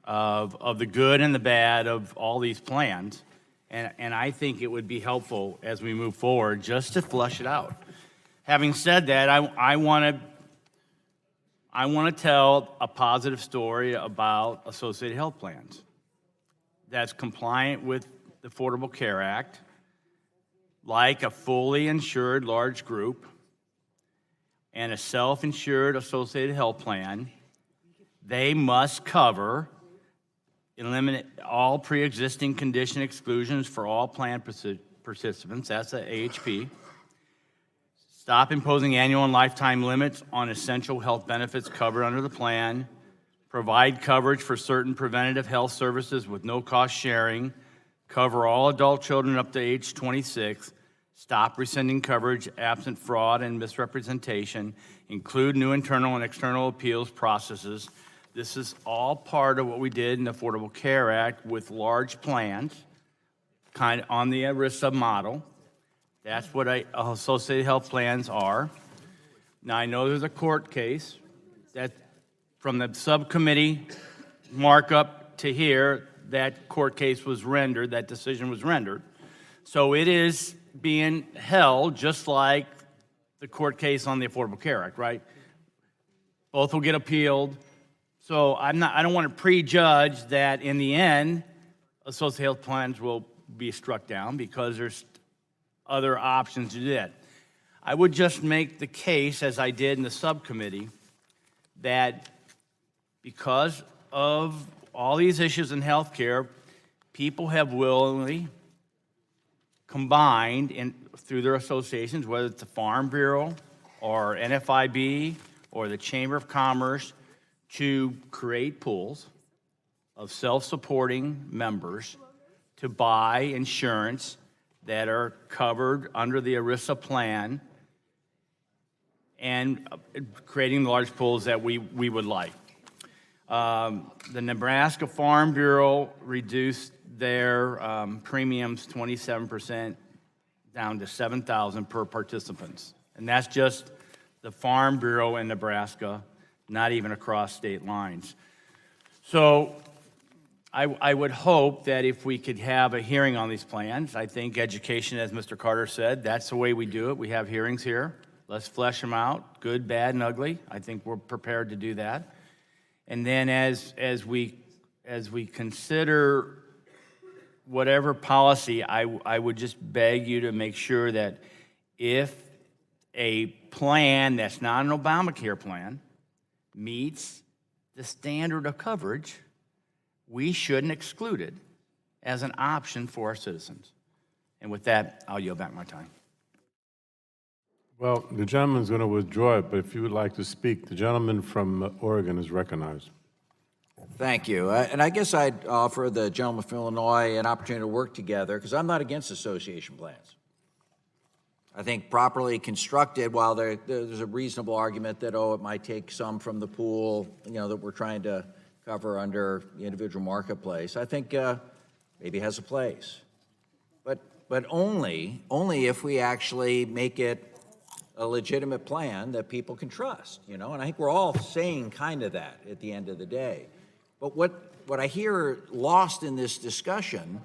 [SPEAKER 19] of the good and the bad of all these plans, and I think it would be helpful as we move forward just to flush it out. Having said that, I want to tell a positive story about associated health plans that's compliant with the Affordable Care Act, like a fully insured large group and a self-insured associated health plan. They must cover, eliminate all pre-existing condition exclusions for all plan participants. That's a AHP. Stop imposing annual and lifetime limits on essential health benefits covered under the plan. Provide coverage for certain preventative health services with no cost sharing. Cover all adult children up to age 26. Stop rescinding coverage absent fraud and misrepresentation. Include new internal and external appeals processes. This is all part of what we did in the Affordable Care Act with large plans, kind of on the ERISA model. That's what associated health plans are. Now, I know there's a court case that from the subcommittee markup to here, that court case was rendered, that decision was rendered. So it is being held just like the court case on the Affordable Care Act, right? Both will get appealed. So I don't want to prejudge that in the end, associated health plans will be struck down because there's other options to do that. I would just make the case, as I did in the subcommittee, that because of all these issues in healthcare, people have willingly combined through their associations, whether it's the Farm Bureau or NFIB or the Chamber of Commerce, to create pools of self-supporting members to buy insurance that are covered under the ERISA plan and creating the large pools that we would like. The Nebraska Farm Bureau reduced their premiums 27% down to $7,000 per participants. And that's just the Farm Bureau in Nebraska, not even across state lines. So I would hope that if we could have a hearing on these plans, I think education, as Mr. Carter said, that's the way we do it. We have hearings here. Let's flesh them out, good, bad, and ugly. I think we're prepared to do that. And then as we consider whatever policy, I would just beg you to make sure that if a plan that's not an Obamacare plan meets the standard of coverage, we shouldn't exclude it as an option for our citizens. And with that, I'll yield back my time.
[SPEAKER 1] Well, the gentleman's going to withdraw it, but if you would like to speak, the gentleman from Oregon is recognized.
[SPEAKER 12] Thank you. And I guess I'd offer the gentleman from Illinois an opportunity to work together, because I'm not against association plans. I think properly constructed, while there's a reasonable argument that, it might take some from the pool, that we're trying to cover under the individual marketplace, I think maybe has a place. But only if we actually make it a legitimate plan that people can trust, and I think we're all saying kind of that at the end of the day. But what I hear lost in this discussion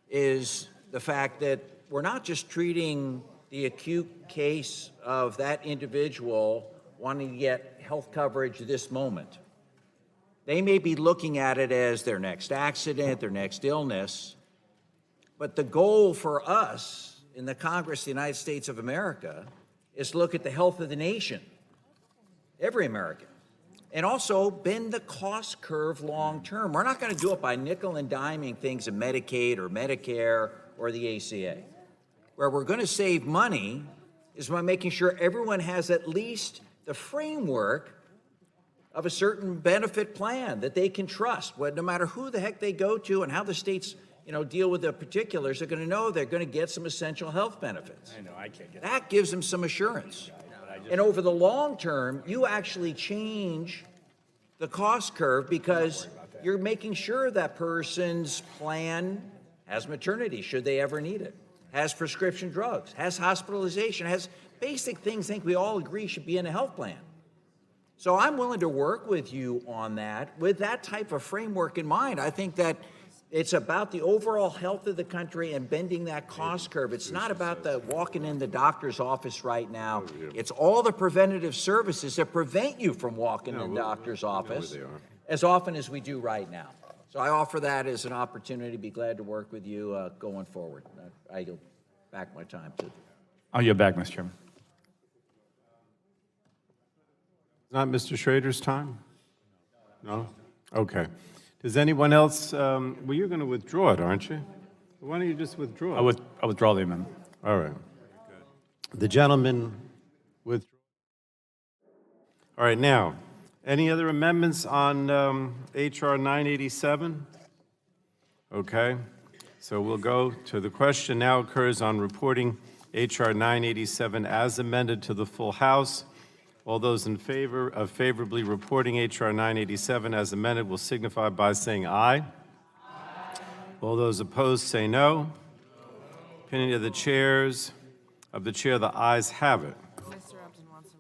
[SPEAKER 12] is the fact that we're not just treating the acute case of that individual wanting to get health coverage this moment. They may be looking at it as their next accident, their next illness, but the goal for us in the Congress of the United States of America is to look at the health of the nation, every American, and also bend the cost curve long term. We're not going to do it by nickel and diming things in Medicaid or Medicare or the ACA. Where we're going to save money is by making sure everyone has at least the framework of a certain benefit plan that they can trust. No matter who the heck they go to and how the states, deal with the particulars, they're going to know they're going to get some essential health benefits.
[SPEAKER 19] I know, I can't get
[SPEAKER 12] That gives them some assurance. And over the long term, you actually change the cost curve because you're making sure that person's plan has maternity, should they ever need it, has prescription drugs, has hospitalization, has basic things I think we all agree should be in a health plan. So I'm willing to work with you on that, with that type of framework in mind. I think that it's about the overall health of the country and bending that cost curve. It's not about the walking in the doctor's office right now. It's all the preventative services that prevent you from walking in the doctor's office as often as we do right now. So I offer that as an opportunity. Be glad to work with you going forward. I yield back my time to.
[SPEAKER 19] I'll yield back, Mr. Chairman.
[SPEAKER 1] It's not Mr. Schrader's time? No? Okay. Does anyone else, well, you're going to withdraw it, aren't you? Why don't you just withdraw it?
[SPEAKER 19] I withdraw the amendment.
[SPEAKER 1] All right. The gentleman withdraw. All right, now, any other amendments on HR 987? Okay. So we'll go to the question now occurs on reporting HR 987 as amended to the full House. All those in favor of favorably reporting HR 987 as amended will signify by saying aye. All those opposed say no. Opinion of the chair, the ayes have it.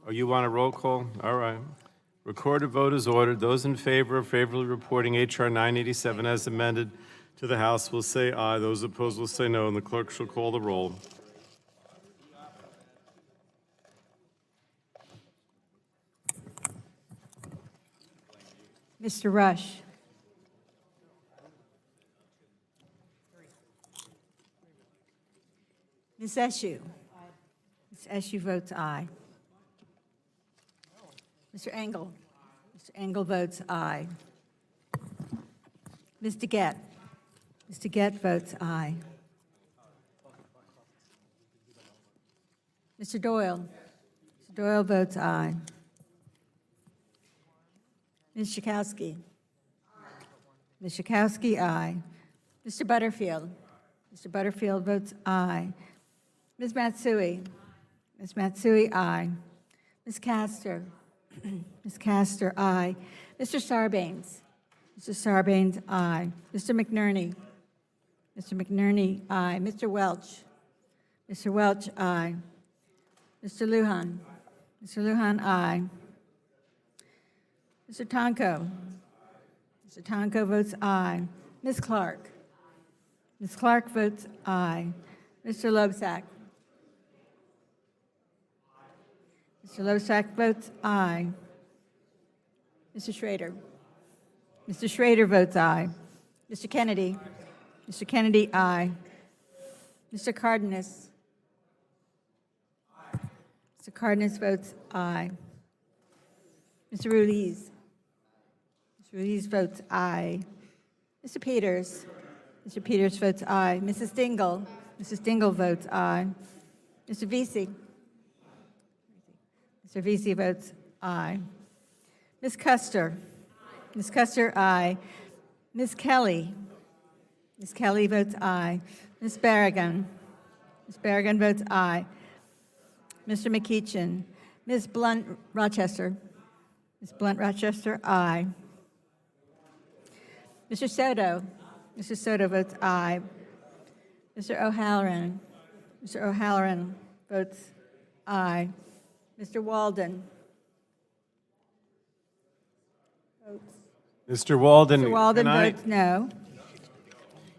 [SPEAKER 1] Oh, you want a roll call? All right. Recorded vote is ordered. Those in favor of favorably reporting HR 987 as amended to the House will say aye. Those opposed will say no, and the clerk shall call the roll.
[SPEAKER 22] Mr. Rush. Ms. Eshoo. Ms. Eshoo votes aye. Mr. Engel. Mr. Engel votes aye. Ms. DeGette. Ms. DeGette votes aye. Mr. Doyle. Mr. Doyle votes aye. Ms. Schakowsky. Ms. Schakowsky, aye. Mr. Butterfield. Mr. Butterfield votes aye. Ms. Matsui. Ms. Matsui, aye. Ms. Castor. Ms. Castor, aye. Mr. Sarbanes. Mr. Sarbanes, aye. Mr. McNerney. Mr. McNerney, aye. Mr. Welch. Mr. Welch, aye. Mr. Lujan. Mr. Lujan, aye. Mr. Tonko. Mr. Tonko votes aye. Ms. Clark. Ms. Clark votes aye. Mr. Loebsack. Mr. Loebsack votes aye. Mr. Schrader. Mr. Schrader votes aye. Mr. Kennedy. Mr. Kennedy, aye. Mr. Cardenas. Mr. Cardenas votes aye. Mr. Ruiz. Mr. Ruiz votes aye. Mr. Peters. Mr. Peters votes aye. Mrs. Dingle. Mrs. Dingle votes aye. Mr. Vesey. Mr. Vesey votes aye. Ms. Custer. Ms. Custer, aye. Ms. Kelly. Ms. Kelly votes aye. Ms. Barragan. Ms. Barragan votes aye. Mr. McEachin. Ms. Blunt Rochester. Ms. Blunt Rochester, aye. Mr. Soto. Mr. Soto votes aye. Mr. O'Halloran. Mr. O'Halloran votes aye. Mr. Walden.
[SPEAKER 1] Mr. Walden.
[SPEAKER 22] Mr. Walden votes no.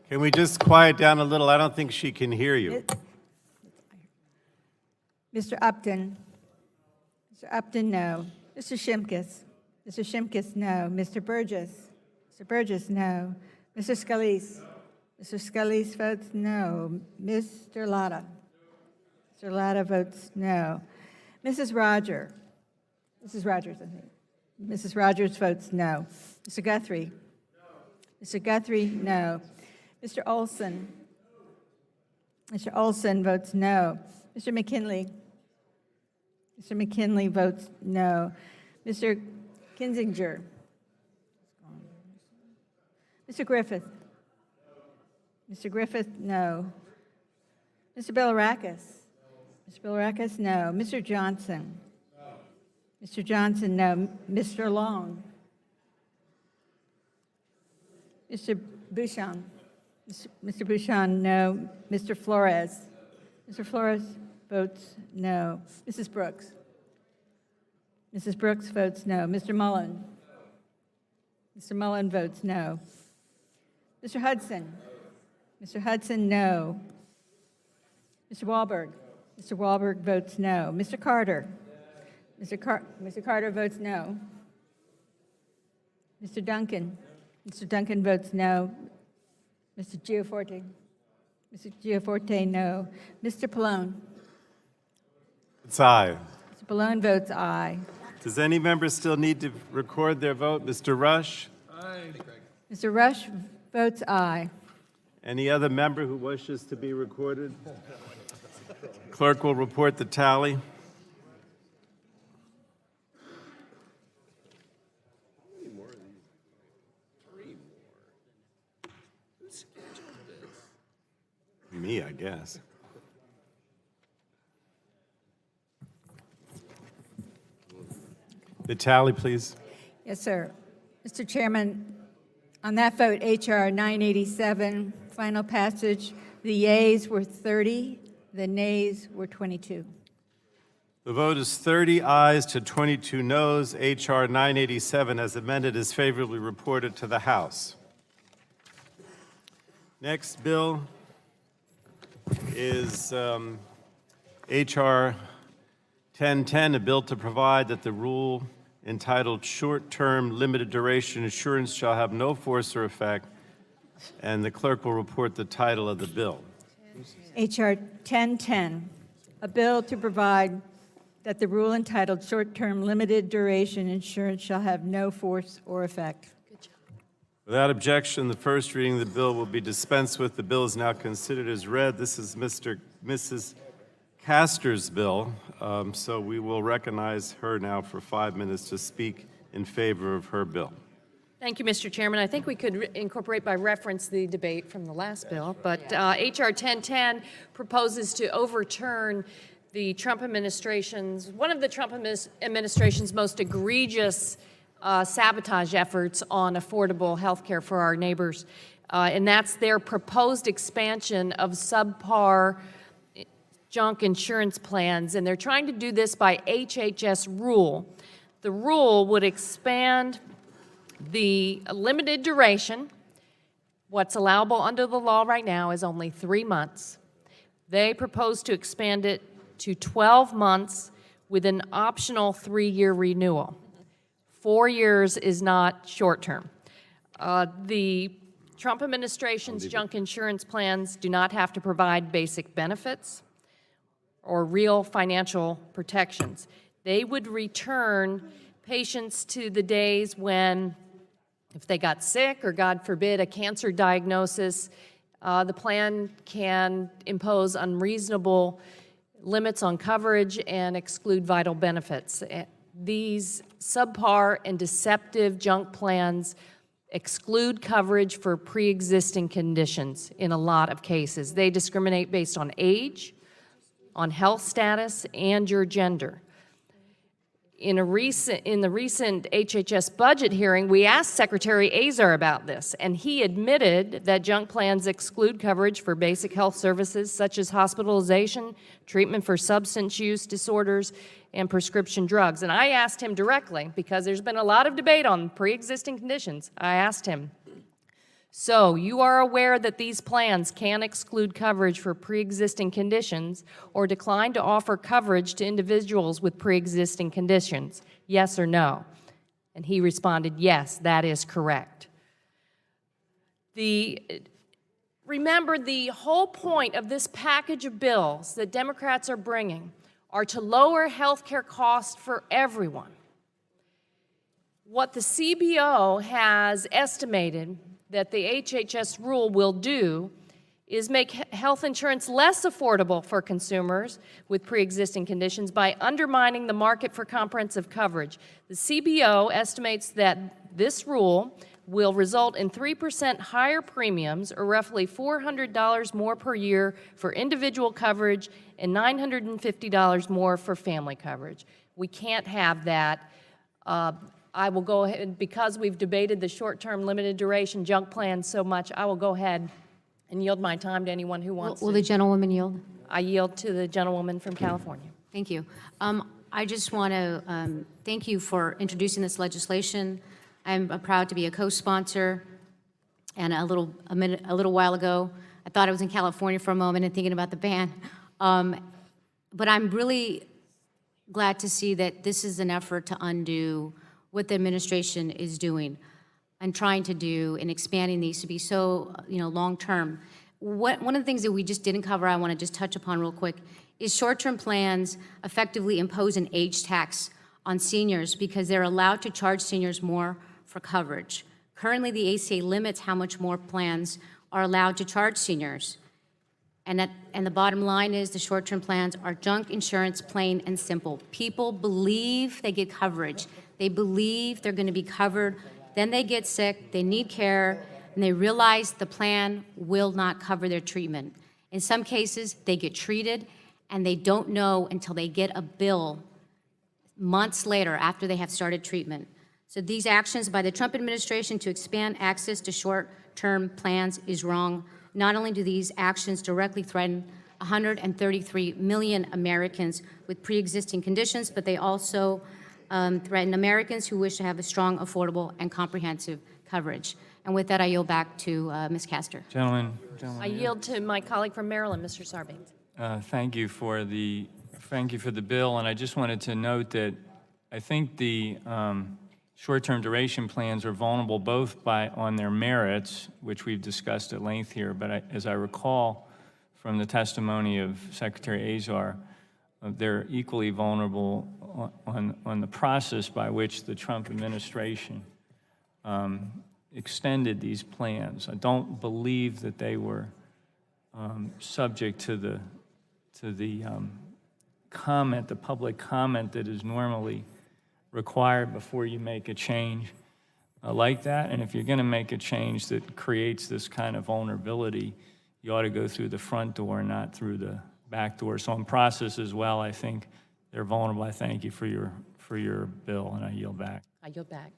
[SPEAKER 1] Can we just quiet down a little? I don't think she can hear you.
[SPEAKER 22] Mr. Upton. Mr. Upton, no. Mr. Shimkus. Mr. Shimkus, no. Mr. Burgess. Mr. Burgess, no. Mr. Scalise. Mr. Scalise votes no. Mr. Latta. Mr. Latta votes no. Mrs. Roger. Mrs. Rogers, I think. Mrs. Rogers votes no. Mr. Guthrie. Mr. Guthrie, no. Mr. Olson. Mr. Olson votes no. Mr. McKinley. Mr. McKinley votes no. Mr. Kinzinger. Mr. Griffith. Mr. Griffith, no. Mr. Bilirakis. Mr. Bilirakis, no. Mr. Johnson. Mr. Johnson, no. Mr. Long. Mr. Bouchon. Mr. Bouchon, no. Mr. Flores. Mr. Flores votes no. Mrs. Brooks. Mrs. Brooks votes no. Mr. Mullen. Mr. Mullen votes no. Mr. Hudson. Mr. Hudson, no. Mr. Wahlberg. Mr. Wahlberg votes no. Mr. Carter. Mr. Carter votes no. Mr. Duncan. Mr. Duncan votes no. Mr. Giaforte. Mr. Giaforte, no. Mr. Pallone.
[SPEAKER 1] It's aye.
[SPEAKER 22] Mr. Pallone votes aye.
[SPEAKER 1] Does any member still need to record their vote? Mr. Rush?
[SPEAKER 8] Aye.
[SPEAKER 22] Mr. Rush votes aye.
[SPEAKER 1] Any other member who wishes to be recorded? Clerk will report the tally. Me, I guess. The tally, please.
[SPEAKER 22] Yes, sir. Mr. Chairman, on that vote, H.R. 987, final passage, the yeas were 30, the nays were 22.
[SPEAKER 1] The vote is 30 ayes to 22 noes. H.R. 987, as amended, is favorably reported to the House. Next bill is H.R. 1010, a bill to provide that the rule entitled Short-Term Limited Duration Insurance shall have no force or effect, and the clerk will report the title of the bill.
[SPEAKER 22] H.R. 1010, a bill to provide that the rule entitled Short-Term Limited Duration Insurance shall have no force or effect.
[SPEAKER 1] Without objection, the first reading of the bill will be dispensed with. The bill is now considered as read. This is Mrs. Castor's bill, so we will recognize her now for 5 minutes to speak in favor of her bill.
[SPEAKER 10] Thank you, Mr. Chairman. I think we could incorporate by reference the debate from the last bill, but H.R. 1010 proposes to overturn the Trump administration's, one of the Trump administration's most egregious sabotage efforts on affordable health care for our neighbors, and that's their proposed expansion of subpar junk insurance plans, and they're trying to do this by HHS rule. The rule would expand the limited duration. What's allowable under the law right now is only 3 months. They propose to expand it to 12 months with an optional 3-year renewal. 4 years is not short-term. The Trump administration's junk insurance plans do not have to provide basic benefits or real financial protections. They would return patients to the days when, if they got sick or, God forbid, a cancer diagnosis, the plan can impose unreasonable limits on coverage and exclude vital benefits. These subpar and deceptive junk plans exclude coverage for pre-existing conditions in a lot of cases. They discriminate based on age, on health status, and your gender. In the recent HHS budget hearing, we asked Secretary Azar about this, and he admitted that junk plans exclude coverage for basic health services such as hospitalization, treatment for substance use disorders, and prescription drugs. And I asked him directly, because there's been a lot of debate on pre-existing conditions, I asked him, So you are aware that these plans can exclude coverage for pre-existing conditions or decline to offer coverage to individuals with pre-existing conditions, yes or no? And he responded, yes, that is correct. Remember, the whole point of this package of bills that Democrats are bringing are to lower health care costs for everyone. What the CBO has estimated that the HHS rule will do is make health insurance less affordable for consumers with pre-existing conditions by undermining the market for comprehensive coverage. The CBO estimates that this rule will result in 3% higher premiums, or roughly $400 more per year for individual coverage and $950 more for family coverage. We can't have that. I will go ahead, because we've debated the short-term limited duration junk plan so much, I will go ahead and yield my time to anyone who wants
[SPEAKER 13] Will
[SPEAKER 10] to.
[SPEAKER 13] the gentlewoman yield?
[SPEAKER 10] I yield to the gentlewoman from California.
[SPEAKER 13] Thank you. I just want to thank you for introducing this legislation. I'm proud to be a co-sponsor. And a little while ago, I thought I was in California for a moment and thinking about the ban. But I'm really glad to see that this is an effort to undo what the administration is doing and trying to do in expanding these to be so, long-term. One of the things that we just didn't cover, I want to just touch upon real quick, is short-term plans effectively impose an age tax on seniors because they're allowed to charge seniors more for coverage. Currently, the ACA limits how much more plans are allowed to charge seniors. And the bottom line is the short-term plans are junk insurance, plain and simple. People believe they get coverage. They believe they're going to be covered. Then they get sick, they need care, and they realize the plan will not cover their treatment. In some cases, they get treated, and they don't know until they get a bill months later after they have started treatment. So these actions by the Trump administration to expand access to short-term plans is wrong. Not only do these actions directly threaten 133 million Americans with pre-existing conditions, but they also threaten Americans who wish to have a strong, affordable, and comprehensive coverage. And with that, I yield back to Ms. Castor.
[SPEAKER 15] Gentlemen,
[SPEAKER 10] I yield to my colleague from Maryland, Mr. Sarbanes.
[SPEAKER 15] thank you for the bill, and I just wanted to note that I think the short-term duration plans are vulnerable both on their merits, which we've discussed at length here, but as I recall from the testimony of Secretary Azar, they're equally vulnerable on the process by which the Trump administration extended these plans. I don't believe that they were subject to the comment, the public comment that is normally required before you make a change like that. And if you're going to make a change that creates this kind of vulnerability, you ought to go through the front door, not through the back door. So on process as well, I think they're vulnerable. I thank you for your bill, and I yield back.
[SPEAKER 10] I yield back.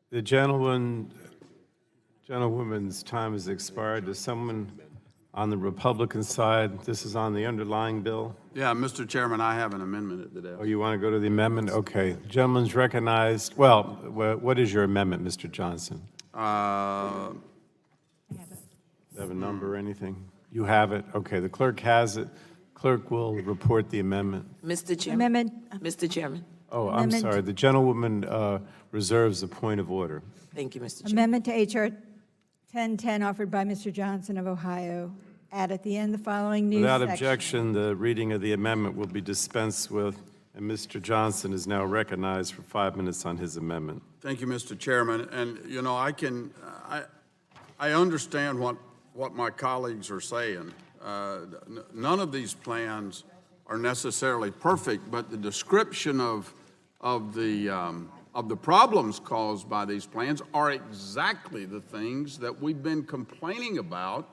[SPEAKER 1] The gentlewoman's time has expired. Does someone on the Republican side, this is on the underlying bill?
[SPEAKER 16] Yeah, Mr. Chairman, I have an amendment at the desk.
[SPEAKER 1] Oh, you want to go to the amendment? Okay. Gentleman's recognized. Well, what is your amendment, Mr. Johnson? Do you have a number or anything? You have it? Okay, the clerk has it. Clerk will report the amendment.
[SPEAKER 23] Mr. Chairman.
[SPEAKER 22] Amendment.
[SPEAKER 23] Mr. Chairman.
[SPEAKER 1] Oh, I'm
[SPEAKER 22] Amendment.
[SPEAKER 1] sorry. The gentlewoman reserves a point of order.
[SPEAKER 23] Thank you, Mr. Chairman.
[SPEAKER 22] Amendment to H.R. 1010 offered by Mr. Johnson of Ohio. Add at the end the following new
[SPEAKER 1] Without
[SPEAKER 22] section.
[SPEAKER 1] objection, the reading of the amendment will be dispensed with, and Mr. Johnson is now recognized for 5 minutes on his amendment.
[SPEAKER 16] Thank you, Mr. Chairman. And, I understand what my colleagues are saying. None of these plans are necessarily perfect, but the description of the problems caused by these plans are exactly the things that we've been complaining about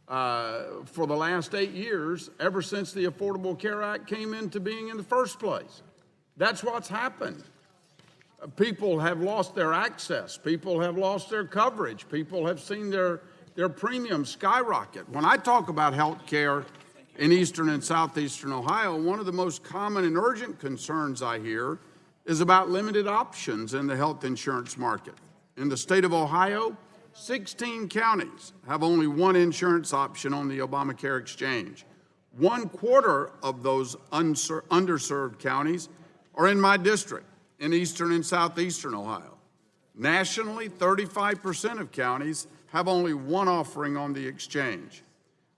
[SPEAKER 16] for the last 8 years, ever since the Affordable Care Act came into being in the first place. That's what's happened. People have lost their access. People have lost their coverage. People have seen their premiums skyrocket. When I talk about health care in eastern and southeastern Ohio, one of the most common and urgent concerns I hear is about limited options in the health insurance market. In the state of Ohio, 16 counties have only one insurance option on the Obamacare exchange. 1/4 of those underserved counties are in my district, in eastern and southeastern Ohio. Nationally, 35% of counties have only one offering on the exchange.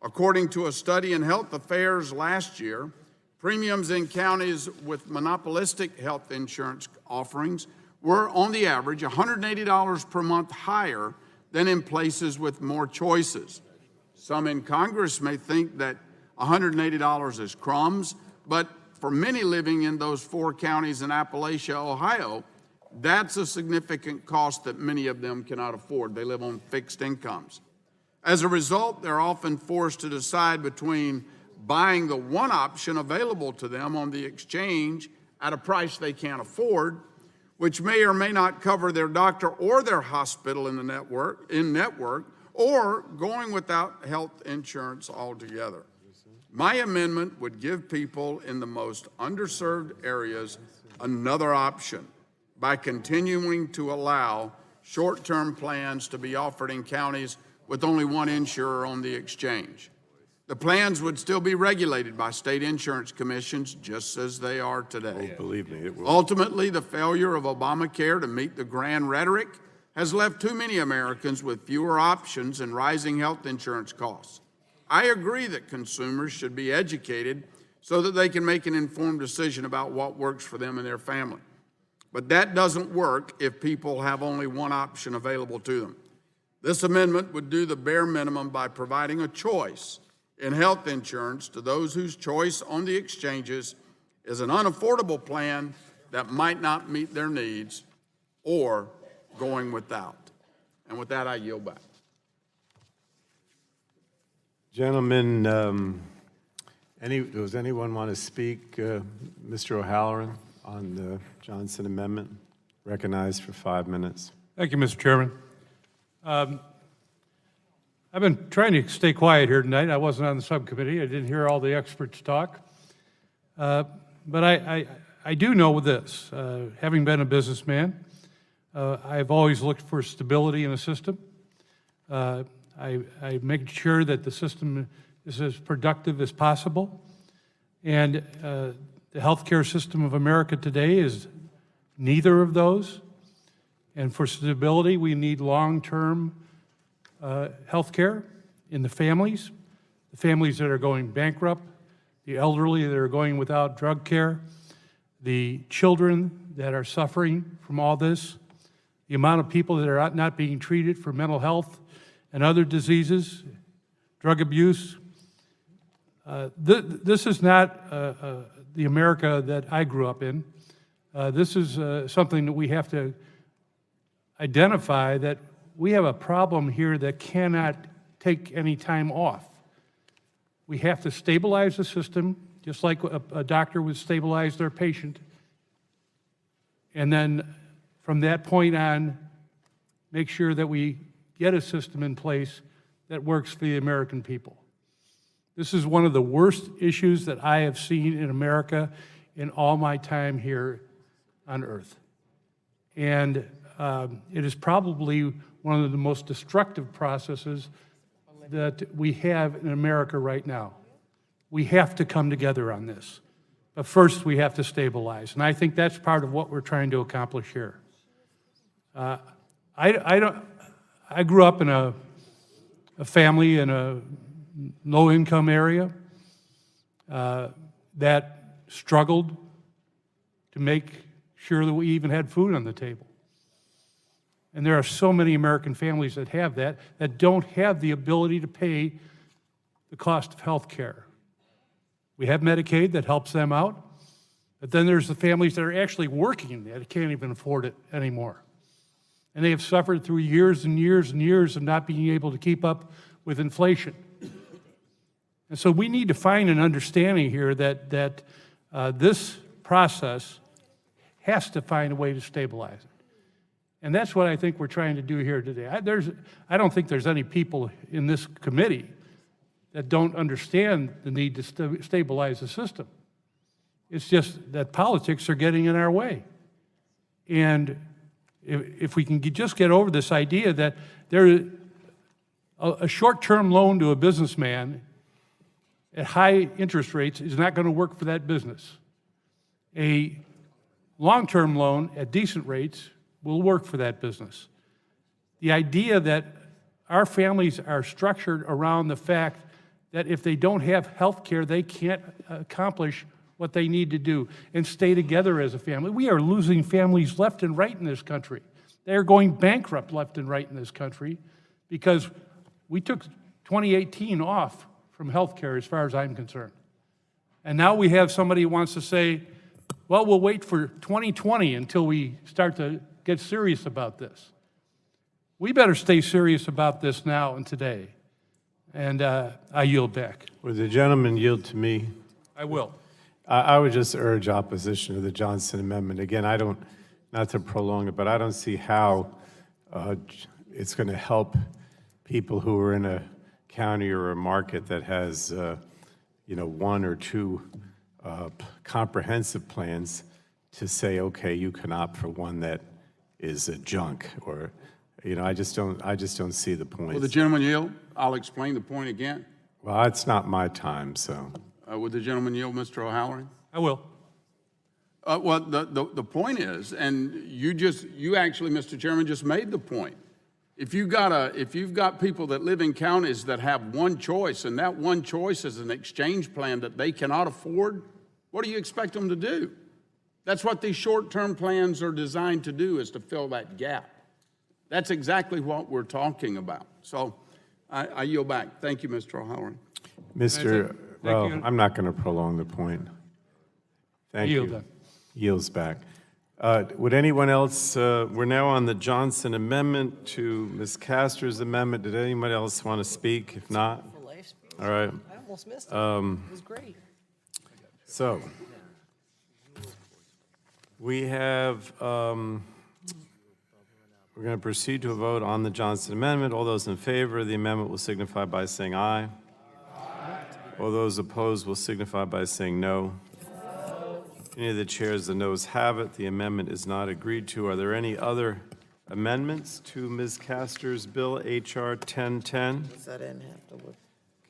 [SPEAKER 16] According to a study in Health Affairs last year, premiums in counties with monopolistic health insurance offerings were, on the average, $180 per month higher than in places with more choices. Some in Congress may think that $180 is crumbs, but for many living in those 4 counties in Appalachia, Ohio, that's a significant cost that many of them cannot afford. They live on fixed incomes. As a result, they're often forced to decide between buying the one option available to them on the exchange at a price they can't afford, which may or may not cover their doctor or their hospital in the network, or going without health insurance altogether. My amendment would give people in the most underserved areas another option by continuing to allow short-term plans to be offered in counties with only one insurer on the exchange. The plans would still be regulated by state insurance commissions, just as they are today.
[SPEAKER 1] Oh, believe me, it will.
[SPEAKER 16] Ultimately, the failure of Obamacare to meet the grand rhetoric has left too many Americans with fewer options and rising health insurance costs. I agree that consumers should be educated so that they can make an informed decision about what works for them and their family. But that doesn't work if people have only one option available to them. This amendment would do the bare minimum by providing a choice in health insurance to those whose choice on the exchanges is an unaffordable plan that might not meet their needs or going without. And with that, I yield back.
[SPEAKER 1] Gentlemen, does anyone want to speak? Mr. O'Halloran on the Johnson Amendment, recognized for 5 minutes.
[SPEAKER 17] Thank you, Mr. Chairman. I've been trying to stay quiet here tonight. I wasn't on the subcommittee. I didn't hear all the experts talk. But I do know this. Having been a businessman, I've always looked for stability in a system. I make sure that the system is as productive as possible. And the healthcare system of America today is neither of those. And for stability, we need long-term health care in the families that are going bankrupt, the elderly that are going without drug care, the children that are suffering from all this, the amount of people that are not being treated for mental health and other diseases, drug abuse. This is not the America that I grew up in. This is something that we have to identify, that we have a problem here that cannot take any time off. We have to stabilize the system, just like a doctor would stabilize their patient. And then from that point on, make sure that we get a system in place that works for the American people. This is one of the worst issues that I have seen in America in all my time here on earth. And it is probably one of the most destructive processes that we have in America right now. We have to come together on this. But first, we have to stabilize. And I think that's part of what we're trying to accomplish here. I grew up in a family in a low-income area that struggled to make sure that we even had food on the table. And there are so many American families that have that don't have the ability to pay the cost of health care. We have Medicaid that helps them out, but then there's the families that are actually working that can't even afford it anymore. And they have suffered through years and years and years of not being able to keep up with inflation. And so we need to find an understanding here that this process has to find a way to stabilize it. And that's what I think we're trying to do here today. I don't think there's any people in this committee that don't understand the need to stabilize the system. It's just that politics are getting in our way. And if we can just get over this idea that a short-term loan to a businessman at high interest rates is not going to work for that business. A long-term loan at decent rates will work for that business. The idea that our families are structured around the fact that if they don't have health care, they can't accomplish what they need to do and stay together as a family. We are losing families left and right in this country. They are going bankrupt left and right in this country because we took 2018 off from health care as far as I'm concerned. And now we have somebody who wants to say, well, we'll wait for 2020 until we start to get serious about this. We better stay serious about this now and today. And I yield back.
[SPEAKER 1] Would the gentleman yield to me?
[SPEAKER 17] I will.
[SPEAKER 1] I would just urge opposition to the Johnson Amendment. Again, not to prolong it, but I don't see how it's going to help people who are in a county or a market that has, one or two comprehensive plans to say, okay, you can opt for one that is a junk, or, I just don't see the point.
[SPEAKER 16] Will the gentleman yield? I'll explain the point again.
[SPEAKER 1] Well, it's not my time, so.
[SPEAKER 16] Would the gentleman yield, Mr. O'Halloran?
[SPEAKER 17] I will.
[SPEAKER 16] Well, the point is, and you actually, Mr. Chairman, just made the point. If you've got people that live in counties that have one choice, and that one choice is an exchange plan that they cannot afford, what do you expect them to do? That's what these short-term plans are designed to do, is to fill that gap. That's exactly what we're talking about. So I yield back. Thank you, Mr. O'Halloran.
[SPEAKER 1] I'm not going to prolong the point. Thank
[SPEAKER 17] Yield
[SPEAKER 1] you.
[SPEAKER 17] then.
[SPEAKER 1] Yields back. Would anyone else, we're now on the Johnson Amendment to Ms. Castor's amendment. Did anyone else want to speak? If not, all right.
[SPEAKER 6] I almost missed it. It was great.
[SPEAKER 1] So, we have, we're going to proceed to a vote on the Johnson Amendment. All those in favor of the amendment will signify by saying aye. All those opposed will signify by saying no. Any of the chairs, the noes have it. The amendment is not agreed to. Are there any other amendments to Ms. Castor's bill, H.R. 1010?
[SPEAKER 23] I didn't have to look.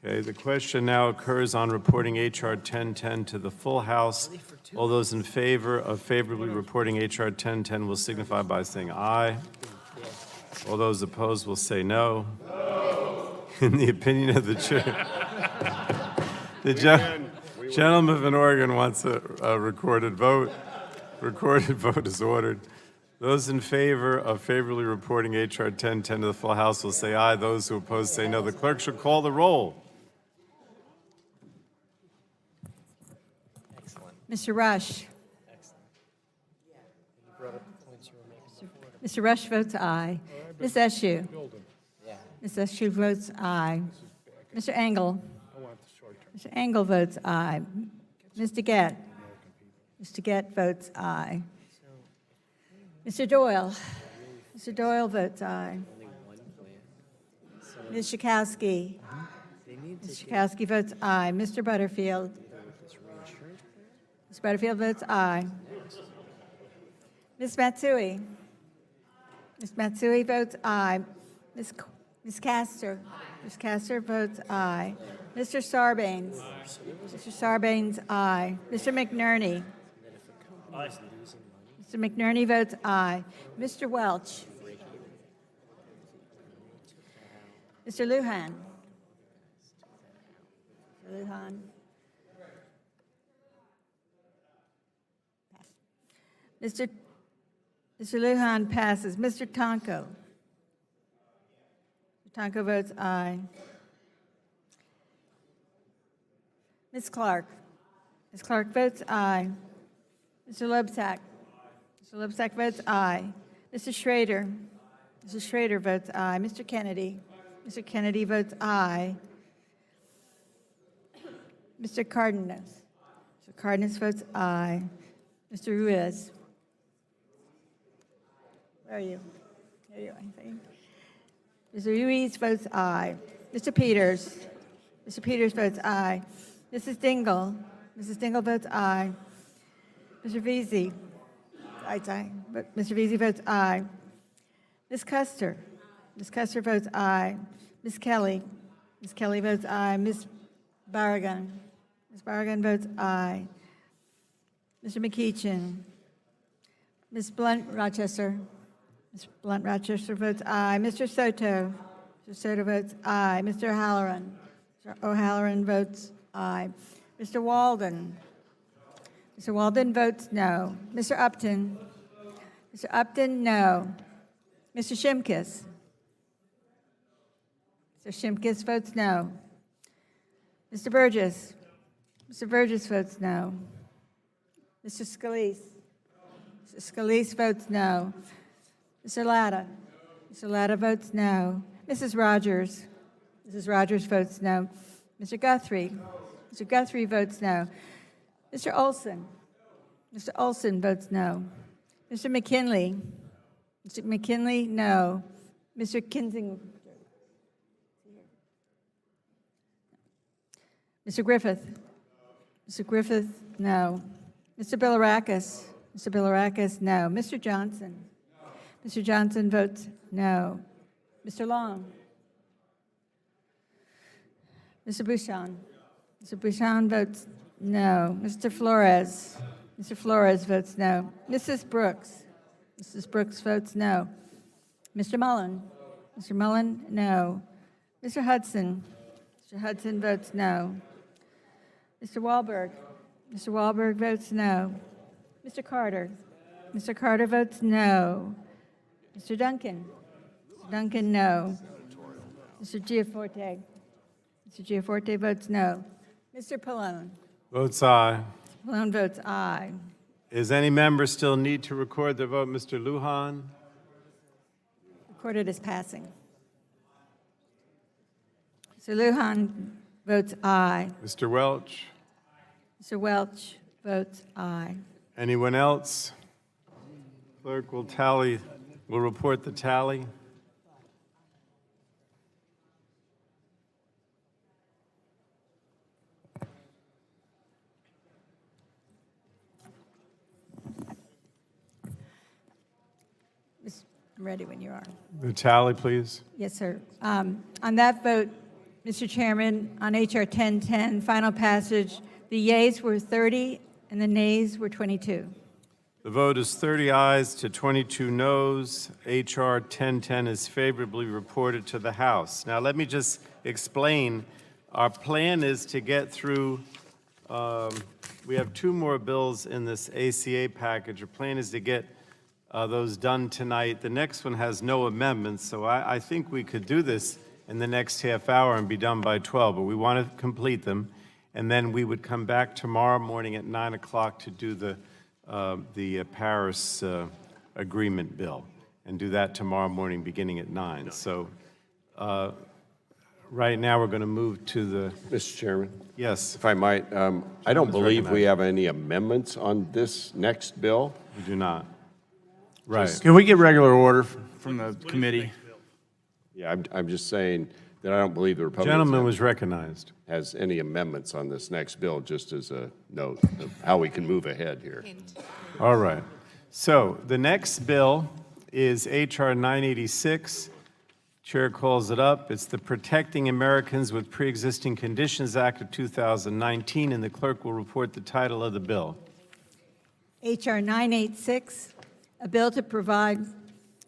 [SPEAKER 1] Okay, the question now occurs on reporting H.R. 1010 to the full House. All those in favor of favorably reporting H.R. 1010 will signify by saying aye. All those opposed will say no. In the opinion of the chair, the gentleman from Oregon wants a recorded vote. Recorded vote is ordered. Those in favor of favorably reporting H.R. 1010 to the full House will say aye. Those who oppose say no. The clerk should call the roll.
[SPEAKER 22] Mr. Rush. Mr. Rush votes aye. Ms. Eshoo. Ms. Eshoo votes aye. Mr. Engel. Mr. Engel votes aye. Ms. DeGette. Ms. DeGette votes aye. Mr. Doyle. Mr. Doyle votes aye. Ms. Schakowsky. Ms. Schakowsky votes aye. Mr. Butterfield. Mr. Butterfield votes aye. Ms. Matsui. Ms. Matsui votes aye. Ms. Castor. Ms. Castor votes aye. Mr. Sarbanes. Mr. Sarbanes, aye. Mr. McNerney. Mr. McNerney votes aye. Mr. Welch. Mr. Lujan. Mr. Lujan. Mr. Lujan passes. Mr. Tonko. Mr. Tonko votes aye. Ms. Clark. Ms. Clark votes aye. Mr. Lobsack. Mr. Lobsack votes aye. Mr. Schrader. Mr. Schrader votes aye. Mr. Kennedy. Mr. Kennedy votes aye. Mr. Cardenas. Mr. Cardenas votes aye. Mr. Ruiz. Where are you? Here you are, I think. Mr. Ruiz votes aye. Mr. Peters. Mr. Peters votes aye. Mrs. Dingle. Mrs. Dingle votes aye. Mr. Veazey. Aye. But Mr. Veazey votes aye. Ms. Custer. Ms. Custer votes aye. Ms. Kelly. Ms. Kelly votes aye. Ms. Barragan. Ms. Barragan votes aye. Mr. McEachin. Ms. Blunt Rochester. Ms. Blunt Rochester votes aye. Mr. Soto. Mr. Soto votes aye. Mr. O'Halloran. Mr. O'Halloran votes aye. Mr. Walden. Mr. Walden votes no. Mr. Upton. Mr. Upton, no. Mr. Shimkus. Mr. Shimkus votes no. Mr. Burgess. Mr. Burgess votes no. Mr. Scalise. Mr. Scalise votes no. Mr. Latta. Mr. Latta votes no. Mrs. Rogers. Mrs. Rogers votes no. Mr. Guthrie. Mr. Guthrie votes no. Mr. Olson. Mr. Olson votes no. Mr. McKinley. Mr. McKinley, no. Mr. Kinzinger. Mr. Griffith. Mr. Griffith, no. Mr. Bilirakis. Mr. Bilirakis, no. Mr. Johnson. Mr. Johnson votes no. Mr. Long. Mr. Bouchon. Mr. Bouchon votes no. Mr. Flores. Mr. Flores votes no. Mrs. Brooks. Mrs. Brooks votes no. Mr. Mullen. Mr. Mullen, no. Mr. Hudson. Mr. Hudson votes no. Mr. Wahlberg. Mr. Wahlberg votes no. Mr. Carter. Mr. Carter votes no. Mr. Duncan. Mr. Duncan, no. Mr. Giaforte. Mr. Giaforte votes no. Mr. Pallone.
[SPEAKER 1] Votes aye.
[SPEAKER 22] Pallone votes aye.
[SPEAKER 1] Is any member still need to record their vote? Mr. Lujan?
[SPEAKER 22] Recorded as passing. Mr. Lujan votes aye.
[SPEAKER 1] Mr. Welch?
[SPEAKER 22] Mr. Welch votes aye.
[SPEAKER 1] Anyone else? Clerk will report the tally.
[SPEAKER 22] I'm ready when you are.
[SPEAKER 1] The tally, please.
[SPEAKER 22] Yes, sir. On that vote, Mr. Chairman, on H.R. 1010, final passage, the yeas were 30 and the nays were 22.
[SPEAKER 1] The vote is 30 ayes to 22 noes. H.R. 1010 is favorably reported to the House. Now, let me just explain. Our plan is to get through, we have two more bills in this ACA package. Our plan is to get those done tonight. The next one has no amendments, so I think we could do this in the next half hour and be done by 12, but we want to complete them. And then we would come back tomorrow morning at 9 o'clock to do the Paris Agreement bill, and do that tomorrow morning beginning at 9. So right now we're going to move to the...
[SPEAKER 2] Mr. Chairman?
[SPEAKER 1] Yes.
[SPEAKER 2] If I might, I don't believe we
[SPEAKER 1] recognized.
[SPEAKER 2] have any amendments on this next bill.
[SPEAKER 1] We do not. Right.
[SPEAKER 19] Can we get regular order from the committee?
[SPEAKER 2] Yeah, I'm just saying that I don't believe the Republicans
[SPEAKER 1] Gentleman was recognized.
[SPEAKER 2] has any amendments on this next bill, just as a note of how we can move ahead here.
[SPEAKER 1] All right. So the next bill is H.R. 986. Chair calls it up. It's the Protecting Americans with Pre-Existing Conditions Act of 2019, and the clerk will report the title of the bill.
[SPEAKER 22] H.R. 986, a bill to provide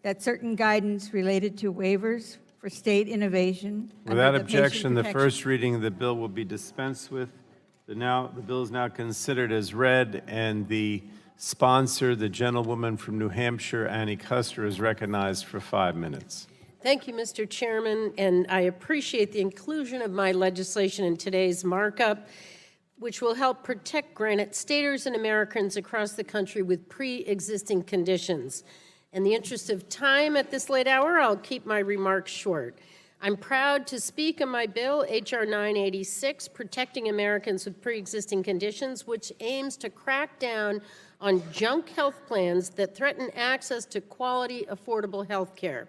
[SPEAKER 22] that certain guidance related to waivers for state innovation.
[SPEAKER 1] Without
[SPEAKER 22] under the Patient
[SPEAKER 1] objection, the
[SPEAKER 22] Protection-
[SPEAKER 1] first reading of the bill will be dispensed with. The bill is now considered as read, and the sponsor, the gentlewoman from New Hampshire, Annie Custer, is recognized for 5 minutes.
[SPEAKER 7] Thank you, Mr. Chairman, and I appreciate the inclusion of my legislation in today's markup, which will help protect Granite Staters and Americans across the country with pre-existing conditions. In the interest of time at this late hour, I'll keep my remarks short. I'm proud to speak on my bill, H.R. 986, Protecting Americans with Pre-Existing Conditions, which aims to crack down on junk health plans that threaten access to quality, affordable health care.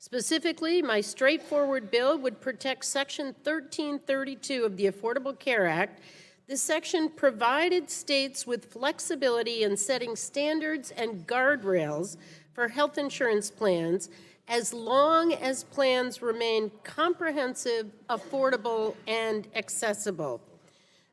[SPEAKER 7] Specifically, my straightforward bill would protect Section 1332 of the Affordable Care Act. This section provided states with flexibility in setting standards and guardrails for health insurance plans as long as plans remain comprehensive, affordable, and accessible.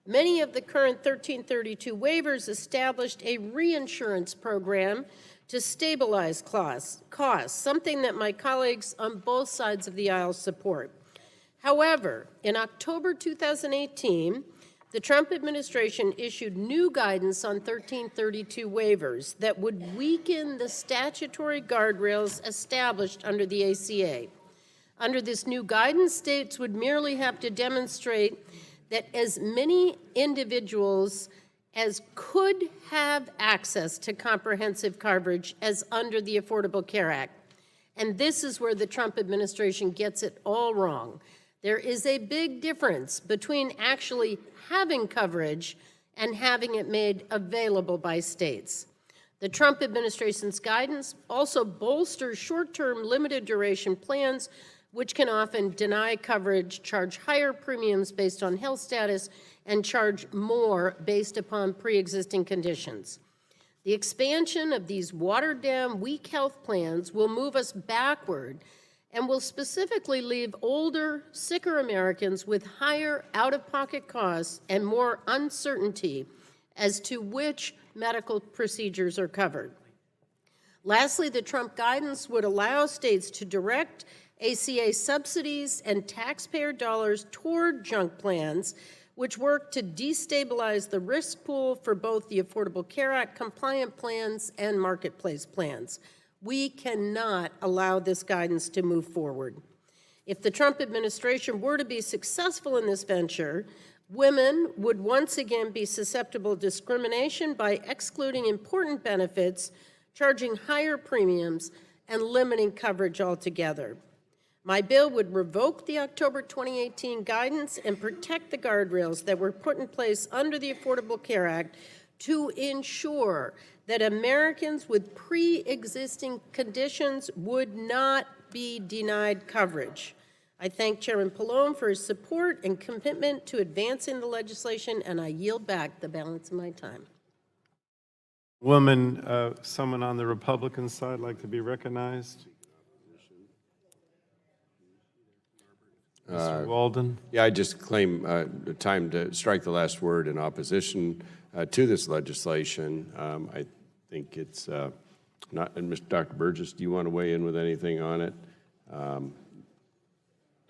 [SPEAKER 7] Many of the current 1332 waivers established a reinsurance program to stabilize costs, something that my colleagues on both sides of the aisle support. However, in October 2018, the Trump administration issued new guidance on 1332 waivers that would weaken the statutory guardrails established under the ACA. Under this new guidance, states would merely have to demonstrate that as many individuals as could have access to comprehensive coverage as under the Affordable Care Act. And this is where the Trump administration gets it all wrong. There is a big difference between actually having coverage and having it made available by states. The Trump administration's guidance also bolsters short-term limited duration plans, which can often deny coverage, charge higher premiums based on health status, and charge more based upon pre-existing conditions. The expansion of these watered-down, weak health plans will move us backward and will specifically leave older, sicker Americans with higher out-of-pocket costs and more uncertainty as to which medical procedures are covered. Lastly, the Trump guidance would allow states to direct ACA subsidies and taxpayer dollars toward junk plans, which work to destabilize the risk pool for both the Affordable Care Act compliant plans and marketplace plans. We cannot allow this guidance to move forward. If the Trump administration were to be successful in this venture, women would once again be susceptible to discrimination by excluding important benefits, charging higher premiums, and limiting coverage altogether. My bill would revoke the October 2018 guidance and protect the guardrails that were put in place under the Affordable Care Act to ensure that Americans with pre-existing conditions would not be denied coverage. I thank Chairman Pallone for his support and commitment to advancing the legislation, and I yield back the balance of my time.
[SPEAKER 1] Woman, someone on the Republican side like to be recognized? Mr. Walden?
[SPEAKER 2] Yeah, I just claim the time to strike the last word in opposition to this legislation. I think it's not, and Dr. Burgess, do you want to weigh in with anything on it?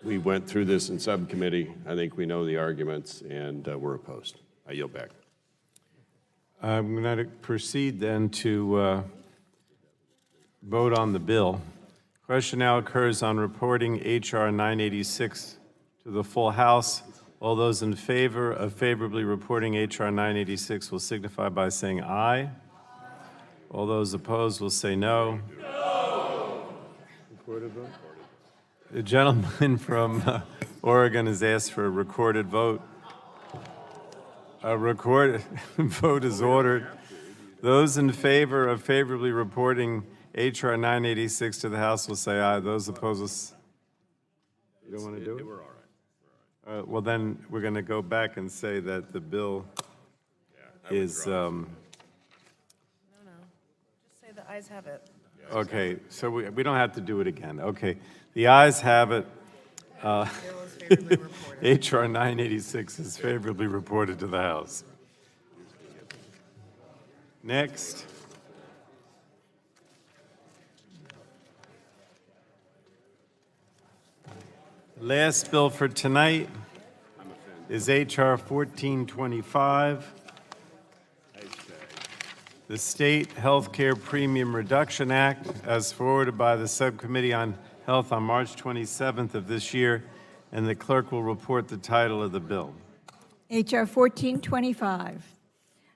[SPEAKER 2] We went through this in subcommittee. I think we know the arguments, and we're opposed. I yield back.
[SPEAKER 1] I'm going to proceed then to vote on the bill. Question now occurs on reporting H.R. 986 to the full House. All those in favor of favorably reporting H.R. 986 will signify by saying aye. All those opposed will say no. No. Recorded vote? The gentleman from Oregon has asked for a recorded vote. A recorded vote is ordered. Those in favor of favorably reporting H.R. 986 to the House will say aye. Those opposed will... You don't want to do it? We're all right. Well, then we're going to go back and say that the bill is...
[SPEAKER 4] No. Just say the ayes have it.
[SPEAKER 1] Okay, so we don't have to do it again. Okay, the ayes have it. H.R. 986 is favorably reported to the House. Next. Last bill for tonight is H.R. 1425. The State Healthcare Premium Reduction Act, as forwarded by the Subcommittee on Health on March 27th of this year, and the clerk will report the title of the bill.
[SPEAKER 22] H.R. 1425,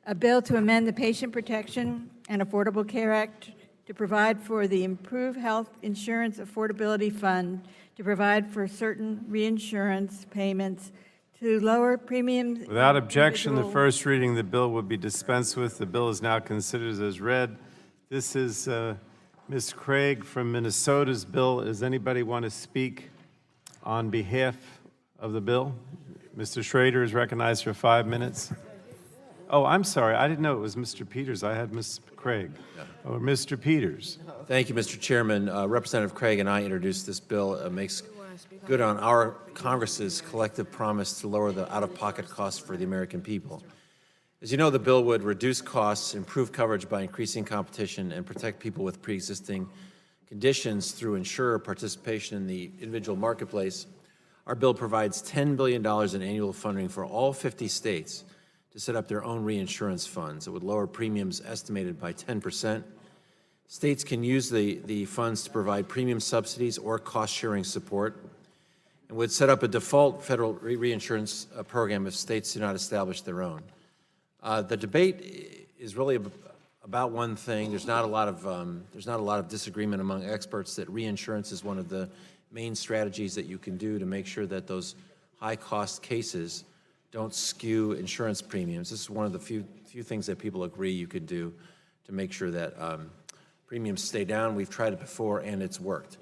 [SPEAKER 22] a bill to amend the Patient Protection and Affordable Care Act to provide for the Improved Health Insurance Affordability Fund, to provide for certain reinsurance payments, to lower premiums.
[SPEAKER 1] Without objection, the first reading of the bill will be dispensed with. The bill is now considered as read. This is Ms. Craig from Minnesota's bill. Does anybody want to speak on behalf of the bill? Mr. Schrader is recognized for 5 minutes. Oh, I'm sorry. I didn't know it was Mr. Peters. I had Ms. Craig. Or Mr. Peters.
[SPEAKER 3] Thank you, Mr. Chairman. Representative Craig and I introduced this bill. It makes good on our Congress's collective promise to lower the out-of-pocket costs for the American people. As you know, the bill would reduce costs, improve coverage by increasing competition, and protect people with pre-existing conditions through insurer participation in the individual marketplace. Our bill provides $10 billion in annual funding for all 50 states to set up their own reinsurance funds. It would lower premiums estimated by 10%. States can use the funds to provide premium subsidies or cost-sharing support, and would set up a default federal reinsurance program if states do not establish their own. The debate is really about one thing. There's not a lot of disagreement among experts that reinsurance is one of the main strategies that you can do to make sure that those high-cost cases don't skew insurance premiums. This is one of the few things that people agree you could do to make sure that premiums stay down. We've tried it before, and it's worked.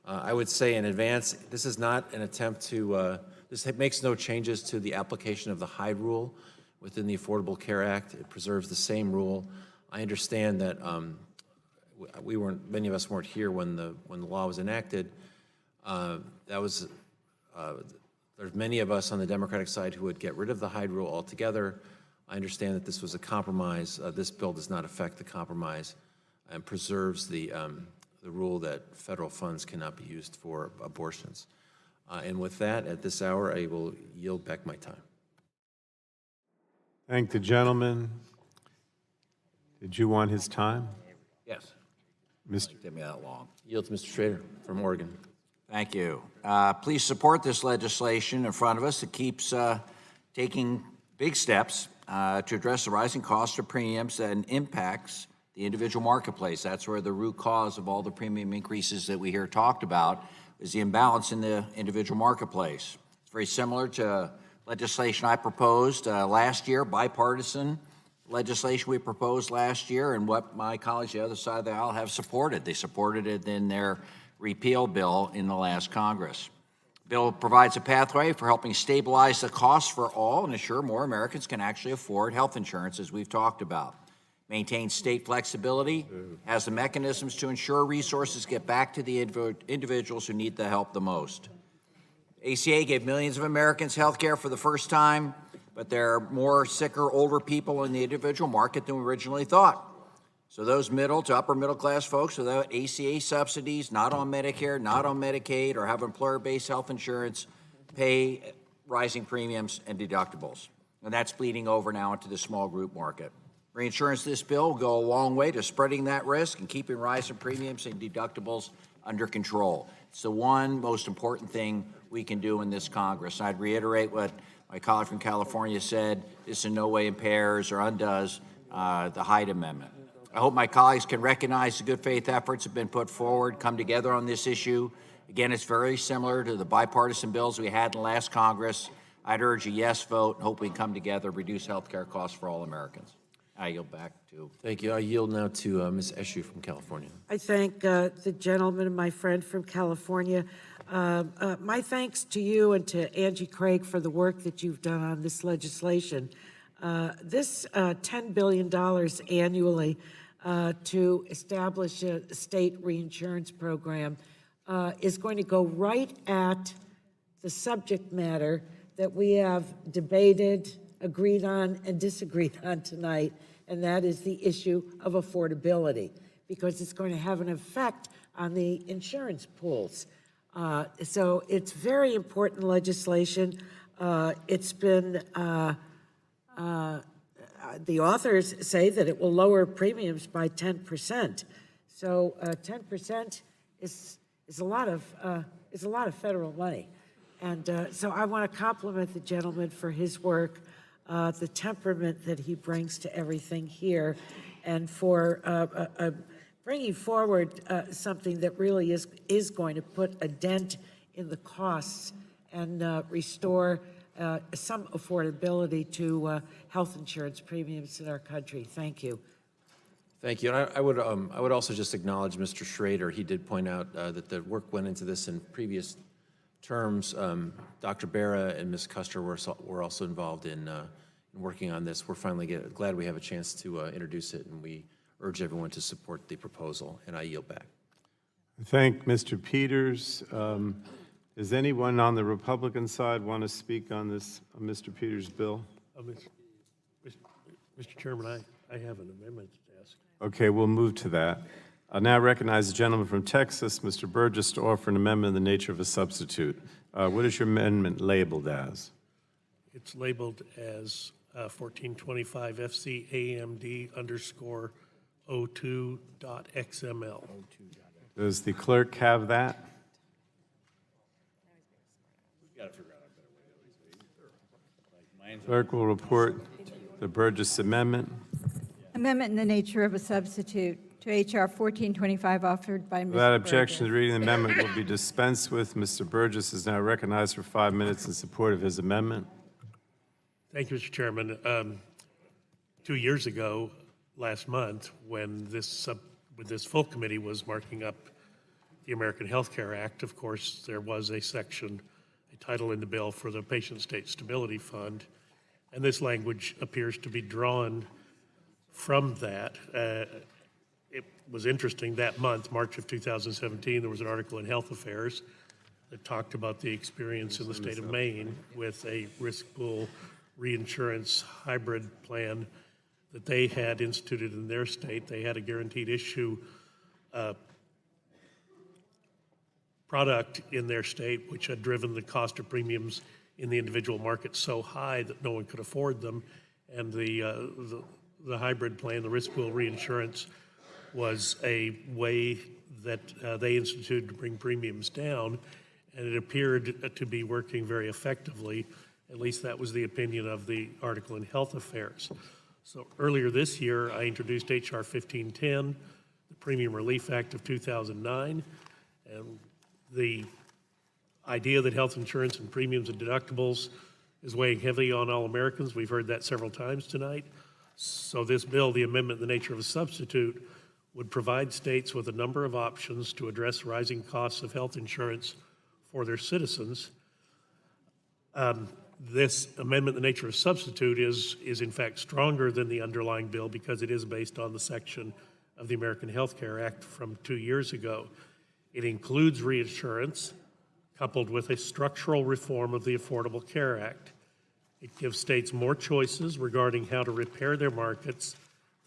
[SPEAKER 3] I would say in advance, this is not an attempt to, this makes no changes to the application of the Hyde Rule within the Affordable Care Act. It preserves the same rule. I understand that many of us weren't here when the law was enacted. There's many of us on the Democratic side who would get rid of the Hyde Rule altogether. I understand that this was a compromise. This bill does not affect the compromise and preserves the rule that federal funds cannot be used for abortions. And with that, at this hour, I will yield back my time.
[SPEAKER 1] Thank the gentleman. Did you want his time?
[SPEAKER 12] Yes.
[SPEAKER 1] Mr.
[SPEAKER 12] Take me that long.
[SPEAKER 3] Yield to Mr. Schrader from Oregon.
[SPEAKER 12] Thank you. Please support this legislation in front of us that keeps taking big steps to address the rising cost of premiums and impacts the individual marketplace. That's where the root cause of all the premium increases that we hear talked about is the imbalance in the individual marketplace. It's very similar to legislation I proposed last year, bipartisan legislation we proposed last year, and what my colleagues on the other side of the aisle have supported. They supported it in their repeal bill in the last Congress. The bill provides a pathway for helping stabilize the costs for all and ensure more Americans can actually afford health insurance, as we've talked about. Maintains state flexibility, has the mechanisms to ensure resources get back to the individuals who need the help the most. ACA gave millions of Americans health care for the first time, but there are more sicker, older people in the individual market than we originally thought. So those middle to upper middle class folks without ACA subsidies, not on Medicare, not on Medicaid, or have employer-based health insurance, pay rising premiums and deductibles. And that's bleeding over now into the small group market. Reinsurance this bill will go a long way to spreading that risk and keeping rising premiums and deductibles under control. It's the one most important thing we can do in this Congress. And I'd reiterate what my colleague from California said, this in no way impairs or undoes the Hyde Amendment. I hope my colleagues can recognize the good faith efforts that have been put forward, come together on this issue. Again, it's very similar to the bipartisan bills we had in the last Congress. I'd urge a yes vote and hope we can come together, reduce health care costs for all Americans. I yield back to.
[SPEAKER 3] Thank you. I yield now to Ms. Eshoo from California.
[SPEAKER 9] I thank the gentleman and my friend from California. My thanks to you and to Angie Craig for the work that you've done on this legislation. This $10 billion annually to establish a state reinsurance program is going to go right at the subject matter that we have debated, agreed on, and disagreed on tonight, and that is the issue of affordability, because it's going to have an effect on the insurance pools. So it's very important legislation. It's been, the authors say that it will lower premiums by 10%. So 10% is a lot of federal money. And so I want to compliment the gentleman for his work, the temperament that he brings to everything here, and for bringing forward something that really is going to put a dent in the costs and restore some affordability to health insurance premiums in our country. Thank you.
[SPEAKER 3] Thank you. And I would also just acknowledge Mr. Schrader. He did point out that the work went into this in previous terms. Dr. Barra and Ms. Custer were also involved in in working on this. We're finally glad we have a chance to introduce it, and we urge everyone to support the proposal, and I yield back.
[SPEAKER 1] Thank Mr. Peters. Does anyone on the Republican side want to speak on this, Mr. Peters' bill?
[SPEAKER 14] Mr. Chairman, I have an amendment to ask.
[SPEAKER 1] Okay, we'll move to that. I'll now recognize the gentleman from Texas, Mr. Burgess, to offer an amendment in the nature of a substitute. What is your amendment labeled as?
[SPEAKER 14] It's labeled as 1425 FCAMD underscore 02.xml.
[SPEAKER 1] Does the clerk have that? Clerk will report the Burgess amendment.
[SPEAKER 22] Amendment in the nature of a substitute to H.R. 1425 offered by Mr.
[SPEAKER 1] Without objection, the
[SPEAKER 22] Burgess.
[SPEAKER 1] reading of the amendment will be dispensed with. Mr. Burgess is now recognized for 5 minutes in support of his amendment.
[SPEAKER 14] Thank you, Mr. Chairman. 2 years ago, last month, when this full committee was marking up the American Health Care Act, of course, there was a section, a title in the bill for the Patient State Stability Fund, and this language appears to be drawn from that. It was interesting that month, March of 2017, there was an article in Health Affairs that talked about the experience in the state of Maine with a risk pool reinsurance hybrid plan that they had instituted in their state. They had a guaranteed issue product in their state, which had driven the cost of premiums in the individual market so high that no one could afford them. And the hybrid plan, the risk pool reinsurance, was a way that they instituted to bring premiums down, and it appeared to be working very effectively. At least that was the opinion of the article in Health Affairs. So earlier this year, I introduced H.R. 1510, the Premium Relief Act of 2009, and the idea that health insurance and premiums and deductibles is weighing heavily on all Americans. We've heard that several times tonight. So this bill, the amendment in the nature of a substitute, would provide states with a number of options to address rising costs of health insurance for their citizens. This amendment in the nature of a substitute is in fact stronger than the underlying bill because it is based on the section of the American Health Care Act from 2 years ago. It includes reinsurance coupled with a structural reform of the Affordable Care Act. It gives states more choices regarding how to repair their markets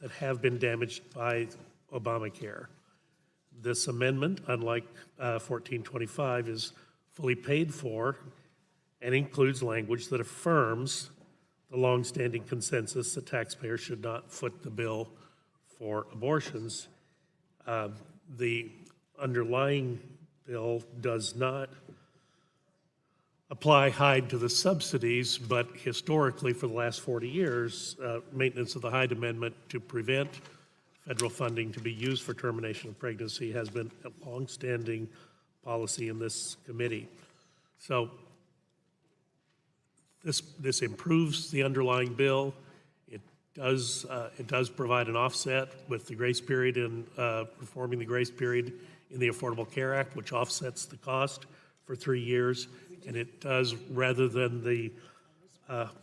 [SPEAKER 14] that have been damaged by Obamacare. This amendment, unlike 1425, is fully paid for and includes language that affirms the longstanding consensus that taxpayers should not foot the bill for abortions. The underlying bill does not apply Hyde to the subsidies, but historically for the last 40 years, maintenance of the Hyde Amendment to prevent federal funding to be used for termination of pregnancy has been a longstanding policy in this committee. So this improves the underlying bill. It does provide an offset with the grace period in reforming the grace period in the Affordable Care Act, which offsets the cost for 3 years. And it does, rather than the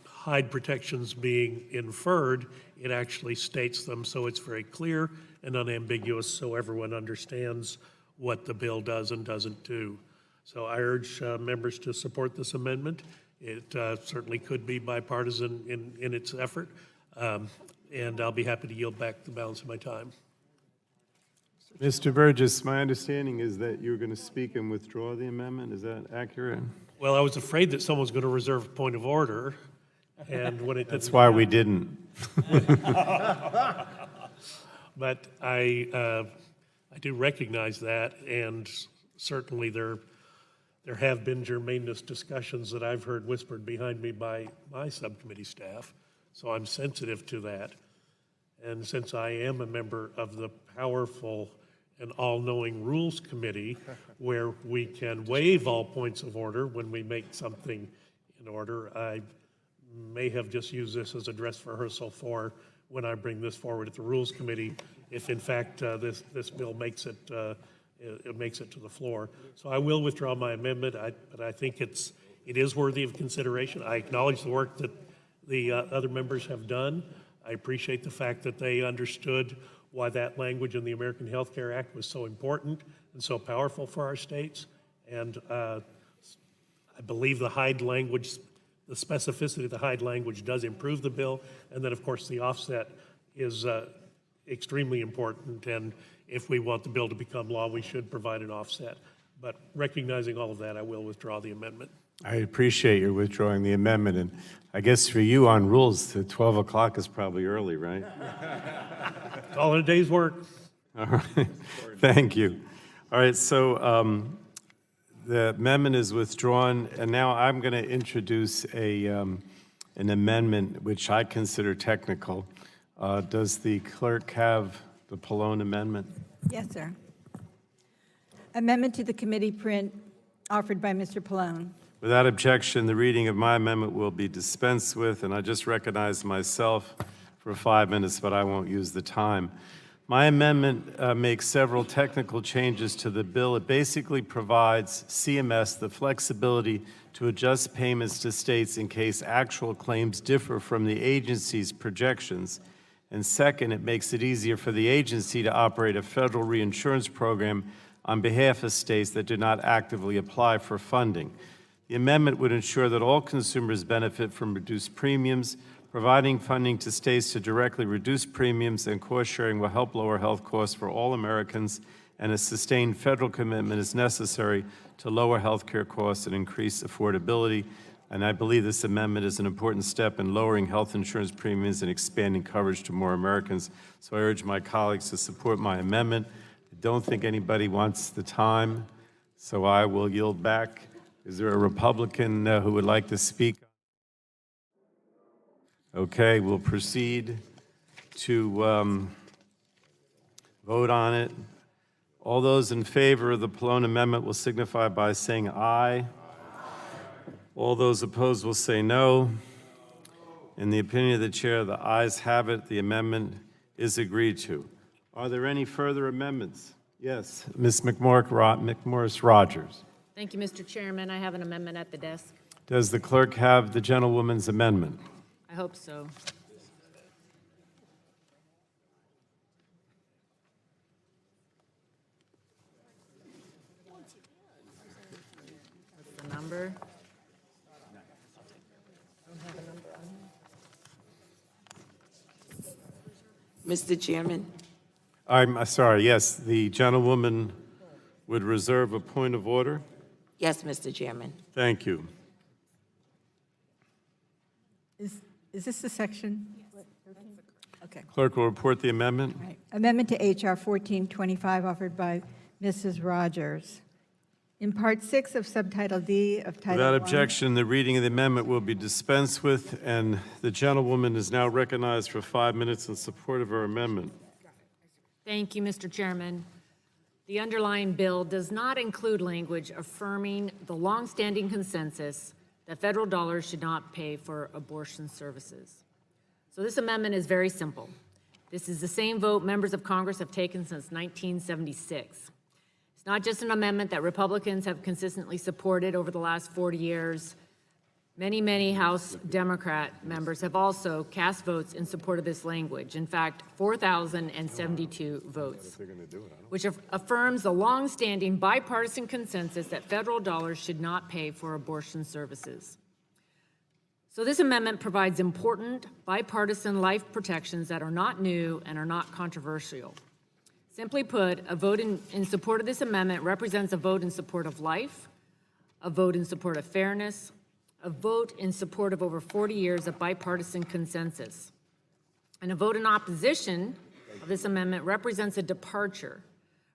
[SPEAKER 14] Hyde protections being inferred, it actually states them so it's very clear and unambiguous so everyone understands what the bill does and doesn't do. So I urge members to support this amendment. It certainly could be bipartisan in its effort, and I'll be happy to yield back the balance of my time.
[SPEAKER 1] Mr. Burgess, my understanding is that you're going to speak and withdraw the amendment. Is that accurate?
[SPEAKER 14] Well, I was afraid that someone was going to reserve a point of order, and when it
[SPEAKER 1] That's why we didn't.
[SPEAKER 14] But I do recognize that, and certainly there have been germaneness discussions that I've heard whispered behind me by my subcommittee staff, so I'm sensitive to that. And since I am a member of the powerful and all-knowing Rules Committee, where we can waive all points of order when we make something in order, I may have just used this as a dress rehearsal for when I bring this forward at the Rules Committee, if in fact this bill makes it to the floor. So I will withdraw my amendment, but I think it is worthy of consideration. I acknowledge the work the other members have done. I appreciate the fact that they understood why that language in the American Health Care Act was so important and so powerful for our states. And I believe the Hyde language, the specificity of the Hyde language does improve the bill. And then, of course, the offset is extremely important. And if we want the bill to become law, we should provide an offset. But recognizing all of that, I will withdraw the amendment.
[SPEAKER 1] I appreciate your withdrawing the amendment, and I guess for you on rules, the 12 o'clock is probably early, right?
[SPEAKER 14] It's all in a day's work.
[SPEAKER 1] All right, thank you. All right, so the amendment is withdrawn, and now I'm going to introduce an amendment which I consider technical. Does the clerk have the Pallone amendment?
[SPEAKER 22] Yes, sir. Amendment to the committee print offered by Mr. Pallone.
[SPEAKER 1] Without objection, the reading of my amendment will be dispensed with, and I just recognize myself for 5 minutes, but I won't use the time. My amendment makes several technical changes to the bill. It basically provides CMS the flexibility to adjust payments to states in case actual claims differ from the agency's projections. And second, it makes it easier for the agency to operate a federal reinsurance program on behalf of states that do not actively apply for funding. The amendment would ensure that all consumers benefit from reduced premiums. Providing funding to states to directly reduce premiums and cost sharing will help lower health costs for all Americans, and a sustained federal commitment is necessary to lower health care costs and increase affordability. And I believe this amendment is an important step in lowering health insurance premiums and expanding coverage to more Americans. So I urge my colleagues to support my amendment. I don't think anybody wants the time, so I will yield back. Is there a Republican who would like to speak? Okay, we'll proceed to vote on it. All those in favor of the Pallone amendment will signify by saying aye. All those opposed will say no. In the opinion of the chair, the ayes have it. The amendment is agreed to. Are there any further amendments? Yes, Ms. McMorris-Rogers.
[SPEAKER 11] Thank you, Mr. Chairman. I have an amendment at the desk.
[SPEAKER 1] Does the clerk have the gentlewoman's amendment?
[SPEAKER 11] I hope so. What's the number?
[SPEAKER 23] Mr. Chairman.
[SPEAKER 1] I'm sorry, yes, the gentlewoman would reserve a point of order.
[SPEAKER 23] Yes, Mr. Chairman.
[SPEAKER 1] Thank you.
[SPEAKER 22] Is this the section? Okay.
[SPEAKER 1] Clerk will report the amendment.
[SPEAKER 22] Right. Amendment to H.R. 1425 offered by Mrs. Rogers. In Part 6 of Subtitle D of Title
[SPEAKER 1] Without
[SPEAKER 22] 1.
[SPEAKER 1] objection, the reading of the amendment will be dispensed with, and the gentlewoman is now recognized for 5 minutes in support of her amendment.
[SPEAKER 11] Thank you, Mr. Chairman. The underlying bill does not include language affirming the longstanding consensus that federal dollars should not pay for abortion services. So this amendment is very simple. This is the same vote members of Congress have taken since 1976. It's not just an amendment that Republicans have consistently supported over the last 40 years. Many House Democrat members have also cast votes in support of this language. In fact, 4,072 votes, which affirms the longstanding bipartisan consensus that federal dollars should not pay for abortion services. So this amendment provides important bipartisan life protections that are not new and are not controversial. Simply put, a vote in support of this amendment represents a vote in support of life, a vote in support of fairness, a vote in support of over 40 years of bipartisan consensus. And a vote in opposition of this amendment represents a departure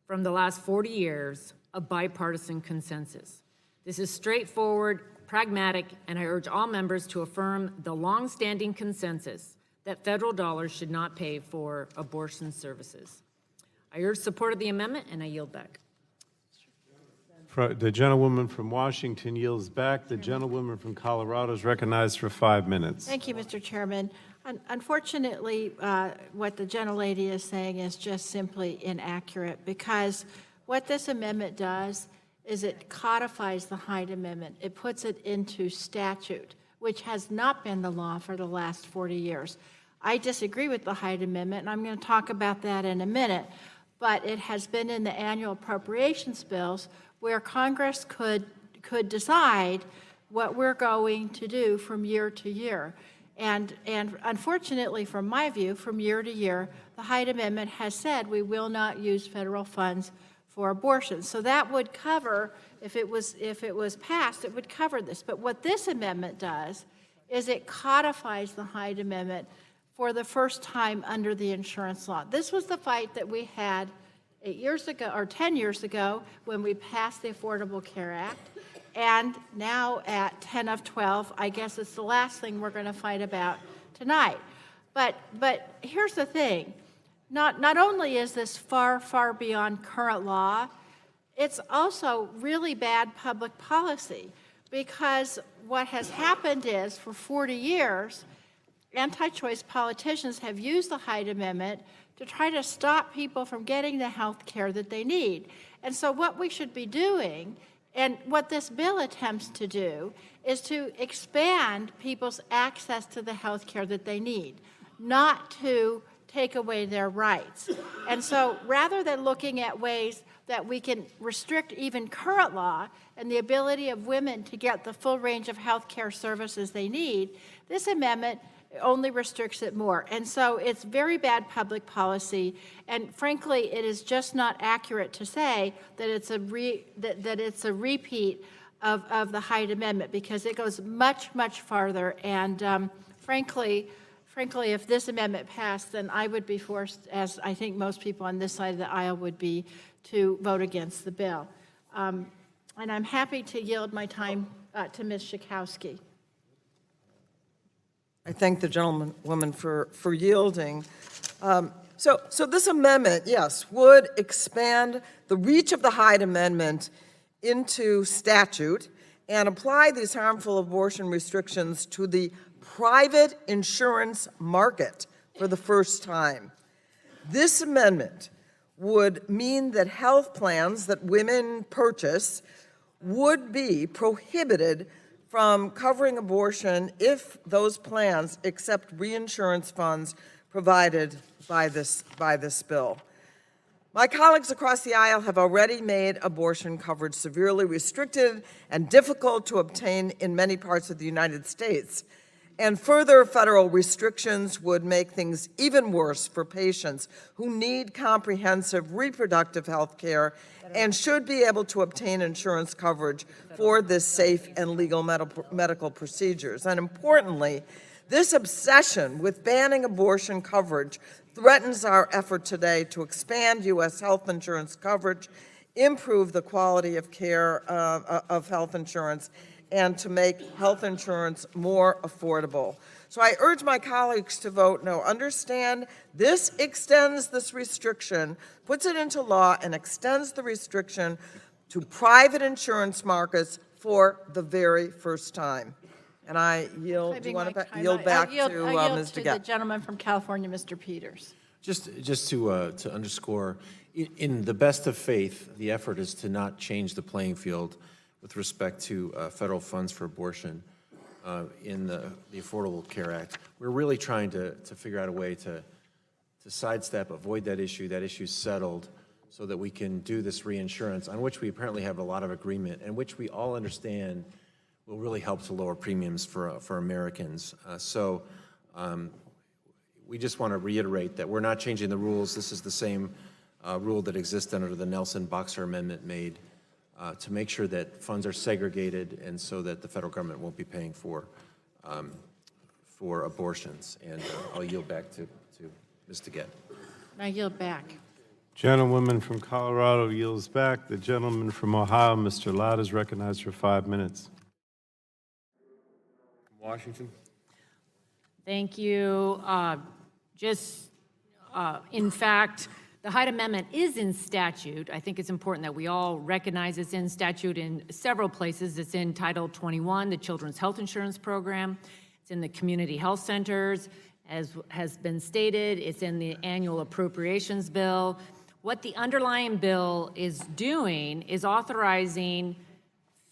[SPEAKER 11] from the last 40 years of bipartisan consensus. This is straightforward, pragmatic, and I urge all members to affirm the longstanding consensus that federal dollars should not pay for abortion services. I urge support of the amendment, and I yield back.
[SPEAKER 1] The gentlewoman from Washington yields back. The gentlewoman from Colorado is recognized for 5 minutes.
[SPEAKER 18] Thank you, Mr. Chairman. Unfortunately, what the gentlelady is saying is just simply inaccurate, because what this amendment does is it codifies the Hyde Amendment. It puts it into statute, which has not been the law for the last 40 years. I disagree with the Hyde Amendment, and I'm going to talk about that in a minute, but it has been in the annual appropriations bills where Congress could decide what we're going to do from year to year. And unfortunately, from my view, from year to year, the Hyde Amendment has said we will not use federal funds for abortion. So that would cover, if it was passed, it would cover this. But what this amendment does is it codifies the Hyde Amendment for the first time under the insurance law. This was the fight that we had 8 years ago, or 10 years ago, when we passed the Affordable Care Act. And now at 10 of 12, I guess it's the last thing we're going to fight about tonight. But here's the thing. Not only is this far, far beyond current law, it's also really bad public policy, because what has happened is for 40 years, anti-choice politicians have used the Hyde Amendment to try to stop people from getting the health care that they need. And so what we should be doing, and what this bill attempts to do, is to expand people's access to the health care that they need, not to take away their rights. And so rather than looking at ways that we can restrict even current law and the ability of women to get the full range of health care services they need, this amendment only restricts it more. And so it's very bad public policy, and frankly, it is just not accurate to say that it's a repeat of the Hyde Amendment, because it goes much, much farther. And frankly, if this amendment passed, then I would be forced, as I think most people on this side of the aisle would be, to vote against the bill. And I'm happy to yield my time to Ms. Schakowsky.
[SPEAKER 5] I thank the gentlewoman for yielding. So this amendment, yes, would expand the reach of the Hyde Amendment into statute and apply these harmful abortion restrictions to the private insurance market for the first time. This amendment would mean that health plans that women purchase would be prohibited from covering abortion if those plans accept reinsurance funds provided by this bill. My colleagues across the aisle have already made abortion coverage severely restricted and difficult to obtain in many parts of the United States. And further federal restrictions would make things even worse for patients who need comprehensive reproductive health care and should be able to obtain insurance coverage for this safe and legal medical procedures. And importantly, this obsession with banning abortion coverage threatens our effort today to expand U.S. health insurance coverage, improve the quality of care of health insurance, and to make health insurance more affordable. So I urge my colleagues to vote no. Understand this extends this restriction, puts it into law, and extends the restriction to private insurance markets for the very first time. And I yield. Do you want to yield back to Ms. DeGette?
[SPEAKER 18] The gentleman from California, Mr. Peters.
[SPEAKER 3] Just to underscore, in the best of faith, the effort is to not change the playing field with respect to federal funds for abortion in the Affordable Care Act. We're really trying to figure out a way to sidestep, avoid that issue. That issue's settled so that we can do this reinsurance, on which we apparently have a lot of agreement, and which we all understand will really help to lower premiums for Americans. We just want to reiterate that we're not changing the rules. This is the same rule that exists under the Nelson-Boxer Amendment made to make sure that funds are segregated and so that the federal government won't be paying for abortions. And I'll yield back to Ms. DeGette.
[SPEAKER 18] I yield back.
[SPEAKER 1] Gentlewoman from Colorado yields back. The gentleman from Ohio, Mr. Ladd, is recognized for 5 minutes.
[SPEAKER 11] Washington. Thank you. In fact, the Hyde Amendment is in statute. I think it's important that we all recognize it's in statute in several places. It's in Title 21, the Children's Health Insurance Program. It's in the community health centers, as has been stated. It's in the annual appropriations bill. What the underlying bill is doing is authorizing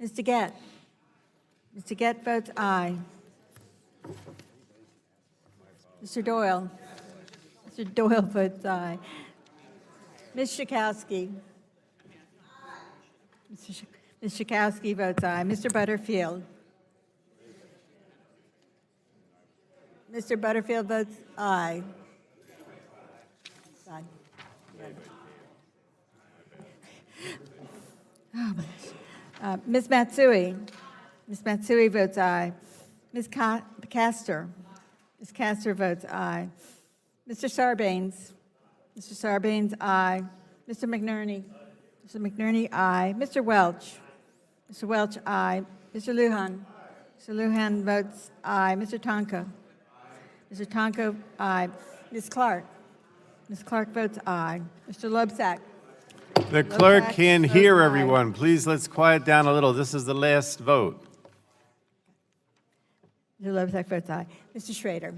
[SPEAKER 22] Mr. Gett. Mr. Gett votes aye. Mr. Doyle. Mr. Doyle votes aye. Ms. Schakowsky. Ms. Schakowsky votes aye. Mr. Butterfield. Mr. Butterfield votes aye. Aye. Oh, my gosh. Ms. Matsui. Ms. Matsui votes aye. Ms. Castor. Ms. Castor votes aye. Mr. Sarbanes. Mr. Sarbanes, aye. Mr. McNerney. Mr. McNerney, aye. Mr. Welch. Mr. Welch, aye. Mr. Lujan. Mr. Lujan votes aye. Mr. Tonka. Mr. Tonka, aye. Ms. Clark. Ms. Clark votes aye. Mr. Lobsack.
[SPEAKER 1] The clerk
[SPEAKER 22] Lobsack
[SPEAKER 1] can't
[SPEAKER 22] votes
[SPEAKER 1] hear
[SPEAKER 22] aye.
[SPEAKER 1] everyone. Please, let's quiet down a little. This is the last vote.
[SPEAKER 22] Mr. Lobsack votes aye. Mr. Schrader.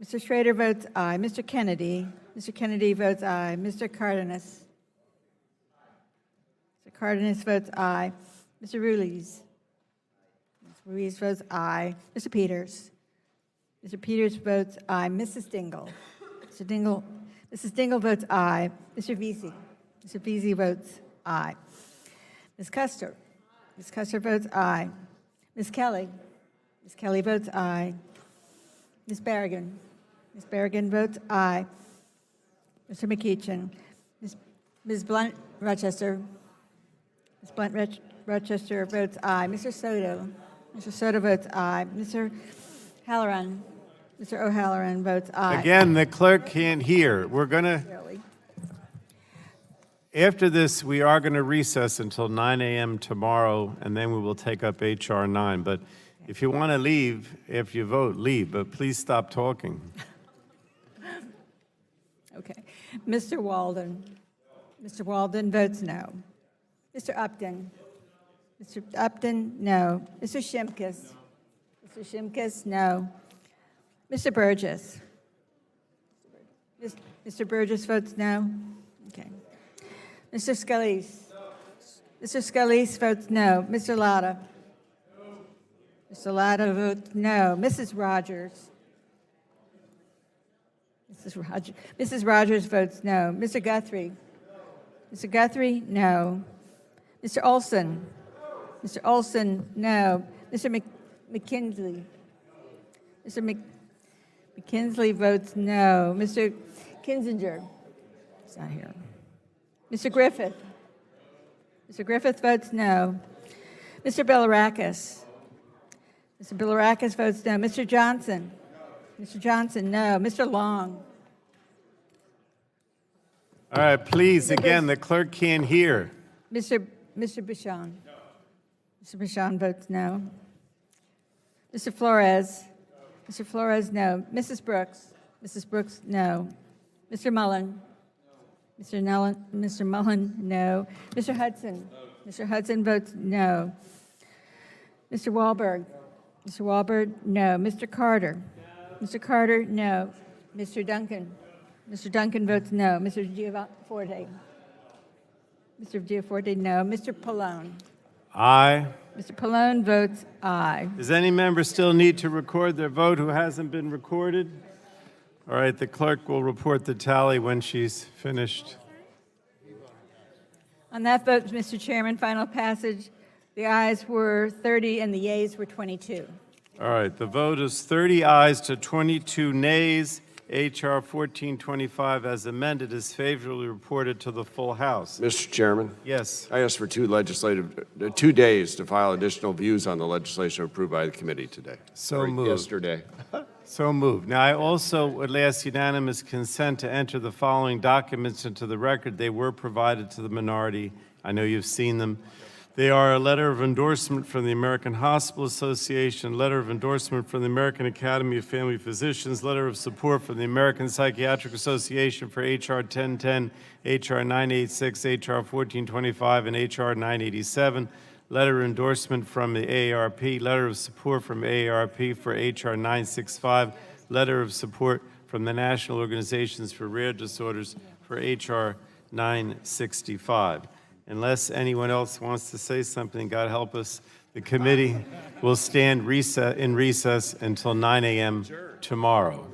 [SPEAKER 22] Mr. Schrader votes aye. Mr. Kennedy. Mr. Kennedy votes aye. Mr. Cardenas. Mr. Cardenas votes aye. Mr. Ruiz. Mr. Ruiz votes aye. Mr. Peters. Mr. Peters votes aye. Mrs. Dingle. Mrs. Dingle votes aye. Mr. Vesey. Mr. Vesey votes aye. Ms. Custer. Ms. Custer votes aye. Ms. Kelly. Ms. Kelly votes aye. Ms. Berrigan. Ms. Berrigan votes aye. Mr. McEachin. Ms. Blunt Rochester. Ms. Blunt Rochester votes aye. Mr. Soto. Mr. Soto votes aye. Mr. Halloran. Mr. O'Halloran votes aye.
[SPEAKER 1] Again, the clerk can't hear. We're going to,
[SPEAKER 22] Really?
[SPEAKER 1] after this, we are going to recess until 9 a.m. tomorrow, and then we will take up H.R. 9. But if you want to leave after you vote, leave, but please stop talking.
[SPEAKER 22] Okay. Mr. Walden. Mr. Walden votes no. Mr. Upton. Mr. Upton, no. Mr. Shimkus. Mr. Shimkus, no. Mr. Burgess. Mr. Burgess votes no. Okay. Mr. Scalise. Mr. Scalise votes no. Mr. Latta. Mr. Latta votes no. Mrs. Rogers. Mrs. Rogers votes no. Mr. Guthrie. Mr. Guthrie, no. Mr. Olson. Mr. Olson, no. Mr. McKinley. Mr. McKinley votes no. Mr. Kinzinger. He's not here. Mr. Griffith. Mr. Griffith votes no. Mr. Bilirakis. Mr. Bilirakis votes no. Mr. Johnson. Mr. Johnson, no. Mr. Long.
[SPEAKER 1] All right, please, again, the clerk can't hear.
[SPEAKER 22] Mr. Bichon. Mr. Bichon votes no. Mr. Flores. Mr. Flores, no. Mrs. Brooks. Mrs. Brooks, no. Mr. Mullen. Mr. Mullen, no. Mr. Hudson. Mr. Hudson votes no. Mr. Wahlberg. Mr. Wahlberg, no. Mr. Carter. Mr. Carter, no. Mr. Duncan. Mr. Duncan votes no. Mr. Giaforte. Mr. Giaforte, no. Mr. Pallone.
[SPEAKER 1] Aye.
[SPEAKER 22] Mr. Pallone votes aye.
[SPEAKER 1] Does any member still need to record their vote who hasn't been recorded? All right, the clerk will report the tally when she's finished.
[SPEAKER 22] On that vote, Mr. Chairman, final passage, the ayes were 30 and the yeas were 22.
[SPEAKER 1] All right, the vote is 30 ayes to 22 nays. H.R. 1425 as amended is favorably reported to the full House.
[SPEAKER 2] Mr. Chairman?
[SPEAKER 1] Yes.
[SPEAKER 2] I ask for 2 days to file additional views on the legislation approved by the committee today.
[SPEAKER 1] So moved.
[SPEAKER 2] Yesterday.
[SPEAKER 1] So moved. Now, I also would ask unanimous consent to enter the following documents into the record. They were provided to the minority. I know you've seen them. They are a letter of endorsement from the American Hospital Association, letter of endorsement from the American Academy of Family Physicians, letter of support from the American Psychiatric Association for H.R. 1010, H.R. 986, H.R. 1425, and H.R. 987, letter of endorsement from the AARP, letter of support from AARP for H.R. 965, letter of support from the National Organizations for Rare Disorders for H.R. 965. Unless anyone else wants to say something, God help us, the committee will stand in recess until 9 a.m. tomorrow.